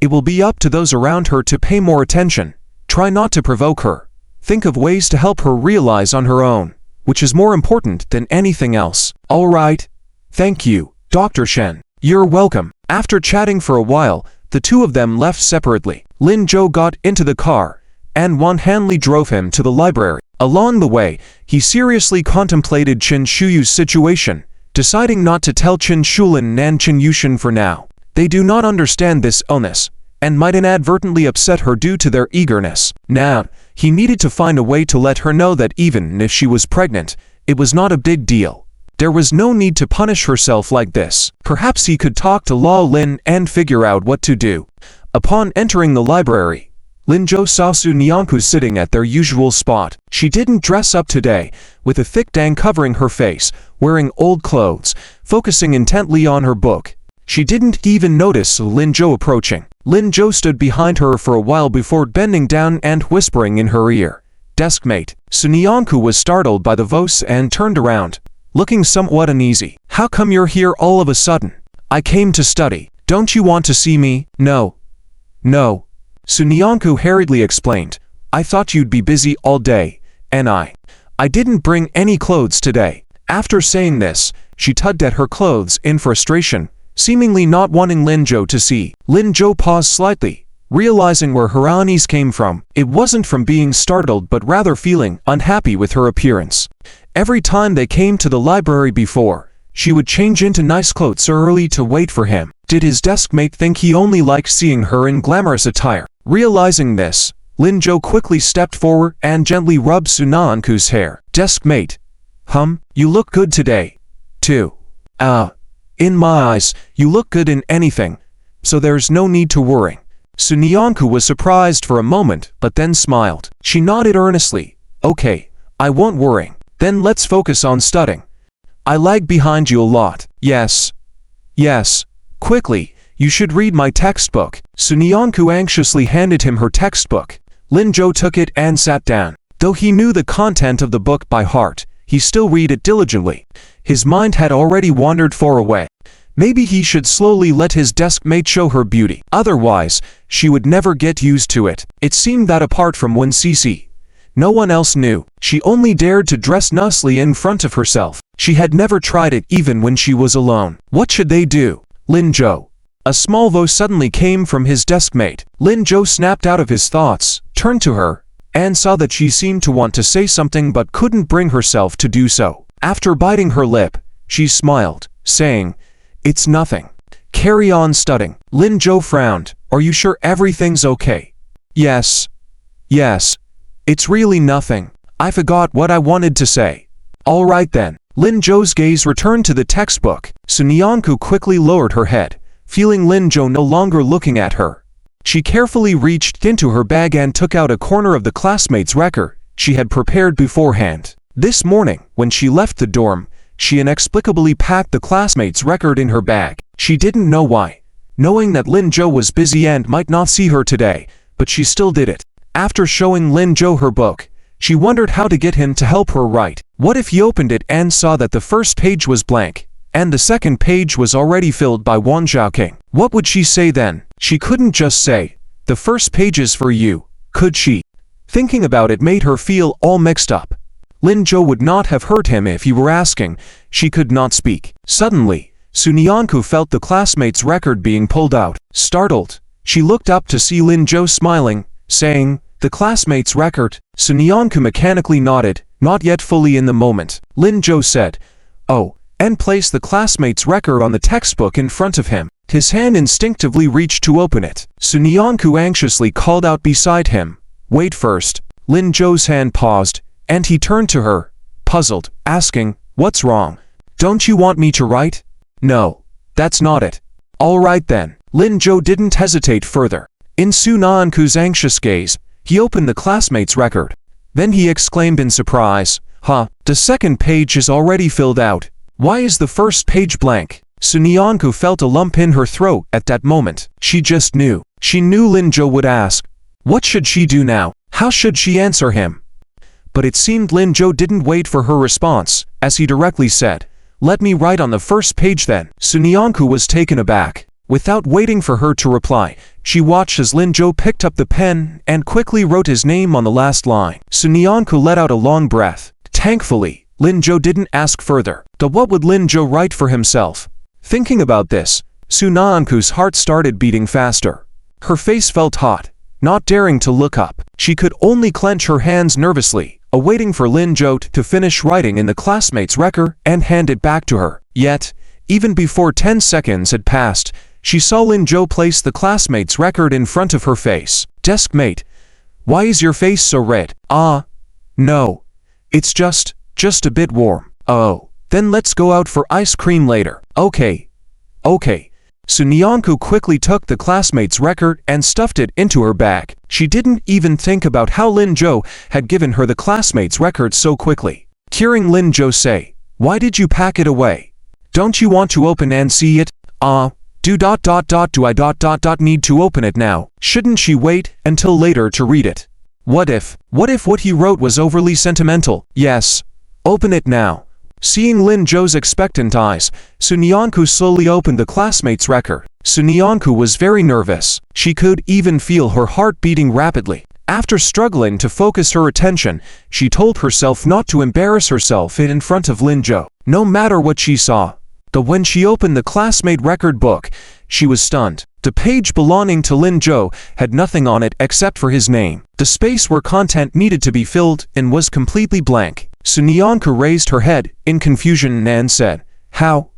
it will be up to those around her to pay more attention. Try not to provoke her. Think of ways to help her realize on her own, which is more important than anything else. All right. Thank you, Dr. Shen. You're welcome. After chatting for a while, the two of them left separately. Lin Zhou got into the car, and Wan Hanley drove him to the library. Along the way, he seriously contemplated Qin Shuyu's situation, deciding not to tell Qin Shulin and Qin Yushin for now. They do not understand this illness, and might inadvertently upset her due to their eagerness. Now, he needed to find a way to let her know that even if she was pregnant, it was not a big deal. There was no need to punish herself like this. Perhaps he could talk to Lao Lin and figure out what to do. Upon entering the library, Lin Zhou saw Su Nianku sitting at their usual spot. She didn't dress up today, with a thick dang covering her face, wearing old clothes, focusing intently on her book. She didn't even notice Lin Zhou approaching. Lin Zhou stood behind her for a while before bending down and whispering in her ear. Deskmate. Su Nianku was startled by the voice and turned around, looking somewhat uneasy. How come you're here all of a sudden? I came to study. Don't you want to see me? No. No. Su Nianku hurriedly explained. I thought you'd be busy all day, and I didn't bring any clothes today. After saying this, she tugged at her clothes in frustration, seemingly not wanting Lin Zhou to see. Lin Zhou paused slightly, realizing where her unease came from. It wasn't from being startled but rather feeling unhappy with her appearance. Every time they came to the library before, she would change into nice clothes early to wait for him. Did his deskmate think he only liked seeing her in glamorous attire? Realizing this, Lin Zhou quickly stepped forward and gently rubbed Su Nianku's hair. Deskmate. You look good today, too. In my eyes, you look good in anything, so there's no need to worry. Su Nianku was surprised for a moment, but then smiled. She nodded earnestly. Okay, I won't worry. Then let's focus on studying. I lag behind you a lot. Yes. Yes. Quickly, you should read my textbook. Su Nianku anxiously handed him her textbook. Lin Zhou took it and sat down. Though he knew the content of the book by heart, he still read it diligently. His mind had already wandered far away. Maybe he should slowly let his deskmate show her beauty. Otherwise, she would never get used to it. It seemed that apart from Wen Cece, no one else knew. She only dared to dress nicely in front of herself. She had never tried it even when she was alone. What should they do? Lin Zhou. A small voice suddenly came from his deskmate. Lin Zhou snapped out of his thoughts, turned to her, and saw that she seemed to want to say something but couldn't bring herself to do so. After biting her lip, she smiled, saying, "It's nothing. Carry on studying." Lin Zhou frowned. "Are you sure everything's okay?" Yes. It's really nothing. I forgot what I wanted to say." "All right then." Lin Zhou's gaze returned to the textbook. Sunyanku quickly lowered her head, feeling Lin Zhou no longer looking at her. She carefully reached into her bag and took out a corner of the classmate's record she had prepared beforehand. This morning, when she left the dorm, she inexplicably packed the classmate's record in her bag. She didn't know why, knowing that Lin Zhou was busy and might not see her today, but she still did it. After showing Lin Zhou her book, she wondered how to get him to help her write. What if he opened it and saw that the first page was blank, and the second page was already filled by Wang Zhaoking? What would she say then? She couldn't just say, "The first page is for you," could she? Thinking about it made her feel all mixed up. Lin Zhou would not have hurt him if he were asking. She could not speak. Suddenly, Sunyanku felt the classmate's record being pulled out. Startled, she looked up to see Lin Zhou smiling, saying, "The classmate's record?" Sunyanku mechanically nodded, not yet fully in the moment. Lin Zhou said, "Oh," and placed the classmate's record on the textbook in front of him. His hand instinctively reached to open it. Sunyanku anxiously called out beside him, "Wait first." Lin Zhou's hand paused, and he turned to her, puzzled, asking, "What's wrong? Don't you want me to write?" "No, that's not it." "All right then." Lin Zhou didn't hesitate further. In Sunyanku's anxious gaze, he opened the classmate's record. Then he exclaimed in surprise, The second page is already filled out. Why is the first page blank?" Sunyanku felt a lump in her throat at that moment. She just knew. She knew Lin Zhou would ask. What should she do now? How should she answer him? But it seemed Lin Zhou didn't wait for her response, as he directly said, "Let me write on the first page then." Sunyanku was taken aback. Without waiting for her to reply, she watched as Lin Zhou picked up the pen and quickly wrote his name on the last line. Sunyanku let out a long breath. Thankfully, Lin Zhou didn't ask further. What would Lin Zhou write for himself? Thinking about this, Sunyanku's heart started beating faster. Her face felt hot. Not daring to look up, she could only clench her hands nervously, awaiting for Lin Zhou to finish writing in the classmate's record and hand it back to her. Yet, even before 10 seconds had passed, she saw Lin Zhou place the classmate's record in front of her face. "Deskmate, why is your face so red?" No. It's just a bit warm." "Oh, then let's go out for ice cream later." Okay. Sunyanku quickly took the classmate's record and stuffed it into her bag. She didn't even think about how Lin Zhou had given her the classmate's record so quickly. Hearing Lin Zhou say, "Why did you pack it away? Don't you want to open and see it?" Do I need to open it now? Shouldn't she wait until later to read it? What if what he wrote was overly sentimental? Yes. Open it now. Seeing Lin Zhou's expectant eyes, Sunyanku slowly opened the classmate's record. Sunyanku was very nervous. She could even feel her heart beating rapidly. After struggling to focus her attention, she told herself not to embarrass herself in front of Lin Zhou, no matter what she saw. But when she opened the classmate record book, she was stunned. The page belonging to Lin Zhou had nothing on it except for his name. The space where content needed to be filled in was completely blank. Sunyanku raised her head in confusion and said, How?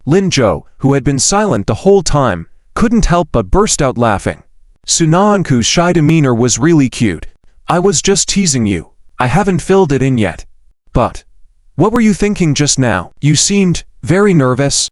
Lin Zhou, who had been silent the whole time, couldn't help but burst out laughing. Sunyanku's shy demeanor was really cute. "I was just teasing you. I haven't filled it in yet." "But what were you thinking just now? You seemed very nervous."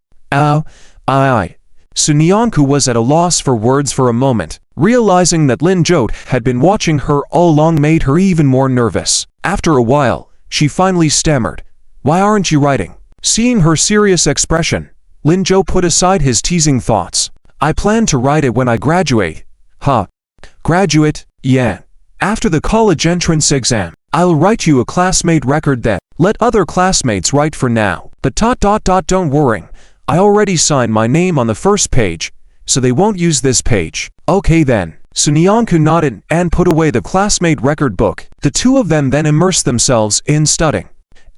Sunyanku was at a loss for words for a moment. Realizing that Lin Zhou had been watching her all along made her even more nervous. After a while, she finally stammered, "Why aren't you writing?" Seeing her serious expression, Lin Zhou put aside his teasing thoughts. "I plan to write it when I graduate." Graduate? Yeah. After the college entrance exam. "I'll write you a classmate record then. Let other classmates write for now. But don't worry. I already signed my name on the first page, so they won't use this page. Okay then. Sunyanku nodded and put away the classmate record book. The two of them then immersed themselves in studying.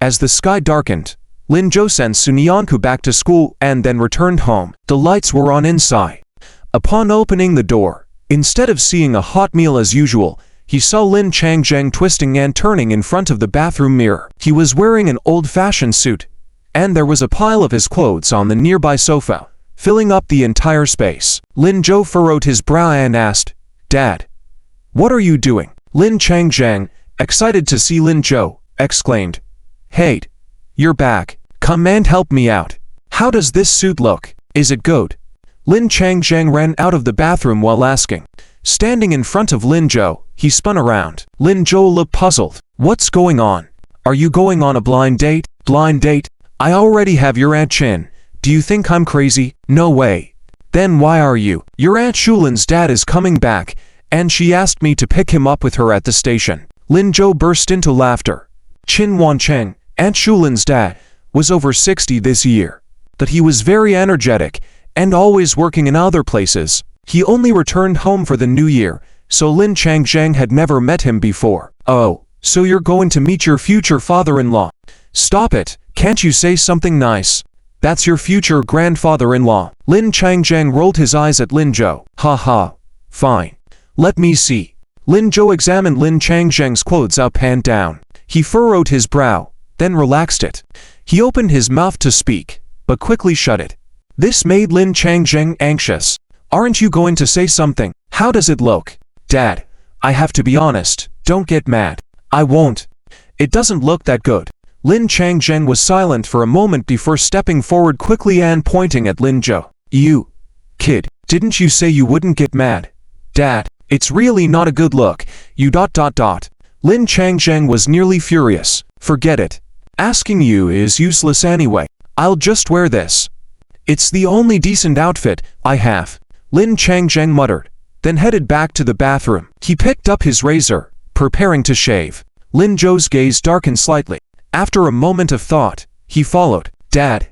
As the sky darkened, Lin-jo sent Sunyanku back to school and then returned home. The lights were on inside. Upon opening the door, instead of seeing a hot meal as usual, he saw Lin Changjang twisting and turning in front of the bathroom mirror. He was wearing an old-fashioned suit, and there was a pile of his clothes on the nearby sofa, filling up the entire space. Lin-jo furrowed his brow and asked, "Dad, what are you doing?" Lin Changjang, excited to see Lin-jo, exclaimed, "Hey, you're back. Come and help me out. How does this suit look? Is it good?" Lin Changjang ran out of the bathroom while asking. Standing in front of Lin-jo, he spun around. Lin-jo looked puzzled. "What's going on? Are you going on a blind date?" "Blind date? I already have your Aunt Chin. Do you think I'm crazy?" "No way. Then why are you?" "Your Aunt Shulin's dad is coming back, and she asked me to pick him up with her at the station." Lin-jo burst into laughter. Chin Wancheng, Aunt Shulin's dad, was over 60 this year, but he was very energetic and always working in other places. He only returned home for the new year, so Lin Changjang had never met him before. "Oh, so you're going to meet your future father-in-law?" "Stop it, can't you say something nice? That's your future grandfather-in-law." Lin Changjang rolled his eyes at Lin-jo. "Ha ha, fine. Let me see." Lin-jo examined Lin Changjang's clothes up and down. He furrowed his brow, then relaxed it. He opened his mouth to speak, but quickly shut it. This made Lin Changjang anxious. "Aren't you going to say something? How does it look?" "Dad, I have to be honest, don't get mad." "I won't. It doesn't look that good." Lin Changjang was silent for a moment before stepping forward quickly and pointing at Lin-jo. "You, kid, didn't you say you wouldn't get mad?" "Dad, it's really not a good look, you ... Lin Changjang was nearly furious. "Forget it. Asking you is useless anyway. I'll just wear this. It's the only decent outfit I have." Lin Changjang muttered, then headed back to the bathroom. He picked up his razor, preparing to shave. Lin-jo's gaze darkened slightly. After a moment of thought, he followed. "Dad,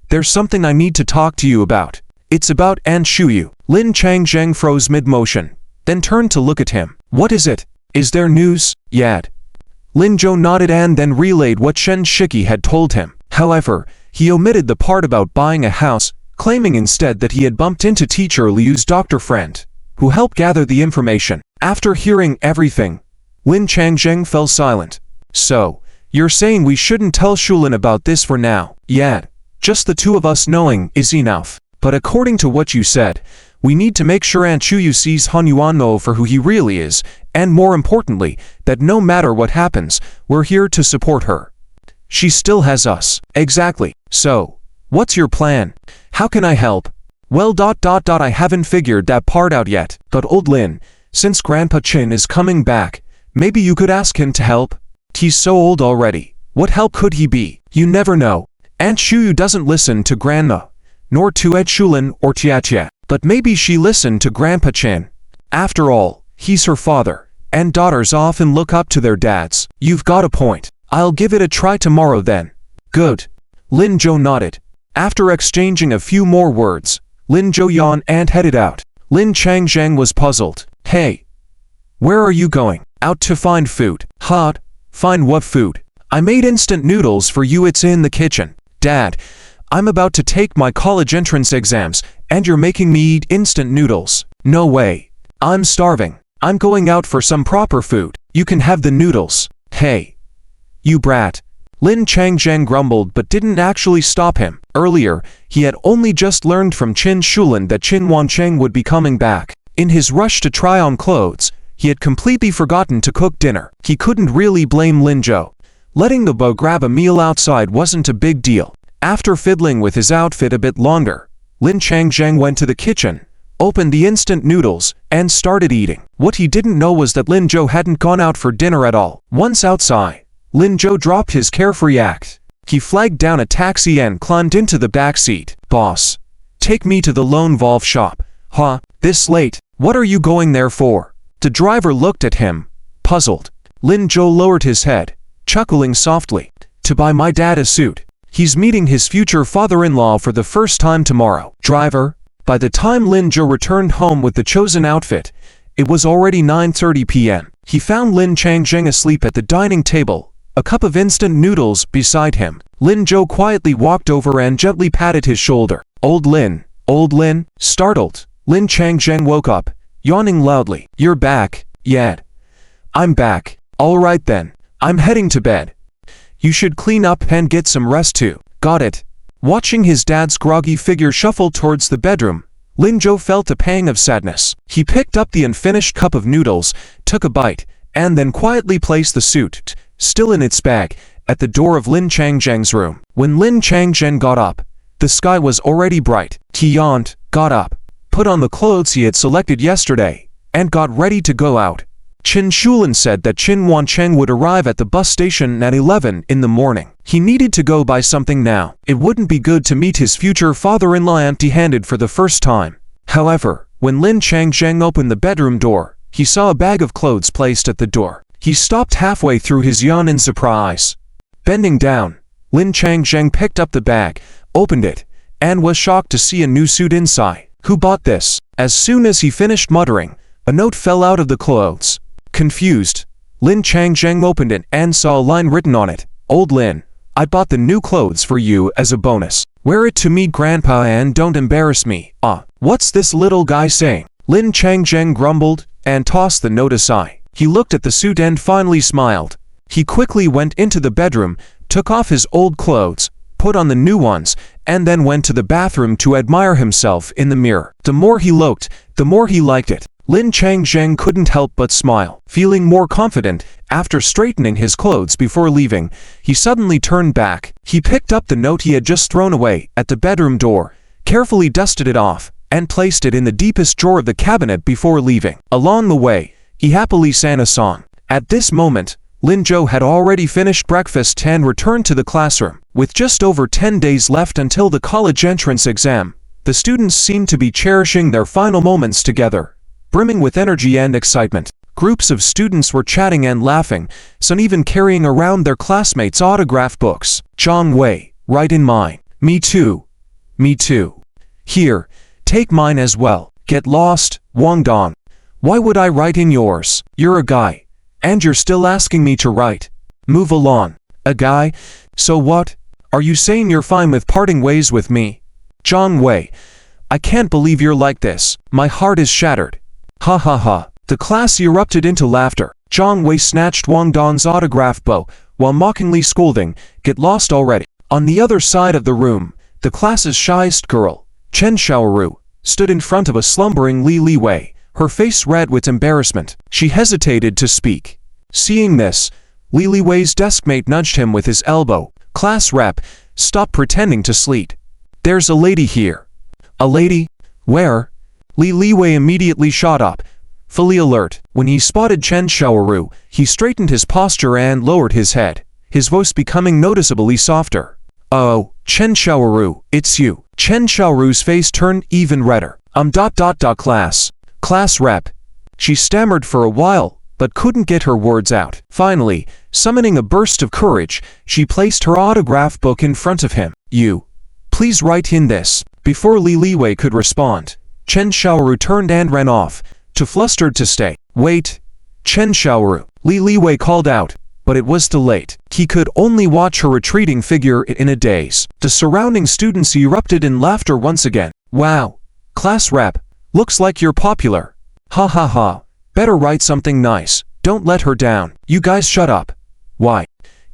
there's something I need to talk to you about. It's about Aunt Shuyu." Lin Changjang froze mid-motion, then turned to look at him. "What is it? Is there news yet?" Lin-jo nodded and then relayed what Shen Shiki had told him. However, he omitted the part about buying a house, claiming instead that he had bumped into teacher Liu's doctor friend, who helped gather the information. After hearing everything, Lin Changjang fell silent. "So, you're saying we shouldn't tell Shulin about this for now?" "Yeah, just the two of us knowing is enough. But according to what you said, we need to make sure Aunt Shuyu sees Han Yuan-mo for who he really is, and more importantly, that no matter what happens, we're here to support her. She still has us." "Exactly. So, what's your plan? How can I help?" "Well ... I haven't figured that part out yet. But old Lin, since Grandpa Chin is coming back, maybe you could ask him to help? He's so old already. What help could he be? You never know. Aunt Shuyu doesn't listen to Grandma, nor to Ed Shulin or Tia. But maybe she listened to Grandpa Chin. After all, he's her father, and daughters often look up to their dads." "You've got a point. I'll give it a try tomorrow then." "Good." Lin-jo nodded. After exchanging a few more words, Lin-jo yawned and headed out. Lin Changjang was puzzled. "Hey, where are you going?" "Out to find food." "Hot? Find what food?" "I made instant noodles for you. It's in the kitchen." "Dad, I'm about to take my college entrance exams, and you're making me eat instant noodles." "No way. I'm starving. I'm going out for some proper food." "You can have the noodles." "Hey, you brat." Lin Changjang grumbled but didn't actually stop him. Earlier, he had only just learned from Chin Shulin that Chin Wancheng would be coming back. In his rush to try on clothes, he had completely forgotten to cook dinner. He couldn't really blame Lin-jo. Letting the beau grab a meal outside wasn't a big deal. After fiddling with his outfit a bit longer, Lin Changjang went to the kitchen, opened the instant noodles, and started eating. What he didn't know was that Lin-jo hadn't gone out for dinner at all. Once outside, Lin-jo dropped his carefree act. He flagged down a taxi and climbed into the back seat. "Boss, take me to the Lone Wolf shop." "Huh? This late? What are you going there for?" The driver looked at him, puzzled. Lin-jo lowered his head, chuckling softly. "To buy my dad a suit. He's meeting his future father-in-law for the first time tomorrow. Driver. By the time Lin Zhou returned home with the chosen outfit, it was already 9:30 p.m. He found Lin Changjing asleep at the dining table, a cup of instant noodles beside him. Lin Zhou quietly walked over and gently patted his shoulder. Old Lin. Old Lin. Startled, Lin Changjing woke up, yawning loudly. You're back, yet. I'm back. All right then. I'm heading to bed. You should clean up and get some rest too. Got it. Watching his dad's groggy figure shuffle towards the bedroom, Lin Zhou felt a pang of sadness. He picked up the unfinished cup of noodles, took a bite, and then quietly placed the suit, still in its bag, at the door of Lin Changjing's room. When Lin Changjing got up, the sky was already bright. He yawned, got up, put on the clothes he had selected yesterday, and got ready to go out. Qin Shulin said that Qin Wancheng would arrive at the bus station at 11 in the morning. He needed to go buy something now. It wouldn't be good to meet his future father-in-law empty-handed for the first time. However, when Lin Changjing opened the bedroom door, he saw a bag of clothes placed at the door. He stopped halfway through his yawn in surprise. Bending down, Lin Changjing picked up the bag, opened it, and was shocked to see a new suit inside. Who bought this? As soon as he finished muttering, a note fell out of the clothes. Confused, Lin Changjing opened it and saw a line written on it. Old Lin, I bought the new clothes for you as a bonus. Wear it to meet Grandpa and don't embarrass me. What's this little guy saying? Lin Changjing grumbled and tossed the note aside. He looked at the suit and finally smiled. He quickly went into the bedroom, took off his old clothes, put on the new ones, and then went to the bathroom to admire himself in the mirror. The more he looked, the more he liked it. Lin Changjing couldn't help but smile. Feeling more confident, after straightening his clothes before leaving, he suddenly turned back. He picked up the note he had just thrown away at the bedroom door, carefully dusted it off, and placed it in the deepest drawer of the cabinet before leaving. Along the way, he happily sang a song. At this moment, Lin Zhou had already finished breakfast and returned to the classroom. With just over 10 days left until the college entrance exam, the students seemed to be cherishing their final moments together, brimming with energy and excitement. Groups of students were chatting and laughing, some even carrying around their classmates' autograph books. Zhang Wei, write in mine. Me too. Me too. Here, take mine as well. Get lost, Wang Dong. Why would I write in yours? You're a guy, and you're still asking me to write. Move along. A guy? So what? Are you saying you're fine with parting ways with me? Zhang Wei, I can't believe you're like this. My heart is shattered. Ha ha ha. The class erupted into laughter. Zhang Wei snatched Wang Dong's autograph book while mockingly scolding, get lost already. On the other side of the room, the class's shyest girl, Chen Xiaoru, stood in front of a slumbering Li Liwei, her face red with embarrassment. She hesitated to speak. Seeing this, Li Liwei's deskmate nudged him with his elbow. Class rep, stop pretending to sleep. There's a lady here. A lady? Where? Li Liwei immediately shot up, fully alert. When he spotted Chen Xiaoru, he straightened his posture and lowered his head, his voice becoming noticeably softer. Oh, Chen Xiaoru, it's you. Chen Xiaoru's face turned even redder. Class rep. She stammered for a while, but couldn't get her words out. Finally, summoning a burst of courage, she placed her autograph book in front of him. You. Please write in this. Before Li Liwei could respond, Chen Xiaoru turned and ran off, too flustered to stay. Wait. Chen Xiaoru. Li Liwei called out, but it was too late. He could only watch her retreating figure in a daze. The surrounding students erupted in laughter once again. Wow. Class rep. Looks like you're popular. Ha ha ha. Better write something nice. Don't let her down. You guys shut up. Why?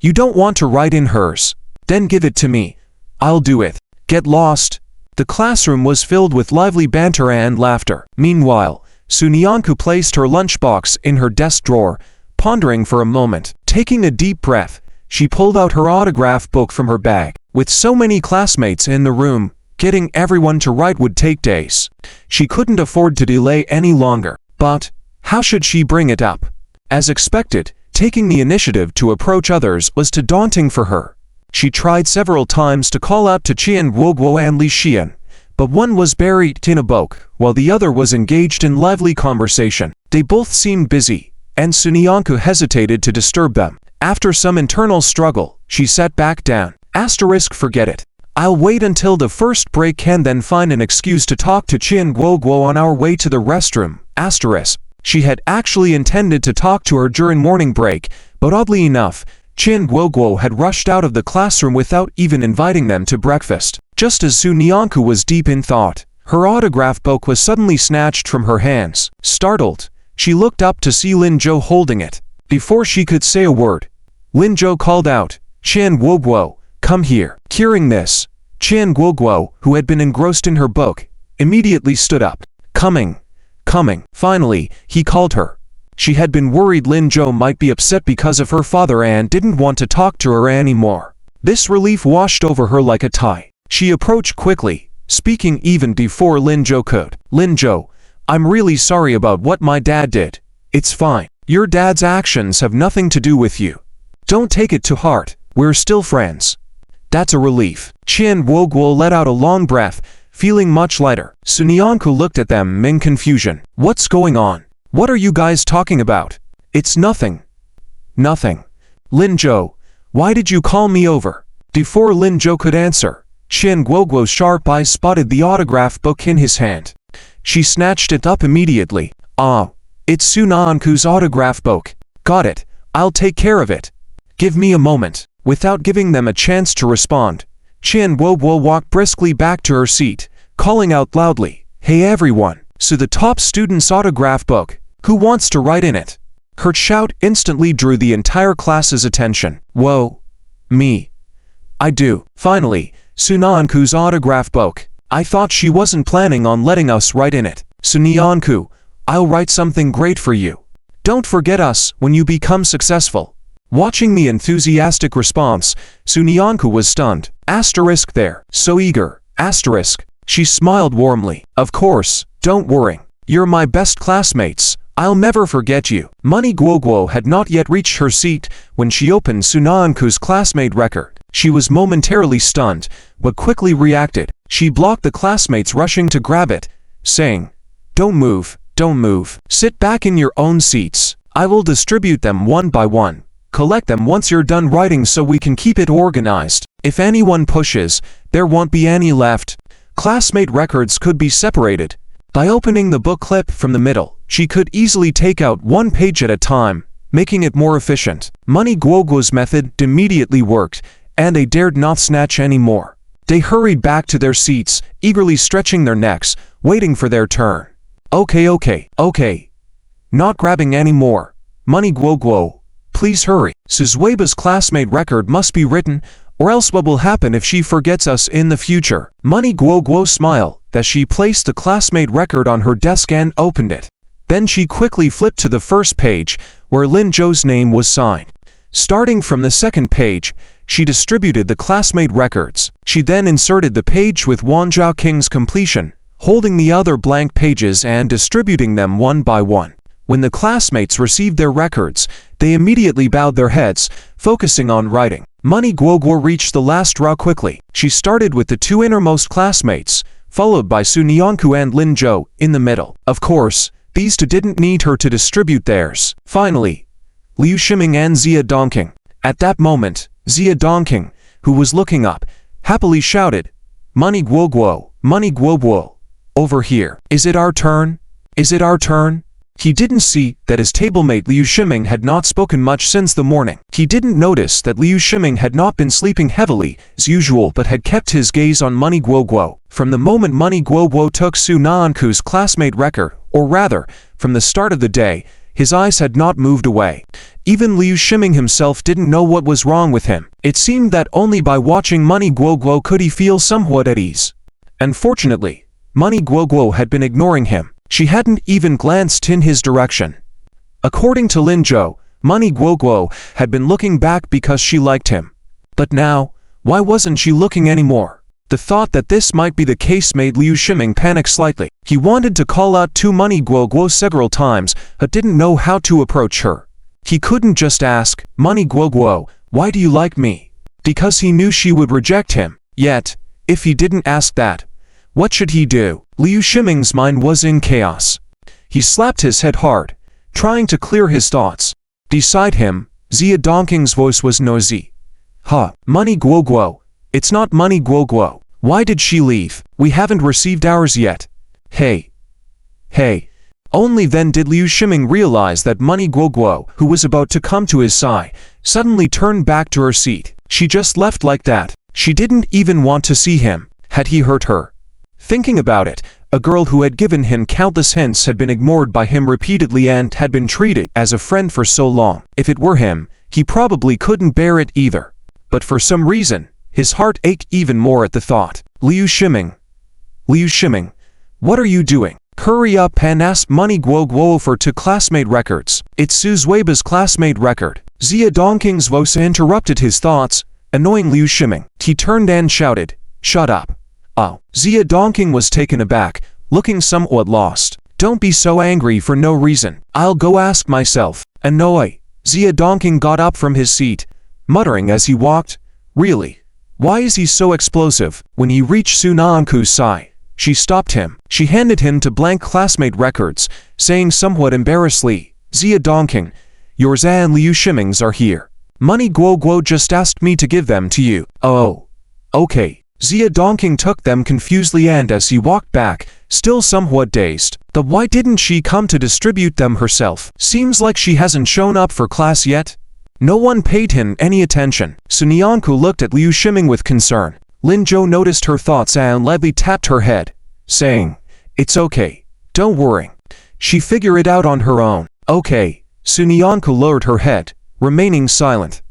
You don't want to write in hers? Then give it to me. I'll do it. Get lost. The classroom was filled with lively banter and laughter. Meanwhile, Sunyanku placed her lunchbox in her desk drawer, pondering for a moment. Taking a deep breath, she pulled out her autograph book from her bag. With so many classmates in the room, getting everyone to write would take days. She couldn't afford to delay any longer. But how should she bring it up? As expected, taking the initiative to approach others was too daunting for her. She tried several times to call out to Qian Guoguo and Li Xian, but one was buried in a book, while the other was engaged in lively conversation. They both seemed busy, and Sunyanku hesitated to disturb them. After some internal struggle, she sat back down. Asterisk forget it. I'll wait until the first break and then find an excuse to talk to Qian Guoguo on our way to the restroom. Asterisk. She had actually intended to talk to her during morning break, but oddly enough, Qian Guoguo had rushed out of the classroom without even inviting them to breakfast. Just as Su Nianku was deep in thought, her autograph book was suddenly snatched from her hands. Startled, she looked up to see Lin Zhou holding it. Before she could say a word, Lin Zhou called out, "Qian Guoguo, come here." Hearing this, Qian Guoguo, who had been engrossed in her book, immediately stood up. Coming. Finally, he called her. She had been worried Lin Zhou might be upset because of her father and didn't want to talk to her anymore. This relief washed over her like a tide. She approached quickly, speaking even before Lin Zhou could. "Lin Zhou, I'm really sorry about what my dad did. It's fine. Your dad's actions have nothing to do with you. Don't take it to heart. We're still friends." That's a relief. Qian Guoguo let out a long breath, feeling much lighter. Su Nianku looked at them in confusion. "What's going on? What are you guys talking about?" "It's nothing." "Nothing." "Lin Zhou, why did you call me over?" Before Lin Zhou could answer, Qian Guoguo's sharp eyes spotted the autograph book in his hand. She snatched it up immediately. "Ah, it's Su Nianku's autograph book. Got it. I'll take care of it. Give me a moment." Without giving them a chance to respond, Qian Guoguo walked briskly back to her seat, calling out loudly, "Hey everyone, so the top student's autograph book, who wants to write in it?" Her shout instantly drew the entire class's attention. "Whoa, me. I do." Finally, Su Nianku's autograph book. "I thought she wasn't planning on letting us write in it. Su Nianku, I'll write something great for you. Don't forget us when you become successful." Watching the enthusiastic response, Su Nianku was stunned. Asterisk there, so eager. Asterisk. She smiled warmly. "Of course, don't worry. You're my best classmates. I'll never forget you." Money Guoguo had not yet reached her seat when she opened Su Nianku's classmate record. She was momentarily stunned, but quickly reacted. She blocked the classmates rushing to grab it, saying, "Don't move, don't move. Sit back in your own seats. I will distribute them one by one. Collect them once you're done writing so we can keep it organized. If anyone pushes, there won't be any left." Classmate records could be separated. By opening the book clip from the middle, she could easily take out one page at a time, making it more efficient. Money Guoguo's method immediately worked, and they dared not snatch any more. They hurried back to their seats, eagerly stretching their necks, waiting for their turn. Okay. Not grabbing any more. Money Guoguo, please hurry. Suzueba's classmate record must be written, or else what will happen if she forgets us in the future? Money Guoguo smiled as she placed the classmate record on her desk and opened it. Then she quickly flipped to the first page, where Lin Zhou's name was signed. Starting from the second page, she distributed the classmate records. She then inserted the page with Wang Zhaoqing's completion, holding the other blank pages and distributing them one by one. When the classmates received their records, they immediately bowed their heads, focusing on writing. Money Guoguo reached the last row quickly. She started with the two innermost classmates, followed by Su Nianku and Lin Zhou in the middle. Of course, these two didn't need her to distribute theirs. Finally, Liu Shiming and Xia Dongqing. At that moment, Xia Dongqing, who was looking up, happily shouted, Money Guoguo, over here. Is it our turn? Is it our turn?" He didn't see that his tablemate Liu Shiming had not spoken much since the morning. He didn't notice that Liu Shiming had not been sleeping heavily as usual but had kept his gaze on Money Guoguo. From the moment Money Guoguo took Su Nianku's classmate record, or rather, from the start of the day, his eyes had not moved away. Even Liu Shiming himself didn't know what was wrong with him. It seemed that only by watching Money Guoguo could he feel somewhat at ease. Unfortunately, Money Guoguo had been ignoring him. She hadn't even glanced in his direction. According to Lin Zhou, Money Guoguo had been looking back because she liked him. But now, why wasn't she looking anymore? The thought that this might be the case made Liu Shiming panic slightly. He wanted to call out to Money Guoguo several times, but didn't know how to approach her. He couldn't just ask, Money Guoguo, why do you like me? Because he knew she would reject him. Yet, if he didn't ask that, what should he do? Liu Shiming's mind was in chaos. He slapped his head hard, trying to clear his thoughts. Beside him, Xia Dongqing's voice was noisy. Money Guoguo, It's not money guo guo. Why did she leave? We haven't received ours yet. Hey. Hey. Only then did Liu Shiming realize that Money Guo Guo, who was about to come to his side, suddenly turned back to her seat. She just left like that. She didn't even want to see him. Had he hurt her? Thinking about it, a girl who had given him countless hints had been ignored by him repeatedly and had been treated as a friend for so long. If it were him, he probably couldn't bear it either. But for some reason, his heart ached even more at the thought. Liu Shiming. Liu Shiming. What are you doing? Hurry up and ask Money Guo Guo for to classmate records. It's Su Zuiba's classmate record. Xia Dongqing's voice interrupted his thoughts, annoying Liu Shiming. He turned and shouted, "Shut up." Oh. Xia Dongqing was taken aback, looking somewhat lost. Don't be so angry for no reason. I'll go ask myself. Annoy. Xia Dongqing got up from his seat, muttering as he walked. Really? Why is he so explosive? When he reached Su Naanku's side, she stopped him. She handed him to blank classmate records, saying somewhat embarrassedly, Xia Dongqing, yours and Liu Shiming's are here. Money Guo Guo just asked me to give them to you. Oh. Okay. Xia Dongqing took them confusedly and as he walked back, still somewhat dazed. But why didn't she come to distribute them herself? Seems like she hasn't shown up for class yet. No one paid him any attention. Su Nianku looked at Liu Shiming with concern. Lin Zhou noticed her thoughts and lightly tapped her head, saying, It's okay. Don't worry. She figured it out on her own. Okay. Su Nianku lowered her head, remaining silent.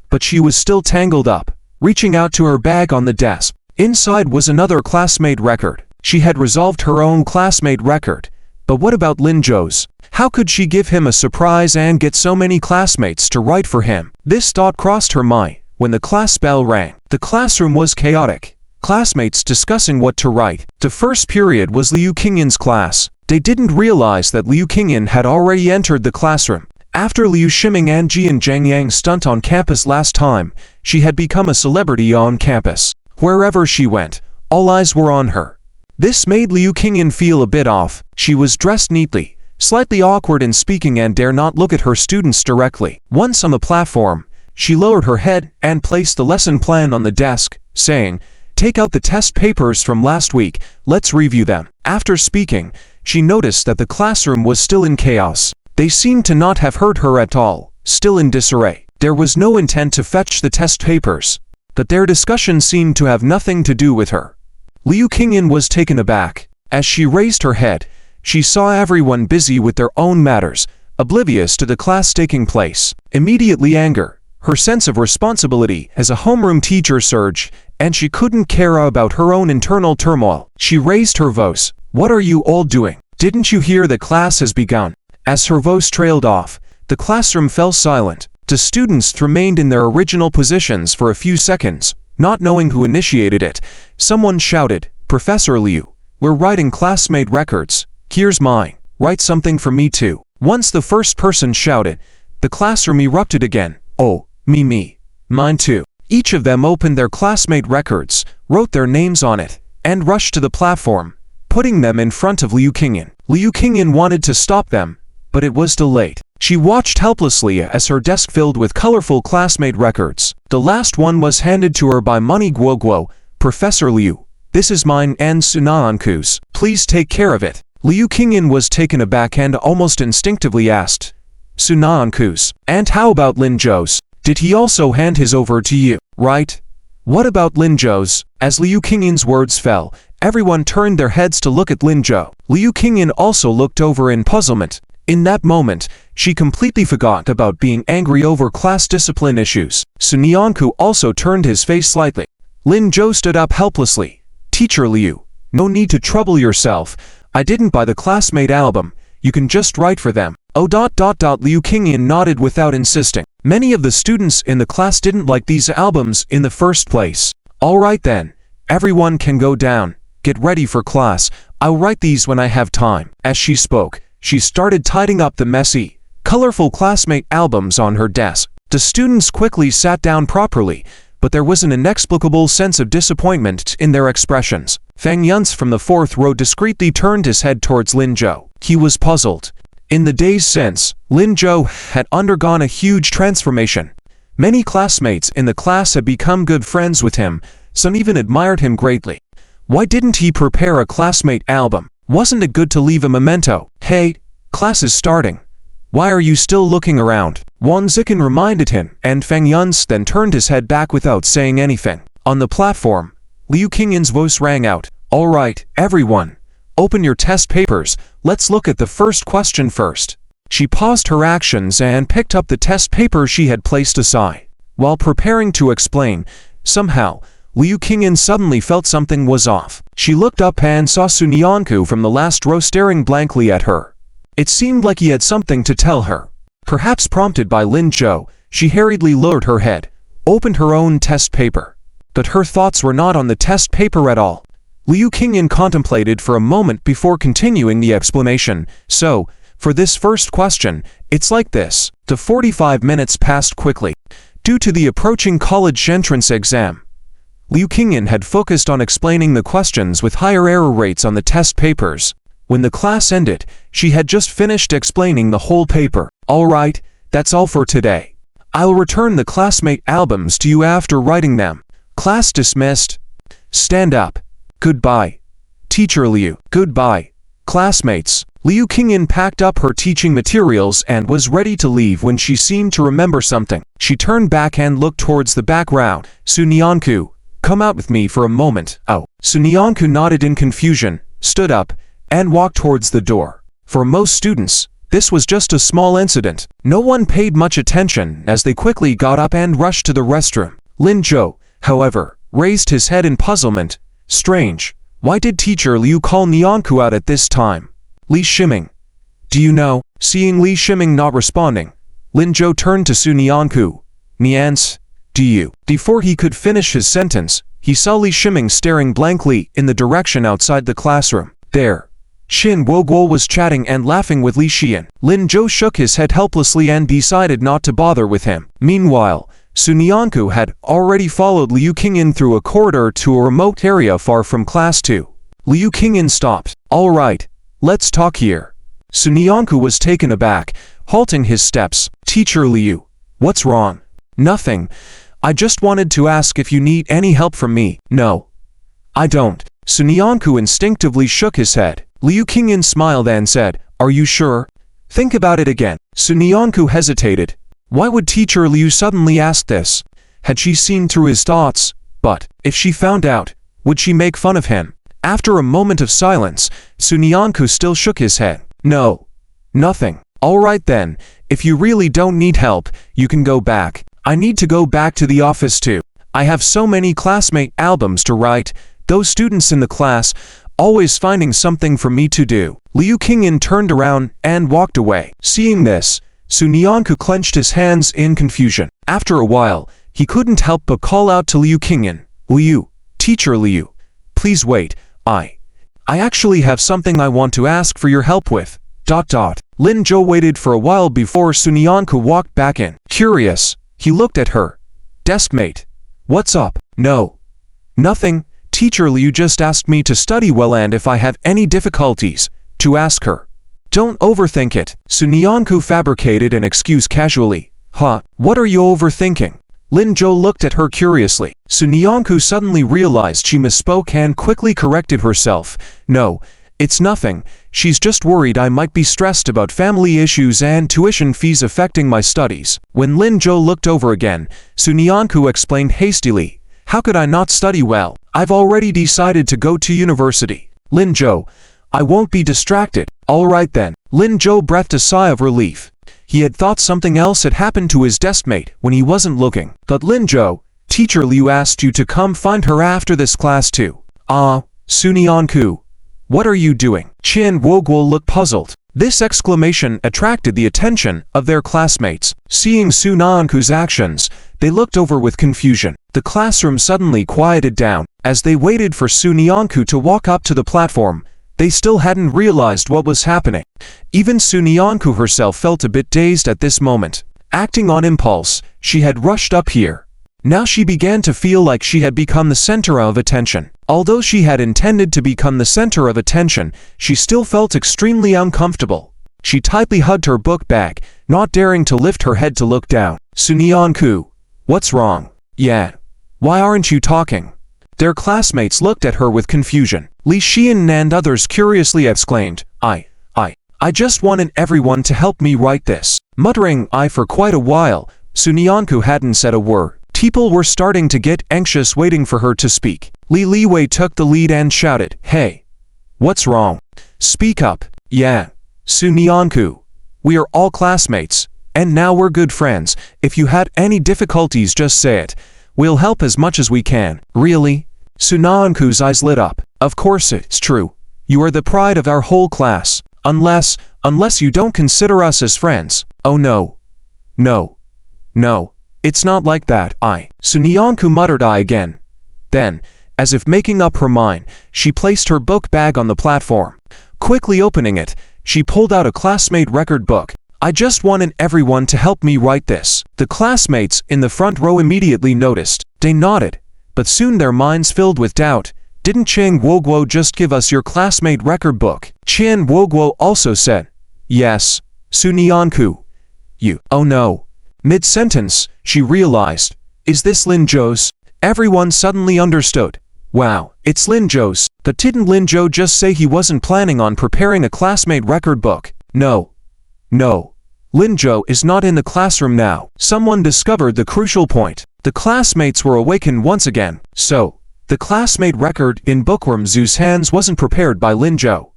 But she was still tangled up, reaching out to her bag on the desk. Inside was another classmate record. She had resolved her own classmate record. But what about Lin Zhou's? How could she give him a surprise and get so many classmates to write for him? This thought crossed her mind when the class bell rang. The classroom was chaotic. Classmates discussing what to write. The first period was Liu Qingyin's class. They didn't realize that Liu Qingyin had already entered the classroom. After Liu Shiming and Jian Zhangyang's stunt on campus last time, she had become a celebrity on campus. Wherever she went, all eyes were on her. This made Liu Qingyin feel a bit off. She was dressed neatly, slightly awkward in speaking and dare not look at her students directly. Once on the platform, she lowered her head and placed the lesson plan on the desk, saying, Take out the test papers from last week, let's review them. After speaking, she noticed that the classroom was still in chaos. They seemed to not have heard her at all, still in disarray. There was no intent to fetch the test papers, but their discussion seemed to have nothing to do with her. Liu Qingyin was taken aback. As she raised her head, she saw everyone busy with their own matters, oblivious to the class taking place. Immediately anger, her sense of responsibility as a homeroom teacher surged, and she couldn't care about her own internal turmoil. She raised her voice. What are you all doing? Didn't you hear that class has begun? As her voice trailed off, the classroom fell silent. The students remained in their original positions for a few seconds, not knowing who initiated it. Someone shouted, Professor Liu, we're writing classmate records. Here's mine. Write something for me too. Once the first person shouted, the classroom erupted again. Oh, me. Mine too. Each of them opened their classmate records, wrote their names on it, and rushed to the platform, putting them in front of Liu Qingyin. Liu Qingyin wanted to stop them, but it was too late. She watched helplessly as her desk filled with colorful classmate records. The last one was handed to her by Money Guo Guo. Professor Liu, this is mine and Su Naanku's. Please take care of it. Liu Qingyin was taken aback and almost instinctively asked, Su Naanku's. And how about Lin Zhou's? Did he also hand his over to you? Right? What about Lin Zhou's? As Liu Qingyin's words fell, everyone turned their heads to look at Lin Zhou. Liu Qingyin also looked over in puzzlement. In that moment, she completely forgot about being angry over class discipline issues. Su Nianku also turned his face slightly. Lin Zhou stood up helplessly. Teacher Liu, no need to trouble yourself. I didn't buy the classmate album. You can just write for them. Oh. Liu Qingyin nodded without insisting. Many of the students in the class didn't like these albums in the first place. Alright then. Everyone can go down. Get ready for class. I'll write these when I have time. As she spoke, she started tidying up the messy, colorful classmate albums on her desk. The students quickly sat down properly, but there was an inexplicable sense of disappointment in their expressions. Fang Yunce from the fourth row discreetly turned his head towards Lin Zhou. He was puzzled. In the days since, Lin Zhou had undergone a huge transformation. Many classmates in the class had become good friends with him, Sun even admired him greatly. Why didn't he prepare a classmate album? Wasn't it good to leave a memento? Hey, class is starting. Why are you still looking around? Wang Zikin reminded him, and Fang Yun's then turned his head back without saying anything. On the platform, Liu Qingyin's voice rang out. All right, everyone. Open your test papers. Let's look at the first question first. She paused her actions and picked up the test paper she had placed aside. While preparing to explain, somehow, Liu Qingyin suddenly felt something was off. She looked up and saw Sun Yanku from the last row staring blankly at her. It seemed like he had something to tell her. Perhaps prompted by Lin Zhou, she hurriedly lowered her head, opened her own test paper. But her thoughts were not on the test paper at all. Liu Qingyin contemplated for a moment before continuing the explanation. So, for this first question, it's like this. The 45 minutes passed quickly. Due to the approaching college entrance exam, Liu Qingyin had focused on explaining the questions with higher error rates on the test papers. When the class ended, she had just finished explaining the whole paper. All right, that's all for today. I'll return the classmate albums to you after writing them. Class dismissed. Stand up. Goodbye. Teacher Liu. Goodbye. Classmates. Liu Qingyin packed up her teaching materials and was ready to leave when she seemed to remember something. She turned back and looked towards the background. Sun Yanku, come out with me for a moment. Oh. Sun Yanku nodded in confusion, stood up, and walked towards the door. For most students, this was just a small incident. No one paid much attention as they quickly got up and rushed to the restroom. Lin Zhou, however, raised his head in puzzlement. Strange. Why did teacher Liu call Nianku out at this time? Li Shiming. Do you know? Seeing Li Shiming not responding, Lin Zhou turned to Su Nianku. Nians, do you? Before he could finish his sentence, he saw Li Shiming staring blankly in the direction outside the classroom. There. Qin Woguo was chatting and laughing with Li Xian. Lin Zhou shook his head helplessly and decided not to bother with him. Meanwhile, Su Nianku had already followed Liu Qingyin through a corridor to a remote area far from class 2. Liu Qingyin stopped. All right. Let's talk here. Sun Yanku was taken aback, halting his steps. Teacher Liu, what's wrong? Nothing. I just wanted to ask if you need any help from me. No. I don't. Sun Yanku instinctively shook his head. Liu Qingyin smiled and said, Are you sure? Think about it again. Sun Yanku hesitated. Why would teacher Liu suddenly ask this? Had she seen through his thoughts? But, if she found out, would she make fun of him? After a moment of silence, Sun Yanku still shook his head. No. Nothing. All right then, if you really don't need help, you can go back. I need to go back to the office too. I have so many classmate albums to write, those students in the class, always finding something for me to do. Liu Qingyin turned around and walked away. Seeing this, Sun Yanku clenched his hands in confusion. After a while, he couldn't help but call out to Liu Qingyin. Liu, teacher Liu, please wait. I actually have something I want to ask for your help with. ... Lin Zhou waited for a while before Sun Yanku walked back in. Curious, he looked at her. Deskmate. What's up? No. Nothing. Teacher Liu just asked me to study well and if I have any difficulties, to ask her. Don't overthink it. Sun Yanku fabricated an excuse casually. Huh, what are you overthinking? Lin Zhou looked at her curiously. Sun Yanku suddenly realized she misspoke and quickly corrected herself. No, it's nothing. She's just worried I might be stressed about family issues and tuition fees affecting my studies. When Lin Zhou looked over again, Sun Yanku explained hastily. How could I not study well? I've already decided to go to university. Lin Zhou, I won't be distracted. All right then. Lin Zhou breathed a sigh of relief. He had thought something else had happened to his deskmate when he wasn't looking. But Lin Zhou, teacher Liu asked you to come find her after this class too. Sun Yanku, what are you doing? Qin Woguo looked puzzled. This exclamation attracted the attention of their classmates. Seeing Sun Yanku's actions, they looked over with confusion. The classroom suddenly quieted down. As they waited for Sun Yanku to walk up to the platform, they still hadn't realized what was happening. Even Sun Yanku herself felt a bit dazed at this moment. Acting on impulse, she had rushed up here. Now she began to feel like she had become the center of attention. Although she had intended to become the center of attention, she still felt extremely uncomfortable. She tightly hugged her book bag, not daring to lift her head to look down. Sun Yanku, what's wrong? Yeah. Why aren't you talking? Their classmates looked at her with confusion. Li Xian and others curiously exclaimed, I just wanted everyone to help me write this. Muttering I for quite a while, Sunyanku hadn't said a word. People were starting to get anxious waiting for her to speak. Li Liwei took the lead and shouted, "Hey! What's wrong? Speak up." "Yeah, Sunyanku. We are all classmates, and now we're good friends. If you had any difficulties just say it. We'll help as much as we can." "Really?" Sunyanku's eyes lit up. "Of course it's true. You are the pride of our whole class. Unless you don't consider us as friends." "Oh no. No. It's not like that." Sunyanku muttered I again. Then, as if making up her mind, she placed her book bag on the platform. Quickly opening it, she pulled out a classmate record book. "I just wanted everyone to help me write this." The classmates in the front row immediately noticed. They nodded, but soon their minds filled with doubt. "Didn't Qian Guoguo just give us your classmate record book?" Qian Guoguo also said, "Yes, Sunyanku. You." "Oh no." Mid-sentence, she realized, "Is this Lin Zhou's?" Everyone suddenly understood. Wow, it's Lin Zhou's. But didn't Lin Zhou just say he wasn't planning on preparing a classmate record book? No. Lin Zhou is not in the classroom now. Someone discovered the crucial point. The classmates were awakened once again. So, the classmate record in Bookworm Zhu's hands wasn't prepared by Lin Zhou.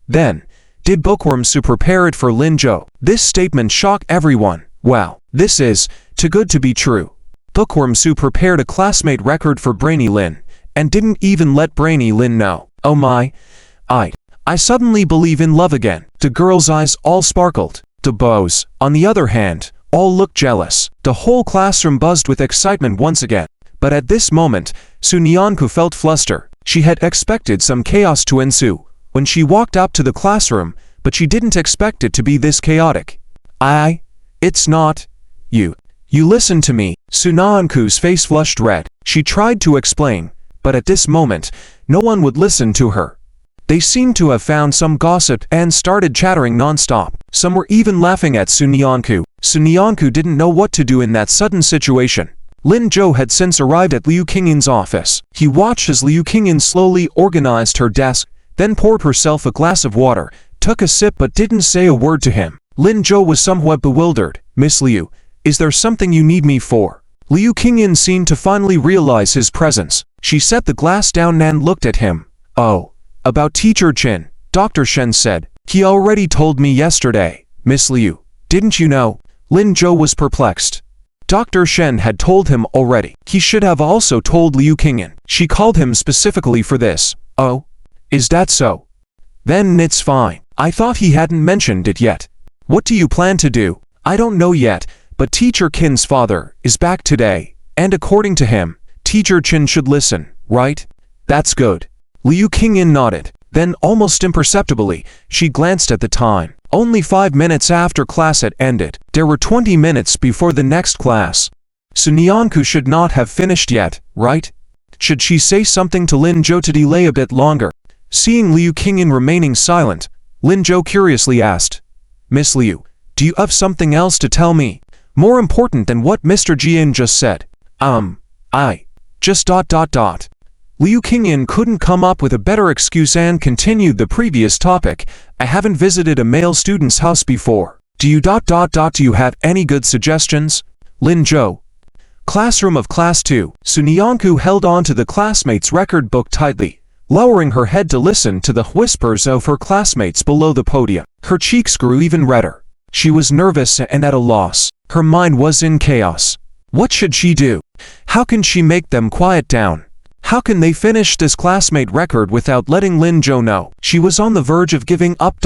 Then, did Bookworm Zhu prepare it for Lin Zhou? This statement shocked everyone. Wow, this is too good to be true. Bookworm Zhu prepared a classmate record for Brainy Lin, and didn't even let Brainy Lin know. Oh my, I suddenly believe in love again. The girl's eyes all sparkled. The boys, on the other hand, all looked jealous. The whole classroom buzzed with excitement once again. But at this moment, Sunyanku felt flustered. She had expected some chaos to ensue when she walked up to the classroom, but she didn't expect it to be this chaotic. It's not. You listen to me. Sunyanku's face flushed red. She tried to explain, but at this moment, no one would listen to her. They seemed to have found some gossip and started chattering non-stop. Some were even laughing at Sunyanku. Sunyanku didn't know what to do in that sudden situation. Lin Zhou had since arrived at Liu Qingyin's office. He watched as Liu Qingyin slowly organized her desk, then poured herself a glass of water, took a sip but didn't say a word to him. Lin Zhou was somewhat bewildered. "Miss Liu, is there something you need me for?" Liu Qingyin seemed to finally realize his presence. She set the glass down and looked at him. "Oh, about Teacher Chen," Dr. Shen said. "He already told me yesterday." "Miss Liu, didn't you know?" Lin Zhou was perplexed. Dr. Shen had told him already. He should have also told Liu Qingyin. She called him specifically for this. "Oh, is that so? Then it's fine. I thought he hadn't mentioned it yet." "What do you plan to do?" "I don't know yet, but Teacher Qin's father is back today, and according to him, Teacher Qin should listen, right?" "That's good." Liu Qingyin nodded. Then almost imperceptibly, she glanced at the time. Only 5 minutes after class had ended. There were 20 minutes before the next class. Sunyanku should not have finished yet, right? Should she say something to Lin Zhou to delay a bit longer? Seeing Liu Qingyin remaining silent, Lin Zhou curiously asked, "Miss Liu, do you have something else to tell me? More important than what Mr. Jian just said?" I just ... Liu Qingyin couldn't come up with a better excuse and continued the previous topic. "I haven't visited a male student's house before. Do you ... Do you have any good suggestions?" Lin Zhou. Classroom of Class 2. Sunyanku held on to the classmate's record book tightly, lowering her head to listen to the whispers of her classmates below the podium. Her cheeks grew even redder. She was nervous and at a loss. Her mind was in chaos. What should she do? How can she make them quiet down? How can they finish this classmate record without letting Lin Zhou know? She was on the verge of giving up.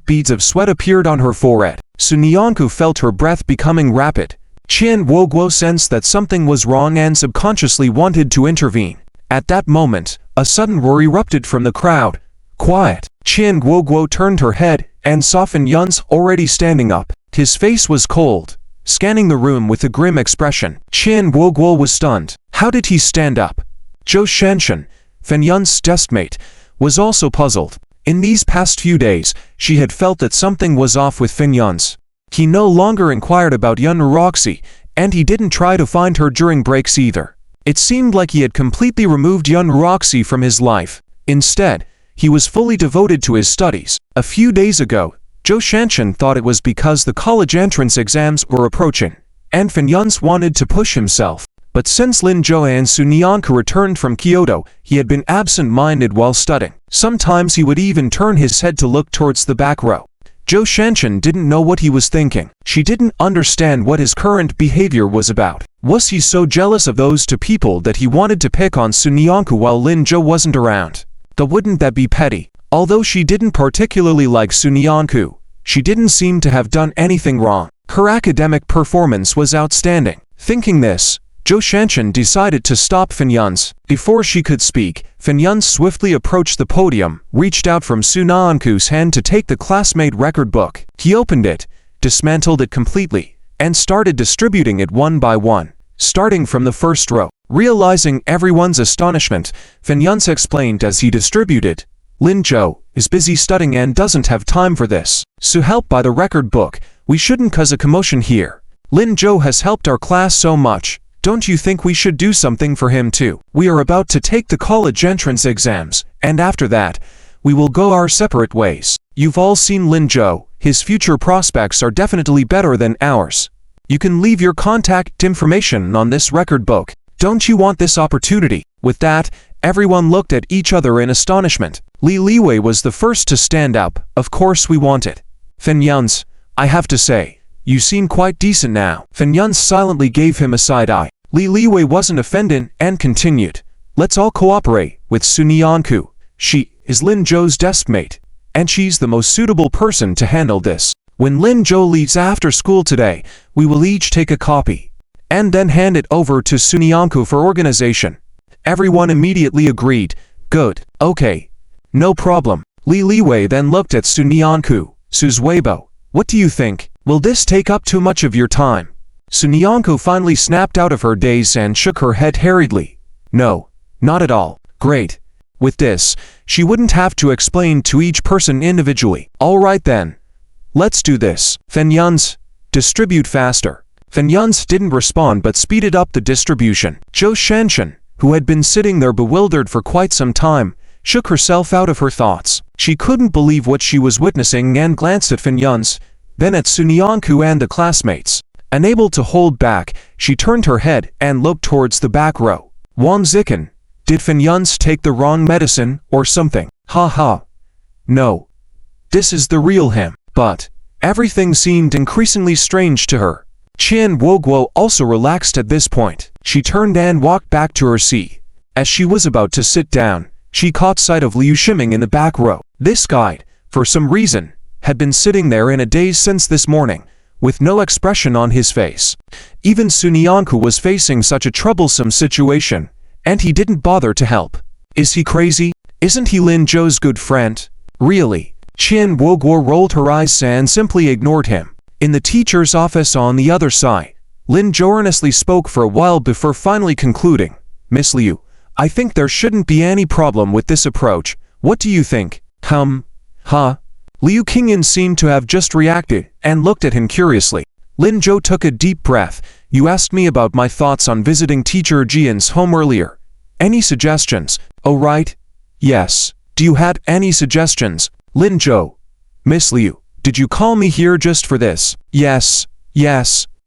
Beads of sweat appeared on her forehead. Sunyanku felt her breath becoming rapid. Qian Guoguo sensed that something was wrong and subconsciously wanted to intervene. At that moment, a sudden roar erupted from the crowd. "Quiet!" Qian Guoguo turned her head and saw Fan Yun's already standing up. His face was cold, scanning the room with a grim expression. Qian Guoguo was stunned. How did he stand up? Zhou Shanshan, Fan Yun's deskmate, was also puzzled. In these past few days, she had felt that something was off with Fan Yun's. He no longer inquired about Yun Roxy, and he didn't try to find her during breaks either. It seemed like he had completely removed Yun Roxy from his life. Instead, he was fully devoted to his studies. A few days ago, Zhou Shanshan thought it was because the college entrance exams were approaching, and Fan Yun's wanted to push himself. But since Lin Zhou and Su Nianku returned from Kyoto, he had been absent-minded while studying. Sometimes he would even turn his head to look towards the back row. Zhou Shanshan didn't know what he was thinking. She didn't understand what his current behavior was about. Was he so jealous of those two people that he wanted to pick on Su Nianku while Lin Zhou wasn't around? Though wouldn't that be petty? Although she didn't particularly like Su Nianku, she didn't seem to have done anything wrong. Her academic performance was outstanding. Thinking this, Zhou Shanshan decided to stop Fan Yun's. Before she could speak, Fan Yun swiftly approached the podium, reached out from Su Nianku's hand to take the classmate record book. He opened it, dismantled it completely, and started distributing it one by one, starting from the first row. Realizing everyone's astonishment, Fan Yun explained as he distributed, "Lin Zhou is busy studying and doesn't have time for this. So help by the record book. We shouldn't cause a commotion here. Lin Zhou has helped our class so much. Don't you think we should do something for him too? We are about to take the college entrance exams, and after that, we will go our separate ways. You've all seen Lin Zhou. His future prospects are definitely better than ours. You can leave your contact information on this record book. Don't you want this opportunity?" With that, everyone looked at each other in astonishment. Li Liwei was the first to stand up. "Of course we want it. Fan Yun's, I have to say, you seem quite decent now." Fan Yun silently gave him a side eye. Li Liwei wasn't offended and continued, "Let's all cooperate with Su Nianku. She is Lin Zhou's deskmate, and she's the most suitable person to handle this. When Lin Zhou leaves after school today, we will each take a copy, and then hand it over to Su Nianku for organization." Everyone immediately agreed. "Good. Okay. No problem." Li Liwei then looked at Su Nianku. "Su Weibo, what do you think? Will this take up too much of your time?" Su Nianku finally snapped out of her daze and shook her head hurriedly. "No, not at all." "Great. With this, she wouldn't have to explain to each person individually." "All right then. Let's do this. Fan Yun's, distribute faster." Fan Yun's didn't respond but speeded up the distribution. Zhou Shanshan, who had been sitting there bewildered for quite some time, shook herself out of her thoughts. She couldn't believe what she was witnessing and glanced at Fan Yun's, then at Su Nianku and the classmates. Unable to hold back, she turned her head and looked towards the back row. "Wang Zikan, did Fan Yun's take the wrong medicine or something? Ha ha. No. This is the real him." But everything seemed increasingly strange to her. Qian Woguo also relaxed at this point. She turned and walked back to her seat. As she was about to sit down, she caught sight of Liu Shiming in the back row. This guy, for some reason, had been sitting there in a daze since this morning, with no expression on his face. Even Su Nianku was facing such a troublesome situation, and he didn't bother to help. Is he crazy? Isn't he Lin Zhou's good friend? Really? Qian Woguo rolled her eyes and simply ignored him. In the teacher's office on the other side, Lin Zhou earnestly spoke for a while before finally concluding, "Miss Liu, I think there shouldn't be any problem with this approach. What do you think?" Huh? Liu Qingyan seemed to have just reacted and looked at him curiously. Lin Zhou took a deep breath. "You asked me about my thoughts on visiting teacher Jian's home earlier. Any suggestions?" "Oh right. Yes. Do you have any suggestions?" "Lin Zhou. Miss Liu, did you call me here just for this?" Yes.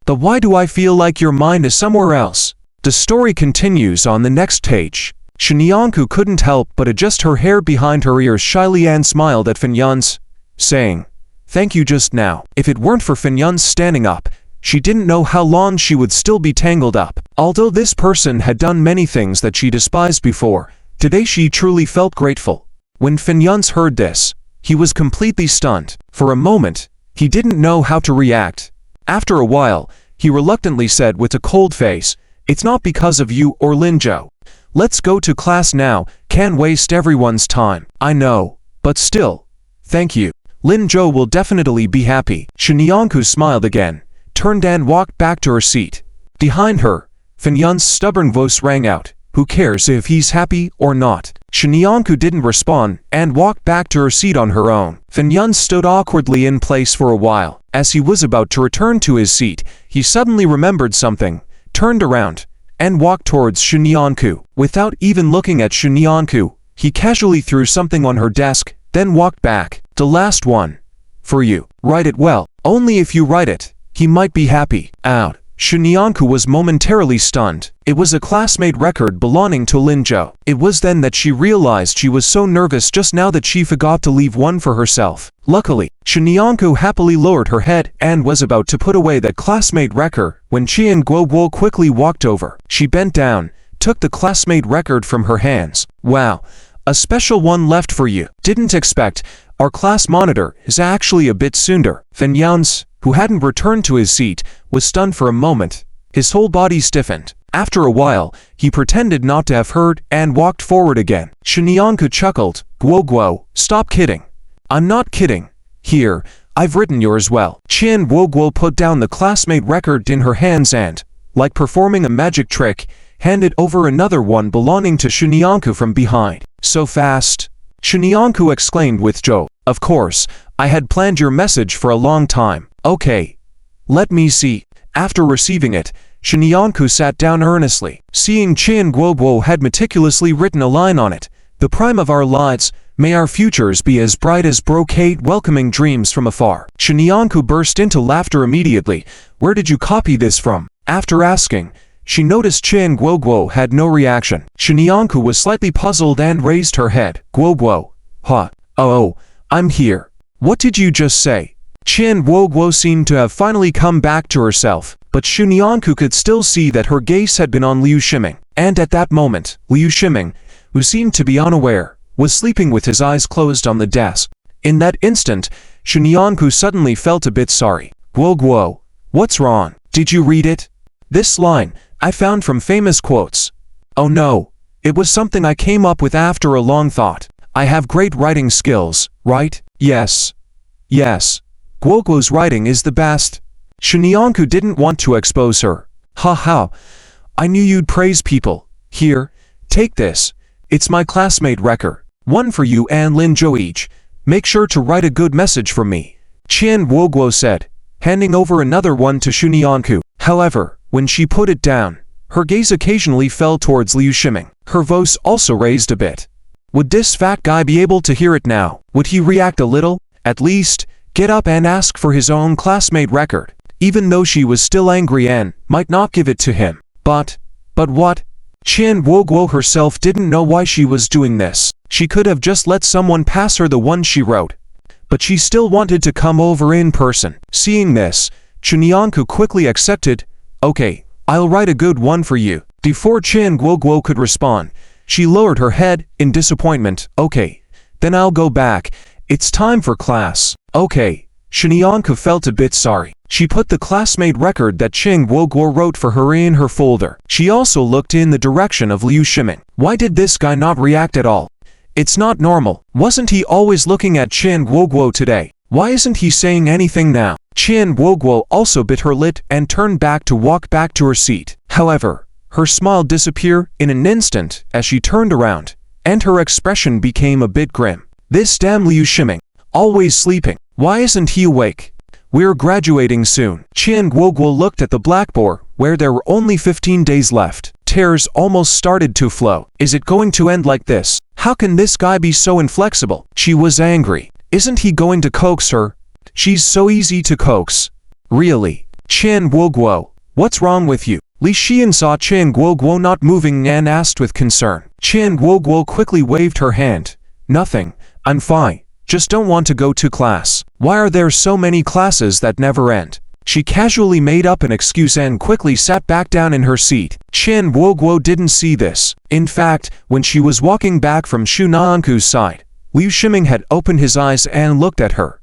But why do I feel like your mind is somewhere else?" The story continues on the next page. Su Nianku couldn't help but adjust her hair behind her ears shyly and smiled at Fan Yun's, saying, "Thank you just now." If it weren't for Fan Yun's standing up, she didn't know how long she would still be tangled up. Although this person had done many things that she despised before, today she truly felt grateful. When Fan Yun's heard this, he was completely stunned. For a moment, he didn't know how to react. After a while, he reluctantly said with a cold face, "It's not because of you or Lin Zhou. Let's go to class now, can't waste everyone's time." "I know, but still, thank you. Lin Zhou will definitely be happy." Su Nianku smiled again, turned and walked back to her seat. Behind her, Fan Yun's stubborn voice rang out, "Who cares if he's happy or not?" Su Nianku didn't respond and walked back to her seat on her own. Fan Yun stood awkwardly in place for a while. As he was about to return to his seat, he suddenly remembered something, turned around, and walked towards Shunyanku. Without even looking at Shunyanku, he casually threw something on her desk, then walked back. The last one. For you. Write it well. Only if you write it, he might be happy. Out. Shunyanku was momentarily stunned. It was a classmate record belonging to Linzhou. It was then that she realized she was so nervous just now that she forgot to leave one for herself. Luckily, Shunyanku happily lowered her head and was about to put away that classmate record when Qian Guoguo quickly walked over. She bent down, took the classmate record from her hands. Wow, a special one left for you. Didn't expect. Our class monitor is actually a bit Sunder. Fan Yans, who hadn't returned to his seat, was stunned for a moment. His whole body stiffened. After a while, he pretended not to have heard and walked forward again. Shunyanku chuckled. Guoguo, stop kidding. I'm not kidding. Here, I've written yours well. Qian Guoguo put down the classmate record in her hands and, like performing a magic trick, handed over another one belonging to Shunyanku from behind. So fast. Shunyanku exclaimed with joy. Of course, I had planned your message for a long time. Okay. Let me see. After receiving it, Shunyanku sat down earnestly. Seeing Qian Guoguo had meticulously written a line on it. The prime of our lives, may our futures be as bright as brocade welcoming dreams from afar. Shunyanku burst into laughter immediately. Where did you copy this from? After asking, she noticed Qian Guoguo had no reaction. Shunyanku was slightly puzzled and raised her head. Guoguo. Huh. Oh, I'm here. What did you just say? Qian Guoguo seemed to have finally come back to herself, but Shunyanku could still see that her gaze had been on Liu Shiming. And at that moment, Liu Shiming, who seemed to be unaware, was sleeping with his eyes closed on the desk. In that instant, Shunyanku suddenly felt a bit sorry. Guoguo, what's wrong? Did you read it? This line, I found from famous quotes. Oh no, it was something I came up with after a long thought. I have great writing skills, right? Yes. Yes. Guoguo's writing is the best. Shunyanku didn't want to expose her. Ha ha. I knew you'd praise people. Here, take this. It's my classmate record. One for you and Linzhou each. Make sure to write a good message for me. Qian Guoguo said, handing over another one to Shunyanku. However, when she put it down, her gaze occasionally fell towards Liu Shiming. Her voice also raised a bit. Would this fat guy be able to hear it now? Would he react a little? At least, get up and ask for his own classmate record. Even though she was still angry and might not give it to him. But what? Qian Guoguo herself didn't know why she was doing this. She could have just let someone pass her the one she wrote. But she still wanted to come over in person. Seeing this, Shunyanku quickly accepted. Okay, I'll write a good one for you. Before Qian Guoguo could respond, she lowered her head in disappointment. Okay, then I'll go back. It's time for class. Okay. Shunyanku felt a bit sorry. She put the classmate record that Qian Guoguo wrote for her in her folder. She also looked in the direction of Liu Shiming. Why did this guy not react at all? It's not normal. Wasn't he always looking at Qian Guoguo today? Why isn't he saying anything now? Qian Guoguo also bit her lip and turned back to walk back to her seat. However, her smile disappeared in an instant as she turned around, and her expression became a bit grim. This damn Liu Shiming, always sleeping. Why isn't he awake? We're graduating soon. Qian Guoguo looked at the blackboard, where there were only 15 days left. Tears almost started to flow. Is it going to end like this? How can this guy be so inflexible? She was angry. Isn't he going to coax her? She's so easy to coax. Really? Qian Guoguo, what's wrong with you? Li Xian saw Qian Guoguo not moving and asked with concern. Qian Guoguo quickly waved her hand. Nothing. I'm fine. Just don't want to go to class. Why are there so many classes that never end? She casually made up an excuse and quickly sat back down in her seat. Qian Guoguo didn't see this. In fact, when she was walking back from Shunyanku's side, Liu Shiming had opened his eyes and looked at her.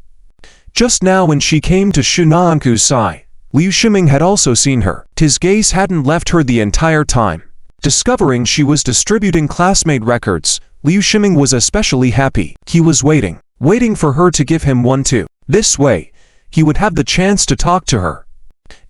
Just now when she came to Shunyanku's side, Liu Shiming had also seen her. His gaze hadn't left her the entire time. Discovering she was distributing classmate records, Liu Shiming was especially happy. He was waiting for her to give him one too. This way, he would have the chance to talk to her.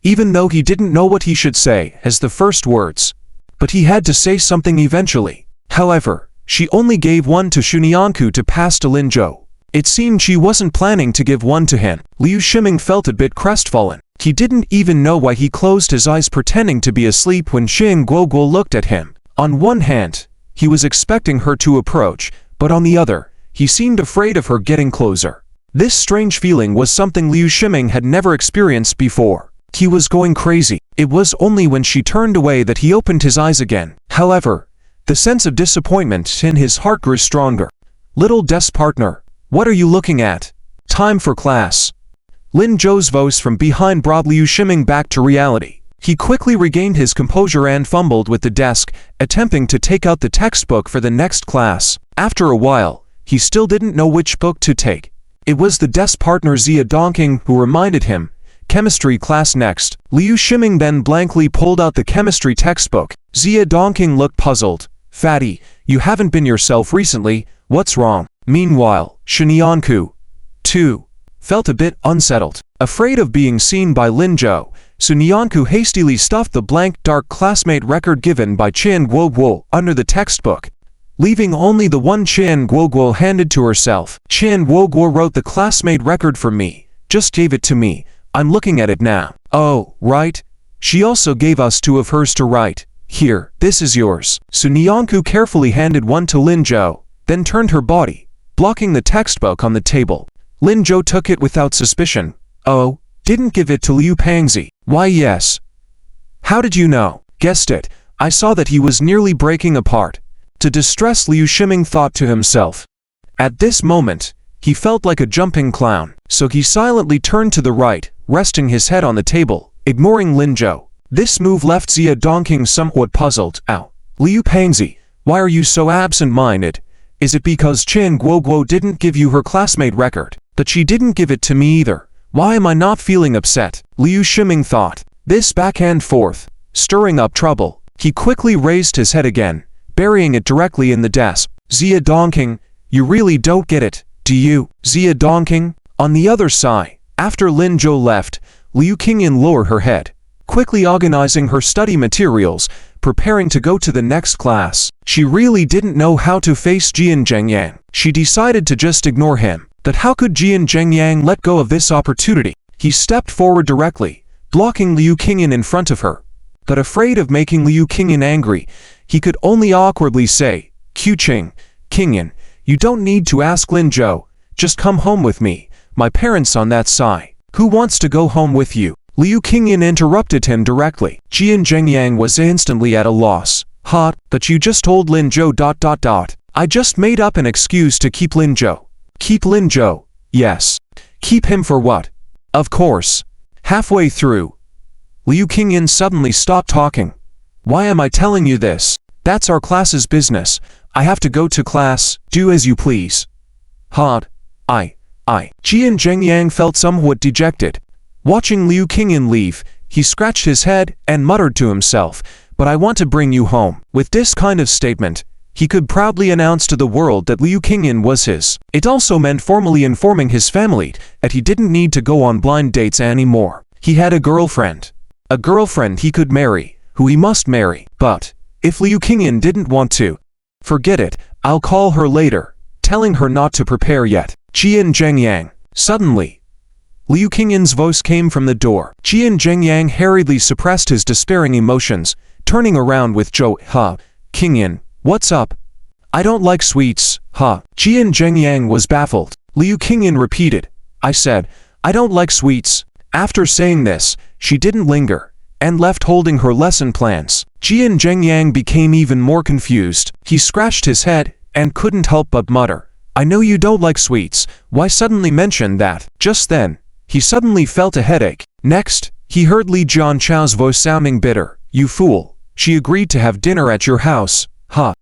Even though he didn't know what he should say as the first words. But he had to say something eventually. However, she only gave one to Shunyanku to pass to Linzhou. It seemed she wasn't planning to give one to him. Liu Shiming felt a bit crestfallen. He didn't even know why he closed his eyes pretending to be asleep when Qian Guoguo looked at him. On one hand, he was expecting her to approach, but on the other, he seemed afraid of her getting closer. This strange feeling was something Liu Shiming had never experienced before. He was going crazy. It was only when she turned away that he opened his eyes again. However, the sense of disappointment in his heart grew stronger. "Little desk partner, what are you looking at? Time for class." Lin Zhou's voice from behind brought Liu Shiming back to reality. He quickly regained his composure and fumbled with the desk, attempting to take out the textbook for the next class. After a while, he still didn't know which book to take. It was the desk partner Xia Dongqing who reminded him, "Chemistry class next." Liu Shiming then blankly pulled out the chemistry textbook. Xia Dongqing looked puzzled. "Fatty, you haven't been yourself recently, what's wrong?" Meanwhile, Shunyanku, too, felt a bit unsettled. Afraid of being seen by Lin Zhou, Sunyanku hastily stuffed the blank dark classmate record given by Qian Guoguo under the textbook, leaving only the one Qian Guoguo handed to herself. "Qian Guoguo wrote the classmate record for me, just gave it to me, I'm looking at it now." "Oh, right. She also gave us two of hers to write. Here, this is yours." Sunyanku carefully handed one to Lin Zhou, then turned her body, blocking the textbook on the table. Lin Zhou took it without suspicion. "Oh, didn't give it to Liu Pangzi." "Why yes. How did you know?" "Guessed it. I saw that he was nearly breaking apart." To distress Liu Shiming thought to himself. At this moment, he felt like a jumping clown, so he silently turned to the right, resting his head on the table, ignoring Lin Zhou. This move left Xia Dongqing somewhat puzzled. "Ow. Liu Pangzi, why are you so absent-minded? Is it because Qian Guoguo didn't give you her classmate record? But she didn't give it to me either. Why am I not feeling upset?" Liu Shiming thought. This back and forth, stirring up trouble. He quickly raised his head again, burying it directly in the desk. "Xia Dongqing, you really don't get it, do you?" Xia Dongqing, on the other side, after Lin Zhou left, Liu Qingyan lowered her head, quickly organizing her study materials, preparing to go to the next class. She really didn't know how to face Jian Zhengyang. She decided to just ignore him. But how could Jian Zhengyang let go of this opportunity? He stepped forward directly, blocking Liu Qingyan in front of her. But afraid of making Liu Qingyan angry, he could only awkwardly say, Qingyan, you don't need to ask Lin Zhou, just come home with me, my parents on that side. Who wants to go home with you?" Liu Qingyan interrupted him directly. Jian Zhengyang was instantly at a loss. But you just told Lin Zhou ... I just made up an excuse to keep Lin Zhou." "Keep Lin Zhou?" "Yes. Keep him for what?" "Of course." Halfway through, Liu Qingyan suddenly stopped talking. "Why am I telling you this? That's our class's business. I have to go to class, do as you please." Jian Zhengyang felt somewhat dejected. Watching Liu Qingyan leave, he scratched his head and muttered to himself, "But I want to bring you home." With this kind of statement, he could proudly announce to the world that Liu Qingyan was his. It also meant formally informing his family that he didn't need to go on blind dates anymore. He had a girlfriend. A girlfriend he could marry, who he must marry. But if Liu Qingyan didn't want to, forget it, I'll call her later, telling her not to prepare yet. "Jian Zhengyang." Suddenly, Liu Qingyan's voice came from the door. Jian Zhengyang hurriedly suppressed his despairing emotions, turning around with Zhou. "Qingyan, what's up?" "I don't like sweets." Jian Zhengyang was baffled. Liu Qingyan repeated, "I said, I don't like sweets." After saying this, she didn't linger, and left holding her lesson plans. Jian Zhengyang became even more confused. He scratched his head, and couldn't help but mutter, "I know you don't like sweets, why suddenly mention that?" Just then, he suddenly felt a headache. Next, he heard Li Jianchao's voice sounding bitter. "You fool, she agreed to have dinner at your house." How?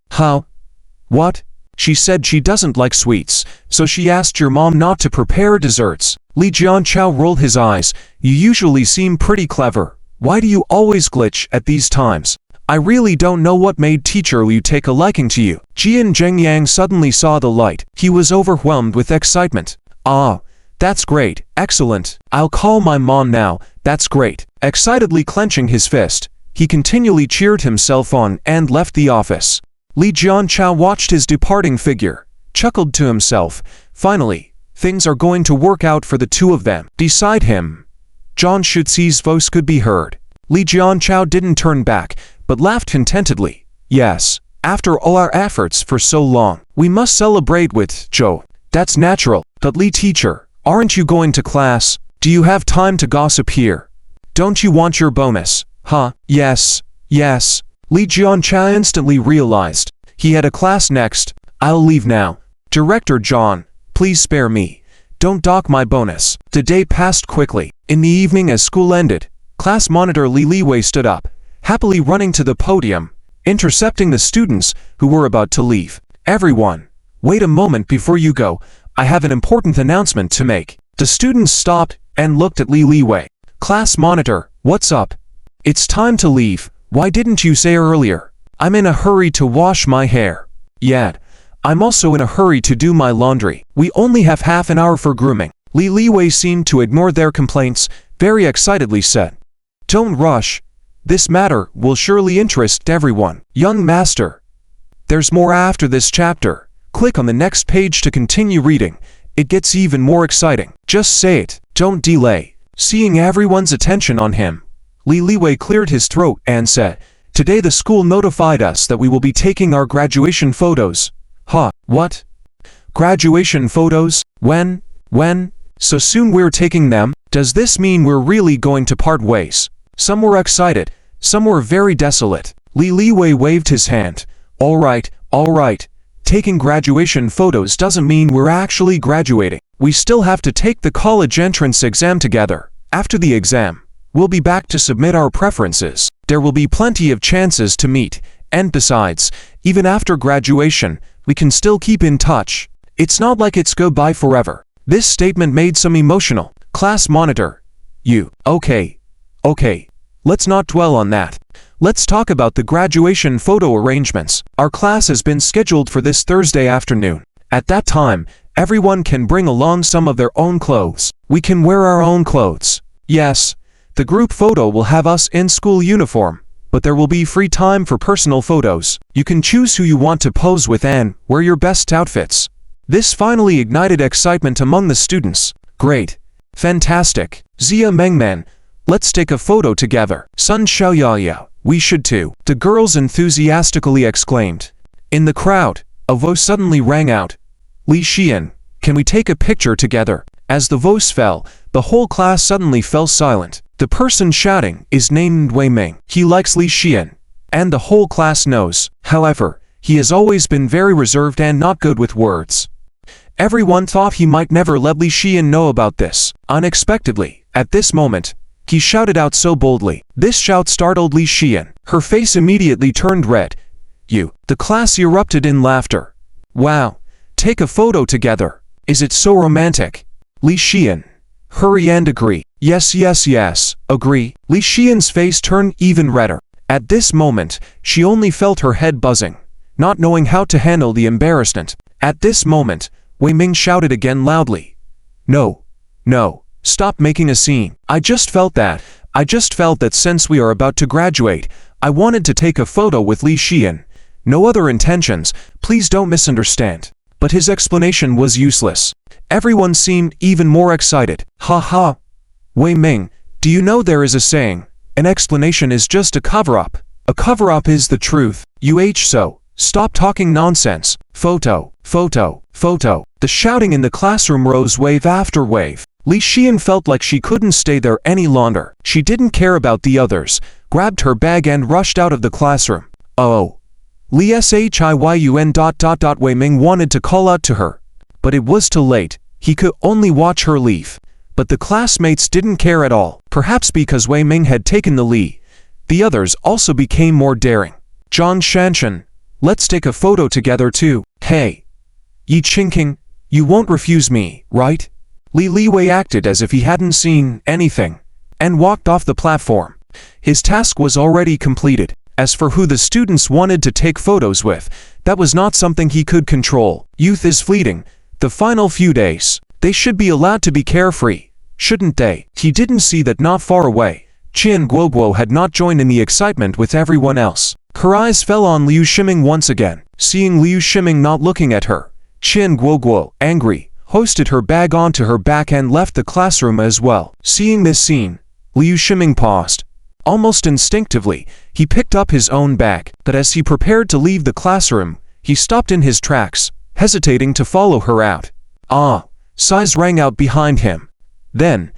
What? She said she doesn't like sweets, so she asked your mom not to prepare desserts. Li Jianchao rolled his eyes. "You usually seem pretty clever. Why do you always glitch at these times? I really don't know what made teacher Liu take a liking to you." Jian Zhengyang suddenly saw the light. He was overwhelmed with excitement. That's great, excellent. I'll call my mom now, that's great." Excitedly clenching his fist, he continually cheered himself on and left the office. Li Jianchao watched his departing figure, chuckled to himself. Finally, things are going to work out for the two of them. Beside him, John Shuxi's voice could be heard. Li Jianchao didn't turn back, but laughed contentedly. Yes, after all our efforts for so long, we must celebrate with Zhou. That's natural. But Li teacher, aren't you going to class? Do you have time to gossip here? Don't you want your bonus? Huh? Yes. Yes. Li Jianchao instantly realized. He had a class next. I'll leave now. Director John, please spare me. Don't dock my bonus. The day passed quickly. In the evening as school ended, class monitor Li Liwei stood up, happily running to the podium, intercepting the students who were about to leave. Everyone, wait a moment before you go. I have an important announcement to make. The students stopped and looked at Li Liwei. Class monitor, what's up? It's time to leave. Why didn't you say earlier? I'm in a hurry to wash my hair. Yet, I'm also in a hurry to do my laundry. We only have half an hour for grooming. Li Liwei seemed to ignore their complaints, very excitedly said. Don't rush. This matter will surely interest everyone. Young master. There's more after this chapter. Click on the next page to continue reading. It gets even more exciting. Just say it. Don't delay. Seeing everyone's attention on him, Li Liwei cleared his throat and said, Today the school notified us that we will be taking our graduation photos. Huh, what? Graduation photos? When? So soon we're taking them? Does this mean we're really going to part ways? Some were excited, some were very desolate. Li Liwei waved his hand. All right. Taking graduation photos doesn't mean we're actually graduating. We still have to take the college entrance exam together. After the exam, we'll be back to submit our preferences. There will be plenty of chances to meet, and besides, even after graduation, we can still keep in touch. It's not like it's goodbye forever. This statement made some emotional. Class monitor. You. Okay. Let's not dwell on that. Let's talk about the graduation photo arrangements. Our class has been scheduled for this Thursday afternoon. At that time, everyone can bring along some of their own clothes. We can wear our own clothes. Yes, the group photo will have us in school uniform, but there will be free time for personal photos. You can choose who you want to pose with and wear your best outfits. This finally ignited excitement among the students. Great. Fantastic. Zia Mengmen, let's take a photo together. Sun Xiaoyao, we should too. The girls enthusiastically exclaimed. In the crowd, a voice suddenly rang out. Li Xian, can we take a picture together? As the voice fell, the whole class suddenly fell silent. The person shouting is named Wei Ming. He likes Li Xian, and the whole class knows. However, he has always been very reserved and not good with words. Everyone thought he might never let Li Xian know about this. Unexpectedly, at this moment, he shouted out so boldly. This shout startled Li Xian. Her face immediately turned red. The class erupted in laughter. Wow, take a photo together. Is it so romantic? Li Xian. Hurry and agree. Yes, agree. Li Xian's face turned even redder. At this moment, she only felt her head buzzing, not knowing how to handle the embarrassment. At this moment, Wei Ming shouted again loudly. No, stop making a scene. I just felt that since we are about to graduate, I wanted to take a photo with Li Xian. No other intentions, please don't misunderstand. But his explanation was useless. Everyone seemed even more excited. Ha. Wei Ming, do you know there is a saying, an explanation is just a cover-up. A cover-up is the truth. So, stop talking nonsense. Photo. The shouting in the classroom rose wave after wave. Li Xian felt like she couldn't stay there any longer. She didn't care about the others, grabbed her bag and rushed out of the classroom. Oh. Li Shiyn ... Wei Ming wanted to call out to her, but it was too late. He could only watch her leave. But the classmates didn't care at all. Perhaps because Wei Ming had taken the lead, the others also became more daring. Zhang Shanshan, let's take a photo together too. Hey. Yi Qingqing, you won't refuse me, right? Li Liwei acted as if he hadn't seen anything, and walked off the platform. His task was already completed. As for who the students wanted to take photos with, that was not something he could control. Youth is fleeting. The final few days, they should be allowed to be carefree, shouldn't they? He didn't see that not far away, Qian Guoguo had not joined in the excitement with everyone else. Her eyes fell on Liu Shiming once again. Seeing Liu Shiming not looking at her, Qian Guoguo, angry, hoisted her bag onto her back and left the classroom as well. Seeing this scene, Liu Shiming paused. Almost instinctively, he picked up his own bag, but as he prepared to leave the classroom, he stopped in his tracks, hesitating to follow her out. Ah! Sighs rang out behind him. Then,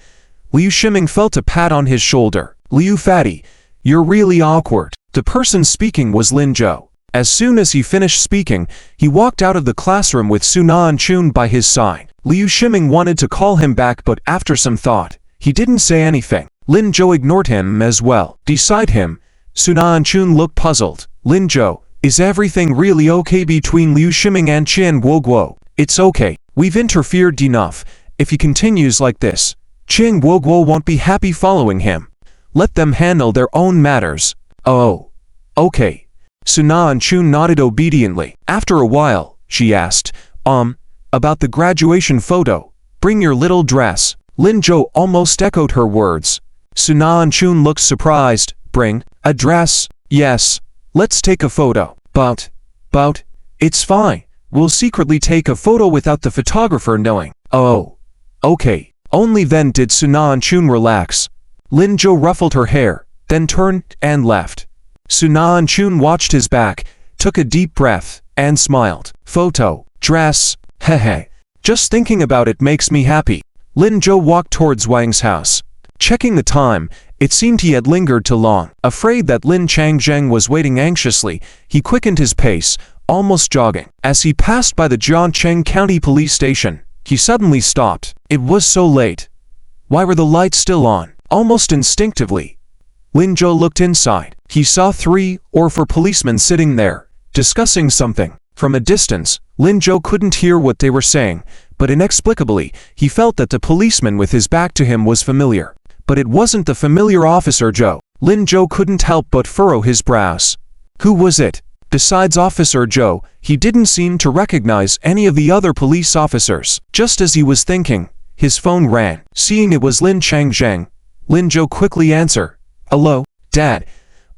Liu Shiming felt a pat on his shoulder. Liu fatty, you're really awkward. The person speaking was Lin Zhou. As soon as he finished speaking, he walked out of the classroom with Suna and Chun by his side. Liu Shiming wanted to call him back, but after some thought, he didn't say anything. Lin Zhou ignored him as well. Beside him, Suna and Chun looked puzzled. Lin Zhou, is everything really okay between Liu Shiming and Qian Woguo? It's okay. We've interfered enough. If he continues like this, Qian Woguo won't be happy following him. Let them handle their own matters. Oh. Okay. Suna and Chun nodded obediently. After a while, she asked, about the graduation photo. Bring your little dress. Lin Zhou almost echoed her words. Suna and Chun looked surprised. Bring a dress? Yes. Let's take a photo. But, it's fine. We'll secretly take a photo without the photographer knowing. Oh. Okay. Only then did Suna and Chun relax. Lin Zhou ruffled her hair, then turned and left. Suna and Chun watched his back, took a deep breath, and smiled. Photo, dress, hehe. Just thinking about it makes me happy. Lin Zhou walked towards Wang's house. Checking the time, it seemed he had lingered too long. Afraid that Lin Changjeng was waiting anxiously, he quickened his pace, almost jogging. As he passed by the Jiangcheng County Police Station, he suddenly stopped. It was so late. Why were the lights still on? Almost instinctively, Lin Zhou looked inside. He saw 3 or 4 policemen sitting there, discussing something. From a distance, Lin Zhou couldn't hear what they were saying, but inexplicably, he felt that the policeman with his back to him was familiar. But it wasn't the familiar Officer Zhou. Lin Zhou couldn't help but furrow his brows. Who was it? Besides Officer Zhou, he didn't seem to recognize any of the other police officers. Just as he was thinking, his phone rang. Seeing it was Lin Changjeng, Lin Zhou quickly answered. Hello, Dad.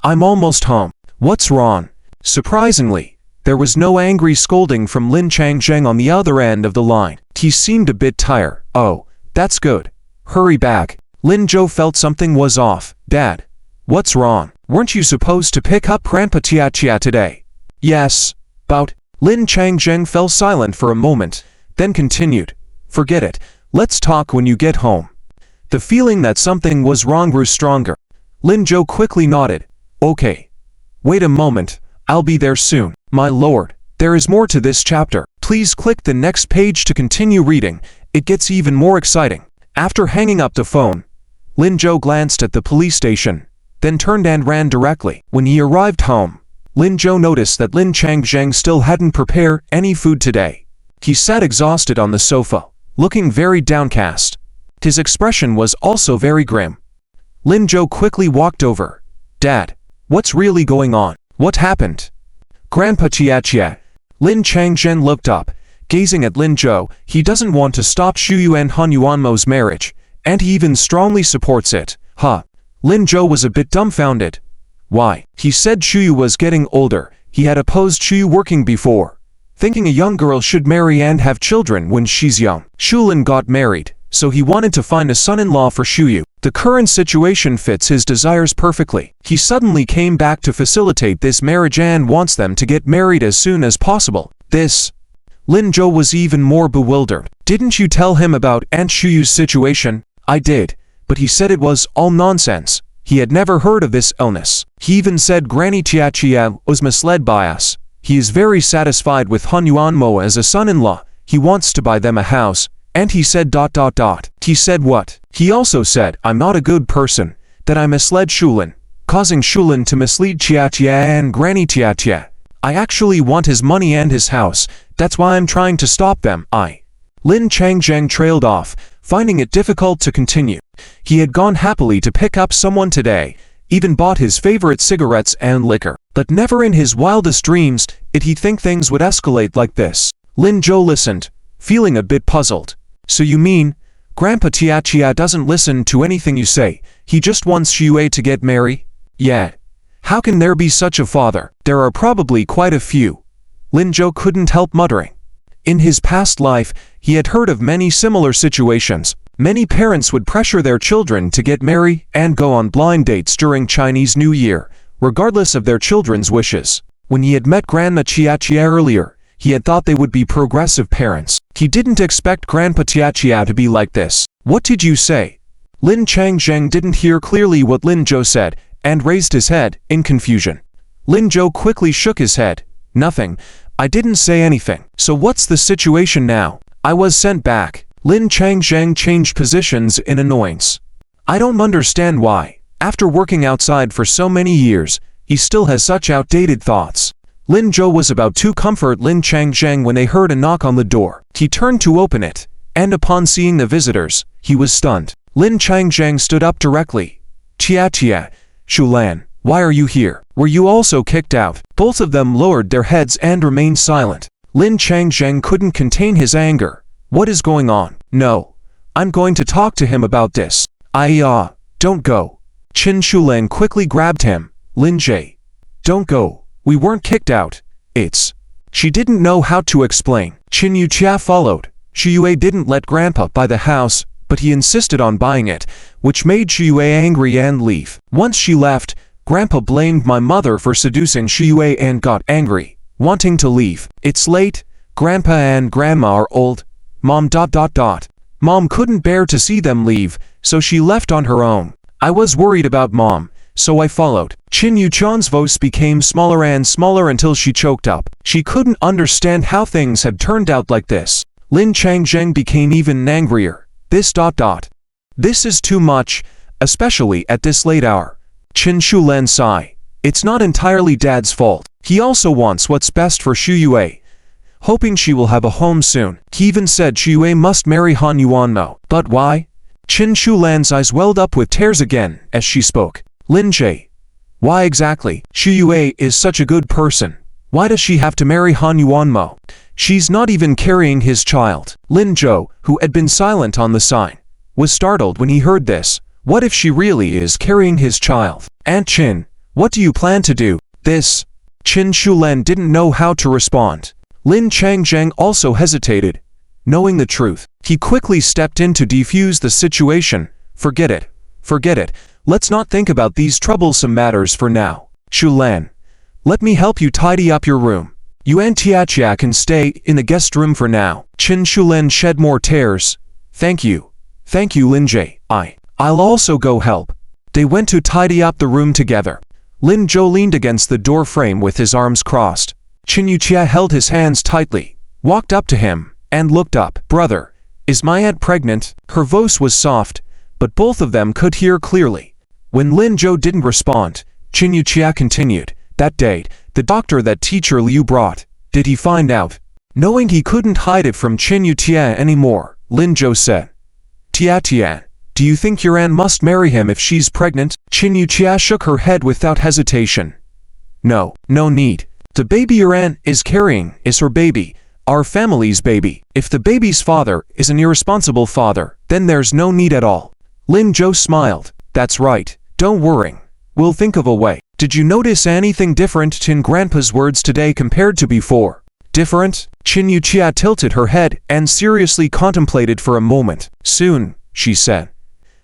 I'm almost home. What's wrong? Surprisingly, there was no angry scolding from Lin Changjeng on the other end of the line. He seemed a bit tired. Oh, that's good. Hurry back. Lin Zhou felt something was off. Dad, what's wrong? Weren't you supposed to pick up Grandpa Tia today? Yes, but Lin Changjeng fell silent for a moment, then continued. Forget it. Let's talk when you get home. The feeling that something was wrong grew stronger. Lin Zhou quickly nodded. Okay. Wait a moment. I'll be there soon. My lord, there is more to this chapter. Please click the next page to continue reading. It gets even more exciting. After hanging up the phone, Lin Zhou glanced at the police station, then turned and ran directly. When he arrived home, Lin Zhou noticed that Lin Changjeng still hadn't prepared any food today. He sat exhausted on the sofa, looking very downcast. His expression was also very grim. Lin Zhou quickly walked over. Dad, what's really going on? What happened? Grandpa Tia. Lin Changjeng looked up, gazing at Lin Zhou. He doesn't want to stop Shuyu and Han Yuanmo's marriage, and he even strongly supports it. Lin Zhou was a bit dumbfounded. Why? He said Shuyu was getting older. He had opposed Shuyu working before, thinking a young girl should marry and have children when she's young. Shulin got married, so he wanted to find a son-in-law for Shuyu. The current situation fits his desires perfectly. He suddenly came back to facilitate this marriage and wants them to get married as soon as possible. This. Lin Zhou was even more bewildered. Didn't you tell him about Aunt Shuyu's situation? I did, but he said it was all nonsense. He had never heard of this illness. He even said Granny Tia was misled by us. He is very satisfied with Han Yuanmo as a son-in-law. He wants to buy them a house. And he said ... He said what? He also said, I'm not a good person, that I misled Shulin, causing Shulin to mislead Tia and Granny Tia. I actually want his money and his house, that's why I'm trying to stop them. Lin Changjeng trailed off, finding it difficult to continue. He had gone happily to pick up someone today, even bought his favorite cigarettes and liquor, but never in his wildest dreams did he think things would escalate like this. Lin Zhou listened, feeling a bit puzzled. So you mean, Grandpa Tia doesn't listen to anything you say, he just wants Xue to get married? Yeah. How can there be such a father? There are probably quite a few. Lin Zhou couldn't help muttering. In his past life, he had heard of many similar situations, Many parents would pressure their children to get married and go on blind dates during Chinese New Year, regardless of their children's wishes. When he had met Grandma Chia earlier, he had thought they would be progressive parents. He didn't expect Grandpa Chia to be like this. What did you say? Lin Changzheng didn't hear clearly what Lin Zhou said, and raised his head, in confusion. Lin Zhou quickly shook his head. Nothing. I didn't say anything. So what's the situation now? I was sent back. Lin Changzheng changed positions in annoyance. I don't understand why. After working outside for so many years, he still has such outdated thoughts. Lin Zhou was about to comfort Lin Changzheng when they heard a knock on the door. He turned to open it, and upon seeing the visitors, he was stunned. Lin Changzheng stood up directly. Chia, Shulan, why are you here? Were you also kicked out? Both of them lowered their heads and remained silent. Lin Changzheng couldn't contain his anger. What is going on? No. I'm going to talk to him about this. Don't go. Qin Shulan quickly grabbed him. Lin Jie. Don't go. We weren't kicked out. She didn't know how to explain. Qin Yuqia followed. Shiyue didn't let Grandpa buy the house, but he insisted on buying it, which made Shiyue angry and leave. Once she left, Grandpa blamed my mother for seducing Shiyue and got angry, wanting to leave. It's late. Grandpa and Grandma are old. Mom. Mom couldn't bear to see them leave, so she left on her own. I was worried about Mom, so I followed. Qin Yuchan's voice became smaller and smaller until she choked up. She couldn't understand how things had turned out like this. Lin Changzheng became even angrier. This is too much, especially at this late hour. Qin Shulan sighed. It's not entirely Dad's fault. He also wants what's best for Shiyue, hoping she will have a home soon. He even said Shiyue must marry Han Yuanmo. But why? Qin Shulan's eyes welled up with tears again as she spoke. Lin Jie. Why exactly? Shiyue is such a good person. Why does she have to marry Han Yuanmo? She's not even carrying his child. Lin Zhou, who had been silent on the sign, was startled when he heard this. What if she really is carrying his child? Aunt Qin, what do you plan to do? This. Qin Shulan didn't know how to respond. Lin Changzheng also hesitated. Knowing the truth, he quickly stepped in to defuse the situation. Forget it. Let's not think about these troublesome matters for now. Shulan, let me help you tidy up your room. You and Tia can stay in the guest room for now. Qin Shulan shed more tears. Thank you, Lin Jie. I'll also go help. They went to tidy up the room together. Lin Zhou leaned against the door frame with his arms crossed. Qin Yuqia held his hands tightly, walked up to him, and looked up. Brother, is my aunt pregnant? Her voice was soft, but both of them could hear clearly. When Lin Zhou didn't respond, Qin Yuqia continued. That date, the doctor that teacher Liu brought, did he find out? Knowing he couldn't hide it from Qin Yuqia anymore, Lin Zhou said. Tia, do you think your aunt must marry him if she's pregnant? Qin Yuqia shook her head without hesitation. No need. The baby your aunt is carrying is her baby, our family's baby. If the baby's father is an irresponsible father, then there's no need at all. Lin Zhou smiled. That's right. Don't worry. We'll think of a way. Did you notice anything different in Grandpa's words today compared to before? Different? Qin Yuqia tilted her head and seriously contemplated for a moment. Soon, she said.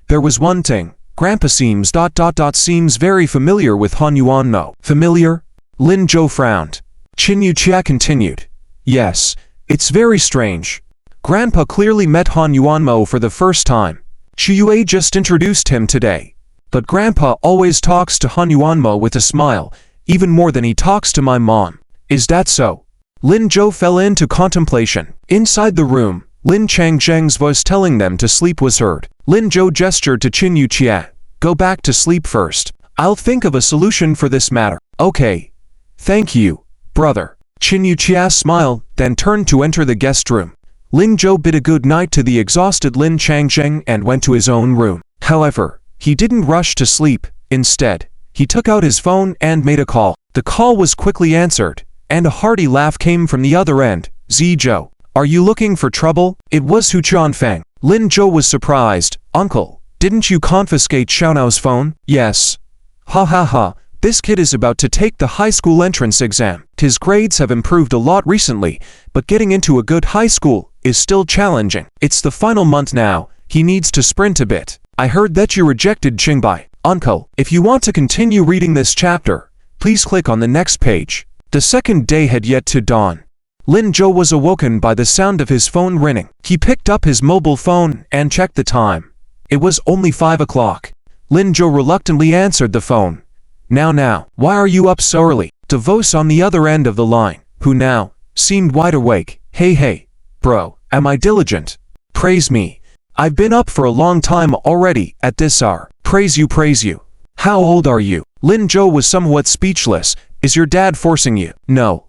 There was one thing. Grandpa seems very familiar with Han Yuanmo. Familiar? Lin Zhou frowned. Qin Yuqia continued. Yes, it's very strange. Grandpa clearly met Han Yuanmo for the first time. Shiyue just introduced him today. But Grandpa always talks to Han Yuanmo with a smile, even more than he talks to my mom. Is that so? Lin Zhou fell into contemplation. Inside the room, Lin Changzheng's voice telling them to sleep was heard. Lin Zhou gestured to Qin Yuqia. Go back to sleep first. I'll think of a solution for this matter. Okay. Thank you, brother. Qin Yuqia smiled, then turned to enter the guest room. Lin Zhou bid a good night to the exhausted Lin Changzheng and went to his own room. However, he didn't rush to sleep. Instead, he took out his phone and made a call. The call was quickly answered, and a hearty laugh came from the other end. Zhou, are you looking for trouble? It was Hu Chuanfeng. Lin Zhou was surprised. Uncle, didn't you confiscate Xiaonao's phone? Yes. Ha. This kid is about to take the high school entrance exam. His grades have improved a lot recently, but getting into a good high school is still challenging. It's the final month now. He needs to sprint a bit. I heard that you rejected Qingbai, uncle. If you want to continue reading this chapter, please click on the next page. The second day had yet to dawn. Lin Zhou was awoken by the sound of his phone ringing. He picked up his mobile phone and checked the time. It was only 5 o'clock. Lin Zhou reluctantly answered the phone. Now, why are you up so early? The voice on the other end of the line, who now seemed wide awake. Hey, bro, am I diligent? Praise me. I've been up for a long time already at this hour. Praise you. How old are you? Lin Zhou was somewhat speechless. Is your dad forcing you? No.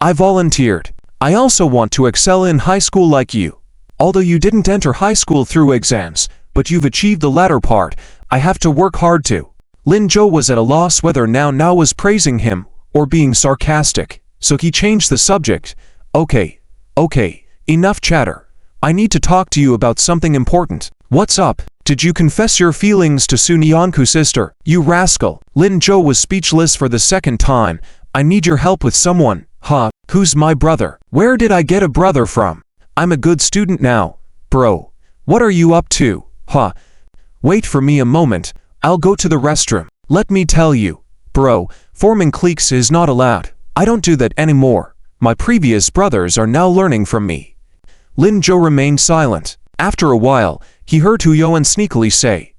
I volunteered. I also want to excel in high school like you. Although you didn't enter high school through exams, but you've achieved the latter part, I have to work hard too. Lin Zhou was at a loss whether now was praising him or being sarcastic, so he changed the subject. Okay, enough chatter. I need to talk to you about something important. What's up? Did you confess your feelings to Sunyanku's sister? You rascal. Lin Zhou was speechless for the second time. I need your help with someone. Huh? Who's my brother? Where did I get a brother from? I'm a good student now. Bro, what are you up to? Huh? Wait for me a moment. I'll go to the restroom. Let me tell you, bro, forming cliques is not allowed. I don't do that anymore. My previous brothers are now learning from me. Lin Zhou remained silent. After a while, he heard Hu Yuan sneakily say,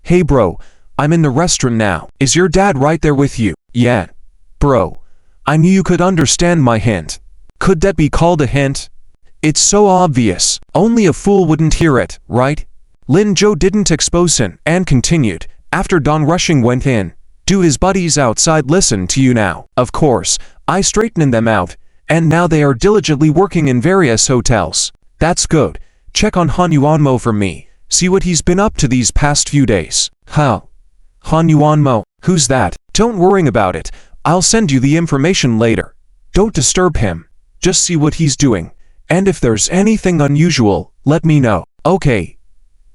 Hey bro, I'm in the restroom now. Is your dad right there with you? Yeah. Bro, I knew you could understand my hint. Could that be called a hint? It's so obvious. Only a fool wouldn't hear it, right? Lin Zhou didn't expose him and continued. After Don rushing went in. Do his buddies outside listen to you now? Of course, I straightened them out, and now they are diligently working in various hotels. That's good. Check on Han Yuanmo for me. See what he's been up to these past few days. How? Han Yuanmo? Who's that? Don't worry about it. I'll send you the information later. Don't disturb him. Just see what he's doing. And if there's anything unusual, let me know. Okay.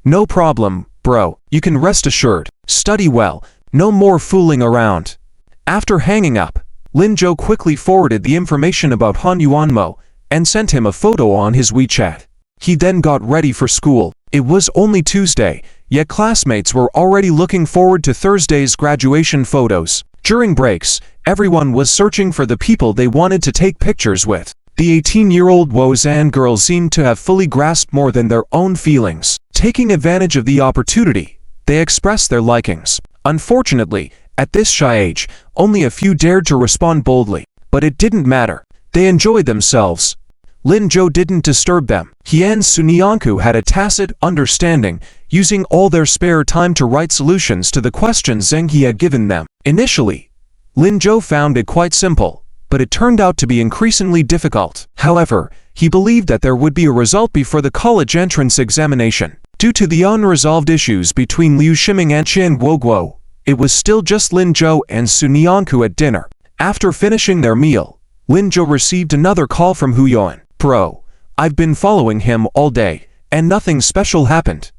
No problem, bro. You can rest assured. Study well. No more fooling around. After hanging up, Lin Zhou quickly forwarded the information about Han Yuanmo and sent him a photo on his WeChat. He then got ready for school. It was only Tuesday, yet classmates were already looking forward to Thursday's graduation photos. During breaks, everyone was searching for the people they wanted to take pictures with. The 18-year-old Wozan girls seemed to have fully grasped more than their own feelings. Taking advantage of the opportunity, they expressed their likings. Unfortunately, at this shy age, only a few dared to respond boldly. But it didn't matter. They enjoyed themselves. Lin Zhou didn't disturb them. He and Sunyanku had a tacit understanding, using all their spare time to write solutions to the questions Zheng He had given them. Initially, Lin Zhou found it quite simple, but it turned out to be increasingly difficult. However, he believed that there would be a result before the college entrance examination. Due to the unresolved issues between Liu Shiming and Qian Guoguo, it was still just Lin Zhou and Sunyanku at dinner. After finishing their meal, Lin Zhou received another call from Hu Yuan. Bro, I've been following him all day, and nothing special happened.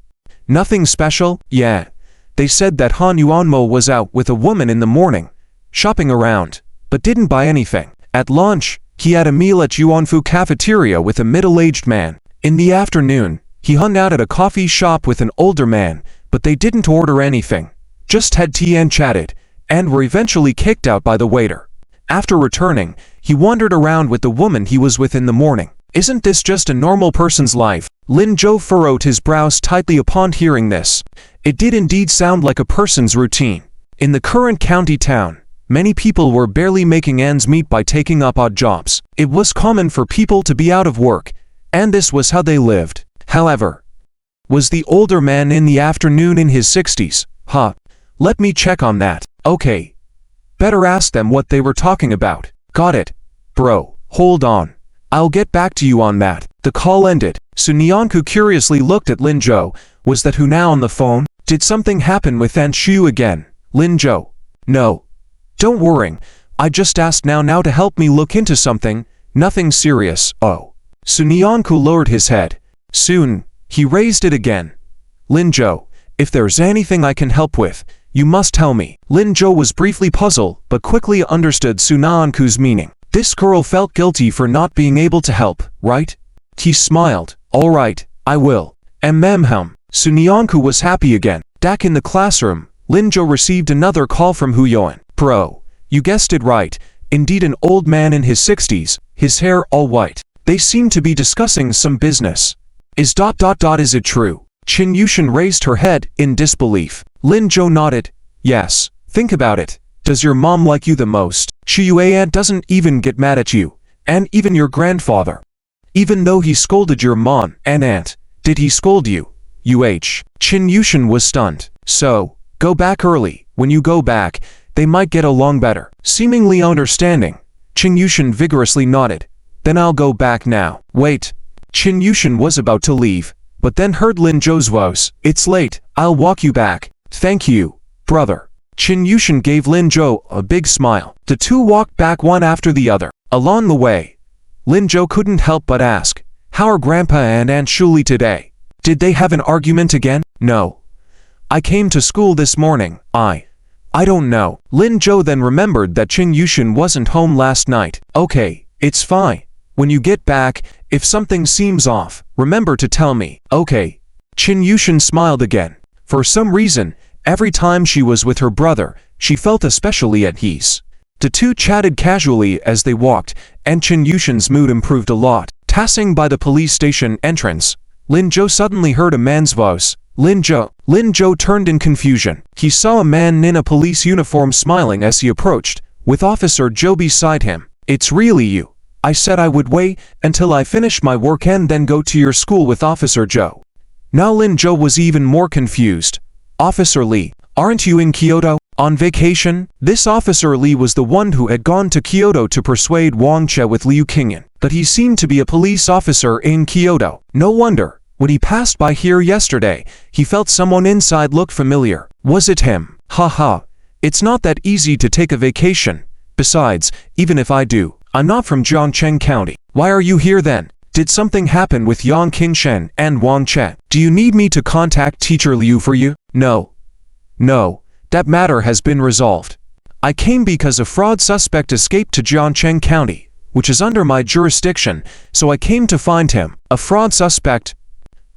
Nothing special? Yeah. They said that Han Yuanmo was out with a woman in the morning, shopping around, but didn't buy anything. At lunch, he had a meal at Yuanfu cafeteria with a middle-aged man. In the afternoon, he hung out at a coffee shop with an older man, but they didn't order anything, just had tea and chatted, and were eventually kicked out by the waiter. After returning, he wandered around with the woman he was with in the morning. Isn't this just a normal person's life? Lin Zhou furrowed his brows tightly upon hearing this. It did indeed sound like a person's routine. In the current county town, many people were barely making ends meet by taking up odd jobs. It was common for people to be out of work, and this was how they lived. However, was the older man in the afternoon in his 60s? Huh. Let me check on that. Okay. Better ask them what they were talking about. Got it. Bro, hold on. I'll get back to you on that. The call ended. Sunyanku curiously looked at Lin Zhou. Was that Hu now on the phone? Did something happen with Aunt Shu again? Lin Zhou. No. Don't worry. I just asked now to help me look into something. Nothing serious. Oh. Sunyanku lowered his head. Soon, he raised it again. Lin Zhou, if there's anything I can help with, you must tell me. Lin Zhou was briefly puzzled, but quickly understood Sunyanku's meaning. This girl felt guilty for not being able to help, right? He smiled. All right, I will. Sunyanku was happy again. Back in the classroom, Lin Zhou received another call from Hu Yuan. Bro, you guessed it right. Indeed, an old man in his 60s, his hair all white. They seem to be discussing some business. Is it true? Qin Yushan raised her head in disbelief. Lin Zhou nodded. Yes, think about it. Does your mom like you the most? Shi Yuan doesn't even get mad at you. And even your grandfather. Even though he scolded your mom and aunt, did he scold you? Qin Yushan was stunned. So, go back early. When you go back, they might get along better. Seemingly understanding, Qin Yushan vigorously nodded. Then I'll go back now. Wait. Qin Yushan was about to leave, but then heard Lin Zhou's voice. It's late, I'll walk you back. Thank you, brother. Qin Yushan gave Lin Zhou a big smile. The two walked back one after the other. Along the way, Lin Zhou couldn't help but ask, how are Grandpa and Aunt Shuli today? Did they have an argument again? No. I came to school this morning. I don't know. Lin Zhou then remembered that Qin Yushan wasn't home last night. Okay, it's fine. When you get back, if something seems off, remember to tell me. Okay. Qin Yushan smiled again. For some reason, every time she was with her brother, she felt especially at ease. The two chatted casually as they walked, and Qin Yushan's mood improved a lot. Passing by the police station entrance, Lin Zhou suddenly heard a man's voice. Lin Zhou turned in confusion. He saw a man in a police uniform smiling as he approached, with Officer Zhou beside him. It's really you. I said I would wait until I finished my work and then go to your school with Officer Zhou. Now Lin Zhou was even more confused. Officer Li, aren't you in Kyoto? On vacation? This Officer Li was the one who had gone to Kyoto to persuade Wang Che with Liu Qingyan, but he seemed to be a police officer in Kyoto. No wonder, when he passed by here yesterday, he felt someone inside look familiar. Was it him? Haha. It's not that easy to take a vacation. Besides, even if I do, I'm not from Jiangcheng County. Why are you here then? Did something happen with Yang Qingshen and Wang Che? Do you need me to contact Teacher Liu for you? No. That matter has been resolved. I came because a fraud suspect escaped to Jiangcheng County, which is under my jurisdiction, so I came to find him. A fraud suspect?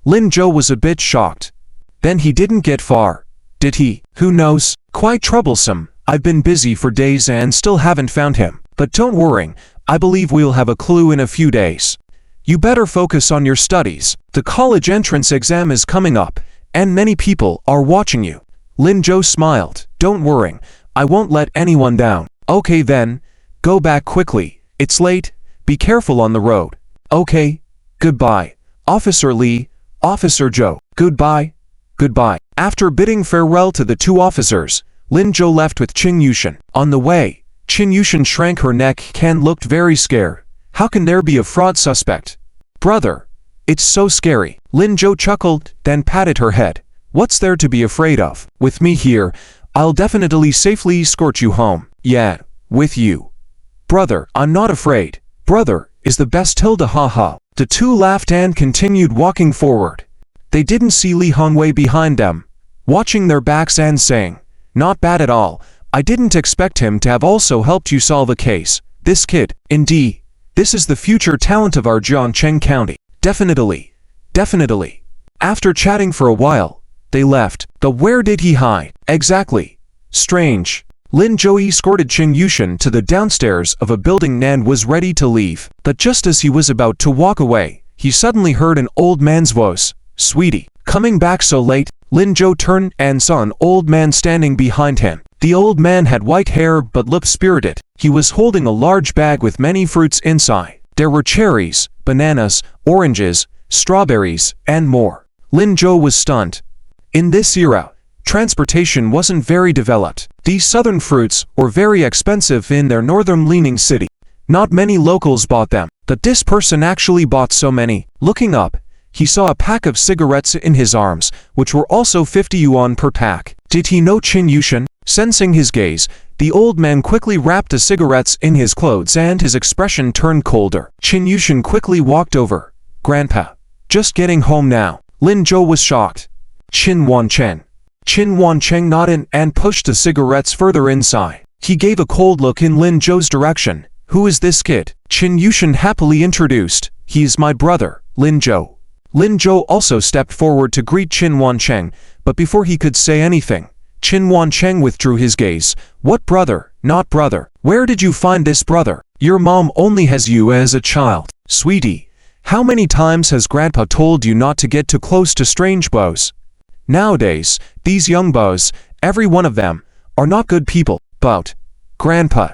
Lin Zhou was a bit shocked. Then he didn't get far, did he? Who knows? Quite troublesome. I've been busy for days and still haven't found him. But don't worry, I believe we'll have a clue in a few days. You better focus on your studies. The college entrance exam is coming up, and many people are watching you. Lin Zhou smiled. Don't worry, I won't let anyone down. Okay then, go back quickly. It's late, be careful on the road. Okay, goodbye. Officer Li, Officer Zhou, goodbye. After bidding farewell to the two officers, Lin Zhou left with Qin Yushan. On the way, Qin Yushan shrank her neck and looked very scared. How can there be a fraud suspect? Brother, it's so scary. Lin Zhou chuckled, then patted her head. What's there to be afraid of? With me here, I'll definitely safely escort you home. Yeah, with you. Brother, I'm not afraid. Brother is the best Hilda, haha. The two laughed and continued walking forward. They didn't see Li Hongwei behind them, watching their backs and saying, not bad at all. I didn't expect him to have also helped you solve a case. This kid, indeed, this is the future talent of our Jiangcheng County. Definitely. After chatting for a while, they left. But where did he hide? Exactly. Strange. Lin Zhou escorted Qin Yushan to the downstairs of a building and was ready to leave. But just as he was about to walk away, he suddenly heard an old man's voice. Sweetie, coming back so late? Lin Zhou turned and saw an old man standing behind him. The old man had white hair but looked spirited. He was holding a large bag with many fruits inside. There were cherries, bananas, oranges, strawberries, and more. Lin Zhou was stunned. In this era, transportation wasn't very developed. These southern fruits were very expensive in their northern-leaning city. Not many locals bought them, but this person actually bought so many. Looking up, he saw a pack of cigarettes in his arms, which were also 50 yuan per pack. Did he know Qin Yushan? Sensing his gaze, the old man quickly wrapped the cigarettes in his clothes and his expression turned colder. Qin Yushan quickly walked over. Grandpa, just getting home now. Lin Zhou was shocked. Qin Wancheng nodded and pushed the cigarettes further inside. He gave a cold look in Lin Zhou's direction. Who is this kid? Qin Yushan happily introduced. He is my brother, Lin Zhou. Lin Zhou also stepped forward to greet Qin Wancheng, but before he could say anything, Qin Wancheng withdrew his gaze. What brother? Not brother. Where did you find this brother? Your mom only has you as a child. Sweetie, how many times has grandpa told you not to get too close to strange boys? Nowadays, these young boys, every one of them, are not good people. But, grandpa,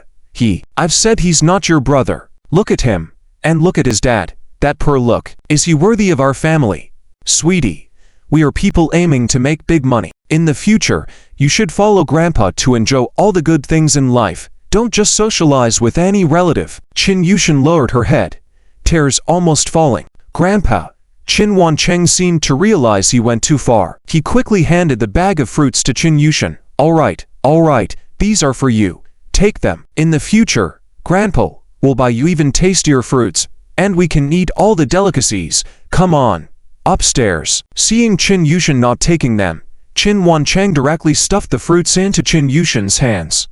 I've said he's not your brother. Look at him, and look at his dad. That poor look. Is he worthy of our family? Sweetie, we are people aiming to make big money. In the future, you should follow grandpa to enjoy all the good things in life. Don't just socialize with any relative. Qin Yushin lowered her head, tears almost falling. Grandpa, Qin Wancheng seemed to realize he went too far. He quickly handed the bag of fruits to Qin Yushin. All right, these are for you. Take them. In the future, grandpa will buy you even tastier fruits, and we can eat all the delicacies. Come on. Upstairs. Seeing Qin Yushin not taking them, Qin Wancheng directly stuffed the fruits into Qin Yushin's hands.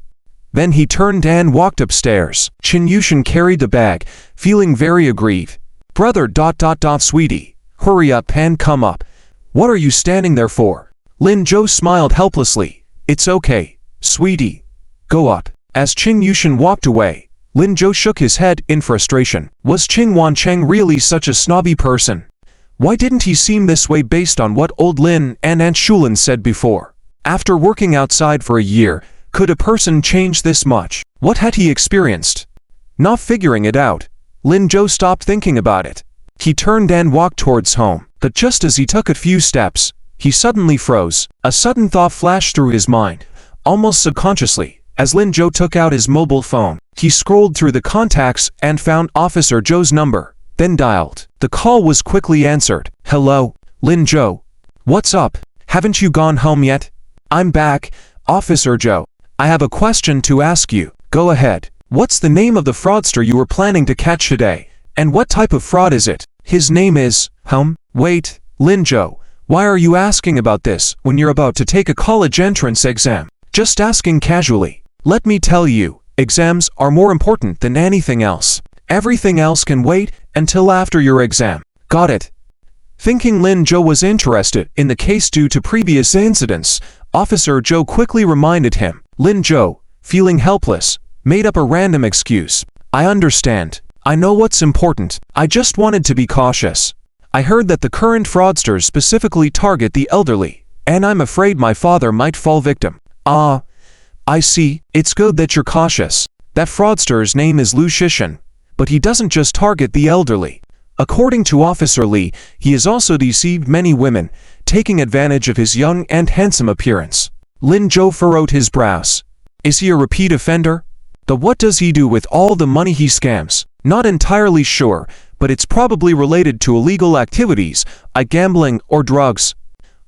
Then he turned and walked upstairs. Qin Yushin carried the bag, feeling very aggrieved. Brother ... Sweetie, hurry up and come up. What are you standing there for? Lin Zhou smiled helplessly. It's okay, sweetie. Go up. As Qin Yushin walked away, Lin Zhou shook his head in frustration. Was Qin Wancheng really such a snobby person? Why didn't he seem this way based on what old Lin and Aunt Shulin said before? After working outside for a year, could a person change this much? What had he experienced? Not figuring it out, Lin Zhou stopped thinking about it. He turned and walked towards home, but just as he took a few steps, he suddenly froze. A sudden thought flashed through his mind, almost subconsciously, as Lin Zhou took out his mobile phone. He scrolled through the contacts and found Officer Zhou's number, then dialed. The call was quickly answered. Hello, Lin Zhou. What's up? Haven't you gone home yet? I'm back, Officer Zhou. I have a question to ask you. Go ahead. What's the name of the fraudster you were planning to catch today? And what type of fraud is it? His name is... Wait, Lin Zhou. Why are you asking about this when you're about to take a college entrance exam? Just asking casually. Let me tell you, exams are more important than anything else. Everything else can wait until after your exam. Got it? Thinking Lin Zhou was interested in the case due to previous incidents, Officer Zhou quickly reminded him. Lin Zhou, feeling helpless, made up a random excuse. I understand. I know what's important. I just wanted to be cautious. I heard that the current fraudsters specifically target the elderly, and I'm afraid my father might fall victim. Ah, I see. It's good that you're cautious. That fraudster's name is Lu Shishan, but he doesn't just target the elderly. According to Officer Li, he has also deceived many women, taking advantage of his young and handsome appearance. Lin Zhou furrowed his brows. Is he a repeat offender? What does he do with all the money he scams? Not entirely sure, but it's probably related to illegal activities, like gambling or drugs.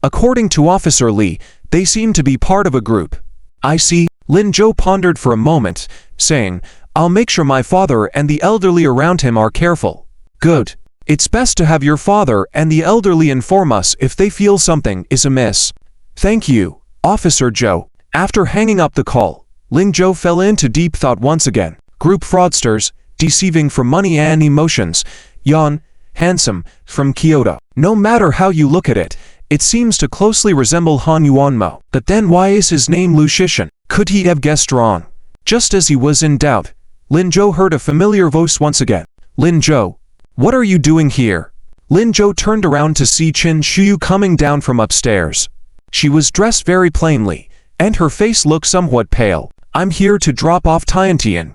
According to Officer Li, they seem to be part of a group. I see. Lin Zhou pondered for a moment, saying, I'll make sure my father and the elderly around him are careful. Good. It's best to have your father and the elderly inform us if they feel something is amiss. Thank you, Officer Zhou. After hanging up the call, Lin Zhou fell into deep thought once again. Group fraudsters, deceiving for money and emotions. Yan, handsome, from Kyoto. No matter how you look at it, it seems to closely resemble Han Yuanmo. But then why is his name Lu Shishan? Could he have guessed wrong? Just as he was in doubt, Lin Zhou heard a familiar voice once again. Lin Zhou, what are you doing here? Lin Zhou turned around to see Qin Shuyu coming down from upstairs. She was dressed very plainly, and her face looked somewhat pale. I'm here to drop off Tiantian.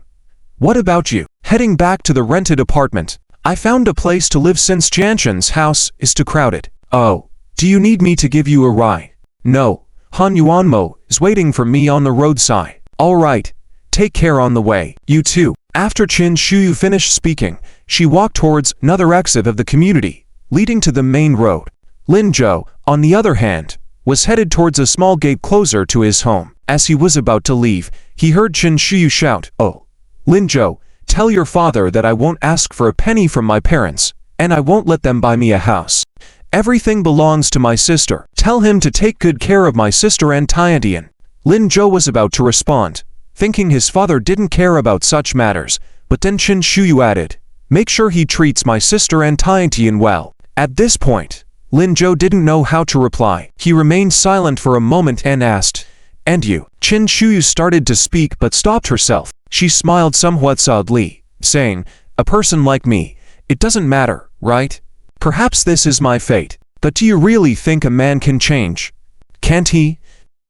What about you? Heading back to the rented apartment. I found a place to live since Jianshan's house is too crowded. Oh, do you need me to give you a ride? No, Han Yuanmo is waiting for me on the roadside. All right, take care on the way. You too. After Qin Shuyu finished speaking, she walked towards another exit of the community, leading to the main road. Lin Zhou, on the other hand, was headed towards a small gate closer to his home. As he was about to leave, he heard Qin Shuyu shout, Oh, Lin Zhou, tell your father that I won't ask for a penny from my parents, and I won't let them buy me a house. Everything belongs to my sister. Tell him to take good care of my sister and Tiantian. Lin Zhou was about to respond, thinking his father didn't care about such matters, but then Qin Shuyu added, Make sure he treats my sister and Tiantian well. At this point, Lin Jo didn't know how to reply. He remained silent for a moment and asked, "And you?" Chin Shuyu started to speak but stopped herself. She smiled somewhat sadly, saying, "A person like me, it doesn't matter, right? Perhaps this is my fate. But do you really think a man can change? Can't he?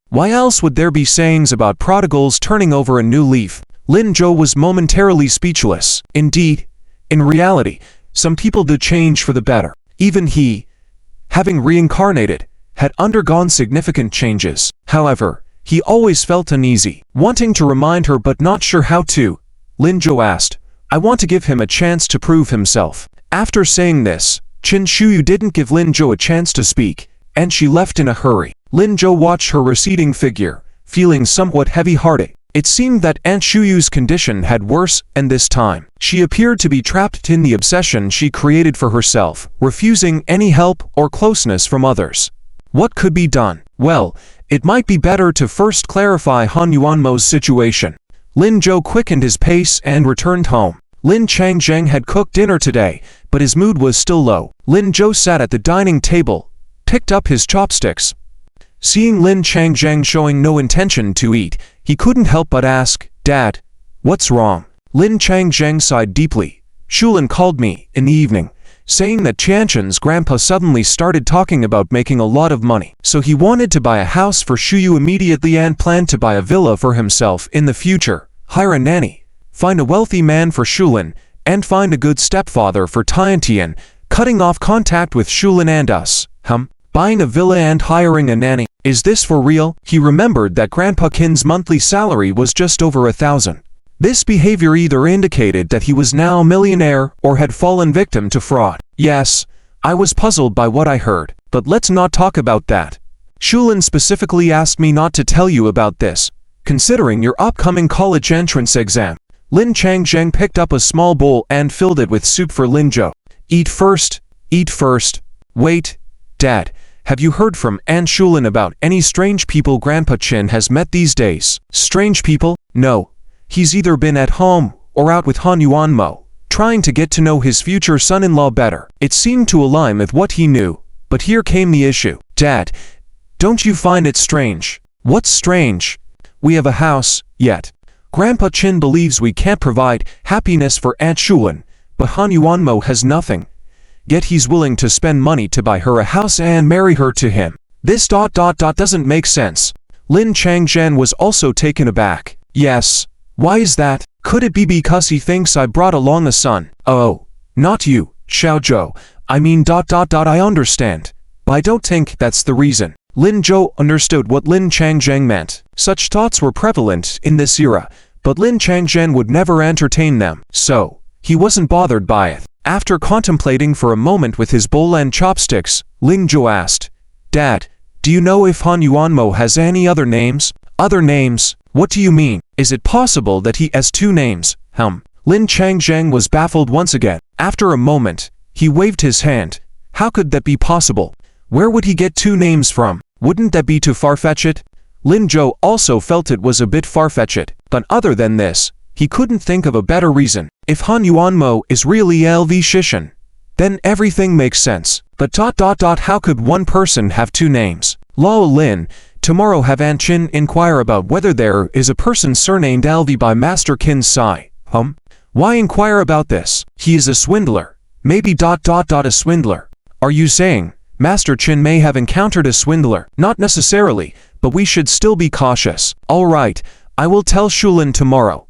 Why else would there be sayings about prodigals turning over a new leaf?" Lin Jo was momentarily speechless. Indeed, in reality, some people do change for the better. Even he, having reincarnated, had undergone significant changes. However, he always felt uneasy. Wanting to remind her but not sure how to, Lin Jo asked, "I want to give him a chance to prove himself." After saying this, Chin Shuyu didn't give Lin Jo a chance to speak, and she left in a hurry. Lin Jo watched her receding figure, feeling somewhat heavy-hearted. It seemed that Aunt Shuyu's condition had worse, and this time, she appeared to be trapped in the obsession she created for herself, refusing any help or closeness from others. What could be done? Well, it might be better to first clarify Han Yuanmo's situation. Lin Jo quickened his pace and returned home. Lin Changzheng had cooked dinner today, but his mood was still low. Lin Jo sat at the dining table, picked up his chopsticks. Seeing Lin Changzheng showing no intention to eat, he couldn't help but ask, "Dad, what's wrong?" Lin Changzheng sighed deeply. "Shulin called me in the evening, saying that Qianshan's grandpa suddenly started talking about making a lot of money. So he wanted to buy a house for Shuyu immediately and planned to buy a villa for himself in the future, hire a nanny, find a wealthy man for Shulin, and find a good stepfather for Tiantian, cutting off contact with Shulin and us. Buying a villa and hiring a nanny. Is this for real?" He remembered that Grandpa Qin's monthly salary was just over 1,000. This behavior either indicated that he was now a millionaire or had fallen victim to fraud. "Yes, I was puzzled by what I heard, but let's not talk about that. Shulin specifically asked me not to tell you about this, considering your upcoming college entrance exam." Lin Changzheng picked up a small bowl and filled it with soup for Lin Jo. Eat first, eat first. Wait, Dad, have you heard from Aunt Shulin about any strange people Grandpa Qin has met these days? Strange people? No. He's either been at home or out with Han Yuanmo, trying to get to know his future son-in-law better. It seemed to align with what he knew, but here came the issue. "Dad, don't you find it strange?" "What's strange?" "We have a house, yet Grandpa Qin believes we can't provide happiness for Aunt Shulin, but Han Yuanmo has nothing. Yet he's willing to spend money to buy her a house and marry her to him. This doesn't make sense." Lin Changzhen was also taken aback. "Yes. Why is that? Could it be because he thinks I brought along a son?" "Oh, not you, Xiaozhou. I mean I understand, but I don't think that's the reason." Lin Jo understood what Lin Changzhen meant. Such thoughts were prevalent in this era, but Lin Changzhen would never entertain them, so he wasn't bothered by it. After contemplating for a moment with his bowl and chopsticks, Lin Jo asked, "Dad, do you know if Han Yuanmo has any other names?" "Other names? What do you mean? Is it possible that he has two names?" Lin Changzheng was baffled once again. After a moment, he waved his hand. How could that be possible? Where would he get two names from? Wouldn't that be too far-fetched? Lin Jo also felt it was a bit far-fetched, but other than this, he couldn't think of a better reason. If Han Yuanmo is really LV Shishan, then everything makes sense. But how could one person have two names? Lao Lin, tomorrow have Aunt Qin inquire about whether there is a person surnamed LV by Master Qin's side. Why inquire about this? He is a swindler. Maybe a swindler. Are you saying Master Qin may have encountered a swindler? Not necessarily, but we should still be cautious. All right, I will tell Shulin tomorrow.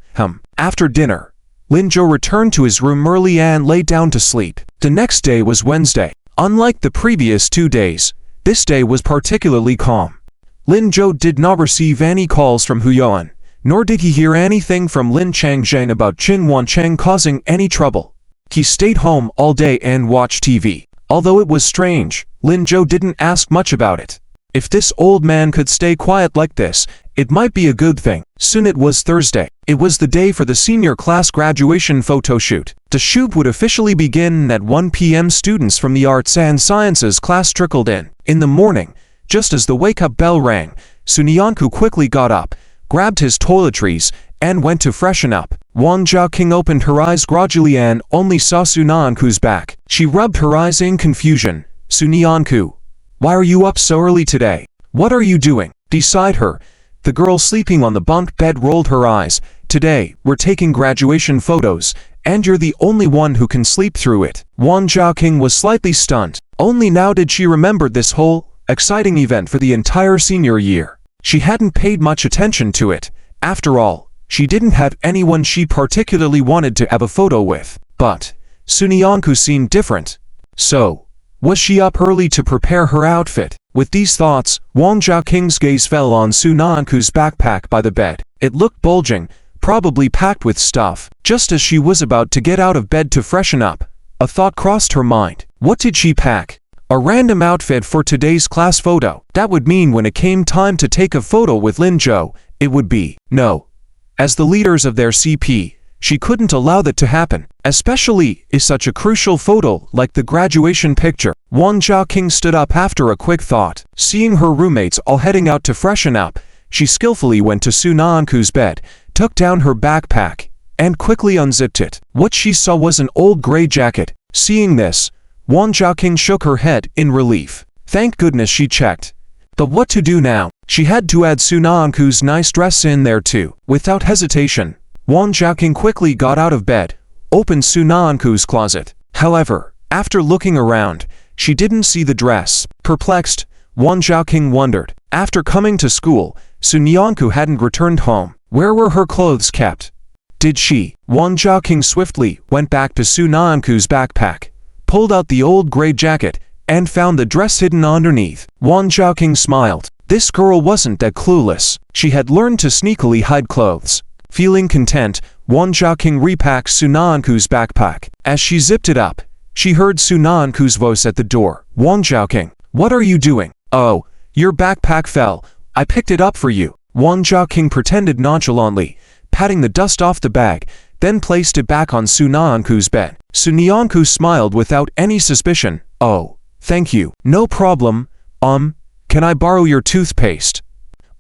After dinner, Lin Jo returned to his room early and lay down to sleep. The next day was Wednesday. Unlike the previous 2 days, this day was particularly calm. Lin Jo did not receive any calls from Huyan, nor did he hear anything from Lin Changzhen about Qin Wancheng causing any trouble. He stayed home all day and watched TV. Although it was strange, Lin Jo didn't ask much about it. If this old man could stay quiet like this, it might be a good thing. Soon it was Thursday. It was the day for the senior class graduation photo shoot. The shoot would officially begin at 1 p.m. Students from the Arts and Sciences class trickled in. In the morning, just as the wake-up bell rang, Sunyanku quickly got up, grabbed his toiletries, and went to freshen up. Wang Zhaoqing opened her eyes gradually and only saw Su Nianku's back. She rubbed her eyes in confusion. Su Nianku, why are you up so early today? What are you doing? Beside her, the girl sleeping on the bunk bed rolled her eyes. Today, we're taking graduation photos, and you're the only one who can sleep through it. Wang Zhaoqing was slightly stunned. Only now did she remember this whole exciting event for the entire senior year. She hadn't paid much attention to it. After all, she didn't have anyone she particularly wanted to have a photo with. But Su Nianku seemed different. So, was she up early to prepare her outfit? With these thoughts, Wang Zhaoqing's gaze fell on Su Nianku's backpack by the bed. It looked bulging, probably packed with stuff. Just as she was about to get out of bed to freshen up, a thought crossed her mind. What did she pack? A random outfit for today's class photo. That would mean when it came time to take a photo with Lin Zhou, it would be no. As the leaders of their CP, she couldn't allow that to happen, especially is such a crucial photo like the graduation picture. Wang Zhaoqing stood up after a quick thought. Seeing her roommates all heading out to freshen up, she skillfully went to Su Nianku's bed, took down her backpack, and quickly unzipped it. What she saw was an old gray jacket. Seeing this, Wang Zhaoqing shook her head in relief. Thank goodness she checked. But what to do now? She had to add Su Nianku's nice dress in there too. Without hesitation, Wang Zhaoqing quickly got out of bed, opened Su Nianku's closet. However, after looking around, she didn't see the dress. Perplexed, Wang Zhaoqing wondered. After coming to school, Su Nianku hadn't returned home. Where were her clothes kept? Did she? Wang Zhaoqing swiftly went back to Su Nianku's backpack, pulled out the old gray jacket, and found the dress hidden underneath. Wang Zhaoqing smiled. This girl wasn't that clueless. She had learned to sneakily hide clothes. Feeling content, Wang Zhaoqing repacked Su Nianku's backpack. As she zipped it up, she heard Su Nianku's voice at the door. Wang Zhaoqing, what are you doing? Oh, your backpack fell. I picked it up for you. Wang Zhaoqing pretended nonchalantly, patting the dust off the bag, then placed it back on Su Nianku's bed. Su Nianku smiled without any suspicion. Oh, thank you. No problem. Can I borrow your toothpaste?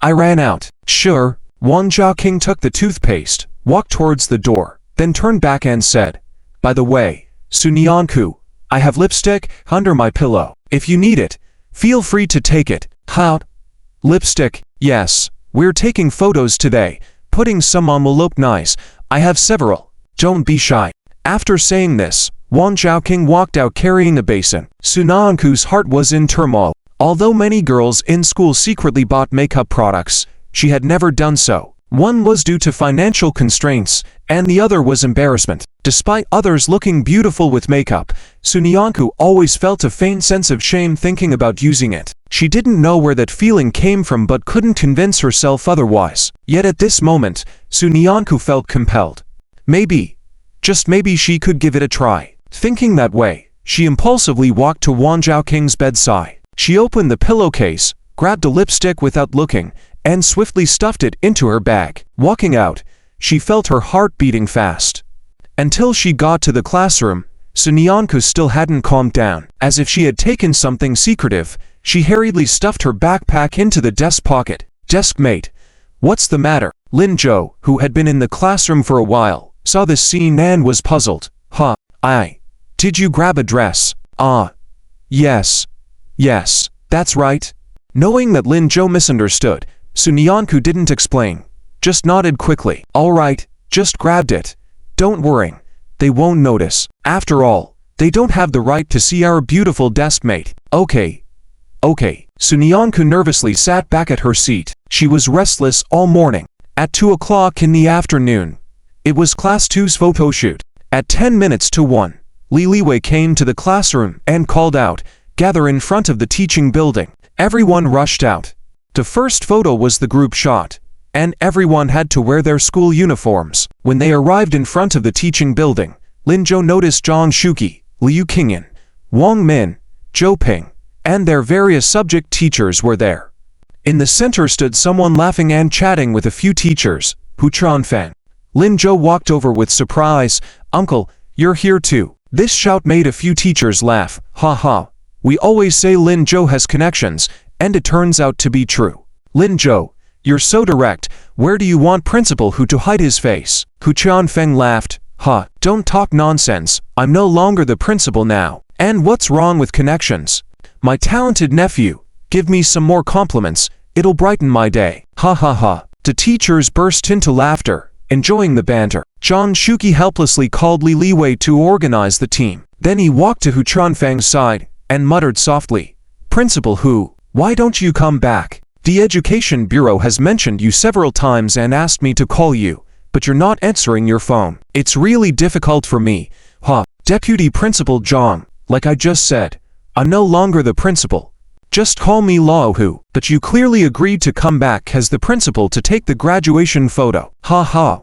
I ran out. Sure. Wang Zhaoqing took the toothpaste, walked towards the door, then turned back and said, by the way, Su Nianku, I have lipstick under my pillow. If you need it, feel free to take it. How? Lipstick? Yes. We're taking photos today. Putting some on will look nice. I have several. Don't be shy. After saying this, Wang Zhaoqing walked out carrying a basin. Su Nianku's heart was in turmoil. Although many girls in school secretly bought makeup products, she had never done so. One was due to financial constraints, and the other was embarrassment. Despite others looking beautiful with makeup, Su Nianku always felt a faint sense of shame thinking about using it. She didn't know where that feeling came from but couldn't convince herself otherwise. Yet at this moment, Su Nianku felt compelled. Maybe, just maybe she could give it a try. Thinking that way, she impulsively walked to Wang Zhaoqing's bedside. She opened the pillowcase, grabbed a lipstick without looking, and swiftly stuffed it into her bag. Walking out, she felt her heart beating fast. Until she got to the classroom, Su Nianku still hadn't calmed down. As if she had taken something secretive, she hurriedly stuffed her backpack into the desk pocket. Deskmate, what's the matter? Lin Zhou, who had been in the classroom for a while, saw this scene and was puzzled. Huh, did you grab a dress? Yes, that's right. Knowing that Lin Zhou misunderstood, Su Nianku didn't explain, just nodded quickly. All right, just grabbed it. Don't worry, they won't notice. After all, they don't have the right to see our beautiful deskmate. Okay. Su Nianku nervously sat back at her seat. She was restless all morning. At 2 o'clock in the afternoon, it was Class 2's photo shoot. At 10 minutes to 1, Li Liwei came to the classroom and called out, "Gather in front of the teaching building." Everyone rushed out. The first photo was the group shot, and everyone had to wear their school uniforms. When they arrived in front of the teaching building, Lin Zhou noticed Zhang Shuqi, Liu Qingyan, Wang Min, Zhou Ping, and their various subject teachers were there. In the center stood someone laughing and chatting with a few teachers, Hu Chuanfan. Lin Zhou walked over with surprise. "Uncle, you're here too." This shout made a few teachers laugh. "Ha ha. We always say Lin Zhou has connections, and it turns out to be true." Lin Zhou, You're so direct. Where do you want Principal Hu to hide his face? Hu Tianfeng laughed. Ha, don't talk nonsense. I'm no longer the principal now. And what's wrong with connections? My talented nephew, give me some more compliments. It'll brighten my day. Ha ha ha. The teachers burst into laughter, enjoying the banter. Zhang Shuqi helplessly called Li Liwei to organize the team. Then he walked to Hu Tianfeng's side and muttered softly, Principal Hu, why don't you come back? The Education Bureau has mentioned you several times and asked me to call you, but you're not answering your phone. It's really difficult for me. Ha, Deputy Principal Zhang, like I just said, I'm no longer the principal. Just call me Lao Hu. But you clearly agreed to come back as the principal to take the graduation photo. Ha ha.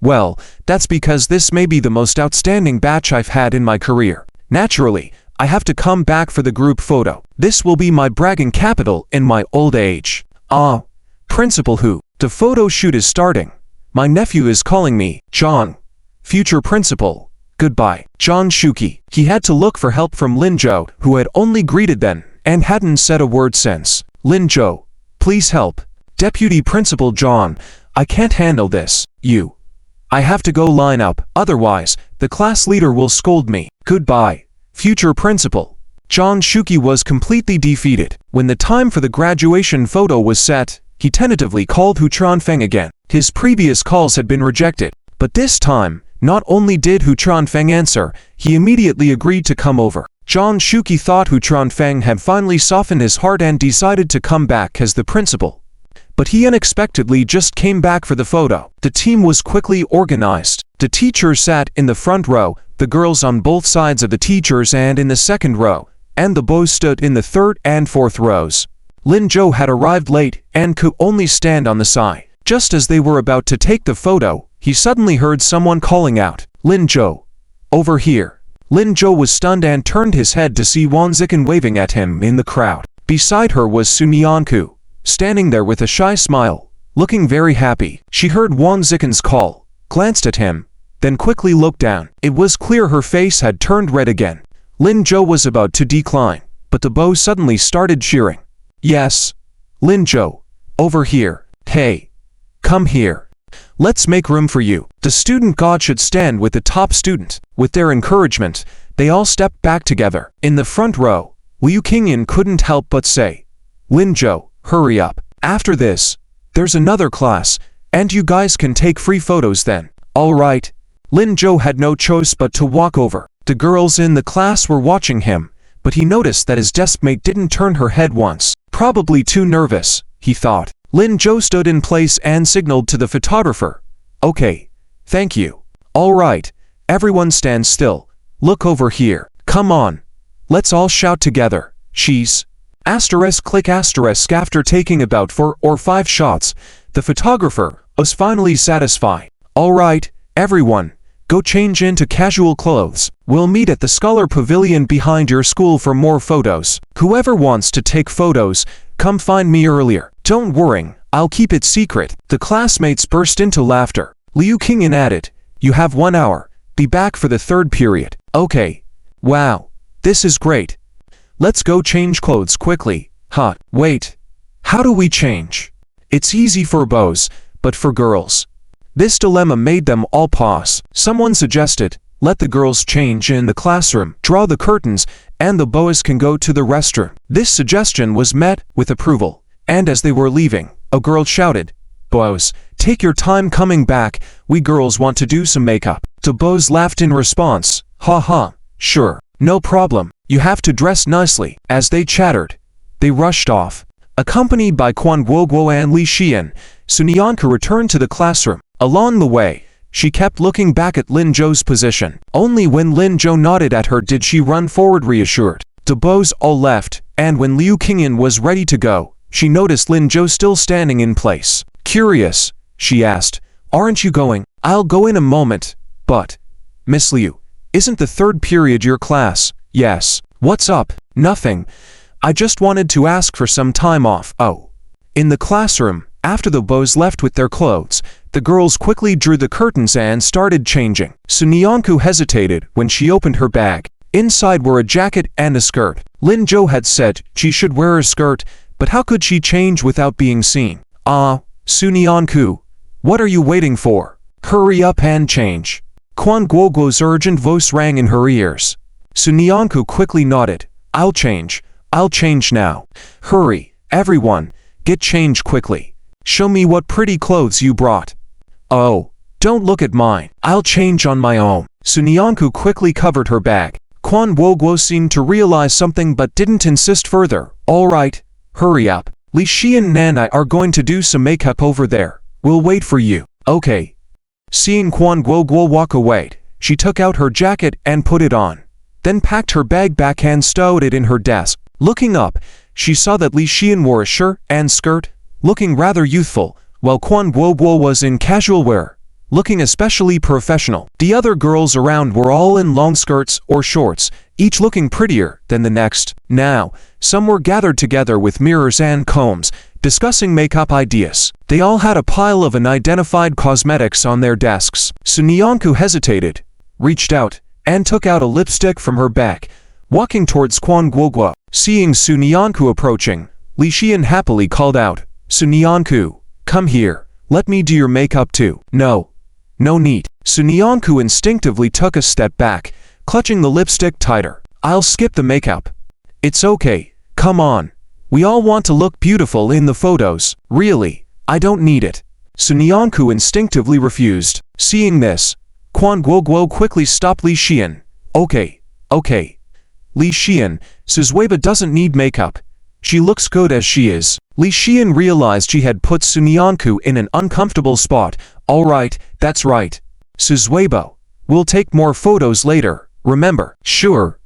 Well, that's because this may be the most outstanding batch I've had in my career. Naturally, I have to come back for the group photo. This will be my bragging capital in my old age. Ah, Principal Hu, the photo shoot is starting. My nephew is calling me, Zhang. Future principal. Goodbye. Zhang Shuqi. He had to look for help from Lin Zhou, who had only greeted them and hadn't said a word since. Lin Zhou, please help. Deputy Principal Zhang, I can't handle this. I have to go line up, otherwise, the class leader will scold me. Goodbye, future principal. Zhang Shuqi was completely defeated. When the time for the graduation photo was set, he tentatively called Hu Tianfeng again. His previous calls had been rejected, but this time, not only did Hu Tianfeng answer, he immediately agreed to come over. Zhang Shuqi thought Hu Tianfeng had finally softened his heart and decided to come back as the principal. But he unexpectedly just came back for the photo. The team was quickly organized. The teachers sat in the front row, the girls on both sides of the teachers and in the second row, and the boys stood in the third and fourth rows. Lin Zhou had arrived late and could only stand on the side. Just as they were about to take the photo, he suddenly heard someone calling out, Lin Zhou, over here. Lin Zhou was stunned and turned his head to see Wang Zikan waving at him in the crowd. Beside her was Sun Yanku, standing there with a shy smile, looking very happy. She heard Wang Zikan's call, glanced at him, then quickly looked down. It was clear her face had turned red again. Lin Zhou was about to decline, but the bow suddenly started cheering. Yes, Lin Zhou, over here. Hey, come here. Let's make room for you. The student god should stand with the top student. With their encouragement, they all stepped back together. In the front row, Liu Qingyan couldn't help but say, Lin Zhou, hurry up. After this, there's another class, and you guys can take free photos then. All right. Lin Zhou had no choice but to walk over. The girls in the class were watching him, but he noticed that his deskmate didn't turn her head once. Probably too nervous, he thought. Lin Zhou stood in place and signaled to the photographer. Okay, thank you. All right, everyone stand still. Look over here. Come on. Let's all shout together. Cheese. Click after taking about 4 or 5 shots, the photographer was finally satisfied. All right, everyone, go change into casual clothes. We'll meet at the Scholar Pavilion behind your school for more photos. Whoever wants to take photos, come find me earlier. Don't worry, I'll keep it secret. The classmates burst into laughter. Liu Qingyan added, you have 1 hour. Be back for the 3rd period. Okay. Wow, this is great. Let's go change clothes quickly. Wait. How do we change? It's easy for boys, but for girls. This dilemma made them all pause. Someone suggested, let the girls change in the classroom, draw the curtains, and the boys can go to the restroom. This suggestion was met with approval, and as they were leaving, a girl shouted, Boys, take your time coming back, we girls want to do some makeup. The boys laughed in response, sure, no problem, you have to dress nicely. As they chattered, they rushed off. Accompanied by Quan Guoguo and Li Xian, Sun Yanku returned to the classroom. Along the way, she kept looking back at Lin Zhou's position. Only when Lin Zhou nodded at her did she run forward reassured. The boys all left, and when Liu Qingyan was ready to go, she noticed Lin Zhou still standing in place. Curious, she asked, aren't you going? I'll go in a moment, but, Miss Liu, isn't the 3rd period your class? Yes. What's up? Nothing. I just wanted to ask for some time off. Oh. In the classroom, after the boys left with their clothes, the girls quickly drew the curtains and started changing. Sun Yanku hesitated when she opened her bag. Inside were a jacket and a skirt. Lin Zhou had said she should wear a skirt, but how could she change without being seen? Sunyanku, what are you waiting for? Hurry up and change. Kwon Guoguo's urgent voice rang in her ears. Sunyanku quickly nodded. I'll change now. Hurry, everyone, get changed quickly. Show me what pretty clothes you brought. Oh, don't look at mine. I'll change on my own. Sunyanku quickly covered her bag. Kwon Guoguo seemed to realize something but didn't insist further. All right, hurry up. Li Xian and I are going to do some makeup over there. We'll wait for you. Okay. Seeing Kwon Guoguo walk away, she took out her jacket and put it on, then packed her bag back and stowed it in her desk. Looking up, she saw that Li Xian wore a shirt and skirt, looking rather youthful, while Kwon Guoguo was in casual wear, looking especially professional. The other girls around were all in long skirts or shorts, each looking prettier than the next. Now, some were gathered together with mirrors and combs, discussing makeup ideas. They all had a pile of unidentified cosmetics on their desks. Sunyanku hesitated, reached out, and took out a lipstick from her bag, walking towards Kwon Guoguo. Seeing Sunyanku approaching, Li Xian happily called out, Sunyanku, come here, let me do your makeup too. No need. Sunyanku instinctively took a step back, clutching the lipstick tighter. I'll skip the makeup. It's okay, come on. We all want to look beautiful in the photos. Really, I don't need it. Sunyanku instinctively refused. Seeing this, Kwon Guoguo quickly stopped Li Xian. Okay. Li Xian, Suzueba doesn't need makeup. She looks good as she is. Li Xian realized she had put Sunyanku in an uncomfortable spot. Alright, that's right. Suzueba, we'll take more photos later, remember? Sure.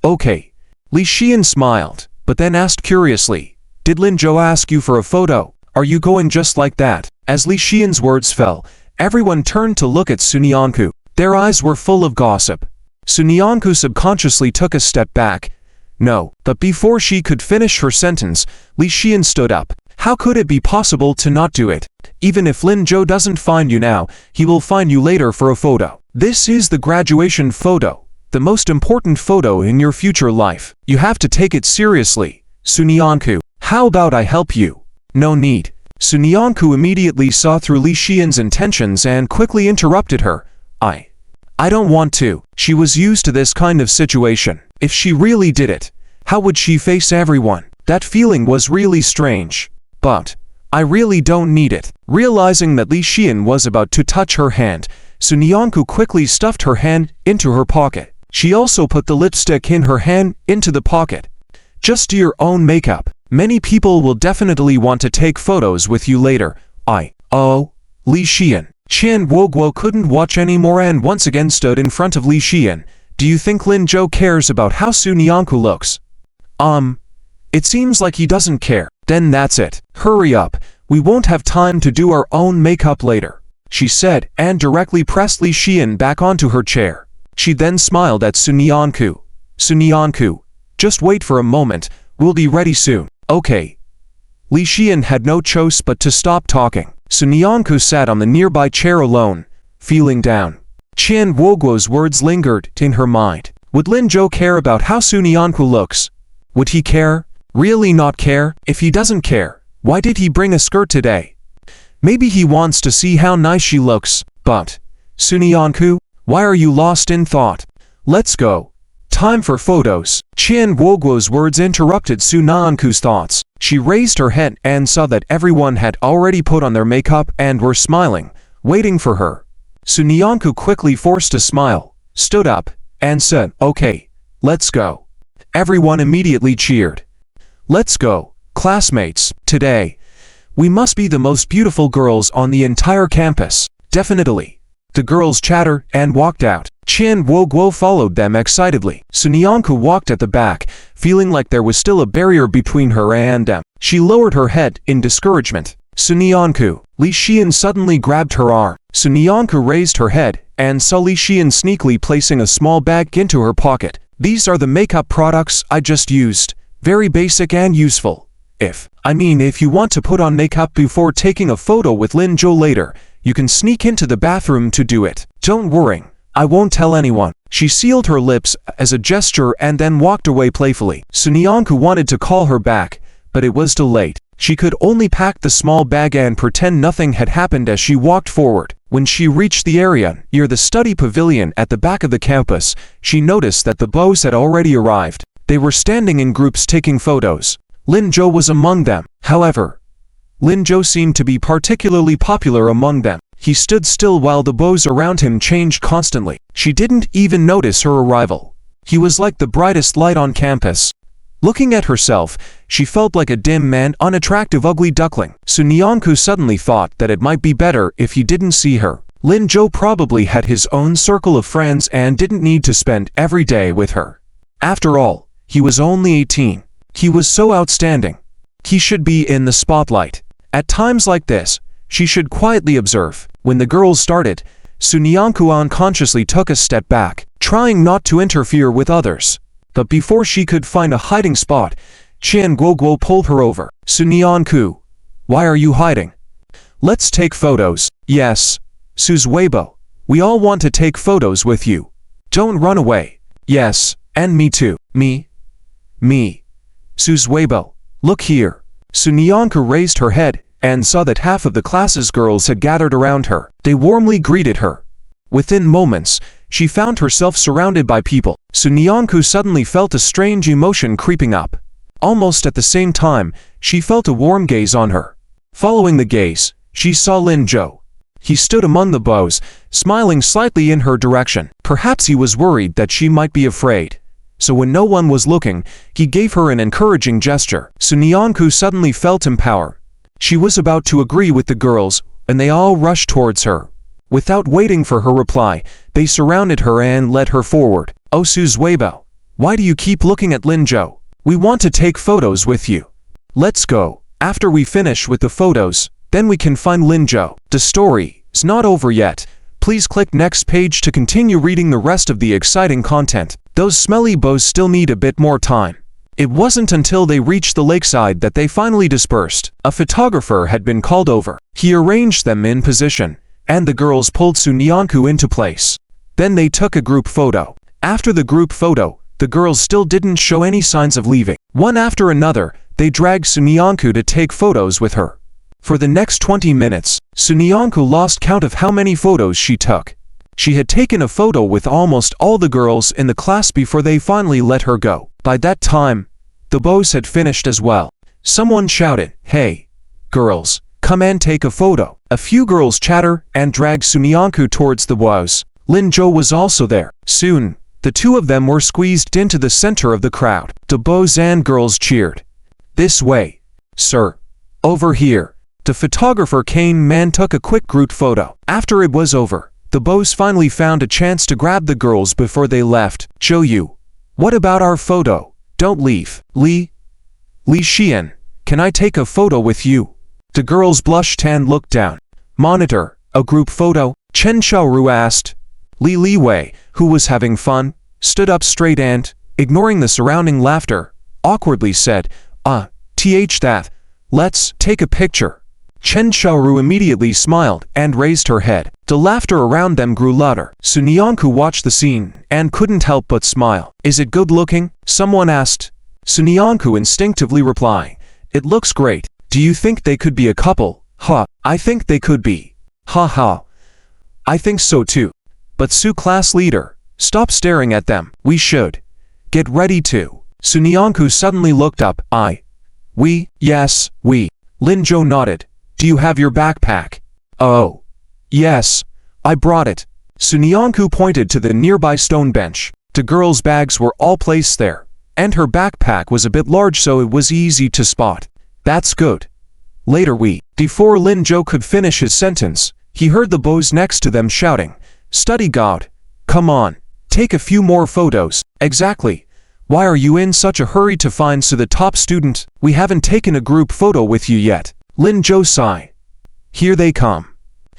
Okay. Li Xian smiled, but then asked curiously, did Lin Zhou ask you for a photo? Are you going just like that? As Li Xian's words fell, everyone turned to look at Sunyanku. Their eyes were full of gossip. Sunyanku subconsciously took a step back. No, but before she could finish her sentence, Li Xian stood up. How could it be possible to not do it? Even if Lin Zhou doesn't find you now, he will find you later for a photo. This is the graduation photo, the most important photo in your future life. You have to take it seriously. Sunyanku, how about I help you? No need. Sunyanku immediately saw through Li Xian's intentions and quickly interrupted her. I don't want to. She was used to this kind of situation. If she really did it, how would she face everyone? That feeling was really strange. But I really don't need it. Realizing that Li Xian was about to touch her hand, Sunyanku quickly stuffed her hand into her pocket. She also put the lipstick in her hand into the pocket. Just do your own makeup. Many people will definitely want to take photos with you later. Li Xian. Qian Guoguo couldn't watch anymore and once again stood in front of Li Xian. Do you think Lin Zhou cares about how Sunyanku looks? It seems like he doesn't care. Then that's it. Hurry up. We won't have time to do our own makeup later, she said, and directly pressed Li Xian back onto her chair. She then smiled at Sunyanku. Sunyanku, just wait for a moment. We'll be ready soon. Okay. Li Xian had no choice but to stop talking. Sunyanku sat on the nearby chair alone, feeling down. Qian Guoguo's words lingered in her mind. Would Lin Zhou care about how Sunyanku looks? Would he care? Really not care? If he doesn't care, why did he bring a skirt today? Maybe he wants to see how nice she looks. But, Sunyanku, why are you lost in thought? Let's go. Time for photos. Qian Guoguo's words interrupted Sunyanku's thoughts. She raised her head and saw that everyone had already put on their makeup and were smiling, waiting for her. Sunyanku quickly forced a smile, stood up, and said, okay, let's go. Everyone immediately cheered. Let's go, classmates. Today, we must be the most beautiful girls on the entire campus. Definitely. The girls chattered and walked out. Qian Guoguo followed them excitedly. Sunyanku walked at the back, feeling like there was still a barrier between her and them. She lowered her head in discouragement. Sunyanku. Li Xian suddenly grabbed her arm. Sunyanku raised her head and saw Li Xian sneakily placing a small bag into her pocket. These are the makeup products I just used. Very basic and useful. If you want to put on makeup before taking a photo with Lin Zhou later, you can sneak into the bathroom to do it. Don't worry. I won't tell anyone. She sealed her lips as a gesture and then walked away playfully. Sunyanku wanted to call her back, but it was too late. She could only pack the small bag and pretend nothing had happened as she walked forward. When she reached the area near the study pavilion at the back of the campus, she noticed that the bows had already arrived. They were standing in groups taking photos. Lin Zhou was among them. However, Lin Zhou seemed to be particularly popular among them. He stood still while the bows around him changed constantly. She didn't even notice her arrival. He was like the brightest light on campus. Looking at herself, she felt like a dim and unattractive ugly duckling. Sun Yanku suddenly thought that it might be better if he didn't see her. Lin Zhou probably had his own circle of friends and didn't need to spend every day with her. After all, he was only 18. He was so outstanding. He should be in the spotlight. At times like this, she should quietly observe. When the girls started, Sun Yanku unconsciously took a step back, trying not to interfere with others. But before she could find a hiding spot, Qian Guoguo pulled her over. Sun Yanku, why are you hiding? Let's take photos. Yes. Su's Weibo, we all want to take photos with you. Don't run away. Yes, and me too. Me. Su's Weibo, look here. Sun Yanku raised her head and saw that half of the class's girls had gathered around her. They warmly greeted her. Within moments, she found herself surrounded by people. Sun Yanku suddenly felt a strange emotion creeping up. Almost at the same time, she felt a warm gaze on her. Following the gaze, she saw Lin Zhou. He stood among the bows, smiling slightly in her direction. Perhaps he was worried that she might be afraid. So when no one was looking, he gave her an encouraging gesture. Sun Yanku suddenly felt empowered. She was about to agree with the girls, and they all rushed towards her. Without waiting for her reply, they surrounded her and led her forward. Oh Su's Weibo, why do you keep looking at Lin Zhou? We want to take photos with you. Let's go. After we finish with the photos, then we can find Lin Zhou. The story is not over yet. Please click next page to continue reading the rest of the exciting content. Those smelly bows still need a bit more time. It wasn't until they reached the lakeside that they finally dispersed. A photographer had been called over. He arranged them in position, and the girls pulled Sun Yanku into place. Then they took a group photo. After the group photo, the girls still didn't show any signs of leaving. One after another, they dragged Sun Yanku to take photos with her. For the next 20 minutes, Sun Yanku lost count of how many photos she took. She had taken a photo with almost all the girls in the class before they finally let her go. By that time, the bows had finished as well. Someone shouted, "Hey, girls, come and take a photo." A few girls chattered and dragged Sun Yanku towards the bows. Lin Zhou was also there. Soon, the two of them were squeezed into the center of the crowd. The boys and girls cheered. "This way, sir. Over here." The photographer came and took a quick group photo. After it was over, the boys finally found a chance to grab the girls before they left. "Zhou Yu, what about our photo? Don't leave." Li Xian, can I take a photo with you? The girls blushed and looked down. "Monitor, a group photo?" Chen Xiaoru asked. Li Wei, who was having fun, stood up straight and, ignoring the surrounding laughter, awkwardly said, that. Let's take a picture." Chen Xiaoru immediately smiled and raised her head. The laughter around them grew louder. Sun Yanku watched the scene and couldn't help but smile. "Is it good looking?" someone asked. Sun Yanku instinctively replying, "It looks great. Do you think they could be a couple?" "Ha, I think they could be." "Ha ha. I think so too. But Su class leader, stop staring at them. We should get ready to." Sun Yanku suddenly looked up. Yes, we. Lin Zhou nodded. "Do you have your backpack?" "Oh. Yes. I brought it." Sun Yanku pointed to the nearby stone bench. The girls' bags were all placed there, and her backpack was a bit large so it was easy to spot. "That's good. Later we." Before Lin Zhou could finish his sentence, he heard the boys next to them shouting, "Study God, come on, take a few more photos." "Exactly. Why are you in such a hurry to find Su the top student? We haven't taken a group photo with you yet." Lin Zhou sighed. "Here they come."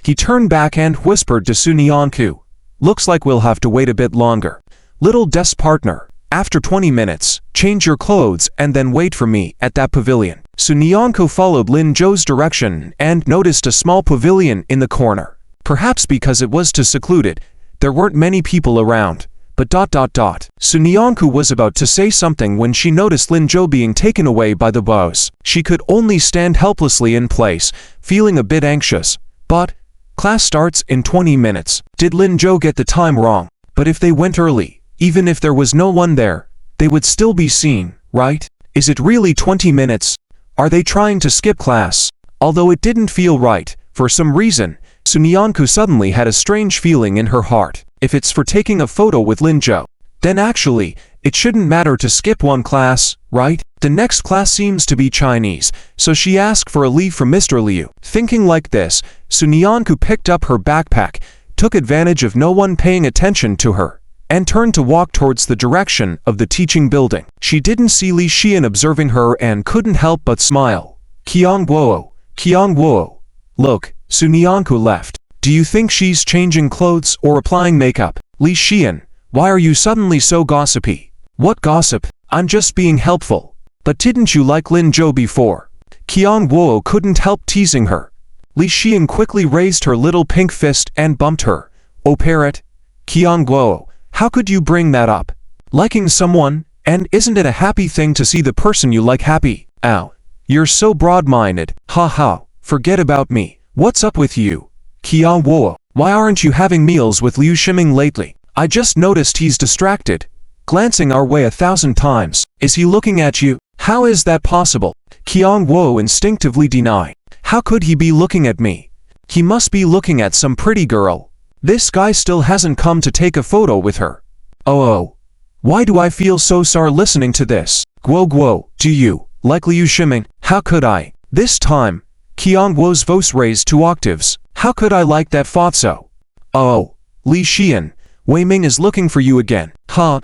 He turned back and whispered to Sun Yanku, "Looks like we'll have to wait a bit longer. Little desk partner, after 20 minutes, change your clothes and then wait for me at that pavilion." Sun Yanku followed Lin Zhou's direction and noticed a small pavilion in the corner. Perhaps because it was too secluded, there weren't many people around, but ... Sun Yanku was about to say something when she noticed Lin Zhou being taken away by the boss. She could only stand helplessly in place, feeling a bit anxious. But class starts in 20 minutes. Did Lin Zhou get the time wrong? But if they went early, even if there was no one there, they would still be seen, right? Is it really 20 minutes? Are they trying to skip class? Although it didn't feel right, for some reason, Sun Yanku suddenly had a strange feeling in her heart. If it's for taking a photo with Lin Zhou, then actually, it shouldn't matter to skip one class, right? The next class seems to be Chinese, so she asked for a leave from Mr. Liu. Thinking like this, Sun Yanku picked up her backpack, took advantage of no one paying attention to her, and turned to walk towards the direction of the teaching building. She didn't see Li Xian observing her and couldn't help but smile. Qiang Guo. Look, Sun Yanku left. Do you think she's changing clothes or applying makeup? Li Xian, why are you suddenly so gossipy? What gossip? I'm just being helpful. But didn't you like Lin Zhou before? Qiang Guo couldn't help teasing her. Li Xian quickly raised her little pink fist and bumped her. Oh parrot. Qiang Guo, how could you bring that up? Liking someone, and isn't it a happy thing to see the person you like happy? Ow. You're so broad-minded. Ha ha. Forget about me. What's up with you? Qiang Guo, why aren't you having meals with Liu Shiming lately? I just noticed he's distracted, glancing our way 1,000 times. Is he looking at you? How is that possible? Qiang Guo instinctively denied. How could he be looking at me? He must be looking at some pretty girl. This guy still hasn't come to take a photo with her. Oh. Why do I feel so sorry listening to this? Guo, do you like Liu Shiming? How could I? This time, Qiang Guo's voice raised 2 octaves. How could I like that Fatso? Oh, Li Xian, Wei Ming is looking for you again. Huh?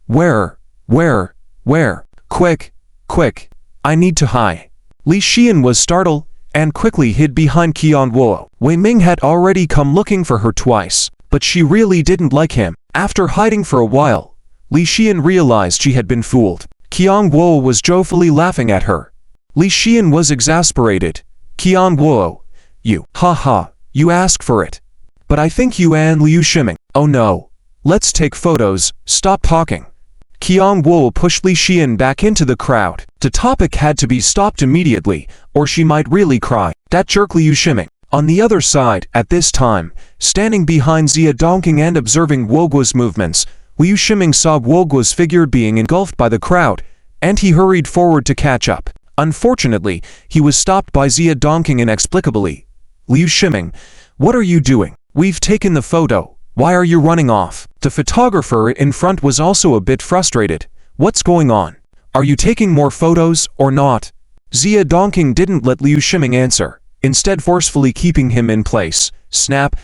Where? Quick, I need to hide. Li Xian was startled and quickly hid behind Qiang Guo. Wei Ming had already come looking for her twice, but she really didn't like him. After hiding for a while, Li Xian realized she had been fooled. Qiang Guo was joyfully laughing at her. Li Xian was exasperated. Qiang Guo, you asked for it. But I think you and Liu Shiming. Oh no. Let's take photos, stop talking. Qiang Guo pushed Li Xian back into the crowd. The topic had to be stopped immediately, or she might really cry. That jerk Liu Shiming. On the other side, at this time, standing behind Zia Dongqing and observing Guoguo's movements, Liu Shiming saw Guoguo's figure being engulfed by the crowd, and he hurried forward to catch up. Unfortunately, he was stopped by Zia Dongqing inexplicably. Liu Shiming, what are you doing? We've taken the photo. Why are you running off? The photographer in front was also a bit frustrated. What's going on? Are you taking more photos or not? Zia Dongqing didn't let Liu Shiming answer, instead forcefully keeping him in place. Snap.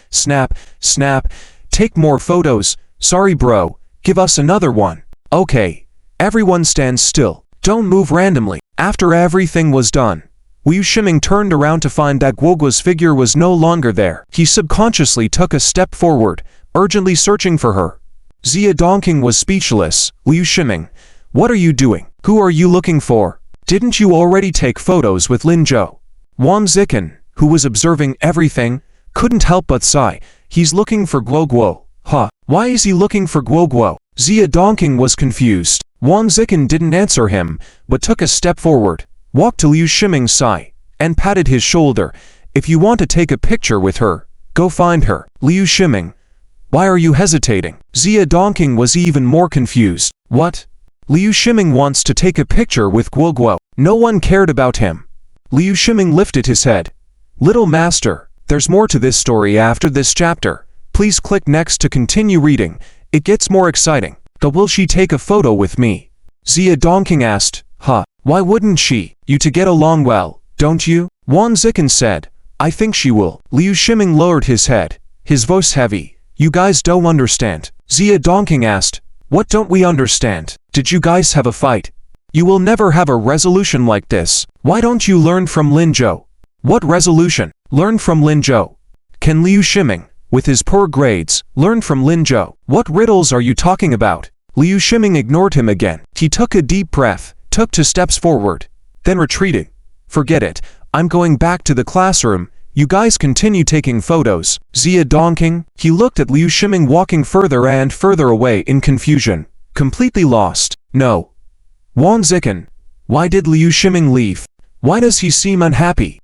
Take more photos. Sorry bro, give us another one. Okay. Everyone stand still. Don't move randomly. After everything was done, Liu Shiming turned around to find that Guoguo's figure was no longer there. He subconsciously took a step forward, urgently searching for her. Zia Dongqing was speechless. Liu Shiming, what are you doing? Who are you looking for? Didn't you already take photos with Lin Zhou? Wang Zikan, who was observing everything, couldn't help but sigh. He's looking for Guoguo. Huh? Why is he looking for Guoguo? Zia Dongqing was confused. Wang Zikan didn't answer him, but took a step forward, walked to Liu Shiming's side, and patted his shoulder. If you want to take a picture with her, go find her. Liu Shiming, why are you hesitating? Zia Dongqing was even more confused. What? Liu Shiming wants to take a picture with Guoguo. No one cared about him. Liu Shiming lifted his head. Little master, there's more to this story after this chapter. Please click next to continue reading. It gets more exciting. But will she take a photo with me? Zia Dongqing asked. Huh, why wouldn't she? You two get along well, don't you? Wang Zikan said. I think she will. Liu Shiming lowered his head, his voice heavy. You guys don't understand. Zia Dongqing asked. What don't we understand? Did you guys have a fight? You will never have a resolution like this. Why don't you learn from Lin Zhou? What resolution? Learn from Lin Zhou. Can Liu Shiming, with his poor grades, learn from Lin Zhou? What riddles are you talking about? Liu Shiming ignored him again. He took a deep breath, took 2 steps forward, then retreated. Forget it. I'm going back to the classroom. You guys continue taking photos. Zia Dongking. He looked at Liu Shiming walking further and further away in confusion, completely lost. No. Wang Zikan. Why did Liu Shiming leave? Why does he seem unhappy?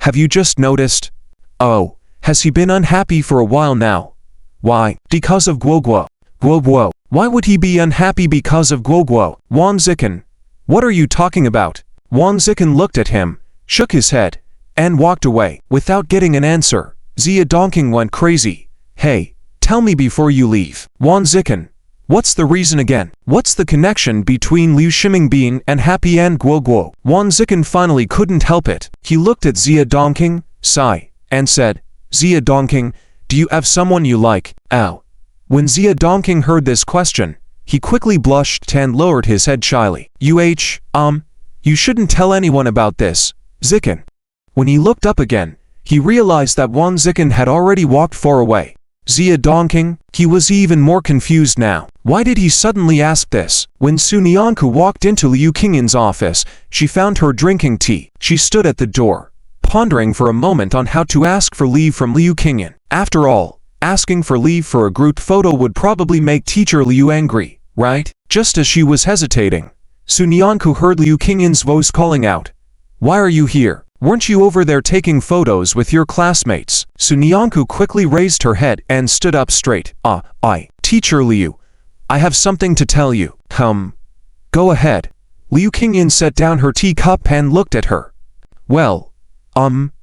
Have you just noticed? Oh, has he been unhappy for a while now? Why? Because of Guoguo. Guoguo. Why would he be unhappy because of Guoguo? Wang Zikan. What are you talking about? Wang Zikan looked at him, shook his head, and walked away. Without getting an answer, Zia Dongking went crazy. Hey, tell me before you leave. Wang Zikan. What's the reason again? What's the connection between Liu Shiming being unhappy and Guoguo? Wang Zikan finally couldn't help it. He looked at Zia Dongking, sighed, and said, Zia Dongking, do you have someone you like? Ow. When Zia Dongking heard this question, he quickly blushed and lowered his head shyly. You shouldn't tell anyone about this, Zikan. When he looked up again, he realized that Wang Zikan had already walked far away. Zia Dongking, he was even more confused now. Why did he suddenly ask this? When Su Nianku walked into Liu Qingyin's office, she found her drinking tea. She stood at the door, pondering for a moment on how to ask for leave from Liu Qingyin. After all, asking for leave for a group photo would probably make teacher Liu angry, right? Just as she was hesitating, Su Nianku heard Liu Qingyin's voice calling out, Why are you here? Weren't you over there taking photos with your classmates? Su Nianku quickly raised her head and stood up straight. Teacher Liu, I have something to tell you. Go ahead. Liu Qingyin set down her teacup and looked at her. Well,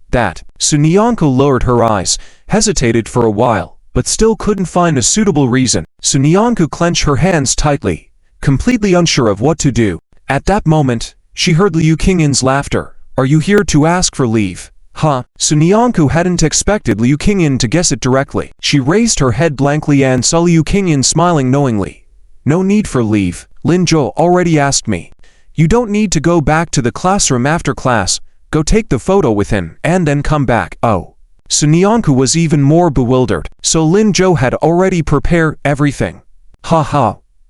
that. Su Nianku lowered her eyes, hesitated for a while, but still couldn't find a suitable reason. Su Nianku clenched her hands tightly, completely unsure of what to do. At that moment, she heard Liu Qingyin's laughter. Are you here to ask for leave? Su Nianku hadn't expected Liu Qingyin to guess it directly. She raised her head blankly and saw Liu Qingyin smiling knowingly. No need for leave. Lin Zhou already asked me. You don't need to go back to the classroom after class. Go take the photo with him and then come back. Oh. Su Nianku was even more bewildered. So Lin Zhou had already prepared everything.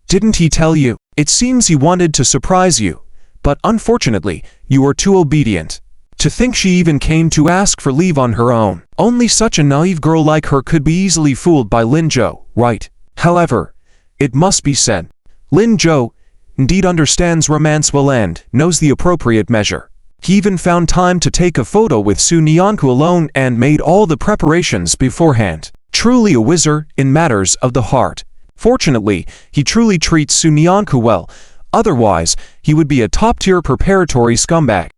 Didn't he tell you? It seems he wanted to surprise you. But unfortunately, you were too obedient. To think she even came to ask for leave on her own. Only such a naive girl like her could be easily fooled by Lin Zhou, right? However, it must be said, Lin Zhou indeed understands romance well and knows the appropriate measure. He even found time to take a photo with Su Nianku alone and made all the preparations beforehand. Truly a wizard in matters of the heart. Fortunately, he truly treats Su Nianku well. Otherwise, he would be a top-tier preparatory scumbag.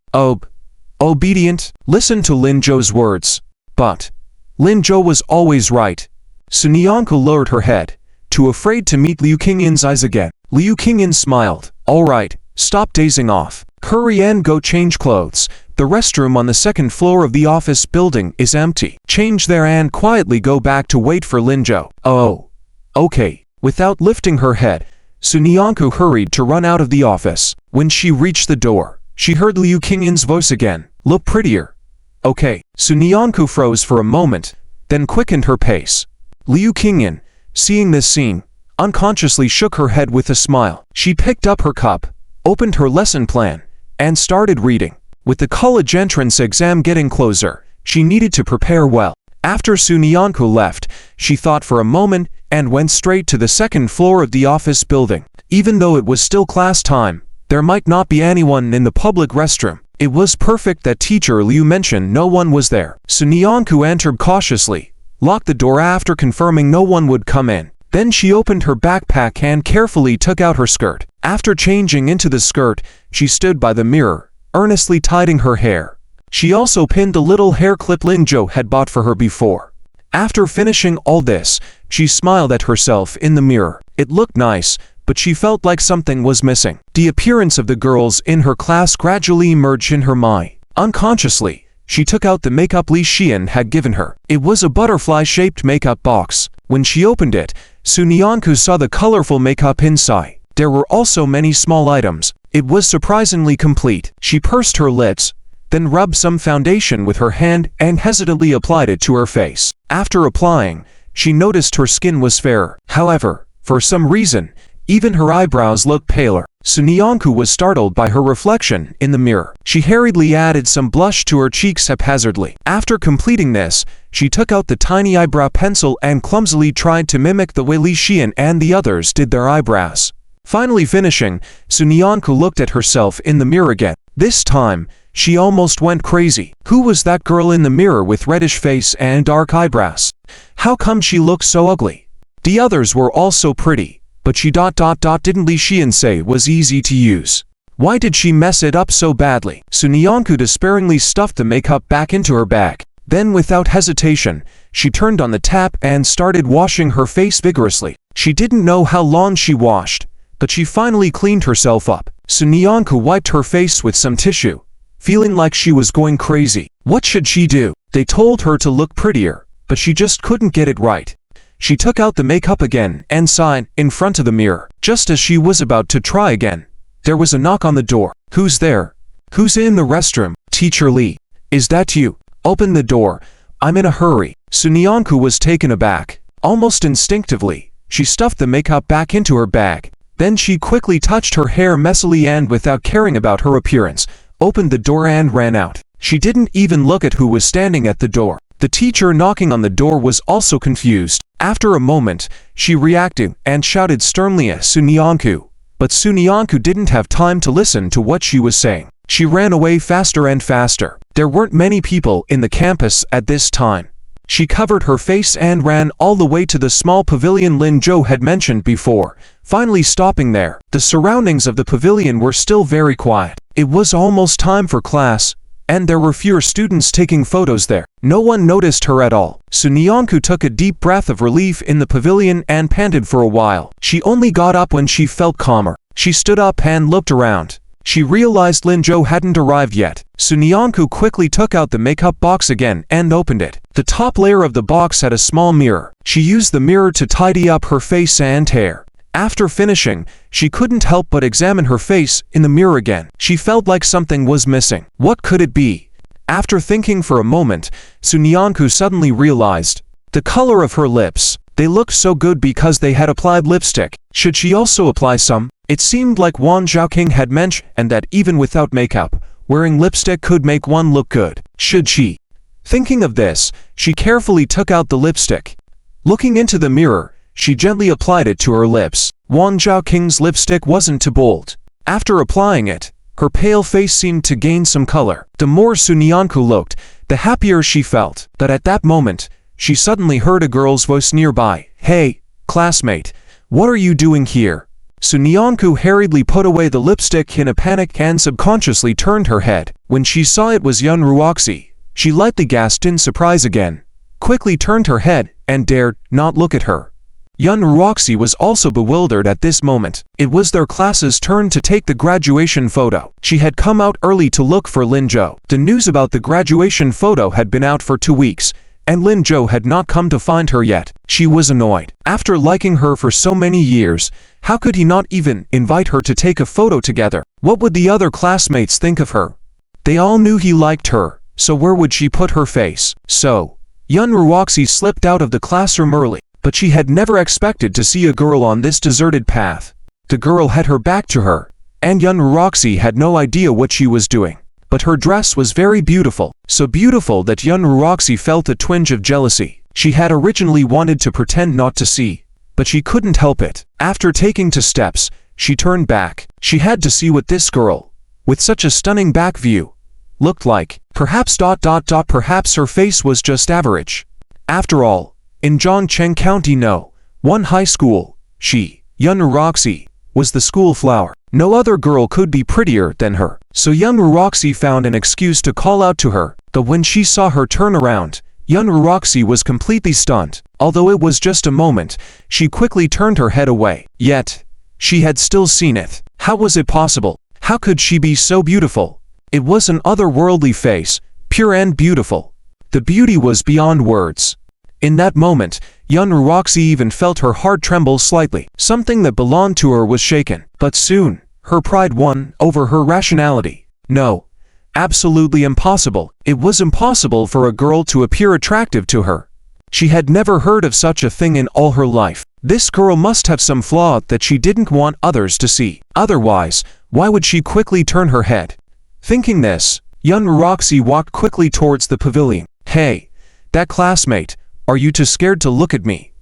Obedient? Listen to Lin Zhou's words. But Lin Zhou was always right. Su Nianku lowered her head, too afraid to meet Liu Qingyin's eyes again. Liu Qingyin smiled. All right, stop dazing off. Hurry and go change clothes. The restroom on the second floor of the office building is empty. Change there and quietly go back to wait for Lin Zhou. Oh. Okay. Without lifting her head, Su Nianku hurried to run out of the office. When she reached the door, she heard Liu Qingyin's voice again. Look prettier. Okay. Su Nianku froze for a moment, then quickened her pace. Liu Qingyin, seeing this scene, unconsciously shook her head with a smile. She picked up her cup, opened her lesson plan, and started reading. With the college entrance exam getting closer, she needed to prepare well. After Su Nianku left, she thought for a moment and went straight to the second floor of the office building. Even though it was still class time, there might not be anyone in the public restroom. It was perfect that teacher Liu mentioned no one was there. Su Nianku entered cautiously, locked the door after confirming no one would come in. Then she opened her backpack and carefully took out her skirt. After changing into the skirt, she stood by the mirror, earnestly tidying her hair. She also pinned a little hair clip Lin Zhou had bought for her before. After finishing all this, she smiled at herself in the mirror. It looked nice, but she felt like something was missing. The appearance of the girls in her class gradually emerged in her mind. Unconsciously, she took out the makeup Li Xian had given her. It was a butterfly-shaped makeup box. When she opened it, Su Nianku saw the colorful makeup inside. There were also many small items. It was surprisingly complete. She pursed her lips, then rubbed some foundation with her hand and hesitantly applied it to her face. After applying, she noticed her skin was fairer. However, for some reason, even her eyebrows looked paler. Sunyanku was startled by her reflection in the mirror. She hurriedly added some blush to her cheeks haphazardly. After completing this, she took out the tiny eyebrow pencil and clumsily tried to mimic the way Li Xian and the others did their eyebrows. Finally finishing, Sunyanku looked at herself in the mirror again. This time, she almost went crazy. Who was that girl in the mirror with reddish face and dark eyebrows? How come she looked so ugly? The others were all so pretty, but she didn't Li Xian say was easy to use. Why did she mess it up so badly? Sunyanku despairingly stuffed the makeup back into her bag. Then without hesitation, she turned on the tap and started washing her face vigorously. She didn't know how long she washed, but she finally cleaned herself up. Sunyanku wiped her face with some tissue, feeling like she was going crazy. What should she do? They told her to look prettier, but she just couldn't get it right. She took out the makeup again and sighed in front of the mirror. Just as she was about to try again, there was a knock on the door. Who's there? Who's in the restroom? Teacher Li. Is that you? Open the door. I'm in a hurry. Sunyanku was taken aback. Almost instinctively, she stuffed the makeup back into her bag. Then she quickly touched her hair messily and without caring about her appearance, opened the door and ran out. She didn't even look at who was standing at the door. The teacher knocking on the door was also confused. After a moment, she reacted and shouted sternly at Sunyanku. But Sunyanku didn't have time to listen to what she was saying. She ran away faster and faster. There weren't many people in the campus at this time. She covered her face and ran all the way to the small pavilion Lin Zhou had mentioned before, finally stopping there. The surroundings of the pavilion were still very quiet. It was almost time for class, and there were fewer students taking photos there. No one noticed her at all. Sunyanku took a deep breath of relief in the pavilion and panted for a while. She only got up when she felt calmer. She stood up and looked around. She realized Lin Zhou hadn't arrived yet. Sunyanku quickly took out the makeup box again and opened it. The top layer of the box had a small mirror. She used the mirror to tidy up her face and hair. After finishing, she couldn't help but examine her face in the mirror again. She felt like something was missing. What could it be? After thinking for a moment, Sunyanku suddenly realized the color of her lips. They looked so good because they had applied lipstick. Should she also apply some? It seemed like Wang Zhaoqing had mentioned that even without makeup, wearing lipstick could make one look good. Should she? Thinking of this, she carefully took out the lipstick. Looking into the mirror, she gently applied it to her lips. Wang Zhaoqing's lipstick wasn't too bold. After applying it, her pale face seemed to gain some color. The more Sunyanku looked, the happier she felt. But at that moment, she suddenly heard a girl's voice nearby. Hey, classmate, what are you doing here? Sunyanku hurriedly put away the lipstick in a panic and subconsciously turned her head. When she saw it was Yun Ruoxi, she lightly gasped in surprise again, quickly turned her head, and dared not look at her. Yun Ruoxi was also bewildered at this moment. It was their class's turn to take the graduation photo. She had come out early to look for Lin Zhou. The news about the graduation photo had been out for 2 weeks, and Lin Zhou had not come to find her yet. She was annoyed. After liking her for so many years, how could he not even invite her to take a photo together? What would the other classmates think of her? They all knew he liked her, so where would she put her face? So, Yun Ruoxi slipped out of the classroom early, but she had never expected to see a girl on this deserted path. The girl had her back to her, and Yun Ruoxi had no idea what she was doing. But her dress was very beautiful, so beautiful that Yun Ruoxi felt a twinge of jealousy. She had originally wanted to pretend not to see, but she couldn't help it. After taking 2 steps, she turned back. She had to see what this girl, with such a stunning back view, looked like. Perhaps her face was just average. After all, in Zhongcheng County No. 1 high school, she, Yun Ruoxi, was the school flower. No other girl could be prettier than her. So Yun Ruoxi found an excuse to call out to her. But when she saw her turn around, Yun Ruoxi was completely stunned. Although it was just a moment, she quickly turned her head away. Yet, she had still seen it. How was it possible? How could she be so beautiful? It was an otherworldly face, pure and beautiful. The beauty was beyond words. In that moment, Yun Ruoxi even felt her heart tremble slightly. Something that belonged to her was shaken. But soon, her pride won over her rationality. No. Absolutely impossible. It was impossible for a girl to appear attractive to her. She had never heard of such a thing in all her life. This girl must have some flaw that she didn't want others to see. Otherwise, why would she quickly turn her head? Thinking this, young Roxy walked quickly towards the pavilion. Hey, that classmate, are you too scared to look at me?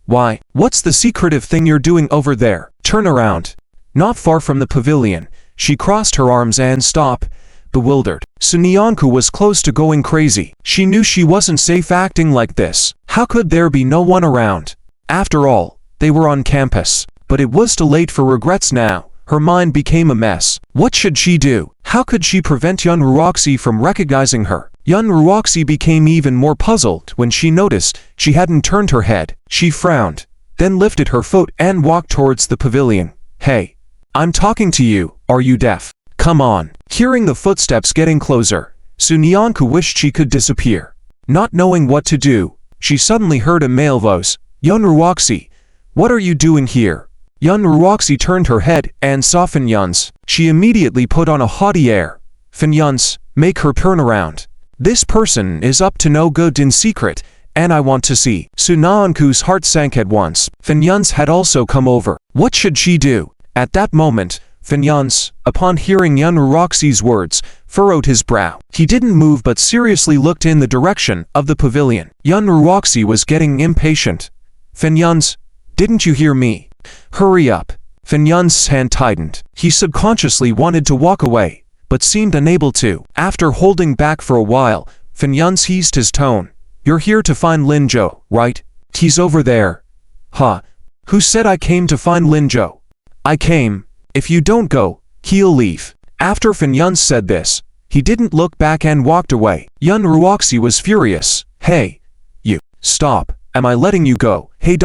Why, what's the secretive thing you're doing over there? Turn around. Not far from the pavilion, she crossed her arms and stopped, bewildered. Sunyanku was close to going crazy. She knew she wasn't safe acting like this. How could there be no one around? After all, they were on campus. But it was too late for regrets now. Her mind became a mess. What should she do? How could she prevent Yun Ruoxi from recognizing her? Yun Ruoxi became even more puzzled when she noticed she hadn't turned her head. She frowned, then lifted her foot and walked towards the pavilion. Hey, I'm talking to you. Are you deaf? Come on. Hearing the footsteps getting closer, Sunyanku wished she could disappear. Not knowing what to do, she suddenly heard a male voice. Yun Ruoxi, what are you doing here? Yun Ruoxi turned her head and saw Finyans. She immediately put on a haughty air. Finyans, make her turn around. This person is up to no good in secret, and I want to see. Sunyanku's heart sank at once. Finyans had also come over. What should she do? At that moment, Finyans, upon hearing Yun Ruoxi's words, furrowed his brow. He didn't move but seriously looked in the direction of the pavilion. Yun Ruoxi was getting impatient. Finyans, didn't you hear me? Hurry up. Finyans' hand tightened. He subconsciously wanted to walk away, but seemed unable to. After holding back for a while, Finyans eased his tone. You're here to find Linzhou, right? He's over there. Huh? Who said I came to find Linzhou? I came. If you don't go, he'll leave. After Finyans said this, he didn't look back and walked away. Yun Ruoxi was furious. Hey, you, stop. Am I letting you go? Hey ...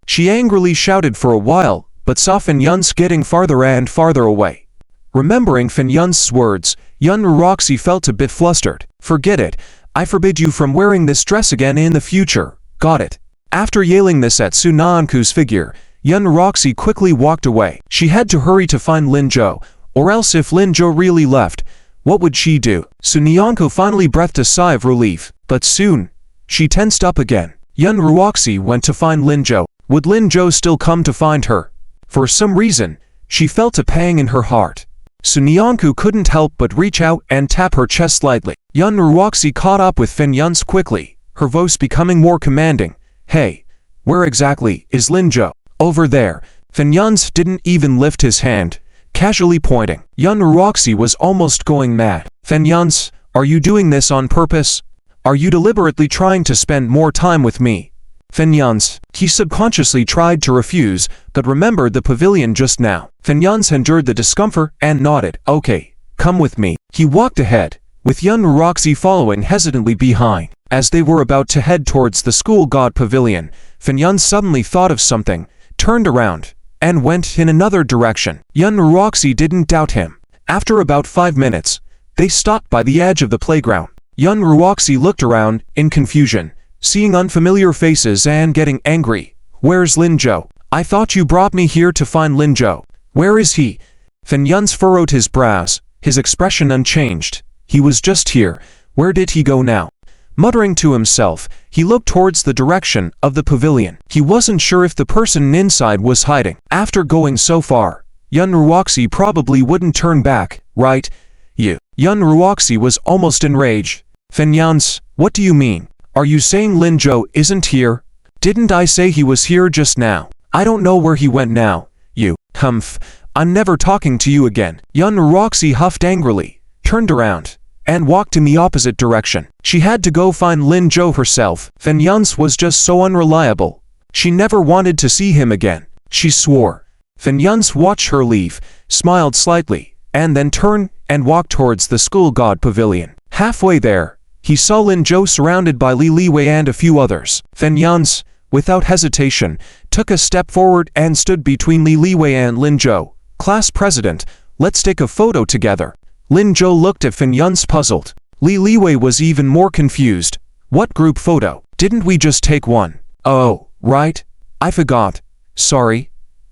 She angrily shouted for a while, but saw Finyans getting farther and farther away. Remembering Finyans' words, Yun Ruoxi felt a bit flustered. Forget it. I forbid you from wearing this dress again in the future. Got it? After yelling this at Sunyanku's figure, Yun Ruoxi quickly walked away. She had to hurry to find Linzhou, or else if Linzhou really left, what would she do? Sunyanku finally breathed a sigh of relief, but soon, she tensed up again. Yun Ruoxi went to find Linzhou. Would Linzhou still come to find her? For some reason, she felt a pang in her heart. Sunyanku couldn't help but reach out and tap her chest lightly. Yun Ruoxi caught up with Finyans quickly, her voice becoming more commanding. Hey, where exactly is Linzhou? Over there. Finyans didn't even lift his hand, casually pointing. Yun Ruoxi was almost going mad. Finyans, are you doing this on purpose? Are you deliberately trying to spend more time with me? Finyans. He subconsciously tried to refuse, but remembered the pavilion just now. Finyans endured the discomfort and nodded. Okay, come with me. He walked ahead, with Yun Ruoxi following hesitantly behind. As they were about to head towards the school god pavilion, Finyans suddenly thought of something, turned around, and went in another direction. Yun Ruoxi didn't doubt him. After about 5 minutes, they stopped by the edge of the playground. Yun Ruoxi looked around, in confusion, seeing unfamiliar faces and getting angry. Where's Linzhou? I thought you brought me here to find Linzhou. Where is he? Finyans furrowed his brows, his expression unchanged. He was just here. Where did he go now? Muttering to himself, he looked towards the direction of the pavilion. He wasn't sure if the person inside was hiding. After going so far, Yun Ruoxi probably wouldn't turn back, right? You. Yun Ruoxi was almost enraged. Finyans, what do you mean? Are you saying Linzhou isn't here? Didn't I say he was here just now? I don't know where he went now. You. Humph. I'm never talking to you again. Yun Ruoxi huffed angrily, turned around, and walked in the opposite direction. She had to go find Linzhou herself. Finyans was just so unreliable. She never wanted to see him again. She swore. Finyans watched her leave, smiled slightly, and then turned and walked towards the school god pavilion. Halfway there, he saw Linzhou surrounded by Li Liwei and a few others. Finyans, without hesitation, took a step forward and stood between Li Liwei and Linzhou. Class president, let's take a photo together. Linzhou looked at Finyans puzzled. Li Liwei was even more confused. What group photo? Didn't we just take one? Oh, right. I forgot. Sorry.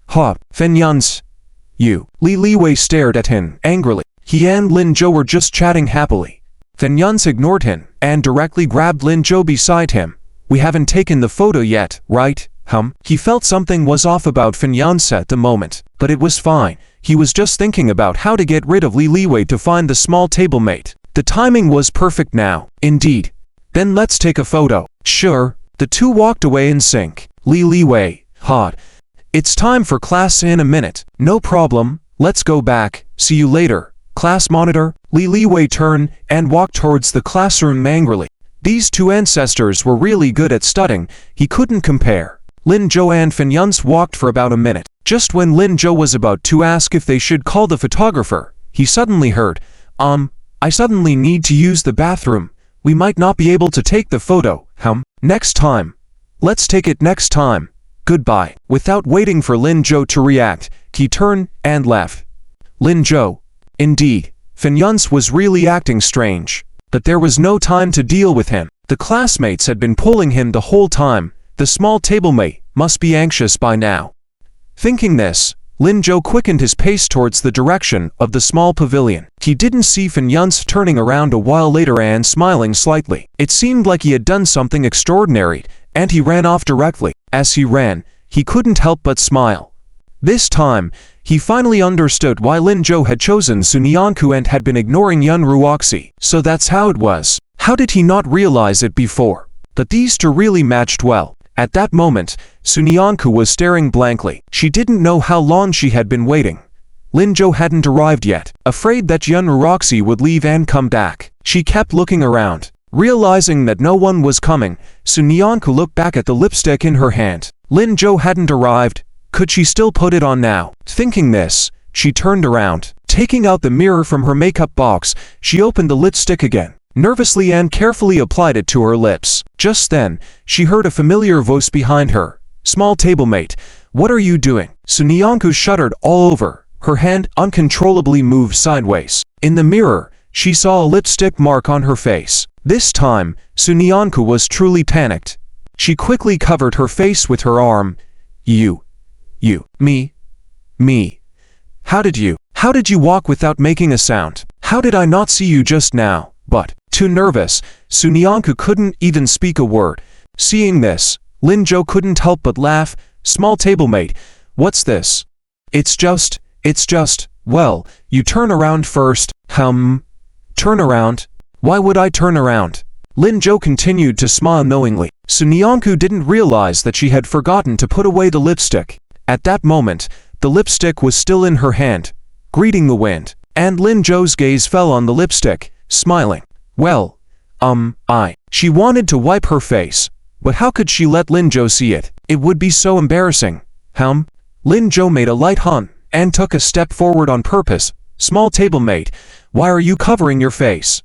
Huh. Finyans. You. Li Liwei stared at him angrily. He and Linzhou were just chatting happily. Finyans ignored him and directly grabbed Linzhou beside him. We haven't taken the photo yet, right? He felt something was off about Finyance at the moment, but it was fine. He was just thinking about how to get rid of Li Wei to find the small table mate. The timing was perfect now, indeed. Then let's take a photo. Sure. The two walked away in sync. Li Wei, hot. It's time for class in a minute. No problem. Let's go back. See you later. Class monitor. Li Wei turned and walked towards the classroom angrily. These two ancestors were really good at studying. He couldn't compare. Lin Zhou and Finyance walked for about a minute. Just when Lin Zhou was about to ask if they should call the photographer, he suddenly heard, I suddenly need to use the bathroom. We might not be able to take the photo. Next time. Let's take it next time. Goodbye. Without waiting for Lin Zhou to react, he turned and left. Lin Zhou. Indeed, Finyance was really acting strange. But there was no time to deal with him. The classmates had been pulling him the whole time. The small table mate must be anxious by now. Thinking this, Lin Zhou quickened his pace towards the direction of the small pavilion. He didn't see Finyance turning around a while later and smiling slightly. It seemed like he had done something extraordinary, and he ran off directly. As he ran, he couldn't help but smile. This time, he finally understood why Lin Zhou had chosen Sunyanku and had been ignoring Yun Ruoxi. So that's how it was. How did he not realize it before? But these two really matched well. At that moment, Sunyanku was staring blankly. She didn't know how long she had been waiting. Lin Zhou hadn't arrived yet. Afraid that Yun Ruoxi would leave and come back, she kept looking around. Realizing that no one was coming, Sunyanku looked back at the lipstick in her hand. Lin Zhou hadn't arrived. Could she still put it on now? Thinking this, she turned around. Taking out the mirror from her makeup box, she opened the lipstick again. Nervously and carefully applied it to her lips. Just then, she heard a familiar voice behind her. Small table mate, what are you doing? Sunyanku shuddered all over. Her hand uncontrollably moved sideways. In the mirror, she saw a lipstick mark on her face. This time, Sunyanku was truly panicked. She quickly covered her face with her arm. Me. How did you walk without making a sound? How did I not see you just now? But, too nervous, Sunyanku couldn't even speak a word. Seeing this, Lin Zhou couldn't help but laugh. Small table mate, what's this? It's just, well, you turn around first. Turn around? Why would I turn around? Lin Zhou continued to smile knowingly. Sunyanku didn't realize that she had forgotten to put away the lipstick. At that moment, the lipstick was still in her hand, greeting the wind, and Lin Zhou's gaze fell on the lipstick, smiling. Well, she wanted to wipe her face, but how could she let Lin Zhou see it? It would be so embarrassing. Lin Zhou made a light hun, and took a step forward on purpose. Small table mate, why are you covering your face?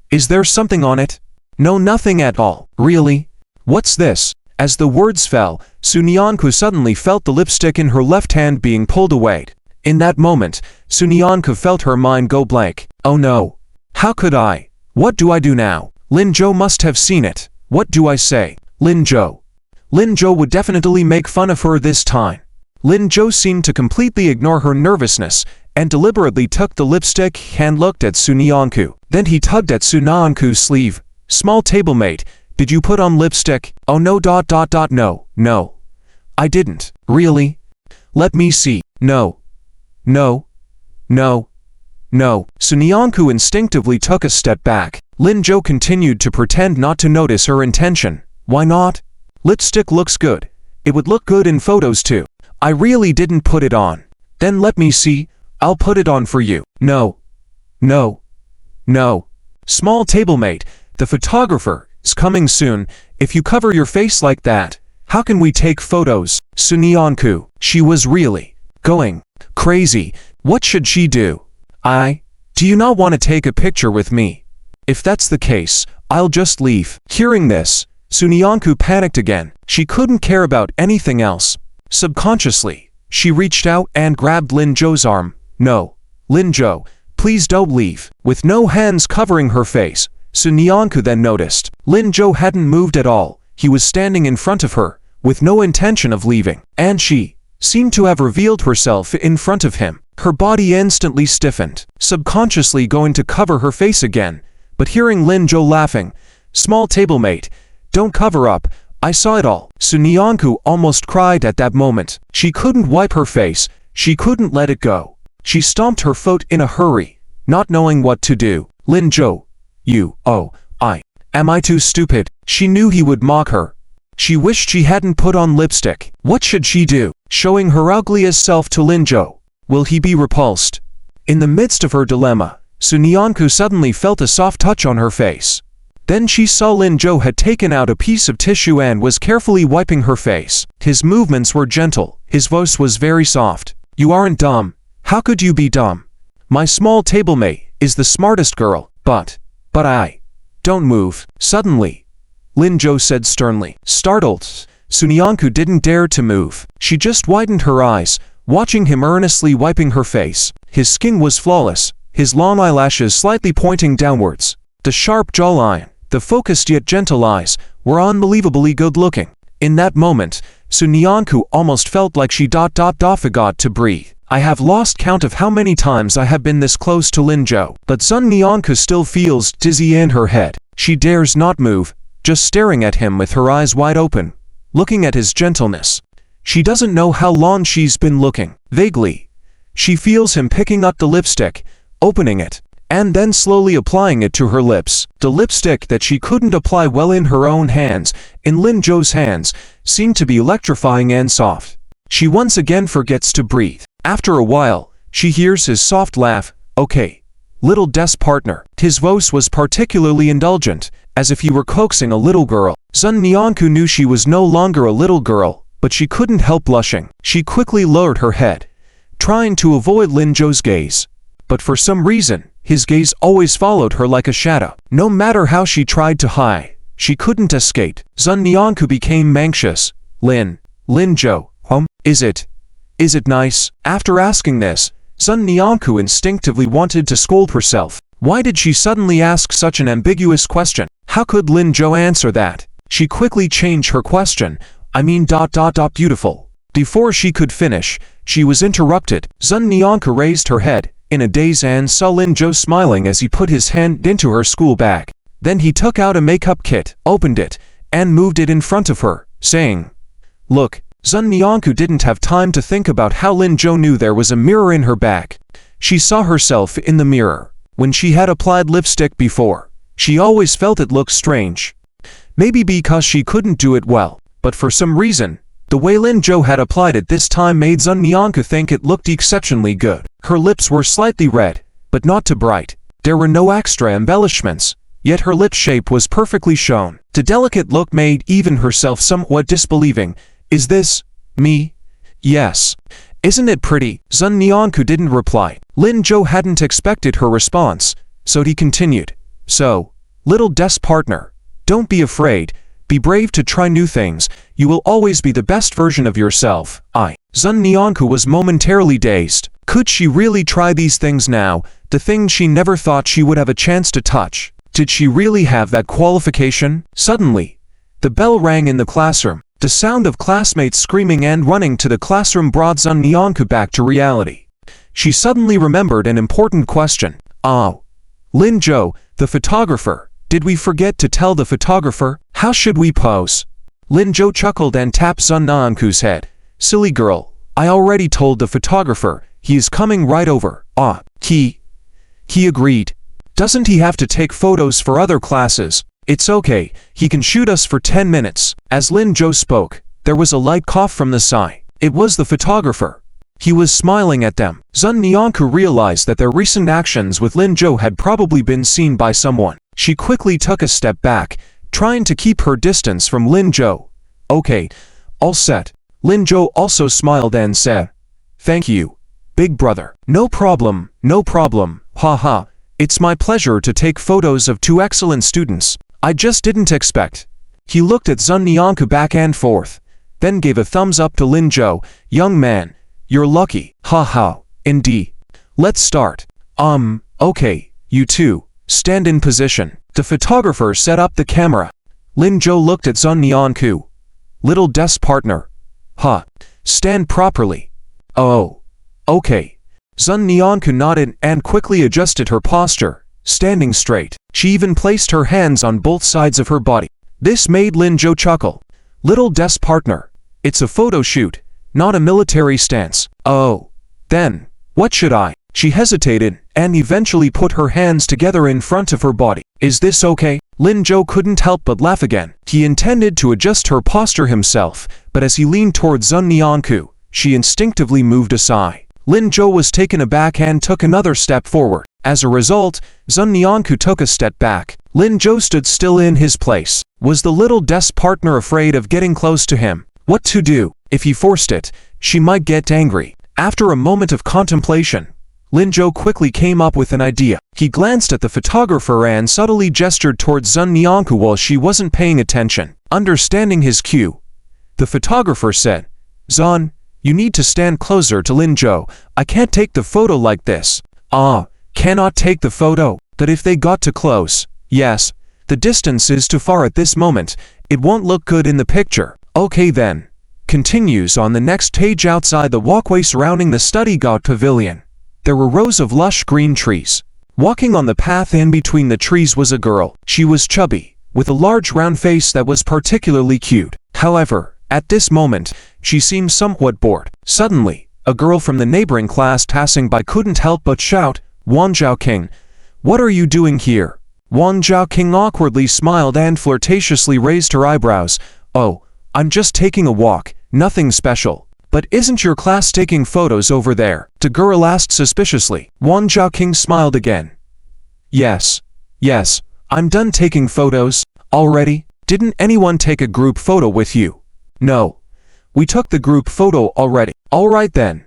Is there something on it? No, nothing at all. Really? What's this? As the words fell, Sunyanku suddenly felt the lipstick in her left hand being pulled away. In that moment, Sunyanku felt her mind go blank. Oh no. How could I? What do I do now? Lin Zhou must have seen it. What do I say? Lin Zhou. Lin Zhou would definitely make fun of her this time. Lin Zhou seemed to completely ignore her nervousness and deliberately took the lipstick and looked at Sunyanku. Then he tugged at Sunyanku's sleeve. Small table mate, did you put on lipstick? Oh no. No. I didn't. Really? Let me see. No. Sunyanku instinctively took a step back. Lin Zhou continued to pretend not to notice her intention. Why not? Lipstick looks good. It would look good in photos too. I really didn't put it on. Then let me see. I'll put it on for you. No. Small table mate, the photographer is coming soon. If you cover your face like that, how can we take photos? Sunyanku, she was really going crazy. What should she do? Do you not want to take a picture with me? If that's the case, I'll just leave. Hearing this, Sunyanku panicked again. She couldn't care about anything else. Subconsciously, she reached out and grabbed Lin Zhou's arm. No. Lin Zhou, please don't leave. With no hands covering her face, Sunyanku then noticed. Lin Zhou hadn't moved at all. He was standing in front of her, with no intention of leaving. And she seemed to have revealed herself in front of him. Her body instantly stiffened, subconsciously going to cover her face again. But hearing Lin Zhou laughing, small table mate, don't cover up, I saw it all. Sunyanku almost cried at that moment. She couldn't wipe her face. She couldn't let it go. She stomped her foot in a hurry, not knowing what to do. Lin Zhou. Am I too stupid? She knew he would mock her. She wished she hadn't put on lipstick. What should she do? Showing her ugliest self to Lin Zhou. Will he be repulsed? In the midst of her dilemma, Sunyanku suddenly felt a soft touch on her face. Then she saw Lin Zhou had taken out a piece of tissue and was carefully wiping her face. His movements were gentle. His voice was very soft. You aren't dumb. How could you be dumb? My small tablemate is the smartest girl, but I. Don't move. Suddenly, Lin Zhou said sternly. Startled, Sunyanku didn't dare to move. She just widened her eyes, watching him earnestly wiping her face. His skin was flawless, his long eyelashes slightly pointing downwards. The sharp jawline, the focused yet gentle eyes, were unbelievably good-looking. In that moment, Sunyanku almost felt like she forgot to breathe. I have lost count of how many times I have been this close to Lin Zhou, but Sunyanku still feels dizzy in her head. She dares not move, just staring at him with her eyes wide open, looking at his gentleness. She doesn't know how long she's been looking. Vaguely, she feels him picking up the lipstick, opening it, and then slowly applying it to her lips. The lipstick that she couldn't apply well in her own hands, in Lin Zhou's hands, seemed to be electrifying and soft. She once again forgets to breathe. After a while, she hears his soft laugh. Okay, little desk partner. His voice was particularly indulgent, as if he were coaxing a little girl. Sunyanku knew she was no longer a little girl, but she couldn't help blushing. She quickly lowered her head, trying to avoid Lin Zhou's gaze. But for some reason, his gaze always followed her like a shadow. No matter how she tried to hide, she couldn't escape. Sunyanku became anxious. Lin Zhou, is it nice? After asking this, Sunyanku instinctively wanted to scold herself. Why did she suddenly ask such an ambiguous question? How could Lin Zhou answer that? She quickly changed her question. Beautiful. Before she could finish, she was interrupted. Sunyanku raised her head in a daze and saw Lin Zhou smiling as he put his hand into her school bag. Then he took out a makeup kit, opened it, and moved it in front of her, saying, Look. Sunyanku didn't have time to think about how Lin Zhou knew there was a mirror in her bag. She saw herself in the mirror. When she had applied lipstick before, she always felt it looked strange. Maybe because she couldn't do it well, but for some reason, the way Lin Zhou had applied it this time made Sunyanku think it looked exceptionally good. Her lips were slightly red, but not too bright. There were no extra embellishments, yet her lip shape was perfectly shown. The delicate look made even herself somewhat disbelieving. Is this me? Yes. Isn't it pretty? Sunyanku didn't reply. Lin Zhou hadn't expected her response, so he continued. So, little desk partner, don't be afraid. Be brave to try new things. You will always be the best version of yourself. Sunyanku was momentarily dazed. Could she really try these things now? The things she never thought she would have a chance to touch. Did she really have that qualification? Suddenly, the bell rang in the classroom. The sound of classmates screaming and running to the classroom brought Sunyanku back to reality. She suddenly remembered an important question. Lin Zhou, the photographer. Did we forget to tell the photographer? How should we pose? Lin Zhou chuckled and tapped Sunyanku's head. Silly girl, I already told the photographer. He is coming right over. He agreed. Doesn't he have to take photos for other classes? It's okay, he can shoot us for 10 minutes. As Lin Zhou spoke, there was a light cough from the side. It was the photographer. He was smiling at them. Sunyanku realized that their recent actions with Lin Zhou had probably been seen by someone. She quickly took a step back, trying to keep her distance from Lin Zhou. Okay, all set. Lin Zhou also smiled and said, Thank you, big brother. No problem, haha. It's my pleasure to take photos of two excellent students. I just didn't expect. He looked at Sunyanku back and forth, then gave a thumbs up to Lin Zhou. Young man, you're lucky. Haha, indeed. Let's start. Okay, you two, stand in position. The photographer set up the camera. Lin Zhou looked at Sunyanku. Little desk partner. Stand properly. Oh, okay. Sunyanku nodded and quickly adjusted her posture, standing straight. She even placed her hands on both sides of her body. This made Lin Zhou chuckle. Little desk partner. It's a photo shoot, not a military stance. Oh. Then, what should I? She hesitated and eventually put her hands together in front of her body. Is this okay? Lin Zhou couldn't help but laugh again. He intended to adjust her posture himself, but as he leaned towards Sun Nianku, she instinctively moved aside. Lin Zhou was taken aback and took another step forward. As a result, Sun Nianku took a step back. Lin Zhou stood still in his place. Was the little desk partner afraid of getting close to him? What to do? If he forced it, she might get angry. After a moment of contemplation, Lin Zhou quickly came up with an idea. He glanced at the photographer and subtly gestured towards Sun Nianku while she wasn't paying attention. Understanding his cue, the photographer said, "Zun, you need to stand closer to Lin Zhou. I can't take the photo like this." Cannot take the photo? But if they got too close? Yes. The distance is too far at this moment. It won't look good in the picture. Okay then. Continues on the next page. Outside the walkway surrounding the study god pavilion, there were rows of lush green trees. Walking on the path in between the trees was a girl. She was chubby, with a large round face that was particularly cute. However, at this moment, she seemed somewhat bored. Suddenly, a girl from the neighboring class passing by couldn't help but shout, "Wang Zhaoqing, what are you doing here?" Wang Zhaoqing awkwardly smiled and flirtatiously raised her eyebrows. "Oh, I'm just taking a walk, nothing special." "But isn't your class taking photos over there?" the girl asked suspiciously. Wang Zhaoqing smiled again. Yes, I'm done taking photos already." "Didn't anyone take a group photo with you?" "No, we took the group photo already." "All right then,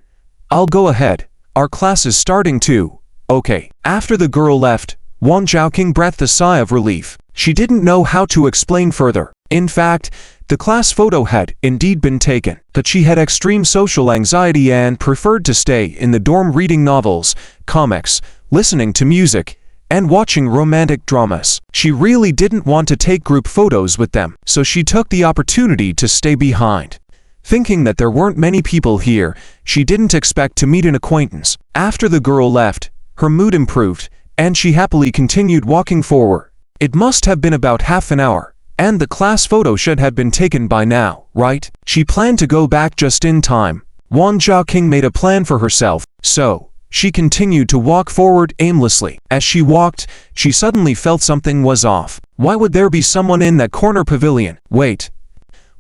I'll go ahead. Our class is starting too." "Okay." After the girl left, Wang Zhaoqing breathed a sigh of relief. She didn't know how to explain further. In fact, the class photo had indeed been taken, but she had extreme social anxiety and preferred to stay in the dorm reading novels, comics, listening to music, and watching romantic dramas. She really didn't want to take group photos with them, so she took the opportunity to stay behind. Thinking that there weren't many people here, she didn't expect to meet an acquaintance. After the girl left, her mood improved, and she happily continued walking forward. It must have been about half an hour, and the class photo should have been taken by now, right? She planned to go back just in time. Wang Zhaoqing made a plan for herself, so she continued to walk forward aimlessly. As she walked, she suddenly felt something was off. Why would there be someone in that corner pavilion? Wait.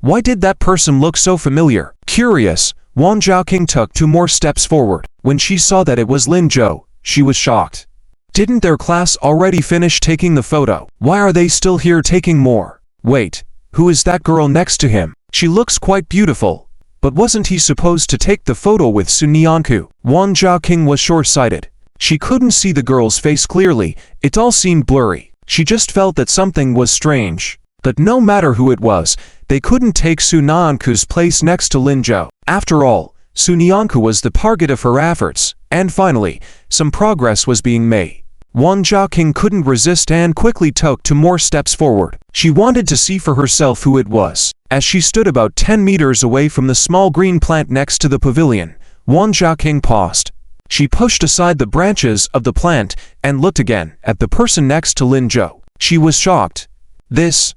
Why did that person look so familiar? Curious, Wang Zhaoqing took 2 more steps forward. When she saw that it was Lin Zhou, she was shocked. Didn't their class already finish taking the photo? Why are they still here taking more? Wait, who is that girl next to him? She looks quite beautiful. But wasn't he supposed to take the photo with Sun Nianku? Wang Zhaoqing was short-sighted. She couldn't see the girl's face clearly. It all seemed blurry. She just felt that something was strange. But no matter who it was, they couldn't take Sun Nianku's place next to Lin Zhou. After all, Sun Nianku was the target of her efforts, and finally, some progress was being made. Wang Zhaoqing couldn't resist and quickly took 2 more steps forward. She wanted to see for herself who it was. As she stood about 10 meters away from the small green plant next to the pavilion, Wang Zhaoqing paused. She pushed aside the branches of the plant and looked again at the person next to Lin Zhou. She was shocked. This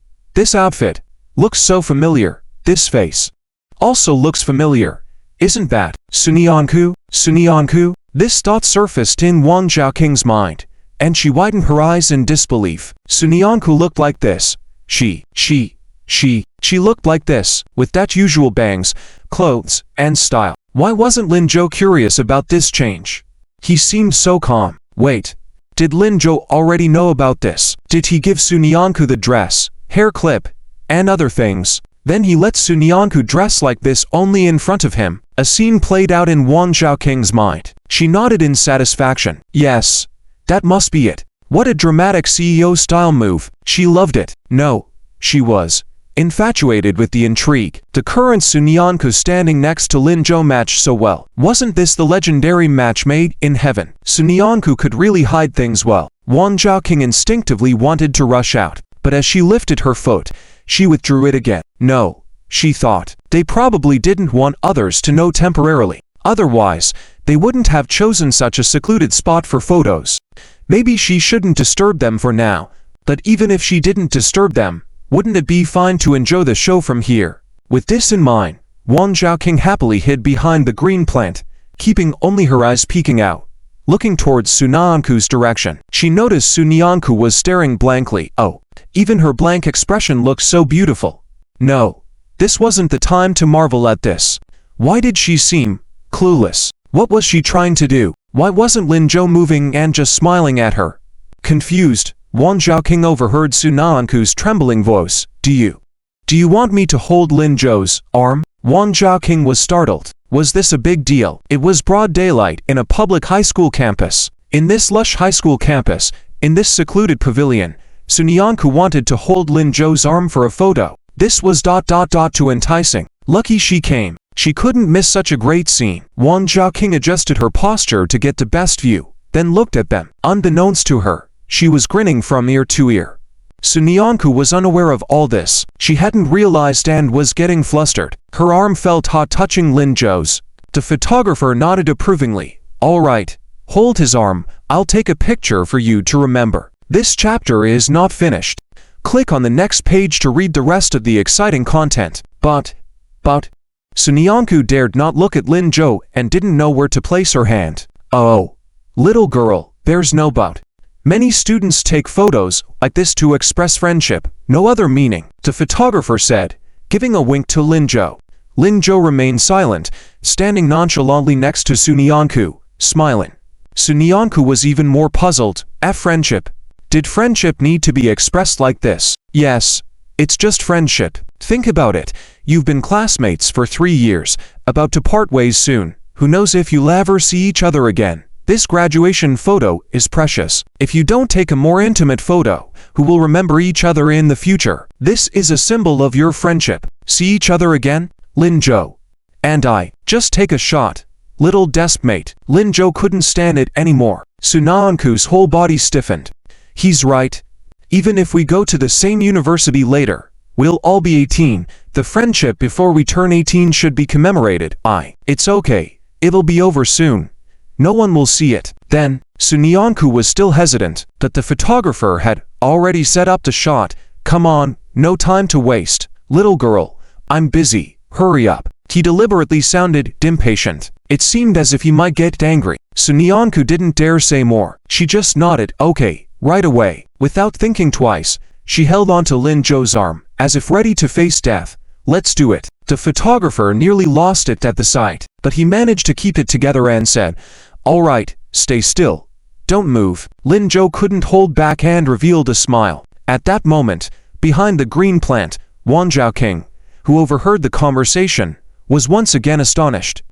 outfit looks so familiar. This face also looks familiar. Isn't that Sun Nianku? Sun Nianku? This thought surfaced in Wang Zhaoqing's mind, and she widened her eyes in disbelief. Sun Nianku looked like this. She looked like this, with that usual bangs, clothes, and style. Why wasn't Lin Zhou curious about this change? He seemed so calm. Wait, did Lin Zhou already know about this? Did he give Sun Nianku the dress, hair clip, and other things? Then he let Sun Nianku dress like this only in front of him. A scene played out in Wang Zhaoqing's mind. She nodded in satisfaction. Yes, that must be it. What a dramatic CEO-style move. She loved it. No, she was infatuated with the intrigue. The current Sun Nianku standing next to Lin Zhou matched so well. Wasn't this the legendary match made in heaven? Sun Nianku could really hide things well. Wang Zhaoqing instinctively wanted to rush out, but as she lifted her foot, she withdrew it again. No, she thought. They probably didn't want others to know temporarily. Otherwise, they wouldn't have chosen such a secluded spot for photos. Maybe she shouldn't disturb them for now, but even if she didn't disturb them, wouldn't it be fine to enjoy the show from here? With this in mind, Wang Zhaoqing happily hid behind the green plant, keeping only her eyes peeking out. Looking towards Sunyanku's direction, she noticed Sunyanku was staring blankly. Oh, even her blank expression looked so beautiful. No, this wasn't the time to marvel at this. Why did she seem clueless? What was she trying to do? Why wasn't Lin Zhou moving and just smiling at her? Confused, Wang Zhaoqing overheard Sunyanku's trembling voice. Do you want me to hold Lin Zhou's arm? Wang Zhaoqing was startled. Was this a big deal? It was broad daylight in a public high school campus. In this lush high school campus, in this secluded pavilion, Sunyanku wanted to hold Lin Zhou's arm for a photo. This was too enticing. Lucky she came. She couldn't miss such a great scene. Wang Zhaoqing adjusted her posture to get the best view, then looked at them. Unbeknownst to her, she was grinning from ear to ear. Sunyanku was unaware of all this. She hadn't realized and was getting flustered. Her arm felt hot touching Lin Zhou's. The photographer nodded approvingly. All right, hold his arm. I'll take a picture for you to remember. This chapter is not finished. Click on the next page to read the rest of the exciting content. But, Sunyanku dared not look at Lin Zhou and didn't know where to place her hand. Oh, little girl, there's no but. Many students take photos like this to express friendship, no other meaning, the photographer said, giving a wink to Lin Zhou. Lin Zhou remained silent, standing nonchalantly next to Sunyanku, smiling. Sunyanku was even more puzzled. Friendship? Did friendship need to be expressed like this? Yes, it's just friendship. Think about it. You've been classmates for 3 years, about to part ways soon. Who knows if you'll ever see each other again? This graduation photo is precious. If you don't take a more intimate photo, who will remember each other in the future? This is a symbol of your friendship. See each other again? Lin Zhou. And I. Just take a shot. Little Deskmate. Lin Zhou couldn't stand it anymore. Sunyanku's whole body stiffened. He's right. Even if we go to the same university later, we'll all be 18. The friendship before we turn 18 should be commemorated. It's okay. It'll be over soon. No one will see it. Then, Sunyanku was still hesitant, but the photographer had already set up the shot. Come on, no time to waste. Little girl, I'm busy. Hurry up. He deliberately sounded impatient. It seemed as if he might get angry. Sunyanku didn't dare say more. She just nodded. Okay, right away. Without thinking twice, she held onto Lin Zhou's arm, as if ready to face death. Let's do it. The photographer nearly lost it at the sight, but he managed to keep it together and said, all right, stay still. Don't move. Lin Zhou couldn't hold back and revealed a smile. At that moment, behind the green plant, Wang Zhaoqing, who overheard the conversation, was once again astonished.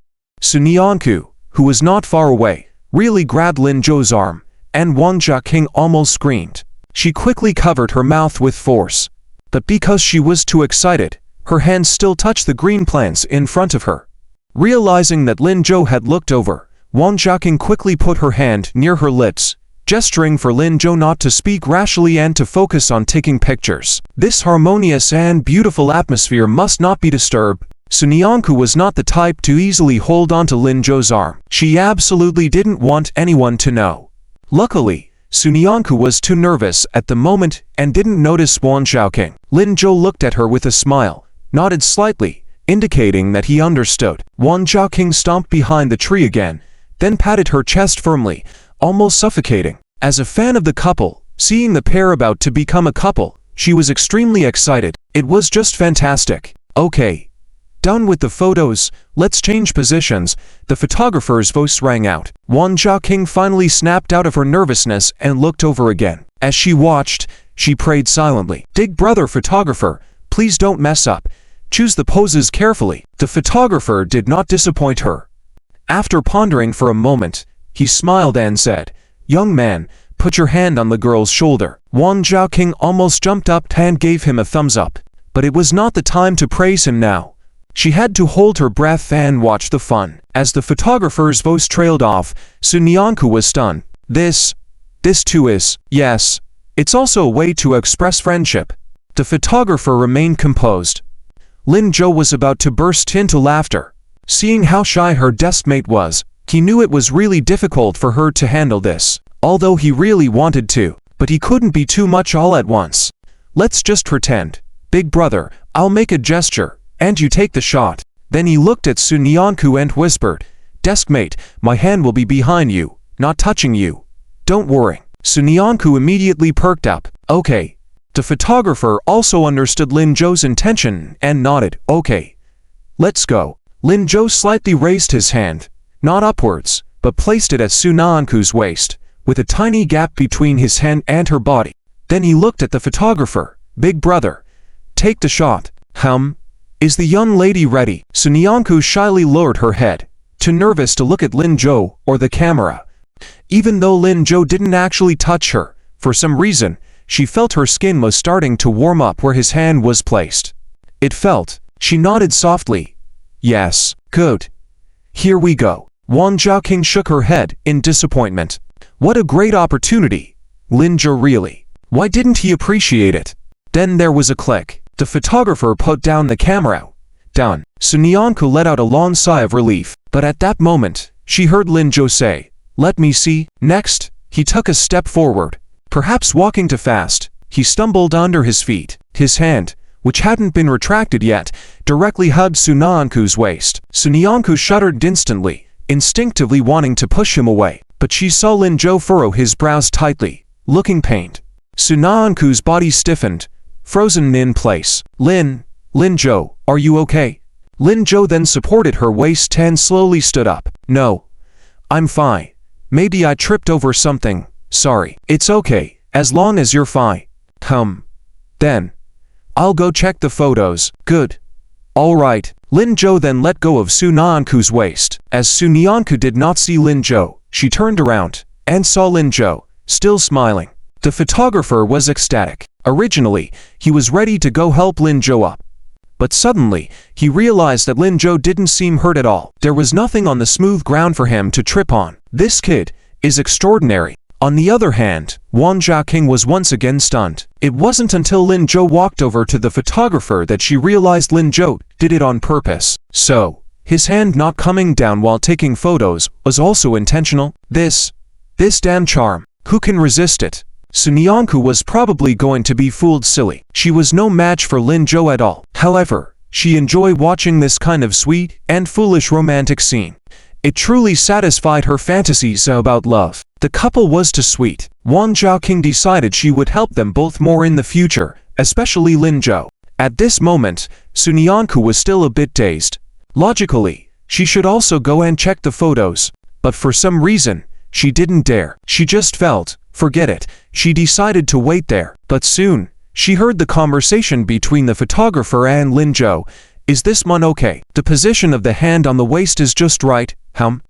Sunyanku, who was not far away, really grabbed Lin Zhou's arm, and Wang Zhaoqing almost screamed. She quickly covered her mouth with force. But because she was too excited, her hands still touched the green plants in front of her. Realizing that Lin Zhou had looked over, Wang Zhaoqing quickly put her hand near her lips, gesturing for Lin Zhou not to speak rashly and to focus on taking pictures. This harmonious and beautiful atmosphere must not be disturbed. Sunyanku was not the type to easily hold onto Lin Zhou's arm. She absolutely didn't want anyone to know. Luckily, Sunyanku was too nervous at the moment and didn't notice Wang Zhaoqing. Lin Zhou looked at her with a smile, nodded slightly, indicating that he understood. Wang Zhaoqing stomped behind the tree again, then patted her chest firmly, almost suffocating. As a fan of the couple, seeing the pair about to become a couple, she was extremely excited. It was just fantastic. Okay. Done with the photos, let's change positions. The photographer's voice rang out. Wang Zhaoqing finally snapped out of her nervousness and looked over again. As she watched, she prayed silently. Big brother photographer, please don't mess up. Choose the poses carefully. The photographer did not disappoint her. After pondering for a moment, he smiled and said, young man, put your hand on the girl's shoulder. Wang Zhaoqing almost jumped up and gave him a thumbs up. But it was not the time to praise him now. She had to hold her breath and watch the fun. As the photographer's voice trailed off, Sunyanku was stunned. This too is, yes. It's also a way to express friendship. The photographer remained composed. Lin Zhou was about to burst into laughter. Seeing how shy her deskmate was, he knew it was really difficult for her to handle this, although he really wanted to, but he couldn't be too much all at once. Let's just pretend. Big brother, I'll make a gesture, and you take the shot. Then he looked at Sunyanku and whispered, Deskmate, my hand will be behind you, not touching you. Don't worry. Sunyanku immediately perked up. Okay. The photographer also understood Lin Zhou's intention and nodded. Okay. Let's go. Lin Zhou slightly raised his hand, not upwards, but placed it at Sunyanku's waist, with a tiny gap between his hand and her body. Then he looked at the photographer. Big brother, take the shot. Is the young lady ready? Sunyanku shyly lowered her head, too nervous to look at Lin Zhou or the camera. Even though Lin Zhou didn't actually touch her, for some reason, she felt her skin was starting to warm up where his hand was placed. It felt. She nodded softly. Yes, good. Here we go. Wang Zhaoqing shook her head in disappointment. What a great opportunity. Lin Zhou really. Why didn't he appreciate it? Then there was a click. The photographer put down the camera. Done. Sunyanku let out a long sigh of relief, but at that moment, she heard Lin Zhou say, Let me see. Next, he took a step forward. Perhaps walking too fast, he stumbled under his feet. His hand, which hadn't been retracted yet, directly hugged Sunyanku's waist. Sunyanku shuddered instantly, instinctively wanting to push him away, but she saw Lin Zhou furrow his brows tightly, looking pained. Sunyanku's body stiffened, frozen in place. Lin Zhou, are you okay? Lin Zhou then supported her waist and slowly stood up. No. I'm fine. Maybe I tripped over something. Sorry. It's okay, as long as you're fine. Then. I'll go check the photos. Good. All right. Lin Zhou then let go of Sunyanku's waist. As Sunyanku did not see Lin Zhou, she turned around and saw Lin Zhou, still smiling. The photographer was ecstatic. Originally, he was ready to go help Lin Zhou up. But suddenly, he realized that Lin Zhou didn't seem hurt at all. There was nothing on the smooth ground for him to trip on. This kid is extraordinary. On the other hand, Wang Zhaoqing was once again stunned. It wasn't until Lin Zhou walked over to the photographer that she realized Lin Zhou did it on purpose. So, his hand not coming down while taking photos was also intentional. This damn charm. Who can resist it? Sunyanku was probably going to be fooled silly. She was no match for Lin Zhou at all. However, she enjoyed watching this kind of sweet and foolish romantic scene. It truly satisfied her fantasies about love. The couple was too sweet. Wang Zhaoqing decided she would help them both more in the future, especially Lin Zhou. At this moment, Sunyanku was still a bit dazed. Logically, she should also go and check the photos, but for some reason, she didn't dare. She just felt, forget it. She decided to wait there. But soon, she heard the conversation between the photographer and Lin Zhou. Is this one okay? The position of the hand on the waist is just right.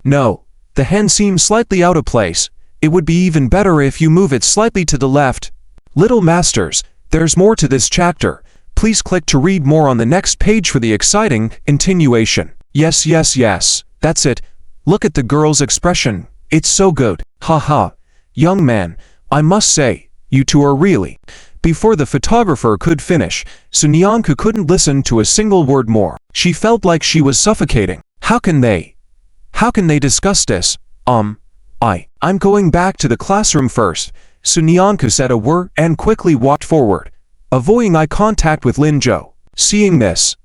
No. The hand seems slightly out of place. It would be even better if you move it slightly to the left. Little masters, there's more to this chapter. Please click to read more on the next page for the exciting continuation. Yes, that's it. Look at the girl's expression. It's so good. Haha. Young man, I must say, you two are really. Before the photographer could finish, Sunyanku couldn't listen to a single word more. She felt like she was suffocating. How can they discuss this? I'm going back to the classroom first. Sunyanku said a word and quickly walked forward, avoiding eye contact with Lin Zhou. Seeing this,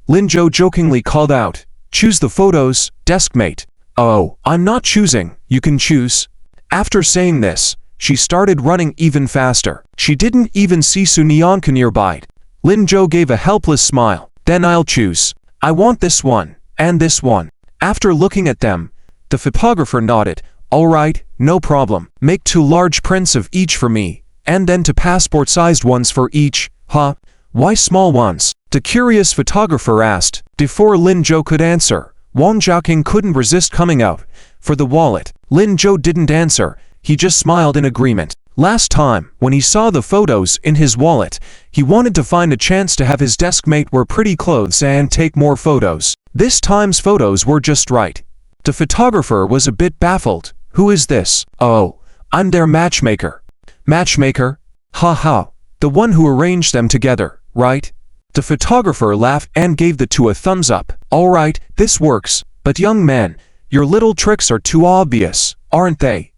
Lin Zhou jokingly called out, Choose the photos, Deskmate. Oh, I'm not choosing, you can choose. After saying this, she started running even faster. She didn't even see Sunyanku nearby. Lin Zhou gave a helpless smile. Then I'll choose. I want this one, and this one. After looking at them, the photographer nodded. All right, no problem. Make 2 large prints of each for me, and then 2 passport-sized ones for each. Why small ones? The curious photographer asked. Before Lin Zhou could answer, Wang Zhaoqing couldn't resist coming out for the wallet. Lin Zhou didn't answer. He just smiled in agreement. Last time, when he saw the photos in his wallet, he wanted to find a chance to have his deskmate wear pretty clothes and take more photos. This time's photos were just right. The photographer was a bit baffled. Who is this? Oh, I'm their matchmaker. Matchmaker? The one who arranged them together, right? The photographer laughed and gave the 2 a thumbs up. All right, this works. But young man, your little tricks are too obvious, aren't they?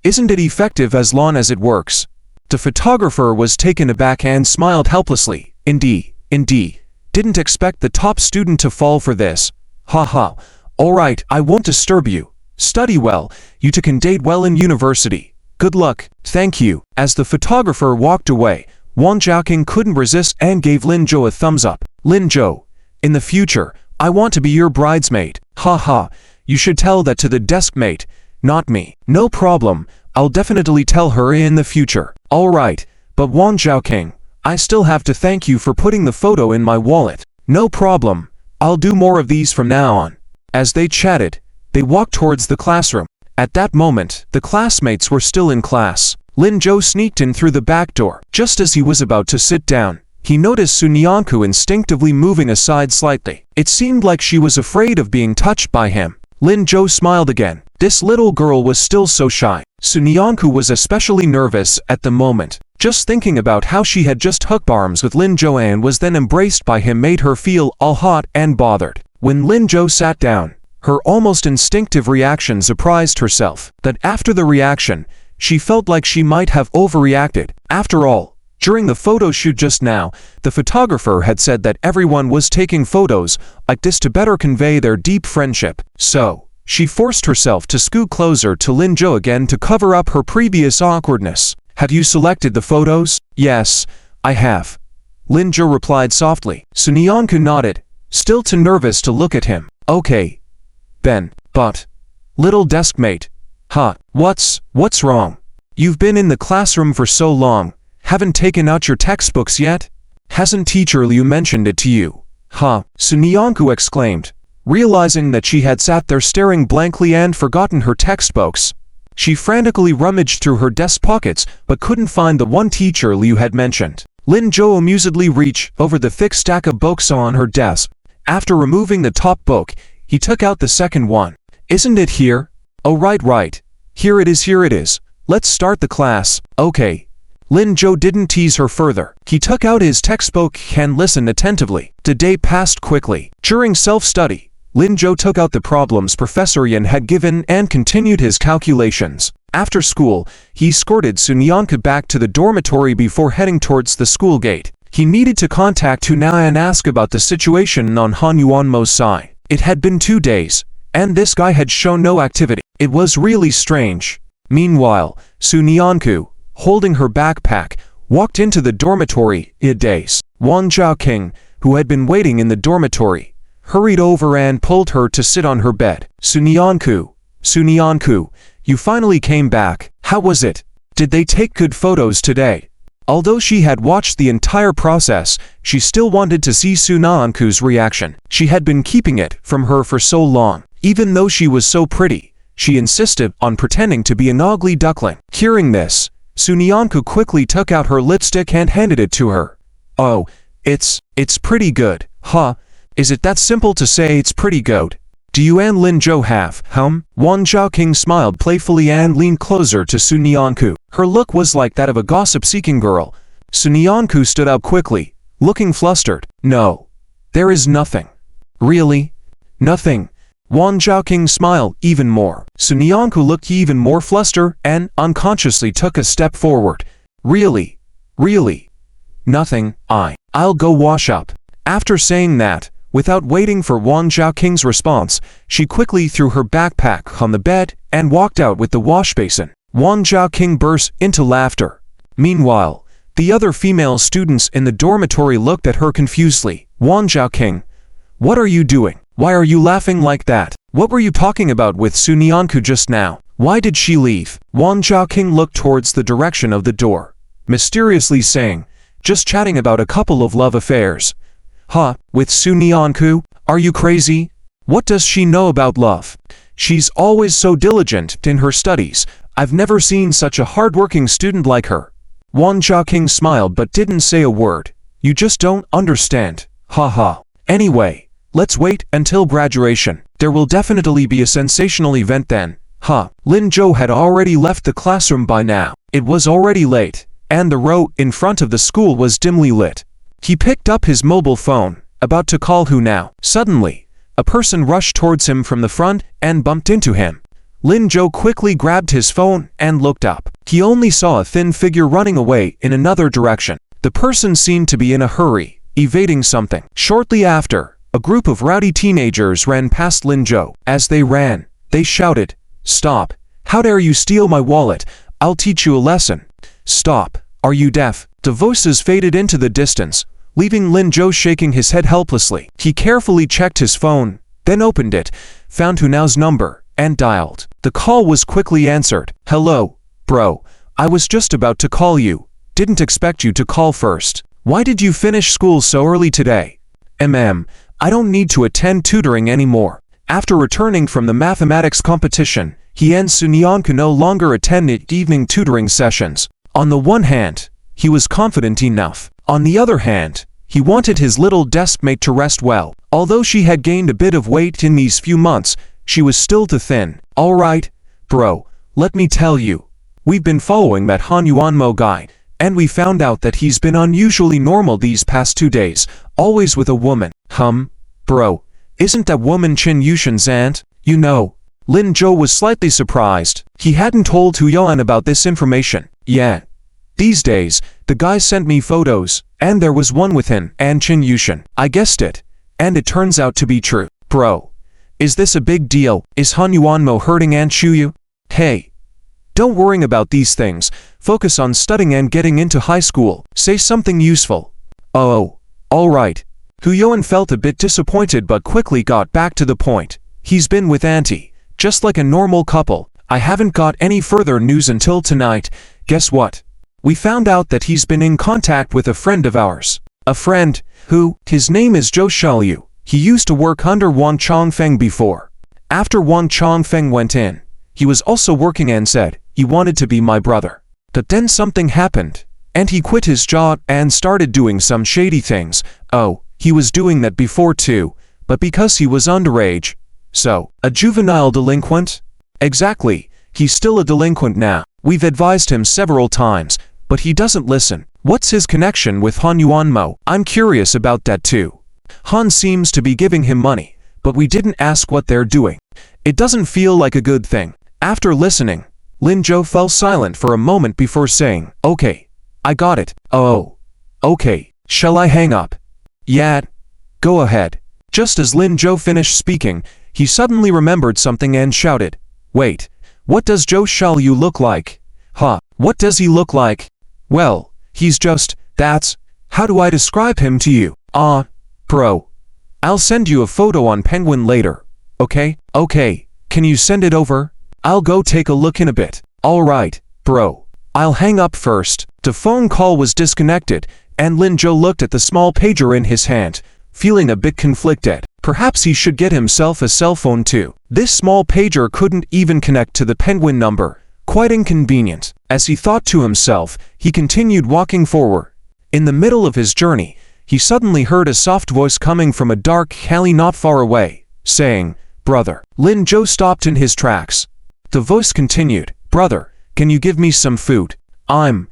Isn't it effective as long as it works? The photographer was taken aback and smiled helplessly. Indeed. Didn't expect the top student to fall for this. Haha. Alright, I won't disturb you. Study well, you two can date well in university. Good luck, thank you. As the photographer walked away, Wang Zhaoqing couldn't resist and gave Lin Zhou a thumbs up. Lin Zhou, in the future, I want to be your bridesmaid. Haha, you should tell that to the deskmate, not me. No problem, I'll definitely tell her in the future. Alright, but Wang Zhaoqing, I still have to thank you for putting the photo in my wallet. No problem, I'll do more of these from now on. As they chatted, they walked towards the classroom. At that moment, the classmates were still in class. Lin Zhou sneaked in through the back door. Just as he was about to sit down, he noticed Sun Yanku instinctively moving aside slightly. It seemed like she was afraid of being touched by him. Lin Zhou smiled again. This little girl was still so shy. Sun Yanku was especially nervous at the moment. Just thinking about how she had just hooked arms with Lin Zhou and was then embraced by him made her feel all hot and bothered. When Lin Zhou sat down, her almost instinctive reaction surprised herself. That after the reaction, she felt like she might have overreacted. After all, during the photo shoot just now, the photographer had said that everyone was taking photos like this to better convey their deep friendship. So, she forced herself to scoot closer to Lin Zhou again to cover up her previous awkwardness. Have you selected the photos? Yes, I have. Lin Zhou replied softly. Sun Yanku nodded, still too nervous to look at him. Okay. Then, but, little deskmate. Huh, what's wrong? You've been in the classroom for so long, haven't taken out your textbooks yet? Hasn't teacher Liu mentioned it to you? Huh, Sun Yanku exclaimed, realizing that she had sat there staring blankly and forgotten her textbooks. She frantically rummaged through her desk pockets but couldn't find the one teacher Liu had mentioned. Lin Zhou amusedly reached over the thick stack of books on her desk. After removing the top book, he took out the second one. Isn't it here? Oh right. Here it is. Let's start the class. Okay. Lin Zhou didn't tease her further. He took out his textbook and listened attentively. The day passed quickly. During self-study, Lin Zhou took out the problems Professor Yan had given and continued his calculations. After school, he escorted Sun Yanku back to the dormitory before heading towards the school gate. He needed to contact Huna and ask about the situation on Han Yuanmo's side. It had been 2 days, and this guy had shown no activity. It was really strange. Meanwhile, Sun Yanku, holding her backpack, walked into the dormitory. Wang Zhaoqing, who had been waiting in the dormitory, hurried over and pulled her to sit on her bed. Sun Yanku, you finally came back. How was it? Did they take good photos today? Although she had watched the entire process, she still wanted to see Sun Yanku's reaction. She had been keeping it from her for so long. Even though she was so pretty, she insisted on pretending to be an ugly duckling. Hearing this, Sun Yanku quickly took out her lipstick and handed it to her. Oh, it's pretty good. Huh? Is it that simple to say it's pretty good? Do you and Lin Zhou have, Wang Zhaoqing smiled playfully and leaned closer to Sun Yanku. Her look was like that of a gossip-seeking girl. Sun Yanku stood up quickly, looking flustered. No. There is nothing. Really? Nothing. Wang Zhaoqing smiled even more. Sun Yanku looked even more flustered and unconsciously took a step forward. Really? Nothing. I'll go wash up. After saying that, without waiting for Wang Zhaoqing's response, she quickly threw her backpack on the bed and walked out with the wash basin. Wang Zhaoqing burst into laughter. Meanwhile, the other female students in the dormitory looked at her confusedly. Wang Zhaoqing, what are you doing? Why are you laughing like that? What were you talking about with Sun Yanku just now? Why did she leave? Wang Zhaoqing looked towards the direction of the door, mysteriously saying, just chatting about a couple of love affairs. Huh, with Sun Yanku? Are you crazy? What does she know about love? She's always so diligent in her studies. I've never seen such a hardworking student like her. Wang Zhaoqing smiled but didn't say a word. You just don't understand. Haha. Anyway, let's wait until graduation. There will definitely be a sensational event then. Lin Zhou had already left the classroom by now. It was already late, and the row in front of the school was dimly lit. He picked up his mobile phone, about to call who now. Suddenly, a person rushed towards him from the front and bumped into him. Lin Zhou quickly grabbed his phone and looked up. He only saw a thin figure running away in another direction. The person seemed to be in a hurry. evading something. Shortly after, a group of rowdy teenagers ran past Lin Zhou. As they ran, they shouted, "Stop! How dare you steal my wallet? I'll teach you a lesson. Stop! Are you deaf?" The voices faded into the distance, leaving Lin Zhou shaking his head helplessly. He carefully checked his phone, then opened it, found Hu Nao's number, and dialed. The call was quickly answered. "Hello, bro. I was just about to call you. Didn't expect you to call first. Why did you finish school so early today?" I don't need to attend tutoring anymore." After returning from the mathematics competition, he and Sunyan could no longer attend evening tutoring sessions. On the one hand, he was confident enough. On the other hand, he wanted his little deskmate to rest well. Although she had gained a bit of weight in these few months, she was still too thin. "All right, bro, let me tell you. We've been following that Han Yuanmo guy, and we found out that he's been unusually normal these past 2 days, always with a woman." Bro, isn't that woman Qin Yushan's aunt? You know. Lin Zhou was slightly surprised. He hadn't told Hu Yuan about this information. "Yeah. These days, the guy sent me photos, and there was one with him and Qin Yushan. I guessed it, and it turns out to be true." "Bro, is this a big deal? Is Han Yuanmo hurting Aunt Shuyu?" "Hey, don't worry about these things. Focus on studying and getting into high school. Say something useful." "Oh, all right." Hu Yuan felt a bit disappointed but quickly got back to the point. "He's been with Auntie, just like a normal couple. I haven't got any further news until tonight. Guess what? We found out that he's been in contact with a friend of ours." "A friend? Who?" "His name is Zhou Xiaoyu. He used to work under Wang Chongfeng before. After Wang Chongfeng went in, he was also working and said he wanted to be my brother. But then something happened, and he quit his job and started doing some shady things. Oh, he was doing that before too, but because he was underage. So, a juvenile delinquent?" "Exactly. He's still a delinquent now. We've advised him several times, but he doesn't listen." "What's his connection with Han Yuanmo?" "I'm curious about that too. Han seems to be giving him money, but we didn't ask what they're doing. It doesn't feel like a good thing." After listening, Lin Zhou fell silent for a moment before saying, "Okay, I got it." "Oh, okay. Shall I hang up?" "Yeah, go ahead." Just as Lin Zhou finished speaking, he suddenly remembered something and shouted, "Wait, what does Zhou Xiaoyu look like?" What does he look like?" "Well, he's just, how do I describe him to you?" Bro. I'll send you a photo on Penguin later. Okay? Okay, can you send it over? I'll go take a look in a bit." "All right, bro. I'll hang up first." The phone call was disconnected, and Lin Zhou looked at the small pager in his hand, feeling a bit conflicted. Perhaps he should get himself a cell phone too. This small pager couldn't even connect to the Penguin number. Quite inconvenient. As he thought to himself, he continued walking forward. In the middle of his journey, he suddenly heard a soft voice coming from a dark alley not far away, saying, "Brother." Lin Zhou stopped in his tracks. The voice continued, "Brother, can you give me some food? I'm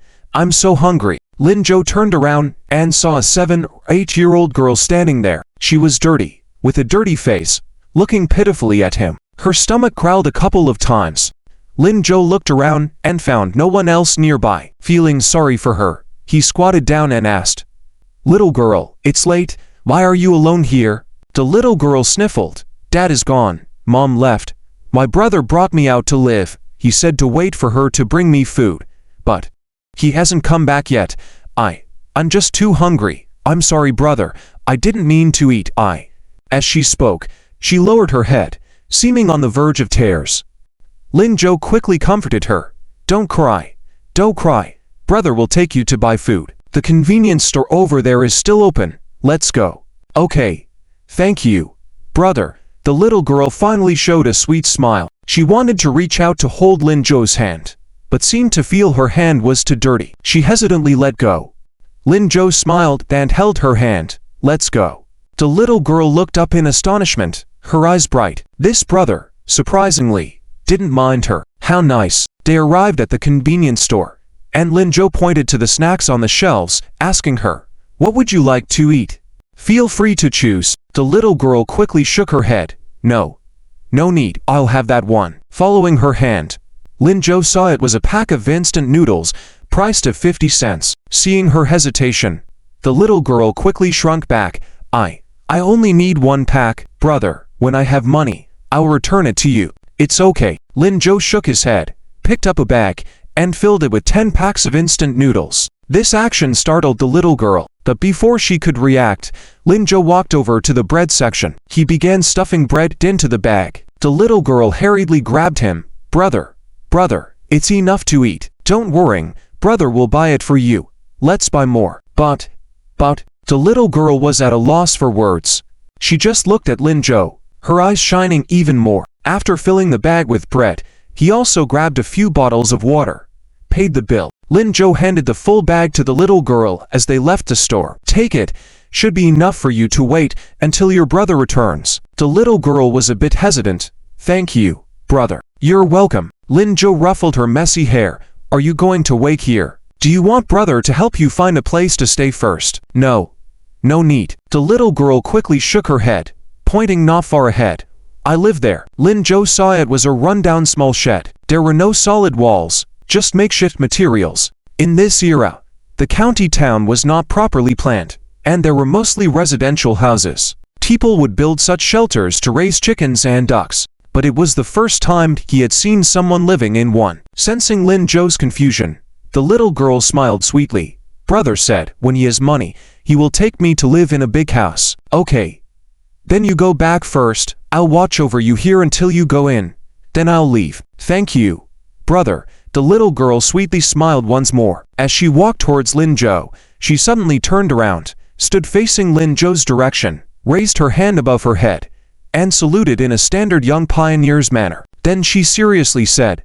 so hungry." Lin Zhou turned around and saw a 7 or 8-year-old girl standing there. She was dirty, with a dirty face, looking pitifully at him. Her stomach growled a couple of times. Lin Zhou looked around and found no one else nearby. Feeling sorry for her, he squatted down and asked, "Little girl, it's late. Why are you alone here?" The little girl sniffled. "Dad is gone. Mom left. My brother brought me out to live. He said to wait for her to bring me food. But he hasn't come back yet. I'm just too hungry. I'm sorry, brother. I didn't mean to eat." As she spoke, she lowered her head, seeming on the verge of tears. Lin Zhou quickly comforted her. "Don't cry. Don't cry. Brother will take you to buy food. The convenience store over there is still open. Let's go." "Okay. Thank you, brother." The little girl finally showed a sweet smile. She wanted to reach out to hold Lin Zhou's hand, but seemed to feel her hand was too dirty. She hesitantly let go. Lin Zhou smiled and held her hand. "Let's go." The little girl looked up in astonishment, her eyes bright. This brother, surprisingly, didn't mind her. How nice. They arrived at the convenience store, and Lin Zhou pointed to the snacks on the shelves, asking her, "What would you like to eat? Feel free to choose." The little girl quickly shook her head. No need, I'll have that one." Following her hand, Lin Zhou saw it was a pack of instant noodles, priced at 50 cents. Seeing her hesitation, The little girl quickly shrunk back. I only need 1 pack, brother. When I have money, I'll return it to you. It's okay. Lin Zhou shook his head, picked up a bag, and filled it with 10 packs of instant noodles. This action startled the little girl, but before she could react, Lin Zhou walked over to the bread section. He began stuffing bread into the bag. The little girl hurriedly grabbed him. Brother, it's enough to eat. Don't worry, brother will buy it for you. Let's buy more. But, the little girl was at a loss for words. She just looked at Lin Zhou, her eyes shining even more. After filling the bag with bread, he also grabbed a few bottles of water, paid the bill. Lin Zhou handed the full bag to the little girl as they left the store. Take it. Should be enough for you to wait until your brother returns. The little girl was a bit hesitant. Thank you, brother. You're welcome. Lin Zhou ruffled her messy hair. Are you going to wait here? Do you want brother to help you find a place to stay first? No need. The little girl quickly shook her head, pointing not far ahead. I live there. Lin Zhou saw it was a rundown small shed. There were no solid walls, just makeshift materials. In this era, the county town was not properly planned, and there were mostly residential houses. People would build such shelters to raise chickens and ducks, but it was the first time he had seen someone living in one. Sensing Lin Zhou's confusion, the little girl smiled sweetly. Brother said, when he has money, he will take me to live in a big house. Okay. Then you go back first. I'll watch over you here until you go in. Then I'll leave. Thank you, brother. The little girl sweetly smiled once more. As she walked towards Lin Zhou, she suddenly turned around, stood facing Lin Zhou's direction, raised her hand above her head, and saluted in a standard young pioneer's manner. Then she seriously said,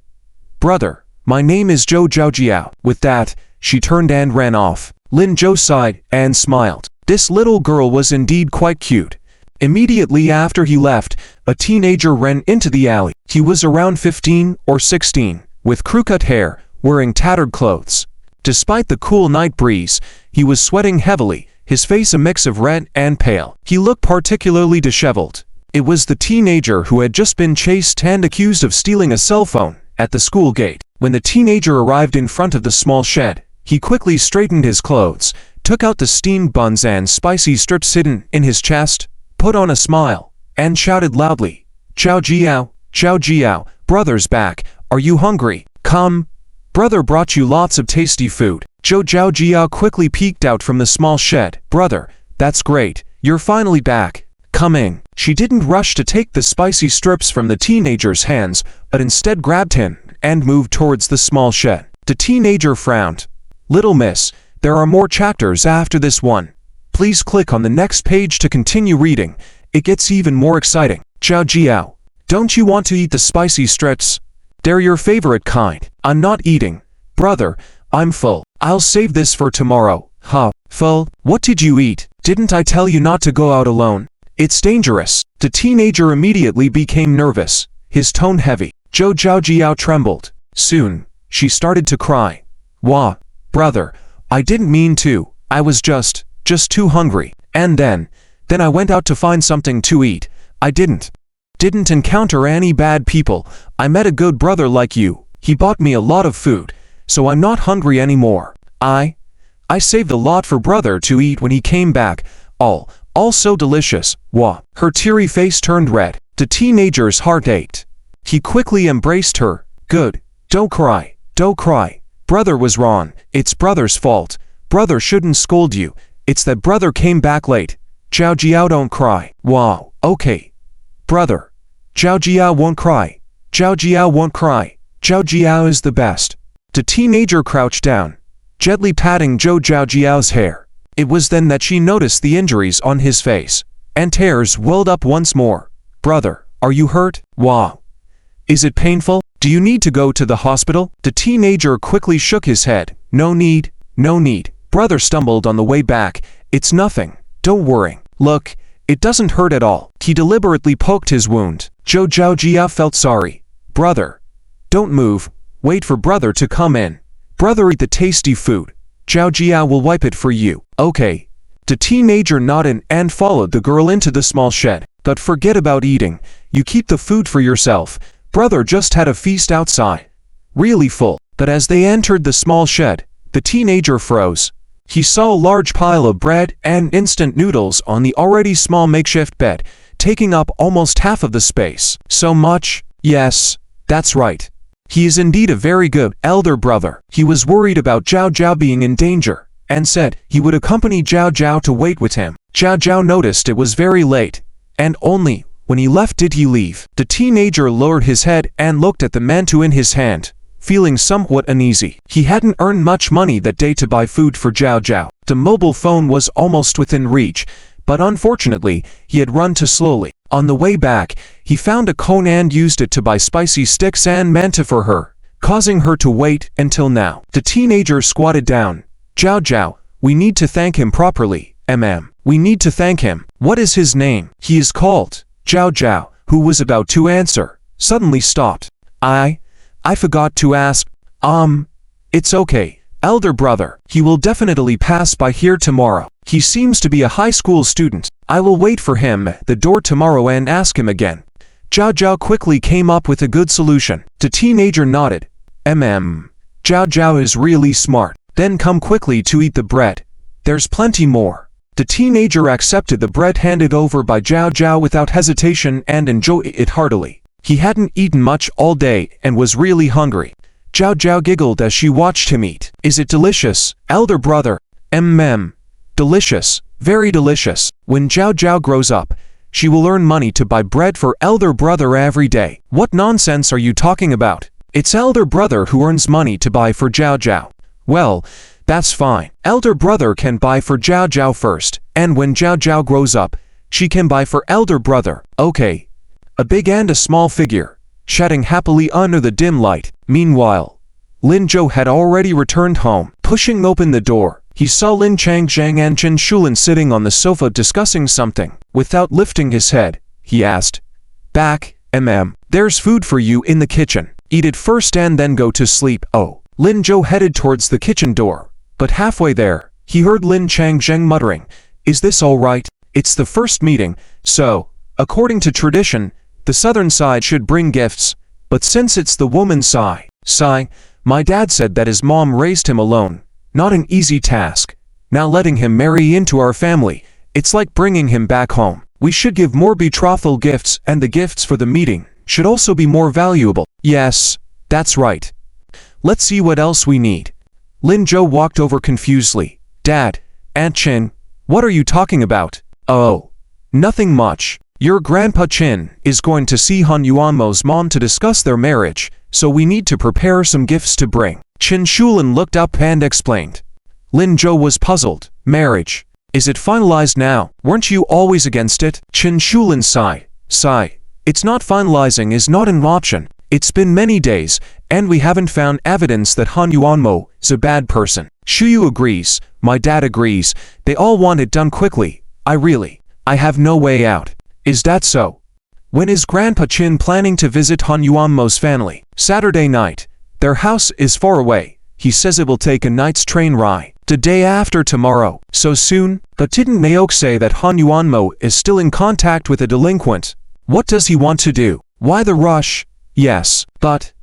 Brother, my name is Zhou Zhaojiao. With that, she turned and ran off. Lin Zhou sighed and smiled. This little girl was indeed quite cute. Immediately after he left, a teenager ran into the alley. He was around 15 or 16, with crew-cut hair, wearing tattered clothes. Despite the cool night breeze, he was sweating heavily, his face a mix of red and pale. He looked particularly disheveled. It was the teenager who had just been chased and accused of stealing a cell phone at the school gate. When the teenager arrived in front of the small shed, he quickly straightened his clothes, took out the steamed buns and spicy strips hidden in his chest, put on a smile, and shouted loudly, Zhao Jiao, brother's back. Are you hungry? Come. Brother brought you lots of tasty food. Zhao Jiao quickly peeked out from the small shed. Brother, that's great. You're finally back. Coming. She didn't rush to take the spicy strips from the teenager's hands, but instead grabbed him and moved towards the small shed. The teenager frowned. Little miss, there are more chapters after this one. Please click on the next page to continue reading. It gets even more exciting. Zhao Jiao, don't you want to eat the spicy strips? They're your favorite kind. I'm not eating. Brother, I'm full. I'll save this for tomorrow. Huh, full? What did you eat? Didn't I tell you not to go out alone? It's dangerous. The teenager immediately became nervous, his tone heavy. Zhao Jiao trembled. Soon, she started to cry. Wah, brother, I didn't mean to. I was just too hungry. And then I went out to find something to eat. I didn't encounter any bad people. I met a good brother like you. He bought me a lot of food, so I'm not hungry anymore. I saved a lot for brother to eat when he came back. All so delicious. Wah. Her teary face turned red. The teenager's heart ached. He quickly embraced her. Good. Don't cry. Brother was wrong. It's brother's fault. Brother shouldn't scold you. It's that brother came back late. Zhao Jiao, don't cry. Wow. Okay. Brother. Zhao Jiao won't cry. Zhao Jiao won't cry. Zhao Jiao is the best. The teenager crouched down, gently patting Zhao Jiao's hair. It was then that she noticed the injuries on his face, and tears welled up once more. Brother, are you hurt? Wow. Is it painful? Do you need to go to the hospital? The teenager quickly shook his head. No need. Brother stumbled on the way back. It's nothing. Don't worry. Look, it doesn't hurt at all. He deliberately poked his wound. Zhao Jia felt sorry. Brother, don't move. Wait for brother to come in. Brother, eat the tasty food. Zhao Jia will wipe it for you. Okay. The teenager nodded and followed the girl into the small shed. But forget about eating. You keep the food for yourself. Brother just had a feast outside. Really full. But as they entered the small shed, the teenager froze. He saw a large pile of bread and instant noodles on the already small makeshift bed, taking up almost half of the space. So much? Yes, that's right. He is indeed a very good elder brother. He was worried about Zhao Zhao being in danger, and said he would accompany Zhao Zhao to wait with him. Zhao Zhao noticed it was very late, and only when he left did he leave. The teenager lowered his head and looked at the mantou in his hand, feeling somewhat uneasy. He hadn't earned much money that day to buy food for Zhao Zhao. The mobile phone was almost within reach, but unfortunately, he had run too slowly. On the way back, he found a cone and used it to buy spicy sticks and manta for her, causing her to wait until now. The teenager squatted down. Zhao Zhao, we need to thank him properly, we need to thank him. What is his name? He is called Zhao Zhao, who was about to answer, suddenly stopped. I forgot to ask. It's okay, elder brother. He will definitely pass by here tomorrow. He seems to be a high school student. I will wait for him at the door tomorrow and ask him again. Zhao Zhao quickly came up with a good solution. The teenager nodded. Zhao Zhao is really smart. Then come quickly to eat the bread. There's plenty more. The teenager accepted the bread handed over by Zhao Zhao without hesitation and enjoyed it heartily. He hadn't eaten much all day and was really hungry. Zhao Zhao giggled as she watched him eat. Is it delicious, elder brother? Delicious, very delicious. When Zhao Zhao grows up, she will earn money to buy bread for elder brother every day. What nonsense are you talking about? It's elder brother who earns money to buy for Zhao Zhao. Well, that's fine. Elder brother can buy for Zhao Zhao first, and when Zhao Zhao grows up, she can buy for elder brother. Okay. A big and a small figure, chatting happily under the dim light. Meanwhile, Lin Zhou had already returned home. Pushing open the door, he saw Lin Changzheng and Chen Shulin sitting on the sofa discussing something. Without lifting his head, he asked, Back, there's food for you in the kitchen. Eat it first and then go to sleep. Oh. Lin Zhou headed towards the kitchen door, but halfway there, he heard Lin Changzheng muttering, Is this all right? It's the first meeting, so, according to tradition, the southern side should bring gifts, but since it's the woman's side, my dad said that his mom raised him alone. Not an easy task. Now letting him marry into our family, it's like bringing him back home. We should give more betrothal gifts, and the gifts for the meeting should also be more valuable. Yes, that's right. Let's see what else we need. Lin Zhou walked over confusedly. Dad, Aunt Chin, what are you talking about? Oh, nothing much. Your grandpa Chin is going to see Han Yuanmo's mom to discuss their marriage, so we need to prepare some gifts to bring. Chen Shulin looked up and explained. Lin Zhou was puzzled. Marriage. Is it finalized now? Weren't you always against it? Chen Shulin sighed. It's not finalizing is not an option. It's been many days, and we haven't found evidence that Han Yuanmo is a bad person. Shuyu agrees. My dad agrees. They all want it done quickly. I have no way out. Is that so? When is Grandpa Chin planning to visit Han Yuanmo's family? Saturday night. Their house is far away. He says it will take a night's train ride. The day after tomorrow. So soon? But didn't Naok say that Han Yuanmo is still in contact with a delinquent? What does he want to do? Why the rush? Yes, but...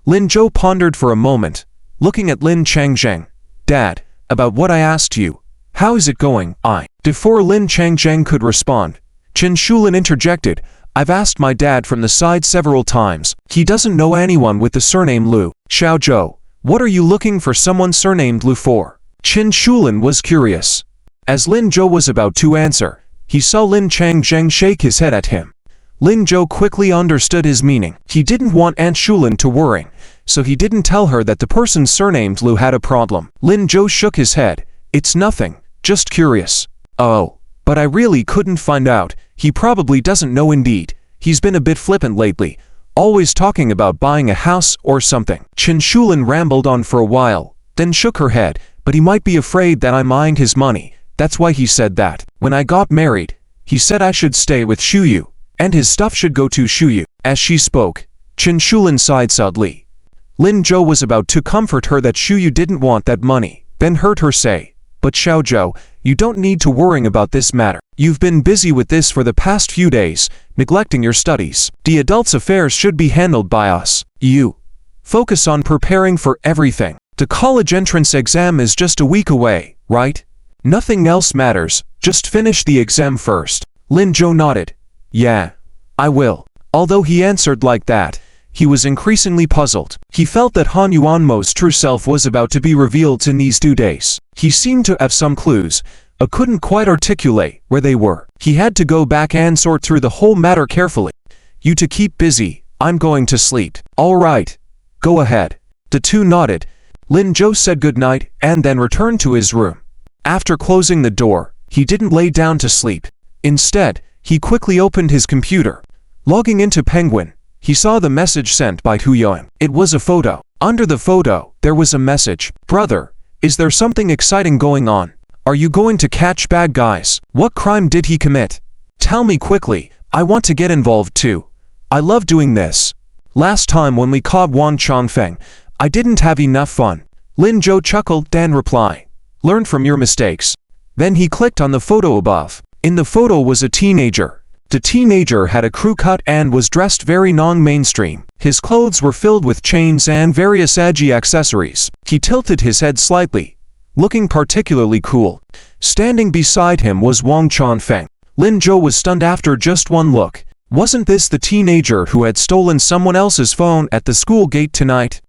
Lin Zhou pondered for a moment, looking at Lin Changzheng. Dad, about what I asked you. How is it going? Before Lin Changzheng could respond, Chen Shulin interjected. I've asked my dad from the side several times. He doesn't know anyone with the surname Lu. Xiao Zhou, what are you looking for someone surnamed Lu for? Chen Shulin was curious. As Lin Zhou was about to answer, he saw Lin Changzheng shake his head at him. Lin Zhou quickly understood his meaning. He didn't want Aunt Shulin to worry, so he didn't tell her that the person surnamed Lu had a problem. Lin Zhou shook his head. It's nothing, just curious. Oh, but I really couldn't find out. He probably doesn't know indeed. He's been a bit flippant lately, always talking about buying a house or something. Chen Shulin rambled on for a while, then shook her head. But he might be afraid that I mind his money. That's why he said that. When I got married, he said I should stay with Shuyu, and his stuff should go to Shuyu. As she spoke, Chen Shulin sighed sadly. Lin Zhou was about to comfort her that Shuyu didn't want that money, then heard her say, But Xiao Zhou, you don't need to worry about this matter. You've been busy with this for the past few days, neglecting your studies. The adults' affairs should be handled by us. You focus on preparing for everything. The college entrance exam is just a week away. right? Nothing else matters, just finish the exam first. Lin Zhou nodded. Yeah, I will. Although he answered like that, he was increasingly puzzled. He felt that Han Yuanmo's true self was about to be revealed in these 2 days. He seemed to have some clues, but couldn't quite articulate where they were. He had to go back and sort through the whole matter carefully. You to keep busy, I'm going to sleep. All right, go ahead. The two nodded. Lin Zhou said goodnight and then returned to his room. After closing the door, he didn't lay down to sleep. Instead, he quickly opened his computer. Logging into Penguin, he saw the message sent by Hu Young. It was a photo. Under the photo, there was a message. Brother, is there something exciting going on? Are you going to catch bad guys? What crime did he commit? Tell me quickly, I want to get involved too. I love doing this. Last time when we caught Wang Changfeng, I didn't have enough fun. Lin Zhou chuckled and replied. Learn from your mistakes. Then he clicked on the photo above. In the photo was a teenager. The teenager had a crew cut and was dressed very non-mainstream. His clothes were filled with chains and various edgy accessories. He tilted his head slightly, looking particularly cool. Standing beside him was Wang Changfeng. Lin Zhou was stunned after just one look. Wasn't this the teenager who had stolen someone else's phone at the school gate tonight?